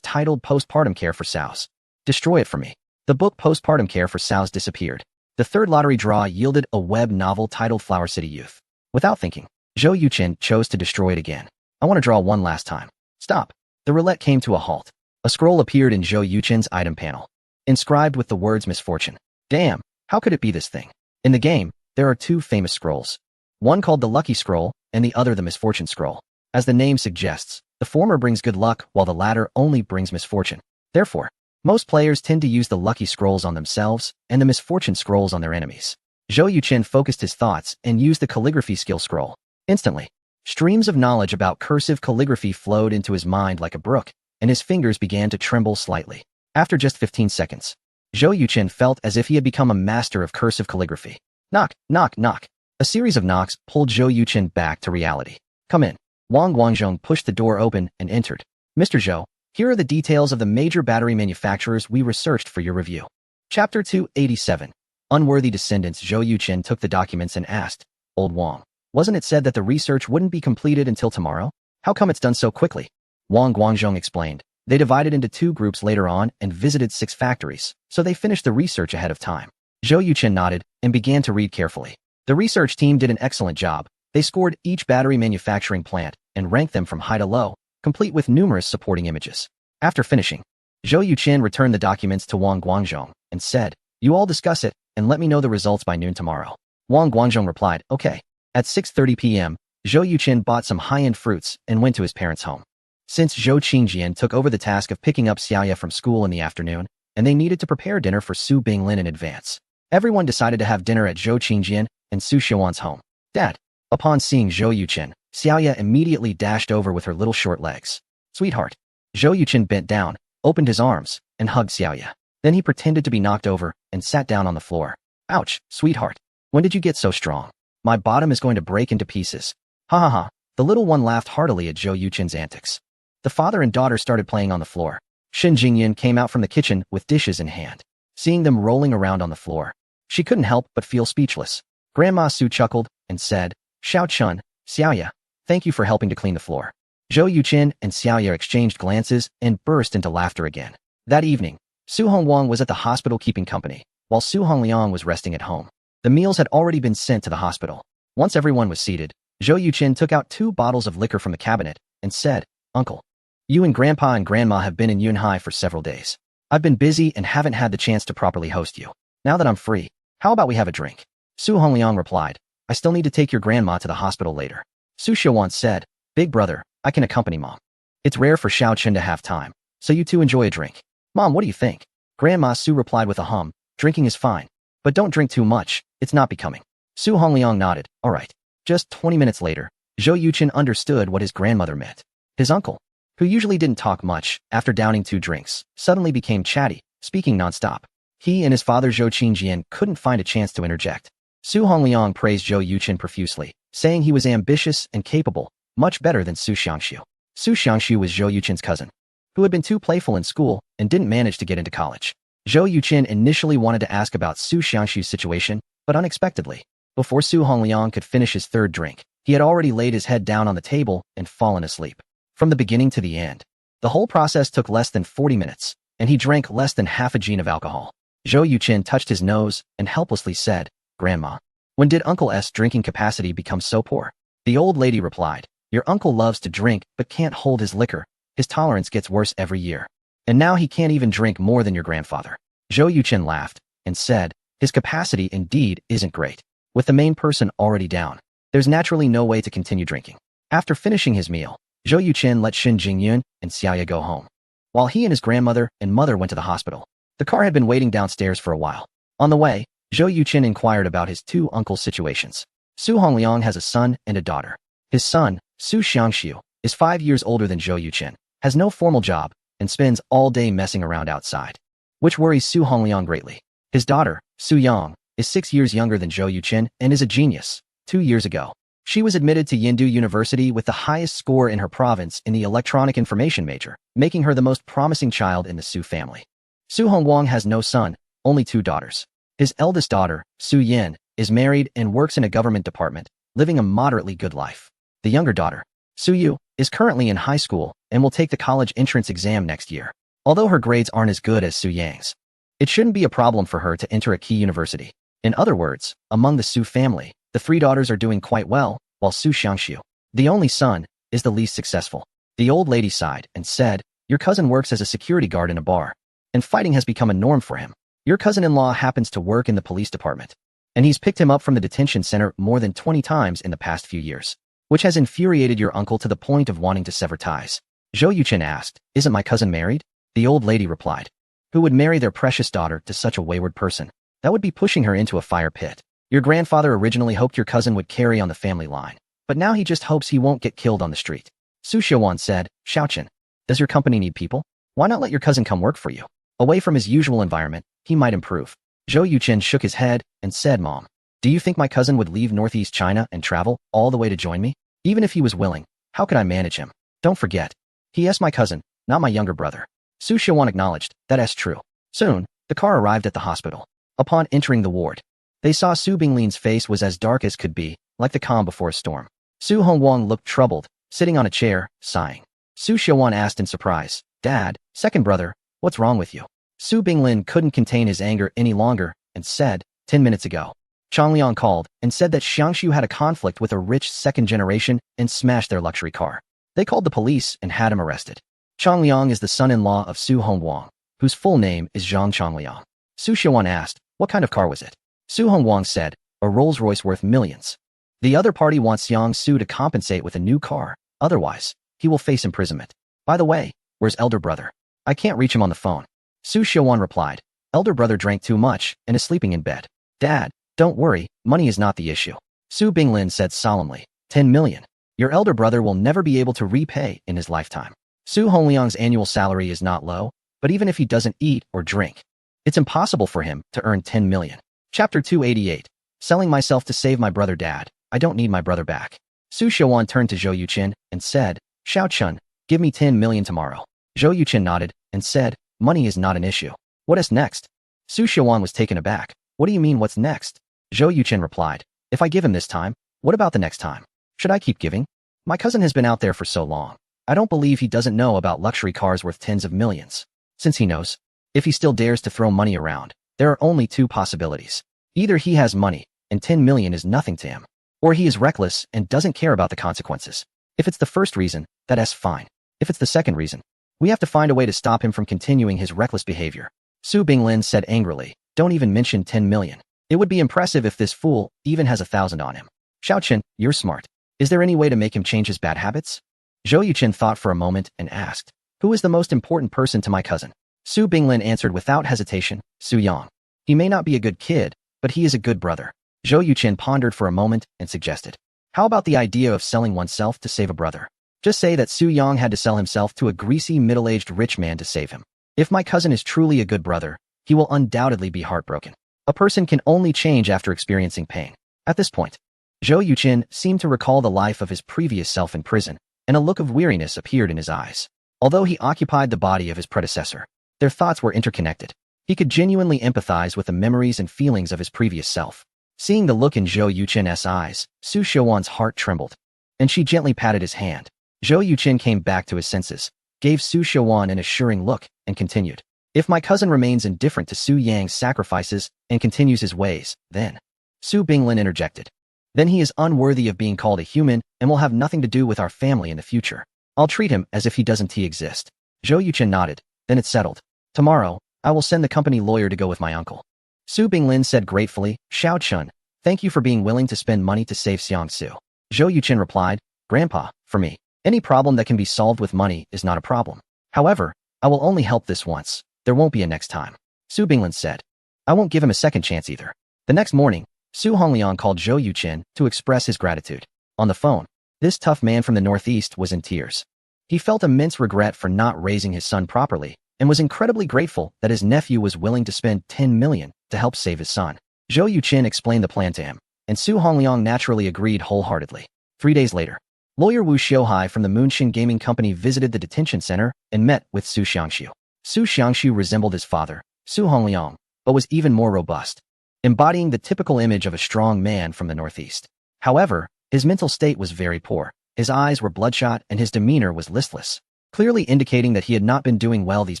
Speaker 1: titled Postpartum Care for Sows. Destroy it for me. The book Postpartum Care for Sows disappeared. The third lottery draw yielded a web novel titled Flower City Youth. Without thinking, Zhou Yuchen chose to destroy it again. I want to draw one last time. Stop. The roulette came to a halt. A scroll appeared in Zhou Yuchen's item panel, inscribed with the words misfortune. Damn, how could it be this thing? In the game, there are 2 famous scrolls. One called the Lucky Scroll, and the other the Misfortune Scroll. As the name suggests, the former brings good luck while the latter only brings misfortune. Therefore, most players tend to use the Lucky Scrolls on themselves and the Misfortune Scrolls on their enemies. Zhou Yuchen focused his thoughts and used the calligraphy skill scroll. Instantly, streams of knowledge about cursive calligraphy flowed into his mind like a brook, and his fingers began to tremble slightly. After just 15 seconds, Zhou Yuchen felt as if he had become a master of cursive calligraphy. Knock, knock, knock. A series of knocks pulled Zhou Yuchen back to reality. Come in. Wang Guangzhong pushed the door open and entered. Mr. Zhou, here are the details of the major battery manufacturers we researched for your review. Chapter 287. Unworthy Descendants. Zhou Yuchen took the documents and asked, Old Wang, wasn't it said that the research wouldn't be completed until tomorrow? How come it's done so quickly? Wang Guangzhong explained. They divided into 2 groups later on and visited 6 factories, so they finished the research ahead of time. Zhou Yuchen nodded and began to read carefully. The research team did an excellent job. They scored each battery manufacturing plant and ranked them from high to low, complete with numerous supporting images. After finishing, Zhou Yuchen returned the documents to Wang Guangzhong and said, You all discuss it and let me know the results by noon tomorrow. Wang Guangzhong replied, Okay. At 6:30 p.m., Zhou Yuchen bought some high-end fruits and went to his parents' home. Since Zhou Qingjian took over the task of picking up Xiaoya from school in the afternoon, and they needed to prepare dinner for Su Binglin in advance, everyone decided to have dinner at Zhou Qingjian and Su Xiaowan's home. Dad. Upon seeing Zhou Yuchen, Xiaoya immediately dashed over with her little short legs. Sweetheart. Zhou Yuchen bent down, opened his arms, and hugged Xiaoya. Then he pretended to be knocked over and sat down on the floor. Ouch, sweetheart. When did you get so strong? My bottom is going to break into pieces. Ha ha ha. The little one laughed heartily at Zhou Yuchen's antics. The father and daughter started playing on the floor. Shen Jingyan came out from the kitchen with dishes in hand. Seeing them rolling around on the floor, she couldn't help but feel speechless. Grandma Su chuckled and said, Xiao Chun, Xiaoya, thank you for helping to clean the floor. Zhou Yuchen and Xiaoya exchanged glances and burst into laughter again. That evening, Su Hongwang was at the hospital keeping company, while Su Hongliang was resting at home. The meals had already been sent to the hospital. Once everyone was seated, Zhou Yuchen took out 2 bottles of liquor from the cabinet and said, Uncle, you and Grandpa and Grandma have been in Yunhai for several days. I've been busy and haven't had the chance to properly host you. Now that I'm free, how about we have a drink? Su Hongliang replied, I still need to take your grandma to the hospital later. Su Xiaowan said, Big brother, I can accompany Mom. It's rare for Xiao Chen to have time, so you two enjoy a drink. Mom, what do you think? Grandma Su replied with a hum, drinking is fine, but don't drink too much, it's not becoming. Su Hongliang nodded, all right. Just 20 minutes later, Zhou Yuchen understood what his grandmother meant. His uncle, who usually didn't talk much, after downing 2 drinks, suddenly became chatty, speaking nonstop. He and his father Zhou Qingjian couldn't find a chance to interject. Su Hongliang praised Zhou Yuchen profusely, saying he was ambitious and capable, much better than Su Xiangxiu. Su Xiangxiu was Zhou Yuchen's cousin, who had been too playful in school and didn't manage to get into college. Zhou Yuchen initially wanted to ask about Su Xiangxiu's situation, but unexpectedly, before Su Hongliang could finish his 3rd drink, he had already laid his head down on the table and fallen asleep. From the beginning to the end, the whole process took less than 40 minutes, and he drank less than half a gin of alcohol. Zhou Yuchen touched his nose and helplessly said, Grandma, When did Uncle S' drinking capacity become so poor? The old lady replied, your uncle loves to drink but can't hold his liquor. His tolerance gets worse every year. And now he can't even drink more than your grandfather. Zhou Yuqin laughed and said, his capacity indeed isn't great. With the main person already down, there's naturally no way to continue drinking. After finishing his meal, Zhou Yuqin let Xin Jingyun and Xiaoya go home, while he and his grandmother and mother went to the hospital. The car had been waiting downstairs for a while. On the way, Zhou Yuqin inquired about his two uncles' situations. Su Hongliang has a son and a daughter. His son, Su Xiangxiu, is 5 years older than Zhou Yuqin, has no formal job, and spends all day messing around outside, which worries Su Hongliang greatly. His daughter, Su Yang, is 6 years younger than Zhou Yuqin and is a genius. 2 years ago, she was admitted to Yindu University with the highest score in her province in the electronic information major, making her the most promising child in the Su family. Su Hongguang has no son, only 2 daughters. His eldest daughter, Su Yin, is married and works in a government department, living a moderately good life. The younger daughter, Su Yu, is currently in high school and will take the college entrance exam next year. Although her grades aren't as good as Su Yang's, it shouldn't be a problem for her to enter a key university. In other words, among the Su family, the 3 daughters are doing quite well, while Su Xiangxiu, the only son, is the least successful. The old lady sighed and said, your cousin works as a security guard in a bar, and fighting has become a norm for him. Your cousin-in-law happens to work in the police department, and he's picked him up from the detention center more than 20 times in the past few years, which has infuriated your uncle to the point of wanting to sever ties. Zhou Yuqin asked, isn't my cousin married? The old lady replied, who would marry their precious daughter to such a wayward person? That would be pushing her into a fire pit. Your grandfather originally hoped your cousin would carry on the family line, but now he just hopes he won't get killed on the street. Su Xiaowan said, Xiaoqin, does your company need people? Why not let your cousin come work for you? Away from his usual environment, he might improve. Zhou Yuqin shook his head and said, Mom, do you think my cousin would leave Northeast China and travel all the way to join me? Even if he was willing, how could I manage him? Don't forget, he is my cousin, not my younger brother. Su Xiaowan acknowledged, that's true. Soon, the car arrived at the hospital. Upon entering the ward, they saw Su Binglin's face was as dark as could be, like the calm before a storm. Su Hongguang looked troubled, sitting on a chair, sighing. Su Xiaowan asked in surprise, Dad, second brother, what's wrong with you? Su Binglin couldn't contain his anger any longer and said, 10 minutes ago, Chang Liang called and said that Xiangxiu had a conflict with a rich second generation and smashed their luxury car. They called the police and had him arrested. Chang Liang is the son-in-law of Su Hongguang, whose full name is Zhang Changliang. Su Xiaowan asked, what kind of car was it? Su Hongguang said, a Rolls-Royce worth millions. The other party wants Xiang Su to compensate with a new car, otherwise, he will face imprisonment. By the way, where's elder brother? I can't reach him on the phone. Su Xiaowan replied, elder brother drank too much and is sleeping in bed. Dad, don't worry, money is not the issue. Su Binglin said solemnly, 10 million. Your elder brother will never be able to repay in his lifetime. Su Hongliang's annual salary is not low, but even if he doesn't eat or drink, it's impossible for him to earn 10 million. Chapter 288. Selling myself to save my brother. Dad, I don't need my brother back. Su Xiaowan turned to Zhou Yuqin and said, Xiaochun, give me 10 million tomorrow. Zhou Yuqin nodded and said, money is not an issue. What is next? Su Xiaowan was taken aback. What do you mean what's next? Zhou Yuqin replied, if I give him this time, what about the next time? Should I keep giving? My cousin has been out there for so long. I don't believe he doesn't know about luxury cars worth tens of millions. Since he knows, if he still dares to throw money around, there are only 2 possibilities. Either he has money, and 10 million is nothing to him, or he is reckless and doesn't care about the consequences. If it's the first reason, that's fine. If it's the second reason, we have to find a way to stop him from continuing his reckless behavior. Su Binglin said angrily, don't even mention 10 million. It would be impressive if this fool even has 1,000 on him. Xiaoqin, you're smart. Is there any way to make him change his bad habits? Zhou Yuqin thought for a moment and asked, who is the most important person to my cousin? Su Binglin answered without hesitation, Su Yang. He may not be a good kid, but he is a good brother. Zhou Yuqin pondered for a moment and suggested, how about the idea of selling oneself to save a brother? Just say that Su Yang had to sell himself to a greasy middle-aged rich man to save him. If my cousin is truly a good brother, he will undoubtedly be heartbroken. A person can only change after experiencing pain. At this point, Zhou Yuqin seemed to recall the life of his previous self in prison, and a look of weariness appeared in his eyes. Although he occupied the body of his predecessor, their thoughts were interconnected. He could genuinely empathize with the memories and feelings of his previous self. Seeing the look in Zhou Yuqin's eyes, Su Xiaowan's heart trembled, and she gently patted his hand. Zhou Yuqin came back to his senses, gave Su Xiaowan an assuring look, and continued, if my cousin remains indifferent to Su Yang's sacrifices and continues his ways, then Su Binglin interjected. Then he is unworthy of being called a human and will have nothing to do with our family in the future. I'll treat him as if he doesn't exist. Zhou Yuchen nodded. Then it's settled. Tomorrow, I will send the company lawyer to go with my uncle. Su Binglin said gratefully, Xiao Chun, thank you for being willing to spend money to save Xiang Su. Zhou Yuchen replied, Grandpa, for me, any problem that can be solved with money is not a problem. However, I will only help this once. There won't be a next time. Su Binglin said. I won't give him a second chance either. The next morning, Su Hongliang called Zhou Yuchen to express his gratitude. On the phone, this tough man from the northeast was in tears. He felt immense regret for not raising his son properly and was incredibly grateful that his nephew was willing to spend 10 million to help save his son. Zhou Yuchen explained the plan to him, and Su Hongliang naturally agreed wholeheartedly. 3 days later, lawyer Wu Xiuhai from the Moonxin Gaming Company visited the detention center and met with Su Xiangshu. Su Xiangshu resembled his father, Su Hongliang, but was even more robust, embodying the typical image of a strong man from the northeast. However, his mental state was very poor. His eyes were bloodshot and his demeanor was listless, clearly indicating that he had not been doing well these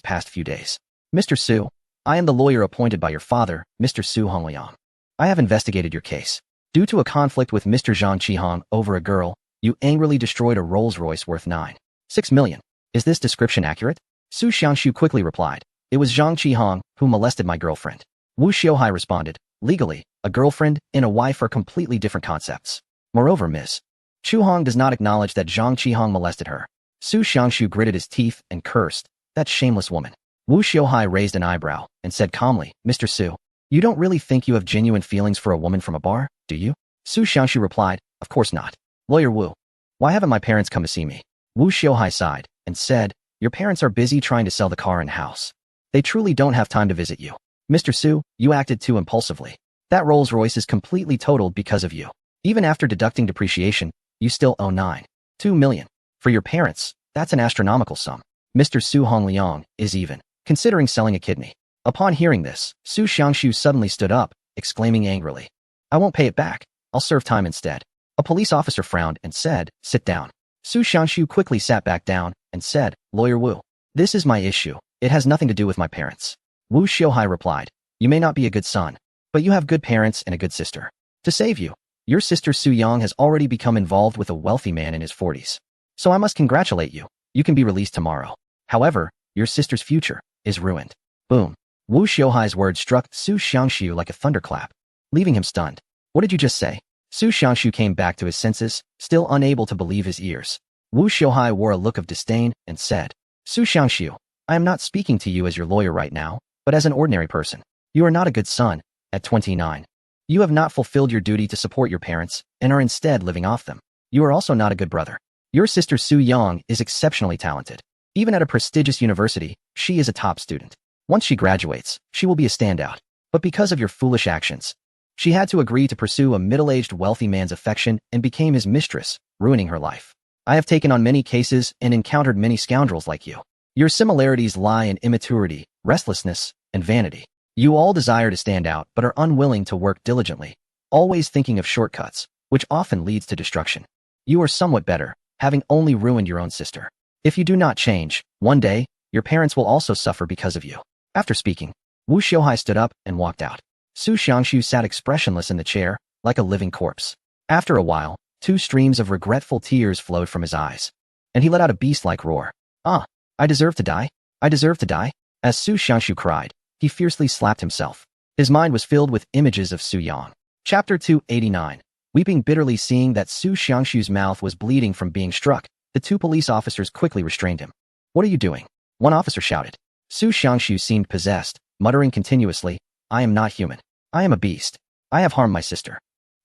Speaker 1: past few days. Mr. Su, I am the lawyer appointed by your father, Mr. Su Hongliang. I have investigated your case. Due to a conflict with Mr. Zhang Qihong over a girl, you angrily destroyed a Rolls-Royce worth 9.6 million. Is this description accurate? Su Xiangshu quickly replied. It was Zhang Qihong who molested my girlfriend. Wu Xiuhai responded. Legally, a girlfriend and a wife are completely different concepts. Moreover, Ms. Chu Hong does not acknowledge that Zhang Qihong molested her. Su Xiangshu gritted his teeth and cursed. That shameless woman. Wu Xiuhai raised an eyebrow and said calmly, Mr. Su, you don't really think you have genuine feelings for a woman from a bar, do you? Su Xiangshu replied, of course not. Lawyer Wu, why haven't my parents come to see me? Wu Xiuhai sighed and said, your parents are busy trying to sell the car and house. They truly don't have time to visit you. Mr. Su, you acted too impulsively. That Rolls-Royce is completely totaled because of you. Even after deducting depreciation, you still owe 9.2 million. For your parents, that's an astronomical sum. Mr. Su Hongliang is even considering selling a kidney. Upon hearing this, Su Xiangshu suddenly stood up, exclaiming angrily, I won't pay it back. I'll serve time instead. A police officer frowned and said, sit down. Su Xiangshu quickly sat back down and said, Lawyer Wu, this is my issue. It has nothing to do with my parents. Wu Xiuhai replied, you may not be a good son, but you have good parents and a good sister. To save you, your sister Su Yang has already become involved with a wealthy man in his 40s. So I must congratulate you. You can be released tomorrow. However, your sister's future is ruined. Boom. Wu Xiuhai's words struck Su Xiangshu like a thunderclap, leaving him stunned. What did you just say? Su Xiangshu came back to his senses, still unable to believe his ears. Wu Xiuhai wore a look of disdain and said, Su Xiangshu, I am not speaking to you as your lawyer right now, but as an ordinary person. You are not a good son. At 29. You have not fulfilled your duty to support your parents and are instead living off them. You are also not a good brother. Your sister Su Yang is exceptionally talented. Even at a prestigious university, she is a top student. Once she graduates, she will be a standout. But because of your foolish actions, she had to agree to pursue a middle-aged wealthy man's affection and became his mistress, ruining her life. I have taken on many cases and encountered many scoundrels like you. Your similarities lie in immaturity, restlessness, and vanity. You all desire to stand out but are unwilling to work diligently, always thinking of shortcuts, which often leads to destruction. You are somewhat better, having only ruined your own sister. If you do not change, one day, your parents will also suffer because of you. After speaking, Wu Xiuhai stood up and walked out. Su Xiangshu sat expressionless in the chair, like a living corpse. After a while, 2 streams of regretful tears flowed from his eyes, and he let out a beast-like roar. Ah, I deserve to die? I deserve to die? As Su Xiangshu cried, he fiercely slapped himself. His mind was filled with images of Su Yang. Chapter 289. Weeping bitterly seeing that Su Xiangshu's mouth was bleeding from being struck, the 2 police officers quickly restrained him. What are you doing? One officer shouted. Su Xiangshu seemed possessed, muttering continuously, I am not human. I am a beast. I have harmed my sister.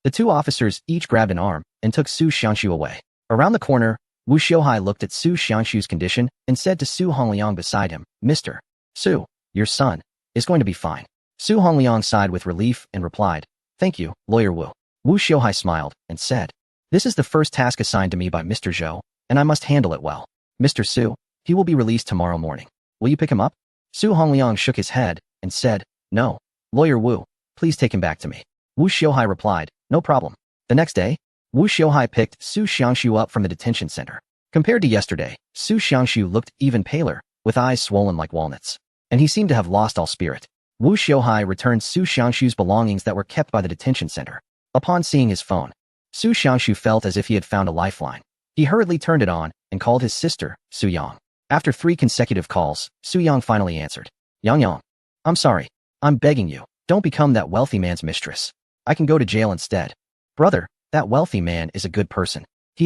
Speaker 1: The 2 officers each grabbed an arm and took Su Xiangshu away. Around the corner, Wu Xiuhai looked at Su Xiangshu's condition and said to Su Hongliang beside him, Mr. Su, your son is going to be fine. Su Hongliang sighed with relief and replied, thank you, Lawyer Wu. Wu Xiuhai smiled and said, this is the first task assigned to me by Mr. Zhou, and I must handle it well. Mr. Su, he will be released tomorrow morning. Will you pick him up? Su Hongliang shook his head and said, no. Lawyer Wu, please take him back to me. Wu Xiuhai replied, no problem. The next day, Wu Xiuhai picked Su Xiangshu up from the detention center. Compared to yesterday, Su Xiangshu looked even paler, with eyes swollen like walnuts, and he seemed to have lost all spirit. Wu Xiaohai returned Su Xiangshu's belongings that were kept by the detention center. Upon seeing his phone, Su Xiangshu felt as if he had found a lifeline. He hurriedly turned it on and called his sister, Su Yang. After 3 consecutive calls, Su Yang finally answered. Yang, I'm sorry. I'm begging you, don't become that wealthy man's mistress. I can go to jail instead. Brother, that wealthy man is a good person. He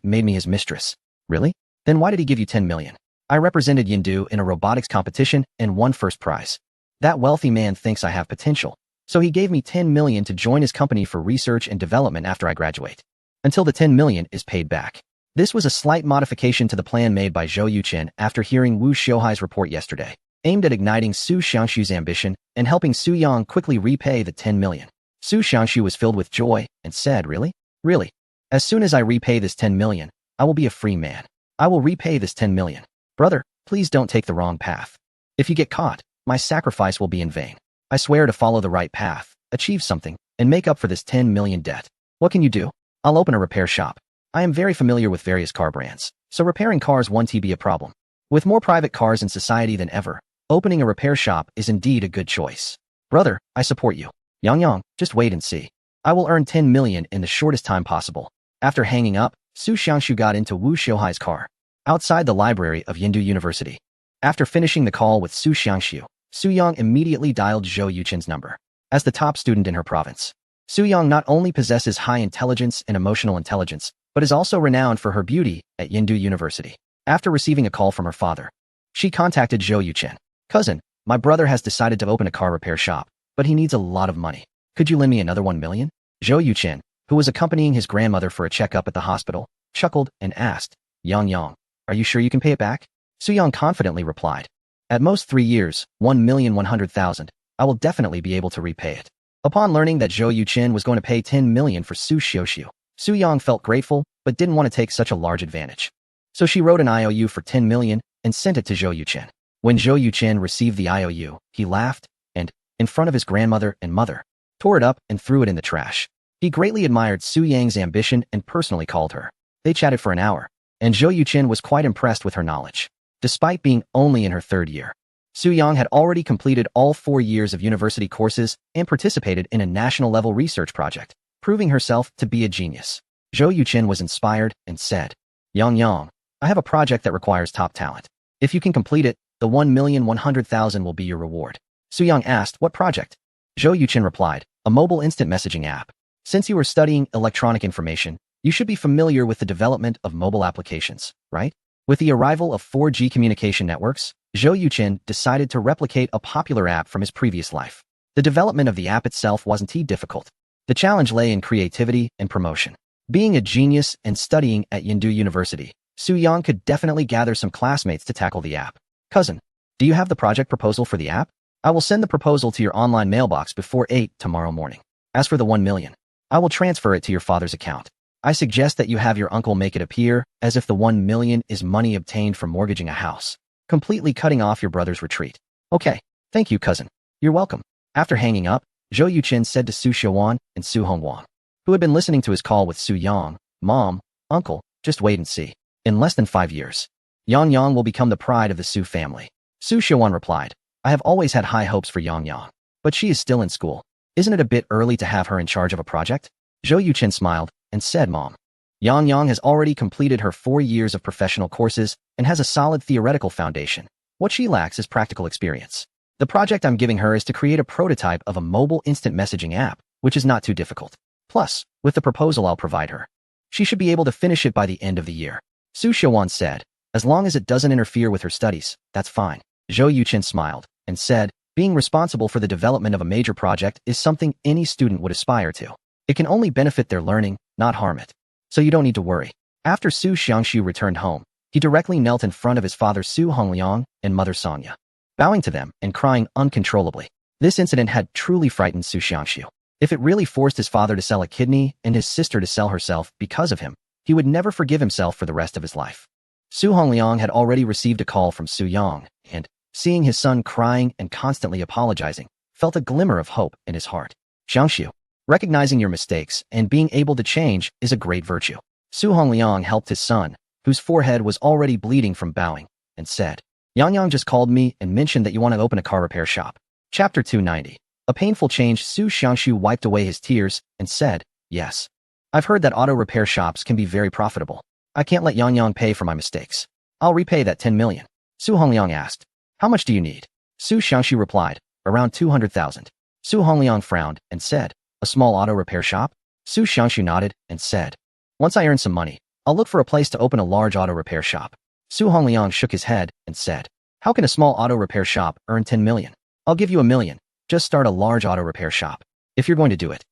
Speaker 1: made me his mistress. Really? Then why did he give you 10 million? I represented Yindu in a robotics competition and won first prize. That wealthy man thinks I have potential, so he gave me 10 million to join his company for research and development after I graduate. Until the 10 million is paid back. This was a slight modification to the plan made by Zhou Yuchen after hearing Wu Xiaohai's report yesterday, aimed at igniting Su Xiangshu's ambition and helping Su Yang quickly repay the 10 million. Su Xiangshu was filled with joy and said, Really? Really? As soon as I repay this 10 million, I will be a free man. I will repay this 10 million. Brother, please don't take the wrong path. If you get caught, my sacrifice will be in vain. I swear to follow the right path, achieve something, and make up for this 10 million debt. What can you do? I'll open a repair shop. I am very familiar with various car brands, so repairing cars won't be a problem. With more private cars in society than ever, opening a repair shop is indeed a good choice. Brother, I support you. Yang, just wait and see. I will earn 10 million in the shortest time possible. After hanging up, Su Xiangshu got into Wu Xiaohai's car, outside the library of Yindu University. After finishing the call with Su Xiangshu, Su Yang immediately dialed Zhou Yuchen's number. As the top student in her province, Su Yang not only possesses high intelligence and emotional intelligence, but is also renowned for her beauty at Yindu University. After receiving a call from her father, she contacted Zhou Yuchen. Cousin, my brother has decided to open a car repair shop, but he needs a lot of money. Could you lend me another 1 million? Zhou Yuchen, who was accompanying his grandmother for a checkup at the hospital, chuckled and asked, Yang, are you sure you can pay it back? Su Yang confidently replied, At most 3 years, 1,100,000. I will definitely be able to repay it. Upon learning that Zhou Yuchen was going to pay 10 million for Su Xiaoshu, Su Yang felt grateful, but didn't want to take such a large advantage. So she wrote an IOU for 10 million and sent it to Zhou Yuchen. When Zhou Yuchen received the IOU, he laughed and, in front of his grandmother and mother, tore it up and threw it in the trash. He greatly admired Su Yang's ambition and personally called her. They chatted for an hour, and Zhou Yuchen was quite impressed with her knowledge. Despite being only in her 3rd year, Su Yang had already completed all 4 years of university courses and participated in a national-level research project, proving herself to be a genius. Zhou Yuchen was inspired and said, Yang, I have a project that requires top talent. If you can complete it, the 1,100,000 will be your reward. Su Yang asked, What project? Zhou Yuchen replied, A mobile instant messaging app. Since you are studying electronic information, you should be familiar with the development of mobile applications, right? With the arrival of 4G communication networks, Zhou Yuchen decided to replicate a popular app from his previous life. The development of the app itself wasn't too difficult. The challenge lay in creativity and promotion. Being a genius and studying at Yindu University, Su Yang could definitely gather some classmates to tackle the app. Cousin, do you have the project proposal for the app? I will send the proposal to your online mailbox before 8 tomorrow morning. As for the 1 million, I will transfer it to your father's account. I suggest that you have your uncle make it appear as if the 1 million is money obtained from mortgaging a house, completely cutting off your brother's retreat. Okay, thank you, cousin. You're welcome. After hanging up, Zhou Yuchen said to Su Xiaowan and Su Hongwang, who had been listening to his call with Su Yang, Mom, Uncle, just wait and see. In less than 5 years, Yang will become the pride of the Su family. Su Xiaowan replied, I have always had high hopes for Yang, but she is still in school. Isn't it a bit early to have her in charge of a project? Zhou Yuchen smiled and said, Mom, Yang has already completed her 4 years of professional courses and has a solid theoretical foundation. What she lacks is practical experience. The project I'm giving her is to create a prototype of a mobile instant messaging app, which is not too difficult. Plus, with the proposal I'll provide her, she should be able to finish it by the end of the year. Su Xiaowan said, As long as it doesn't interfere with her studies, that's fine. Zhou Yuchen smiled and said, Being responsible for the development of a major project is something any student would aspire to. It can only benefit their learning, not harm it. So you don't need to worry. After Su Xiangshu returned home, he directly knelt in front of his father Su Hongliang and mother Sonia, bowing to them and crying uncontrollably. This incident had truly frightened Su Xiangshu. If it really forced his father to sell a kidney and his sister to sell herself because of him, he would never forgive himself for the rest of his life. Su Hongliang had already received a call from Su Yang, and, seeing his son crying and constantly apologizing, felt a glimmer of hope in his heart. Xiangshu, recognizing your mistakes and being able to change is a great virtue. Su Hongliang helped his son, whose forehead was already bleeding from bowing, and said, Yang just called me and mentioned that you want to open a car repair shop. Chapter 290. A painful change. Su Xiangshu wiped away his tears and said, yes. I've heard that auto repair shops can be very profitable. I can't let Yang Yang pay for my mistakes. I'll repay that 10 million. Su Hongliang asked, how much do you need? Su Xiangshu replied, around 200,000. Su Hongliang frowned and said, a small auto repair shop? Su Xiangshu nodded and said, once I earn some money, I'll look for a place to open a large auto repair shop. Su Hongliang shook his head and said, how can a small auto repair shop earn 10 million? I'll give you 1 million. Just start a large auto repair shop. If you're going to do it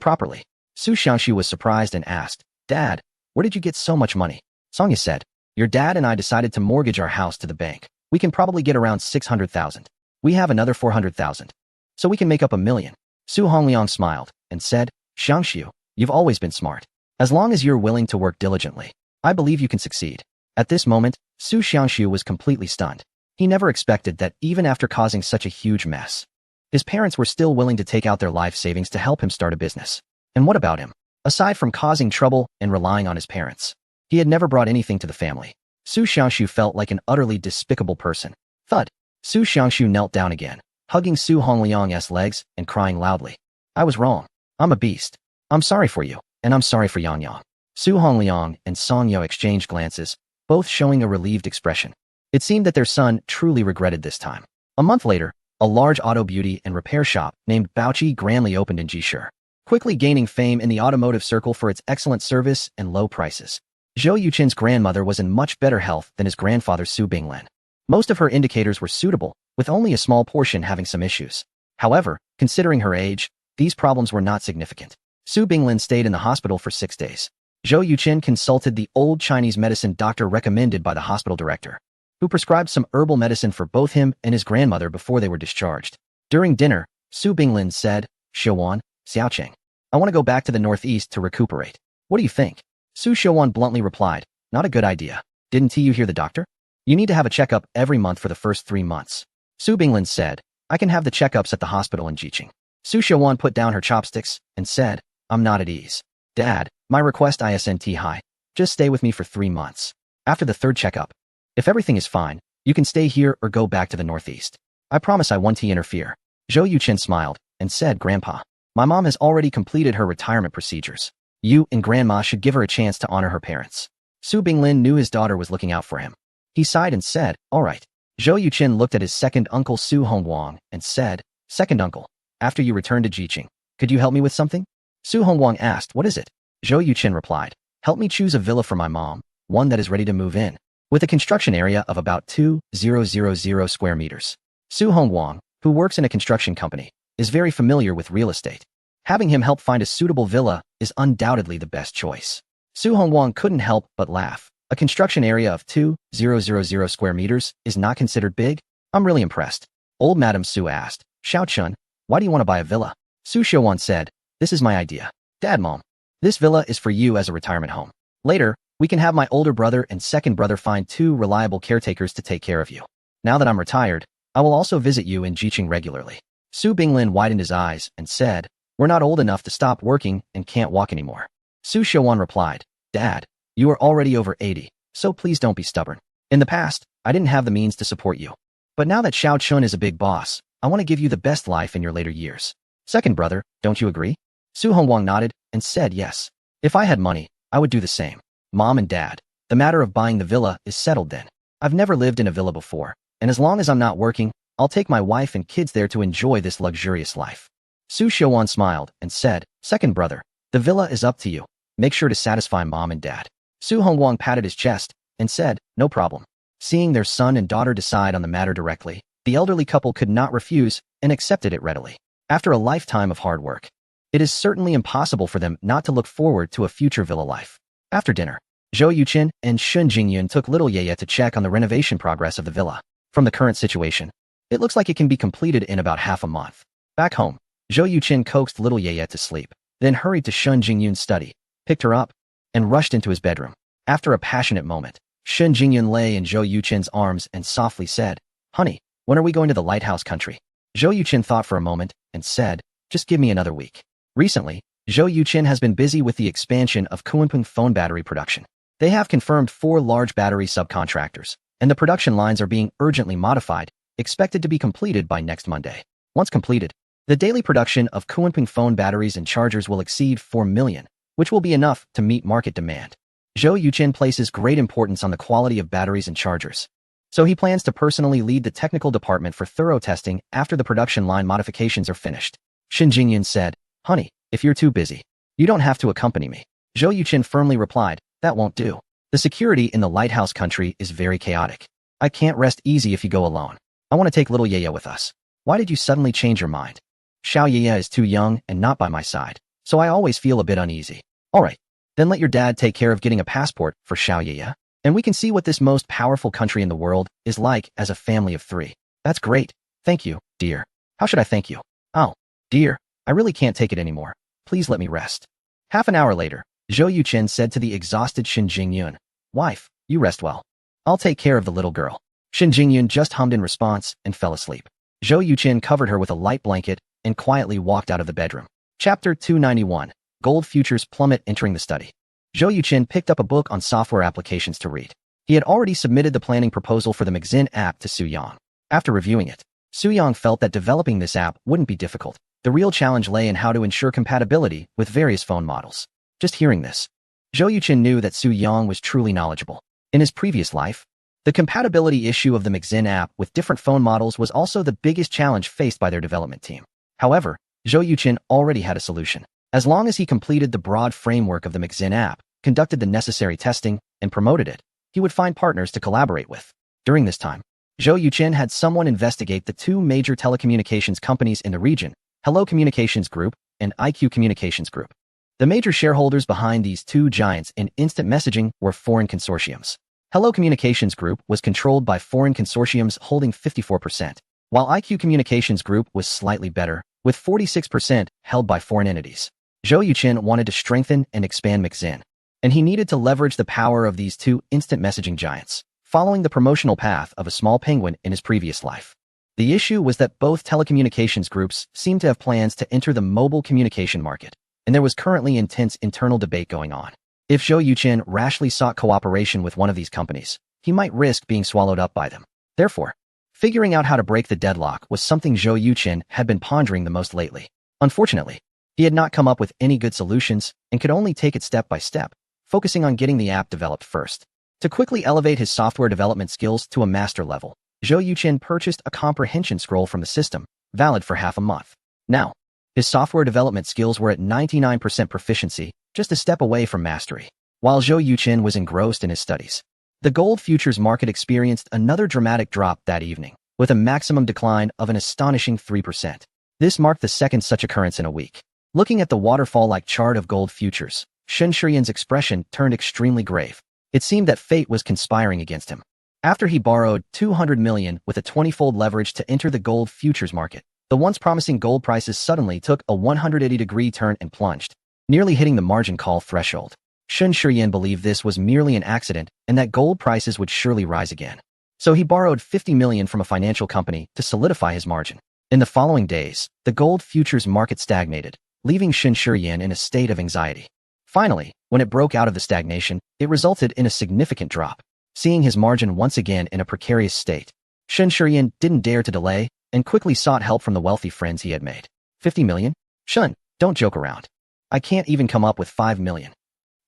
Speaker 1: properly. Su Xiangshu was surprised and asked, Dad, where did you get so much money? Songya said, your dad and I decided to mortgage our house to the bank. We can probably get around 600,000. We have another 400,000. So we can make up 1 million. Su Hongliang smiled and said, Xiangshu, you've always been smart. As long as you're willing to work diligently, I believe you can succeed. At this moment, Su Xiangshu was completely stunned. He never expected that even after causing such a huge mess, his parents were still willing to take out their life savings to help him start a business. And what about him? Aside from causing trouble and relying on his parents, he had never brought anything to the family. Su Xiangshu felt like an utterly despicable person. Thud. Su Xiangshu knelt down again, hugging Su Hongliang's legs and crying loudly. I was wrong. I'm a beast. I'm sorry for you, and I'm sorry for Yang Yang. Su Hongliang and Song Yao exchanged glances, both showing a relieved expression. It seemed that their son truly regretted this time. A month later, a large auto beauty and repair shop named Baoqi grandly opened in Jishur, quickly gaining fame in the automotive circle for its excellent service and low prices. Zhou Yuqin's grandmother was in much better health than his grandfather Su Binglin. Most of her indicators were suitable, with only a small portion having some issues. However, considering her age, these problems were not significant. Su Binglin stayed in the hospital for 6 days. Zhou Yuqin consulted the old Chinese medicine doctor recommended by the hospital director, who prescribed some herbal medicine for both him and his grandmother before they were discharged. During dinner, Su Binglin said, Xiaowan, Xiaocheng, I want to go back to the northeast to recuperate. What do you think? Su Xiaowan bluntly replied, not a good idea. Didn't you hear the doctor? You need to have a checkup every month for the first 3 months. Su Binglin said, I can have the checkups at the hospital in Jiqing. Su Xiaowan put down her chopsticks and said, I'm not at ease. Dad, my request isn't high. Just stay with me for 3 months. After the 3rd checkup, if everything is fine, you can stay here or go back to the northeast. I promise I won't interfere. Zhou Yuqin smiled and said, Grandpa, my mom has already completed her retirement procedures. You and Grandma should give her a chance to honor her parents. Su Binglin knew his daughter was looking out for him. He sighed and said, all right. Zhou Yuqin looked at his second uncle Su Hongwang and said, second uncle, after you return to Jiqing, could you help me with something? Su Hongwang asked, what is it? Zhou Yuqin replied, help me choose a villa for my mom, one that is ready to move in, with a construction area of about 2,000 square meters. Su Hongwang, who works in a construction company, is very familiar with real estate. Having him help find a suitable villa is undoubtedly the best choice. Su Hongwang couldn't help but laugh. A construction area of 2,000 square meters is not considered big? I'm really impressed. Old Madam Su asked, Xiao Chun, why do you want to buy a villa? Su Xiaowan said, this is my idea. Dad, Mom, this villa is for you as a retirement home. Later, we can have my older brother and second brother find 2 reliable caretakers to take care of you. Now that I'm retired, I will also visit you in Jiqing regularly. Su Binglin widened his eyes and said, we're not old enough to stop working and can't walk anymore. Su Xiaowan replied, Dad, you are already over 80, so please don't be stubborn. In the past, I didn't have the means to support you. But now that Xiao Chun is a big boss, I want to give you the best life in your later years. Second brother, don't you agree? Su Hongwang nodded and said yes. If I had money, I would do the same. Mom and Dad, the matter of buying the villa is settled then. I've never lived in a villa before, and as long as I'm not working, I'll take my wife and kids there to enjoy this luxurious life. Su Xiaowan smiled and said, second brother, the villa is up to you. Make sure to satisfy Mom and Dad. Su Hongwang patted his chest and said, no problem. Seeing their son and daughter decide on the matter directly, the elderly couple could not refuse and accepted it readily. After a lifetime of hard work, it is certainly impossible for them not to look forward to a future villa life. After dinner, Zhou Yuqin and Shun Jingyun took little Ye to check on the renovation progress of the villa. From the current situation, it looks like it can be completed in about half a month. Back home, Zhou Yuqin coaxed little Ye to sleep, then hurried to Shun Jingyun's study, picked her up, and rushed into his bedroom. After a passionate moment, Shun Jingyun lay in Zhou Yuqin's arms and softly said, honey, when are we going to the lighthouse country? Zhou Yuqin thought for a moment and said, just give me another week. Recently, Zhou Yuqin has been busy with the expansion of Kunpeng phone battery production. They have confirmed 4 large battery subcontractors, and the production lines are being urgently modified, expected to be completed by next Monday. Once completed, the daily production of Kunpeng phone batteries and chargers will exceed 4 million, which will be enough to meet market demand. Zhou Yuqin places great importance on the quality of batteries and chargers, so he plans to personally lead the technical department for thorough testing after the production line modifications are finished. Shen Jingyun said, "Honey, if you're too busy, you don't have to accompany me." Zhou Yuqin firmly replied, "That won't do. The security in the lighthouse country is very chaotic. I can't rest easy if you go alone. I want to take little Yaya with us." "Why did you suddenly change your mind?" "Xiao Yaya is too young and not by my side, so I always feel a bit uneasy." "All right, then let your dad take care of getting a passport for Xiao Yaya, and we can see what this most powerful country in the world is like as a family of 3. "That's great. Thank you, dear." "How should I thank you?" "Oh, dear, I really can't take it anymore. Please let me rest." Half an hour later, Zhou Yuqin said to the exhausted Shen Jingyun, "Wife, you rest well. I'll take care of the little girl." Shen Jingyun just hummed in response and fell asleep. Zhou Yuqin covered her with a light blanket and quietly walked out of the bedroom. Chapter 291. Gold Futures Plummet Entering the Study. Zhou Yuqin picked up a book on software applications to read. He had already submitted the planning proposal for the MXIN app to Su Yang. After reviewing it, Su Yang felt that developing this app wouldn't be difficult. The real challenge lay in how to ensure compatibility with various phone models. Just hearing this, Zhou Yuqin knew that Su Yang was truly knowledgeable. In his previous life, the compatibility issue of the MXIN app with different phone models was also the biggest challenge faced by their development team. However, Zhou Yuqin already had a solution. As long as he completed the broad framework of the MXIN app, conducted the necessary testing, and promoted it, he would find partners to collaborate with. During this time, Zhou Yuqin had someone investigate the 2 major telecommunications companies in the region, Hello Communications Group and IQ Communications Group. The major shareholders behind these 2 giants in instant messaging were foreign consortiums. Hello Communications Group was controlled by foreign consortiums holding 54%, while IQ Communications Group was slightly better, with 46% held by foreign entities. Zhou Yuqin wanted to strengthen and expand MXIN, and he needed to leverage the power of these 2 instant messaging giants, following the promotional path of a small penguin in his previous life. The issue was that both telecommunications groups seemed to have plans to enter the mobile communication market, and there was currently intense internal debate going on. If Zhou Yuqin rashly sought cooperation with one of these companies, he might risk being swallowed up by them. Therefore, figuring out how to break the deadlock was something Zhou Yuqin had been pondering the most lately. Unfortunately, he had not come up with any good solutions and could only take it step by step, focusing on getting the app developed first. To quickly elevate his software development skills to a master level, Zhou Yuqin purchased a comprehension scroll from the system, valid for half a month. Now, his software development skills were at 99% proficiency, just a step away from mastery. While Zhou Yuqin was engrossed in his studies, the gold futures market experienced another dramatic drop that evening, with a maximum decline of an astonishing 3%. This marked the second such occurrence in a week. Looking at the waterfall-like chart of gold futures, Shen Shiyan's expression turned extremely grave. It seemed that fate was conspiring against him. After he borrowed 200 million with a 20-fold leverage to enter the gold futures market, the once promising gold prices suddenly took a 180-degree turn and plunged, nearly hitting the margin call threshold. Shen Shiyan believed this was merely an accident and that gold prices would surely rise again. So he borrowed 50 million from a financial company to solidify his margin. In the following days, the gold futures market stagnated, leaving Shen Shiyan in a state of anxiety. Finally, when it broke out of the stagnation, it resulted in a significant drop. Seeing his margin once again in a precarious state, Shen Shiyan didn't dare to delay and quickly sought help from the wealthy friends he had made. 50 million? Shen, don't joke around. I can't even come up with 5 million.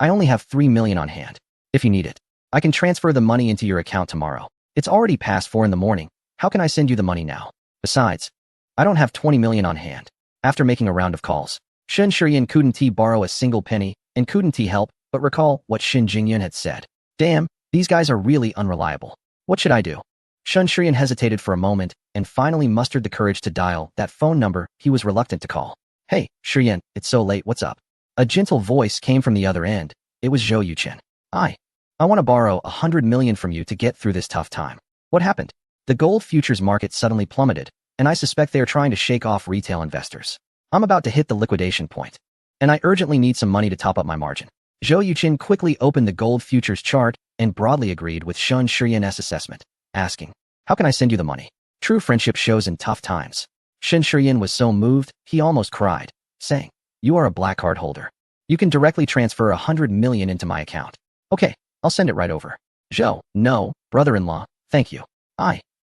Speaker 1: I only have 3 million on hand. If you need it, I can transfer the money into your account tomorrow. It's already past 4 in the morning. How can I send you the money now? Besides, I don't have 20 million on hand. After making a round of calls, Shen Shiyan couldn't borrow a single penny and couldn't help but recall what Shen Jingyun had said. Damn, these guys are really unreliable. What should I do? Shen Shiyan hesitated for a moment and finally mustered the courage to dial that phone number he was reluctant to call. Hey, Shiyan, it's so late, what's up? A gentle voice came from the other end. It was Zhou Yuqin. I want to borrow 100 million from you to get through this tough time. What happened? The gold futures market suddenly plummeted, and I suspect they are trying to shake off retail investors. I'm about to hit the liquidation point, and I urgently need some money to top up my margin. Zhou Yuqin quickly opened the gold futures chart and broadly agreed with Shen Shiyan's assessment, asking, how can I send you the money? True friendship shows in tough times. Shen Shiyan was so moved, he almost cried, saying, you are a black card holder. You can directly transfer 100 million into my account. Okay, I'll send it right over. Zhou, no, brother-in-law, thank you.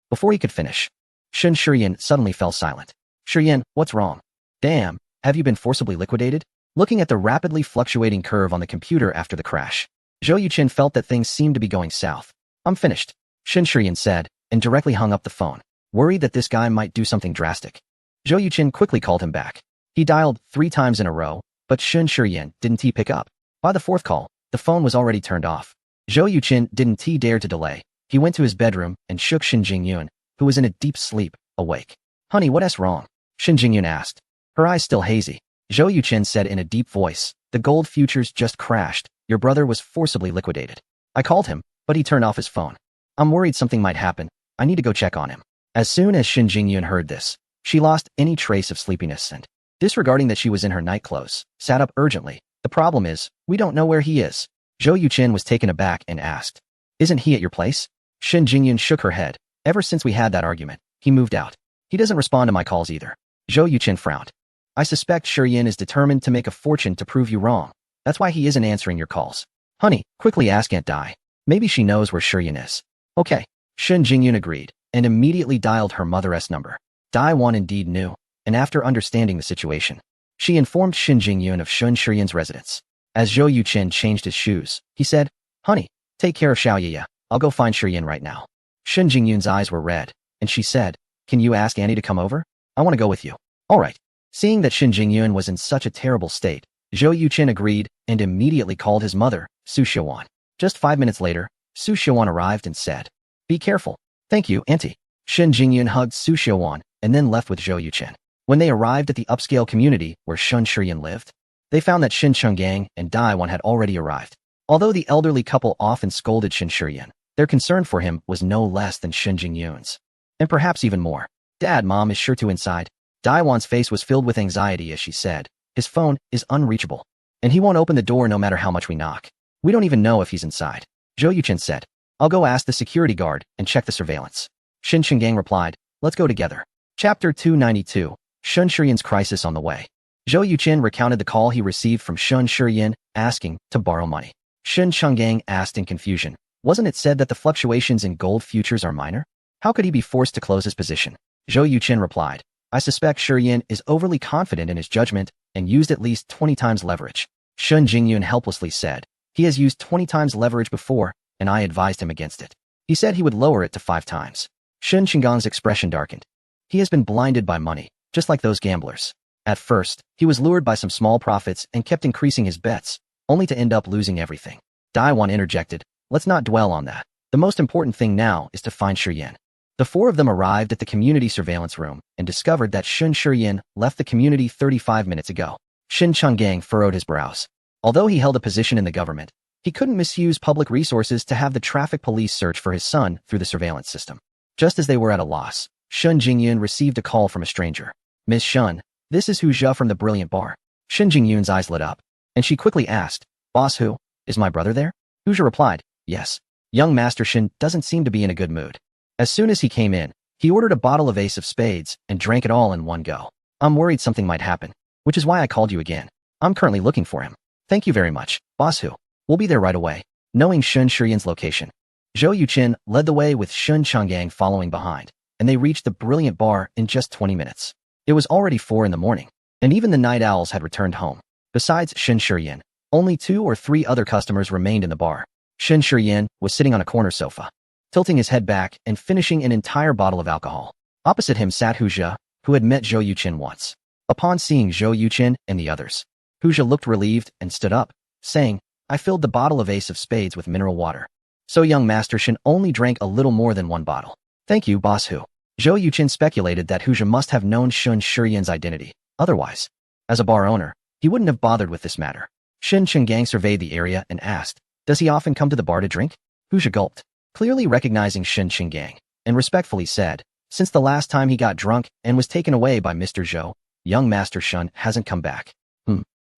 Speaker 1: Before he could finish, Shen Shiyan suddenly fell silent. Shiyin, what's wrong? Damn, have you been forcibly liquidated? Looking at the rapidly fluctuating curve on the computer after the crash, Zhou Yuqin felt that things seemed to be going south. I'm finished, Shen Shiyin said, and directly hung up the phone, worried that this guy might do something drastic. Zhou Yuqin quickly called him back. He dialed 3 times in a row, but Shen Shiyin didn't pick up. By the 4th call, the phone was already turned off. Zhou Yuqin didn't dare to delay. He went to his bedroom and shook Shen Jingyun, who was in a deep sleep, awake. Honey, what's wrong? Shen Jingyun asked. Her eyes still hazy. Zhou Yuqin said in a deep voice, the gold futures just crashed. Your brother was forcibly liquidated. I called him, but he turned off his phone. I'm worried something might happen. I need to go check on him. As soon as Shen Jingyun heard this, she lost any trace of sleepiness and, disregarding that she was in her night clothes, sat up urgently. The problem is, we don't know where he is. Zhou Yuqin was taken aback and asked, isn't he at your place? Shen Jingyun shook her head. Ever since we had that argument, he moved out. He doesn't respond to my calls either. Zhou Yuqin frowned. I suspect Shiyin is determined to make a fortune to prove you wrong. That's why he isn't answering your calls. Honey, quickly ask Aunt Dai. Maybe she knows where Shiyin is. Okay. Shen Jingyun agreed, and immediately dialed her mother's number. Dai Wan indeed knew, and after understanding the situation, she informed Shen Jingyun of Shen Shiyin's residence. As Zhou Yuqin changed his shoes, he said, Honey, take care of Xiao Yiya. I'll go find Shiyin right now. Shen Jingyun's eyes were red, and she said, can you ask Annie to come over? I want to go with you. All right. Seeing that Shen Jingyun was in such a terrible state, Zhou Yuqin agreed and immediately called his mother, Su Xiaowan. Just 5 minutes later, Su Xiaowan arrived and said, be careful. Thank you, Auntie. Shen Jingyun hugged Su Xiaowan and then left with Zhou Yuqin. When they arrived at the upscale community where Shen Shiyin lived, they found that Shen Chenggang and Dai Wan had already arrived. Although the elderly couple often scolded Shen Shiyin, their concern for him was no less than Shen Jingyun's. And perhaps even more. Dad, Mom is sure to inside. Dai Wan's face was filled with anxiety as she said, his phone is unreachable, and he won't open the door no matter how much we knock. We don't even know if he's inside. Zhou Yuqin said, I'll go ask the security guard and check the surveillance. Shen Chenggang replied, let's go together. Chapter 292, Shen Shiyin's crisis on the way. Zhou Yuqin recounted the call he received from Shen Shiyin, asking to borrow money. Shen Chenggang asked in confusion, wasn't it said that the fluctuations in gold futures are minor? How could he be forced to close his position? Zhou Yuqin replied, I suspect Shiyin is overly confident in his judgment and used at least 20 times leverage. Shen Jingyun helplessly said, he has used 20 times leverage before, and I advised him against it. He said he would lower it to 5 times. Shen Chenggang's expression darkened. He has been blinded by money, just like those gamblers. At first, he was lured by some small profits and kept increasing his bets, only to end up losing everything. Dai Wan interjected, let's not dwell on that. The most important thing now is to find Shiyin. The 4 of them arrived at the community surveillance room and discovered that Shen Shiyin left the community 35 minutes ago. Shen Chenggang furrowed his brows. Although he held a position in the government, he couldn't misuse public resources to have the traffic police search for his son through the surveillance system. Just as they were at a loss, Shen Jingyun received a call from a stranger. Miss Shen, this is Hu Zhe from the Brilliant Bar. Shen Jingyun's eyes lit up, and she quickly asked, Boss Hu, is my brother there? Hu Zhe replied, yes. Young Master Shen doesn't seem to be in a good mood. As soon as he came in, he ordered a bottle of Ace of Spades and drank it all in one go. I'm worried something might happen, which is why I called you again. I'm currently looking for him. Thank you very much, Boss Hu. We'll be there right away. Knowing Shen Shiyin's location, Zhou Yuqin led the way with Shen Chenggang following behind, and they reached the Brilliant Bar in just 20 minutes. It was already 4 in the morning, and even the night owls had returned home. Besides Shen Shiyin, only 2 or 3 other customers remained in the bar. Shen Shiyin was sitting on a corner sofa, tilting his head back and finishing an entire bottle of alcohol. Opposite him sat Hu Zhe, who had met Zhou Yuqin once. Upon seeing Zhou Yuqin and the others, Hu Zhe looked relieved and stood up, saying, I filled the bottle of Ace of Spades with mineral water. So young Master Shen only drank a little more than 1 bottle. Thank you, Boss Hu. Zhou Yuqin speculated that Hu Zhe must have known Shen Shiyin's identity. Otherwise, as a bar owner, he wouldn't have bothered with this matter. Shen Chenggang surveyed the area and asked, does he often come to the bar to drink? Hu Zhe gulped, clearly recognizing Shen Chenggang, and respectfully said, since the last time he got drunk and was taken away by Mr. Zhou, young Master Shen hasn't come back.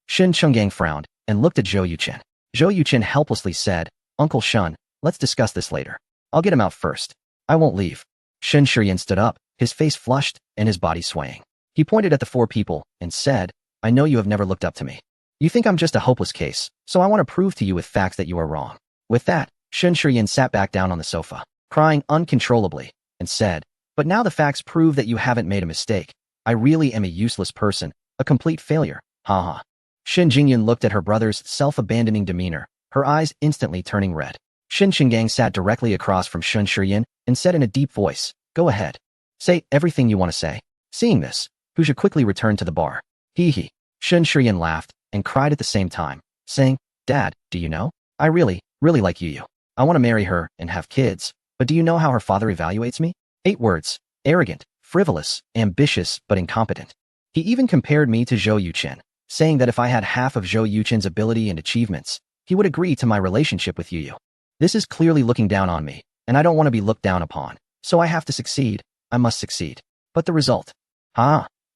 Speaker 1: Shen Chenggang frowned and looked at Zhou Yuqin. Zhou Yuqin helplessly said, Uncle Shen, let's discuss this later. I'll get him out first. I won't leave. Shen Shiyin stood up, his face flushed and his body swaying. He pointed at the 4 people and said, I know you have never looked up to me. You think I'm just a hopeless case, so I want to prove to you with facts that you are wrong. With that, Shen Shiyin sat back down on the sofa, crying uncontrollably, and said, but now the facts prove that you haven't made a mistake. I really am a useless person, a complete failure. Haha. Shin Jingyun looked at her brother's self-abandoning demeanor, her eyes instantly turning red. Shin Qinggang sat directly across from Shun Shiyan and said in a deep voice, "Go ahead. Say everything you want to say." Seeing this, Huja quickly returned to the bar. Hee hee. Shun Shiyan laughed and cried at the same time, saying, "Dad, do you know? I really like Yu Yu. I want to marry her and have kids, but do you know how her father evaluates me? 8 words: arrogant, frivolous, ambitious, but incompetent. He even compared me to Zhou Yuchen, saying that if I had half of Zhou Yuchen's ability and achievements, he would agree to my relationship with Yu Yu. This is clearly looking down on me, and I don't want to be looked down upon, so I have to succeed. I must succeed. But the result,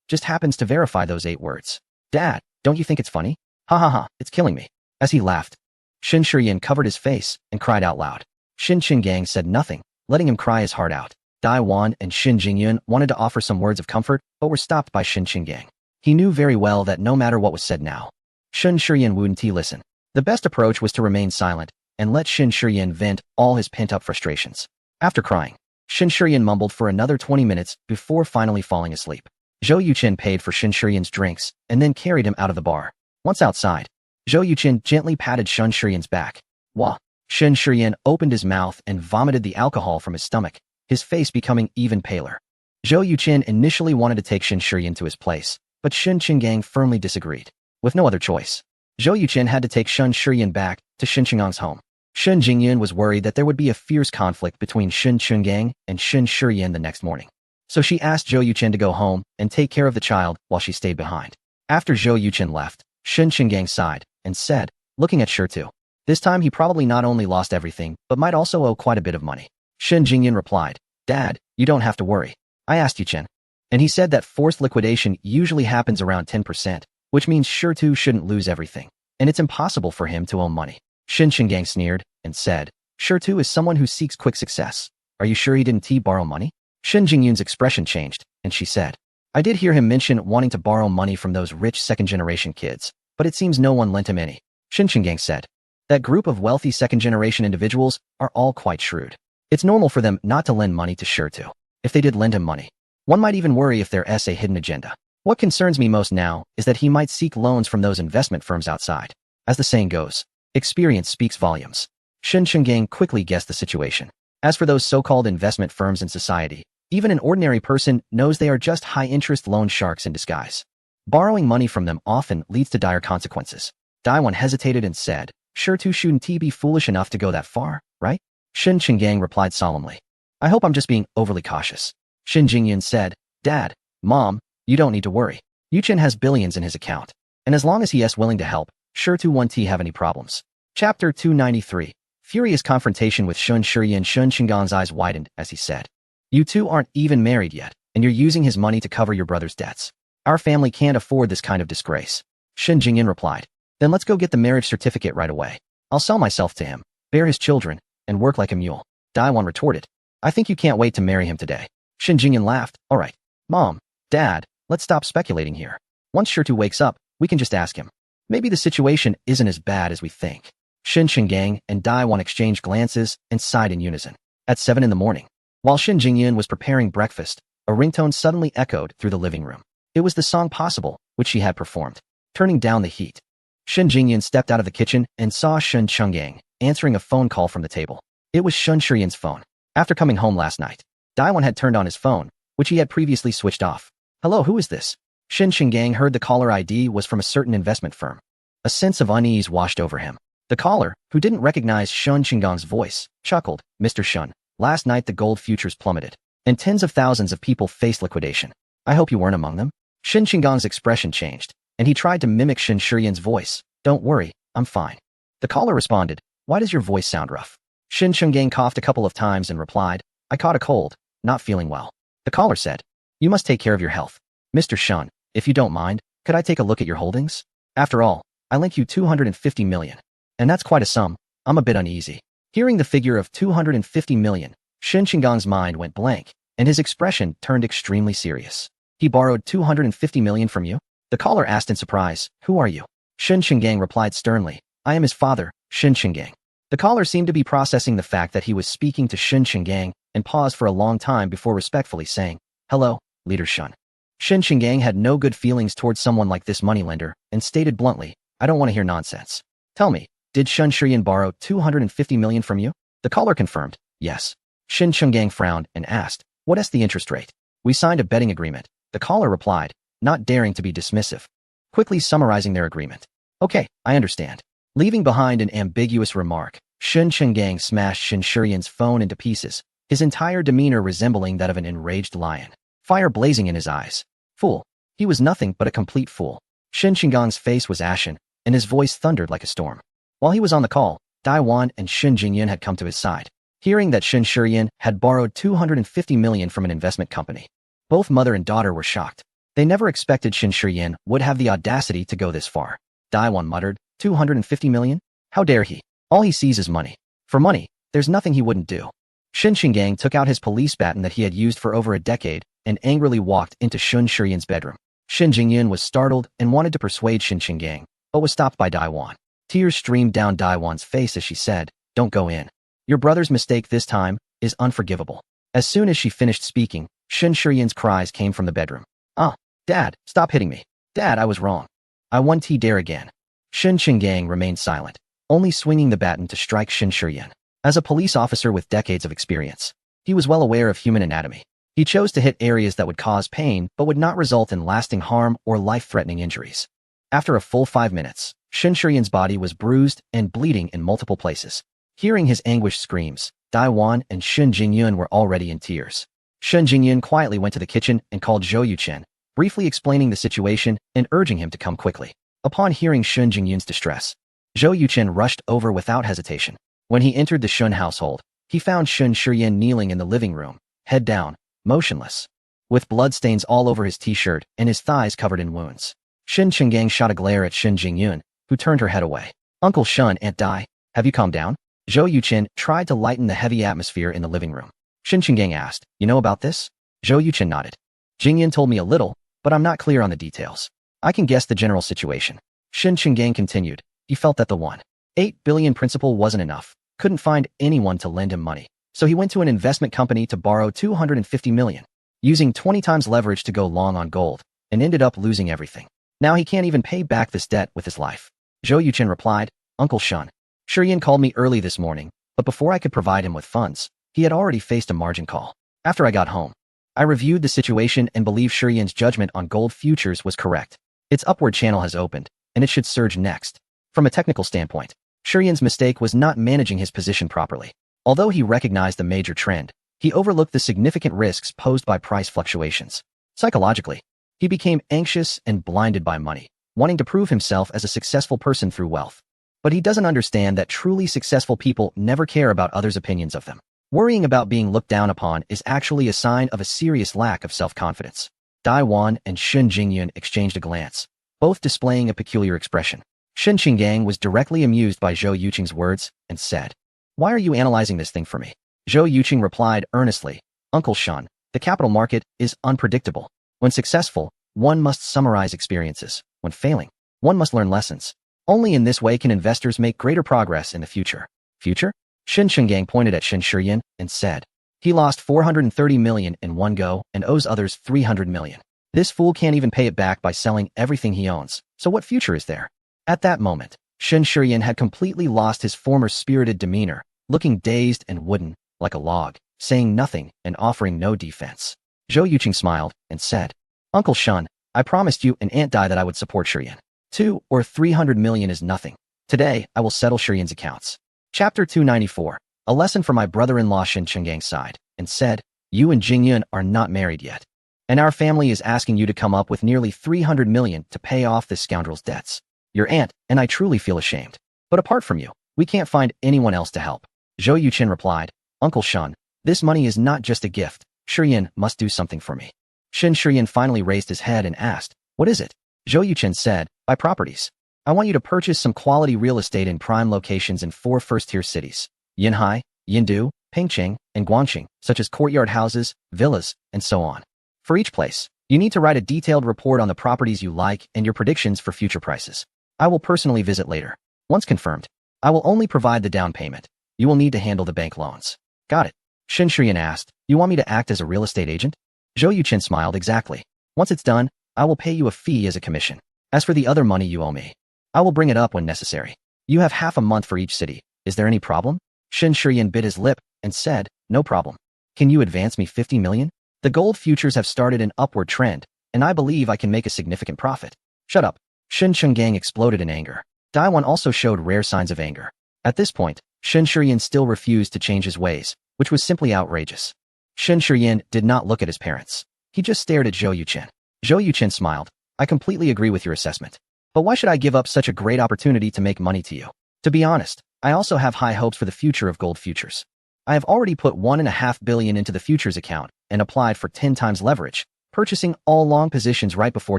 Speaker 1: just happens to verify those 8 words. Dad, don't you think it's funny? Ha ha ha, it's killing me." As he laughed, Shin Shiyan covered his face and cried out loud. Shin Qinggang said nothing, letting him cry his heart out. Dai Wan and Shin Jingyun wanted to offer some words of comfort, but were stopped by Shin Qinggang. He knew very well that no matter what was said now, Shin Shiyan wouldn't listen. The best approach was to remain silent and let Shin Shiyan vent all his pent-up frustrations. After crying, Shin Shiyan mumbled for another 20 minutes before finally falling asleep. Zhou Yuchen paid for Shin Shiyan's drinks and then carried him out of the bar. Once outside, Zhou Yuchen gently patted Shin Shiyan's back. Wah! Shin Shiyan opened his mouth and vomited the alcohol from his stomach, his face becoming even paler. Zhou Yuchen initially wanted to take Shin Shiyan to his place, but Shin Qinggang firmly disagreed. With no other choice, Zhou Yuchen had to take Shin Shiyan back to Shin Qinggang's home. Shin Jingyun was worried that there would be a fierce conflict between Shin Qinggang and Shin Shiyan the next morning. So she asked Zhou Yuchen to go home and take care of the child while she stayed behind. After Zhou Yuchen left, Shin Qinggang sighed and said, looking at Shitu, "This time he probably not only lost everything, but might also owe quite a bit of money." Shin Jingyun replied, "Dad, you don't have to worry. I asked Yuchen, and he said that forced liquidation usually happens around 10%, which means Shitu shouldn't lose everything, and it's impossible for him to owe money." Shin Qinggang sneered and said, "Shitu is someone who seeks quick success. Are you sure he didn't borrow money?" Shin Jingyun's expression changed, and she said, "I did hear him mention wanting to borrow money from those rich second-generation kids, but it seems no one lent him any." Shin Qinggang said, "That group of wealthy second-generation individuals are all quite shrewd. It's normal for them not to lend money to Shitu. If they did lend him money, one might even worry if there's a hidden agenda. What concerns me most now is that he might seek loans from those investment firms outside. As the saying goes, experience speaks volumes." Shin Qinggang quickly guessed the situation. As for those so-called investment firms in society, even an ordinary person knows they are just high-interest loan sharks in disguise. Borrowing money from them often leads to dire consequences. Daiwan hesitated and said, "Shitu shouldn't be foolish enough to go that far, right?" Shin Qinggang replied solemnly, "I hope I'm just being overly cautious." Shin Jingyun said, "Dad, Mom, you don't need to worry. Yuchen has billions in his account, and as long as he is willing to help, Shitu won't have any problems." Chapter 293. Furious confrontation with Shun Shiyan. Shun Qinggang's eyes widened as he said, "You two aren't even married yet, and you're using his money to cover your brother's debts. Our family can't afford this kind of disgrace." Shin Jingyun replied, "Then let's go get the marriage certificate right away. I'll sell myself to him, bear his children, and work like a mule." Daiwan retorted, "I think you can't wait to marry him today." Shin Jingyun laughed, "All right, Mom, Dad, let's stop speculating here. Once Shitu wakes up, we can just ask him. Maybe the situation isn't as bad as we think." Shin Qinggang and Daiwan exchanged glances and sighed in unison. At 7 in the morning, while Shin Jingyun was preparing breakfast, a ringtone suddenly echoed through the living room. It was the song Possible, which she had performed. Turning down the heat, Shin Jingyun stepped out of the kitchen and saw Shin Qinggang answering a phone call from the table. It was Shun Shiyan's phone. After coming home last night, Daiwan had turned on his phone, which he had previously switched off. "Hello, who is this?" Shin Qinggang heard the caller ID was from a certain investment firm. A sense of unease washed over him. The caller, who didn't recognize Shun Qinggang's voice, chuckled, "Mr. Shun, last night the gold futures plummeted, and tens of thousands of people faced liquidation. I hope you weren't among them." Shin Qinggang's expression changed, and he tried to mimic Shin Shiyan's voice. "Don't worry, I'm fine." The caller responded, "Why does your voice sound rough?" Shin Qinggang coughed a couple of times and replied, "I caught a cold, not feeling well." The caller said, "You must take care of your health. Mr. Shun, if you don't mind, could I take a look at your holdings? After all, I lent you 250 million. And that's quite a sum. I'm a bit uneasy." Hearing the figure of 250 million, Shin Qinggang's mind went blank, and his expression turned extremely serious. "He borrowed 250 million from you?" The caller asked in surprise, "Who are you?" Shin Qinggang replied sternly, "I am his father, Shin Qinggang." The caller seemed to be processing the fact that he was speaking to Shin Qinggang and paused for a long time before respectfully saying, "Hello, Leader Shun." Shen Qinggang had no good feelings towards someone like this moneylender and stated bluntly, I don't want to hear nonsense. Tell me, did Shen Shiyan borrow 250 million from you? The caller confirmed, yes. Shen Qinggang frowned and asked, what is the interest rate? We signed a betting agreement. The caller replied, not daring to be dismissive. Quickly summarizing their agreement. Okay, I understand. Leaving behind an ambiguous remark, Shen Qinggang smashed Shen Shiyan's phone into pieces, his entire demeanor resembling that of an enraged lion. Fire blazing in his eyes. Fool. He was nothing but a complete fool. Shen Qinggang's face was ashen, and his voice thundered like a storm. While he was on the call, Dai Wan and Shen Jingyan had come to his side. Hearing that Shen Shiyan had borrowed 250 million from an investment company, both mother and daughter were shocked. They never expected Shen Shiyan would have the audacity to go this far. Dai Wan muttered, 250 million? How dare he? All he sees is money. For money, there's nothing he wouldn't do. Shen Qinggang took out his police baton that he had used for over a decade and angrily walked into Shen Shiyan's bedroom. Shen Jingyan was startled and wanted to persuade Shen Qinggang, but was stopped by Dai Wan. Tears streamed down Dai Wan's face as she said, don't go in. Your brother's mistake this time is unforgivable. As soon as she finished speaking, Shen Shiyan's cries came from the bedroom. Ah, Dad, stop hitting me. Dad, I was wrong. I won't dare again. Shen Qinggang remained silent, only swinging the baton to strike Shen Shiyan. As a police officer with decades of experience, he was well aware of human anatomy. He chose to hit areas that would cause pain but would not result in lasting harm or life-threatening injuries. After a full 5 minutes, Shen Shiyan's body was bruised and bleeding in multiple places. Hearing his anguished screams, Dai Wan and Shen Jingyan were already in tears. Shen Jingyan quietly went to the kitchen and called Zhou Yuchen, briefly explaining the situation and urging him to come quickly. Upon hearing Shen Jingyan's distress, Zhou Yuchen rushed over without hesitation. When he entered the Shun household, he found Shen Shiyan kneeling in the living room, head down, motionless, with bloodstains all over his t-shirt and his thighs covered in wounds. Shen Qinggang shot a glare at Shen Jingyun, who turned her head away. Uncle Shun, Aunt Dai, have you calmed down? Zhou Yuchen tried to lighten the heavy atmosphere in the living room. Shen Qinggang asked, you know about this? Zhou Yuchen nodded. Jingyun told me a little, but I'm not clear on the details. I can guess the general situation. Shen Qinggang continued. He felt that the 1.8 billion principal wasn't enough, couldn't find anyone to lend him money. So he went to an investment company to borrow 250 million, using 20 times leverage to go long on gold, and ended up losing everything. Now he can't even pay back this debt with his life. Zhou Yuchen replied, Uncle Shun. Shiyan called me early this morning, but before I could provide him with funds, he had already faced a margin call. After I got home, I reviewed the situation and believe Shiyan's judgment on gold futures was correct. Its upward channel has opened, and it should surge next. From a technical standpoint, Shiyan's mistake was not managing his position properly. Although he recognized the major trend, he overlooked the significant risks posed by price fluctuations. Psychologically, he became anxious and blinded by money, wanting to prove himself as a successful person through wealth. But he doesn't understand that truly successful people never care about others' opinions of them. Worrying about being looked down upon is actually a sign of a serious lack of self-confidence. Dai Wan and Shen Jingyun exchanged a glance, both displaying a peculiar expression. Shen Qinggang was directly amused by Zhou Yucheng's words and said, why are you analyzing this thing for me? Zhou Yucheng replied earnestly, Uncle Shun, the capital market is unpredictable. When successful, one must summarize experiences. When failing, one must learn lessons. Only in this way can investors make greater progress in the future. Future? Shen Qinggang pointed at Shen Shiyan and said, he lost 430 million in one go and owes others 300 million. This fool can't even pay it back by selling everything he owns, so what future is there? At that moment, Shen Shiyan had completely lost his former spirited demeanor, looking dazed and wooden, like a log, saying nothing and offering no defense. Zhou Yucheng smiled and said, Uncle Shun, I promised you and Aunt Dai that I would support Shiyan. 2 or 300 million is nothing. Today, I will settle Shiyan's accounts. Chapter 294, a lesson for my brother-in-law Shen Qinggang's side, and said, you and Jingyun are not married yet. And our family is asking you to come up with nearly 300 million to pay off this scoundrel's debts. Your aunt and I truly feel ashamed. But apart from you, we can't find anyone else to help. Zhou Yuchen replied, Uncle Shun, this money is not just a gift. Shiyan must do something for me. Shen Shiyan finally raised his head and asked, what is it? Zhou Yuchen said, buy properties. I want you to purchase some quality real estate in prime locations in 4 first-tier cities, Yinhai, Yindu, Pingcheng, and Guangxing, such as courtyard houses, villas, and so on. For each place, you need to write a detailed report on the properties you like and your predictions for future prices. I will personally visit later. Once confirmed, I will only provide the down payment. You will need to handle the bank loans. Got it. Shen Shiyan asked, you want me to act as a real estate agent? Zhou Yuchen smiled exactly. Once it's done, I will pay you a fee as a commission. As for the other money you owe me, I will bring it up when necessary. You have half a month for each city. Is there any problem? Shen Shiyan bit his lip and said, no problem. Can you advance me 50 million? The gold futures have started an upward trend, and I believe I can make a significant profit. Shut up. Shen Chenggang exploded in anger. Daiwan also showed rare signs of anger. At this point, Shen Shiyan still refused to change his ways, which was simply outrageous. Shen Shiyan did not look at his parents. He just stared at Zhou Yuchen. Zhou Yuchen smiled. I completely agree with your assessment. But why should I give up such a great opportunity to make money to you? To be honest, I also have high hopes for the future of gold futures. I have already put 1.5 billion into the futures account and applied for 10 times leverage, purchasing all long positions right before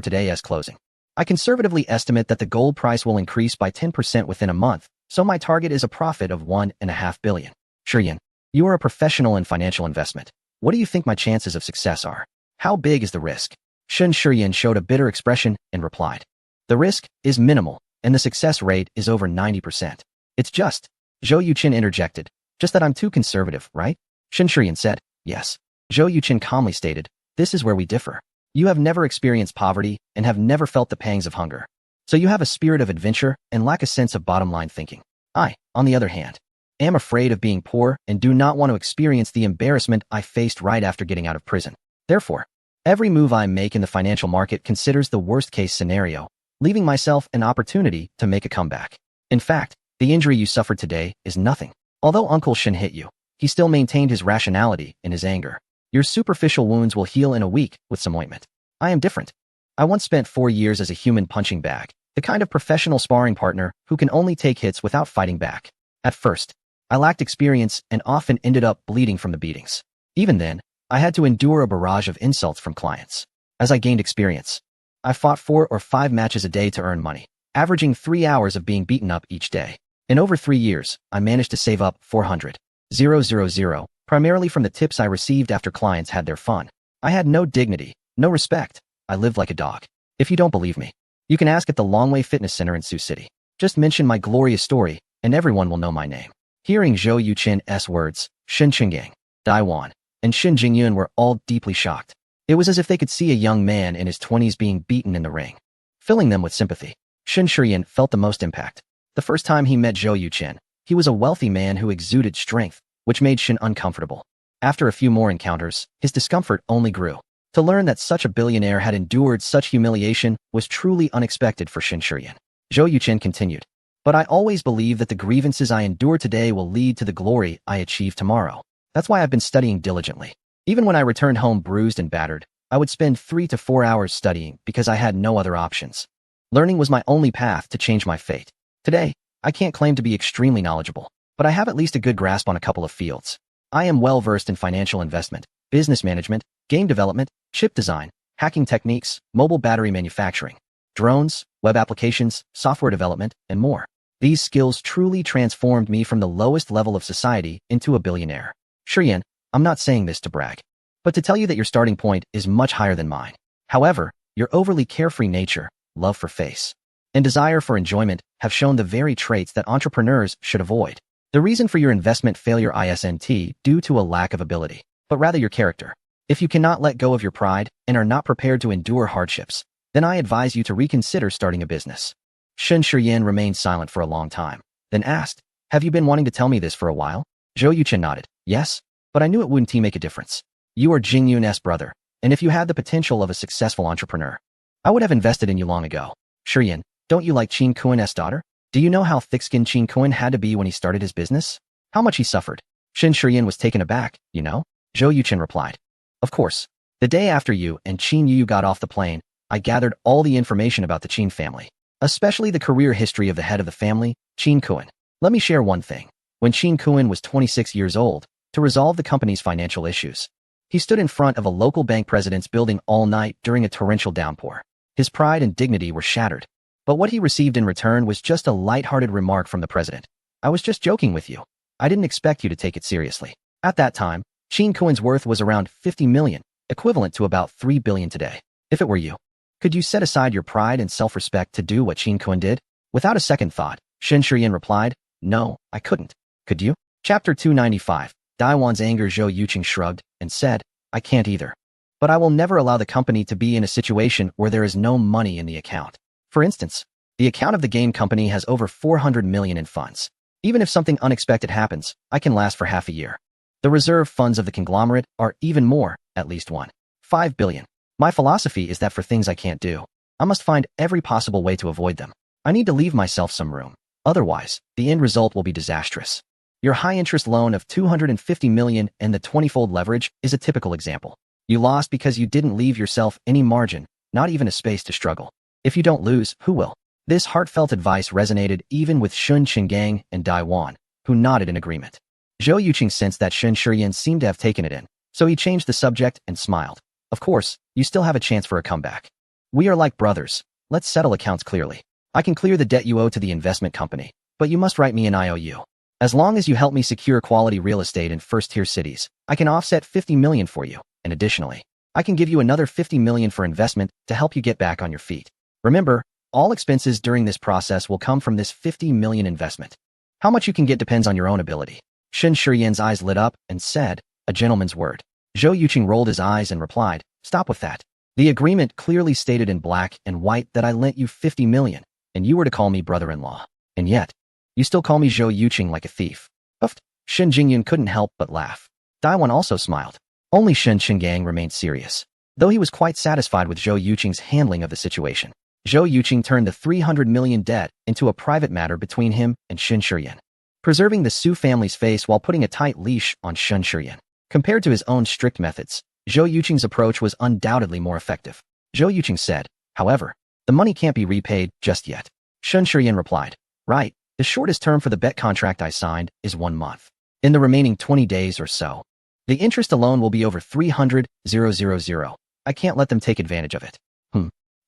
Speaker 1: today's closing. I conservatively estimate that the gold price will increase by 10% within a month, so my target is a profit of 1.5 billion. Shiyan, you are a professional in financial investment. What do you think my chances of success are? How big is the risk? Shen Shiyan showed a bitter expression and replied. The risk is minimal, and the success rate is over 90%. It's just, Zhou Yuchen interjected, just that I'm too conservative, right? Shen Shiyan said, yes. Zhou Yuchen calmly stated, this is where we differ. You have never experienced poverty and have never felt the pangs of hunger. So you have a spirit of adventure and lack a sense of bottom-line thinking. I, on the other hand, am afraid of being poor and do not want to experience the embarrassment I faced right after getting out of prison. Therefore, every move I make in the financial market considers the worst-case scenario, leaving myself an opportunity to make a comeback. In fact, the injury you suffered today is nothing. Although Uncle Shen hit you, he still maintained his rationality in his anger. Your superficial wounds will heal in a week with some ointment. I am different. I once spent 4 years as a human punching bag, the kind of professional sparring partner who can only take hits without fighting back. At first, I lacked experience and often ended up bleeding from the beatings. Even then, I had to endure a barrage of insults from clients. As I gained experience, I fought 4 or 5 matches a day to earn money, averaging 3 hours of being beaten up each day. In over 3 years, I managed to save up 400,000, primarily from the tips I received after clients had their fun. I had no dignity, no respect. I lived like a dog. If you don't believe me, you can ask at the Longway Fitness Center in Sioux City. Just mention my glorious story, and everyone will know my name. Hearing Zhou Yuchen's words, Shen Chenggang, Daiwan, and Shen Jingyun were all deeply shocked. It was as if they could see a young man in his 20s being beaten in the ring, filling them with sympathy. Shen Shiyan felt the most impact. The first time he met Zhou Yuchen, he was a wealthy man who exuded strength, which made Shen uncomfortable. After a few more encounters, his discomfort only grew. To learn that such a billionaire had endured such humiliation was truly unexpected for Shen Shiyan. Zhou Yuchen continued, but I always believe that the grievances I endure today will lead to the glory I achieve tomorrow. That's why I've been studying diligently. Even when I returned home bruised and battered, I would spend 3 to 4 hours studying because I had no other options. Learning was my only path to change my fate. Today, I can't claim to be extremely knowledgeable, but I have at least a good grasp on a couple of fields. I am well-versed in financial investment, business management, game development, chip design, hacking techniques, mobile battery manufacturing, drones, web applications, software development, and more. These skills truly transformed me from the lowest level of society into a billionaire. Shiyan, I'm not saying this to brag, but to tell you that your starting point is much higher than mine. However, your overly carefree nature, love for face, and desire for enjoyment have shown the very traits that entrepreneurs should avoid. The reason for your investment failure isn't due to a lack of ability, but rather your character. If you cannot let go of your pride and are not prepared to endure hardships, then I advise you to reconsider starting a business. Shen Shiyan remained silent for a long time, then asked, have you been wanting to tell me this for a while? Zhou Yuchen nodded, yes, but I knew it wouldn't make a difference. You are Jingyun's brother, and if you had the potential of a successful entrepreneur, I would have invested in you long ago. Shiyan, don't you like Qin Kuan's daughter? Do you know how thick-skinned Qin Kuan had to be when he started his business? How much he suffered? Shen Shiyan was taken aback, you know? Zhou Yuchen replied, of course. The day after you and Qin Yu got off the plane, I gathered all the information about the Qin family, especially the career history of the head of the family, Qin Kuan. Let me share one thing. When Qin Kuan was 26 years old, to resolve the company's financial issues, he stood in front of a local bank president's building all night during a torrential downpour. His pride and dignity were shattered. But what he received in return was just a light-hearted remark from the president. I was just joking with you. I didn't expect you to take it seriously. At that time, Qin Kuan's worth was around 50 million, equivalent to about 3 billion today. If it were you, could you set aside your pride and self-respect to do what Qin Kuan did? Without a second thought, Shen Shiyan replied, no, I couldn't. Could you? Chapter 295. Daiwan's anger. Zhou Yuchen shrugged and said, I can't either. but I will never allow the company to be in a situation where there is no money in the account. For instance, the account of the game company has over 400 million in funds. Even if something unexpected happens, I can last for half a year. The reserve funds of the conglomerate are even more, at least 1.5 billion. My philosophy is that for things I can't do, I must find every possible way to avoid them. I need to leave myself some room. Otherwise, the end result will be disastrous. Your high-interest loan of 250 million and the 20-fold leverage is a typical example. You lost because you didn't leave yourself any margin, not even a space to struggle. If you don't lose, who will? This heartfelt advice resonated even with Shun Qinggang and Dai Wan, who nodded in agreement. Zhou Yuqing sensed that Shen Shiyan seemed to have taken it in, so he changed the subject and smiled. Of course, you still have a chance for a comeback. We are like brothers. Let's settle accounts clearly. I can clear the debt you owe to the investment company, but you must write me an IOU. As long as you help me secure quality real estate in first-tier cities, I can offset 50 million for you, and additionally, I can give you another 50 million for investment to help you get back on your feet. Remember, all expenses during this process will come from this 50 million investment. How much you can get depends on your own ability. Shen Shiyan's eyes lit up and said, a gentleman's word. Zhou Yuqing rolled his eyes and replied, stop with that. The agreement clearly stated in black and white that I lent you 50 million, and you were to call me brother-in-law. And yet, you still call me Zhou Yuqing like a thief. Uffed. Shen Jingyun couldn't help but laugh. Daiwan also smiled. Only Shen Qinggang remained serious, though he was quite satisfied with Zhou Yuqing's handling of the situation. Zhou Yuqing turned the 300 million debt into a private matter between him and Shen Shiyan, preserving the Su family's face while putting a tight leash on Shen Shiyan. Compared to his own strict methods, Zhou Yuqing's approach was undoubtedly more effective. Zhou Yuqing said, however, the money can't be repaid just yet. Shen Shiyan replied, right, the shortest term for the bet contract I signed is 1 month. In the remaining 20 days or so, the interest alone will be over 300,000. I can't let them take advantage of it.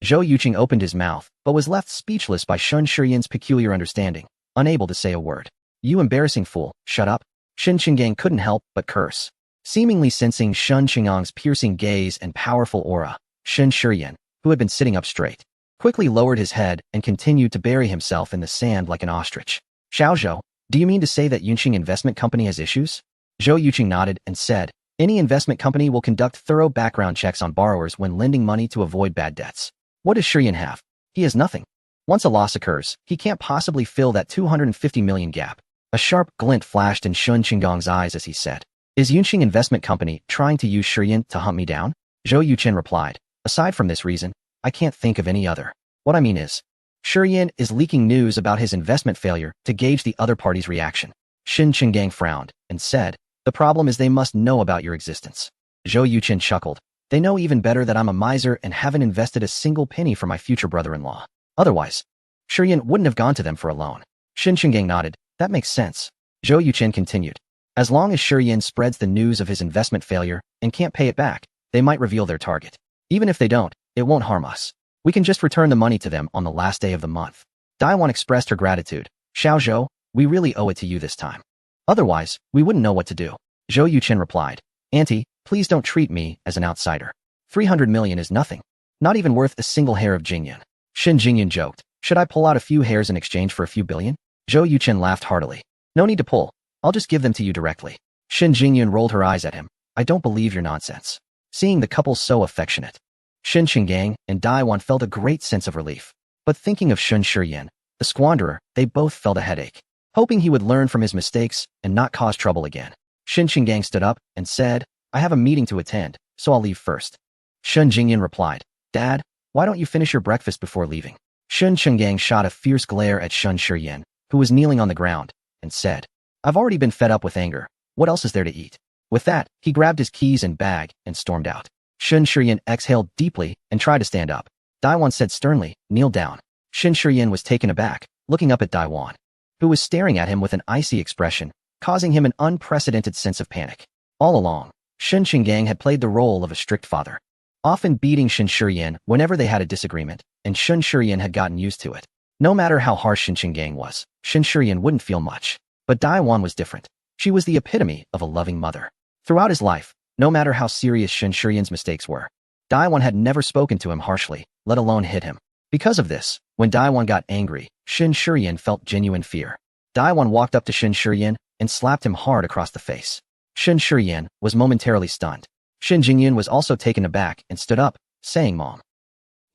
Speaker 1: Zhou Yuqing opened his mouth, but was left speechless by Shen Shiyan's peculiar understanding, unable to say a word. You embarrassing fool, shut up. Shen Qinggang couldn't help but curse. Seemingly sensing Shen Qinggang's piercing gaze and powerful aura, Shen Shiyan, who had been sitting up straight, quickly lowered his head and continued to bury himself in the sand like an ostrich. Xiaozhou, do you mean to say that Yunqing Investment Company has issues? Zhou Yuqing nodded and said, any investment company will conduct thorough background checks on borrowers when lending money to avoid bad debts. What does Shiyan have? He has nothing. Once a loss occurs, he can't possibly fill that 250 million gap. A sharp glint flashed in Shen Qinggang's eyes as he said, is Yunqing Investment Company trying to use Shiyan to hunt me down? Zhou Yuqing replied, aside from this reason, I can't think of any other. What I mean is, Shiyan is leaking news about his investment failure to gauge the other party's reaction. Shen Qinggang frowned and said, the problem is they must know about your existence. Zhou Yuqing chuckled. They know even better that I'm a miser and haven't invested a single penny for my future brother-in-law. Otherwise, Shiyan wouldn't have gone to them for a loan. Shen Qinggang nodded. That makes sense. Zhou Yuqing continued. As long as Shiyan spreads the news of his investment failure and can't pay it back, they might reveal their target. Even if they don't, it won't harm us. We can just return the money to them on the last day of the month. Daiwan expressed her gratitude. Xiaozhou, we really owe it to you this time. Otherwise, we wouldn't know what to do. Zhou Yuqing replied, Auntie, please don't treat me as an outsider. 300 million is nothing. Not even worth a single hair of Jingyan. Shen Jingyan joked, should I pull out a few hairs in exchange for a few billion? Zhou Yuqing laughed heartily. No need to pull. I'll just give them to you directly. Shen Jingyan rolled her eyes at him. I don't believe your nonsense. Seeing the couple so affectionate, Shen Qinggang and Daiwan felt a great sense of relief. But thinking of Shen Shiyan, the squanderer, they both felt a headache. Hoping he would learn from his mistakes and not cause trouble again, Shen Qinggang stood up and said, I have a meeting to attend, so I'll leave first. Shen Jingyan replied, Dad, why don't you finish your breakfast before leaving? Shen Qinggang shot a fierce glare at Shen Shiyan, who was kneeling on the ground, and said, I've already been fed up with anger. What else is there to eat? With that, he grabbed his keys and bag and stormed out. Shen Shiyan exhaled deeply and tried to stand up. Daiwan said sternly, kneel down. Shen Shiyan was taken aback, looking up at Daiwan, who was staring at him with an icy expression, causing him an unprecedented sense of panic. All along, Shen Qinggang had played the role of a strict father, often beating Shen Shiyan whenever they had a disagreement, and Shen Shiyan had gotten used to it. No matter how harsh Shen Qinggang was, Shen Shiyan wouldn't feel much. But Daiwan was different. She was the epitome of a loving mother. Throughout his life, no matter how serious Shen Shiyan's mistakes were, Daiwan had never spoken to him harshly, let alone hit him. Because of this, when Daiwan got angry, Shen Shiyan felt genuine fear. Daiwan walked up to Shen Shiyan and slapped him hard across the face. Shen Shiyan was momentarily stunned. Shin Jingyun was also taken aback and stood up, saying Mom.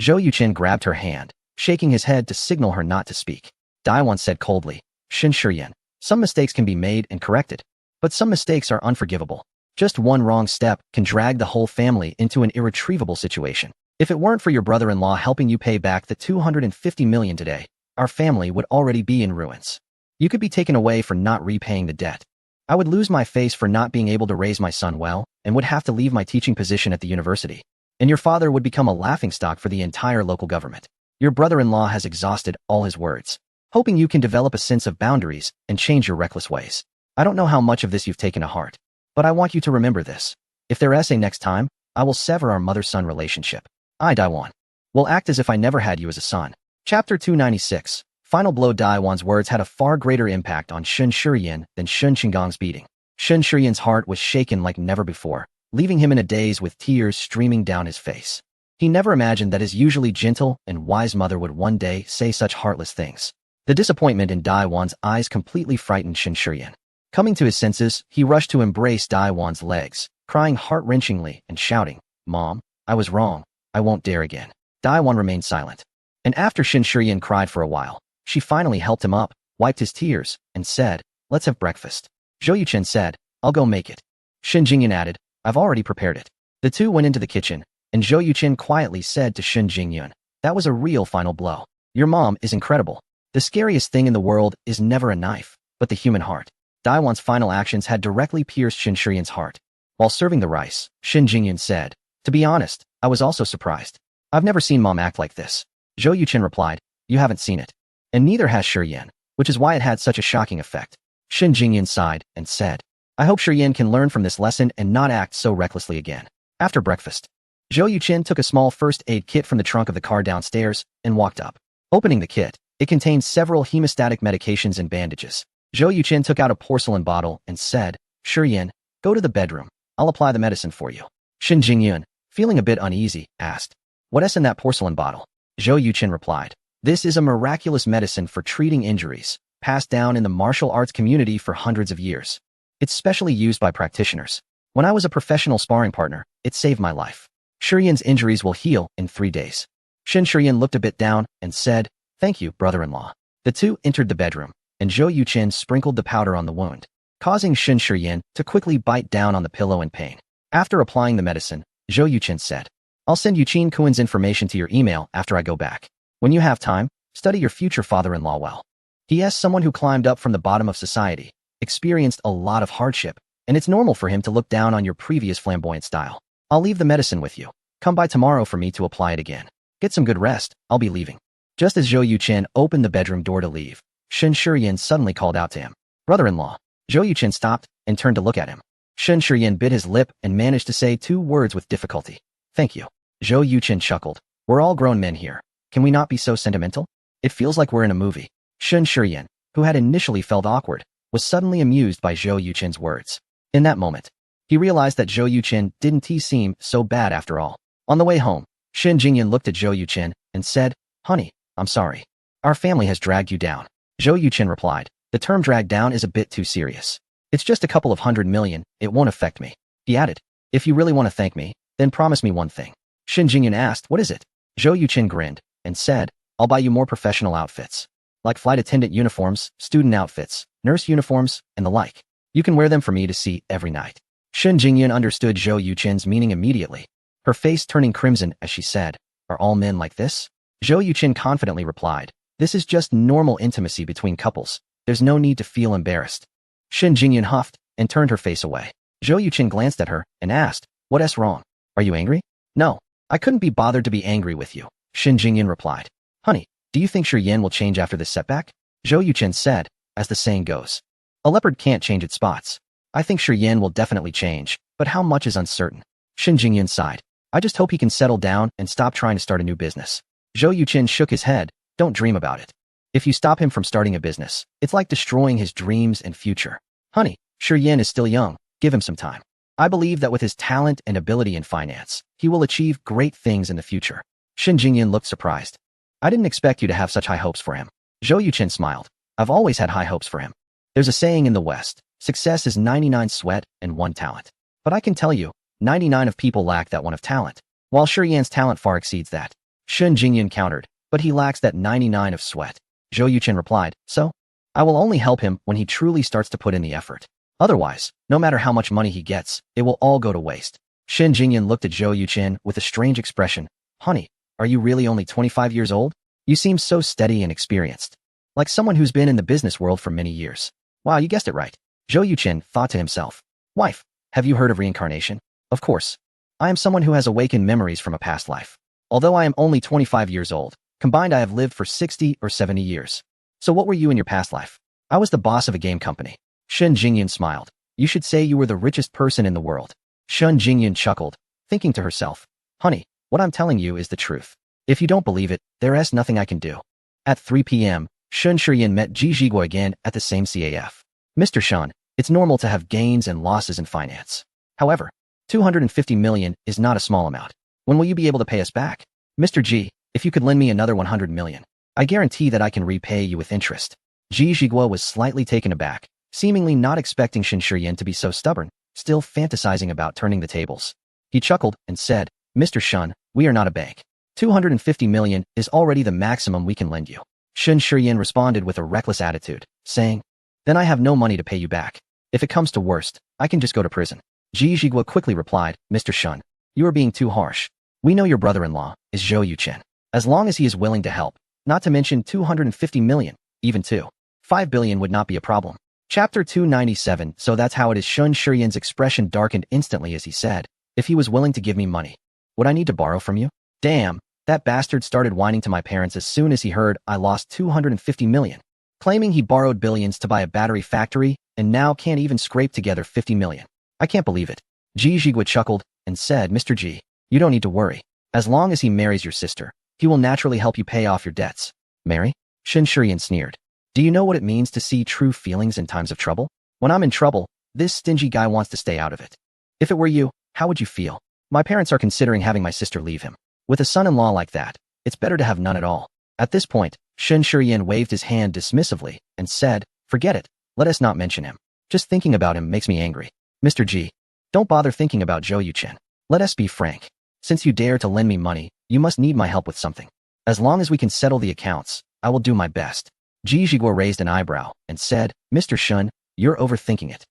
Speaker 1: Zhou Yuqin grabbed her hand, shaking his head to signal her not to speak. Daiwan said coldly, Shin Shiyan, some mistakes can be made and corrected, but some mistakes are unforgivable. Just one wrong step can drag the whole family into an irretrievable situation. If it weren't for your brother-in-law helping you pay back the 250 million today, our family would already be in ruins. You could be taken away for not repaying the debt. I would lose my face for not being able to raise my son well and would have to leave my teaching position at the university. And your father would become a laughingstock for the entire local government. Your brother-in-law has exhausted all his words, hoping you can develop a sense of boundaries and change your reckless ways. I don't know how much of this you've taken to heart, but I want you to remember this. If there essay next time, I will sever our mother-son relationship. I, Daiwan, will act as if I never had you as a son. Chapter 296. Final blow. Daiwan's words had a far greater impact on Shin Shiyan than Shin Qinggong's beating. Shin Shiyan's heart was shaken like never before, leaving him in a daze with tears streaming down his face. He never imagined that his usually gentle and wise mother would one day say such heartless things. The disappointment in Daiwan's eyes completely frightened Shin Shiyan. Coming to his senses, he rushed to embrace Daiwan's legs, crying heart-wrenchingly and shouting, Mom, I was wrong. I won't dare again. Daiwan remained silent. And after Shin Shiyan cried for a while, she finally helped him up, wiped his tears, and said, Let's have breakfast. Zhou Yuqin said, I'll go make it. Shin Jingyun added, I've already prepared it. The two went into the kitchen, and Zhou Yuqin quietly said to Shin Jingyun, That was a real final blow. Your mom is incredible. The scariest thing in the world is never a knife, but the human heart. Daiwan's final actions had directly pierced Shin Shiyan's heart. While serving the rice, Shin Jingyun said, To be honest, I was also surprised. I've never seen Mom act like this. Zhou Yuqin replied, You haven't seen it. And neither has Shiyan, which is why it had such a shocking effect. Shin Jingyun sighed and said, I hope Shiyan can learn from this lesson and not act so recklessly again. After breakfast, Zhou Yuqin took a small first aid kit from the trunk of the car downstairs and walked up. Opening the kit, it contained several hemostatic medications and bandages. Zhou Yuqin took out a porcelain bottle and said, Shiyan, go to the bedroom. I'll apply the medicine for you. Shin Jingyun, feeling a bit uneasy, asked, What's in that porcelain bottle? Zhou Yuqin replied, This is a miraculous medicine for treating injuries, passed down in the martial arts community for hundreds of years. It's specially used by practitioners. When I was a professional sparring partner, it saved my life. Shiyan's injuries will heal in 3 days. Shin Shiyan looked a bit down and said, Thank you, brother-in-law. The two entered the bedroom, and Zhou Yuqin sprinkled the powder on the wound, causing Shin Shiyan to quickly bite down on the pillow in pain. After applying the medicine, Zhou Yuqin said, I'll send Yuqin Kuan's information to your email after I go back. When you have time, study your future father-in-law well. He is someone who climbed up from the bottom of society, experienced a lot of hardship, and it's normal for him to look down on your previous flamboyant style. I'll leave the medicine with you. Come by tomorrow for me to apply it again. Get some good rest. I'll be leaving. Just as Zhou Yuqin opened the bedroom door to leave, Shin Shiyan suddenly called out to him, Brother-in-law. Zhou Yuqin stopped and turned to look at him. Shin Shiyan bit his lip and managed to say 2 words with difficulty. Thank you. Zhou Yuqin chuckled. We're all grown men here. Can we not be so sentimental? It feels like we're in a movie. Shin Shiyan, who had initially felt awkward, was suddenly amused by Zhou Yuqin's words. In that moment, he realized that Zhou Yuqin didn't seem so bad after all. On the way home, Shin Jingyun looked at Zhou Yuqin and said, Honey, I'm sorry. Our family has dragged you down. Zhou Yuqin replied, The term dragged down is a bit too serious. It's just a couple of 100 million, it won't affect me. He added, If you really want to thank me, then promise me one thing. Shin Jingyun asked, What is it? Zhou Yuqin grinned and said, I'll buy you more professional outfits. Like flight attendant uniforms, student outfits, nurse uniforms, and the like. You can wear them for me to see every night. Shin Jingyun understood Zhou Yuqin's meaning immediately, her face turning crimson as she said, Are all men like this? Zhou Yuqin confidently replied, This is just normal intimacy between couples. There's no need to feel embarrassed. Shin Jingyun huffed and turned her face away. Zhou Yuqin glanced at her and asked, What's wrong? Are you angry? No, I couldn't be bothered to be angry with you, Shin Jingyun replied. Honey, do you think Shiyan will change after this setback? Zhou Yuqin said, as the saying goes, A leopard can't change its spots. I think Shiyan will definitely change, but how much is uncertain. Shin Jingyun sighed. I just hope he can settle down and stop trying to start a new business. Zhou Yuqin shook his head. Don't dream about it. If you stop him from starting a business, it's like destroying his dreams and future. Honey, Shiyan is still young. Give him some time. I believe that with his talent and ability in finance, he will achieve great things in the future. Shin Jingyun looked surprised. I didn't expect you to have such high hopes for him. Zhou Yuqin smiled. I've always had high hopes for him. There's a saying in the West, success is 99 sweat and 1 talent. But I can tell you, 99 of people lack that one of talent, while Shiyan's talent far exceeds that. Shen Jingyan countered, but he lacks that 99 of sweat. Zhou Yuchen replied, so? I will only help him when he truly starts to put in the effort. Otherwise, no matter how much money he gets, it will all go to waste. Shen Jingyan looked at Zhou Yuchen with a strange expression. Honey, are you really only 25 years old? You seem so steady and experienced. Like someone who's been in the business world for many years. Wow, you guessed it right. Zhou Yuchen thought to himself. Wife, have you heard of reincarnation? Of course. I am someone who has awakened memories from a past life. Although I am only 25 years old, combined I have lived for 60 or 70 years. So what were you in your past life? I was the boss of a game company. Shen Jingyan smiled. You should say you were the richest person in the world. Shen Jingyan chuckled, thinking to herself, honey, what I'm telling you is the truth. If you don't believe it, there is nothing I can do. At 3 p.m., Shen Shiyan met Ji Zhiguo again at the same CAF. Mr. Shen, it's normal to have gains and losses in finance. However, 250 million is not a small amount. When will you be able to pay us back? Mr. Ji, if you could lend me another 100 million, I guarantee that I can repay you with interest. Ji Zhiguo was slightly taken aback, seemingly not expecting Shen Shiyan to be so stubborn, still fantasizing about turning the tables. He chuckled and said, Mr. Shen, we are not a bank. 250 million is already the maximum we can lend you. Shen Shiyan responded with a reckless attitude, saying, then I have no money to pay you back. If it comes to worst, I can just go to prison. Ji Zhiguo quickly replied, Mr. Shen, you are being too harsh. We know your brother-in-law is Zhou Yuchen. As long as he is willing to help, not to mention 250 million, even 5 billion would not be a problem. Chapter 297. So that's how it is. Shen Shiyan's expression darkened instantly as he said, if he was willing to give me money, would I need to borrow from you? Damn, that bastard started whining to my parents as soon as he heard I lost 250 million, claiming he borrowed billions to buy a battery factory and now can't even scrape together 50 million. I can't believe it. Ji Zhiguo chuckled and said, Mr. Ji, you don't need to worry. As long as he marries your sister, he will naturally help you pay off your debts. Marry? Shen Shiyan sneered. Do you know what it means to see true feelings in times of trouble? When I'm in trouble, this stingy guy wants to stay out of it. If it were you, how would you feel? My parents are considering having my sister leave him. With a son-in-law like that, it's better to have none at all. At this point, Shen Shiyan waved his hand dismissively and said, forget it, let us not mention him. Just thinking about him makes me angry. Mr. Ji, don't bother thinking about Zhou Yuchen. Let us be frank. Since you dare to lend me money, you must need my help with something. As long as we can settle the accounts, I will do my best. Ji Zhiguo raised an eyebrow and said, Mr. Shen, you're overthinking it.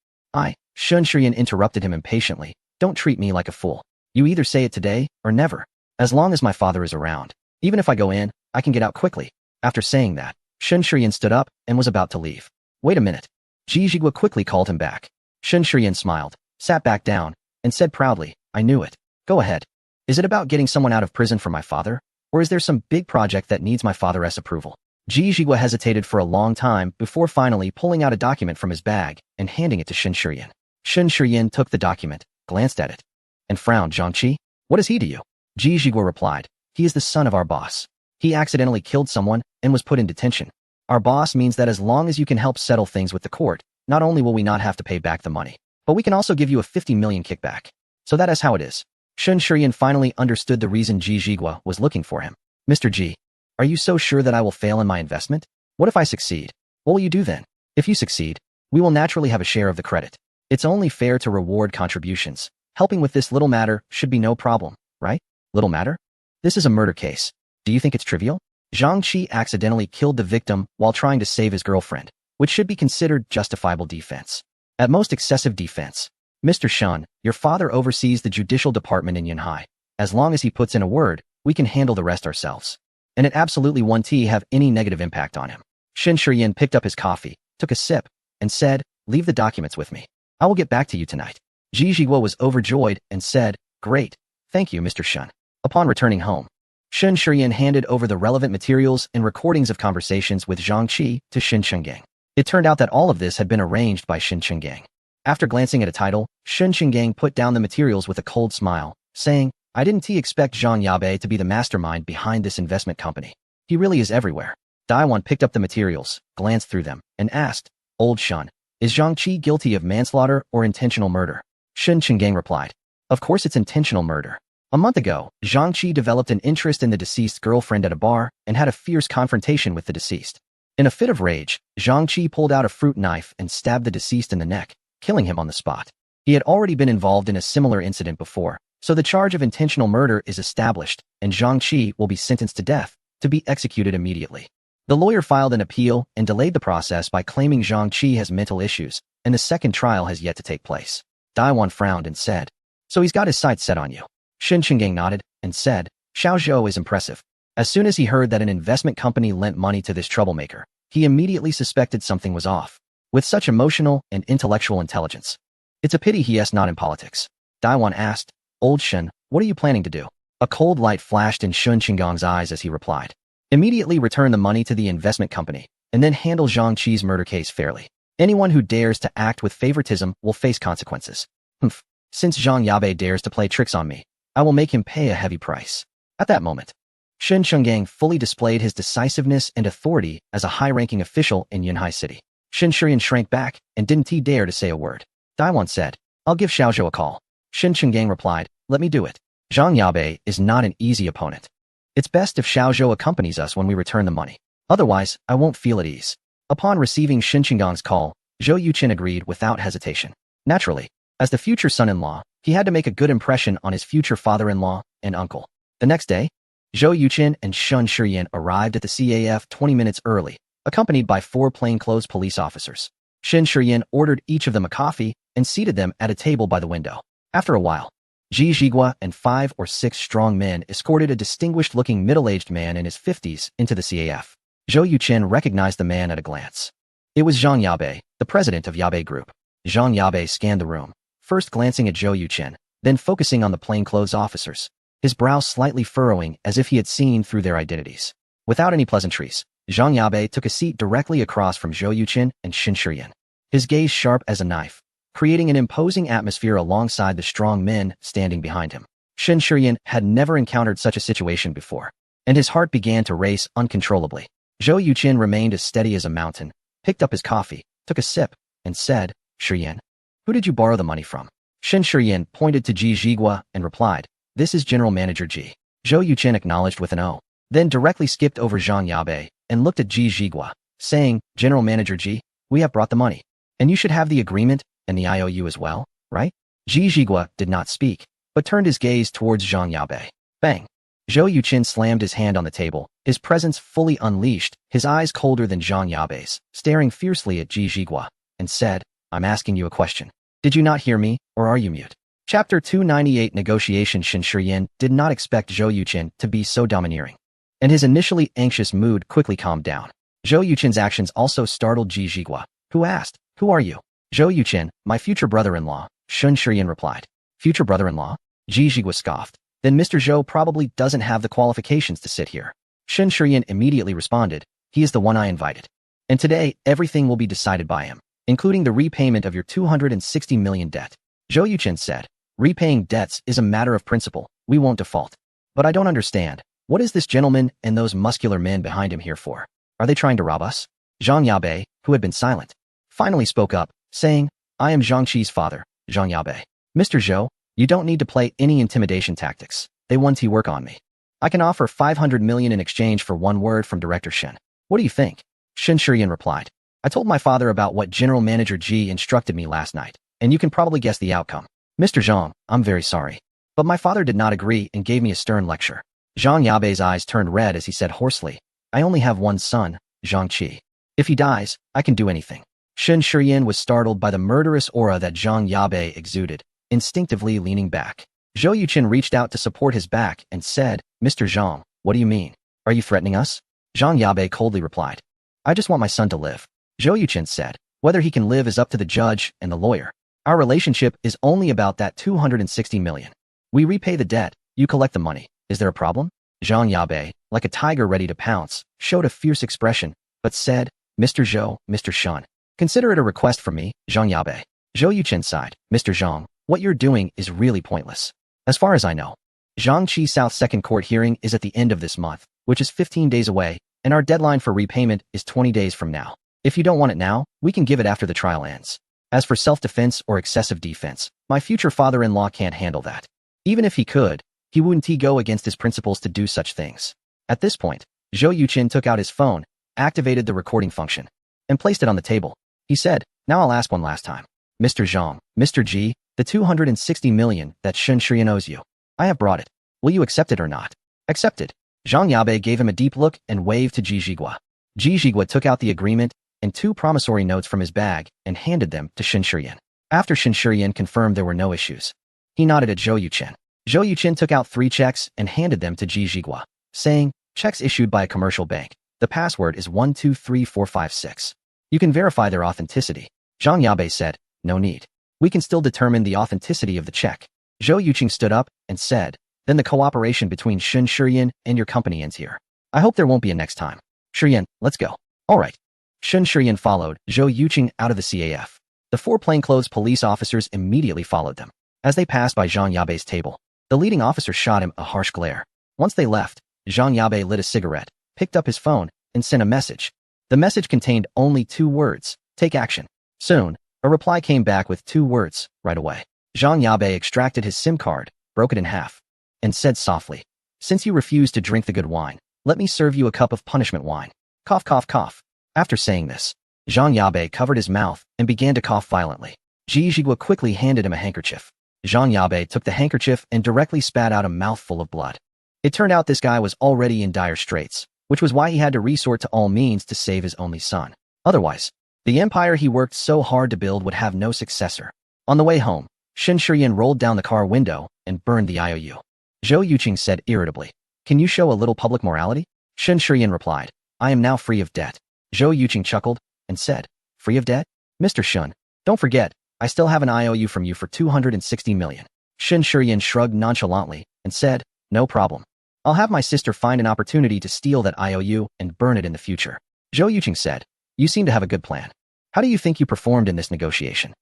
Speaker 1: Shen Shiyan interrupted him impatiently. Don't treat me like a fool. You either say it today or never. As long as my father is around. Even if I go in, I can get out quickly. After saying that, Shen Shiyan stood up and was about to leave. Wait a minute. Ji Zhiguo quickly called him back. Shen Shiyan smiled, sat back down, and said proudly, I knew it. Go ahead. Is it about getting someone out of prison for my father? Or is there some big project that needs my father's approval? Ji Zhiguo hesitated for a long time before finally pulling out a document from his bag and handing it to Shen Shiyan. Shen Shiyan took the document, glanced at it, and frowned. Zhangqi? What is he to you? Ji Zhiguo replied, he is the son of our boss. He accidentally killed someone and was put in detention. Our boss means that as long as you can help settle things with the court, not only will we not have to pay back the money, but we can also give you a 50 million kickback. So that is how it is. Shen Shiyan finally understood the reason Ji Zhiguo was looking for him. Mr. Ji, are you so sure that I will fail in my investment? What if I succeed? What will you do then? If you succeed, we will naturally have a share of the credit. It's only fair to reward contributions. Helping with this little matter should be no problem, right? Little matter? This is a murder case. Do you think it's trivial? Zhangqi accidentally killed the victim while trying to save his girlfriend, which should be considered justifiable defense. At most excessive defense. Mr. Shen, your father oversees the judicial department in Yanhai. As long as he puts in a word, we can handle the rest ourselves. And it absolutely won't have any negative impact on him. Shen Shiyan picked up his coffee, took a sip, and said, leave the documents with me. I will get back to you tonight. Ji Zhiguo was overjoyed and said, great, thank you, Mr. Shen. Upon returning home, Shen Shiyan handed over the relevant materials and recordings of conversations with Zhangqi to Shen Chenggang. It turned out that all of this had been arranged by Shen Chenggang. After glancing at a title, Shen Chenggang put down the materials with a cold smile, saying, I didn't expect Zhang Yabe to be the mastermind behind this investment company. He really is everywhere. Daiwan picked up the materials, glanced through them, and asked, Old Shen, is Zhangqi guilty of manslaughter or intentional murder? Shen Chenggang replied, of course it's intentional murder. A month ago, Zhangqi developed an interest in the deceased's girlfriend at a bar and had a fierce confrontation with the deceased. In a fit of rage, Zhangqi pulled out a fruit knife and stabbed the deceased in the neck, killing him on the spot. He had already been involved in a similar incident before, so the charge of intentional murder is established, and Zhang Qi will be sentenced to death, to be executed immediately. The lawyer filed an appeal and delayed the process by claiming Zhang Qi has mental issues, and the second trial has yet to take place. Daiwan frowned and said, "So he's got his sights set on you." Shen Chenggang nodded and said, "Xiao Zhou is impressive." As soon as he heard that an investment company lent money to this troublemaker, he immediately suspected something was off. With such emotional and intellectual intelligence, it's a pity he is not in politics. Daiwan asked, "Old Shen, what are you planning to do?" A cold light flashed in Shen Chenggang's eyes as he replied, "Immediately return the money to the investment company, and then handle Zhang Qi's murder case fairly. Anyone who dares to act with favoritism will face consequences. Humph. Since Zhang Yabe dares to play tricks on me, I will make him pay a heavy price." At that moment, Shen Chenggang fully displayed his decisiveness and authority as a high-ranking official in Yunhai City. Shen Shiyan shrank back and didn't he dare to say a word. Daiwan said, "I'll give Xiao Zhou a call." Shen Chenggang replied, "Let me do it." Zhang Yabe is not an easy opponent. It's best if Xiao Zhou accompanies us when we return the money. Otherwise, I won't feel at ease. Upon receiving Shen Chenggang's call, Zhou Yuqin agreed without hesitation. Naturally, as the future son-in-law, he had to make a good impression on his future father-in-law and uncle. The next day, Zhou Yuqin and Shen Shiyan arrived at the CAF 20 minutes early, accompanied by 4 plainclothes police officers. Shen Shiyan ordered each of them a coffee and seated them at a table by the window. After a while, Ji Zhigua and 5 or 6 strong men escorted a distinguished-looking middle-aged man in his 50s into the CAF. Zhou Yuqin recognized the man at a glance. It was Zhang Yabe, the president of Yabe Group. Zhang Yabe scanned the room, first glancing at Zhou Yuqin, then focusing on the plainclothes officers, his brow slightly furrowing as if he had seen through their identities. Without any pleasantries, Zhang Yabe took a seat directly across from Zhou Yuqin and Shen Shiyan, his gaze sharp as a knife, creating an imposing atmosphere alongside the strong men standing behind him. Shen Shiyan had never encountered such a situation before, and his heart began to race uncontrollably. Zhou Yuqin remained as steady as a mountain, picked up his coffee, took a sip, and said, "Shiyan, who did you borrow the money from?" Shen Shiyan pointed to Ji Zhigua and replied, "This is General Manager Ji." Zhou Yuqin acknowledged with an O, then directly skipped over Zhang Yabe and looked at Ji Zhigua, saying, "General Manager Ji, we have brought the money, and you should have the agreement and the IOU as well, right?" Ji Zhigua did not speak, but turned his gaze towards Zhang Yabe. Bang! Zhou Yuqin slammed his hand on the table, his presence fully unleashed, his eyes colder than Zhang Yabe's, staring fiercely at Ji Zhigua, and said, "I'm asking you a question. Did you not hear me, or are you mute?" Chapter 298 Negotiation. Shen Shiyan did not expect Zhou Yuqin to be so domineering, and his initially anxious mood quickly calmed down. Zhou Yuqin's actions also startled Ji Zhigua, who asked, "Who are you?" "Zhou Yuqin, my future brother-in-law," Shen Shiyan replied. "Future brother-in-law?" Ji Zhigua scoffed. "Then Mr. Zhou probably doesn't have the qualifications to sit here." Shen Shiyan immediately responded, "He is the one I invited. And today, everything will be decided by him, including the repayment of your 260 million debt." Zhou Yuqin said, "Repaying debts is a matter of principle. We won't default. But I don't understand. What is this gentleman and those muscular men behind him here for? Are they trying to rob us?" Zhang Yabe, who had been silent, finally spoke up, saying, "I am Zhang Qi's father, Zhang Yabe. Mr. Zhou, you don't need to play any intimidation tactics. They want to work on me. I can offer 500 million in exchange for one word from Director Shen. What do you think?" Shen Shiyan replied, "I told my father about what General Manager Ji instructed me last night, and you can probably guess the outcome. Mr. Zhang, I'm very sorry, but my father did not agree and gave me a stern lecture." Zhang Yabe's eyes turned red as he said hoarsely, "I only have one son, Zhang Qi. If he dies, I can do anything." Shen Shiyan was startled by the murderous aura that Zhang Yabe exuded, instinctively leaning back. Zhou Yuqin reached out to support his back and said, "Mr. Zhang, what do you mean? Are you threatening us?" Zhang Yabe coldly replied, "I just want my son to live." Zhou Yuqin said, "Whether he can live is up to the judge and the lawyer. Our relationship is only about that 260 million. We repay the debt, you collect the money. Is there a problem?" Zhang Yabe, like a tiger ready to pounce, showed a fierce expression, but said, "Mr. Zhou, Mr. Shen, consider it a request from me, Zhang Yabe." Zhou Yuqin sighed, "Mr. Zhang, what you're doing is really pointless. As far as I know, Zhang Qi South Second Court hearing is at the end of this month, which is 15 days away, and our deadline for repayment is 20 days from now. If you don't want it now, we can give it after the trial ends. As for self-defense or excessive defense, my future father-in-law can't handle that. Even if he could, he wouldn't go against his principles to do such things." At this point, Zhou Yuqin took out his phone, activated the recording function, and placed it on the table. He said, "Now I'll ask one last time. Mr. Zhang, Mr. Ji, The 260 million that Shun Shiyan owes you. I have brought it. Will you accept it or not? Accepted. Zhang Yabe gave him a deep look and waved to Ji Zhigua. Ji Zhigua took out the agreement and 2 promissory notes from his bag and handed them to Shun Shiyan. After Shun Shiyan confirmed there were no issues, he nodded at Zhou Yuchen. Zhou Yuchen took out 3 checks and handed them to Ji Zhigua, saying, checks issued by a commercial bank. The password is 123456. You can verify their authenticity. Zhang Yabe said, no need. We can still determine the authenticity of the check. Zhou Yuchen stood up and said, then the cooperation between Shun Shiyan and your company ends here. I hope there won't be a next time. Shiyan, let's go. All right. Shun Shiyan followed Zhou Yuchen out of the CAF. The 4 plainclothes police officers immediately followed them. As they passed by Zhang Yabe's table, the leading officer shot him a harsh glare. Once they left, Zhang Yabe lit a cigarette, picked up his phone, and sent a message. The message contained only 2 words, take action. Soon, a reply came back with 2 words, right away. Zhang Yabe extracted his SIM card, broke it in half, and said softly, since you refuse to drink the good wine, let me serve you a cup of punishment wine. Cough, cough, cough. After saying this, Zhang Yabe covered his mouth and began to cough violently. Ji Zhigua quickly handed him a handkerchief. Zhang Yabe took the handkerchief and directly spat out a mouthful of blood. It turned out this guy was already in dire straits, which was why he had to resort to all means to save his only son. Otherwise, the empire he worked so hard to build would have no successor. On the way home, Shun Shiyan rolled down the car window and burned the IOU. Zhou Yuchen said irritably, can you show a little public morality? Shun Shiyan replied, I am now free of debt. Zhou Yuchen chuckled and said, free of debt? Mr. Shun, don't forget, I still have an IOU from you for 260 million. Shun Shiyan shrugged nonchalantly and said, no problem. I'll have my sister find an opportunity to steal that IOU and burn it in the future. Zhou Yuchen said, you seem to have a good plan. How do you think you performed in this negotiation?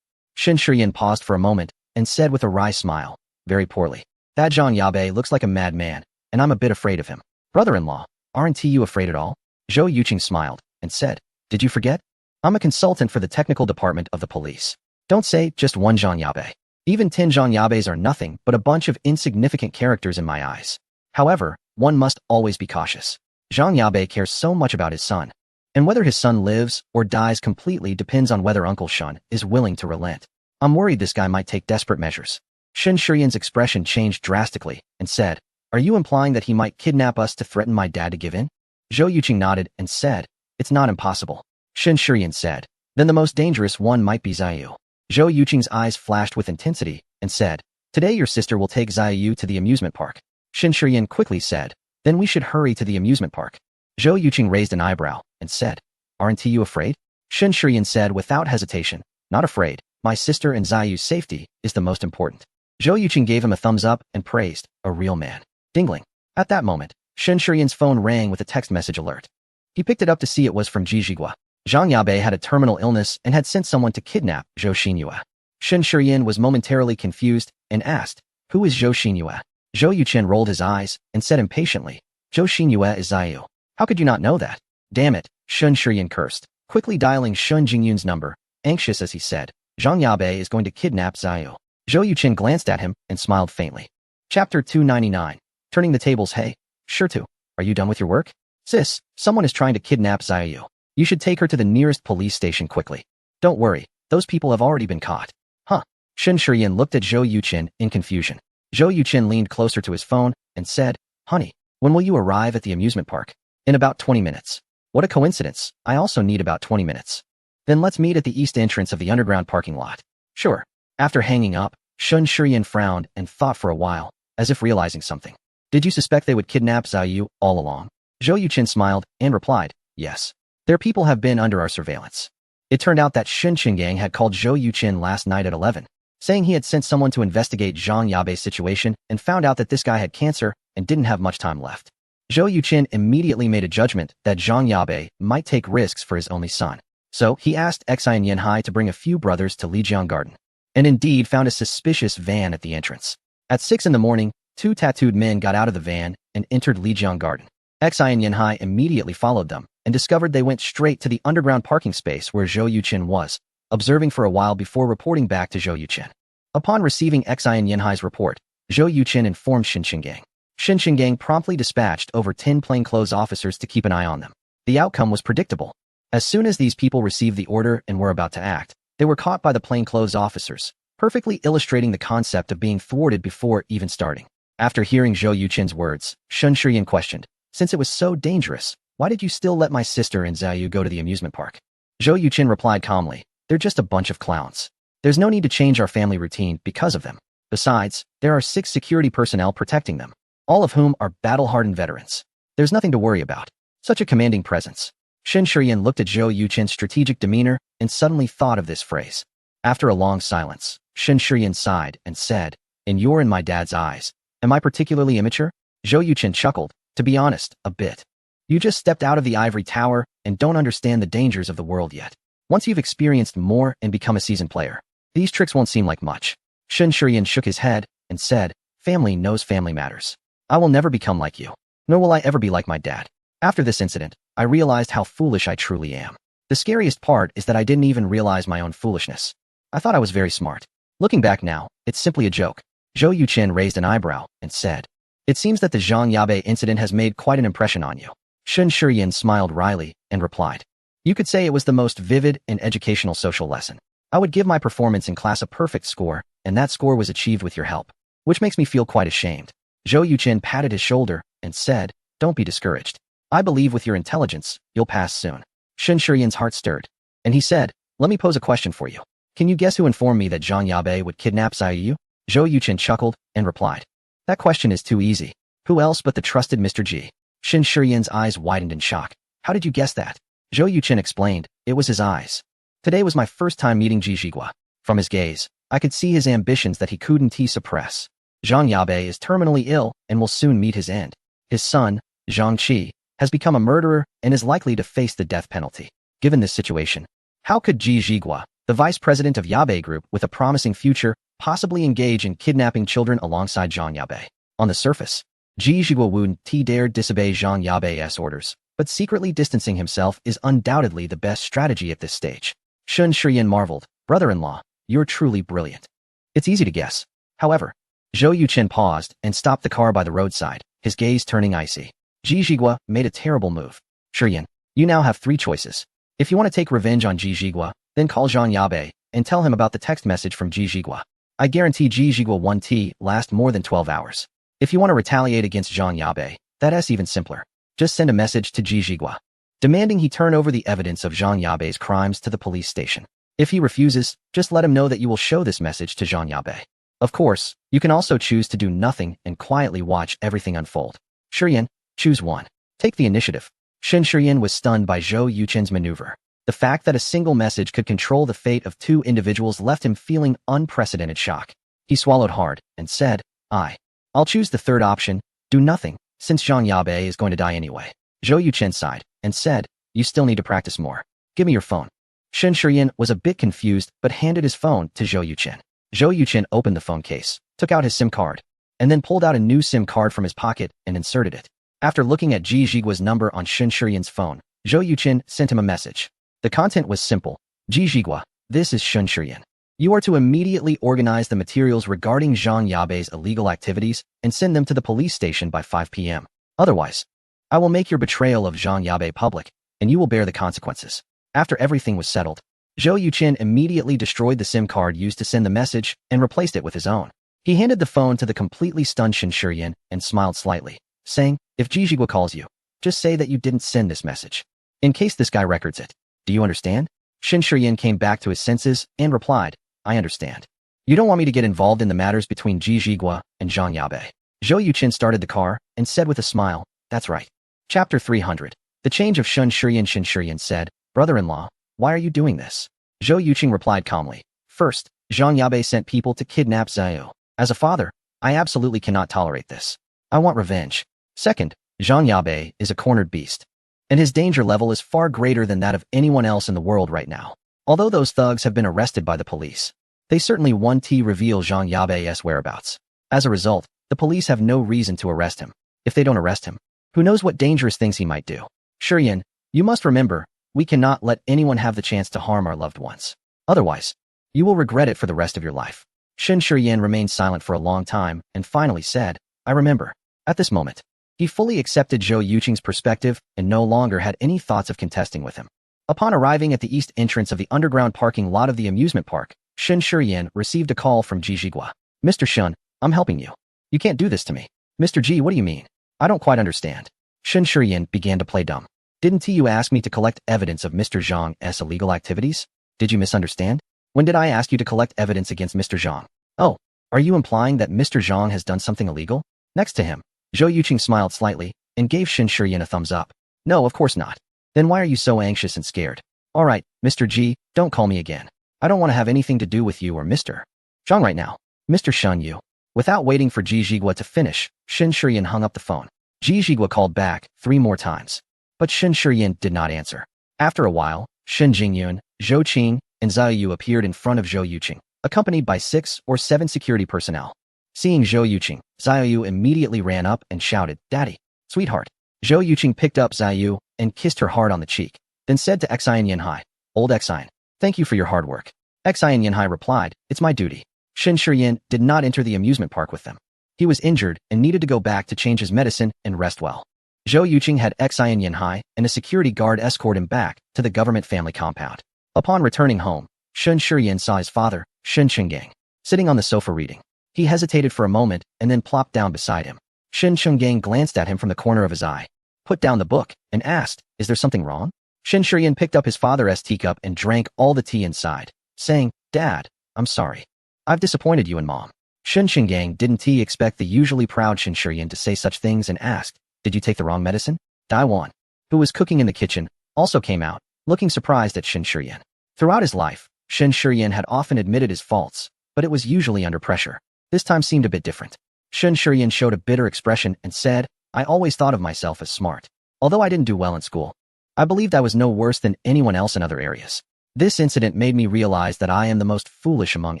Speaker 1: Shun Shiyan paused for a moment and said with a wry smile, very poorly. That Zhang Yabe looks like a madman, and I'm a bit afraid of him. Brother-in-law, aren't you afraid at all? Zhou Yuchen smiled and said, did you forget? I'm a consultant for the technical department of the police. Don't say just one Zhang Yabe. Even 10 Zhang Yabes are nothing but a bunch of insignificant characters in my eyes. However, one must always be cautious. Zhang Yabe cares so much about his son, and whether his son lives or dies completely depends on whether Uncle Shun is willing to relent. I'm worried this guy might take desperate measures. Shun Shiyan's expression changed drastically and said, are you implying that he might kidnap us to threaten my dad to give in? Zhou Yuchen nodded and said, it's not impossible. Shun Shiyan said, then the most dangerous one might be Xiaoyu. Zhou Yuchen's eyes flashed with intensity and said, today your sister will take Xiaoyu to the amusement park. Shun Shiyan quickly said, then we should hurry to the amusement park. Zhou Yuchen raised an eyebrow and said, aren't you afraid? Shun Shiyan said without hesitation, not afraid. My sister and Xiaoyu's safety is the most important. Zhou Yuchen gave him a thumbs up and praised, a real man. Dingling. At that moment, Shun Shiyan's phone rang with a text message alert. He picked it up to see it was from Ji Zhigua. Zhang Yabe had a terminal illness and had sent someone to kidnap Zhou Xinyue. Shun Shiyan was momentarily confused and asked, who is Zhou Xinyue? Zhou Yuchen rolled his eyes and said impatiently, Zhou Xinyue is Xiaoyu. How could you not know that? Damn it, Shun Shiyan cursed, quickly dialing Shun Jingyun's number, anxious as he said, Zhang Yabe is going to kidnap Xiaoyu. Zhou Yuchen glanced at him and smiled faintly. Chapter 299. Turning the tables. Hey, sure to. Are you done with your work? Sis, someone is trying to kidnap Xiaoyu. You should take her to the nearest police station quickly. Don't worry, those people have already been caught. Huh? Shun Shiyan looked at Zhou Yuchen in confusion. Zhou Yuchen leaned closer to his phone and said, honey, when will you arrive at the amusement park? In about 20 minutes. What a coincidence, I also need about 20 minutes. Then let's meet at the east entrance of the underground parking lot. Sure. After hanging up, Shun Shiyan frowned and thought for a while, as if realizing something. Did you suspect they would kidnap Xiaoyu all along? Zhou Yuchen smiled and replied, yes. Their people have been under our surveillance. It turned out that Shun Qinggang had called Zhou Yuchen last night at 11, saying he had sent someone to investigate Zhang Yabe's situation and found out that this guy had cancer and didn't have much time left. Zhou Yuchen immediately made a judgment that Zhang Yabe might take risks for his only son. So he asked Xian Yanhai to bring a few brothers to Lijiang Garden, and indeed found a suspicious van at the entrance. At 6 in the morning, 2 tattooed men got out of the van and entered Lijiang Garden. Xian Yanhai immediately followed them and discovered they went straight to the underground parking space where Zhou Yuchen was, observing for a while before reporting back to Zhou Yuchen. Upon receiving Xian Yanhai's report, Zhou Yuchen informed Shun Qinggang. Shun Qinggang promptly dispatched over 10 plainclothes officers to keep an eye on them. The outcome was predictable. As soon as these people received the order and were about to act, they were caught by the plainclothes officers, perfectly illustrating the concept of being thwarted before even starting. After hearing Zhou Yuqin's words, Shun Shiyan questioned, "Since it was so dangerous, why did you still let my sister and Xiaoyu go to the amusement park?" Zhou Yuqin replied calmly, "They're just a bunch of clowns. There's no need to change our family routine because of them. Besides, there are 6 security personnel protecting them, all of whom are battle-hardened veterans. There's nothing to worry about." Such a commanding presence. Shen Shiyan looked at Zhou Yuqin's strategic demeanor and suddenly thought of this phrase. After a long silence, Shen Shiyan sighed and said, "In your and my dad's eyes, am I particularly immature?" Zhou Yuqin chuckled, "To be honest, a bit. You just stepped out of the ivory tower and don't understand the dangers of the world yet. Once you've experienced more and become a seasoned player, these tricks won't seem like much." Shen Shiyan shook his head and said, "Family knows family matters. I will never become like you, nor will I ever be like my dad. After this incident, I realized how foolish I truly am. The scariest part is that I didn't even realize my own foolishness. I thought I was very smart. Looking back now, it's simply a joke." Zhou Yuqin raised an eyebrow and said, "It seems that the Zhang Yabe incident has made quite an impression on you." Shen Shiyan smiled wryly and replied, "You could say it was the most vivid and educational social lesson. I would give my performance in class a perfect score, and that score was achieved with your help, which makes me feel quite ashamed." Zhou Yuqin patted his shoulder and said, "Don't be discouraged. I believe with your intelligence, you'll pass soon." Shen Shiyan's heart stirred, and he said, "Let me pose a question for you. Can you guess who informed me that Zhang Yabe would kidnap Xiaoyu?" Zhou Yuqin chuckled and replied, "That question is too easy. Who else but the trusted Mr. Ji?" Shen Shiyan's eyes widened in shock. "How did you guess that?" Zhou Yuqin explained, "It was his eyes. Today was my first time meeting Ji Zhigua. From his gaze, I could see his ambitions that he couldn't suppress. Zhang Yabe is terminally ill and will soon meet his end. His son, Zhang Qi, has become a murderer and is likely to face the death penalty. Given this situation, how could Ji Zhigua, the vice president of Yabe Group with a promising future, possibly engage in kidnapping children alongside Zhang Yabe? On the surface, Ji Zhigua wouldn't dare disobey Zhang Yabe's orders, but secretly distancing himself is undoubtedly the best strategy at this stage." Shun Shiyan marveled, "Brother-in-law, you're truly brilliant. It's easy to guess." However, Zhou Yuqin paused and stopped the car by the roadside, his gaze turning icy. Ji Zhigua made a terrible move. "Shiyan, you now have 3 choices. If you want to take revenge on Ji Zhigua, then call Zhang Yabe and tell him about the text message from Ji Zhigua. I guarantee Ji Zhigua won't last more than 12 hours. If you want to retaliate against Zhang Yabe, that's even simpler. Just send a message to Ji Zhigua, demanding he turn over the evidence of Zhang Yabe's crimes to the police station. If he refuses, just let him know that you will show this message to Zhang Yabe. Of course, you can also choose to do nothing and quietly watch everything unfold. Shiyan, choose one. Take the initiative." Shen Shiyan was stunned by Zhou Yuqin's maneuver. The fact that a single message could control the fate of 2 individuals left him feeling unprecedented shock. He swallowed hard and said, I'll choose the third option, do nothing, since Zhang Yabe is going to die anyway." Zhou Yuqin sighed and said, "You still need to practice more. Give me your phone." Shen Shiyan was a bit confused but handed his phone to Zhou Yuqin. Zhou Yuqin opened the phone case, took out his SIM card, and then pulled out a new SIM card from his pocket and inserted it. After looking at Ji Zhigua's number on Shen Shiyan's phone, Zhou Yuqin sent him a message. The content was simple. "Ji Zhigua, this is Shen Shiyan. You are to immediately organize the materials regarding Zhang Yabe's illegal activities and send them to the police station by 5 p.m. Otherwise, I will make your betrayal of Zhang Yabe public, and you will bear the consequences." After everything was settled, Zhou Yuqin immediately destroyed the SIM card used to send the message and replaced it with his own. He handed the phone to the completely stunned Shen Shiyan and smiled slightly, saying, "If Ji Zhigua calls you, just say that you didn't send this message, in case this guy records it. Do you understand?" Shen Shiyan came back to his senses and replied, "I understand. You don't want me to get involved in the matters between Ji Zhigua and Zhang Yabe." Zhou Yuqin started the car and said with a smile, "That's right." Chapter 300. The change of Shen Shiyan. Shen Shiyan said, "Brother-in-law, why are you doing this?" Zhou Yuqin replied calmly, "First, Zhang Yabe sent people to kidnap Xiao. As a father, I absolutely cannot tolerate this. I want revenge. Second, Zhang Yabe is a cornered beast, and his danger level is far greater than that of anyone else in the world right now. Although those thugs have been arrested by the police, they certainly won't reveal Zhang Yabe's whereabouts. As a result, the police have no reason to arrest him. If they don't arrest him, who knows what dangerous things he might do. Shiyan, you must remember, we cannot let anyone have the chance to harm our loved ones. Otherwise, you will regret it for the rest of your life." Shen Shiyan remained silent for a long time and finally said, "I remember." At this moment, he fully accepted Zhou Yuqin's perspective and no longer had any thoughts of contesting with him. Upon arriving at the east entrance of the underground parking lot of the amusement park, Shen Shiyan received a call from Ji Jigua. Mr. Shun, I'm helping you. You can't do this to me. Mr. Ji, what do you mean? I don't quite understand. Shen Shiyan began to play dumb. Didn't you ask me to collect evidence of Mr. Zhang's illegal activities? Did you misunderstand? When did I ask you to collect evidence against Mr. Zhang? Oh, are you implying that Mr. Zhang has done something illegal? Next to him, Zhou Yuqing smiled slightly and gave Shen Shiyan a thumbs up. No, of course not. Then why are you so anxious and scared? All right, Mr. Ji, don't call me again. I don't want to have anything to do with you or Mr. Zhang right now. Mr. Shun Yu. Without waiting for Ji Jigua to finish, Shen Shiyan hung up the phone. Ji Jigua called back 3 more times. But Shen Shiyan did not answer. After a while, Shen Jingyun, Zhou Qing, and Zhao Yu appeared in front of Zhou Yuqing, accompanied by 6 or 7 security personnel. Seeing Zhou Yuqing, Zhao Yu immediately ran up and shouted, Daddy, sweetheart. Zhou Yuqing picked up Zhao Yu and kissed her hard on the cheek, then said to Xian Yanhai, Old Xian, thank you for your hard work. Xian Yanhai replied, It's my duty. Shen Shiyan did not enter the amusement park with them. He was injured and needed to go back to change his medicine and rest well. Zhou Yuqing had Xian Yanhai and a security guard escort him back to the government family compound. Upon returning home, Shen Shiyan saw his father, Shen Chenggang, sitting on the sofa reading. He hesitated for a moment and then plopped down beside him. Shen Chenggang glanced at him from the corner of his eye, put down the book, and asked, Is there something wrong? Shen Shiyan picked up his father's teacup and drank all the tea inside, saying, Dad, I'm sorry. I've disappointed you and Mom. Shen Chenggang didn't expect the usually proud Shen Shiyan to say such things and asked, Did you take the wrong medicine? Daiwan, who was cooking in the kitchen, also came out, looking surprised at Shen Shiyan. Throughout his life, Shen Shiyan had often admitted his faults, but it was usually under pressure. This time seemed a bit different. Shen Shiyan showed a bitter expression and said, I always thought of myself as smart. Although I didn't do well in school, I believed I was no worse than anyone else in other areas. This incident made me realize that I am the most foolish among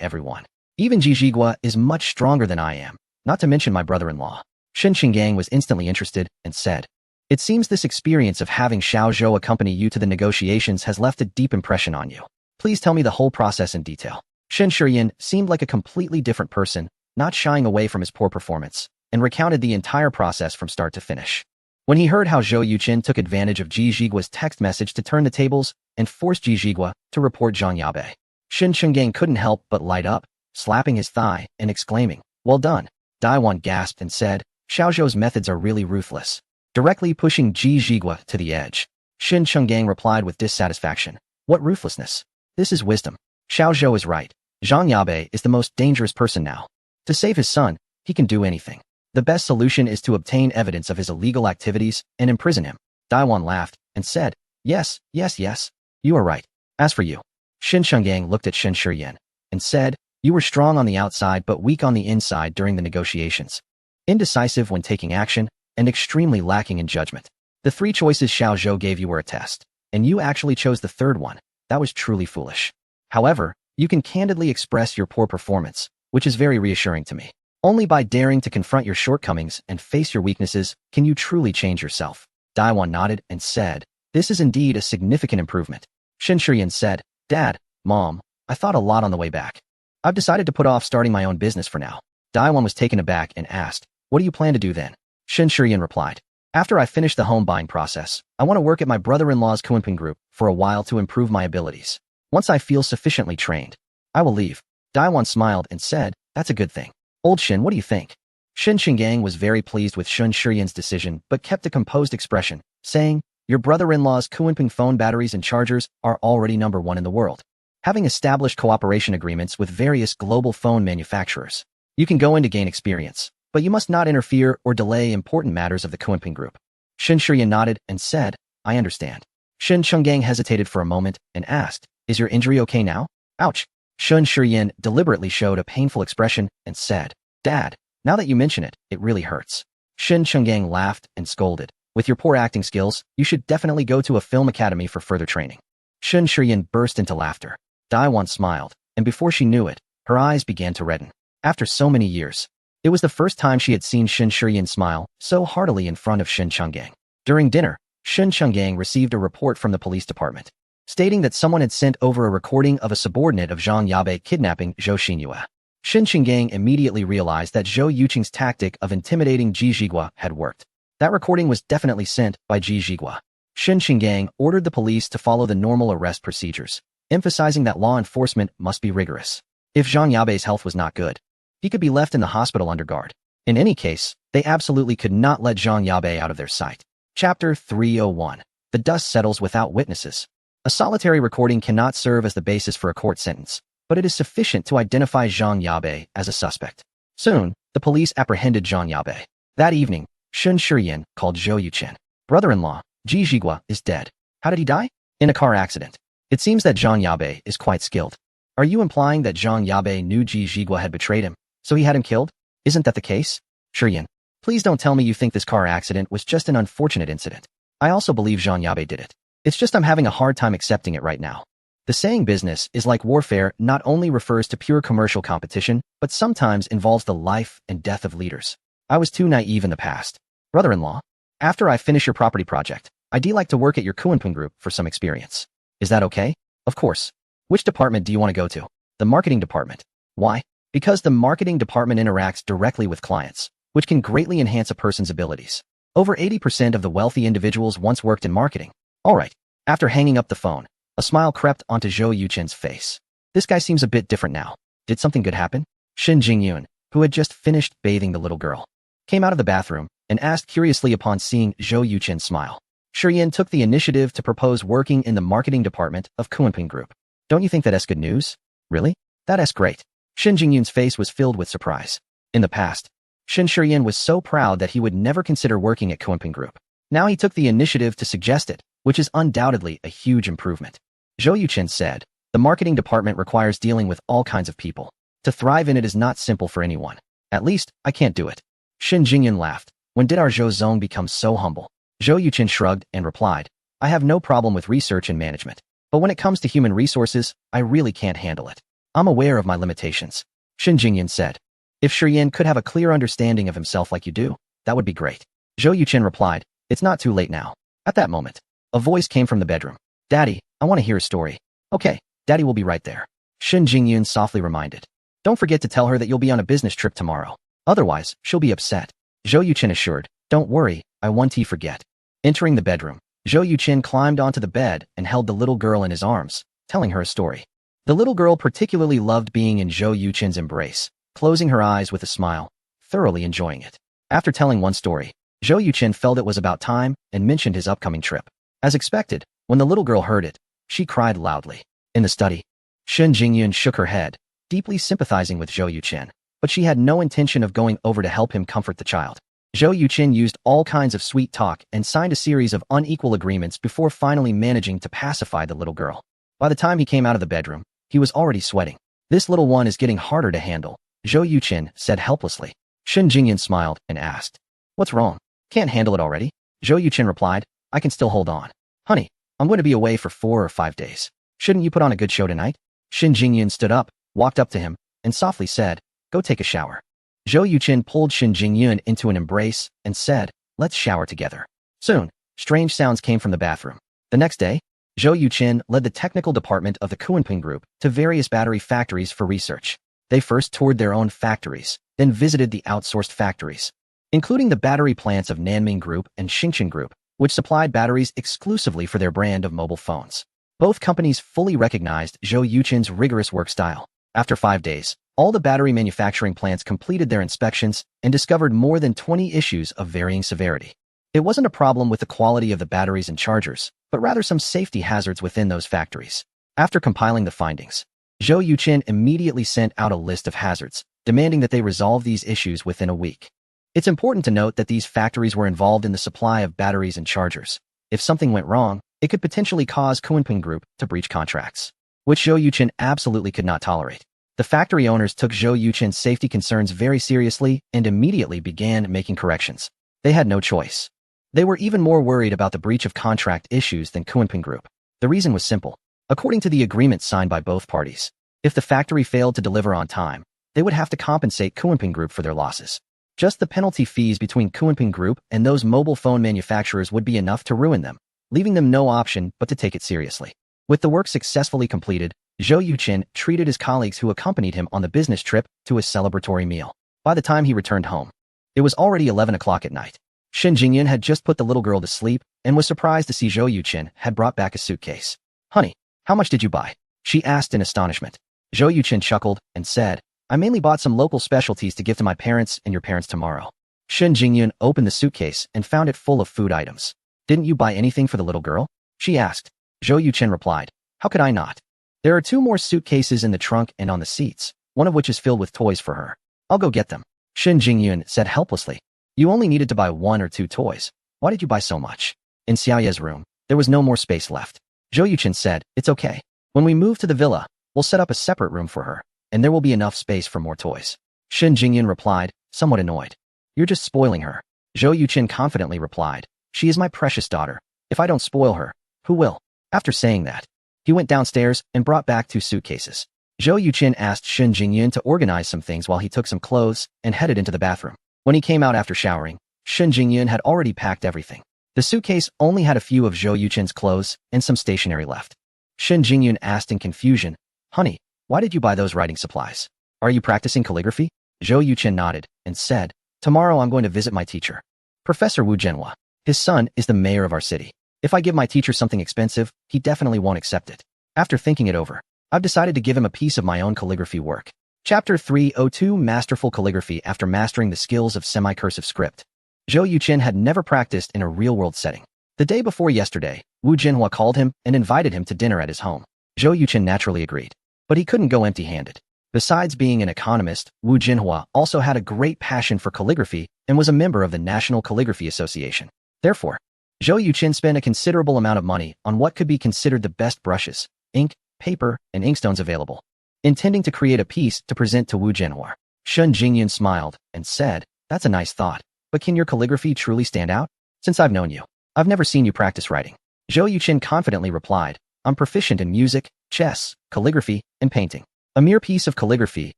Speaker 1: everyone. Even Ji Jigua is much stronger than I am, not to mention my brother-in-law. Shen Chenggang was instantly interested and said, It seems this experience of having Xiao Zhou accompany you to the negotiations has left a deep impression on you. Please tell me the whole process in detail. Shen Shiyan seemed like a completely different person, not shying away from his poor performance, and recounted the entire process from start to finish. When he heard how Zhou Yuqing took advantage of Ji Jigua's text message to turn the tables and forced Ji Jigua to report Zhang Yabe, Shen Chenggang couldn't help but light up, slapping his thigh and exclaiming, Well done. Daiwan gasped and said, Xiao Zhou's methods are really ruthless, directly pushing Ji Jigua to the edge. Shen Chenggang replied with dissatisfaction, What ruthlessness? This is wisdom. Xiao Zhou is right. Zhang Yabe is the most dangerous person now. To save his son, he can do anything. The best solution is to obtain evidence of his illegal activities and imprison him. Daiwan laughed and said, Yes, you are right. As for you, Shen Chenggang looked at Shen Shiyan and said, You were strong on the outside but weak on the inside during the negotiations. Indecisive when taking action, and extremely lacking in judgment. The 3 choices Xiao Zhou gave you were a test, and you actually chose the 3rd one. That was truly foolish. However, you can candidly express your poor performance, which is very reassuring to me. Only by daring to confront your shortcomings and face your weaknesses can you truly change yourself. Daiwan nodded and said, This is indeed a significant improvement. Shen Shiyan said, Dad, Mom, I thought a lot on the way back. I've decided to put off starting my own business for now. Daiwan was taken aback and asked, What do you plan to do then? Shen Shiyan replied, After I finish the home buying process, I want to work at my brother-in-law's Kunping group for a while to improve my abilities. Once I feel sufficiently trained, I will leave. Daiwan smiled and said, That's a good thing. Old Shen, what do you think? Shen Chenggang was very pleased with Shen Shiyan's decision but kept a composed expression, saying, Your brother-in-law's Kunping phone batteries and chargers are already #1 in the world. Having established cooperation agreements with various global phone manufacturers, you can go in to gain experience, but you must not interfere or delay important matters of the Kunping group. Shen Shiyan nodded and said, I understand. Shen Chenggang hesitated for a moment and asked, Is your injury okay now? Ouch. Shen Shiyan deliberately showed a painful expression and said, Dad, now that you mention it, it really hurts. Shen Chenggang laughed and scolded, With your poor acting skills, you should definitely go to a film academy for further training. Shen Shiyan burst into laughter. Daiwan smiled, and before she knew it, her eyes began to redden. After so many years, it was the first time she had seen Shen Shiyan smile so heartily in front of Shen Chenggang. During dinner, Shen Chenggang received a report from the police department, stating that someone had sent over a recording of a subordinate of Zhang Yabe kidnapping Zhou Xinyue. Shen Chenggang immediately realized that Zhou Yuqing's tactic of intimidating Ji Jigua had worked. That recording was definitely sent by Ji Jigua. Shen Chenggang ordered the police to follow the normal arrest procedures, emphasizing that law enforcement must be rigorous. If Zhang Yabei's health was not good, he could be left in the hospital under guard. In any case, they absolutely could not let Zhang Yabei out of their sight. Chapter 301. The dust settles without witnesses. A solitary recording cannot serve as the basis for a court sentence, but it is sufficient to identify Zhang Yabei as a suspect. Soon, the police apprehended Zhang Yabei. That evening, Shun Shiyan called Zhou Yuchen. Brother-in-law, Ji Zhigua, is dead. How did he die? In a car accident. It seems that Zhang Yabei is quite skilled. Are you implying that Zhang Yabei knew Ji Zhigua had betrayed him, so he had him killed? Isn't that the case? Shiyan, please don't tell me you think this car accident was just an unfortunate incident. I also believe Zhang Yabei did it. It's just I'm having a hard time accepting it right now. The saying business is like warfare not only refers to pure commercial competition, but sometimes involves the life and death of leaders. I was too naive in the past. Brother-in-law, after I finish your property project, I'd like to work at your Kunpeng Group for some experience. Is that okay? Of course. Which department do you want to go to? The marketing department. Why? Because the marketing department interacts directly with clients, which can greatly enhance a person's abilities. Over 80% of the wealthy individuals once worked in marketing. All right. After hanging up the phone, a smile crept onto Zhou Yuchen's face. This guy seems a bit different now. Did something good happen? Shin Jingyun, who had just finished bathing the little girl, came out of the bathroom and asked curiously upon seeing Zhou Yuchen smile. Shiyan took the initiative to propose working in the marketing department of Kunpeng Group. Don't you think that's good news? Really? That's great. Shin Jingyun's face was filled with surprise. In the past, Shin Shiyan was so proud that he would never consider working at Kunpeng Group. Now he took the initiative to suggest it, which is undoubtedly a huge improvement. Zhou Yuchen said, the marketing department requires dealing with all kinds of people. To thrive in it is not simple for anyone. At least, I can't do it. Shin Jingyun laughed. When did our Zhou Zong become so humble? Zhou Yuchen shrugged and replied, I have no problem with research and management. But when it comes to human resources, I really can't handle it. I'm aware of my limitations. Shin Jingyun said, if Shiyan could have a clear understanding of himself like you do, that would be great. Zhou Yuchen replied, it's not too late now. At that moment, a voice came from the bedroom. Daddy, I want to hear a story. Okay, Daddy will be right there. Shin Jingyun softly reminded. Don't forget to tell her that you'll be on a business trip tomorrow. Otherwise, she'll be upset. Zhou Yuchen assured, don't worry, I won't forget. Entering the bedroom, Zhou Yuchen climbed onto the bed and held the little girl in his arms, telling her a story. The little girl particularly loved being in Zhou Yuchen's embrace, closing her eyes with a smile, thoroughly enjoying it. After telling one story, Zhou Yuchen felt it was about time and mentioned his upcoming trip. As expected, when the little girl heard it, she cried loudly. In the study, Shin Jingyun shook her head, deeply sympathizing with Zhou Yuchen, but she had no intention of going over to help him comfort the child. Zhou Yuchen used all kinds of sweet talk and signed a series of unequal agreements before finally managing to pacify the little girl. By the time he came out of the bedroom, he was already sweating. This little one is getting harder to handle, Zhou Yuchen said helplessly. Shin Jingyun smiled and asked, what's wrong? Can't handle it already? Zhou Yuchen replied, I can still hold on. Honey, I'm going to be away for 4 or 5 days. Shouldn't you put on a good show tonight? Shin Jingyun stood up, walked up to him, and softly said, go take a shower. Zhou Yuchen pulled Shin Jingyun into an embrace and said, let's shower together. Soon, strange sounds came from the bathroom. The next day, Zhou Yuchen led the technical department of the Kunpeng Group to various battery factories for research. They first toured their own factories, then visited the outsourced factories, including the battery plants of Nanming Group and Xingchen Group, which supplied batteries exclusively for their brand of mobile phones. Both companies fully recognized Zhou Yuchen's rigorous work style. After 5 days, all the battery manufacturing plants completed their inspections and discovered more than 20 issues of varying severity. It wasn't a problem with the quality of the batteries and chargers, but rather some safety hazards within those factories. After compiling the findings, Zhou Yuchen immediately sent out a list of hazards, demanding that they resolve these issues within a week. It's important to note that these factories were involved in the supply of batteries and chargers. If something went wrong, it could potentially cause Kunpeng Group to breach contracts, which Zhou Yuchen absolutely could not tolerate. The factory owners took Zhou Yuchen's safety concerns very seriously and immediately began making corrections. They had no choice. They were even more worried about the breach of contract issues than Kunpeng Group. The reason was simple. According to the agreement signed by both parties, if the factory failed to deliver on time, they would have to compensate Kunpeng Group for their losses. Just the penalty fees between Kunpeng Group and those mobile phone manufacturers would be enough to ruin them, leaving them no option but to take it seriously. With the work successfully completed, Zhou Yuchen treated his colleagues who accompanied him on the business trip to a celebratory meal. By the time he returned home, it was already 11 o'clock at night. Shin Jingyun had just put the little girl to sleep and was surprised to see Zhou Yuchen had brought back a suitcase. Honey, how much did you buy? She asked in astonishment. Zhou Yuchen chuckled and said, I mainly bought some local specialties to give to my parents and your parents tomorrow. Shun Jingyun opened the suitcase and found it full of food items. Didn't you buy anything for the little girl? She asked. Zhou Yuchen replied, how could I not? There are 2 more suitcases in the trunk and on the seats, one of which is filled with toys for her. I'll go get them. Shun Jingyun said helplessly. You only needed to buy 1 or 2 toys. Why did you buy so much? In Xiaoye's room, there was no more space left. Zhou Yuchen said, it's okay. When we move to the villa, we'll set up a separate room for her, and there will be enough space for more toys. Shun Jingyun replied, somewhat annoyed. You're just spoiling her. Zhou Yuchen confidently replied, she is my precious daughter. If I don't spoil her, who will? After saying that, he went downstairs and brought back 2 suitcases. Zhou Yuchen asked Shun Jingyun to organize some things while he took some clothes and headed into the bathroom. When he came out after showering, Shun Jingyun had already packed everything. The suitcase only had a few of Zhou Yuchen's clothes and some stationery left. Shun Jingyun asked in confusion, honey, why did you buy those writing supplies? Are you practicing calligraphy? Zhou Yuchen nodded and said, tomorrow I'm going to visit my teacher, Professor Wu Zhenhua. His son is the mayor of our city. If I give my teacher something expensive, he definitely won't accept it. After thinking it over, I've decided to give him a piece of my own calligraphy work. Chapter 302 Masterful Calligraphy. After mastering the skills of semi-cursive script, Zhou Yuchen had never practiced in a real-world setting. The day before yesterday, Wu Zhenhua called him and invited him to dinner at his home. Zhou Yuchen naturally agreed, but he couldn't go empty-handed. Besides being an economist, Wu Zhenhua also had a great passion for calligraphy and was a member of the National Calligraphy Association. Therefore, Zhou Yuchen spent a considerable amount of money on what could be considered the best brushes, ink, paper, and inkstones available, intending to create a piece to present to Wu Zhenhua. Shun Jingyun smiled and said, that's a nice thought, but can your calligraphy truly stand out? Since I've known you, I've never seen you practice writing. Zhou Yuchen confidently replied, I'm proficient in music, chess, calligraphy, and painting. A mere piece of calligraphy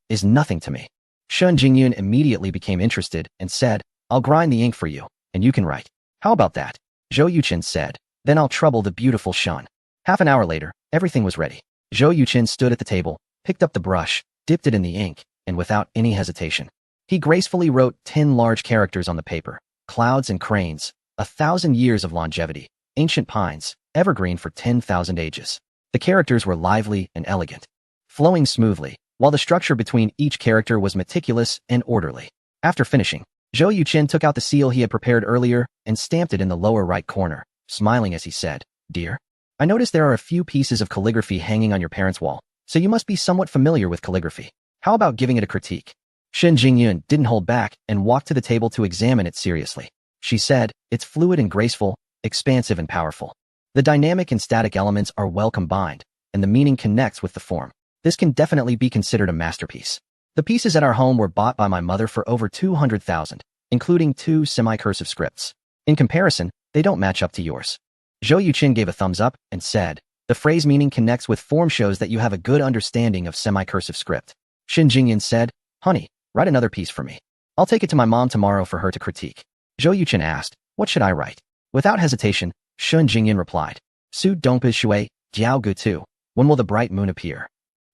Speaker 1: is nothing to me. Shun Jingyun immediately became interested and said, I'll grind the ink for you, and you can write. How about that? Zhou Yuchen said, then I'll trouble the beautiful Shun. Half an hour later, everything was ready. Zhou Yuchen stood at the table, picked up the brush, dipped it in the ink, and without any hesitation, he gracefully wrote 10 large characters on the paper: clouds and cranes, 1,000 years of longevity, ancient pines, evergreen for 10,000 ages. The characters were lively and elegant, flowing smoothly, while the structure between each character was meticulous and orderly. After finishing, Zhou Yuchen took out the seal he had prepared earlier and stamped it in the lower right corner, smiling as he said, Dear, I noticed there are a few pieces of calligraphy hanging on your parents' wall, so you must be somewhat familiar with calligraphy. How about giving it a critique? Shun Jingyun didn't hold back and walked to the table to examine it seriously. She said, it's fluid and graceful, expansive and powerful. The dynamic and static elements are well combined, and the meaning connects with the form. This can definitely be considered a masterpiece. The pieces at our home were bought by my mother for over 200,000, including 2 semi-cursive scripts. In comparison, they don't match up to yours. Zhou Yuchen gave a thumbs up and said, the phrase meaning connects with form shows that you have a good understanding of semi-cursive script. Shun Jingyun said, honey, write another piece for me. I'll take it to my mom tomorrow for her to critique. Zhou Yuchen asked, what should I write? Without hesitation, Shun Jingyun replied, Su Dongpa Shui, Jiao Gu Tu, when will the bright moon appear?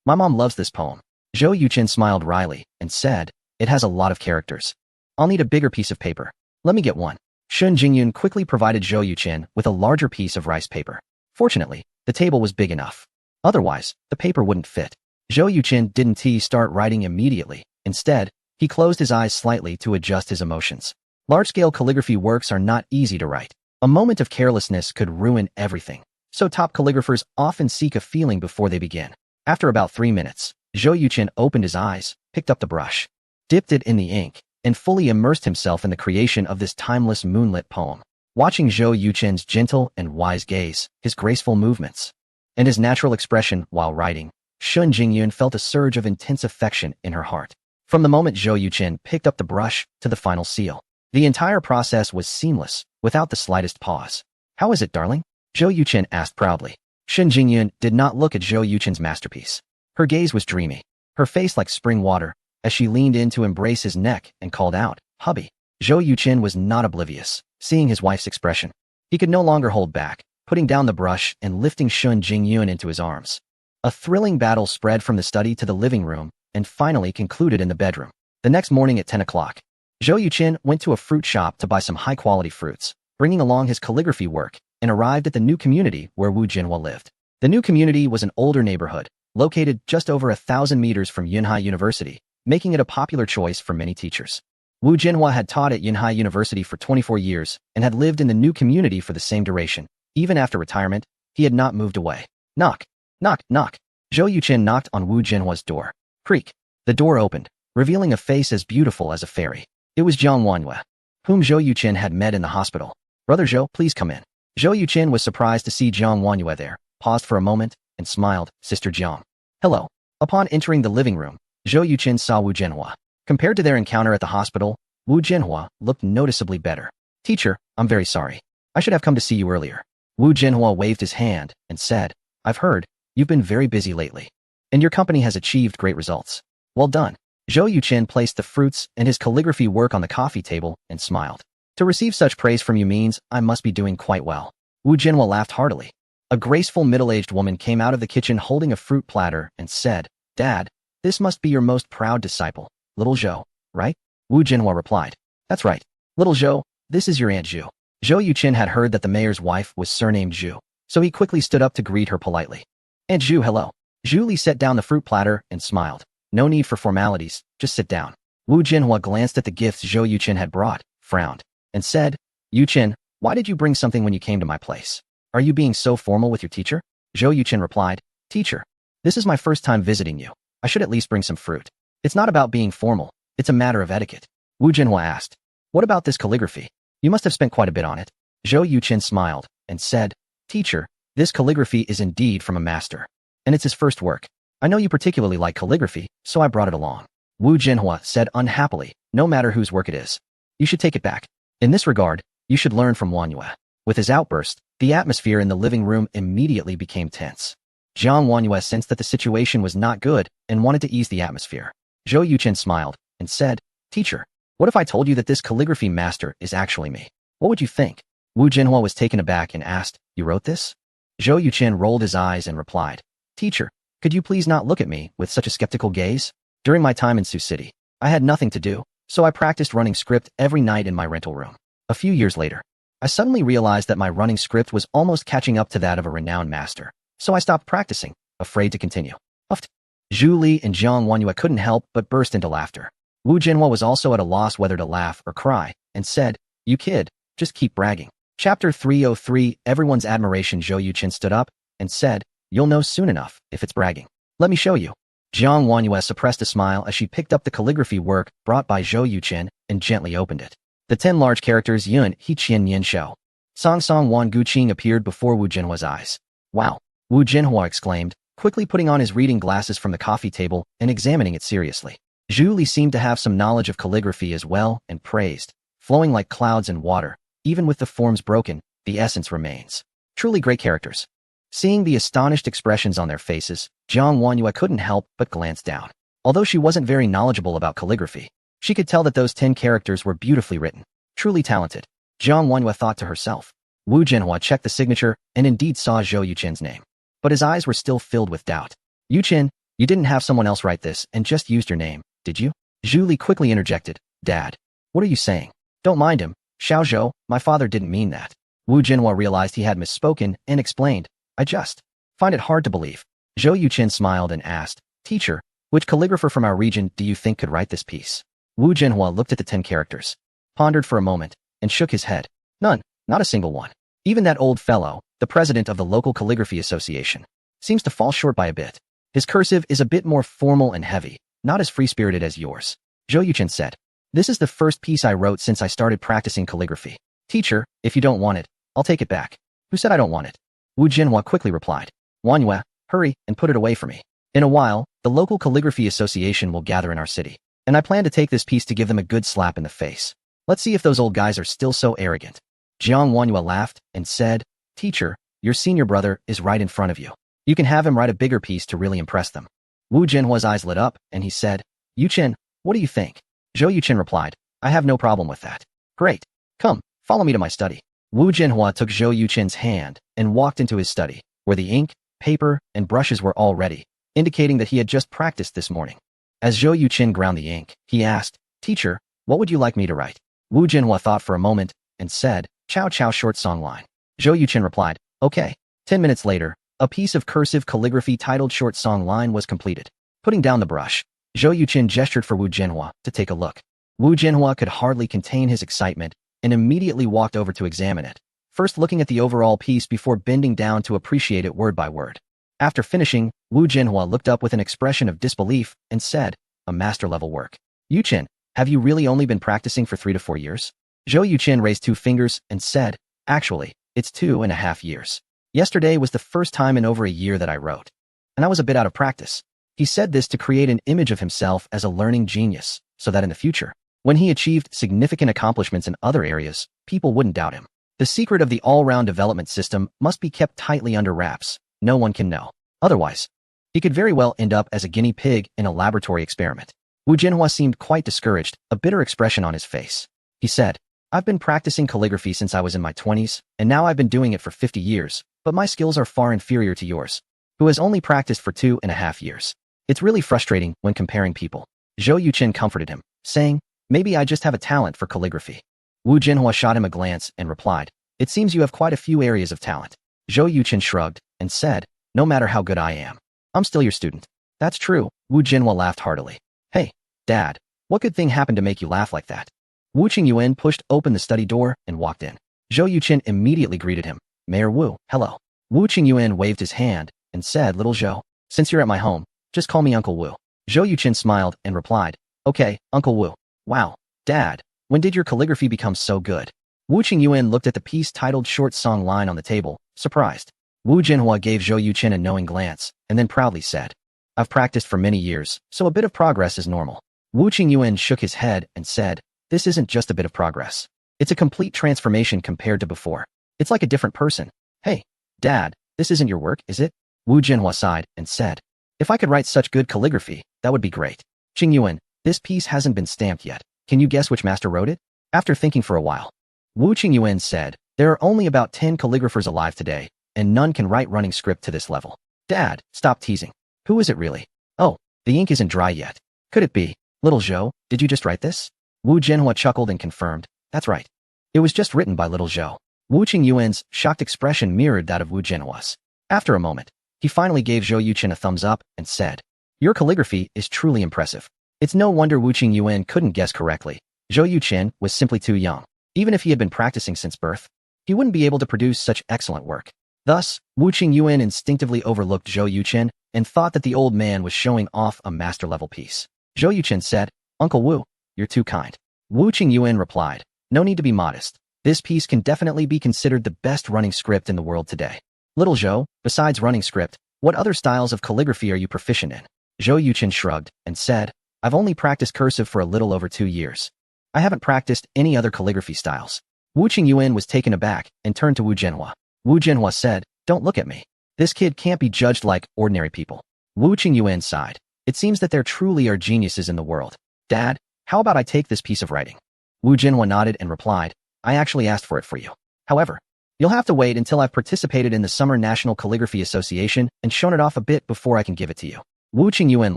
Speaker 1: My mom loves this poem. Zhou Yuchen smiled wryly and said, it has a lot of characters. I'll need a bigger piece of paper. Let me get one. Shun Jingyun quickly provided Zhou Yuchen with a larger piece of rice paper. Fortunately, the table was big enough. Otherwise, the paper wouldn't fit. Zhou Yuchen didn't start writing immediately. Instead, he closed his eyes slightly to adjust his emotions. Large-scale calligraphy works are not easy to write. A moment of carelessness could ruin everything. So top calligraphers often seek a feeling before they begin. After about 3 minutes, Zhou Yuchen opened his eyes, picked up the brush, dipped it in the ink, and fully immersed himself in the creation of this timeless moonlit poem. Watching Zhou Yuchen's gentle and wise gaze, his graceful movements, and his natural expression while writing, Shun Jingyun felt a surge of intense affection in her heart. From the moment Zhou Yuchen picked up the brush to the final seal, the entire process was seamless, without the slightest pause. How is it, darling? Zhou Yuchen asked proudly. Shun Jingyun did not look at Zhou Yuchen's masterpiece. Her gaze was dreamy, her face like spring water, as she leaned in to embrace his neck and called out, hubby. Zhou Yuchen was not oblivious, seeing his wife's expression. He could no longer hold back, putting down the brush and lifting Shun Jingyun into his arms. A thrilling battle spread from the study to the living room and finally concluded in the bedroom. The next morning at 10 o'clock, Zhou Yuchen went to a fruit shop to buy some high-quality fruits, bringing along his calligraphy work, and arrived at the new community where Wu Zhenhua lived. The new community was an older neighborhood, located just over 1,000 meters from Yunhai University, making it a popular choice for many teachers. Wu Jinhua had taught at Yunhai University for 24 years and had lived in the new community for the same duration. Even after retirement, he had not moved away. Knock, knock, knock. Zhou Yuqin knocked on Wu Jinhua's door. Creak. The door opened, revealing a face as beautiful as a fairy. It was Jiang Wanyue, whom Zhou Yuqin had met in the hospital. Brother Zhou, please come in. Zhou Yuqin was surprised to see Jiang Wanyue there, paused for a moment, and smiled. Sister Jiang. Hello. Upon entering the living room, Zhou Yuqin saw Wu Jinhua. Compared to their encounter at the hospital, Wu Jinhua looked noticeably better. Teacher, I'm very sorry. I should have come to see you earlier. Wu Jinhua waved his hand and said, I've heard, you've been very busy lately. And your company has achieved great results. Well done. Zhou Yuqin placed the fruits and his calligraphy work on the coffee table and smiled. To receive such praise from you means I must be doing quite well. Wu Jinhua laughed heartily. A graceful middle-aged woman came out of the kitchen holding a fruit platter and said, Dad, this must be your most proud disciple, little Zhou, right? Wu Jinhua replied, That's right. Little Zhou, this is your Aunt Zhu. Zhou Yuqin had heard that the mayor's wife was surnamed Zhu, so he quickly stood up to greet her politely. Aunt Zhu, hello. Zhu Li set down the fruit platter and smiled. No need for formalities, just sit down. Wu Jinhua glanced at the gifts Zhou Yuqin had brought, frowned, and said, Yuqin, why did you bring something when you came to my place? Are you being so formal with your teacher? Zhou Yuqin replied, Teacher, this is my first time visiting you. I should at least bring some fruit. It's not about being formal, it's a matter of etiquette. Wu Jinhua asked, What about this calligraphy? You must have spent quite a bit on it. Zhou Yuqin smiled and said, Teacher, this calligraphy is indeed from a master. And it's his first work. I know you particularly like calligraphy, so I brought it along. Wu Jinhua said unhappily, no matter whose work it is. You should take it back. In this regard, you should learn from Wanyue. With his outburst, the atmosphere in the living room immediately became tense. Jiang Wanyue sensed that the situation was not good and wanted to ease the atmosphere. Zhou Yuqin smiled and said, Teacher, what if I told you that this calligraphy master is actually me? What would you think? Wu Jinhua was taken aback and asked, You wrote this? Zhou Yuqin rolled his eyes and replied, Teacher, could you please not look at me with such a skeptical gaze? During my time in Sioux City, I had nothing to do, so I practiced running script every night in my rental room. A few years later, I suddenly realized that my running script was almost catching up to that of a renowned master, so I stopped practicing, afraid to continue. Huffed. Zhu Li and Jiang Wanyue couldn't help but burst into laughter. Wu Jinhua was also at a loss whether to laugh or cry, and said, You kid, just keep bragging. Chapter 303, Everyone's Admiration. Zhou Yuqin stood up and said, You'll know soon enough if it's bragging. Let me show you. Jiang Wanyue suppressed a smile as she picked up the calligraphy work brought by Zhou Yuqin and gently opened it. The 10 large characters Yun, He Qian Yin Shou. Song Song Wan Gu Qing appeared before Wu Jinhua's eyes. Wow! Wu Jinhua exclaimed, quickly putting on his reading glasses from the coffee table and examining it seriously. Zhu Li seemed to have some knowledge of calligraphy as well and praised, flowing like clouds and water, even with the forms broken, the essence remains. Truly great characters. Seeing the astonished expressions on their faces, Jiang Wanyue couldn't help but glance down. Although she wasn't very knowledgeable about calligraphy, she could tell that those 10 characters were beautifully written. Truly talented. Jiang Wanyue thought to herself. Wu Jinhua checked the signature and indeed saw Zhou Yuqin's name. But his eyes were still filled with doubt. Yuqin, you didn't have someone else write this and just used your name, did you? Zhu Li quickly interjected. Dad, what are you saying? Don't mind him, Xiao Zhou, my father didn't mean that. Wu Jinhua realized he had misspoken and explained, I just find it hard to believe. Zhou Yuqin smiled and asked, Teacher, which calligrapher from our region do you think could write this piece? Wu Jinhua looked at the 10 characters, pondered for a moment, and shook his head. None, not a single one. Even that old fellow, the president of the local calligraphy association, seems to fall short by a bit. His cursive is a bit more formal and heavy, not as free-spirited as yours. Zhou Yuqin said, This is the first piece I wrote since I started practicing calligraphy. Teacher, if you don't want it, I'll take it back. Who said I don't want it? Wu Jinhua quickly replied. Wanyue, hurry and put it away for me. In a while, the local calligraphy association will gather in our city, and I plan to take this piece to give them a good slap in the face. Let's see if those old guys are still so arrogant. Jiang Wanyue laughed and said, Teacher, your senior brother is right in front of you. You can have him write a bigger piece to really impress them. Wu Jinhua's eyes lit up, and he said, Yuqin, what do you think? Zhou Yuqin replied, I have no problem with that. Great. Come, follow me to my study. Wu Jinhua took Zhou Yuqin's hand and walked into his study, where the ink, paper, and brushes were all ready, indicating that he had just practiced this morning. As Zhou Yuqin ground the ink, he asked, Teacher, what would you like me to write? Wu Jinhua thought for a moment and said, Chow Chow short song line. Zhou Yuqin replied, Okay. 10 minutes later, A piece of cursive calligraphy titled Short Song Line was completed. Putting down the brush, Zhou Yuqin gestured for Wu Jinhua to take a look. Wu Jinhua could hardly contain his excitement and immediately walked over to examine it, first looking at the overall piece before bending down to appreciate it word by word. After finishing, Wu Jinhua looked up with an expression of disbelief and said, "A master-level work. Yuqin, have you really only been practicing for 3 to 4 years?" Zhou Yuqin raised 2 fingers and said, "Actually, it's 2.5 years. Yesterday was the first time in over a year that I wrote. And I was a bit out of practice." He said this to create an image of himself as a learning genius, so that in the future, when he achieved significant accomplishments in other areas, people wouldn't doubt him. The secret of the all-round development system must be kept tightly under wraps. No one can know. Otherwise, he could very well end up as a guinea pig in a laboratory experiment. Wu Jinhua seemed quite discouraged, a bitter expression on his face. He said, "I've been practicing calligraphy since I was in my 20s, and now I've been doing it for 50 years, but my skills are far inferior to yours, who has only practiced for 2.5 years. It's really frustrating when comparing people." Zhou Yuqin comforted him, saying, "Maybe I just have a talent for calligraphy." Wu Jinhua shot him a glance and replied, "It seems you have quite a few areas of talent." Zhou Yuqin shrugged and said, "No matter how good I am, I'm still your student." "That's true." Wu Jinhua laughed heartily. "Hey, Dad, what good thing happened to make you laugh like that?" Wu Qingyuan pushed open the study door and walked in. Zhou Yuqin immediately greeted him. "Mayor Wu, hello." Wu Qingyuan waved his hand and said, "Little Zhou, since you're at my home, just call me Uncle Wu." Zhou Yuqin smiled and replied, "Okay, Uncle Wu." "Wow, Dad, when did your calligraphy become so good?" Wu Qingyuan looked at the piece titled Short Song Line on the table, surprised. Wu Jinhua gave Zhou Yuqin a knowing glance, and then proudly said, "I've practiced for many years, so a bit of progress is normal." Wu Qingyuan shook his head and said, "This isn't just a bit of progress. It's a complete transformation compared to before. It's like a different person." "Hey, Dad, this isn't your work, is it?" Wu Jinhua sighed and said, "If I could write such good calligraphy, that would be great." "Qingyuan, this piece hasn't been stamped yet. Can you guess which master wrote it?" After thinking for a while, Wu Qingyuan said, "There are only about 10 calligraphers alive today, and none can write running script to this level." "Dad, stop teasing. Who is it really?" "Oh, the ink isn't dry yet. Could it be? Little Zhou, did you just write this?" Wu Jinhua chuckled and confirmed, "That's right. It was just written by Little Zhou." Wu Qingyuan's shocked expression mirrored that of Wu Jinhua's. After a moment, he finally gave Zhou Yuqin a thumbs up and said, "Your calligraphy is truly impressive." It's no wonder Wu Qingyuan couldn't guess correctly. Zhou Yuqin was simply too young. Even if he had been practicing since birth, he wouldn't be able to produce such excellent work. Thus, Wu Qingyuan instinctively overlooked Zhou Yuqin and thought that the old man was showing off a master-level piece. Zhou Yuqin said, "Uncle Wu, you're too kind." Wu Qingyuan replied, "No need to be modest. This piece can definitely be considered the best running script in the world today." "Little Zhou, besides running script, what other styles of calligraphy are you proficient in?" Zhou Yuqin shrugged and said, "I've only practiced cursive for a little over 2 years. I haven't practiced any other calligraphy styles." Wu Qingyuan was taken aback and turned to Wu Jinhua. Wu Jinhua said, "Don't look at me. This kid can't be judged like ordinary people." Wu Qingyuan sighed. "It seems that there truly are geniuses in the world. Dad, how about I take this piece of writing?" Wu Jinhua nodded and replied, "I actually asked for it for you. However, you'll have to wait until I've participated in the Summer National Calligraphy Association and shown it off a bit before I can give it to you." Wu Qingyuan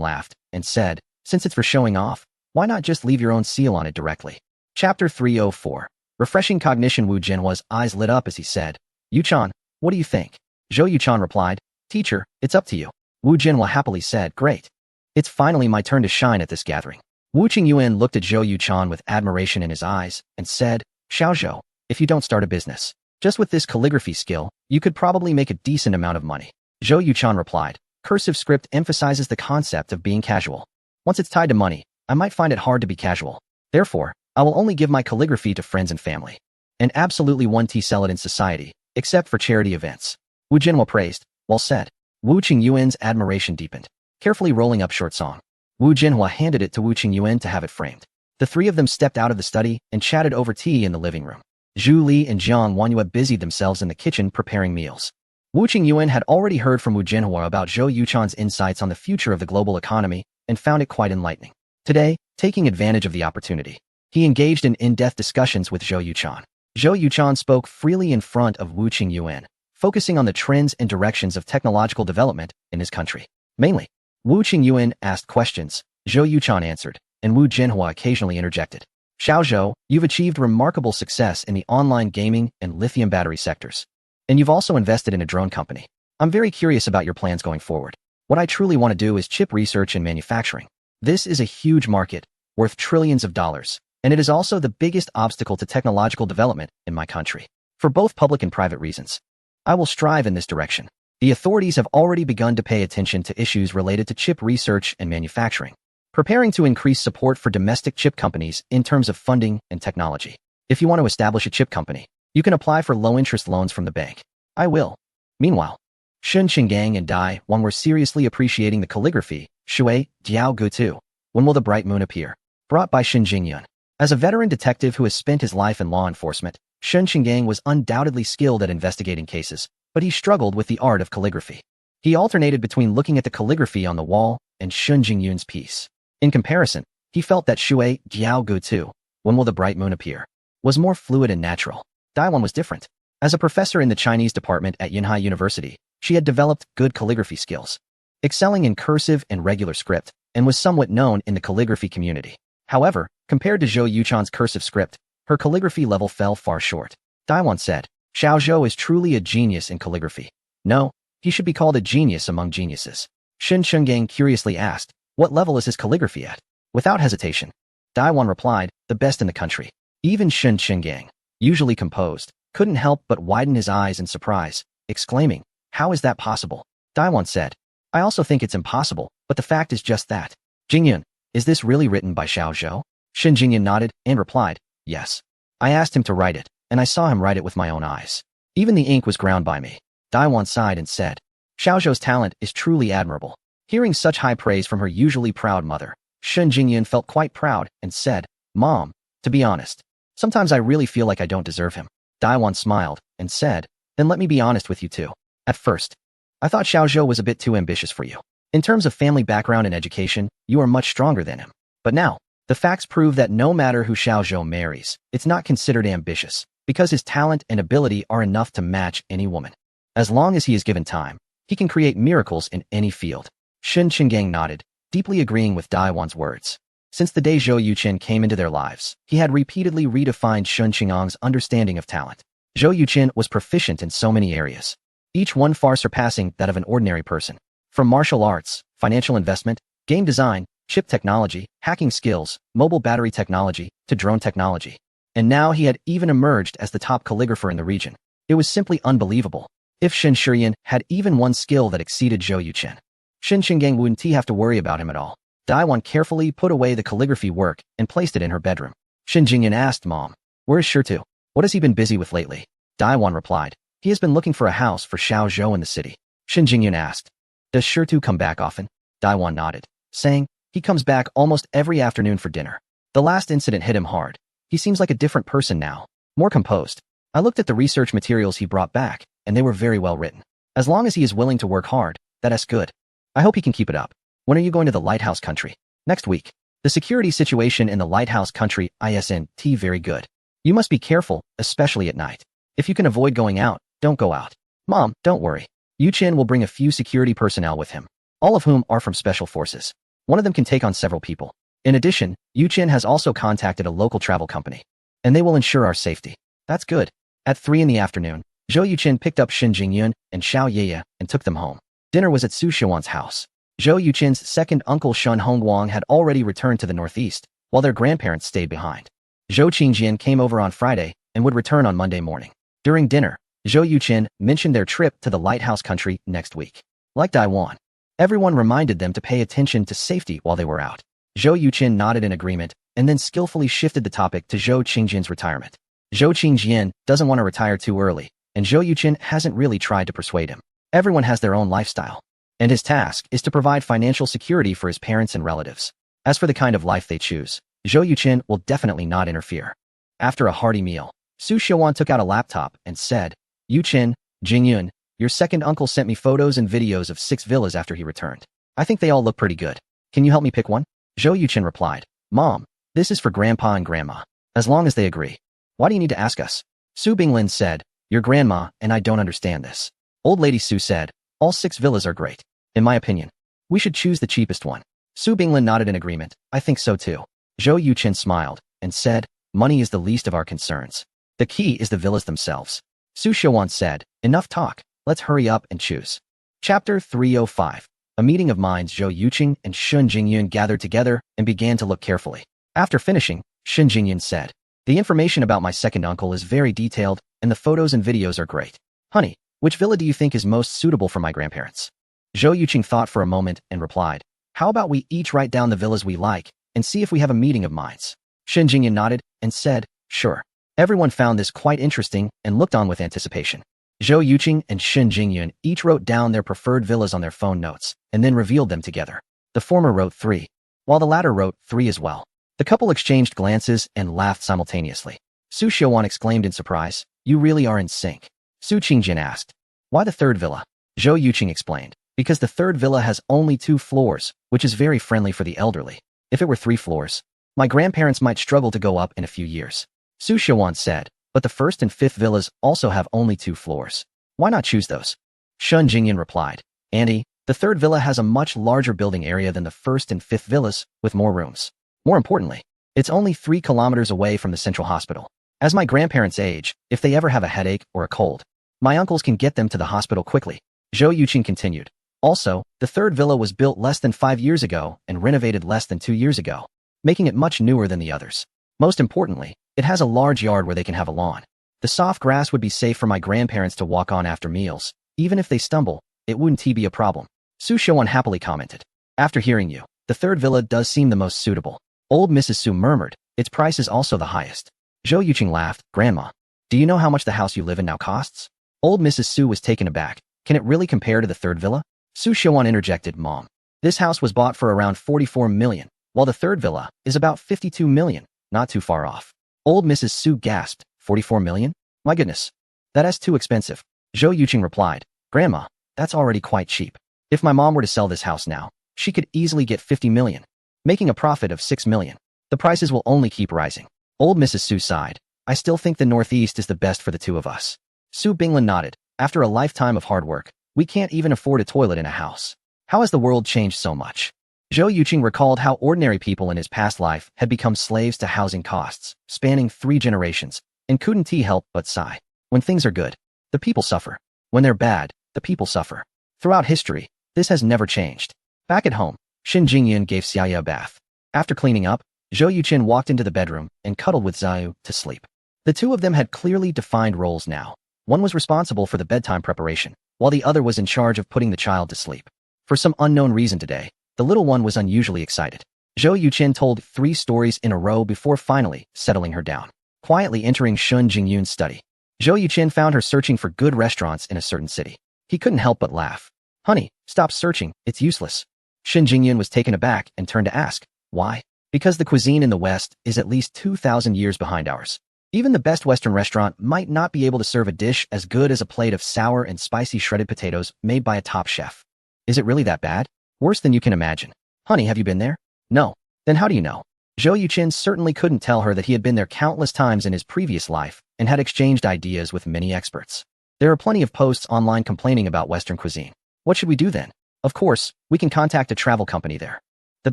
Speaker 1: laughed and said, "Since it's for showing off, why not just leave your own seal on it directly?" Chapter 304. Refreshing cognition. Wu Jinhua's eyes lit up as he said, "Yuchan, what do you think?" Zhou Yuchan replied, "Teacher, it's up to you." Wu Jinhua happily said, "Great. It's finally my turn to shine at this gathering." Wu Qingyuan looked at Zhou Yuchan with admiration in his eyes and said, "Xiao Zhou, if you don't start a business, just with this calligraphy skill, you could probably make a decent amount of money." Zhou Yuchan replied, "Cursive script emphasizes the concept of being casual. Once it's tied to money, I might find it hard to be casual. Therefore, I will only give my calligraphy to friends and family, and absolutely won't sell it in society, except for charity events." Wu Jinhua praised, well said. Wu Qingyuan's admiration deepened. Carefully rolling up Short Song, Wu Jinhua handed it to Wu Qingyuan to have it framed. The three of them stepped out of the study and chatted over tea in the living room. Zhu Li and Jiang Wanyue busied themselves in the kitchen preparing meals. Wu Qingyuan had already heard from Wu Jinhua about Zhou Yuchan's insights on the future of the global economy and found it quite enlightening. Today, taking advantage of the opportunity, he engaged in in-depth discussions with Zhou Yuchan. Zhou Yuchan spoke freely in front of Wu Qingyuan, focusing on the trends and directions of technological development in his country. Mainly, Wu Qingyuan asked questions, Zhou Yuchan answered, and Wu Jinhua occasionally interjected. "Xiao Zhou, you've achieved remarkable success in the online gaming and lithium battery sectors. And you've also invested in a drone company. I'm very curious about your plans going forward. What I truly want to do is chip research and manufacturing. This is a huge market, worth trillions of dollars, and it is also the biggest obstacle to technological development in my country. For both public and private reasons, I will strive in this direction. The authorities have already begun to pay attention to issues related to chip research and manufacturing, preparing to increase support for domestic chip companies in terms of funding and technology. If you want to establish a chip company, you can apply for low-interest loans from the bank. I will. Meanwhile, Shun Qinggang and Dai Wan were seriously appreciating the calligraphy, Shui, Jiao Gu Tu. When will the bright moon appear? Brought by Shen Jingyun. As a veteran detective who has spent his life in law enforcement, Shun Qinggang was undoubtedly skilled at investigating cases, but he struggled with the art of calligraphy. He alternated between looking at the calligraphy on the wall and Shun Jingyun's piece. In comparison, he felt that Shui, Jiao Gu Tu, when will the bright moon appear, was more fluid and natural. Dai Wan was different. As a professor in the Chinese department at Yinhai University, she had developed good calligraphy skills, excelling in cursive and regular script, and was somewhat known in the calligraphy community. However, compared to Zhou Yuchan's cursive script, her calligraphy level fell far short. Dai Wan said, Xiao Zhou is truly a genius in calligraphy. No, he should be called a genius among geniuses. Shen Qinggang curiously asked, what level is his calligraphy at? Without hesitation, Dai Wan replied, the best in the country. Even Shen Qinggang, usually composed, couldn't help but widen his eyes in surprise, exclaiming, how is that possible? Dai Wan said, I also think it's impossible, but the fact is just that. Jingyun, is this really written by Xiao Zhou? Shen Jingyun nodded and replied, yes. I asked him to write it, and I saw him write it with my own eyes. Even the ink was ground by me. Dai Wan sighed and said, Xiao Zhou's talent is truly admirable. Hearing such high praise from her usually proud mother, Shen Jingyun felt quite proud and said, Mom, to be honest, sometimes I really feel like I don't deserve him. Dai Wan smiled and said, then let me be honest with you too. At first, I thought Xiao Zhou was a bit too ambitious for you. In terms of family background and education, you are much stronger than him. But now, the facts prove that no matter who Xiao Zhou marries, it's not considered ambitious, because his talent and ability are enough to match any woman. As long as he is given time, he can create miracles in any field. Shen Qinggang nodded, deeply agreeing with Dai Wan's words. Since the day Zhou Yuchen came into their lives, he had repeatedly redefined Shun Qingang's understanding of talent. Zhou Yuchen was proficient in so many areas, each one far surpassing that of an ordinary person. From martial arts, financial investment, game design, chip technology, hacking skills, mobile battery technology, to drone technology. And now he had even emerged as the top calligrapher in the region. It was simply unbelievable. If Shen Shiyan had even one skill that exceeded Zhou Yuchen, Shen Qinggang wouldn't have to worry about him at all. Dai Wan carefully put away the calligraphy work and placed it in her bedroom. Shen Jingyun asked Mom, where is Shirtu? What has he been busy with lately? Dai Wan replied, he has been looking for a house for Xiao Zhou in the city. Shen Jingyun asked, does Shirtu come back often? Dai Wan nodded, saying, he comes back almost every afternoon for dinner. The last incident hit him hard. He seems like a different person now, more composed. I looked at the research materials he brought back, and they were very well written. As long as he is willing to work hard, that's good. I hope he can keep it up. When are you going to the Lighthouse Country? Next week. The security situation in the Lighthouse Country isn't very good. You must be careful, especially at night. If you can avoid going out, don't go out. Mom, don't worry. Yuchen will bring a few security personnel with him, all of whom are from special forces. One of them can take on several people. In addition, Yuchen has also contacted a local travel company, and they will ensure our safety. That's good. At 3 in the afternoon, Zhou Yuchen picked up Shen Jingyun and Xiao Yeye and took them home. Dinner was at Su Xiuan's house. Zhou Yuchen's second uncle Shun Hongguang had already returned to the northeast, while their grandparents stayed behind. Zhou Qingjian came over on Friday and would return on Monday morning. During dinner, Zhou Yuchen mentioned their trip to the Lighthouse Country next week. Like Dai Wan, everyone reminded them to pay attention to safety while they were out. Zhou Yuchen nodded in agreement and then skillfully shifted the topic to Zhou Qingjian's retirement. Zhou Qingjian doesn't want to retire too early, and Zhou Yuchen hasn't really tried to persuade him. Everyone has their own lifestyle, and his task is to provide financial security for his parents and relatives. As for the kind of life they choose, Zhou Yuchen will definitely not interfere. After a hearty meal, Su Xiuan took out a laptop and said, Yuchen, Jingyun, your second uncle sent me photos and videos of 6 villas after he returned. I think they all look pretty good. Can you help me pick one? Zhou Yuchen replied, Mom, this is for Grandpa and Grandma, as long as they agree. Why do you need to ask us? Su Binglin said, your grandma and I don't understand this. Old Lady Su said, all 6 villas are great. In my opinion, we should choose the cheapest one. Su Binglin nodded in agreement. I think so too. Zhou Yuchen smiled and said, money is the least of our concerns. The key is the villas themselves. Su Xiuan said, enough talk. Let's hurry up and choose. Chapter 305. A meeting of minds. Zhou Yuqing and Shun Jingyun gathered together and began to look carefully. After finishing, Shun Jingyun said, "The information about my second uncle is very detailed, and the photos and videos are great. Honey, which villa do you think is most suitable for my grandparents?" Zhou Yuqing thought for a moment and replied, "How about we each write down the villas we like and see if we have a meeting of minds?" Shun Jingyun nodded and said, "Sure." Everyone found this quite interesting and looked on with anticipation. Zhou Yuqing and Shun Jingyun each wrote down their preferred villas on their phone notes and then revealed them together. The former wrote 3, while the latter wrote 3 as well. The couple exchanged glances and laughed simultaneously. Su Xiaowan exclaimed in surprise, "You really are in sync." Su Qingjin asked, "Why the third villa?" Zhou Yuqing explained, "Because the third villa has only 2 floors, which is very friendly for the elderly. If it were 3 floors, my grandparents might struggle to go up in a few years." Su Xiaowan said, "But the first and fifth villas also have only 2 floors. Why not choose those?" Shun Jingyan replied, "Auntie, the third villa has a much larger building area than the first and fifth villas, with more rooms. More importantly, it's only 3 kilometers away from the central hospital. As my grandparents age, if they ever have a headache or a cold, my uncles can get them to the hospital quickly." Zhou Yuqing continued, "Also, the third villa was built less than 5 years ago and renovated less than 2 years ago, making it much newer than the others. Most importantly, it has a large yard where they can have a lawn. The soft grass would be safe for my grandparents to walk on after meals. Even if they stumble, it wouldn't be a problem." Su Xiaowan happily commented, "After hearing you, the third villa does seem the most suitable." Old Mrs. Su murmured, "Its price is also the highest." Zhou Yuqing laughed, "Grandma, do you know how much the house you live in now costs?" Old Mrs. Su was taken aback. "Can it really compare to the third villa?" Su Xiaowan interjected, "Mom, this house was bought for around 44 million, while the third villa is about 52 million, not too far off." Old Mrs. Su gasped, 44 million? My goodness, that is too expensive. Zhou Yuqing replied, "Grandma, that's already quite cheap. If my mom were to sell this house now, she could easily get 50 million, making a profit of 6 million. The prices will only keep rising." Old Mrs. Su sighed, "I still think the Northeast is the best for the two of us." Su Binglin nodded, "After a lifetime of hard work, we can't even afford a toilet in a house. How has the world changed so much?" Zhou Yuqing recalled how ordinary people in his past life had become slaves to housing costs, spanning 3 generations, and couldn't he help but sigh. When things are good, the people suffer. When they're bad, the people suffer. Throughout history, this has never changed. Back at home, Shin Jingyan gave Xiaoya a bath. After cleaning up, Zhou Yuqing walked into the bedroom and cuddled with Xiaoyu to sleep. The two of them had clearly defined roles now. One was responsible for the bedtime preparation, while the other was in charge of putting the child to sleep. For some unknown reason today, the little one was unusually excited. Zhou Yuqing told 3 stories in a row before finally settling her down. Quietly entering Shun Jingyun's study, Zhou Yuqing found her searching for good restaurants in a certain city. He couldn't help but laugh. "Honey, stop searching, it's useless." Shun Jingyun was taken aback and turned to ask, "Why?" "Because the cuisine in the West is at least 2,000 years behind ours. Even the best Western restaurant might not be able to serve a dish as good as a plate of sour and spicy shredded potatoes made by a top chef." "Is it really that bad?" "Worse than you can imagine." "Honey, have you been there?" "No." "Then how do you know?" Zhou Yuqing certainly couldn't tell her that he had been there countless times in his previous life and had exchanged ideas with many experts. "There are plenty of posts online complaining about Western cuisine. What should we do then?" "Of course, we can contact a travel company there. The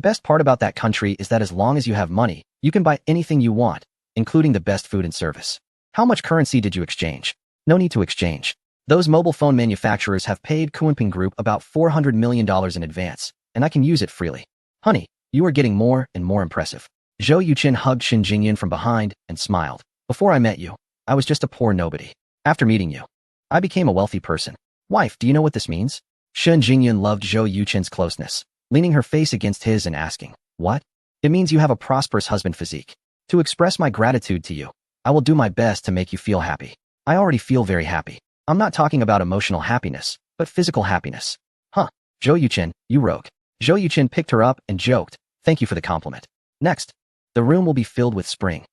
Speaker 1: best part about that country is that as long as you have money, you can buy anything you want, including the best food and service." "How much currency did you exchange?" "No need to exchange. Those mobile phone manufacturers have paid Kunping Group about $400 million in advance, and I can use it freely." "Honey, you are getting more and more impressive." Zhou Yuqing hugged Shin Jingyan from behind and smiled. "Before I met you, I was just a poor nobody. After meeting you, I became a wealthy person." "Wife, do you know what this means?" Shin Jingyan loved Zhou Yuqing's closeness, leaning her face against his and asking, "What?" "It means you have a prosperous husband physique. To express my gratitude to you, I will do my best to make you feel happy." "I already feel very happy. I'm not talking about emotional happiness, but physical happiness." "Huh, Zhou Yuqing, you rogue." Zhou Yuqing picked her up and joked, "Thank you for the compliment. Next, the room will be filled with spring."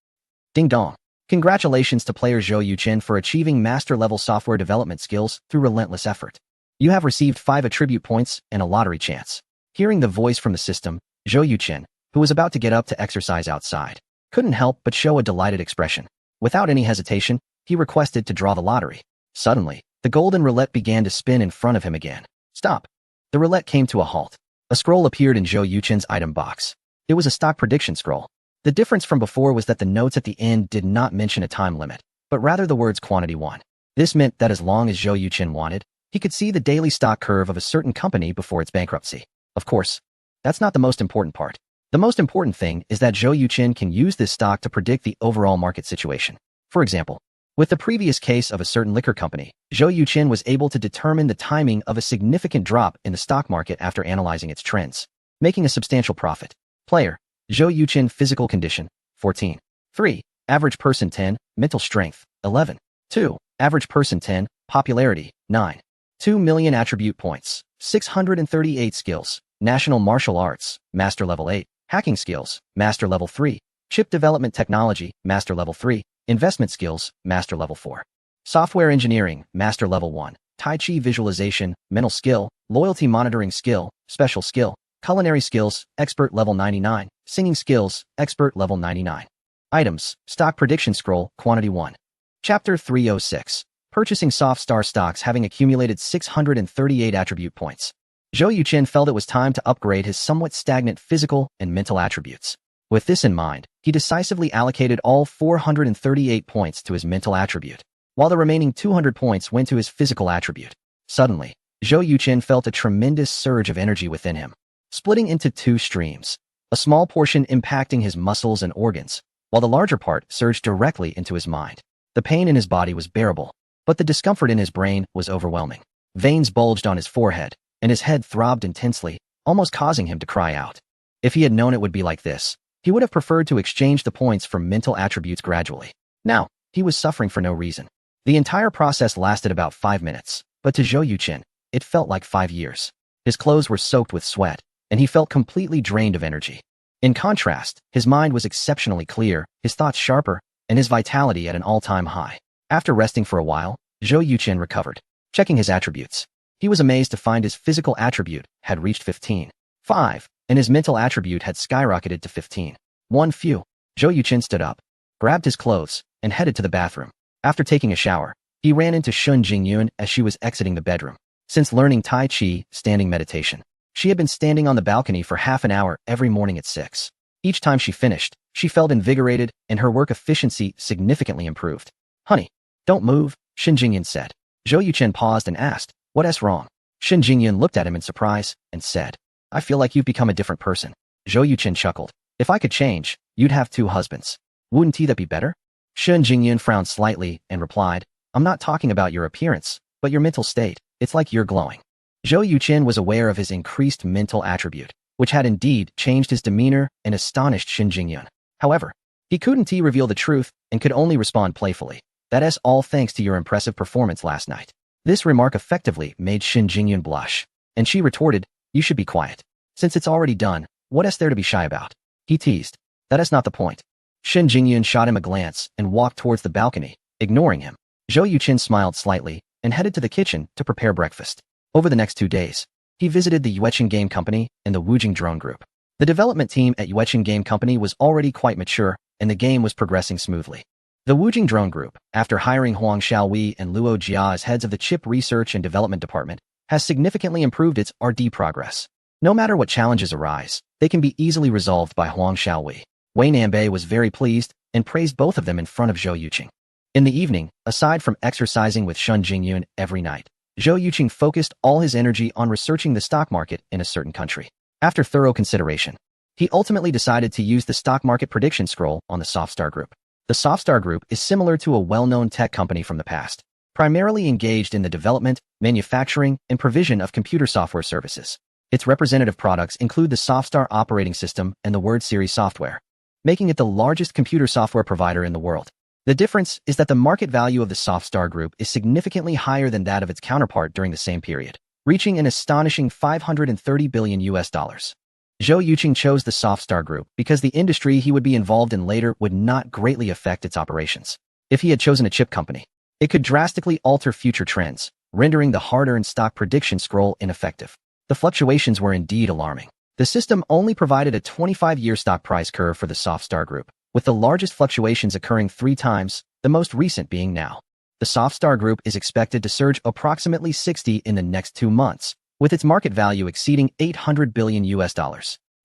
Speaker 1: Ding dong. Congratulations to player Zhou Yuqing for achieving master-level software development skills through relentless effort. You have received 5 attribute points and a lottery chance. Hearing the voice from the system, Zhou Yuqing, who was about to get up to exercise outside, couldn't help but show a delighted expression. Without any hesitation, he requested to draw the lottery. Suddenly, the golden roulette began to spin in front of him again. "Stop." The roulette came to a halt. A scroll appeared in Zhou Yuqing's item box. It was a stock prediction scroll. The difference from before was that the notes at the end did not mention a time limit, but rather the words quantity 1. This meant that as long as Zhou Yuqing wanted, He could see the daily stock curve of a certain company before its bankruptcy. Of course, that's not the most important part. The most important thing is that Zhou Yuqin can use this stock to predict the overall market situation. For example, with the previous case of a certain liquor company, Zhou Yuqin was able to determine the timing of a significant drop in the stock market after analyzing its trends, making a substantial profit. Player, Zhou Yuqin. Physical condition, 14. 3. Average person 10, mental strength, 11. 2. Average person 10, popularity, 9. 2 million attribute points, 638 skills, national martial arts, master level 8, hacking skills, master level 3, chip development technology, master level 3, investment skills, master level 4. Software engineering, master level 1, Tai Chi visualization, mental skill, loyalty monitoring skill, special skill, culinary skills, expert level 99, singing skills, expert level 99. Items, stock prediction scroll, quantity 1. Chapter 306. Purchasing soft star stocks having accumulated 638 attribute points. Zhou Yuqin felt it was time to upgrade his somewhat stagnant physical and mental attributes. With this in mind, he decisively allocated all 438 points to his mental attribute, while the remaining 200 points went to his physical attribute. Suddenly, Zhou Yuqin felt a tremendous surge of energy within him, splitting into two streams, a small portion impacting his muscles and organs, while the larger part surged directly into his mind. The pain in his body was bearable, but the discomfort in his brain was overwhelming. Veins bulged on his forehead, and his head throbbed intensely, almost causing him to cry out. If he had known it would be like this, he would have preferred to exchange the points for mental attributes gradually. Now, he was suffering for no reason. The entire process lasted about 5 minutes, but to Zhou Yuqin, it felt like 5 years. His clothes were soaked with sweat, and he felt completely drained of energy. In contrast, his mind was exceptionally clear, his thoughts sharper, and his vitality at an all-time high. After resting for a while, Zhou Yuqin recovered. Checking his attributes, he was amazed to find his physical attribute had reached 15.5, and his mental attribute had skyrocketed to 15.1. Phew. Zhou Yuqin stood up, grabbed his clothes, and headed to the bathroom. After taking a shower, he ran into Shun Jingyun as she was exiting the bedroom. Since learning Tai Chi, standing meditation, she had been standing on the balcony for half an hour every morning at 6. Each time she finished, she felt invigorated and her work efficiency significantly improved. Honey, don't move, Shun Jingyun said. Zhou Yuqin paused and asked, what's wrong? Shun Jingyun looked at him in surprise and said, I feel like you've become a different person. Zhou Yuqin chuckled. If I could change, you'd have 2 husbands. Wouldn't that be better? Shun Jingyun frowned slightly and replied, I'm not talking about your appearance, but your mental state. It's like you're glowing. Zhou Yuqin was aware of his increased mental attribute, which had indeed changed his demeanor and astonished Shun Jingyun. However, he couldn't reveal the truth and could only respond playfully. That's all thanks to your impressive performance last night. This remark effectively made Shun Jingyun blush, and she retorted, you should be quiet. Since it's already done, what's there to be shy about? He teased. That's not the point. Shun Jingyun shot him a glance and walked towards the balcony, ignoring him. Zhou Yuqin smiled slightly and headed to the kitchen to prepare breakfast. Over the next 2 days, he visited the Yueqing Game Company and the Wujing Drone Group. The development team at Yueqing Game Company was already quite mature, and the game was progressing smoothly. The Wujing Drone Group, after hiring Huang Xiaowei and Luo Jia as heads of the Chip Research and Development Department, has significantly improved its R&D progress. No matter what challenges arise, they can be easily resolved by Huang Xiaowei. Wei Nanbei was very pleased and praised both of them in front of Zhou Yuqin. In the evening, aside from exercising with Shun Jingyun every night, Zhou Yuqin focused all his energy on researching the stock market in a certain country. After thorough consideration, he ultimately decided to use the stock market prediction scroll on the Softstar Group. The Softstar Group is similar to a well-known tech company from the past, primarily engaged in the development, manufacturing, and provision of computer software services. Its representative products include the Softstar operating system and the Word Series software, making it the largest computer software provider in the world. The difference is that the market value of the Softstar Group is significantly higher than that of its counterpart during the same period, reaching an astonishing $530 billion. Zhou Yuqin chose the Softstar Group because the industry he would be involved in later would not greatly affect its operations. If he had chosen a chip company, it could drastically alter future trends, rendering the hard-earned stock prediction scroll ineffective. The fluctuations were indeed alarming. The system only provided a 25-year stock price curve for the Softstar Group, with the largest fluctuations occurring 3 times, the most recent being now. The Softstar Group is expected to surge approximately 60 in the next 2 months, with its market value exceeding $800 billion.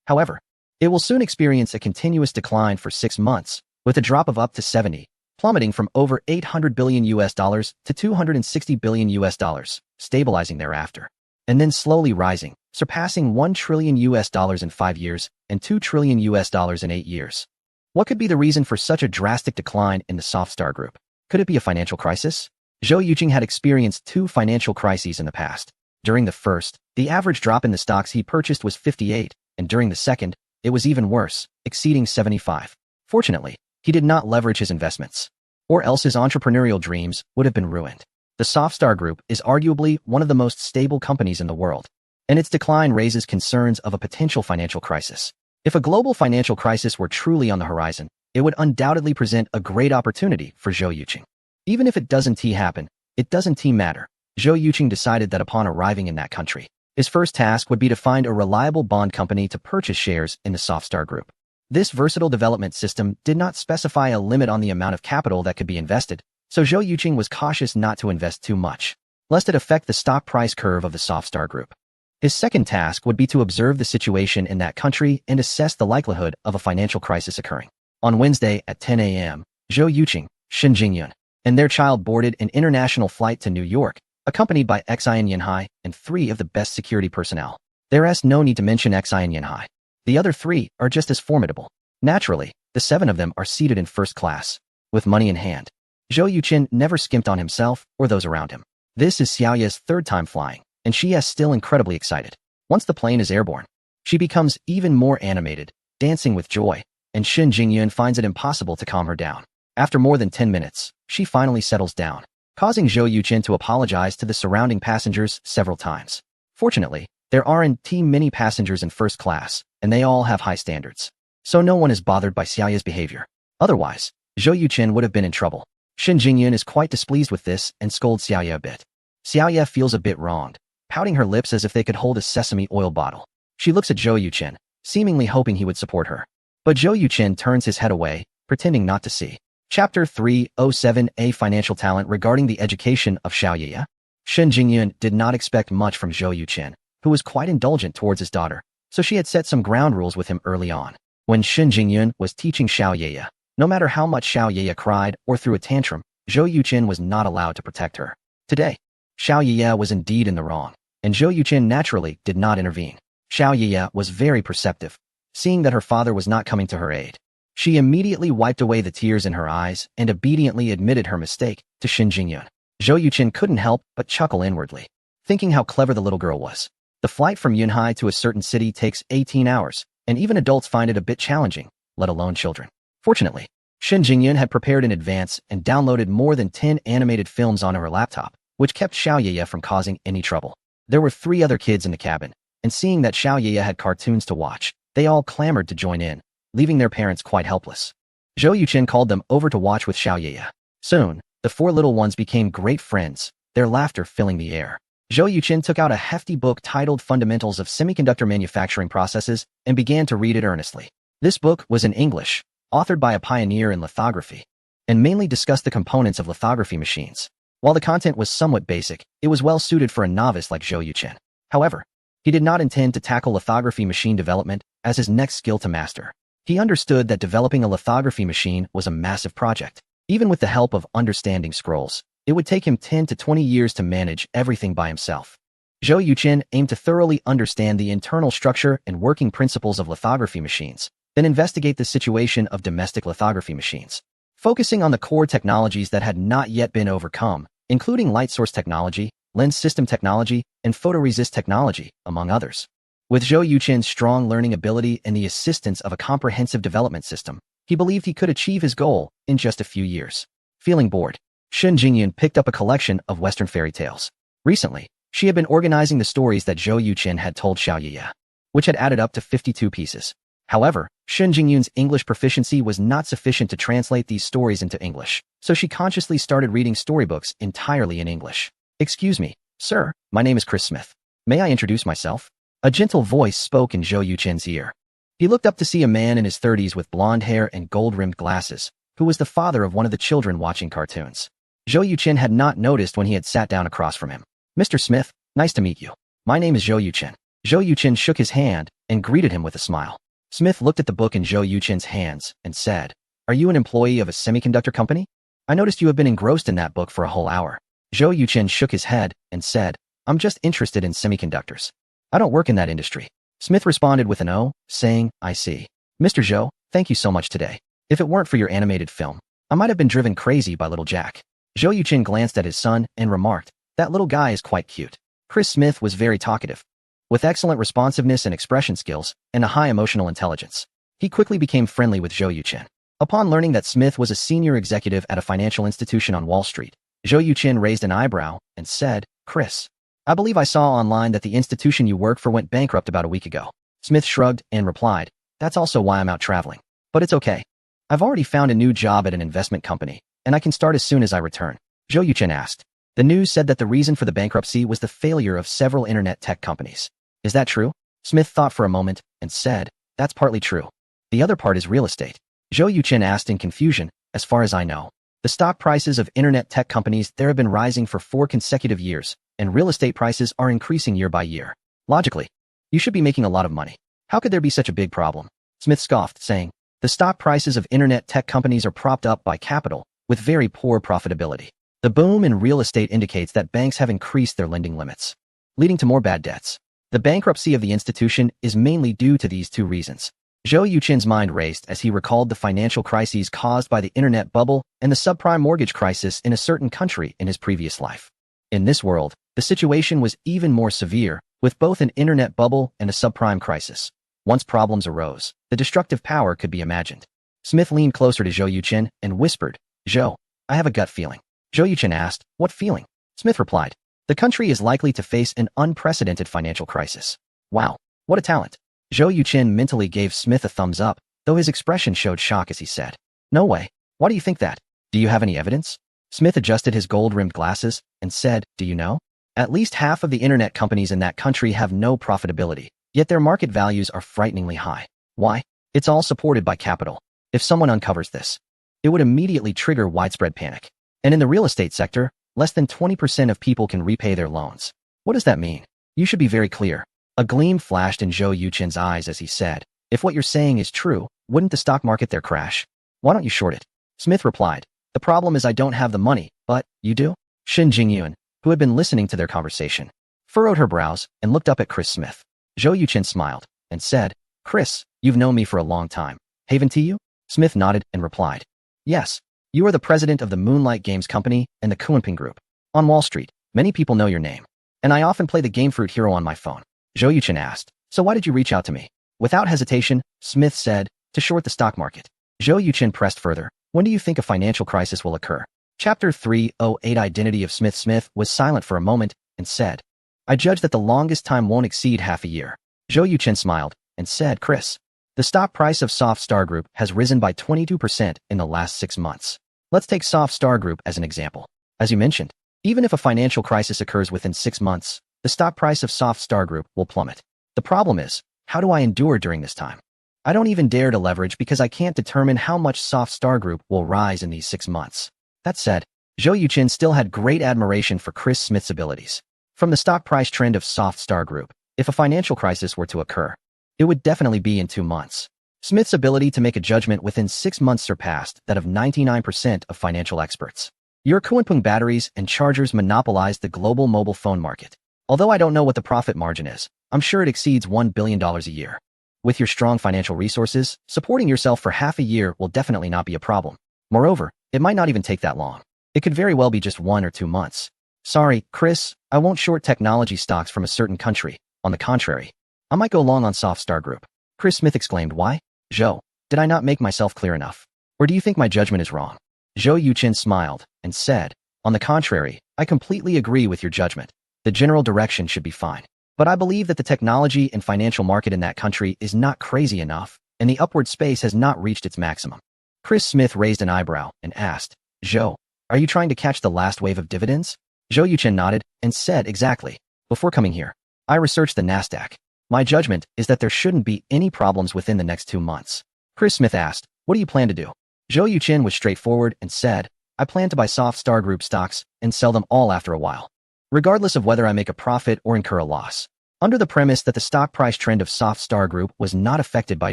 Speaker 1: However, it will soon experience a continuous decline for 6 months, with a drop of up to 70, plummeting from over $800 billion to $260 billion, stabilizing thereafter, and then slowly rising, surpassing $1 trillion in 5 years and $2 trillion in 8 years. What could be the reason for such a drastic decline in the Softstar Group? Could it be a financial crisis? Zhou Yuqing had experienced 2 financial crises in the past. During the first, the average drop in the stocks he purchased was 58, and during the second, it was even worse, exceeding 75. Fortunately, he did not leverage his investments, or else his entrepreneurial dreams would have been ruined. The Softstar Group is arguably one of the most stable companies in the world, and its decline raises concerns of a potential financial crisis. If a global financial crisis were truly on the horizon, it would undoubtedly present a great opportunity for Zhou Yuqing. Even if it doesn't happen, it doesn't matter. Zhou Yuqing decided that upon arriving in that country, his first task would be to find a reliable bond company to purchase shares in the Softstar Group. This versatile development system did not specify a limit on the amount of capital that could be invested, so Zhou Yuqing was cautious not to invest too much, lest it affect the stock price curve of the Softstar Group. His second task would be to observe the situation in that country and assess the likelihood of a financial crisis occurring. On Wednesday at 10 a.m., Zhou Yuqing, Shen Jingyun, and their child boarded an international flight to New York, accompanied by Xian Yanhai and 3 of the best security personnel. There's no need to mention Xian Yanhai. The other 3 are just as formidable. Naturally, the 7 of them are seated in first class, with money in hand. Zhou Yuqing never skimped on himself or those around him. This is Xiaoya's 3rd time flying, and she is still incredibly excited. Once the plane is airborne, she becomes even more animated, dancing with joy, and Shen Jingyun finds it impossible to calm her down. After more than 10 minutes, she finally settles down, causing Zhou Yuqing to apologize to the surrounding passengers several times. Fortunately, there aren't many passengers in first class, and they all have high standards, so no one is bothered by Xiaoya's behavior. Otherwise, Zhou Yuqing would have been in trouble. Shen Jingyun is quite displeased with this and scolds Xiaoya a bit. Xiaoya feels a bit wronged, pouting her lips as if they could hold a sesame oil bottle. She looks at Zhou Yuqing, seemingly hoping he would support her. But Zhou Yuqing turns his head away, pretending not to see. Chapter 307: A Financial Talent regarding the education of Xiaoya. Shen Jingyun did not expect much from Zhou Yuqing, who was quite indulgent towards his daughter, so she had set some ground rules with him early on. When Shen Jingyun was teaching Xiaoya, no matter how much Xiaoya cried or threw a tantrum, Zhou Yuqing was not allowed to protect her. Today, Xiaoya was indeed in the wrong, and Zhou Yuqing naturally did not intervene. Xiaoya was very perceptive, seeing that her father was not coming to her aid. She immediately wiped away the tears in her eyes and obediently admitted her mistake to Shen Jingyun. Zhou Yuqing couldn't help but chuckle inwardly, thinking how clever the little girl was. The flight from Yunhai to a certain city takes 18 hours, and even adults find it a bit challenging, let alone children. Fortunately, Shen Jingyun had prepared in advance and downloaded more than 10 animated films onto her laptop, which kept Xiaoya from causing any trouble. There were 3 other kids in the cabin, and seeing that Xiaoya had cartoons to watch, they all clamored to join in, leaving their parents quite helpless. Zhou Yuqing called them over to watch with Xiaoya. Soon, the 4 little ones became great friends, their laughter filling the air. Zhou Yuqing took out a hefty book titled Fundamentals of Semiconductor Manufacturing Processes and began to read it earnestly. This book was in English, authored by a pioneer in lithography, and mainly discussed the components of lithography machines. While the content was somewhat basic, it was well suited for a novice like Zhou Yuqing. However, he did not intend to tackle lithography machine development as his next skill to master. He understood that developing a lithography machine was a massive project. Even with the help of understanding scrolls, it would take him 10 to 20 years to manage everything by himself. Zhou Yuqing aimed to thoroughly understand the internal structure and working principles of lithography machines, then investigate the situation of domestic lithography machines, focusing on the core technologies that had not yet been overcome, including light source technology, lens system technology, and photoresist technology, among others. With Zhou Yuqing's strong learning ability and the assistance of a comprehensive development system, he believed he could achieve his goal in just a few years. Feeling bored, Shen Jingyun picked up a collection of Western fairy tales. Recently, she had been organizing the stories that Zhou Yuqing had told Xiaoya, which had added up to 52 pieces. However, Shen Jingyun's English proficiency was not sufficient to translate these stories into English, so she consciously started reading storybooks entirely in English. "Excuse me, sir, my name is Chris Smith. May I introduce myself?" A gentle voice spoke in Zhou Yuqing's ear. He looked up to see a man in his 30s with blonde hair and gold-rimmed glasses, who was the father of one of the children watching cartoons. Zhou Yuqing had not noticed when he had sat down across from him. "Mr. Smith, nice to meet you. My name is Zhou Yuqing." Zhou Yuqing shook his hand and greeted him with a smile. Smith looked at the book in Zhou Yuqing's hands and said, "Are you an employee of a semiconductor company? I noticed you have been engrossed in that book for a whole hour." Zhou Yuqing shook his head and said, I'm just interested in semiconductors. I don't work in that industry. Smith responded with an O, saying, I see. Mr. Zhou, thank you so much today. If it weren't for your animated film, I might have been driven crazy by little Jack. Zhou Yuqin glanced at his son and remarked, that little guy is quite cute. Chris Smith was very talkative, with excellent responsiveness and expression skills, and a high emotional intelligence. He quickly became friendly with Zhou Yuqin. Upon learning that Smith was a senior executive at a financial institution on Wall Street, Zhou Yuqin raised an eyebrow and said, Chris, I believe I saw online that the institution you work for went bankrupt about a week ago. Smith shrugged and replied, that's also why I'm out traveling. But it's okay. I've already found a new job at an investment company, and I can start as soon as I return. Zhou Yuqin asked. The news said that the reason for the bankruptcy was the failure of several internet tech companies. Is that true? Smith thought for a moment and said, that's partly true. The other part is real estate. Zhou Yuqin asked in confusion, as far as I know, the stock prices of internet tech companies there have been rising for 4 consecutive years, and real estate prices are increasing year by year. Logically, you should be making a lot of money. How could there be such a big problem? Smith scoffed, saying, the stock prices of internet tech companies are propped up by capital, with very poor profitability. The boom in real estate indicates that banks have increased their lending limits, leading to more bad debts. The bankruptcy of the institution is mainly due to these 2 reasons. Zhou Yuqin's mind raced as he recalled the financial crises caused by the internet bubble and the subprime mortgage crisis in a certain country in his previous life. In this world, the situation was even more severe, with both an internet bubble and a subprime crisis. Once problems arose, the destructive power could be imagined. Smith leaned closer to Zhou Yuqin and whispered, Zhou, I have a gut feeling. Zhou Yuqin asked, what feeling? Smith replied, the country is likely to face an unprecedented financial crisis. Wow, what a talent. Zhou Yuqin mentally gave Smith a thumbs up, though his expression showed shock as he said, no way. Why do you think that? Do you have any evidence? Smith adjusted his gold-rimmed glasses and said, do you know? At least half of the internet companies in that country have no profitability, yet their market values are frighteningly high. Why? It's all supported by capital. If someone uncovers this, it would immediately trigger widespread panic. And in the real estate sector, less than 20% of people can repay their loans. What does that mean? You should be very clear. A gleam flashed in Zhou Yuqin's eyes as he said, if what you're saying is true, wouldn't the stock market there crash? Why don't you short it? Smith replied, the problem is I don't have the money, but you do? Shin Jingyuan, who had been listening to their conversation, furrowed her brows and looked up at Chris Smith. Zhou Yuqin smiled and said, Chris, you've known me for a long time. Haven't you? Smith nodded and replied, yes. You are the president of the Moonlight Games Company and the Kunpeng Group. On Wall Street, many people know your name. And I often play the Game Fruit Hero on my phone. Zhou Yuqin asked, so why did you reach out to me? Without hesitation, Smith said, to short the stock market. Zhou Yuqin pressed further, when do you think a financial crisis will occur? Chapter 308 Identity of Smith. Smith was silent for a moment and said, I judge that the longest time won't exceed half a year. Zhou Yuqin smiled and said, Chris, the stock price of Soft Star Group has risen by 22% in the last 6 months. Let's take Soft Star Group as an example. As you mentioned, even if a financial crisis occurs within 6 months, the stock price of Soft Star Group will plummet. The problem is, how do I endure during this time? I don't even dare to leverage because I can't determine how much Soft Star Group will rise in these 6 months. That said, Zhou Yuqin still had great admiration for Chris Smith's abilities. From the stock price trend of Soft Star Group, if a financial crisis were to occur, it would definitely be in 2 months. Smith's ability to make a judgment within 6 months surpassed that of 99% of financial experts. Your Kunpeng batteries and chargers monopolized the global mobile phone market. Although I don't know what the profit margin is, I'm sure it exceeds $1 billion a year. With your strong financial resources, supporting yourself for half a year will definitely not be a problem. Moreover, it might not even take that long. It could very well be just 1 or 2 months. Sorry, Chris, I won't short technology stocks from a certain country. On the contrary, I might go long on Soft Star Group. Chris Smith exclaimed, why? Zhou, did I not make myself clear enough? Or do you think my judgment is wrong? Zhou Yuqin smiled and said, on the contrary, I completely agree with your judgment. The general direction should be fine. But I believe that the technology and financial market in that country is not crazy enough, and the upward space has not reached its maximum. Chris Smith raised an eyebrow and asked, Zhou, are you trying to catch the last wave of dividends? Zhou Yuqin nodded and said, exactly. Before coming here, I researched the Nasdaq. My judgment is that there shouldn't be any problems within the next 2 months. Chris Smith asked, what do you plan to do? Zhou Yuqin was straightforward and said, I plan to buy Soft Star Group stocks and sell them all after a while, regardless of whether I make a profit or incur a loss. Under the premise that the stock price trend of Soft Star Group was not affected by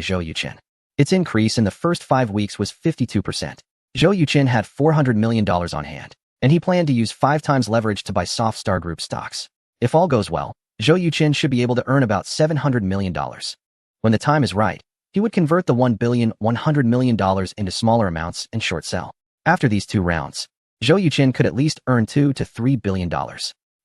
Speaker 1: Zhou Yuqin, its increase in the first 5 weeks was 52%. Zhou Yuqin had $400 million on hand, and he planned to use 5 times leverage to buy Soft Star Group stocks. If all goes well, Zhou Yuqin should be able to earn about $700 million. When the time is right, he would convert the $1,100 million into smaller amounts and short sell. After these 2 rounds, Zhou Yuqin could at least earn $2 to $3 billion.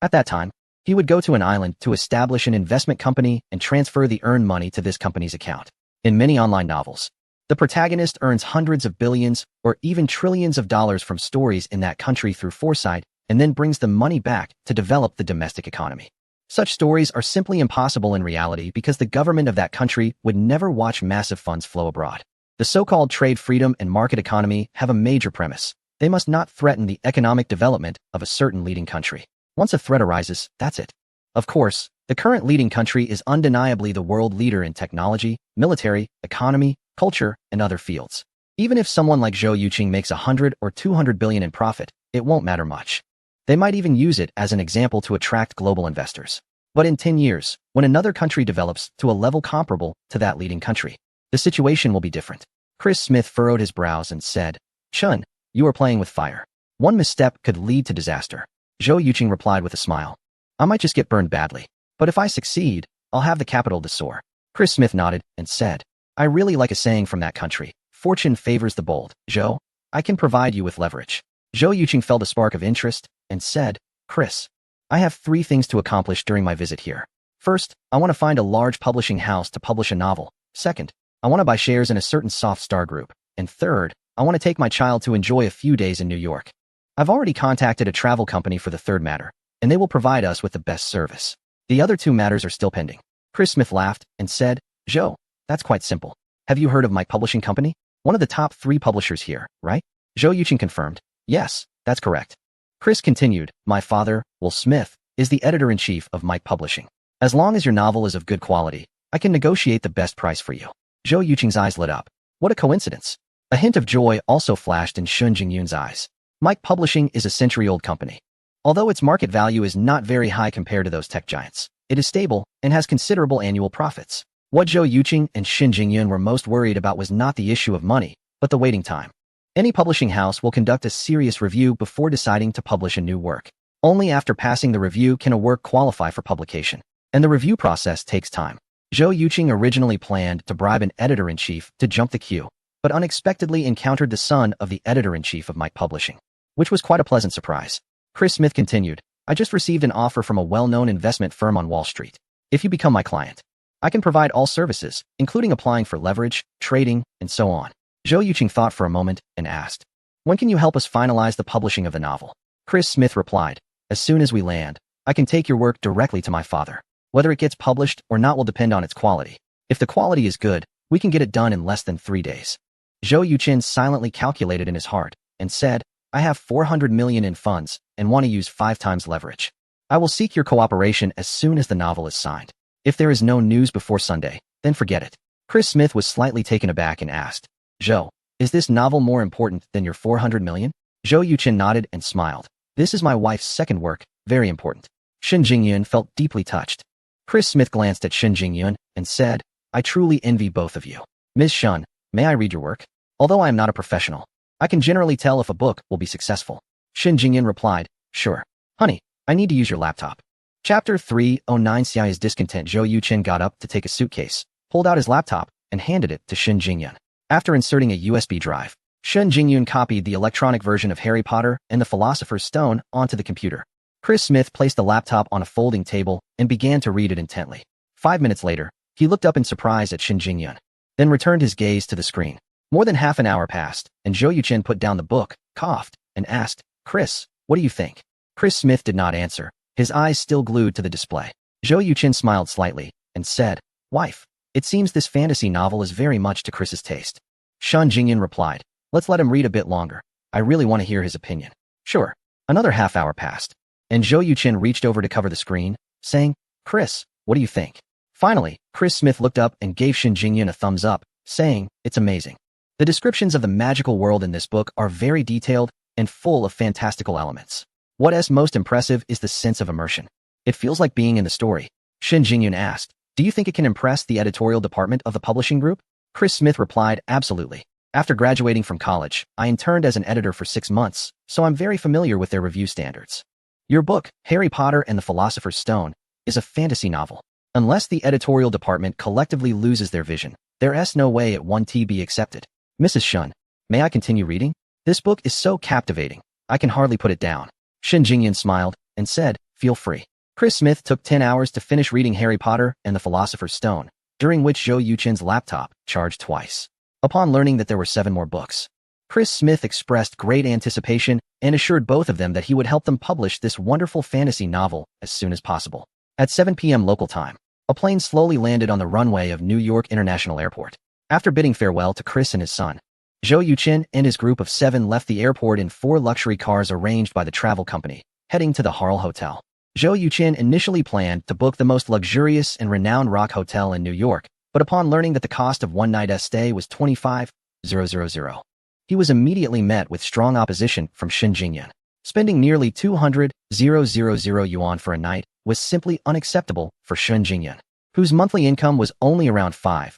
Speaker 1: At that time, he would go to an island to establish an investment company and transfer the earned money to this company's account. In many online novels, the protagonist earns hundreds of billions or even trillions of dollars from stories in that country through foresight and then brings the money back to develop the domestic economy. Such stories are simply impossible in reality because the government of that country would never watch massive funds flow abroad. The so-called trade freedom and market economy have a major premise. They must not threaten the economic development of a certain leading country. Once a threat arises, that's it. Of course, the current leading country is undeniably the world leader in technology, military, economy, culture, and other fields. Even if someone like Zhou Yuqin makes 100 or 200 billion in profit, it won't matter much. They might even use it as an example to attract global investors. But in 10 years, when another country develops to a level comparable to that leading country, the situation will be different. Chris Smith furrowed his brows and said, "Chun, you are playing with fire. One misstep could lead to disaster." Zhou Yuqin replied with a smile. "I might just get burned badly. But if I succeed, I'll have the capital to soar." Chris Smith nodded and said, "I really like a saying from that country. Fortune favors the bold. Zhou, I can provide you with leverage." Zhou Yuqin felt a spark of interest and said, "Chris, I have 3 things to accomplish during my visit here. First, I want to find a large publishing house to publish a novel. Second, I want to buy shares in a certain soft star group. And third, I want to take my child to enjoy a few days in New York. I've already contacted a travel company for the third matter, and they will provide us with the best service. The other 2 matters are still pending." Chris Smith laughed and said, "Zhou, that's quite simple. Have you heard of Mike Publishing Company? One of the top 3 publishers here, right?" Zhou Yuqin confirmed, "Yes, that's correct." Chris continued, "My father, Will Smith, is the editor-in-chief of Mike Publishing. As long as your novel is of good quality, I can negotiate the best price for you." Zhou Yuqin's eyes lit up. What a coincidence. A hint of joy also flashed in Shun Jingyun's eyes. Mike Publishing is a century-old company. Although its market value is not very high compared to those tech giants, it is stable and has considerable annual profits. What Zhou Yuqin and Shin Jingyun were most worried about was not the issue of money, but the waiting time. Any publishing house will conduct a serious review before deciding to publish a new work. Only after passing the review can a work qualify for publication, and the review process takes time. Zhou Yuqin originally planned to bribe an editor-in-chief to jump the queue, but unexpectedly encountered the son of the editor-in-chief of Mike Publishing, which was quite a pleasant surprise. Chris Smith continued, "I just received an offer from a well-known investment firm on Wall Street. If you become my client, I can provide all services, including applying for leverage, trading, and so on." Zhou Yuqin thought for a moment and asked, "When can you help us finalize the publishing of the novel?" Chris Smith replied, "As soon as we land, I can take your work directly to my father. Whether it gets published or not will depend on its quality. If the quality is good, we can get it done in less than 3 days." Zhou Yuqin silently calculated in his heart and said, "I have 400 million in funds and want to use 5 times leverage. I will seek your cooperation as soon as the novel is signed. If there is no news before Sunday, then forget it." Chris Smith was slightly taken aback and asked, "Zhou, is this novel more important than your 400 million? Zhou Yuqin nodded and smiled. "This is my wife's second work, very important." Shin Jingyun felt deeply touched. Chris Smith glanced at Shin Jingyun and said, "I truly envy both of you. Ms. Shun, may I read your work? Although I am not a professional, I can generally tell if a book will be successful." Shin Jingyun replied, "Sure. Honey, I need to use your laptop." Chapter 309. Xiai is discontent. Zhou Yuqin got up to take a suitcase, pulled out his laptop, and handed it to Shin Jingyun. After inserting a USB drive, Shin Jingyun copied the electronic version of Harry Potter and the Philosopher's Stone onto the computer. Chris Smith placed the laptop on a folding table and began to read it intently. 5 minutes later, he looked up in surprise at Shin Jingyun, then returned his gaze to the screen. More than half an hour passed, and Zhou Yuqin put down the book, coughed, and asked, "Chris, what do you think?" Chris Smith did not answer, his eyes still glued to the display. Zhou Yuqin smiled slightly and said, "Wife, it seems this fantasy novel is very much to Chris's taste." Shin Jingyun replied, "Let's let him read a bit longer. I really want to hear his opinion." "Sure." Another half hour passed, and Zhou Yuqin reached over to cover the screen, saying, "Chris, what do you think?" Finally, Chris Smith looked up and gave Shin Jingyun a thumbs up, saying, "It's amazing." The descriptions of the magical world in this book are very detailed and full of fantastical elements. What is most impressive is the sense of immersion. It feels like being in the story. Shin Jingyun asked, "Do you think it can impress the editorial department of the publishing group?" Chris Smith replied, "Absolutely. After graduating from college, I interned as an editor for 6 months, so I'm very familiar with their review standards. Your book, Harry Potter and the Philosopher's Stone, is a fantasy novel. Unless the editorial department collectively loses their vision, there's no way it won't be accepted. Mrs. Shun, may I continue reading? This book is so captivating, I can hardly put it down. Shen Jingyan smiled and said, feel free. Chris Smith took 10 hours to finish reading Harry Potter and the Philosopher's Stone, during which Zhou Yuchen's laptop charged twice. Upon learning that there were 7 more books, Chris Smith expressed great anticipation and assured both of them that he would help them publish this wonderful fantasy novel as soon as possible. At 7 p.m. local time, a plane slowly landed on the runway of New York International Airport. After bidding farewell to Chris and his son, Zhou Yuchen and his group of 7 left the airport in 4 luxury cars arranged by the travel company, heading to the Harl Hotel. Zhou Yuchen initially planned to book the most luxurious and renowned rock hotel in New York, but upon learning that the cost of one night's stay was 25,000, he was immediately met with strong opposition from Shen Jingyan. Spending nearly 200,000 yuan for a night was simply unacceptable for Shen Jingyan, whose monthly income was only around 5,000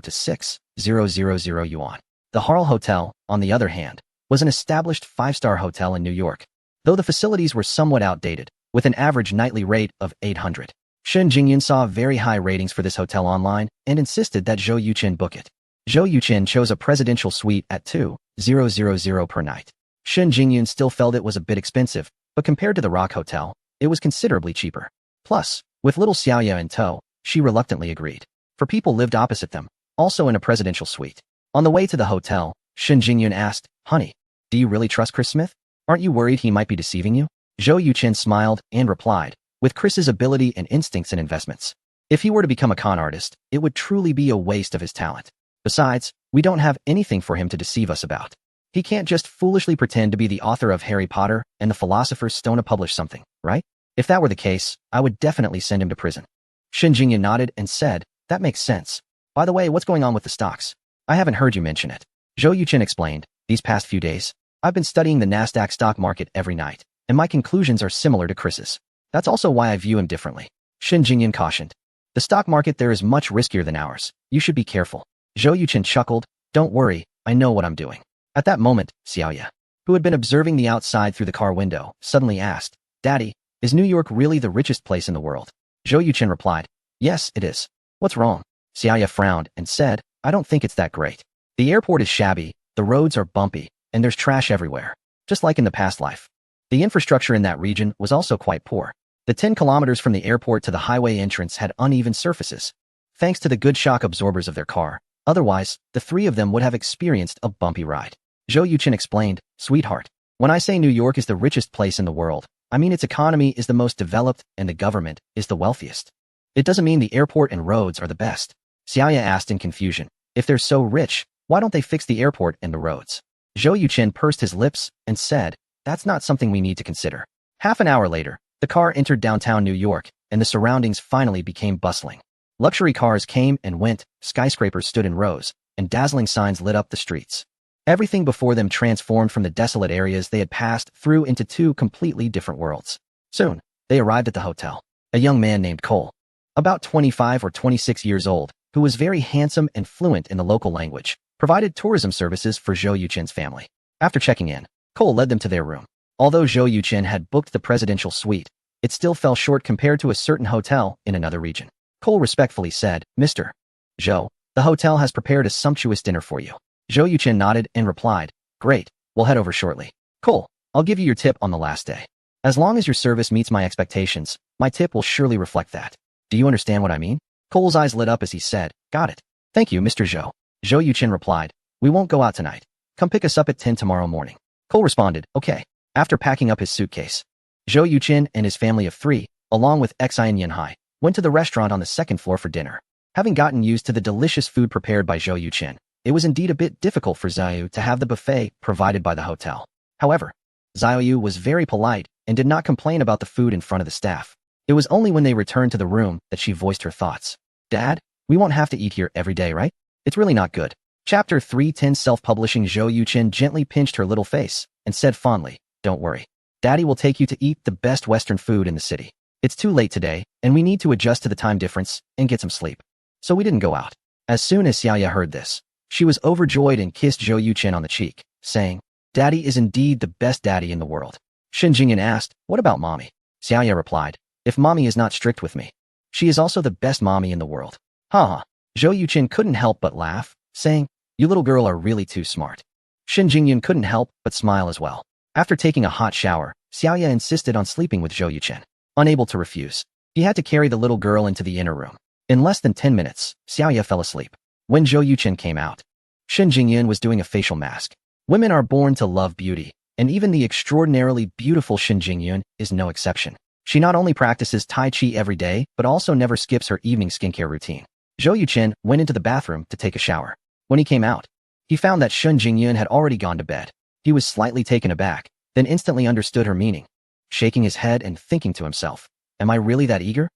Speaker 1: to 6,000 yuan. The Harl Hotel, on the other hand, was an established 5-star hotel in New York, though the facilities were somewhat outdated, with an average nightly rate of 800. Shen Jingyan saw very high ratings for this hotel online and insisted that Zhou Yuchen book it. Zhou Yuchen chose a presidential suite at 2,000 per night. Shen Jingyan still felt it was a bit expensive, but compared to the Rock Hotel, it was considerably cheaper. Plus, with little Xiaoya in tow, she reluctantly agreed. For people lived opposite them, also in a presidential suite. On the way to the hotel, Shen Jingyan asked, honey, do you really trust Chris Smith? Aren't you worried he might be deceiving you? Zhou Yuchen smiled and replied, with Chris's ability and instincts in investments, if he were to become a con artist, it would truly be a waste of his talent. Besides, we don't have anything for him to deceive us about. He can't just foolishly pretend to be the author of Harry Potter and the Philosopher's Stone to publish something, right? If that were the case, I would definitely send him to prison. Shen Jingyan nodded and said, that makes sense. By the way, what's going on with the stocks? I haven't heard you mention it. Zhou Yuchen explained, these past few days, I've been studying the Nasdaq stock market every night, and my conclusions are similar to Chris's. That's also why I view him differently. Shen Jingyan cautioned. The stock market there is much riskier than ours. You should be careful. Zhou Yuchen chuckled, don't worry, I know what I'm doing. At that moment, Xiaoya, who had been observing the outside through the car window, suddenly asked, Daddy, is New York really the richest place in the world? Zhou Yuchen replied, yes, it is. What's wrong? Xiaoya frowned and said, I don't think it's that great. The airport is shabby, the roads are bumpy, and there's trash everywhere, just like in the past life. The infrastructure in that region was also quite poor. The 10 kilometers from the airport to the highway entrance had uneven surfaces, thanks to the good shock absorbers of their car. Otherwise, the 3 of them would have experienced a bumpy ride. Zhou Yuchen explained, sweetheart, when I say New York is the richest place in the world, I mean its economy is the most developed and the government is the wealthiest. It doesn't mean the airport and roads are the best. Xiaoya asked in confusion, if they're so rich, why don't they fix the airport and the roads? Zhou Yuchen pursed his lips and said, that's not something we need to consider. Half an hour later, the car entered downtown New York, and the surroundings finally became bustling. Luxury cars came and went, skyscrapers stood in rows, and dazzling signs lit up the streets. Everything before them transformed from the desolate areas they had passed through into 2 completely different worlds. Soon, they arrived at the hotel. A young man named Cole, about 25 or 26 years old, who was very handsome and fluent in the local language, provided tourism services for Zhou Yuchen's family. After checking in, Cole led them to their room. Although Zhou Yuchen had booked the presidential suite, it still fell short compared to a certain hotel in another region. Cole respectfully said, Mr. Zhou, the hotel has prepared a sumptuous dinner for you. Zhou Yuchen nodded and replied, great, we'll head over shortly. Cole, I'll give you your tip on the last day. As long as your service meets my expectations, my tip will surely reflect that. Do you understand what I mean? Cole's eyes lit up as he said, got it. Thank you, Mr. Zhou. Zhou Yuchen replied, we won't go out tonight. Come pick us up at 10 tomorrow morning. Cole responded, okay. After packing up his suitcase, Zhou Yuchen and his family of 3, along with Xian Yanhai, went to the restaurant on the 2nd floor for dinner. Having gotten used to the delicious food prepared by Zhou Yuchen, it was indeed a bit difficult for Xiaoyu to have the buffet provided by the hotel. However, Xiaoyu was very polite and did not complain about the food in front of the staff. It was only when they returned to the room that she voiced her thoughts. Dad, we won't have to eat here every day, right? It's really not good. Chapter 310 Self-Publishing. Zhou Yuchen gently pinched her little face and said fondly, don't worry. Daddy will take you to eat the best Western food in the city. It's too late today, and we need to adjust to the time difference and get some sleep. So we didn't go out. As soon as Xiaoya heard this, she was overjoyed and kissed Zhou Yuchen on the cheek, saying, Daddy is indeed the best daddy in the world. Shen Jingyan asked, what about mommy? Xiaoya replied, if mommy is not strict with me, she is also the best mommy in the world. Haha. Zhou Yuqin couldn't help but laugh, saying, you little girl are really too smart. Shen Jingyan couldn't help but smile as well. After taking a hot shower, Xiaoya insisted on sleeping with Zhou Yuqin. Unable to refuse, he had to carry the little girl into the inner room. In less than 10 minutes, Xiaoya fell asleep. When Zhou Yuqin came out, Shen Jingyan was doing a facial mask. Women are born to love beauty, and even the extraordinarily beautiful Shen Jingyan is no exception. She not only practices Tai Chi every day, but also never skips her evening skincare routine. Zhou Yuqin went into the bathroom to take a shower. When he came out, he found that Shen Jingyan had already gone to bed. He was slightly taken aback, then instantly understood her meaning, shaking his head and thinking to himself, am I really that eager?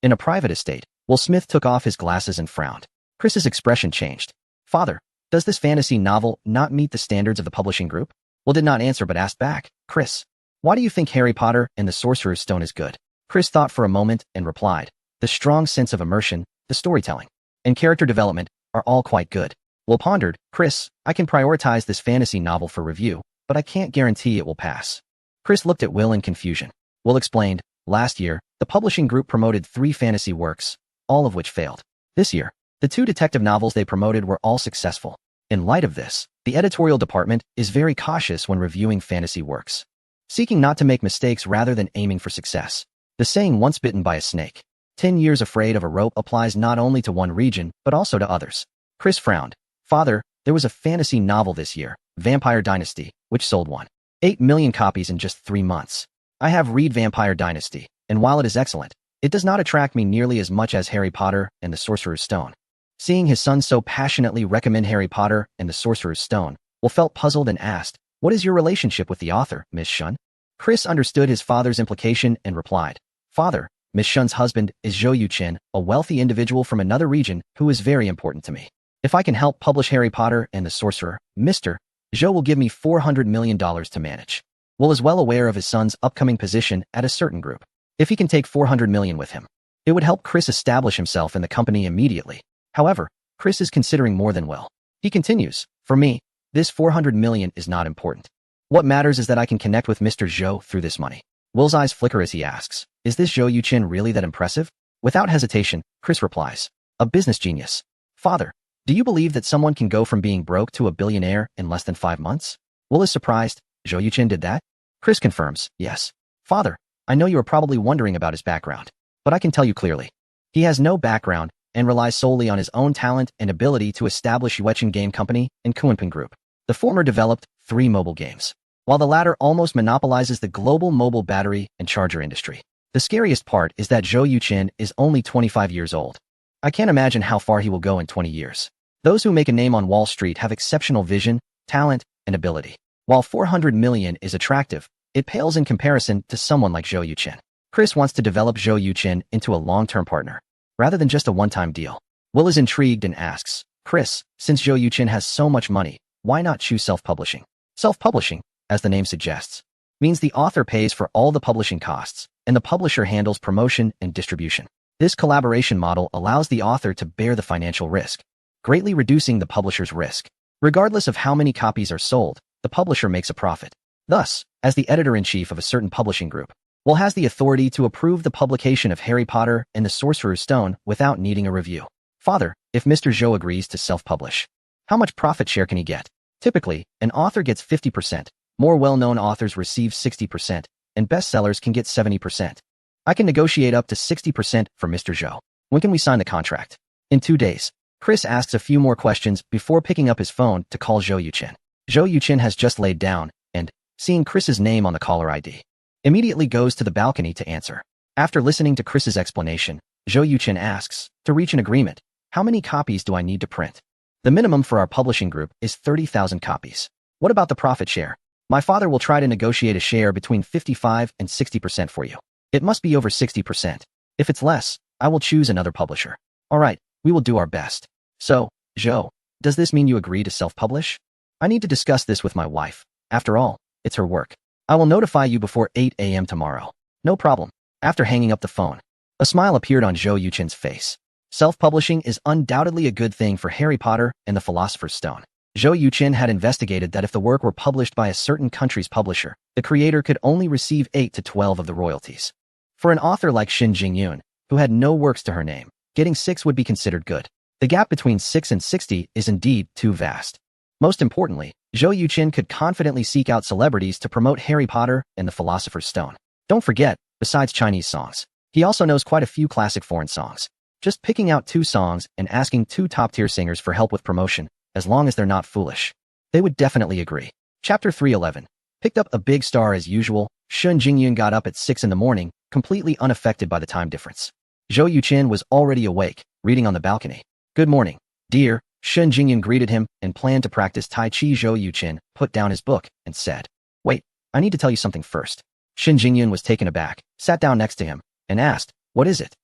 Speaker 1: In a private estate, Will Smith took off his glasses and frowned. Chris's expression changed. Father, does this fantasy novel not meet the standards of the publishing group? Will did not answer but asked back, Chris, why do you think Harry Potter and the Sorcerer's Stone is good? Chris thought for a moment and replied, the strong sense of immersion, the storytelling, and character development are all quite good. Will pondered, Chris, I can prioritize this fantasy novel for review, but I can't guarantee it will pass. Chris looked at Will in confusion. Will explained, last year, the publishing group promoted 3 fantasy works, all of which failed. This year, the 2 detective novels they promoted were all successful. In light of this, the editorial department is very cautious when reviewing fantasy works, seeking not to make mistakes rather than aiming for success. The saying once bitten by a snake, 10 years afraid of a rope applies not only to one region, but also to others. Chris frowned. Father, there was a fantasy novel this year, Vampire Dynasty, which sold 1.8 million copies in just 3 months. I have read Vampire Dynasty, and while it is excellent, it does not attract me nearly as much as Harry Potter and the Sorcerer's Stone. Seeing his son so passionately recommend Harry Potter and the Sorcerer's Stone, Will felt puzzled and asked, what is your relationship with the author, Miss Shun? Chris understood his father's implication and replied, Father, Miss Shun's husband is Zhou Yuqin, a wealthy individual from another region who is very important to me. If I can help publish Harry Potter and the Sorcerer, Mr. Zhou will give me $400 million to manage. Will is well aware of his son's upcoming position at a certain group. If he can take $400 million with him, it would help Chris establish himself in the company immediately. However, Chris is considering more than Will. He continues, for me, this $400 million is not important. What matters is that I can connect with Mr. Zhou through this money. Will's eyes flicker as he asks, is this Zhou Yuqin really that impressive? Without hesitation, Chris replies, a business genius. Father, do you believe that someone can go from being broke to a billionaire in less than 5 months? Will is surprised, Zhou Yuqin did that? Chris confirms, yes. Father, I know you are probably wondering about his background, but I can tell you clearly. He has no background and relies solely on his own talent and ability to establish Yuechen Game Company and Kunpeng Group. The former developed 3 mobile games, while the latter almost monopolizes the global mobile battery and charger industry. The scariest part is that Zhou Yuqin is only 25 years old. I can't imagine how far he will go in 20 years. Those who make a name on Wall Street have exceptional vision, talent, and ability. While $400 million is attractive, it pales in comparison to someone like Zhou Yuqin. Chris wants to develop Zhou Yuqin into a long-term partner, rather than just a one-time deal. Will is intrigued and asks, Chris, since Zhou Yuqin has so much money, why not choose self-publishing? Self-publishing, as the name suggests, means the author pays for all the publishing costs, and the publisher handles promotion and distribution. This collaboration model allows the author to bear the financial risk, greatly reducing the publisher's risk. Regardless of how many copies are sold, the publisher makes a profit. Thus, as the editor-in-chief of a certain publishing group, Will has the authority to approve the publication of Harry Potter and the Sorcerer's Stone without needing a review. Father, if Mr. Zhou agrees to self-publish, how much profit share can he get? Typically, an author gets 50%, more well-known authors receive 60%, and bestsellers can get 70%. I can negotiate up to 60% for Mr. Zhou. When can we sign the contract? In 2 days. Chris asks a few more questions before picking up his phone to call Zhou Yuqin. Zhou Yuqin has just laid down and, seeing Chris's name on the caller ID, immediately goes to the balcony to answer. After listening to Chris's explanation, Zhou Yuqin asks, to reach an agreement, how many copies do I need to print? The minimum for our publishing group is 30,000 copies. What about the profit share? My father will try to negotiate a share between 55 and 60% for you. It must be over 60%. If it's less, I will choose another publisher. All right, we will do our best. So, Zhou, does this mean you agree to self-publish? I need to discuss this with my wife. After all, it's her work. I will notify you before 8 a.m. tomorrow. No problem. After hanging up the phone, a smile appeared on Zhou Yuqin's face. Self-publishing is undoubtedly a good thing for Harry Potter and the Philosopher's Stone. Zhou Yuqin had investigated that if the work were published by a certain country's publisher, the creator could only receive 8 to 12 of the royalties. For an author like Xin Jingyun, who had no works to her name, getting 6 would be considered good. The gap between 6 and 60 is indeed too vast. Most importantly, Zhou Yuqin could confidently seek out celebrities to promote Harry Potter and the Philosopher's Stone. Don't forget, besides Chinese songs, he also knows quite a few classic foreign songs. Just picking out 2 songs and asking 2 top-tier singers for help with promotion, as long as they're not foolish. They would definitely agree. Chapter 311. Picked up a big star as usual. Xin Jingyun got up at 6 in the morning, completely unaffected by the time difference. Zhou Yuqin was already awake, reading on the balcony. Good morning, dear. Xin Jingyun greeted him and planned to practice Tai Chi. Zhou Yuqin put down his book and said, Wait, I need to tell you something first. Xin Jingyun was taken aback, sat down next to him, and asked, What is it?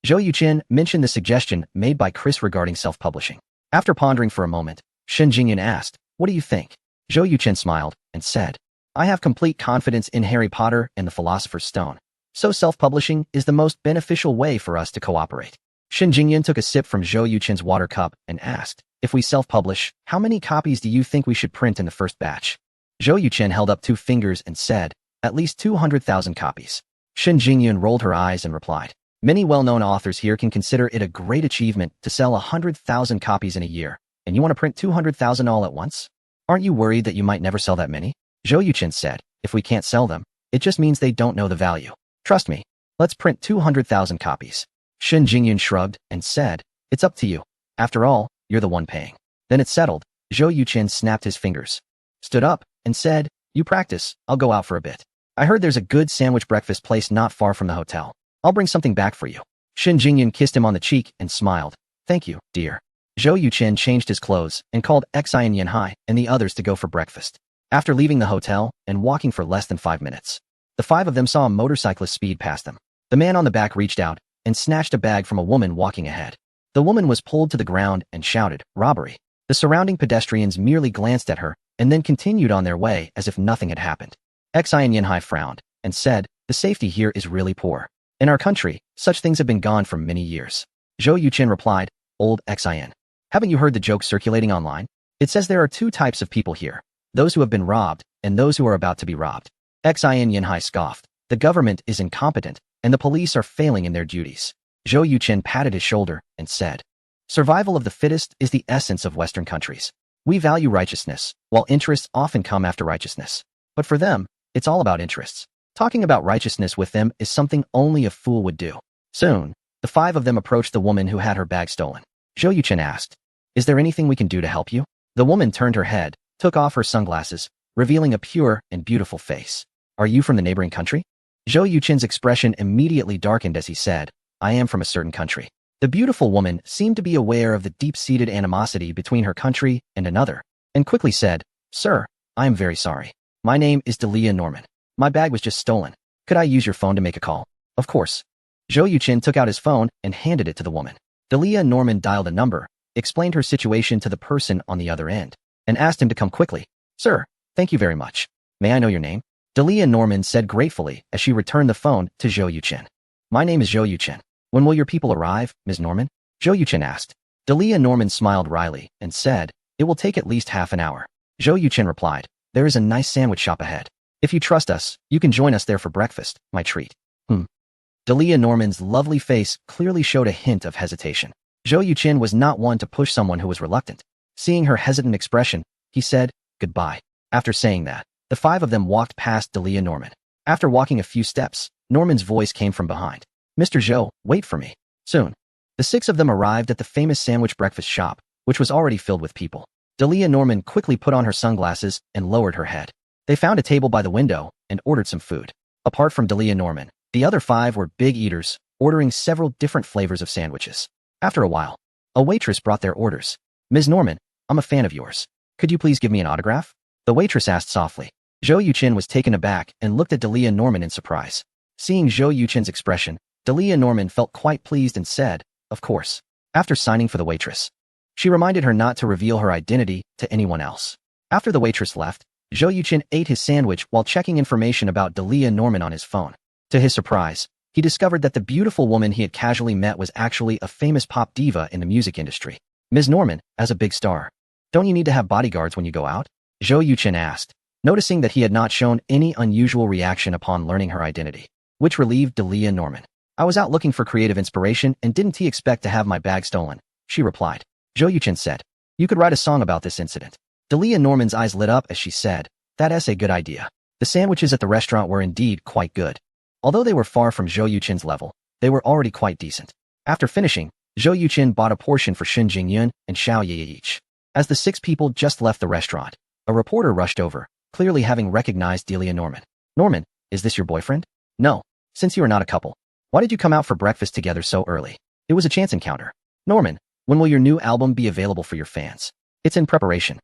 Speaker 1: Zhou Yuqin mentioned the suggestion made by Chris regarding self-publishing. After pondering for a moment, Xin Jingyun asked, What do you think? Zhou Yuqin smiled and said, I have complete confidence in Harry Potter and the Philosopher's Stone, so self-publishing is the most beneficial way for us to cooperate. Xin Jingyun took a sip from Zhou Yuqin's water cup and asked, If we self-publish, how many copies do you think we should print in the first batch? Zhou Yuqin held up 2 fingers and said, At least 200,000 copies. Xin Jingyun rolled her eyes and replied, Many well-known authors here can consider it a great achievement to sell 100,000 copies in a year, and you want to print 200,000 all at once? Aren't you worried that you might never sell that many? Zhou Yuqin said, If we can't sell them, it just means they don't know the value. Trust me, let's print 200,000 copies. Xin Jingyun shrugged and said, It's up to you. After all, you're the one paying. Then it's settled. Zhou Yuqin snapped his fingers, stood up, and said, You practice, I'll go out for a bit. I heard there's a good sandwich breakfast place not far from the hotel. I'll bring something back for you. Xin Jingyun kissed him on the cheek and smiled. Thank you, dear. Zhou Yuqin changed his clothes and called Xian Yanhai and the others to go for breakfast. After leaving the hotel and walking for less than 5 minutes, the 5 of them saw a motorcyclist speed past them. The man on the back reached out and snatched a bag from a woman walking ahead. The woman was pulled to the ground and shouted, Robbery. The surrounding pedestrians merely glanced at her and then continued on their way as if nothing had happened. Xian Yanhai frowned and said, The safety here is really poor. In our country, such things have been gone for many years. Zhou Yuqin replied, Old Xian. Haven't you heard the joke circulating online? It says there are 2 types of people here, those who have been robbed and those who are about to be robbed. Xian Yanhai scoffed. The government is incompetent and the police are failing in their duties. Zhou Yuqin patted his shoulder and said, Survival of the fittest is the essence of Western countries. We value righteousness, while interests often come after righteousness. But for them, it's all about interests. Talking about righteousness with them is something only a fool would do. Soon, the 5 of them approached the woman who had her bag stolen. Zhou Yuqin asked, Is there anything we can do to help you? The woman turned her head, took off her sunglasses, revealing a pure and beautiful face. Are you from the neighboring country? Zhou Yuqin's expression immediately darkened as he said, I am from a certain country. The beautiful woman seemed to be aware of the deep-seated animosity between her country and another, and quickly said, Sir, I am very sorry. My name is Delia Norman. My bag was just stolen. Could I use your phone to make a call? Of course. Zhou Yuqin took out his phone and handed it to the woman. Delia Norman dialed a number, explained her situation to the person on the other end, and asked him to come quickly. Sir, thank you very much. May I know your name? Delia Norman said gratefully as she returned the phone to Zhou Yuqin. My name is Zhou Yuqin. When will your people arrive, Ms. Norman? Zhou Yuqin asked. Delia Norman smiled wryly and said, It will take at least half an hour. Zhou Yuqin replied, There is a nice sandwich shop ahead. If you trust us, you can join us there for breakfast, my treat. Delia Norman's lovely face clearly showed a hint of hesitation. Zhou Yuqin was not one to push someone who was reluctant. Seeing her hesitant expression, he said, Goodbye. After saying that, the 5 of them walked past Delia Norman. After walking a few steps, Norman's voice came from behind. Mr. Zhou, wait for me. Soon. The 6 of them arrived at the famous sandwich breakfast shop, which was already filled with people. Delia Norman quickly put on her sunglasses and lowered her head. They found a table by the window and ordered some food. Apart from Delia Norman, the other 5 were big eaters, ordering several different flavors of sandwiches. After a while, a waitress brought their orders. Ms. Norman, I'm a fan of yours. Could you please give me an autograph? The waitress asked softly. Zhou Yuqin was taken aback and looked at Delia Norman in surprise. Seeing Zhou Yuqin's expression, Delia Norman felt quite pleased and said, Of course. After signing for the waitress, she reminded her not to reveal her identity to anyone else. After the waitress left, Zhou Yuqin ate his sandwich while checking information about Delia Norman on his phone. To his surprise, he discovered that the beautiful woman he had casually met was actually a famous pop diva in the music industry. Ms. Norman, as a big star, Don't you need to have bodyguards when you go out? Zhou Yuqin asked, noticing that he had not shown any unusual reaction upon learning her identity, which relieved Delia Norman. I was out looking for creative inspiration and didn't he expect to have my bag stolen, she replied. Zhou Yuqin said, you could write a song about this incident. Delia Norman's eyes lit up as she said, that's a good idea. The sandwiches at the restaurant were indeed quite good. Although they were far from Zhou Yuqin's level, they were already quite decent. After finishing, Zhou Yuqin bought a portion for Shen Jingyun and Xiao Ye each. As the 6 people just left the restaurant, a reporter rushed over, clearly having recognized Delia Norman. Norman, is this your boyfriend? No. Since you are not a couple, why did you come out for breakfast together so early? It was a chance encounter. Norman, when will your new album be available for your fans? It's in preparation.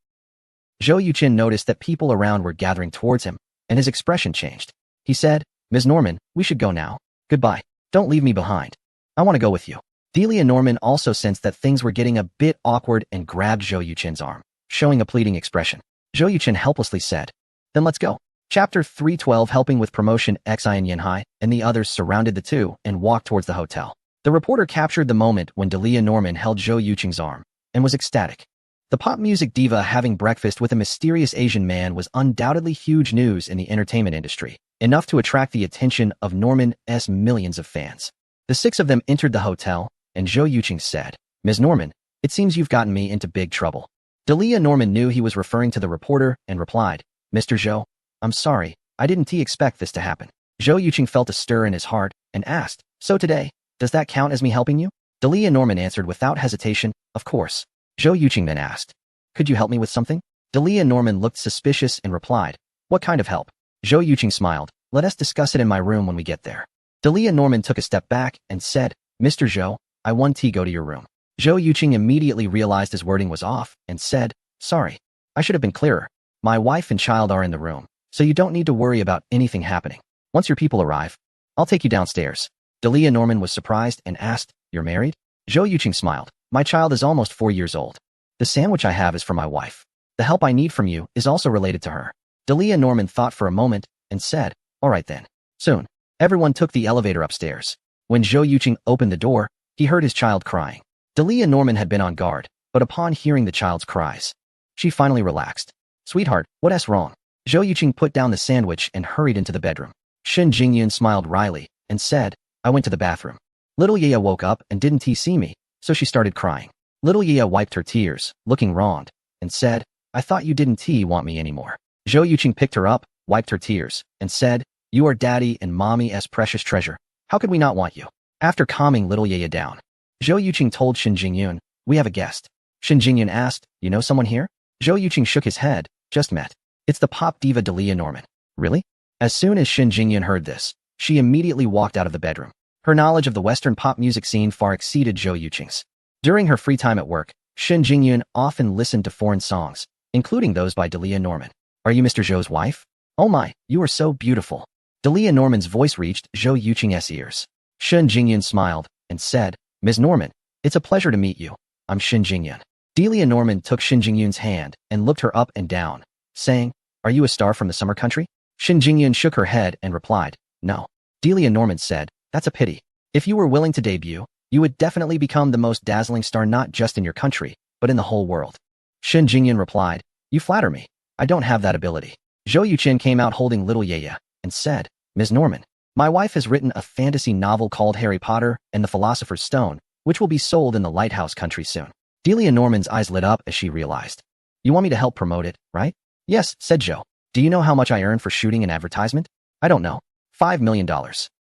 Speaker 1: Zhou Yuqin noticed that people around were gathering towards him, and his expression changed. He said, Ms. Norman, we should go now. Goodbye. Don't leave me behind. I want to go with you. Delia Norman also sensed that things were getting a bit awkward and grabbed Zhou Yuqin's arm, showing a pleading expression. Zhou Yuqin helplessly said, then let's go. Chapter 312 Helping with promotion. Xi and Yanhai and the others surrounded the two and walked towards the hotel. The reporter captured the moment when Delia Norman held Zhou Yuqin's arm and was ecstatic. The pop music diva having breakfast with a mysterious Asian man was undoubtedly huge news in the entertainment industry, enough to attract the attention of Norman's millions of fans. The 6 of them entered the hotel, and Zhou Yuqin said, Ms. Norman, it seems you've gotten me into big trouble. Delia Norman knew he was referring to the reporter and replied, Mr. Zhou, I'm sorry, I didn't expect this to happen. Zhou Yuqin felt a stir in his heart and asked, so today, does that count as me helping you? Delia Norman answered without hesitation, of course. Zhou Yuqin then asked, could you help me with something? Delia Norman looked suspicious and replied, what kind of help? Zhou Yuqin smiled, let us discuss it in my room when we get there. Delia Norman took a step back and said, Mr. Zhou, I want to go to your room. Zhou Yuqin immediately realized his wording was off and said, sorry, I should have been clearer. My wife and child are in the room, so you don't need to worry about anything happening. Once your people arrive, I'll take you downstairs. Delia Norman was surprised and asked, you're married? Zhou Yuqin smiled, my child is almost 4 years old. The sandwich I have is for my wife. The help I need from you is also related to her. Delia Norman thought for a moment and said, all right then. Soon, everyone took the elevator upstairs. When Zhou Yuqin opened the door, he heard his child crying. Delia Norman had been on guard, but upon hearing the child's cries, she finally relaxed. Sweetheart, what's wrong? Zhou Yuqin put down the sandwich and hurried into the bedroom. Shen Jingyun smiled wryly and said, I went to the bathroom. Little Yaya woke up and didn't see me, so she started crying. Little Yaya wiped her tears, looking wronged, and said, I thought you didn't want me anymore. Zhou Yuqin picked her up, wiped her tears, and said, you are daddy and mommy's precious treasure. How could we not want you? After calming little Yaya down, Zhou Yuqin told Shen Jingyun, we have a guest. Shen Jingyun asked, you know someone here? Zhou Yuqin shook his head, just met. It's the pop diva Delia Norman. Really? As soon as Shen Jingyun heard this, she immediately walked out of the bedroom. Her knowledge of the Western pop music scene far exceeded Zhou Yuqin's. During her free time at work, Shen Jingyun often listened to foreign songs, including those by Delia Norman. Are you Mr. Zhou's wife? Oh my, you are so beautiful. Delia Norman's voice reached Zhou Yuqin's ears. Shen Jingyun smiled and said, Ms. Norman, it's a pleasure to meet you. I'm Shen Jingyun. Delia Norman took Shen Jingyun's hand and looked her up and down, saying, are you a star from the summer country? Shen Jingyun shook her head and replied, no. Delia Norman said, that's a pity. If you were willing to debut, you would definitely become the most dazzling star not just in your country, but in the whole world. Shen Jingyun replied, you flatter me. I don't have that ability. Zhou Yuqin came out holding little Yaya and said, Ms. Norman, my wife has written a fantasy novel called Harry Potter and the Philosopher's Stone, which will be sold in the Lighthouse country soon. Delia Norman's eyes lit up as she realized. You want me to help promote it, right? Yes, said Zhou. Do you know how much I earn for shooting an advertisement? I don't know. $5 million.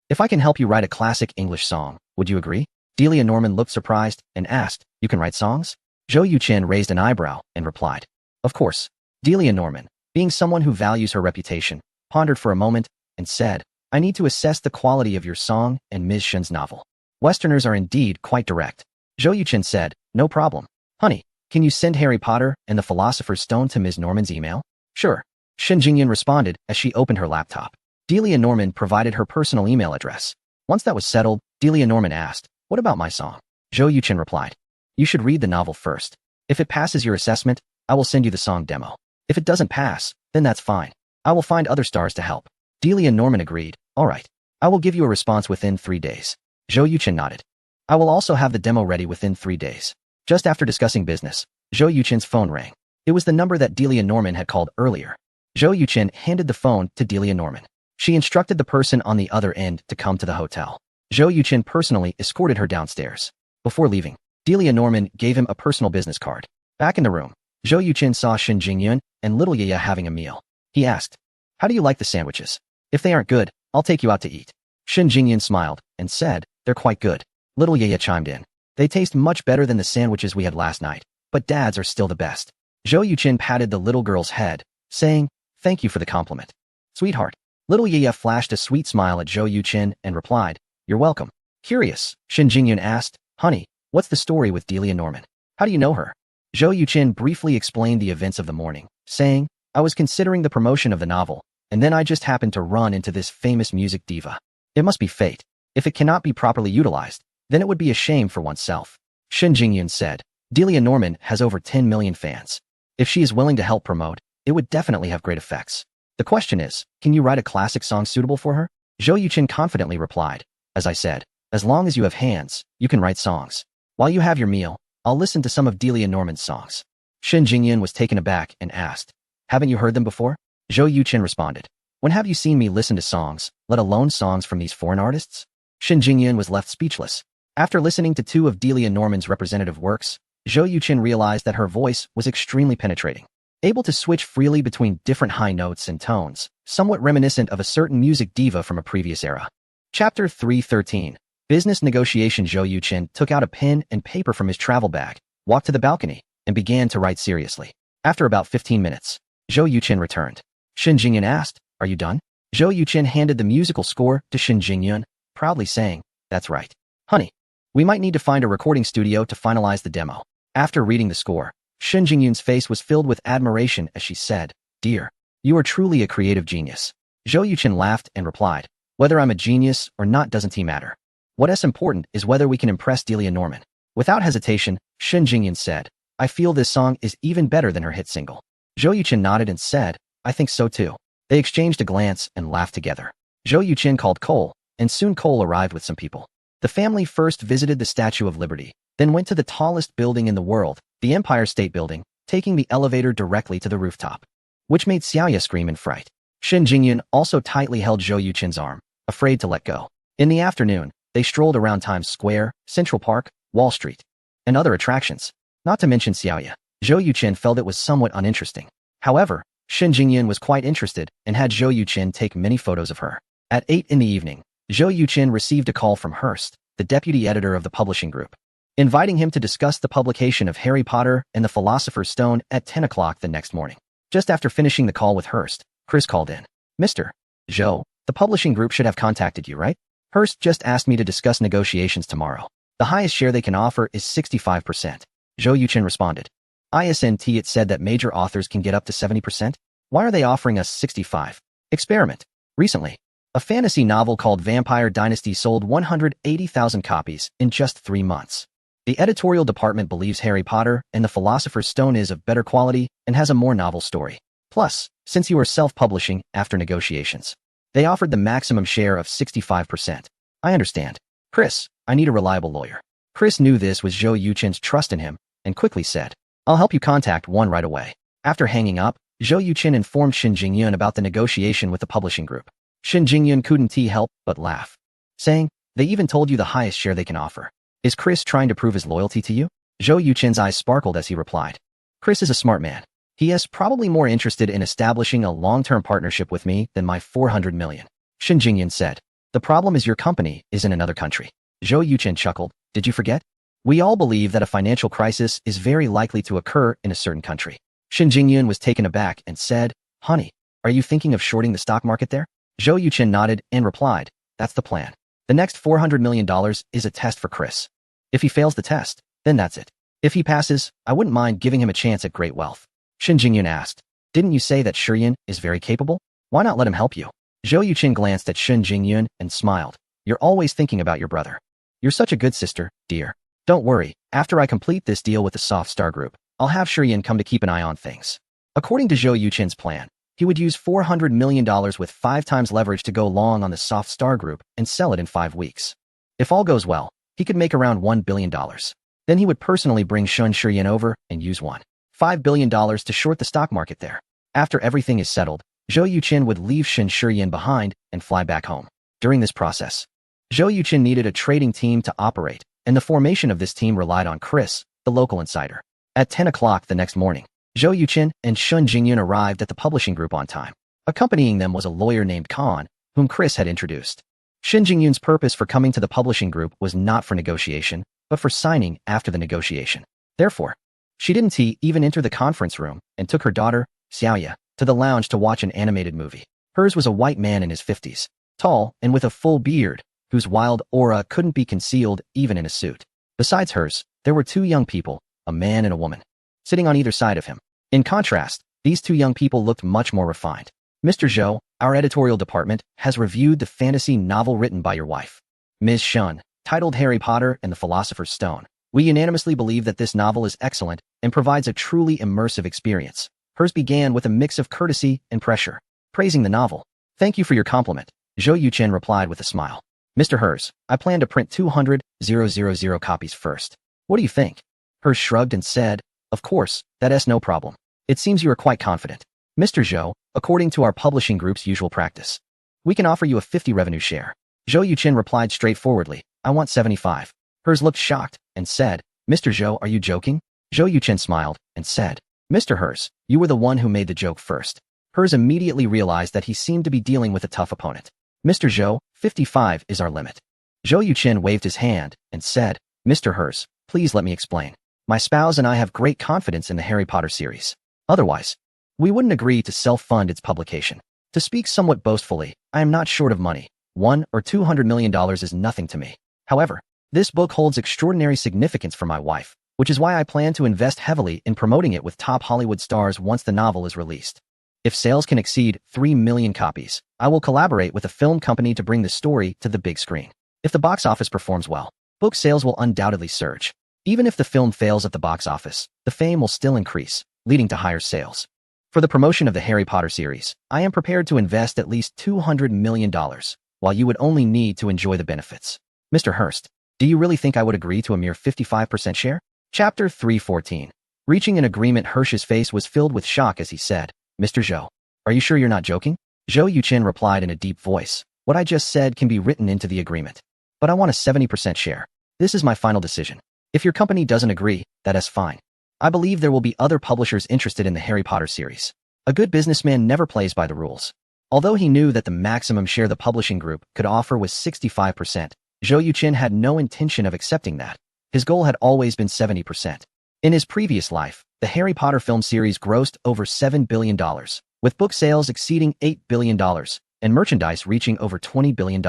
Speaker 1: If I can help you write a classic English song, would you agree? Delia Norman looked surprised and asked, you can write songs? Zhou Yuqin raised an eyebrow and replied, of course. Delia Norman, being someone who values her reputation, pondered for a moment and said, I need to assess the quality of your song and Ms. Shen's novel. Westerners are indeed quite direct. Zhou Yuqin said, no problem. Honey, can you send Harry Potter and the Philosopher's Stone to Ms. Norman's email? Sure. Shen Jingyun responded as she opened her laptop. Delia Norman provided her personal email address. Once that was settled, Delia Norman asked, what about my song? Zhou Yuqin replied, you should read the novel first. If it passes your assessment, I will send you the song demo. If it doesn't pass, then that's fine. I will find other stars to help. Delia Norman agreed, all right. I will give you a response within 3 days. Zhou Yuqin nodded. I will also have the demo ready within 3 days. Just after discussing business, Zhou Yuqin's phone rang. It was the number that Delia Norman had called earlier. Zhou Yuqin handed the phone to Delia Norman. She instructed the person on the other end to come to the hotel. Zhou Yuqin personally escorted her downstairs. Before leaving, Delia Norman gave him a personal business card. Back in the room, Zhou Yuqin saw Shen Jingyun and little Yaya having a meal. He asked, "How do you like the sandwiches? If they aren't good, I'll take you out to eat." Shen Jingyun smiled and said, "They're quite good." Little Yaya chimed in, "They taste much better than the sandwiches we had last night, but Dad's are still the best." Zhou Yuqin patted the little girl's head, saying, "Thank you for the compliment, sweetheart." Little Yaya flashed a sweet smile at Zhou Yuqin and replied, "You're welcome." Curious, Shen Jingyun asked, "Honey, what's the story with Delia Norman? How do you know her?" Zhou Yuqin briefly explained the events of the morning, saying, "I was considering the promotion of the novel, and then I just happened to run into this famous music diva. It must be fate. If it cannot be properly utilized, then it would be a shame for oneself." Shen Jingyun said, "Delia Norman has over 10 million fans. If she is willing to help promote, it would definitely have great effects. The question is, can you write a classic song suitable for her?" Zhou Yuqin confidently replied, "As I said, as long as you have hands, you can write songs. While you have your meal, I'll listen to some of Delia Norman's songs." Shen Jingyun was taken aback and asked, "Haven't you heard them before?" Zhou Yuqin responded, "When have you seen me listen to songs, let alone songs from these foreign artists?" Shen Jingyun was left speechless. After listening to two of Delia Norman's representative works, Zhou Yuqin realized that her voice was extremely penetrating, able to switch freely between different high notes and tones, somewhat reminiscent of a certain music diva from a previous era. Chapter 313. Business Negotiation. Zhou Yuqin took out a pen and paper from his travel bag, walked to the balcony, and began to write seriously. After about 15 minutes, Zhou Yuqin returned. Shen Jingyun asked, "Are you done?" Zhou Yuqin handed the musical score to Shen Jingyun, proudly saying, "That's right. Honey, we might need to find a recording studio to finalize the demo." After reading the score, Shen Jingyun's face was filled with admiration as she said, "Dear, you are truly a creative genius." Zhou Yuqin laughed and replied, "Whether I'm a genius or not doesn't matter. What is important is whether we can impress Delia Norman." Without hesitation, Shen Jingyun said, "I feel this song is even better than her hit single." Zhou Yuqin nodded and said, "I think so too." They exchanged a glance and laughed together. Zhou Yuqin called Cole, and soon Cole arrived with some people. The family first visited the Statue of Liberty, then went to the tallest building in the world, the Empire State Building, taking the elevator directly to the rooftop, which made Xiaoya scream in fright. Shen Jingyun also tightly held Zhou Yuqin's arm, afraid to let go. In the afternoon, they strolled around Times Square, Central Park, Wall Street, and other attractions. Not to mention Xiaoya. Zhou Yuqin felt it was somewhat uninteresting. However, Shen Jingyun was quite interested and had Zhou Yuqin take many photos of her. At 8 in the evening, Zhou Yuqin received a call from Hearst, the deputy editor of the publishing group, inviting him to discuss the publication of Harry Potter and the Philosopher's Stone at 10 o'clock the next morning. Just after finishing the call with Hearst, Chris called in. "Mr. Zhou, the publishing group should have contacted you, right? Hearst just asked me to discuss negotiations tomorrow. The highest share they can offer is 65%. Zhou Yuqin responded. "ISNT, it said that major authors can get up to 70%? Why are they offering us 65? Experiment. Recently, a fantasy novel called Vampire Dynasty sold 180,000 copies in just 3 months. The editorial department believes Harry Potter and the Philosopher's Stone is of better quality and has a more novel story. Plus, since you are self-publishing after negotiations, they offered the maximum share of 65%. I understand. Chris, I need a reliable lawyer." Chris knew this was Zhou Yuqin's trust in him and quickly said, "I'll help you contact one right away." After hanging up, Zhou Yuqin informed Shen Jingyun about the negotiation with the publishing group. Shen Jingyun couldn't help but laugh, saying, "They even told you the highest share they can offer. Is Chris trying to prove his loyalty to you?" Zhou Yuqin's eyes sparkled as he replied, "Chris is a smart man. He is probably more interested in establishing a long-term partnership with me than my 400 million. Shen Jingyun said, "The problem is your company is in another country." Zhou Yuqin chuckled, "Did you forget? We all believe that a financial crisis is very likely to occur in a certain country." Shen Jingyun was taken aback and said, "Honey, are you thinking of shorting the stock market there?" Zhou Yuqin nodded and replied, "That's the plan. The next $400 million is a test for Chris. If he fails the test, then that's it. If he passes, I wouldn't mind giving him a chance at great wealth." Shen Jingyun asked, "Didn't you say that Shurian is very capable? Why not let him help you?" Zhou Yuqin glanced at Shen Jingyun and smiled. "You're always thinking about your brother. You're such a good sister, dear. Don't worry, after I complete this deal with the Soft Star Group, I'll have Shurian come to keep an eye on things." According to Zhou Yuqin's plan, he would use $400 million with 5 times leverage to go long on the Soft Star Group and sell it in 5 weeks. If all goes well, he could make around $1 billion. Then he would personally bring Shun Shurian over and use 1/5 $5 billion to short the stock market there. After everything is settled, Zhou Yuqin would leave Shen Shiyan behind and fly back home. During this process, Zhou Yuqin needed a trading team to operate, and the formation of this team relied on Chris, the local insider. At 10 o'clock the next morning, Zhou Yuqin and Shen Jingyun arrived at the publishing group on time. Accompanying them was a lawyer named Khan, whom Chris had introduced. Shen Jingyun's purpose for coming to the publishing group was not for negotiation, but for signing after the negotiation. Therefore, she didn't even enter the conference room and took her daughter, Xiaoya, to the lounge to watch an animated movie. Hers was a white man in his 50s, tall and with a full beard, whose wild aura couldn't be concealed even in a suit. Besides hers, there were two young people, a man and a woman, sitting on either side of him. In contrast, these two young people looked much more refined. Mr. Zhou, our editorial department has reviewed the fantasy novel written by your wife, Ms. Shun, titled Harry Potter and the Philosopher's Stone. We unanimously believe that this novel is excellent and provides a truly immersive experience. Hers began with a mix of courtesy and pressure, praising the novel. Thank you for your compliment, Zhou Yuqin replied with a smile. Mr. Hers, I plan to print 200,000 copies first. What do you think? Hers shrugged and said, of course, that's no problem. It seems you are quite confident. Mr. Zhou, according to our publishing group's usual practice, we can offer you a 50 revenue share. Zhou Yuqin replied straightforwardly, I want 75. Hers looked shocked and said, Mr. Zhou, are you joking? Zhou Yuqin smiled and said, Mr. Hers, you were the one who made the joke first. Hers immediately realized that he seemed to be dealing with a tough opponent. Mr. Zhou, 55 is our limit. Zhou Yuqin waved his hand and said, Mr. Hers, please let me explain. My spouse and I have great confidence in the Harry Potter series. Otherwise, we wouldn't agree to self-fund its publication. To speak somewhat boastfully, I am not short of money. $1 or $200 million is nothing to me. However, this book holds extraordinary significance for my wife, which is why I plan to invest heavily in promoting it with top Hollywood stars once the novel is released. If sales can exceed 3 million copies, I will collaborate with a film company to bring the story to the big screen. If the box office performs well, book sales will undoubtedly surge. Even if the film fails at the box office, the fame will still increase, leading to higher sales. For the promotion of the Harry Potter series, I am prepared to invest at least $200 million, while you would only need to enjoy the benefits. Mr. Hurst, do you really think I would agree to a mere 55% share? Chapter 314. Reaching an agreement. Hirsch's face was filled with shock as he said, Mr. Zhou, are you sure you're not joking? Zhou Yuqin replied in a deep voice, what I just said can be written into the agreement. But I want a 70% share. This is my final decision. If your company doesn't agree, that's fine. I believe there will be other publishers interested in the Harry Potter series. A good businessman never plays by the rules. Although he knew that the maximum share the publishing group could offer was 65%, Zhou Yuqin had no intention of accepting that. His goal had always been 70%. In his previous life, the Harry Potter film series grossed over $7 billion, with book sales exceeding $8 billion and merchandise reaching over $20 billion.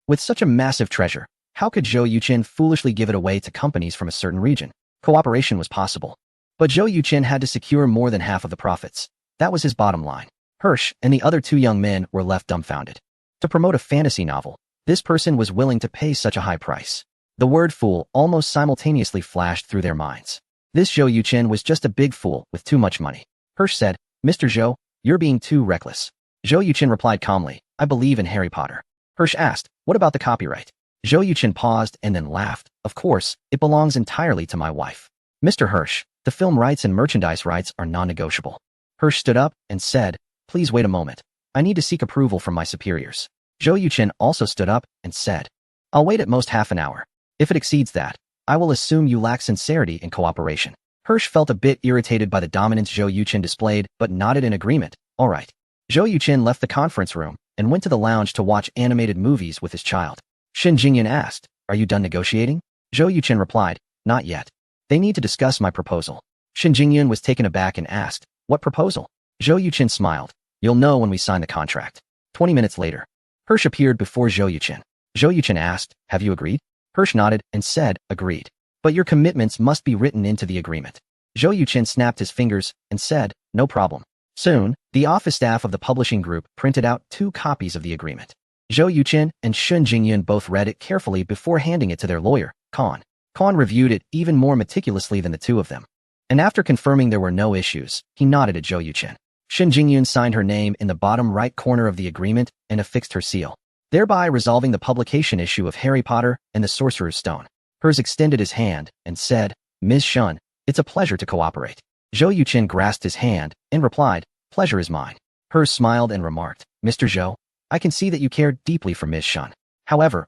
Speaker 1: With such a massive treasure, how could Zhou Yuqin foolishly give it away to companies from a certain region? Cooperation was possible. But Zhou Yuqin had to secure more than half of the profits. That was his bottom line. Hirsch and the other two young men were left dumbfounded. To promote a fantasy novel, this person was willing to pay such a high price. The word fool almost simultaneously flashed through their minds. This Zhou Yuqin was just a big fool with too much money. Hirsch said, Mr. Zhou, you're being too reckless. Zhou Yuqin replied calmly, I believe in Harry Potter. Hirsch asked, what about the copyright? Zhou Yuqin paused and then laughed. Of course, it belongs entirely to my wife. Mr. Hirsch, the film rights and merchandise rights are non-negotiable. Hirsch stood up and said, please wait a moment. I need to seek approval from my superiors. Zhou Yuqin also stood up and said, I'll wait at most half an hour. If it exceeds that, I will assume you lack sincerity and cooperation. Hirsch felt a bit irritated by the dominance Zhou Yuqin displayed, but nodded in agreement. All right. Zhou Yuqin left the conference room and went to the lounge to watch animated movies with his child. Shen Jingyun asked, are you done negotiating? Zhou Yuqin replied, not yet. They need to discuss my proposal. Shen Jingyun was taken aback and asked, what proposal? Zhou Yuqin smiled. You'll know when we sign the contract. 20 minutes later, Hirsch appeared before Zhou Yuqin. Zhou Yuqin asked, have you agreed? Hirsch nodded and said, agreed. But your commitments must be written into the agreement. Zhou Yuqin snapped his fingers and said, no problem. Soon, the office staff of the publishing group printed out 2 copies of the agreement. Zhou Yuqin and Shen Jingyun both read it carefully before handing it to their lawyer, Khan. Khan reviewed it even more meticulously than the two of them. And after confirming there were no issues, he nodded at Zhou Yuqin. Shen Jingyun signed her name in the bottom right corner of the agreement and affixed her seal, thereby resolving the publication issue of Harry Potter and the Sorcerer's Stone. Hers extended his hand and said, Ms. Shun, it's a pleasure to cooperate. Zhou Yuqin grasped his hand and replied, "Pleasure is mine." He smiled and remarked, "Mr. Zhou, I can see that you care deeply for Ms. Shun. However,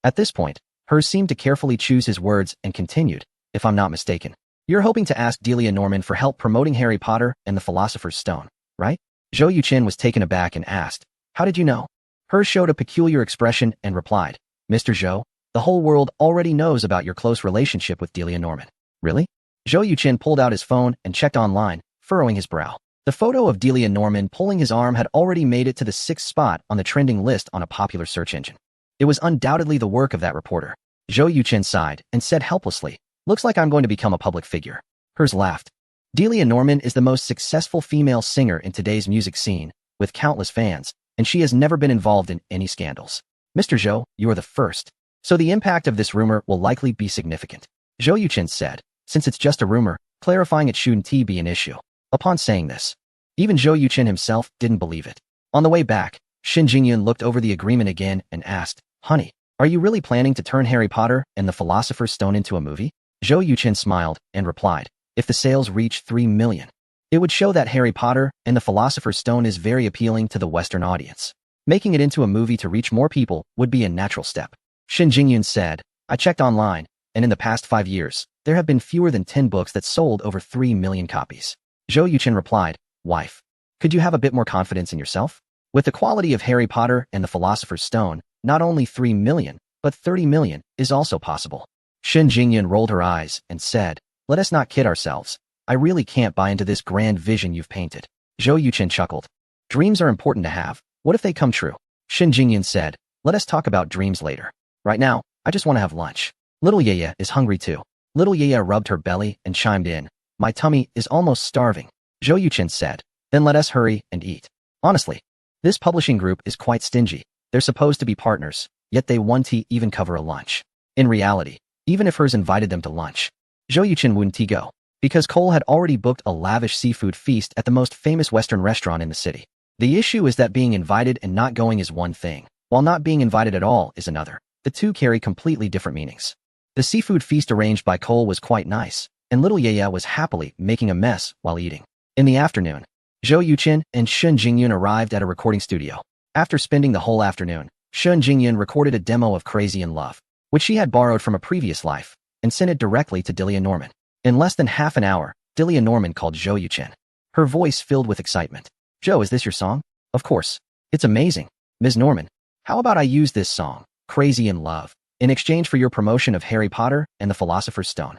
Speaker 1: At this point, He seemed to carefully choose his words and continued, "If I'm not mistaken, you're hoping to ask Delia Norman for help promoting Harry Potter and the Philosopher's Stone, right?" Zhou Yuqin was taken aback and asked, "How did you know?" He showed a peculiar expression and replied, "Mr. Zhou, the whole world already knows about your close relationship with Delia Norman." "Really?" Zhou Yuqin pulled out his phone and checked online, furrowing his brow. The photo of Delia Norman pulling his arm had already made it to the 6th spot on the trending list on a popular search engine. It was undoubtedly the work of that reporter. Zhou Yuqin sighed and said helplessly, "Looks like I'm going to become a public figure." Hers laughed. Delia Norman is the most successful female singer in today's music scene, with countless fans, and she has never been involved in any scandals. "Mr. Zhou, you are the first. So the impact of this rumor will likely be significant." Zhou Yuqin said, "Since it's just a rumor, clarifying it shouldn't be an issue." Upon saying this, even Zhou Yuqin himself didn't believe it. On the way back, Shen Jingyun looked over the agreement again and asked, "Honey, are you really planning to turn Harry Potter and the Philosopher's Stone into a movie?" Zhou Yuqin smiled and replied, "If the sales reach 3 million, it would show that Harry Potter and the Philosopher's Stone is very appealing to the Western audience. Making it into a movie to reach more people would be a natural step." Shen Jingyun said, "I checked online, and in the past 5 years, there have been fewer than 10 books that sold over 3 million copies." Zhou Yuqin replied, "Wife, could you have a bit more confidence in yourself? With the quality of Harry Potter and the Philosopher's Stone, not only 3 million, but 30 million is also possible." Shen Jingyun rolled her eyes and said, "Let us not kid ourselves. I really can't buy into this grand vision you've painted." Zhou Yuqin chuckled. "Dreams are important to have. What if they come true?" Shen Jingyun said, "Let us talk about dreams later. Right now, I just want to have lunch. Little Yaya is hungry too." Little Yaya rubbed her belly and chimed in, "My tummy is almost starving." Zhou Yuqin said, "Then let us hurry and eat." Honestly, this publishing group is quite stingy. They're supposed to be partners, yet they want to even cover a lunch. In reality, even if hers invited them to lunch, Zhou Yuqin wouldn't go, because Cole had already booked a lavish seafood feast at the most famous Western restaurant in the city. The issue is that being invited and not going is one thing, while not being invited at all is another. The two carry completely different meanings. The seafood feast arranged by Cole was quite nice, and little Yaya was happily making a mess while eating. In the afternoon, Zhou Yuqin and Shen Jingyun arrived at a recording studio. After spending the whole afternoon, Shen Jingyun recorded a demo of Crazy in Love, which she had borrowed from a previous life, and sent it directly to Delia Norman. In less than half an hour, Delia Norman called Zhou Yuqin. Her voice filled with excitement. "Zhou, is this your song?" "Of course. It's amazing. Ms. Norman, how about I use this song, Crazy in Love, in exchange for your promotion of Harry Potter and the Philosopher's Stone?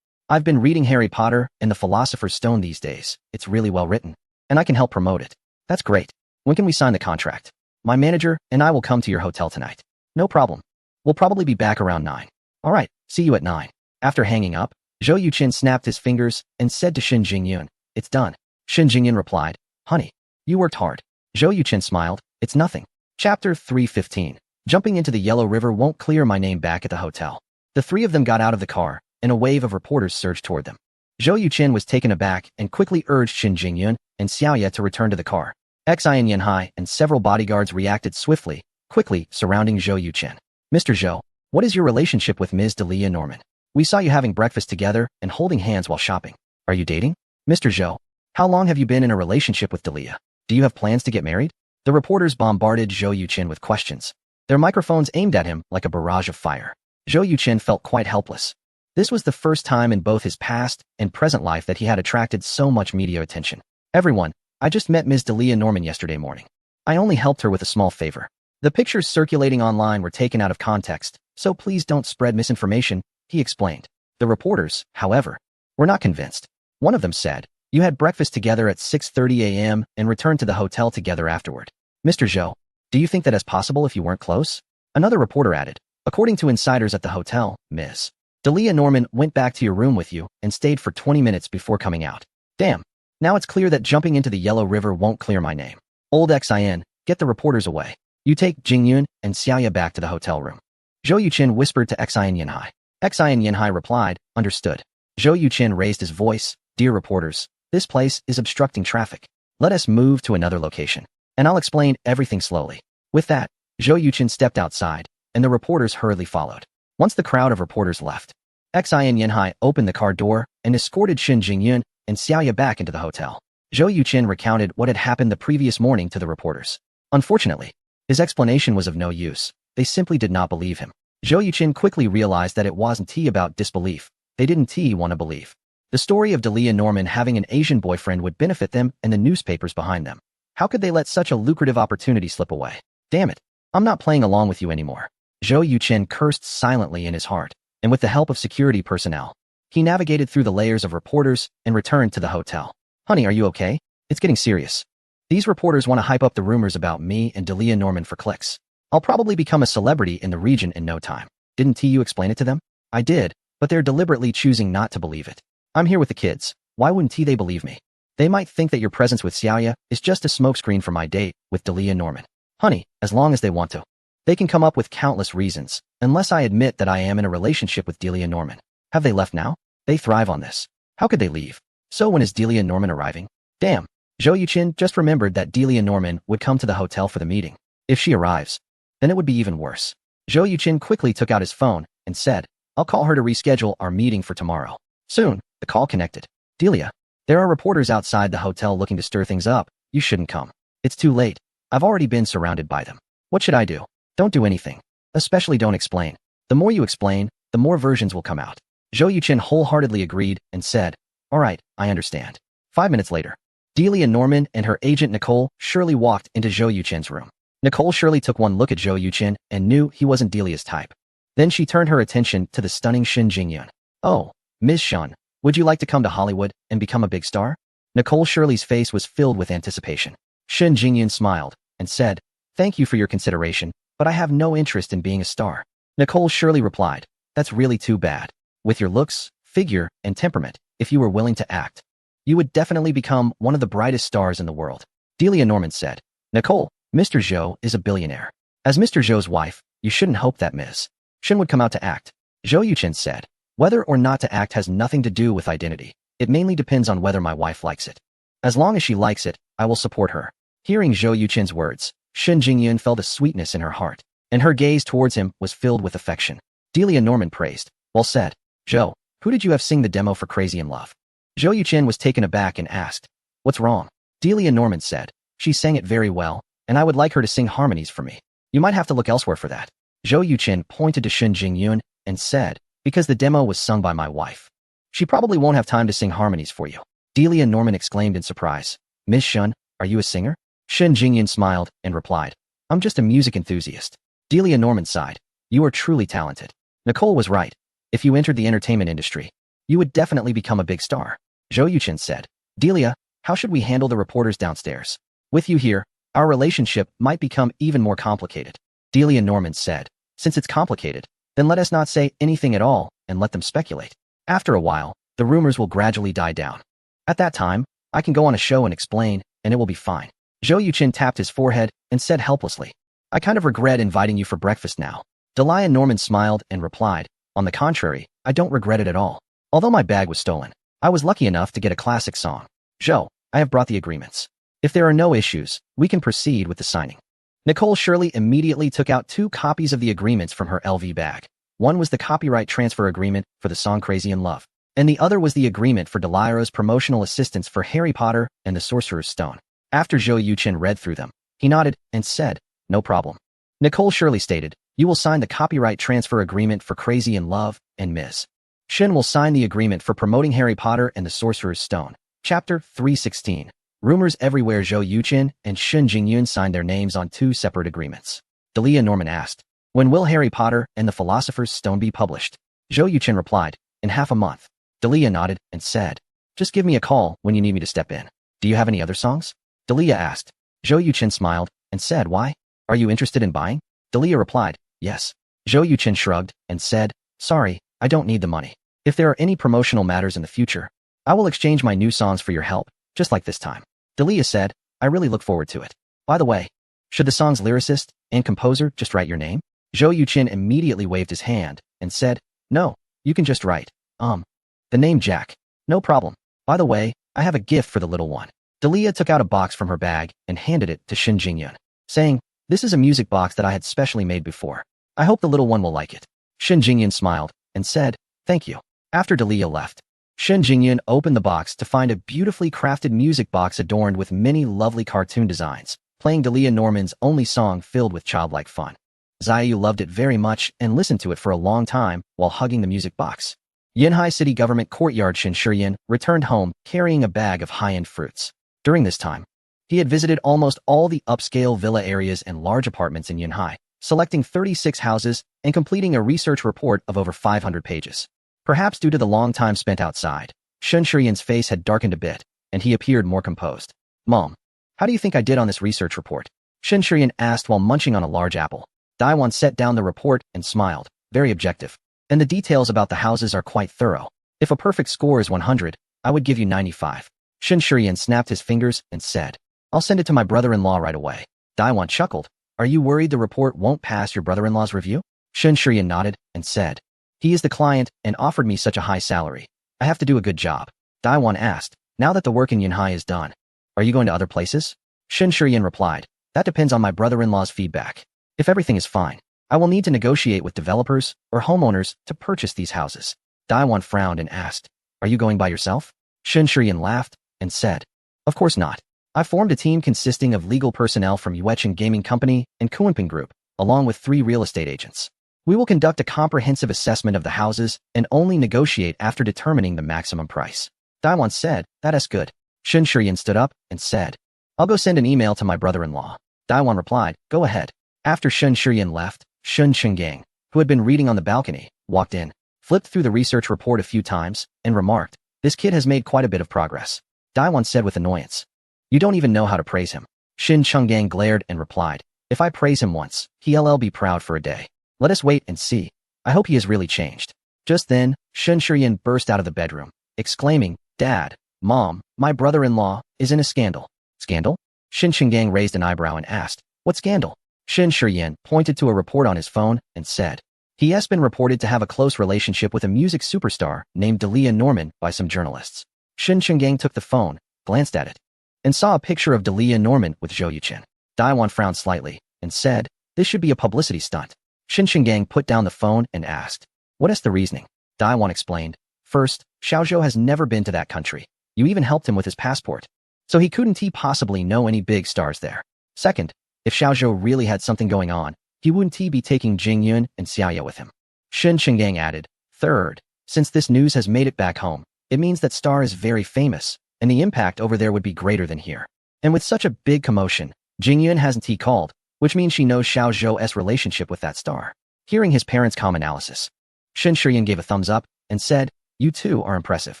Speaker 1: I've been reading Harry Potter and the Philosopher's Stone these days. It's really well written, and I can help promote it." "That's great. When can we sign the contract?" "My manager and I will come to your hotel tonight." "No problem. We'll probably be back around 9. "All right, see you at 9. After hanging up, Zhou Yuqin snapped his fingers and said to Shen Jingyun, "It's done." Shen Jingyun replied, "Honey, you worked hard." Zhou Yuqin smiled, "It's nothing." Chapter 315. Jumping into the Yellow River won't clear my name. Back at the hotel, the three of them got out of the car, and a wave of reporters surged toward them. Zhou Yuqin was taken aback and quickly urged Shen Jingyun and Xiaoya to return to the car. Xian Yanhai and several bodyguards reacted swiftly, quickly surrounding Zhou Yuqin. "Mr. Zhou, what is your relationship with Ms. Delia Norman? We saw you having breakfast together and holding hands while shopping. Are you dating?" "Mr. Zhou, how long have you been in a relationship with Delia? Do you have plans to get married?" The reporters bombarded Zhou Yuqin with questions, their microphones aimed at him like a barrage of fire. Zhou Yuqin felt quite helpless. This was the first time in both his past and present life that he had attracted so much media attention. "Everyone, I just met Ms. Delia Norman yesterday morning. I only helped her with a small favor. The pictures circulating online were taken out of context, so please don't spread misinformation," he explained. The reporters, however, were not convinced. One of them said, "You had breakfast together at 6:30 a.m. and returned to the hotel together afterward. Mr. Zhou, do you think that is possible if you weren't close?" Another reporter added, "According to insiders at the hotel, Ms. Delia Norman went back to your room with you and stayed for 20 minutes before coming out." "Damn. Now it's clear that jumping into the Yellow River won't clear my name. Old Xian, get the reporters away. You take Jingyun and Xiaoya back to the hotel room." Zhou Yuqin whispered to Xian Yanhai. Xian Yanhai replied, "Understood." Zhou Yuqin raised his voice, "Dear reporters, this place is obstructing traffic. Let us move to another location, and I'll explain everything slowly." With that, Zhou Yuqin stepped outside, and the reporters hurriedly followed. Once the crowd of reporters left, Xian Yanhai opened the car door and escorted Shen Jingyun and Xiaoya back into the hotel. Zhou Yuqin recounted what had happened the previous morning to the reporters. Unfortunately, his explanation was of no use. They simply did not believe him. Zhou Yuqin quickly realized that it wasn't about disbelief. They didn't want to believe. The story of Delia Norman having an Asian boyfriend would benefit them and the newspapers behind them. How could they let such a lucrative opportunity slip away? Damn it. I'm not playing along with you anymore. Zhou Yuqin cursed silently in his heart, and with the help of security personnel, he navigated through the layers of reporters and returned to the hotel. Honey, are you okay? It's getting serious. These reporters want to hype up the rumors about me and Delia Norman for clicks. I'll probably become a celebrity in the region in no time. Didn't you explain it to them? I did, but they're deliberately choosing not to believe it. I'm here with the kids. Why wouldn't they believe me? They might think that your presence with Xiaoya is just a smokescreen for my date with Delia Norman. Honey, as long as they want to. They can come up with countless reasons, unless I admit that I am in a relationship with Delia Norman. Have they left now? They thrive on this. How could they leave? So when is Delia Norman arriving? Damn. Zhou Yuqin just remembered that Delia Norman would come to the hotel for the meeting. If she arrives, then it would be even worse. Zhou Yuqin quickly took out his phone and said, I'll call her to reschedule our meeting for tomorrow. Soon, the call connected. Delia, there are reporters outside the hotel looking to stir things up. You shouldn't come. It's too late. I've already been surrounded by them. What should I do? Don't do anything. Especially don't explain. The more you explain, the more versions will come out. Zhou Yuqin wholeheartedly agreed and said, all right, I understand. 5 minutes later, Delia Norman and her agent Nicole Shirley walked into Zhou Yuqin's room. Nicole Shirley took one look at Zhou Yuqin and knew he wasn't Delia's type. Then she turned her attention to the stunning Shen Jingyun. Oh, Ms. Shun, would you like to come to Hollywood and become a big star? Nicole Shirley's face was filled with anticipation. Shen Jingyun smiled and said, thank you for your consideration, but I have no interest in being a star. Nicole Shirley replied, that's really too bad. With your looks, figure, and temperament, if you were willing to act, you would definitely become one of the brightest stars in the world. Delia Norman said, Nicole, Mr. Zhou is a billionaire. As Mr. Zhou's wife, you shouldn't hope that Ms. Shen would come out to act. Zhou Yuqin said, whether or not to act has nothing to do with identity. It mainly depends on whether my wife likes it. As long as she likes it, I will support her. Hearing Zhou Yuqin's words, Shen Jingyun felt a sweetness in her heart, and her gaze towards him was filled with affection. Delia Norman praised, well said. Zhou, who did you have sing the demo for Crazy in Love? Zhou Yuqin was taken aback and asked, what's wrong? Delia Norman said, she sang it very well, and I would like her to sing harmonies for me. You might have to look elsewhere for that. Zhou Yuqin pointed to Shen Jingyun and said, because the demo was sung by my wife. She probably won't have time to sing harmonies for you. Delia Norman exclaimed in surprise, Ms. Shun, are you a singer? Shen Jingyun smiled and replied, I'm just a music enthusiast. Delia Norman sighed, you are truly talented. Nicole was right. If you entered the entertainment industry, you would definitely become a big star. Zhou Yuqin said, Delia, how should we handle the reporters downstairs? With you here, our relationship might become even more complicated. Delia Norman said, since it's complicated, then let us not say anything at all and let them speculate. After a while, the rumors will gradually die down. At that time, I can go on a show and explain, and it will be fine. Zhou Yuqin tapped his forehead and said helplessly, I kind of regret inviting you for breakfast now. Delia Norman smiled and replied, on the contrary, I don't regret it at all. Although my bag was stolen, I was lucky enough to get a classic song. Zhou, I have brought the agreements. If there are no issues, we can proceed with the signing. Nicole Shirley immediately took out 2 copies of the agreements from her LV bag. One was the copyright transfer agreement for the song Crazy in Love, and the other was the agreement for Delia's promotional assistance for Harry Potter and the Sorcerer's Stone. After Zhou Yuqin read through them, he nodded and said, no problem. Nicole Shirley stated, you will sign the copyright transfer agreement for Crazy in Love, and Ms. Shen will sign the agreement for promoting Harry Potter and the Sorcerer's Stone. Chapter 316. Rumors everywhere. Zhou Yuqin and Shen Jingyun signed their names on 2 separate agreements. Delia Norman asked, when will Harry Potter and the Philosopher's Stone be published? Zhou Yuqin replied, in half a month. Delia nodded and said, just give me a call when you need me to step in. Do you have any other songs? Delia asked. Zhou Yuqin smiled and said, why? Are you interested in buying? Delia replied, yes. Zhou Yuqin shrugged and said, sorry, I don't need the money. If there are any promotional matters in the future, I will exchange my new songs for your help, just like this time. Delia said, I really look forward to it. By the way, should the song's lyricist and composer just write your name? Zhou Yuqin immediately waved his hand and said, no, you can just write, the name Jack. No problem. By the way, I have a gift for the little one. Delia took out a box from her bag and handed it to Shen Jingyun, saying, this is a music box that I had specially made before. I hope the little one will like it. Shen Jingyun smiled and said, thank you. After Delia left, Shen Jingyun opened the box to find a beautifully crafted music box adorned with many lovely cartoon designs, playing Delia Norman's only song filled with childlike fun. Xiaoyu loved it very much and listened to it for a long time while hugging the music box. Yanhai City Government Courtyard Shen Shiyan returned home carrying a bag of high-end fruits. During this time, he had visited almost all the upscale villa areas and large apartments in Yanhai, selecting 36 houses and completing a research report of over 500 pages. Perhaps due to the long time spent outside, Shen Shiyan's face had darkened a bit, and he appeared more composed. Mom, how do you think I did on this research report? Shen Shiyan asked while munching on a large apple. Daiwan set down the report and smiled, very objective. And the details about the houses are quite thorough. If a perfect score is 100, I would give you 95. Shen Shiyan snapped his fingers and said, I'll send it to my brother-in-law right away. Daiwan chuckled. Are you worried the report won't pass your brother-in-law's review? Shen Shiyan nodded and said, he is the client and offered me such a high salary. I have to do a good job. Daiwan asked, now that the work in Yanhai is done, are you going to other places? Shen Shiyan replied, that depends on my brother-in-law's feedback. If everything is fine, I will need to negotiate with developers or homeowners to purchase these houses. Daiwan frowned and asked, are you going by yourself? Shen Shiyan laughed and said, of course not. I formed a team consisting of legal personnel from Yuechen Gaming Company and Kunping Group, along with 3 real estate agents. We will conduct a comprehensive assessment of the houses and only negotiate after determining the maximum price. Daiwan said, that is good. Shen Shiyan stood up and said, I'll go send an email to my brother-in-law. Daiwan replied, go ahead. After Shen Shiyan left, Shen Chenggang, who had been reading on the balcony, walked in, flipped through the research report a few times, and remarked, this kid has made quite a bit of progress. Daiwan said with annoyance, you don't even know how to praise him. Shen Chenggang glared and replied, if I praise him once, he'll be proud for a day. Let us wait and see. I hope he has really changed. Just then, Shen Shiyan burst out of the bedroom, exclaiming, Dad, Mom, my brother-in-law is in a scandal. Scandal? Shen Chenggang raised an eyebrow and asked, what scandal? Shen Shiyan pointed to a report on his phone and said, he has been reported to have a close relationship with a music superstar named Delia Norman by some journalists. Shen Chenggang took the phone, glanced at it, and saw a picture of Delia Norman with Zhou Yuchen. Daiwan frowned slightly and said, this should be a publicity stunt. Shen Chenggang put down the phone and asked, what is the reasoning? Daiwan explained, first, Xiaozhou has never been to that country. You even helped him with his passport. So he couldn't possibly know any big stars there. Second, if Xiaozhou really had something going on, he wouldn't be taking Jingyun and Xiaoya with him. Shen Chenggang added, third, since this news has made it back home, it means that Star is very famous, and the impact over there would be greater than here. And with such a big commotion, Jingyun hasn't called, which means she knows Xiao Zhou's relationship with that star. Hearing his parents' calm analysis, Shen Shiyan gave a thumbs up and said, you too are impressive.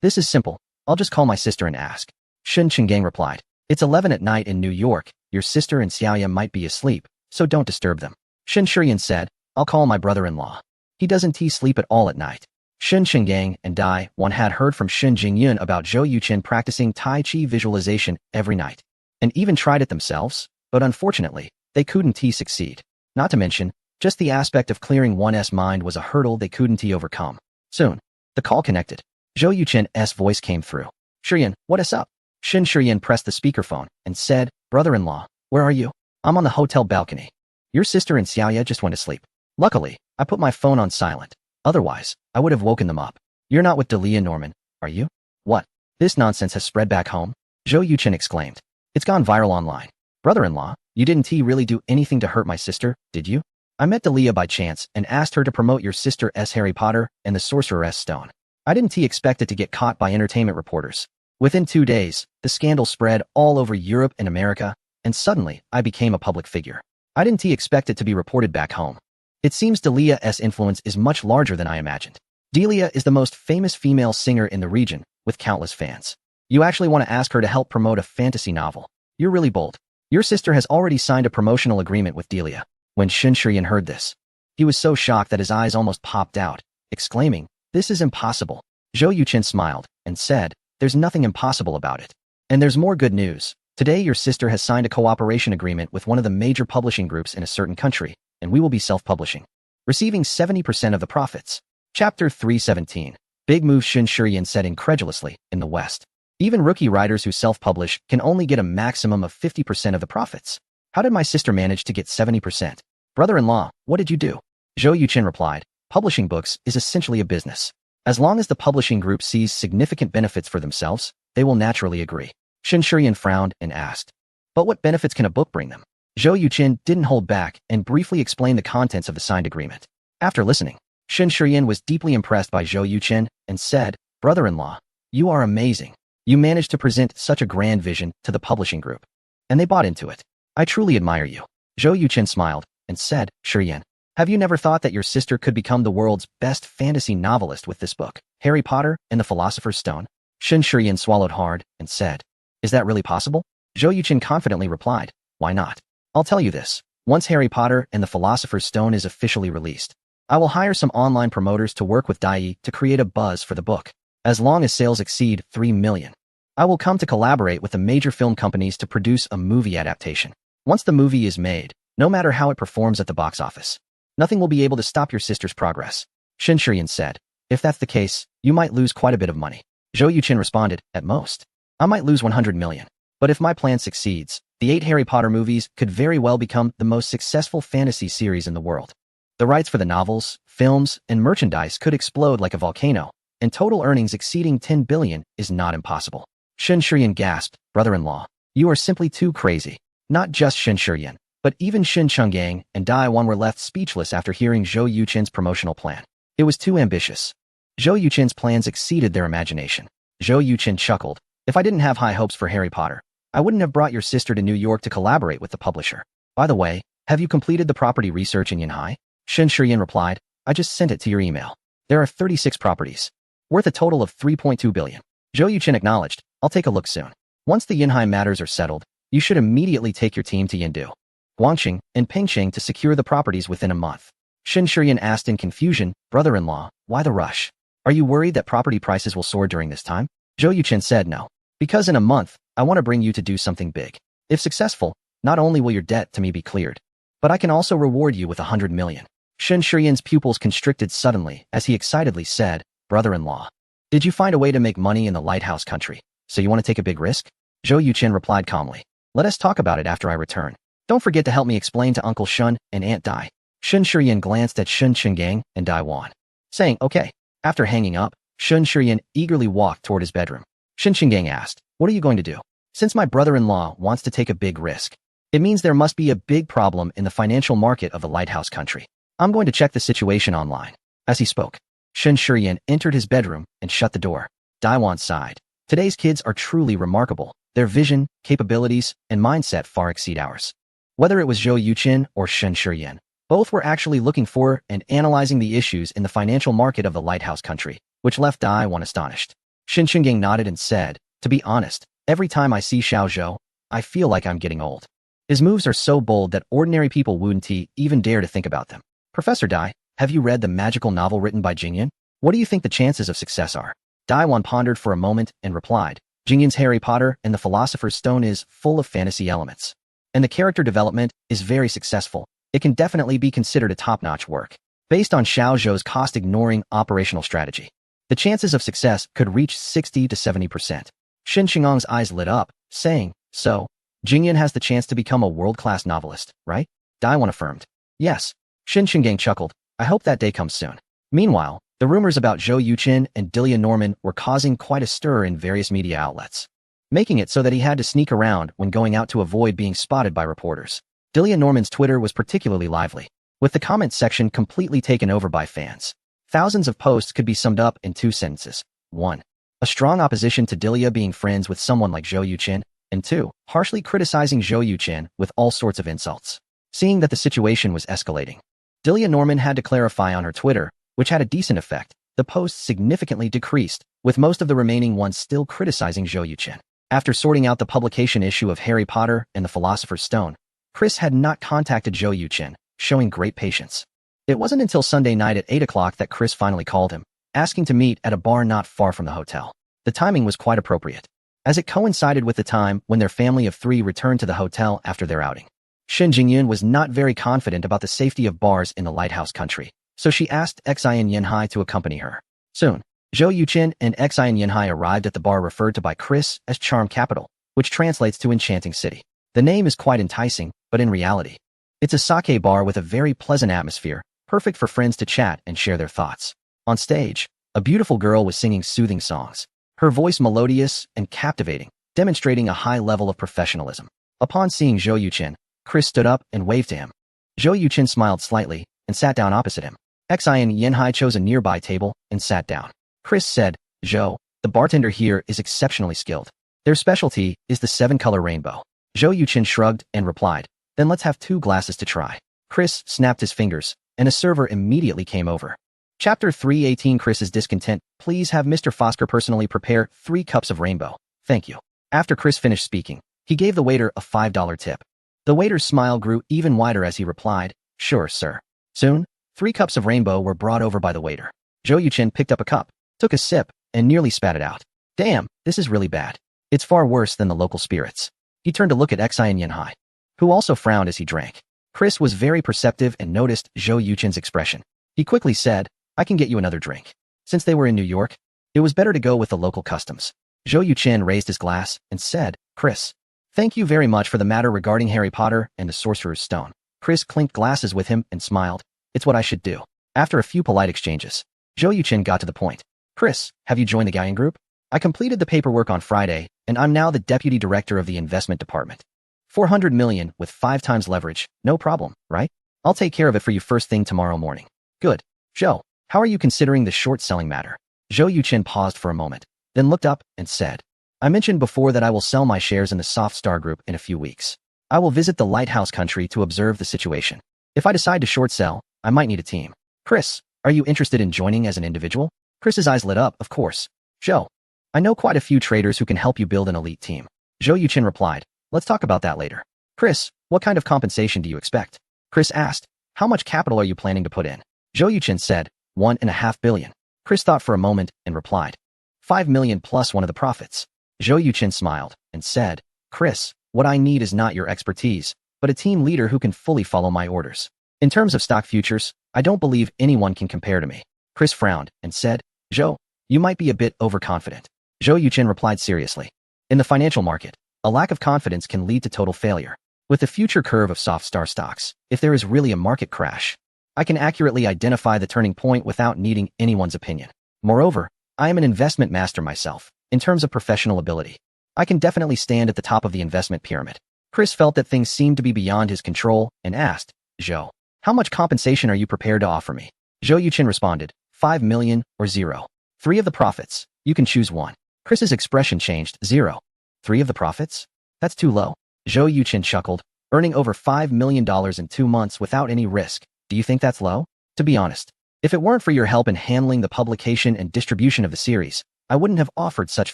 Speaker 1: This is simple. I'll just call my sister and ask. Shen Chenggang replied, it's 11 at night in New York. Your sister and Xiaoya might be asleep, so don't disturb them. Shen Shiyan said, I'll call my brother-in-law. He doesn't sleep at all at night. Shen Chenggang and Daiwan had heard from Shen Jingyun about Zhou Yuchen practicing Tai Chi visualization every night, and even tried it themselves, but unfortunately, they couldn't succeed. Not to mention, just the aspect of clearing one's mind was a hurdle they couldn't overcome. Soon, the call connected. Zhou Yuchen's voice came through. Shiyan, what is up? Shen Shiyan pressed the speakerphone and said, brother-in-law, where are you? I'm on the hotel balcony. Your sister and Xiaoya just went to sleep. Luckily, I put my phone on silent. Otherwise, I would have woken them up. You're not with Delia Norman, are you? What? This nonsense has spread back home? Zhou Yuchen exclaimed. It's gone viral online. Brother-in-law, you didn't really do anything to hurt my sister, did you? I met Delia by chance and asked her to promote your sister's Harry Potter and the Sorcerer's Stone. I didn't expect it to get caught by entertainment reporters. Within 2 days, the scandal spread all over Europe and America, and suddenly, I became a public figure. I didn't expect it to be reported back home. It seems Delia's influence is much larger than I imagined. Delia is the most famous female singer in the region, with countless fans. You actually want to ask her to help promote a fantasy novel. You're really bold. Your sister has already signed a promotional agreement with Delia. When Shen Shiyan heard this, he was so shocked that his eyes almost popped out, exclaiming, this is impossible. Zhou Yuchen smiled and said, there's nothing impossible about it. And there's more good news. Today your sister has signed a cooperation agreement with one of the major publishing groups in a certain country, and we will be self-publishing, receiving 70% of the profits. Chapter 317. Big move, Shen Shiyan said incredulously. In the West, even rookie writers who self-publish can only get a maximum of 50% of the profits. How did my sister manage to get 70%? Brother-in-law, what did you do? Zhou Yuchen replied, publishing books is essentially a business. As long as the publishing group sees significant benefits for themselves, they will naturally agree. Shen Shiyan frowned and asked, "But what benefits can a book bring them?" Zhou Yuqin didn't hold back and briefly explained the contents of the signed agreement. After listening, Shen Shiyan was deeply impressed by Zhou Yuqin and said, "Brother-in-law, you are amazing. You managed to present such a grand vision to the publishing group. And they bought into it. I truly admire you." Zhou Yuqin smiled and said, "Shiyan, have you never thought that your sister could become the world's best fantasy novelist with this book, Harry Potter and the Philosopher's Stone?" Shen Shiyan swallowed hard and said, "Is that really possible?" Zhou Yuqin confidently replied, "Why not? I'll tell you this. Once Harry Potter and the Philosopher's Stone is officially released, I will hire some online promoters to work with Dai to create a buzz for the book. As long as sales exceed 3 million, I will come to collaborate with the major film companies to produce a movie adaptation. Once the movie is made, no matter how it performs at the box office, nothing will be able to stop your sister's progress." Shen Shiyan said, "If that's the case, you might lose quite a bit of money." Zhou Yuqin responded, "At most, I might lose 100 million. But if my plan succeeds, the 8 Harry Potter movies could very well become the most successful fantasy series in the world. The rights for the novels, films, and merchandise could explode like a volcano, and total earnings exceeding 10 billion is not impossible." Shen Shiyan gasped, "Brother-in-law, you are simply too crazy." Not just Shen Shiyan, but even Shen Chenggang and Dai Wan were left speechless after hearing Zhou Yuqin's promotional plan. It was too ambitious. Zhou Yuqin's plans exceeded their imagination. Zhou Yuqin chuckled, "If I didn't have high hopes for Harry Potter, I wouldn't have brought your sister to New York to collaborate with the publisher. By the way, have you completed the property research in Yanhai?" Shen Shiyan replied, "I just sent it to your email. There are 36 properties, worth a total of 3.2 billion. Zhou Yuqin acknowledged, "I'll take a look soon. Once the Yanhai matters are settled, you should immediately take your team to Yindu, Guangxing, and Pingcheng to secure the properties within a month." Shen Shiyan asked in confusion, "Brother-in-law, why the rush? Are you worried that property prices will soar during this time?" Zhou Yuqin said, "No. Because in a month, I want to bring you to do something big. If successful, not only will your debt to me be cleared, but I can also reward you with 100 million. Shen Shiyan's pupils constricted suddenly as he excitedly said, "Brother-in-law, did you find a way to make money in the lighthouse country? So you want to take a big risk?" Zhou Yuqin replied calmly, "Let us talk about it after I return. Don't forget to help me explain to Uncle Shun and Aunt Dai." Shen Shiyan glanced at Shen Chenggang and Dai Wan, saying, "Okay." After hanging up, Shen Shiyan eagerly walked toward his bedroom. Shen Chenggang asked, "What are you going to do?" "Since my brother-in-law wants to take a big risk, it means there must be a big problem in the financial market of the lighthouse country. I'm going to check the situation online." As he spoke, Shen Shiyan entered his bedroom and shut the door. Dai Wan sighed. "Today's kids are truly remarkable. Their vision, capabilities, and mindset far exceed ours." Whether it was Zhou Yuqin or Shen Shiyan, both were actually looking for and analyzing the issues in the financial market of the lighthouse country, which left Dai Wan astonished. Shen Chenggang nodded and said, "To be honest, every time I see Xiao Zhou, I feel like I'm getting old. His moves are so bold that ordinary people wouldn't even dare to think about them." "Professor Dai, have you read the magical novel written by Jingyan? What do you think the chances of success are?" Dai Wan pondered for a moment and replied, "Jingyan's Harry Potter and the Philosopher's Stone is full of fantasy elements, and the character development is very successful. It can definitely be considered a top-notch work. Based on Xiao Zhou's cost-ignoring operational strategy, the chances of success could reach 60 to 70%. Shen Qingang's eyes lit up, saying, "So, Jingyan has the chance to become a world-class novelist, right?" Dai Wan affirmed, "Yes." Shen Qinggang chuckled, "I hope that day comes soon." Meanwhile, the rumors about Zhou Yuqin and Delia Norman were causing quite a stir in various media outlets, making it so that he had to sneak around when going out to avoid being spotted by reporters. Delia Norman's Twitter was particularly lively, with the comment section completely taken over by fans. Thousands of posts could be summed up in 2 sentences. 1. A strong opposition to Delia being friends with someone like Zhou Yuqin, and 2. Harshly criticizing Zhou Yuqin with all sorts of insults. Seeing that the situation was escalating, Delia Norman had to clarify on her Twitter, which had a decent effect. The posts significantly decreased, with most of the remaining ones still criticizing Zhou Yuqin. After sorting out the publication issue of Harry Potter and the Philosopher's Stone, Chris had not contacted Zhou Yuqin, showing great patience. It wasn't until Sunday night at 8 o'clock that Chris finally called him, asking to meet at a bar not far from the hotel. The timing was quite appropriate, as it coincided with the time when their family of 3 returned to the hotel after their outing. Shen Jingyun was not very confident about the safety of bars in the lighthouse country, so she asked Xian Yanhai to accompany her. Soon, Zhou Yuqin and Xian Yanhai arrived at the bar referred to by Chris as Charm Capital, which translates to Enchanting City. The name is quite enticing, but in reality, it's a sake bar with a very pleasant atmosphere, perfect for friends to chat and share their thoughts. On stage, A beautiful girl was singing soothing songs, her voice melodious and captivating, demonstrating a high level of professionalism. Upon seeing Zhou Yuqin, Chris stood up and waved to him. Zhou Yuqin smiled slightly and sat down opposite him. Xi and Yanhai chose a nearby table and sat down. Chris said, "Zhou, the bartender here is exceptionally skilled. Their specialty is the 7-color rainbow." Zhou Yuqin shrugged and replied, "Then let's have 2 glasses to try." Chris snapped his fingers, and a server immediately came over. Chapter 318 Chris is discontent. Please have Mr. Fosker personally prepare 3 cups of rainbow. Thank you. After Chris finished speaking, he gave the waiter a $5 tip. The waiter's smile grew even wider as he replied, "Sure, sir." Soon, 3 cups of rainbow were brought over by the waiter. Zhou Yuqin picked up a cup, took a sip, and nearly spat it out. "Damn, this is really bad. It's far worse than the local spirits." He turned to look at Xi and Yanhai, who also frowned as he drank. Chris was very perceptive and noticed Zhou Yuqin's expression. He quickly said, "I can get you another drink." Since they were in New York, it was better to go with the local customs. Zhou Yuqin raised his glass and said, "Chris, thank you very much for the matter regarding Harry Potter and the Sorcerer's Stone." Chris clinked glasses with him and smiled. "It's what I should do." After a few polite exchanges, Zhou Yuqin got to the point. "Chris, have you joined the Galleon Group? I completed the paperwork on Friday, and I'm now the deputy director of the investment department. 400 million with 5 times leverage, no problem, right? I'll take care of it for you first thing tomorrow morning." "Good. Zhou, how are you considering the short-selling matter?" Zhou Yuqin paused for a moment, then looked up and said, "I mentioned before that I will sell my shares in the Soft Star Group in a few weeks. I will visit the Lighthouse country to observe the situation. If I decide to short sell, I might need a team." "Chris, are you interested in joining as an individual?" Chris's eyes lit up, "Of course. Zhou, I know quite a few traders who can help you build an elite team." Zhou Yuqin replied, "Let's talk about that later." "Chris, what kind of compensation do you expect?" Chris asked, "How much capital are you planning to put in?" Zhou Yuqin said, 1.5 billion. Chris thought for a moment and replied, 5 million plus one of the profits. Zhou Yuqin smiled and said, "Chris, what I need is not your expertise, but a team leader who can fully follow my orders. In terms of stock futures, I don't believe anyone can compare to me." Chris frowned and said, "Zhou, you might be a bit overconfident." Zhou Yuqin replied seriously, "In the financial market, a lack of confidence can lead to total failure. With the future curve of Soft Star stocks, if there is really a market crash, I can accurately identify the turning point without needing anyone's opinion. Moreover, I am an investment master myself. In terms of professional ability, I can definitely stand at the top of the investment pyramid." Chris felt that things seemed to be beyond his control and asked, "Zhou, how much compensation are you prepared to offer me?" Zhou Yuqin responded, 5 million or 0. 3 of the profits. You can choose one. Chris's expression changed. 0. 3 of the profits? That's too low. Zhou Yuqin chuckled, earning over $5 million in 2 months without any risk. Do you think that's low? To be honest, if it weren't for your help in handling the publication and distribution of the series, I wouldn't have offered such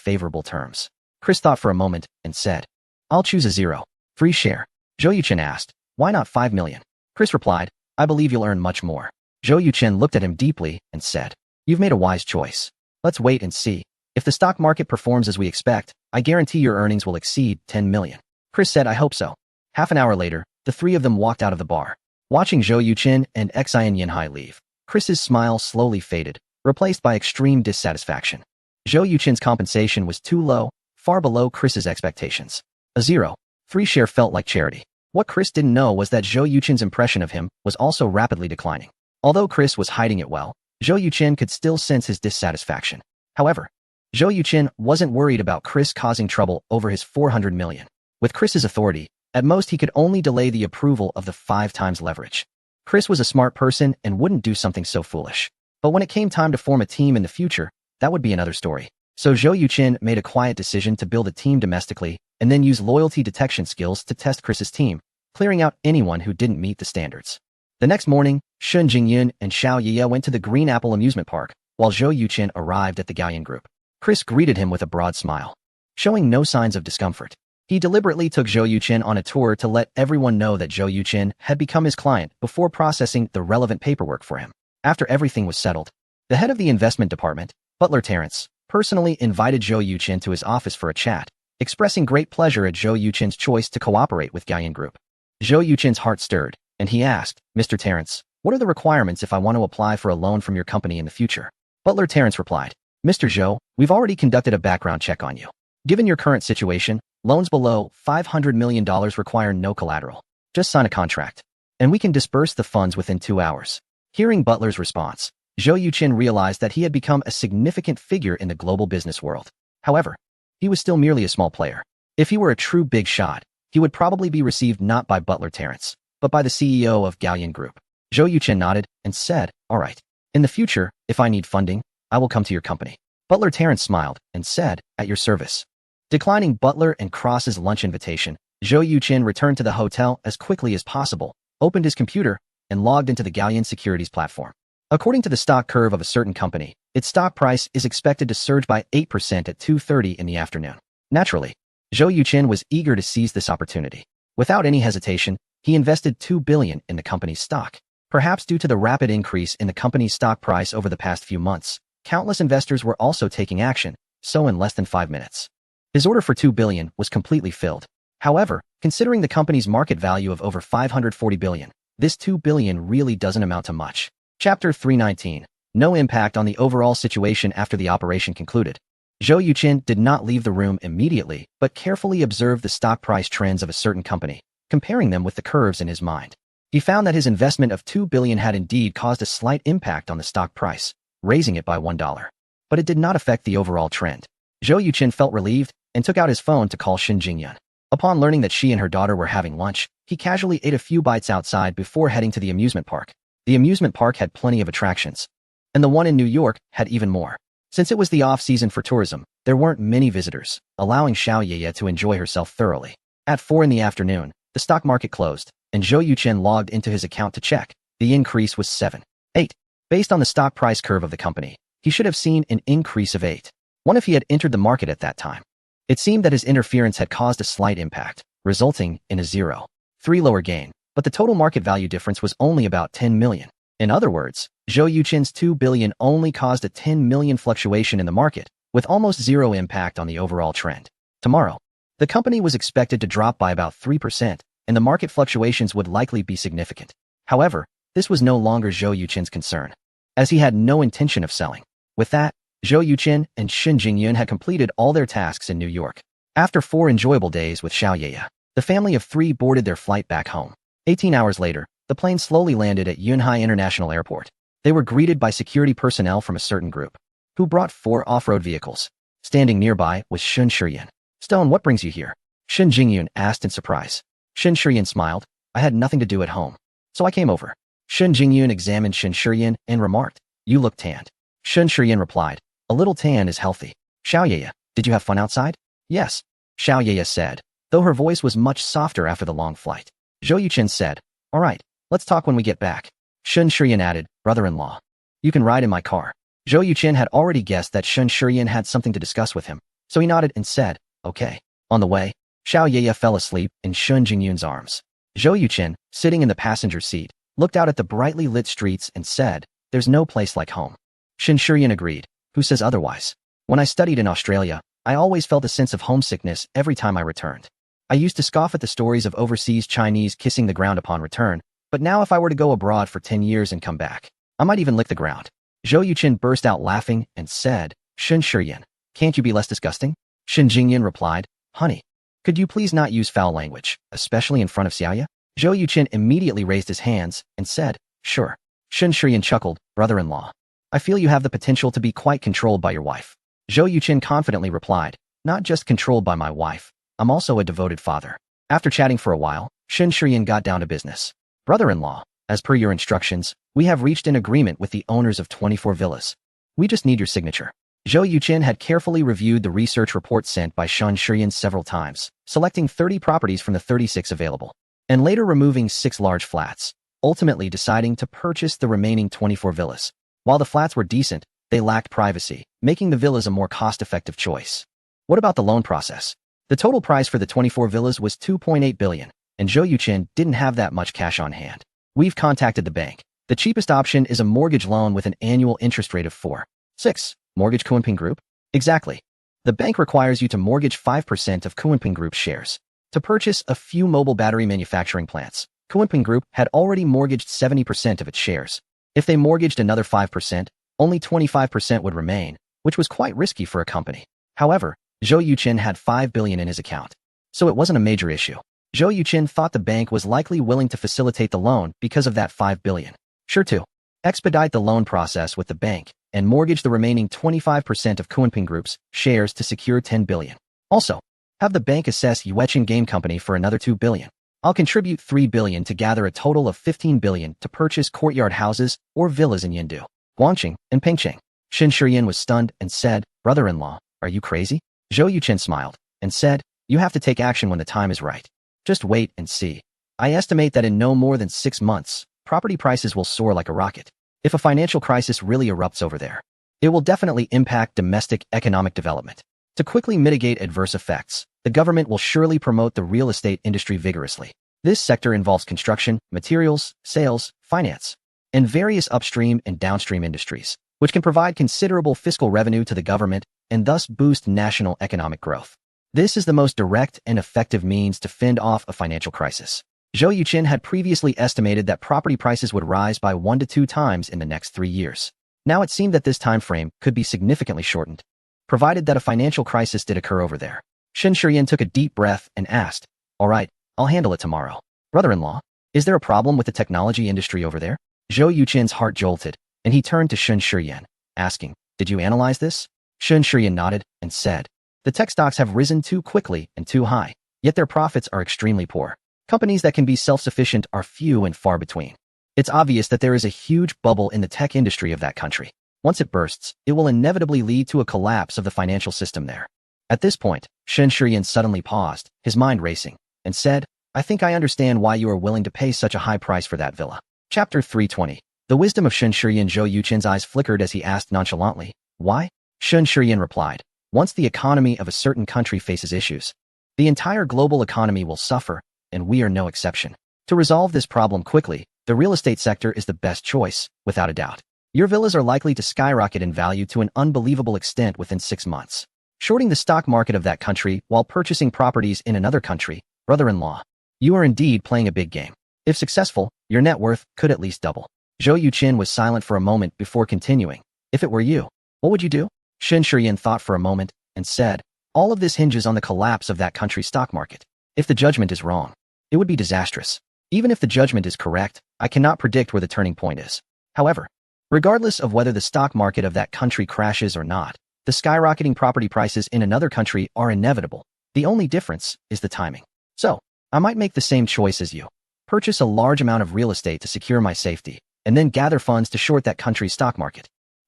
Speaker 1: favorable terms. Chris thought for a moment and said, "I'll choose a 0. 3 share." Zhou Yuqin asked, "Why not 5 million? Chris replied, "I believe you'll earn much more." Zhou Yuqin looked at him deeply and said, "You've made a wise choice. Let's wait and see. If the stock market performs as we expect, I guarantee your earnings will exceed 10 million. Chris said, "I hope so." Half an hour later, the 3 of them walked out of the bar. Watching Zhou Yuqin and Xi and Yanhai leave, Chris's smile slowly faded, replaced by extreme dissatisfaction. Zhou Yuqin's compensation was too low, far below Chris's expectations. A 0. 3 share felt like charity. What Chris didn't know was that Zhou Yuqin's impression of him was also rapidly declining. Although Chris was hiding it well, Zhou Yuqin could still sense his dissatisfaction. However, Zhou Yuqin wasn't worried about Chris causing trouble over his 400 million. With Chris's authority, at most he could only delay the approval of the 5 times leverage. Chris was a smart person and wouldn't do something so foolish. But when it came time to form a team in the future, that would be another story. So Zhou Yuqin made a quiet decision to build a team domestically and then use loyalty detection skills to test Chris's team, clearing out anyone who didn't meet the standards. The next morning, Shun Jingyun and Xiao Yiya went to the Green Apple amusement park, while Zhou Yuqin arrived at the Galleon Group. Chris greeted him with a broad smile, showing no signs of discomfort. He deliberately took Zhou Yuqin on a tour to let everyone know that Zhou Yuqin had become his client before processing the relevant paperwork for him. After everything was settled, the head of the investment department, Butler Terrence, personally invited Zhou Yuqin to his office for a chat, expressing great pleasure at Zhou Yuqin's choice to cooperate with Galleon Group. Zhou Yuqin's heart stirred, and he asked, "Mr. Terrence, what are the requirements if I want to apply for a loan from your company in the future?" Butler Terrence replied, "Mr. Zhou, we've already conducted a background check on you. Given your current situation, loans below $500 million require no collateral. Just sign a contract, and we can disburse the funds within 2 hours." Hearing Butler's response, Zhou Yuqin realized that he had become a significant figure in the global business world. However, he was still merely a small player. If he were a true big shot, he would probably be received not by Butler Terrence, but by the CEO of Gallion Group. Zhou Yuqin nodded and said, "All right. In the future, if I need funding, I will come to your company." Butler Terrence smiled and said, "At your service." Declining Butler and Cross's lunch invitation, Zhou Yuqin returned to the hotel as quickly as possible, opened his computer, and logged into the Gallion Securities platform. According to the stock curve of a certain company, its stock price is expected to surge by 8% at 2:30 in the afternoon. Naturally, Zhou Yuqin was eager to seize this opportunity. Without any hesitation, he invested $2 billion in the company's stock. Perhaps due to the rapid increase in the company's stock price over the past few months, countless investors were also taking action, so in less than 5 minutes. His order for $2 billion was completely filled. However, considering the company's market value of over $540 billion, this $2 billion really doesn't amount to much. Chapter 319. No impact on the overall situation after the operation concluded. Zhou Yuqin did not leave the room immediately, but carefully observed the stock price trends of a certain company, comparing them with the curves in his mind. He found that his investment of $2 billion had indeed caused a slight impact on the stock price, raising it by $1. But it did not affect the overall trend. Zhou Yuqin felt relieved and took out his phone to call Shen Jingyun. Upon learning that she and her daughter were having lunch, he casually ate a few bites outside before heading to the amusement park. The amusement park had plenty of attractions, and the one in New York had even more. Since it was the off-season for tourism, there weren't many visitors, allowing Xiao Yeye to enjoy herself thoroughly. At 4 in the afternoon, the stock market closed, and Zhou Yuqin logged into his account to check. The increase was 7.8. Based on the stock price curve of the company, he should have seen an increase of 8. What if he had entered the market at that time? It seemed that his interference had caused a slight impact, resulting in a 0.3 lower gain, but the total market value difference was only about 10 million. In other words, Zhou Yuqin's $2 billion only caused a 10 million fluctuation in the market, with almost zero impact on the overall trend. Tomorrow, the company was expected to drop by about 3%, and the market fluctuations would likely be significant. However, this was no longer Zhou Yuqin's concern, as he had no intention of selling. With that, Zhou Yuqin and Shen Jingyun had completed all their tasks in New York. After 4 enjoyable days with Xiao Yeye, the family of 3 boarded their flight back home. 18 hours later, the plane slowly landed at Yunhai International Airport. They were greeted by security personnel from a certain group, who brought 4 off-road vehicles. Standing nearby was Shun Shiyan. "Stone, what brings you here?" Shen Jingyun asked in surprise. Shun Shiyan smiled. "I had nothing to do at home, so I came over." Shun Jingyun examined Shun Shiyan and remarked, "You look tanned." Shun Shiyan replied, "A little tan is healthy." "Xiao Yeye, did you have fun outside?" "Yes," Xiao Yeye said, though her voice was much softer after the long flight. Zhou Yuqin said, "All right, let's talk when we get back." Shun Shiyan added, "Brother-in-law, you can ride in my car." Zhou Yuqin had already guessed that Shun Shiyan had something to discuss with him, so he nodded and said, "Okay." On the way, Xiao Yeye fell asleep in Shun Jingyun's arms. Zhou Yuqin, sitting in the passenger seat, looked out at the brightly lit streets and said, "There's no place like home." Shen Shiyan agreed. "Who says otherwise? When I studied in Australia, I always felt a sense of homesickness every time I returned. I used to scoff at the stories of overseas Chinese kissing the ground upon return, but now if I were to go abroad for 10 years and come back, I might even lick the ground." Zhou Yuqin burst out laughing and said, "Shen Shiyan, can't you be less disgusting?" Shen Jingyun replied, "Honey, could you please not use foul language, especially in front of Xiaoya?" Zhou Yuqin immediately raised his hands and said, "Sure." Shen Shiyan chuckled, "Brother-in-law, I feel you have the potential to be quite controlled by your wife." Zhou Yuqin confidently replied, "Not just controlled by my wife, I'm also a devoted father." After chatting for a while, Shen Shiyan got down to business. "Brother-in-law, as per your instructions, we have reached an agreement with the owners of 24 villas. We just need your signature." Zhou Yuqin had carefully reviewed the research report sent by Shen Shiyan several times, selecting 30 properties from the 36 available, and later removing 6 large flats, ultimately deciding to purchase the remaining 24 villas. While the flats were decent, they lacked privacy, making the villas a more cost-effective choice. What about the loan process? The total price for the 24 villas was 2.8 billion, and Zhou Yuqin didn't have that much cash on hand. "We've contacted the bank. The cheapest option is a mortgage loan with an annual interest rate of 4.6. Mortgage Kunpeng Group?" "Exactly. The bank requires you to mortgage 5% of Kunpeng Group's shares to purchase a few mobile battery manufacturing plants. Kunpeng Group had already mortgaged 70% of its shares. If they mortgaged another 5%, only 25% would remain, which was quite risky for a company. However, Zhou Yuqin had 5 billion in his account, so it wasn't a major issue. Zhou Yuqin thought the bank was likely willing to facilitate the loan because of that 5 billion. "Sure too. expedite the loan process with the bank, and mortgage the remaining 25% of Kunpeng Group's shares to secure 10 billion. Also, have the bank assess Yuechen Game Company for another 2 billion. I'll contribute 3 billion to gather a total of 15 billion to purchase courtyard houses or villas in Yindu, Guangqing, and Pingcheng. Shen Shiyan was stunned and said, "Brother-in-law, are you crazy?" Zhou Yuchen smiled and said, "You have to take action when the time is right. Just wait and see. I estimate that in no more than 6 months, property prices will soar like a rocket. If a financial crisis really erupts over there, it will definitely impact domestic economic development. To quickly mitigate adverse effects, the government will surely promote the real estate industry vigorously. This sector involves construction, materials, sales, finance, and various upstream and downstream industries, which can provide considerable fiscal revenue to the government and thus boost national economic growth. This is the most direct and effective means to fend off a financial crisis." Zhou Yuchen had previously estimated that property prices would rise by 1 to 2 times in the next 3 years. Now it seemed that this time frame could be significantly shortened, provided that a financial crisis did occur over there. Shen Shiyan took a deep breath and asked, "All right, I'll handle it tomorrow. Brother-in-law, is there a problem with the technology industry over there?" Zhou Yuchen's heart jolted, and he turned to Shen Shiyan, asking, "Did you analyze this?" Shen Shiyan nodded and said, "The tech stocks have risen too quickly and too high, yet their profits are extremely poor. Companies that can be self-sufficient are few and far between. It's obvious that there is a huge bubble in the tech industry of that country. Once it bursts, it will inevitably lead to a collapse of the financial system there." At this point, Shen Shiyan suddenly paused, his mind racing, and said, "I think I understand why you are willing to pay such a high price for that villa." Chapter 320. The wisdom of Shen Shiyan. Zhou Yuchen's eyes flickered as he asked nonchalantly, "Why?" Shen Shiyan replied, "Once the economy of a certain country faces issues, the entire global economy will suffer, and we are no exception. To resolve this problem quickly, the real estate sector is the best choice, without a doubt. Your villas are likely to skyrocket in value to an unbelievable extent within 6 months. Shorting the stock market of that country while purchasing properties in another country, brother-in-law, you are indeed playing a big game. If successful, your net worth could at least double." Zhou Yuchen was silent for a moment before continuing. "If it were you, what would you do?" Shen Shiyan thought for a moment and said, "All of this hinges on the collapse of that country's stock market. If the judgment is wrong, it would be disastrous. Even if the judgment is correct, I cannot predict where the turning point is. However, regardless of whether the stock market of that country crashes or not, the skyrocketing property prices in another country are inevitable. The only difference is the timing. So, I might make the same choice as you. Purchase a large amount of real estate to secure my safety, and then gather funds to short that country's stock market."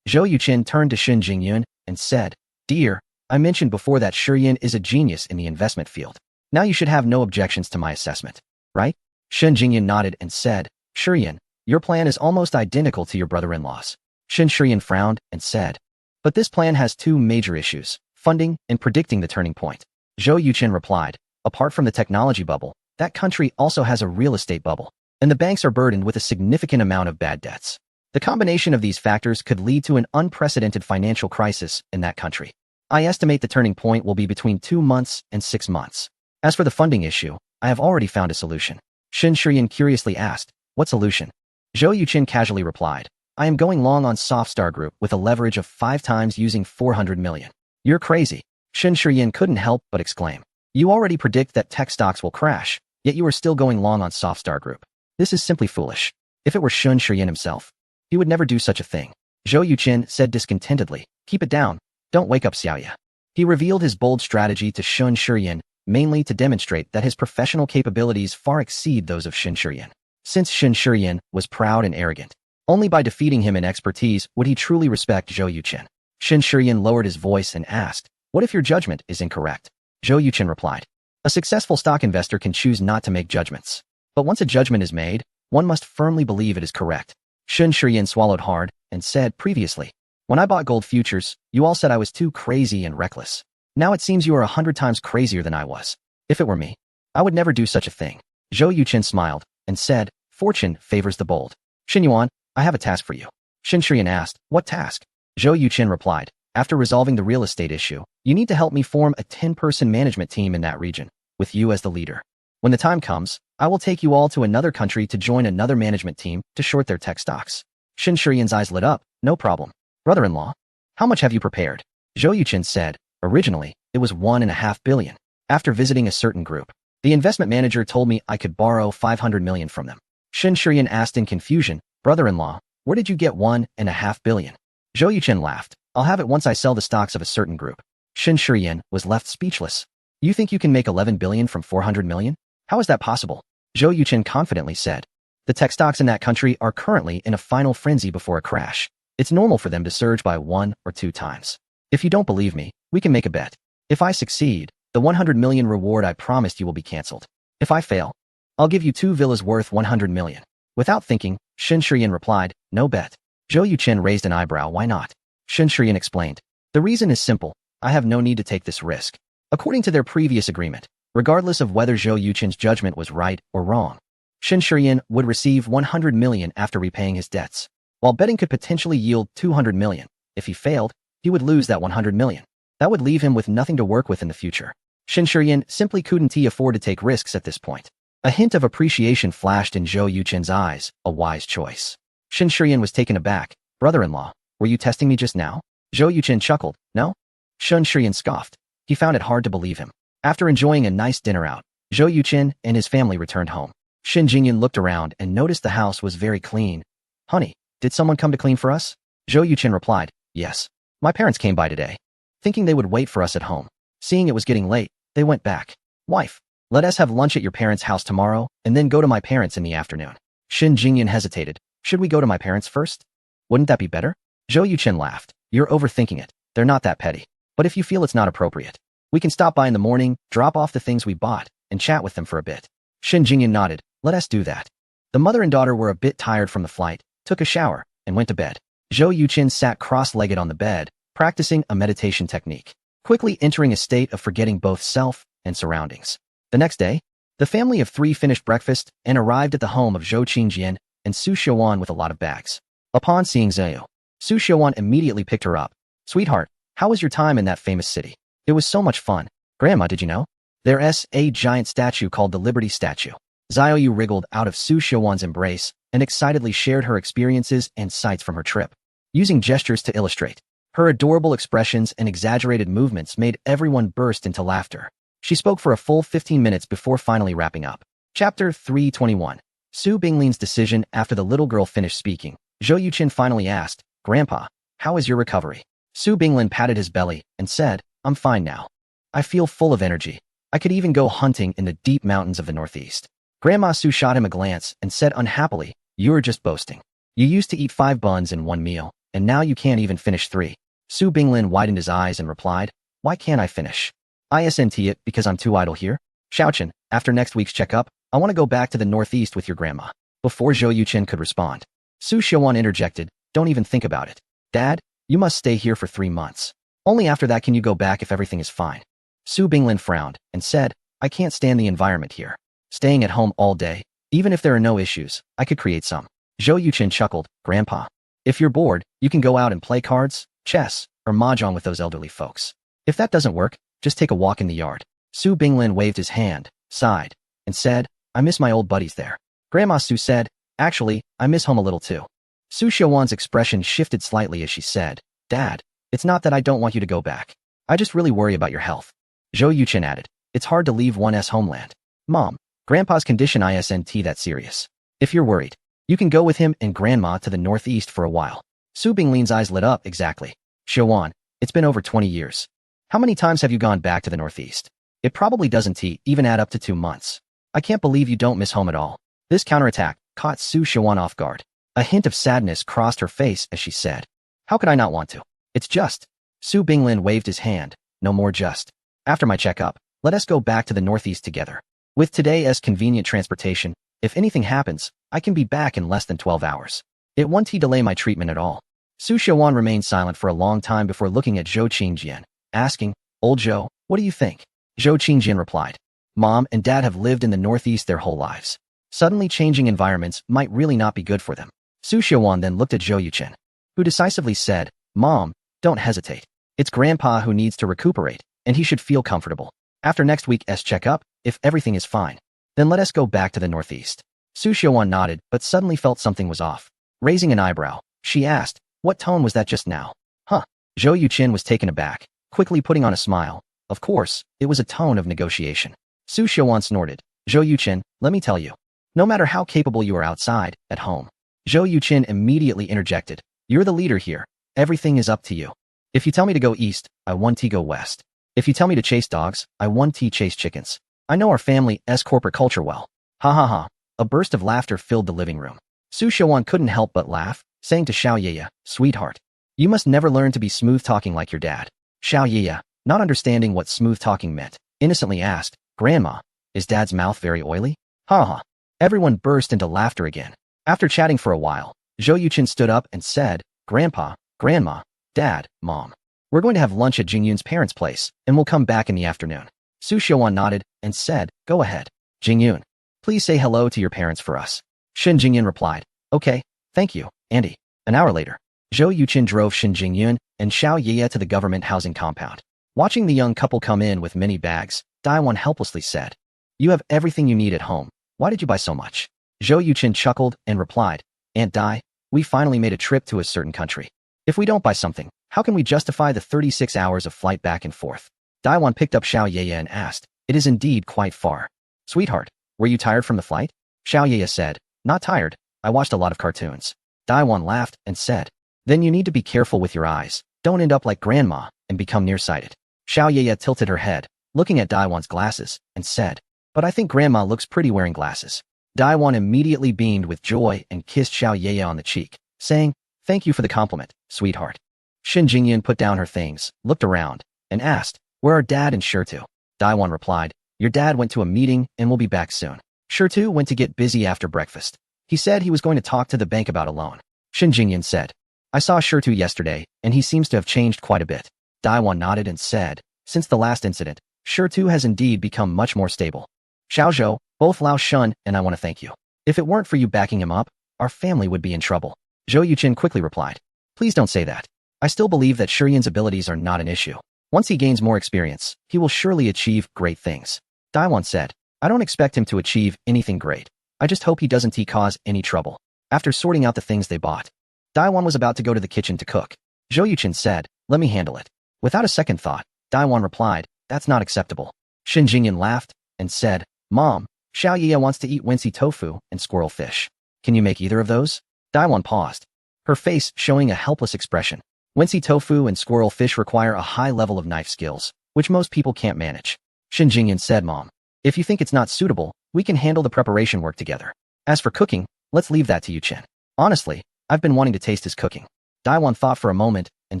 Speaker 1: Zhou Yuchen turned to Shen Jingyun and said, "Dear, I mentioned before that Shiyan is a genius in the investment field. Now you should have no objections to my assessment, right?" Shen Jingyun nodded and said, "Shiyan, your plan is almost identical to your brother-in-law's." Shen Shiyan frowned and said, "But this plan has 2 major issues, funding and predicting the turning point." Zhou Yuchen replied, "Apart from the technology bubble, that country also has a real estate bubble, and the banks are burdened with a significant amount of bad debts. The combination of these factors could lead to an unprecedented financial crisis in that country. I estimate the turning point will be between 2 months and 6 months. As for the funding issue, I have already found a solution." Shen Shiyan curiously asked, "What solution?" Zhou Yuchen casually replied, "I am going long on Softstar Group with a leverage of 5 times using 400 million. "You're crazy." Shen Shiyan couldn't help but exclaim. "You already predict that tech stocks will crash, yet you are still going long on Softstar Group. This is simply foolish. If it were Shen Shiyan himself, he would never do such a thing." Zhou Yuchen said discontentedly, "Keep it down. Don't wake up Xiaoya." He revealed his bold strategy to Shen Shiyan, mainly to demonstrate that his professional capabilities far exceed those of Shen Shiyan. Since Shen Shiyan was proud and arrogant, only by defeating him in expertise would he truly respect Zhou Yuchen. Shen Shiyan lowered his voice and asked, "What if your judgment is incorrect?" Zhou Yuchen replied, "A successful stock investor can choose not to make judgments. But once a judgment is made, one must firmly believe it is correct." Shen Shiyan swallowed hard and said, "Previously, when I bought gold futures, you all said I was too crazy and reckless. Now it seems you are 100 times crazier than I was. If it were me, I would never do such a thing." Zhou Yuchen smiled and said, "Fortune favors the bold. Shen Yuan, I have a task for you." Shen Shiyan asked, "What task?" Zhou Yuchen replied, "After resolving the real estate issue, you need to help me form a 10-person management team in that region, with you as the leader. When the time comes, I will take you all to another country to join another management team to short their tech stocks." Shen Shiyan's eyes lit up. "No problem. Brother-in-law, how much have you prepared?" Zhou Yuchen said, "Originally, it was 1.5 billion. After visiting a certain group, the investment manager told me I could borrow 500 million from them." Shen Shiyan asked in confusion, "Brother-in-law, Where did you get 1.5 billion? Zhou Yuchen laughed. I'll have it once I sell the stocks of a certain group. Shen Shiyan was left speechless. You think you can make 11 billion from 400 million? How is that possible? Zhou Yuchen confidently said. The tech stocks in that country are currently in a final frenzy before a crash. It's normal for them to surge by 1 or 2 times. If you don't believe me, we can make a bet. If I succeed, the 100 million reward I promised you will be cancelled. If I fail, I'll give you 2 villas worth 100 million. Without thinking, Shen Shiyan replied, no bet. Zhou Yuchen raised an eyebrow. Why not? Shen Shiyan explained. The reason is simple. I have no need to take this risk. According to their previous agreement, regardless of whether Zhou Yuchen's judgment was right or wrong, Shen Shiyan would receive 100 million after repaying his debts. While betting could potentially yield 200 million, if he failed, he would lose that 100 million. That would leave him with nothing to work with in the future. Shen Shiyan simply couldn't afford to take risks at this point. A hint of appreciation flashed in Zhou Yuchen's eyes, a wise choice. Shen Shiyan was taken aback. Brother-in-law, were you testing me just now? Zhou Yuchen chuckled. No? Shen Shiyan scoffed. He found it hard to believe him. After enjoying a nice dinner out, Zhou Yuchen and his family returned home. Shen Jingyan looked around and noticed the house was very clean. Honey, did someone come to clean for us? Zhou Yuchen replied, yes. My parents came by today, thinking they would wait for us at home. Seeing it was getting late, they went back. Wife, let us have lunch at your parents' house tomorrow and then go to my parents in the afternoon. Shen Jingyan hesitated. Should we go to my parents first? Wouldn't that be better? Zhou Yuchen laughed. You're overthinking it. They're not that petty. But if you feel it's not appropriate, we can stop by in the morning, drop off the things we bought, and chat with them for a bit. Shen Jingyan nodded. Let us do that. The mother and daughter were a bit tired from the flight, took a shower, and went to bed. Zhou Yuchen sat cross-legged on the bed, practicing a meditation technique, quickly entering a state of forgetting both self and surroundings. The next day, the family of 3 finished breakfast and arrived at the home of Zhou Qingjian and Su Xiaowan with a lot of bags. Upon seeing Zhou, Su Xiaowan immediately picked her up. Sweetheart, how was your time in that famous city? It was so much fun. Grandma, did you know? There's a giant statue called the Liberty Statue. Xiaoyu wriggled out of Su Xiaowan's embrace and excitedly shared her experiences and sights from her trip. Using gestures to illustrate, her adorable expressions and exaggerated movements made everyone burst into laughter. She spoke for a full 15 minutes before finally wrapping up. Chapter 321. Su Binglin's decision. After the little girl finished speaking, Zhou Yuchen finally asked, Grandpa, how is your recovery? Su Binglin patted his belly and said, I'm fine now. I feel full of energy. I could even go hunting in the deep mountains of the northeast. Grandma Su shot him a glance and said unhappily, You're just boasting. You used to eat 5 buns in one meal, and now you can't even finish 3. Su Binglin widened his eyes and replied, Why can't I finish? Isn't it because I'm too idle here? Xiaochen, after next week's checkup, I want to go back to the northeast with your grandma. Before Zhou Yuchen could respond, Su Xiaowan interjected, Don't even think about it. Dad, you must stay here for 3 months. Only after that can you go back if everything is fine. Su Binglin frowned and said, I can't stand the environment here. Staying at home all day, even if there are no issues, I could create some. Zhou Yuchen chuckled, Grandpa, if you're bored, you can go out and play cards, chess, or mahjong with those elderly folks. If that doesn't work, just take a walk in the yard. Su Binglin waved his hand, sighed, and said, I miss my old buddies there. Grandma Su said, Actually, I miss home a little too. Su Xiaowan's expression shifted slightly as she said, Dad, it's not that I don't want you to go back. I just really worry about your health. Zhou Yuchen added, It's hard to leave one's homeland. Mom, Grandpa's condition isn't that serious. If you're worried, you can go with him and Grandma to the northeast for a while. Su Binglin's eyes lit up. Exactly. Xiaowan, it's been over 20 years. How many times have you gone back to the northeast? It probably doesn't even add up to 2 months. I can't believe you don't miss home at all. This counterattack caught Su Xiaowan off guard. A hint of sadness crossed her face as she said, How could I not want to? It's just. Su Binglin waved his hand. No more just. After my checkup, let us go back to the northeast together. With today's convenient transportation, if anything happens, I can be back in less than 12 hours. It won't delay my treatment at all. Su Xiaowan remained silent for a long time before looking at Zhou Qingjian, asking, Old Zhou, what do you think? Zhou Qingjian replied, Mom and Dad have lived in the northeast their whole lives. Suddenly changing environments might really not be good for them. Su Xiaowan then looked at Zhou Yuchen, who decisively said, Mom, don't hesitate. It's Grandpa who needs to recuperate, and he should feel comfortable. After next week's checkup, if everything is fine, then let us go back to the northeast. Su Xiaowan nodded, but suddenly felt something was off. Raising an eyebrow, she asked, What tone was that just now? Huh. Zhou Yuchen was taken aback, quickly putting on a smile. Of course, it was a tone of negotiation. Su Xiaowan snorted. Zhou Yuchen, let me tell you. No matter how capable you are outside, at home, Zhou Yuqin immediately interjected. You're the leader here. Everything is up to you. If you tell me to go east, I want to go west. If you tell me to chase dogs, I want to chase chickens. I know our family's corporate culture well. Ha ha ha. A burst of laughter filled the living room. Su Xiaowan couldn't help but laugh, saying to Xiao Yeye, sweetheart, you must never learn to be smooth-talking like your dad. Xiao Yeye, not understanding what smooth-talking meant, innocently asked, Grandma, is Dad's mouth very oily? Ha ha. Everyone burst into laughter again. After chatting for a while, Zhou Yuqin stood up and said, Grandpa, Grandma, Dad, Mom. We're going to have lunch at Jingyun's parents' place, and we'll come back in the afternoon. Su Xiaowan nodded and said, go ahead. Jingyun, please say hello to your parents for us. Shin Jingyun replied, okay, thank you, Andy. An hour later, Zhou Yuqin drove Shin Jingyun and Xiao Yeye to the government housing compound. Watching the young couple come in with many bags, Daiwan helplessly said, you have everything you need at home. Why did you buy so much? Zhou Yuqin chuckled and replied, Aunt Dai, we finally made a trip to a certain country. If we don't buy something, how can we justify the 36 hours of flight back and forth? Daiwan picked up Xiao Yeye and asked, it is indeed quite far. Sweetheart, were you tired from the flight? Xiao Yeye said, not tired, I watched a lot of cartoons. Daiwan laughed and said, then you need to be careful with your eyes. Don't end up like Grandma and become nearsighted. Xiao Yeye tilted her head, looking at Daiwan's glasses, and said, but I think Grandma looks pretty wearing glasses. Daiwan immediately beamed with joy and kissed Xiao Yeye on the cheek, saying, thank you for the compliment, sweetheart. Shin Jingyun put down her things, looked around, and asked, where are Dad and Shirtu? Daiwan replied, your dad went to a meeting and will be back soon. Shirtu went to get busy after breakfast. He said he was going to talk to the bank about a loan. Shin Jingyun said, I saw Shirtu yesterday, and he seems to have changed quite a bit. Daiwan nodded and said, since the last incident, Shirtu has indeed become much more stable. Xiaozhou, both Lao Shun and I want to thank you. If it weren't for you backing him up, our family would be in trouble. Zhou Yuqin quickly replied, please don't say that. I still believe that Shiryan's abilities are not an issue. Once he gains more experience, he will surely achieve great things. Daiwan said, I don't expect him to achieve anything great. I just hope he doesn't cause any trouble. After sorting out the things they bought, Daiwan was about to go to the kitchen to cook. Zhou Yuqin said, let me handle it. Without a second thought, Daiwan replied, that's not acceptable. Shin Jingyun laughed and said, Mom, Xiao Yeye wants to eat Wensi tofu and squirrel fish. Can you make either of those? Daiwan paused, her face showing a helpless expression. Wensi tofu and squirrel fish require a high level of knife skills, which most people can't manage. Shin Jingyun said, Mom, if you think it's not suitable, we can handle the preparation work together. As for cooking, let's leave that to Yuqin. Honestly, I've been wanting to taste his cooking. Daiwan thought for a moment and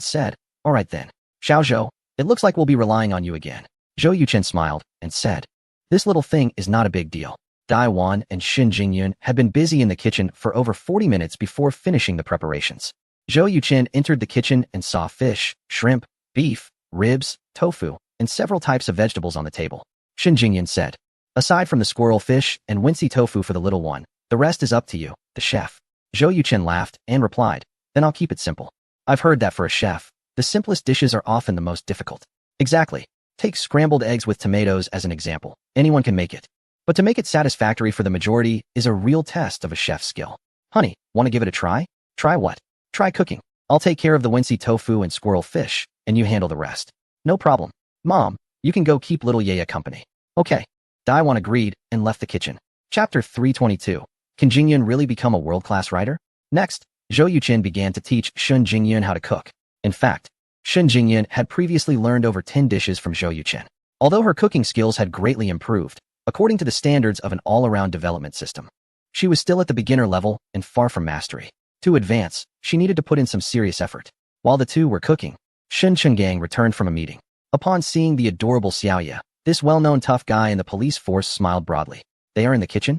Speaker 1: said, all right then. Xiaozhou, it looks like we'll be relying on you again. Zhou Yuqin smiled and said, this little thing is not a big deal. Daiwan and Shin Jingyun had been busy in the kitchen for over 40 minutes before finishing the preparations. Zhou Yuqin entered the kitchen and saw fish, shrimp, beef, ribs, tofu, and several types of vegetables on the table. Shin Jingyun said, aside from the squirrel fish and Wensi tofu for the little one, the rest is up to you, the chef. Zhou Yuqin laughed and replied, then I'll keep it simple. I've heard that for a chef, the simplest dishes are often the most difficult. Exactly. Take scrambled eggs with tomatoes as an example. Anyone can make it. But to make it satisfactory for the majority is a real test of a chef's skill. Honey, want to give it a try? Try what? Try cooking. I'll take care of the Wensi tofu and squirrel fish, and you handle the rest. No problem. Mom, you can go keep little Yeye company. Okay. Daiwan agreed and left the kitchen. Chapter 322. Can Jingyun really become a world-class writer? Next, Zhou Yuqin began to teach Shin Jingyun how to cook. In fact, Shin Jingyun had previously learned over 10 dishes from Zhou Yuqin. Although her cooking skills had greatly improved, according to the standards of an all-around development system, she was still at the beginner level and far from mastery. To advance, she needed to put in some serious effort. While the two were cooking, Shin Chenggang returned from a meeting. Upon seeing the adorable Xiaoye, this well-known tough guy in the police force smiled broadly. They are in the kitchen?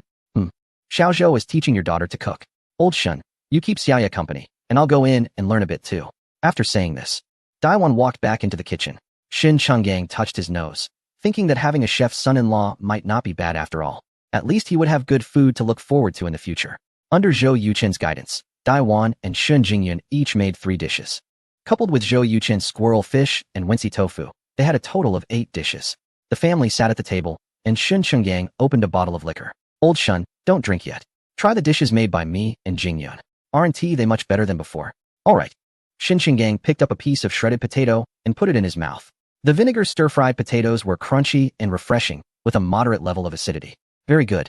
Speaker 1: Xiaozhou is teaching your daughter to cook. Old Shun, you keep Xiaoye company, and I'll go in and learn a bit too. After saying this, Daiwan walked back into the kitchen. Shin Chenggang touched his nose, thinking that having a chef's son-in-law might not be bad after all. At least he would have good food to look forward to in the future. Under Zhou Yuqin's guidance, Daiwan and Shin Jingyun each made 3 dishes. Coupled with Zhou Yuqin's squirrel fish and Wensi tofu, they had a total of 8 dishes. The family sat at the table, and Shin Chenggang opened a bottle of liquor. Old Shun, don't drink yet. Try the dishes made by me and Jingyun. Aren't they much better than before? All right. Shin Chenggang picked up a piece of shredded potato and put it in his mouth. The vinegar stir-fried potatoes were crunchy and refreshing, with a moderate level of acidity. Very good.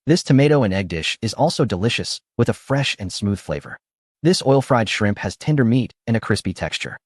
Speaker 1: This tomato and egg dish is also delicious, with a fresh and smooth flavor. This oil-fried shrimp has tender meat and a crispy texture.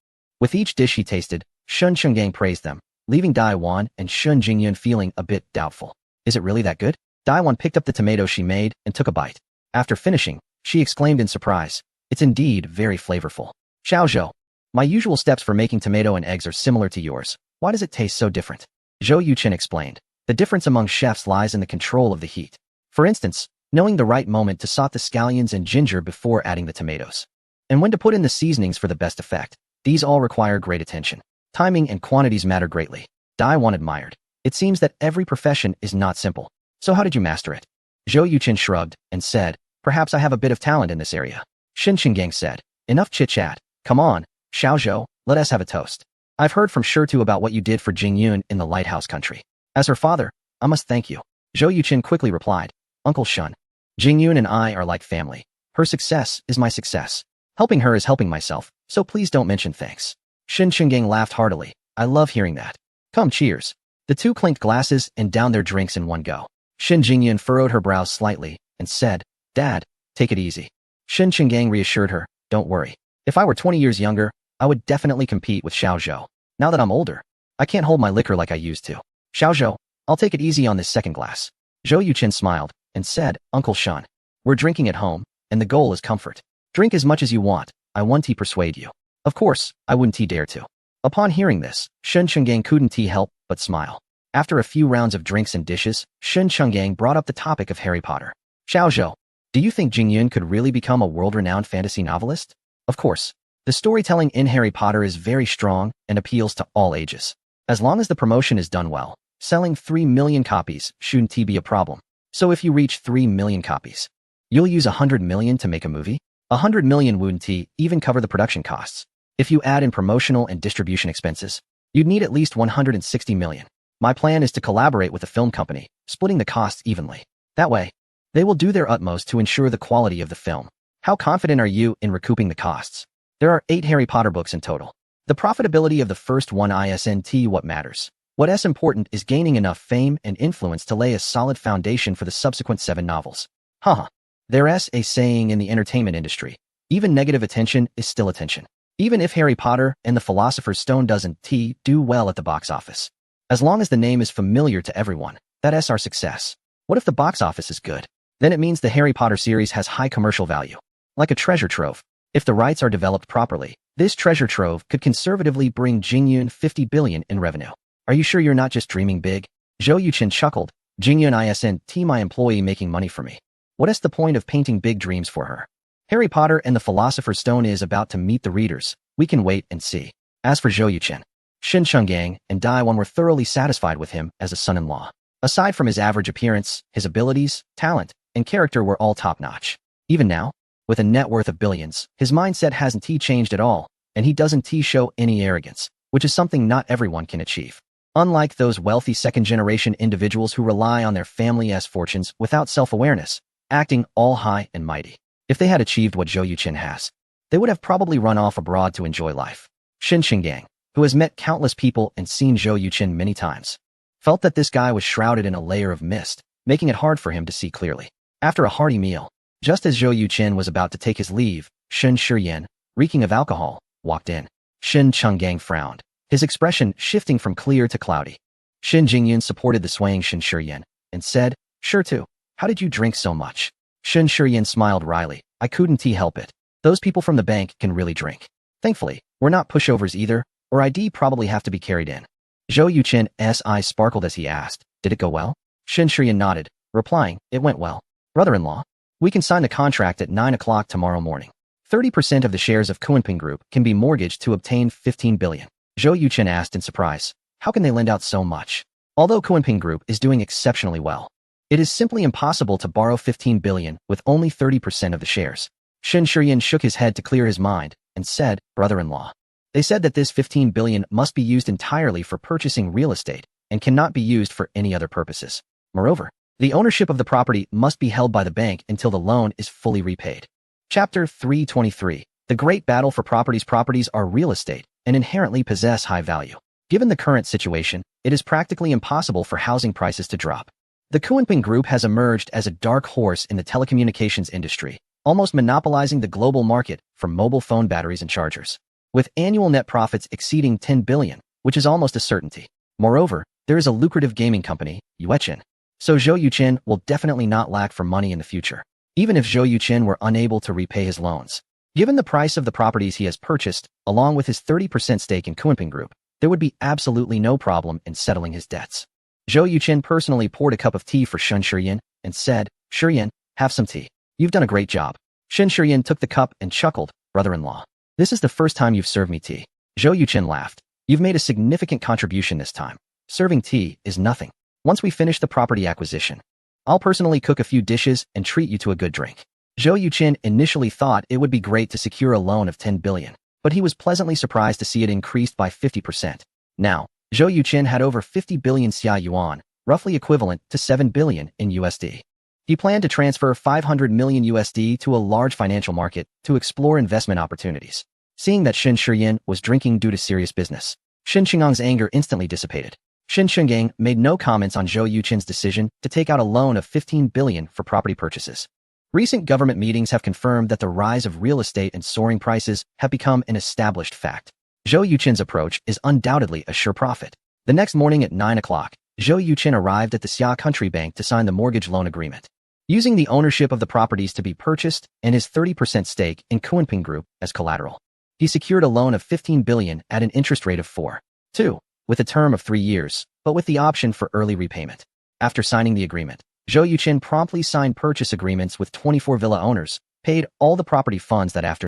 Speaker 1: With each dish he tasted, Shun Chungang praised them, leaving Daiwan and Shun Jingyun feeling a bit doubtful. Is it really that good? Daiwan picked up the tomato she made and took a bite. After finishing, she exclaimed in surprise, "It's indeed very flavorful." Xiao Zhou, my usual steps for making tomato and eggs are similar to yours. Why does it taste so different? Zhou Yuchen explained. The difference among chefs lies in the control of the heat. For instance, knowing the right moment to saute the scallions and ginger before adding the tomatoes. And when to put in the seasonings for the best effect. These all require great attention. Timing and quantities matter greatly. Daiwan admired. It seems that every profession is not simple. So how did you master it? Zhou Yuchen shrugged and said, perhaps I have a bit of talent in this area. Shin Chungang said, enough chit-chat. Come on, Xiao Zhou, let us have a toast. I've heard from Shirtu about what you did for Jingyun in the lighthouse country. As her father, I must thank you. Zhou Yuchen quickly replied, Uncle Shun. Jingyun and I are like family. Her success is my success. Helping her is helping myself, so please don't mention thanks. Shin Chungang laughed heartily. I love hearing that. Come, cheers. The two clinked glasses and downed their drinks in one go. Shin Jingyun furrowed her brows slightly and said, Dad, take it easy. Shin Chungang reassured her, don't worry. If I were 20 years younger, I would definitely compete with Xiao Zhou. Now that I'm older, I can't hold my liquor like I used to. Xiao Zhou, I'll take it easy on this second glass. Zhou Yuchen smiled and said, Uncle Shun, we're drinking at home, and the goal is comfort. Drink as much as you want, I won't persuade you. Of course, I wouldn't dare to. Upon hearing this, Shin Chungang couldn't help but smile. After a few rounds of drinks and dishes, Shin Chungang brought up the topic of Harry Potter. Xiao Zhou, do you think Jingyun could really become a world-renowned fantasy novelist? Of course. The storytelling in Harry Potter is very strong and appeals to all ages. As long as the promotion is done well, selling 3 million copies shouldn't be a problem. So if you reach 3 million copies, you'll use 100 million to make a movie? 100 million wouldn't even cover the production costs. If you add in promotional and distribution expenses, you'd need at least 160 million. My plan is to collaborate with a film company, splitting the costs evenly. That way, they will do their utmost to ensure the quality of the film. How confident are you in recouping the costs? There are 8 Harry Potter books in total. The profitability of the first one isn't what matters. What's important is gaining enough fame and influence to lay a solid foundation for the subsequent 7 novels. Haha. There's a saying in the entertainment industry, even negative attention is still attention. Even if Harry Potter and the Philosopher's Stone doesn't do well at the box office. As long as the name is familiar to everyone, that's our success. What if the box office is good? Then it means the Harry Potter series has high commercial value. Like a treasure trove. If the rights are developed properly, this treasure trove could conservatively bring Jingyun 50 billion in revenue. Are you sure you're not just dreaming big? Zhou Yuchen chuckled. Jingyun isn't my employee making money for me. What is the point of painting big dreams for her? Harry Potter and the Philosopher's Stone is about to meet the readers. We can wait and see. As for Zhou Yuchen, Shin Chungang and Daiwan were thoroughly satisfied with him as a son-in-law. Aside from his average appearance, his abilities, talent, and character were all top-notch. Even now, with a net worth of billions, his mindset hasn't changed at all, and he doesn't show any arrogance, which is something not everyone can achieve. Unlike those wealthy second-generation individuals who rely on their family's fortunes without self-awareness, acting all high and mighty. If they had achieved what Zhou Yuchen has, they would have probably run off abroad to enjoy life. Shin Chungang, who has met countless people and seen Zhou Yuchen many times, felt that this guy was shrouded in a layer of mist, making it hard for him to see clearly. After a hearty meal, just as Zhou Yuchen was about to take his leave, Shin Shiyan, reeking of alcohol, walked in. Shin Chungang frowned, his expression shifting from clear to cloudy. Shin Jingyun supported the swaying Shin Shiyan and said, Sure too, how did you drink so much? Shin Shiyan smiled wryly. I couldn't help it. Those people from the bank can really drink. Thankfully, we're not pushovers either, or I'd probably have to be carried in. Zhou Yuchen's eyes sparkled as he asked, Did it go well? Shin Shiyan nodded, replying, It went well. Brother-in-law, we can sign the contract at 9 o'clock tomorrow morning. 30% of the shares of Kunpeng Group can be mortgaged to obtain 15 billion. Zhou Yuchen asked in surprise, How can they lend out so much? Although Kunpeng Group is doing exceptionally well, it is simply impossible to borrow 15 billion with only 30% of the shares. Shin Shiyan shook his head to clear his mind and said, Brother-in-law, they said that this 15 billion must be used entirely for purchasing real estate and cannot be used for any other purposes. Moreover, the ownership of the property must be held by the bank until the loan is fully repaid. Chapter 323. The Great Battle for Properties. Properties are real estate and inherently possess high value. Given the current situation, it is practically impossible for housing prices to drop. The Kunpeng Group has emerged as a dark horse in the telecommunications industry, almost monopolizing the global market for mobile phone batteries and chargers, with annual net profits exceeding 10 billion, which is almost a certainty. Moreover, there is a lucrative gaming company, Yueqin. So Zhou Yuqin will definitely not lack for money in the future, even if Zhou Yuqin were unable to repay his loans. Given the price of the properties he has purchased, along with his 30% stake in Kunpeng Group, there would be absolutely no problem in settling his debts. Zhou Yuqin personally poured a cup of tea for Shen Shiyan and said, "Shiyan, have some tea. You've done a great job." Shen Shiyan took the cup and chuckled, "Brother-in-law, this is the first time you've served me tea." Zhou Yuqin laughed. "You've made a significant contribution this time. Serving tea is nothing. Once we finish the property acquisition, I'll personally cook a few dishes and treat you to a good drink." Zhou Yuqin initially thought it would be great to secure a loan of 10 billion, but he was pleasantly surprised to see it increased by 50%. Now, Zhou Yuqin had over 50 billion xia yuan, roughly equivalent to 7 billion in USD. He planned to transfer 500 million USD to a large financial market to explore investment opportunities. Seeing that Shen Shiyan was drinking due to serious business, Shen Qinggang's anger instantly dissipated. Shen Qinggang made no comments on Zhou Yuqin's decision to take out a loan of 15 billion for property purchases. Recent government meetings have confirmed that the rise of real estate and soaring prices have become an established fact. Zhou Yuqin's approach is undoubtedly a sure profit. The next morning at 9 o'clock, Zhou Yuqin arrived at the Xia Country Bank to sign the mortgage loan agreement. Using the ownership of the properties to be purchased and his 30% stake in Kunpeng Group as collateral, he secured a loan of 15 billion at an interest rate of 4.2, with a term of 3 years, but with the option for early repayment. After signing the agreement, Zhou Yuqin promptly signed purchase agreements with 24 villa owners, paid all the property funds that afternoon.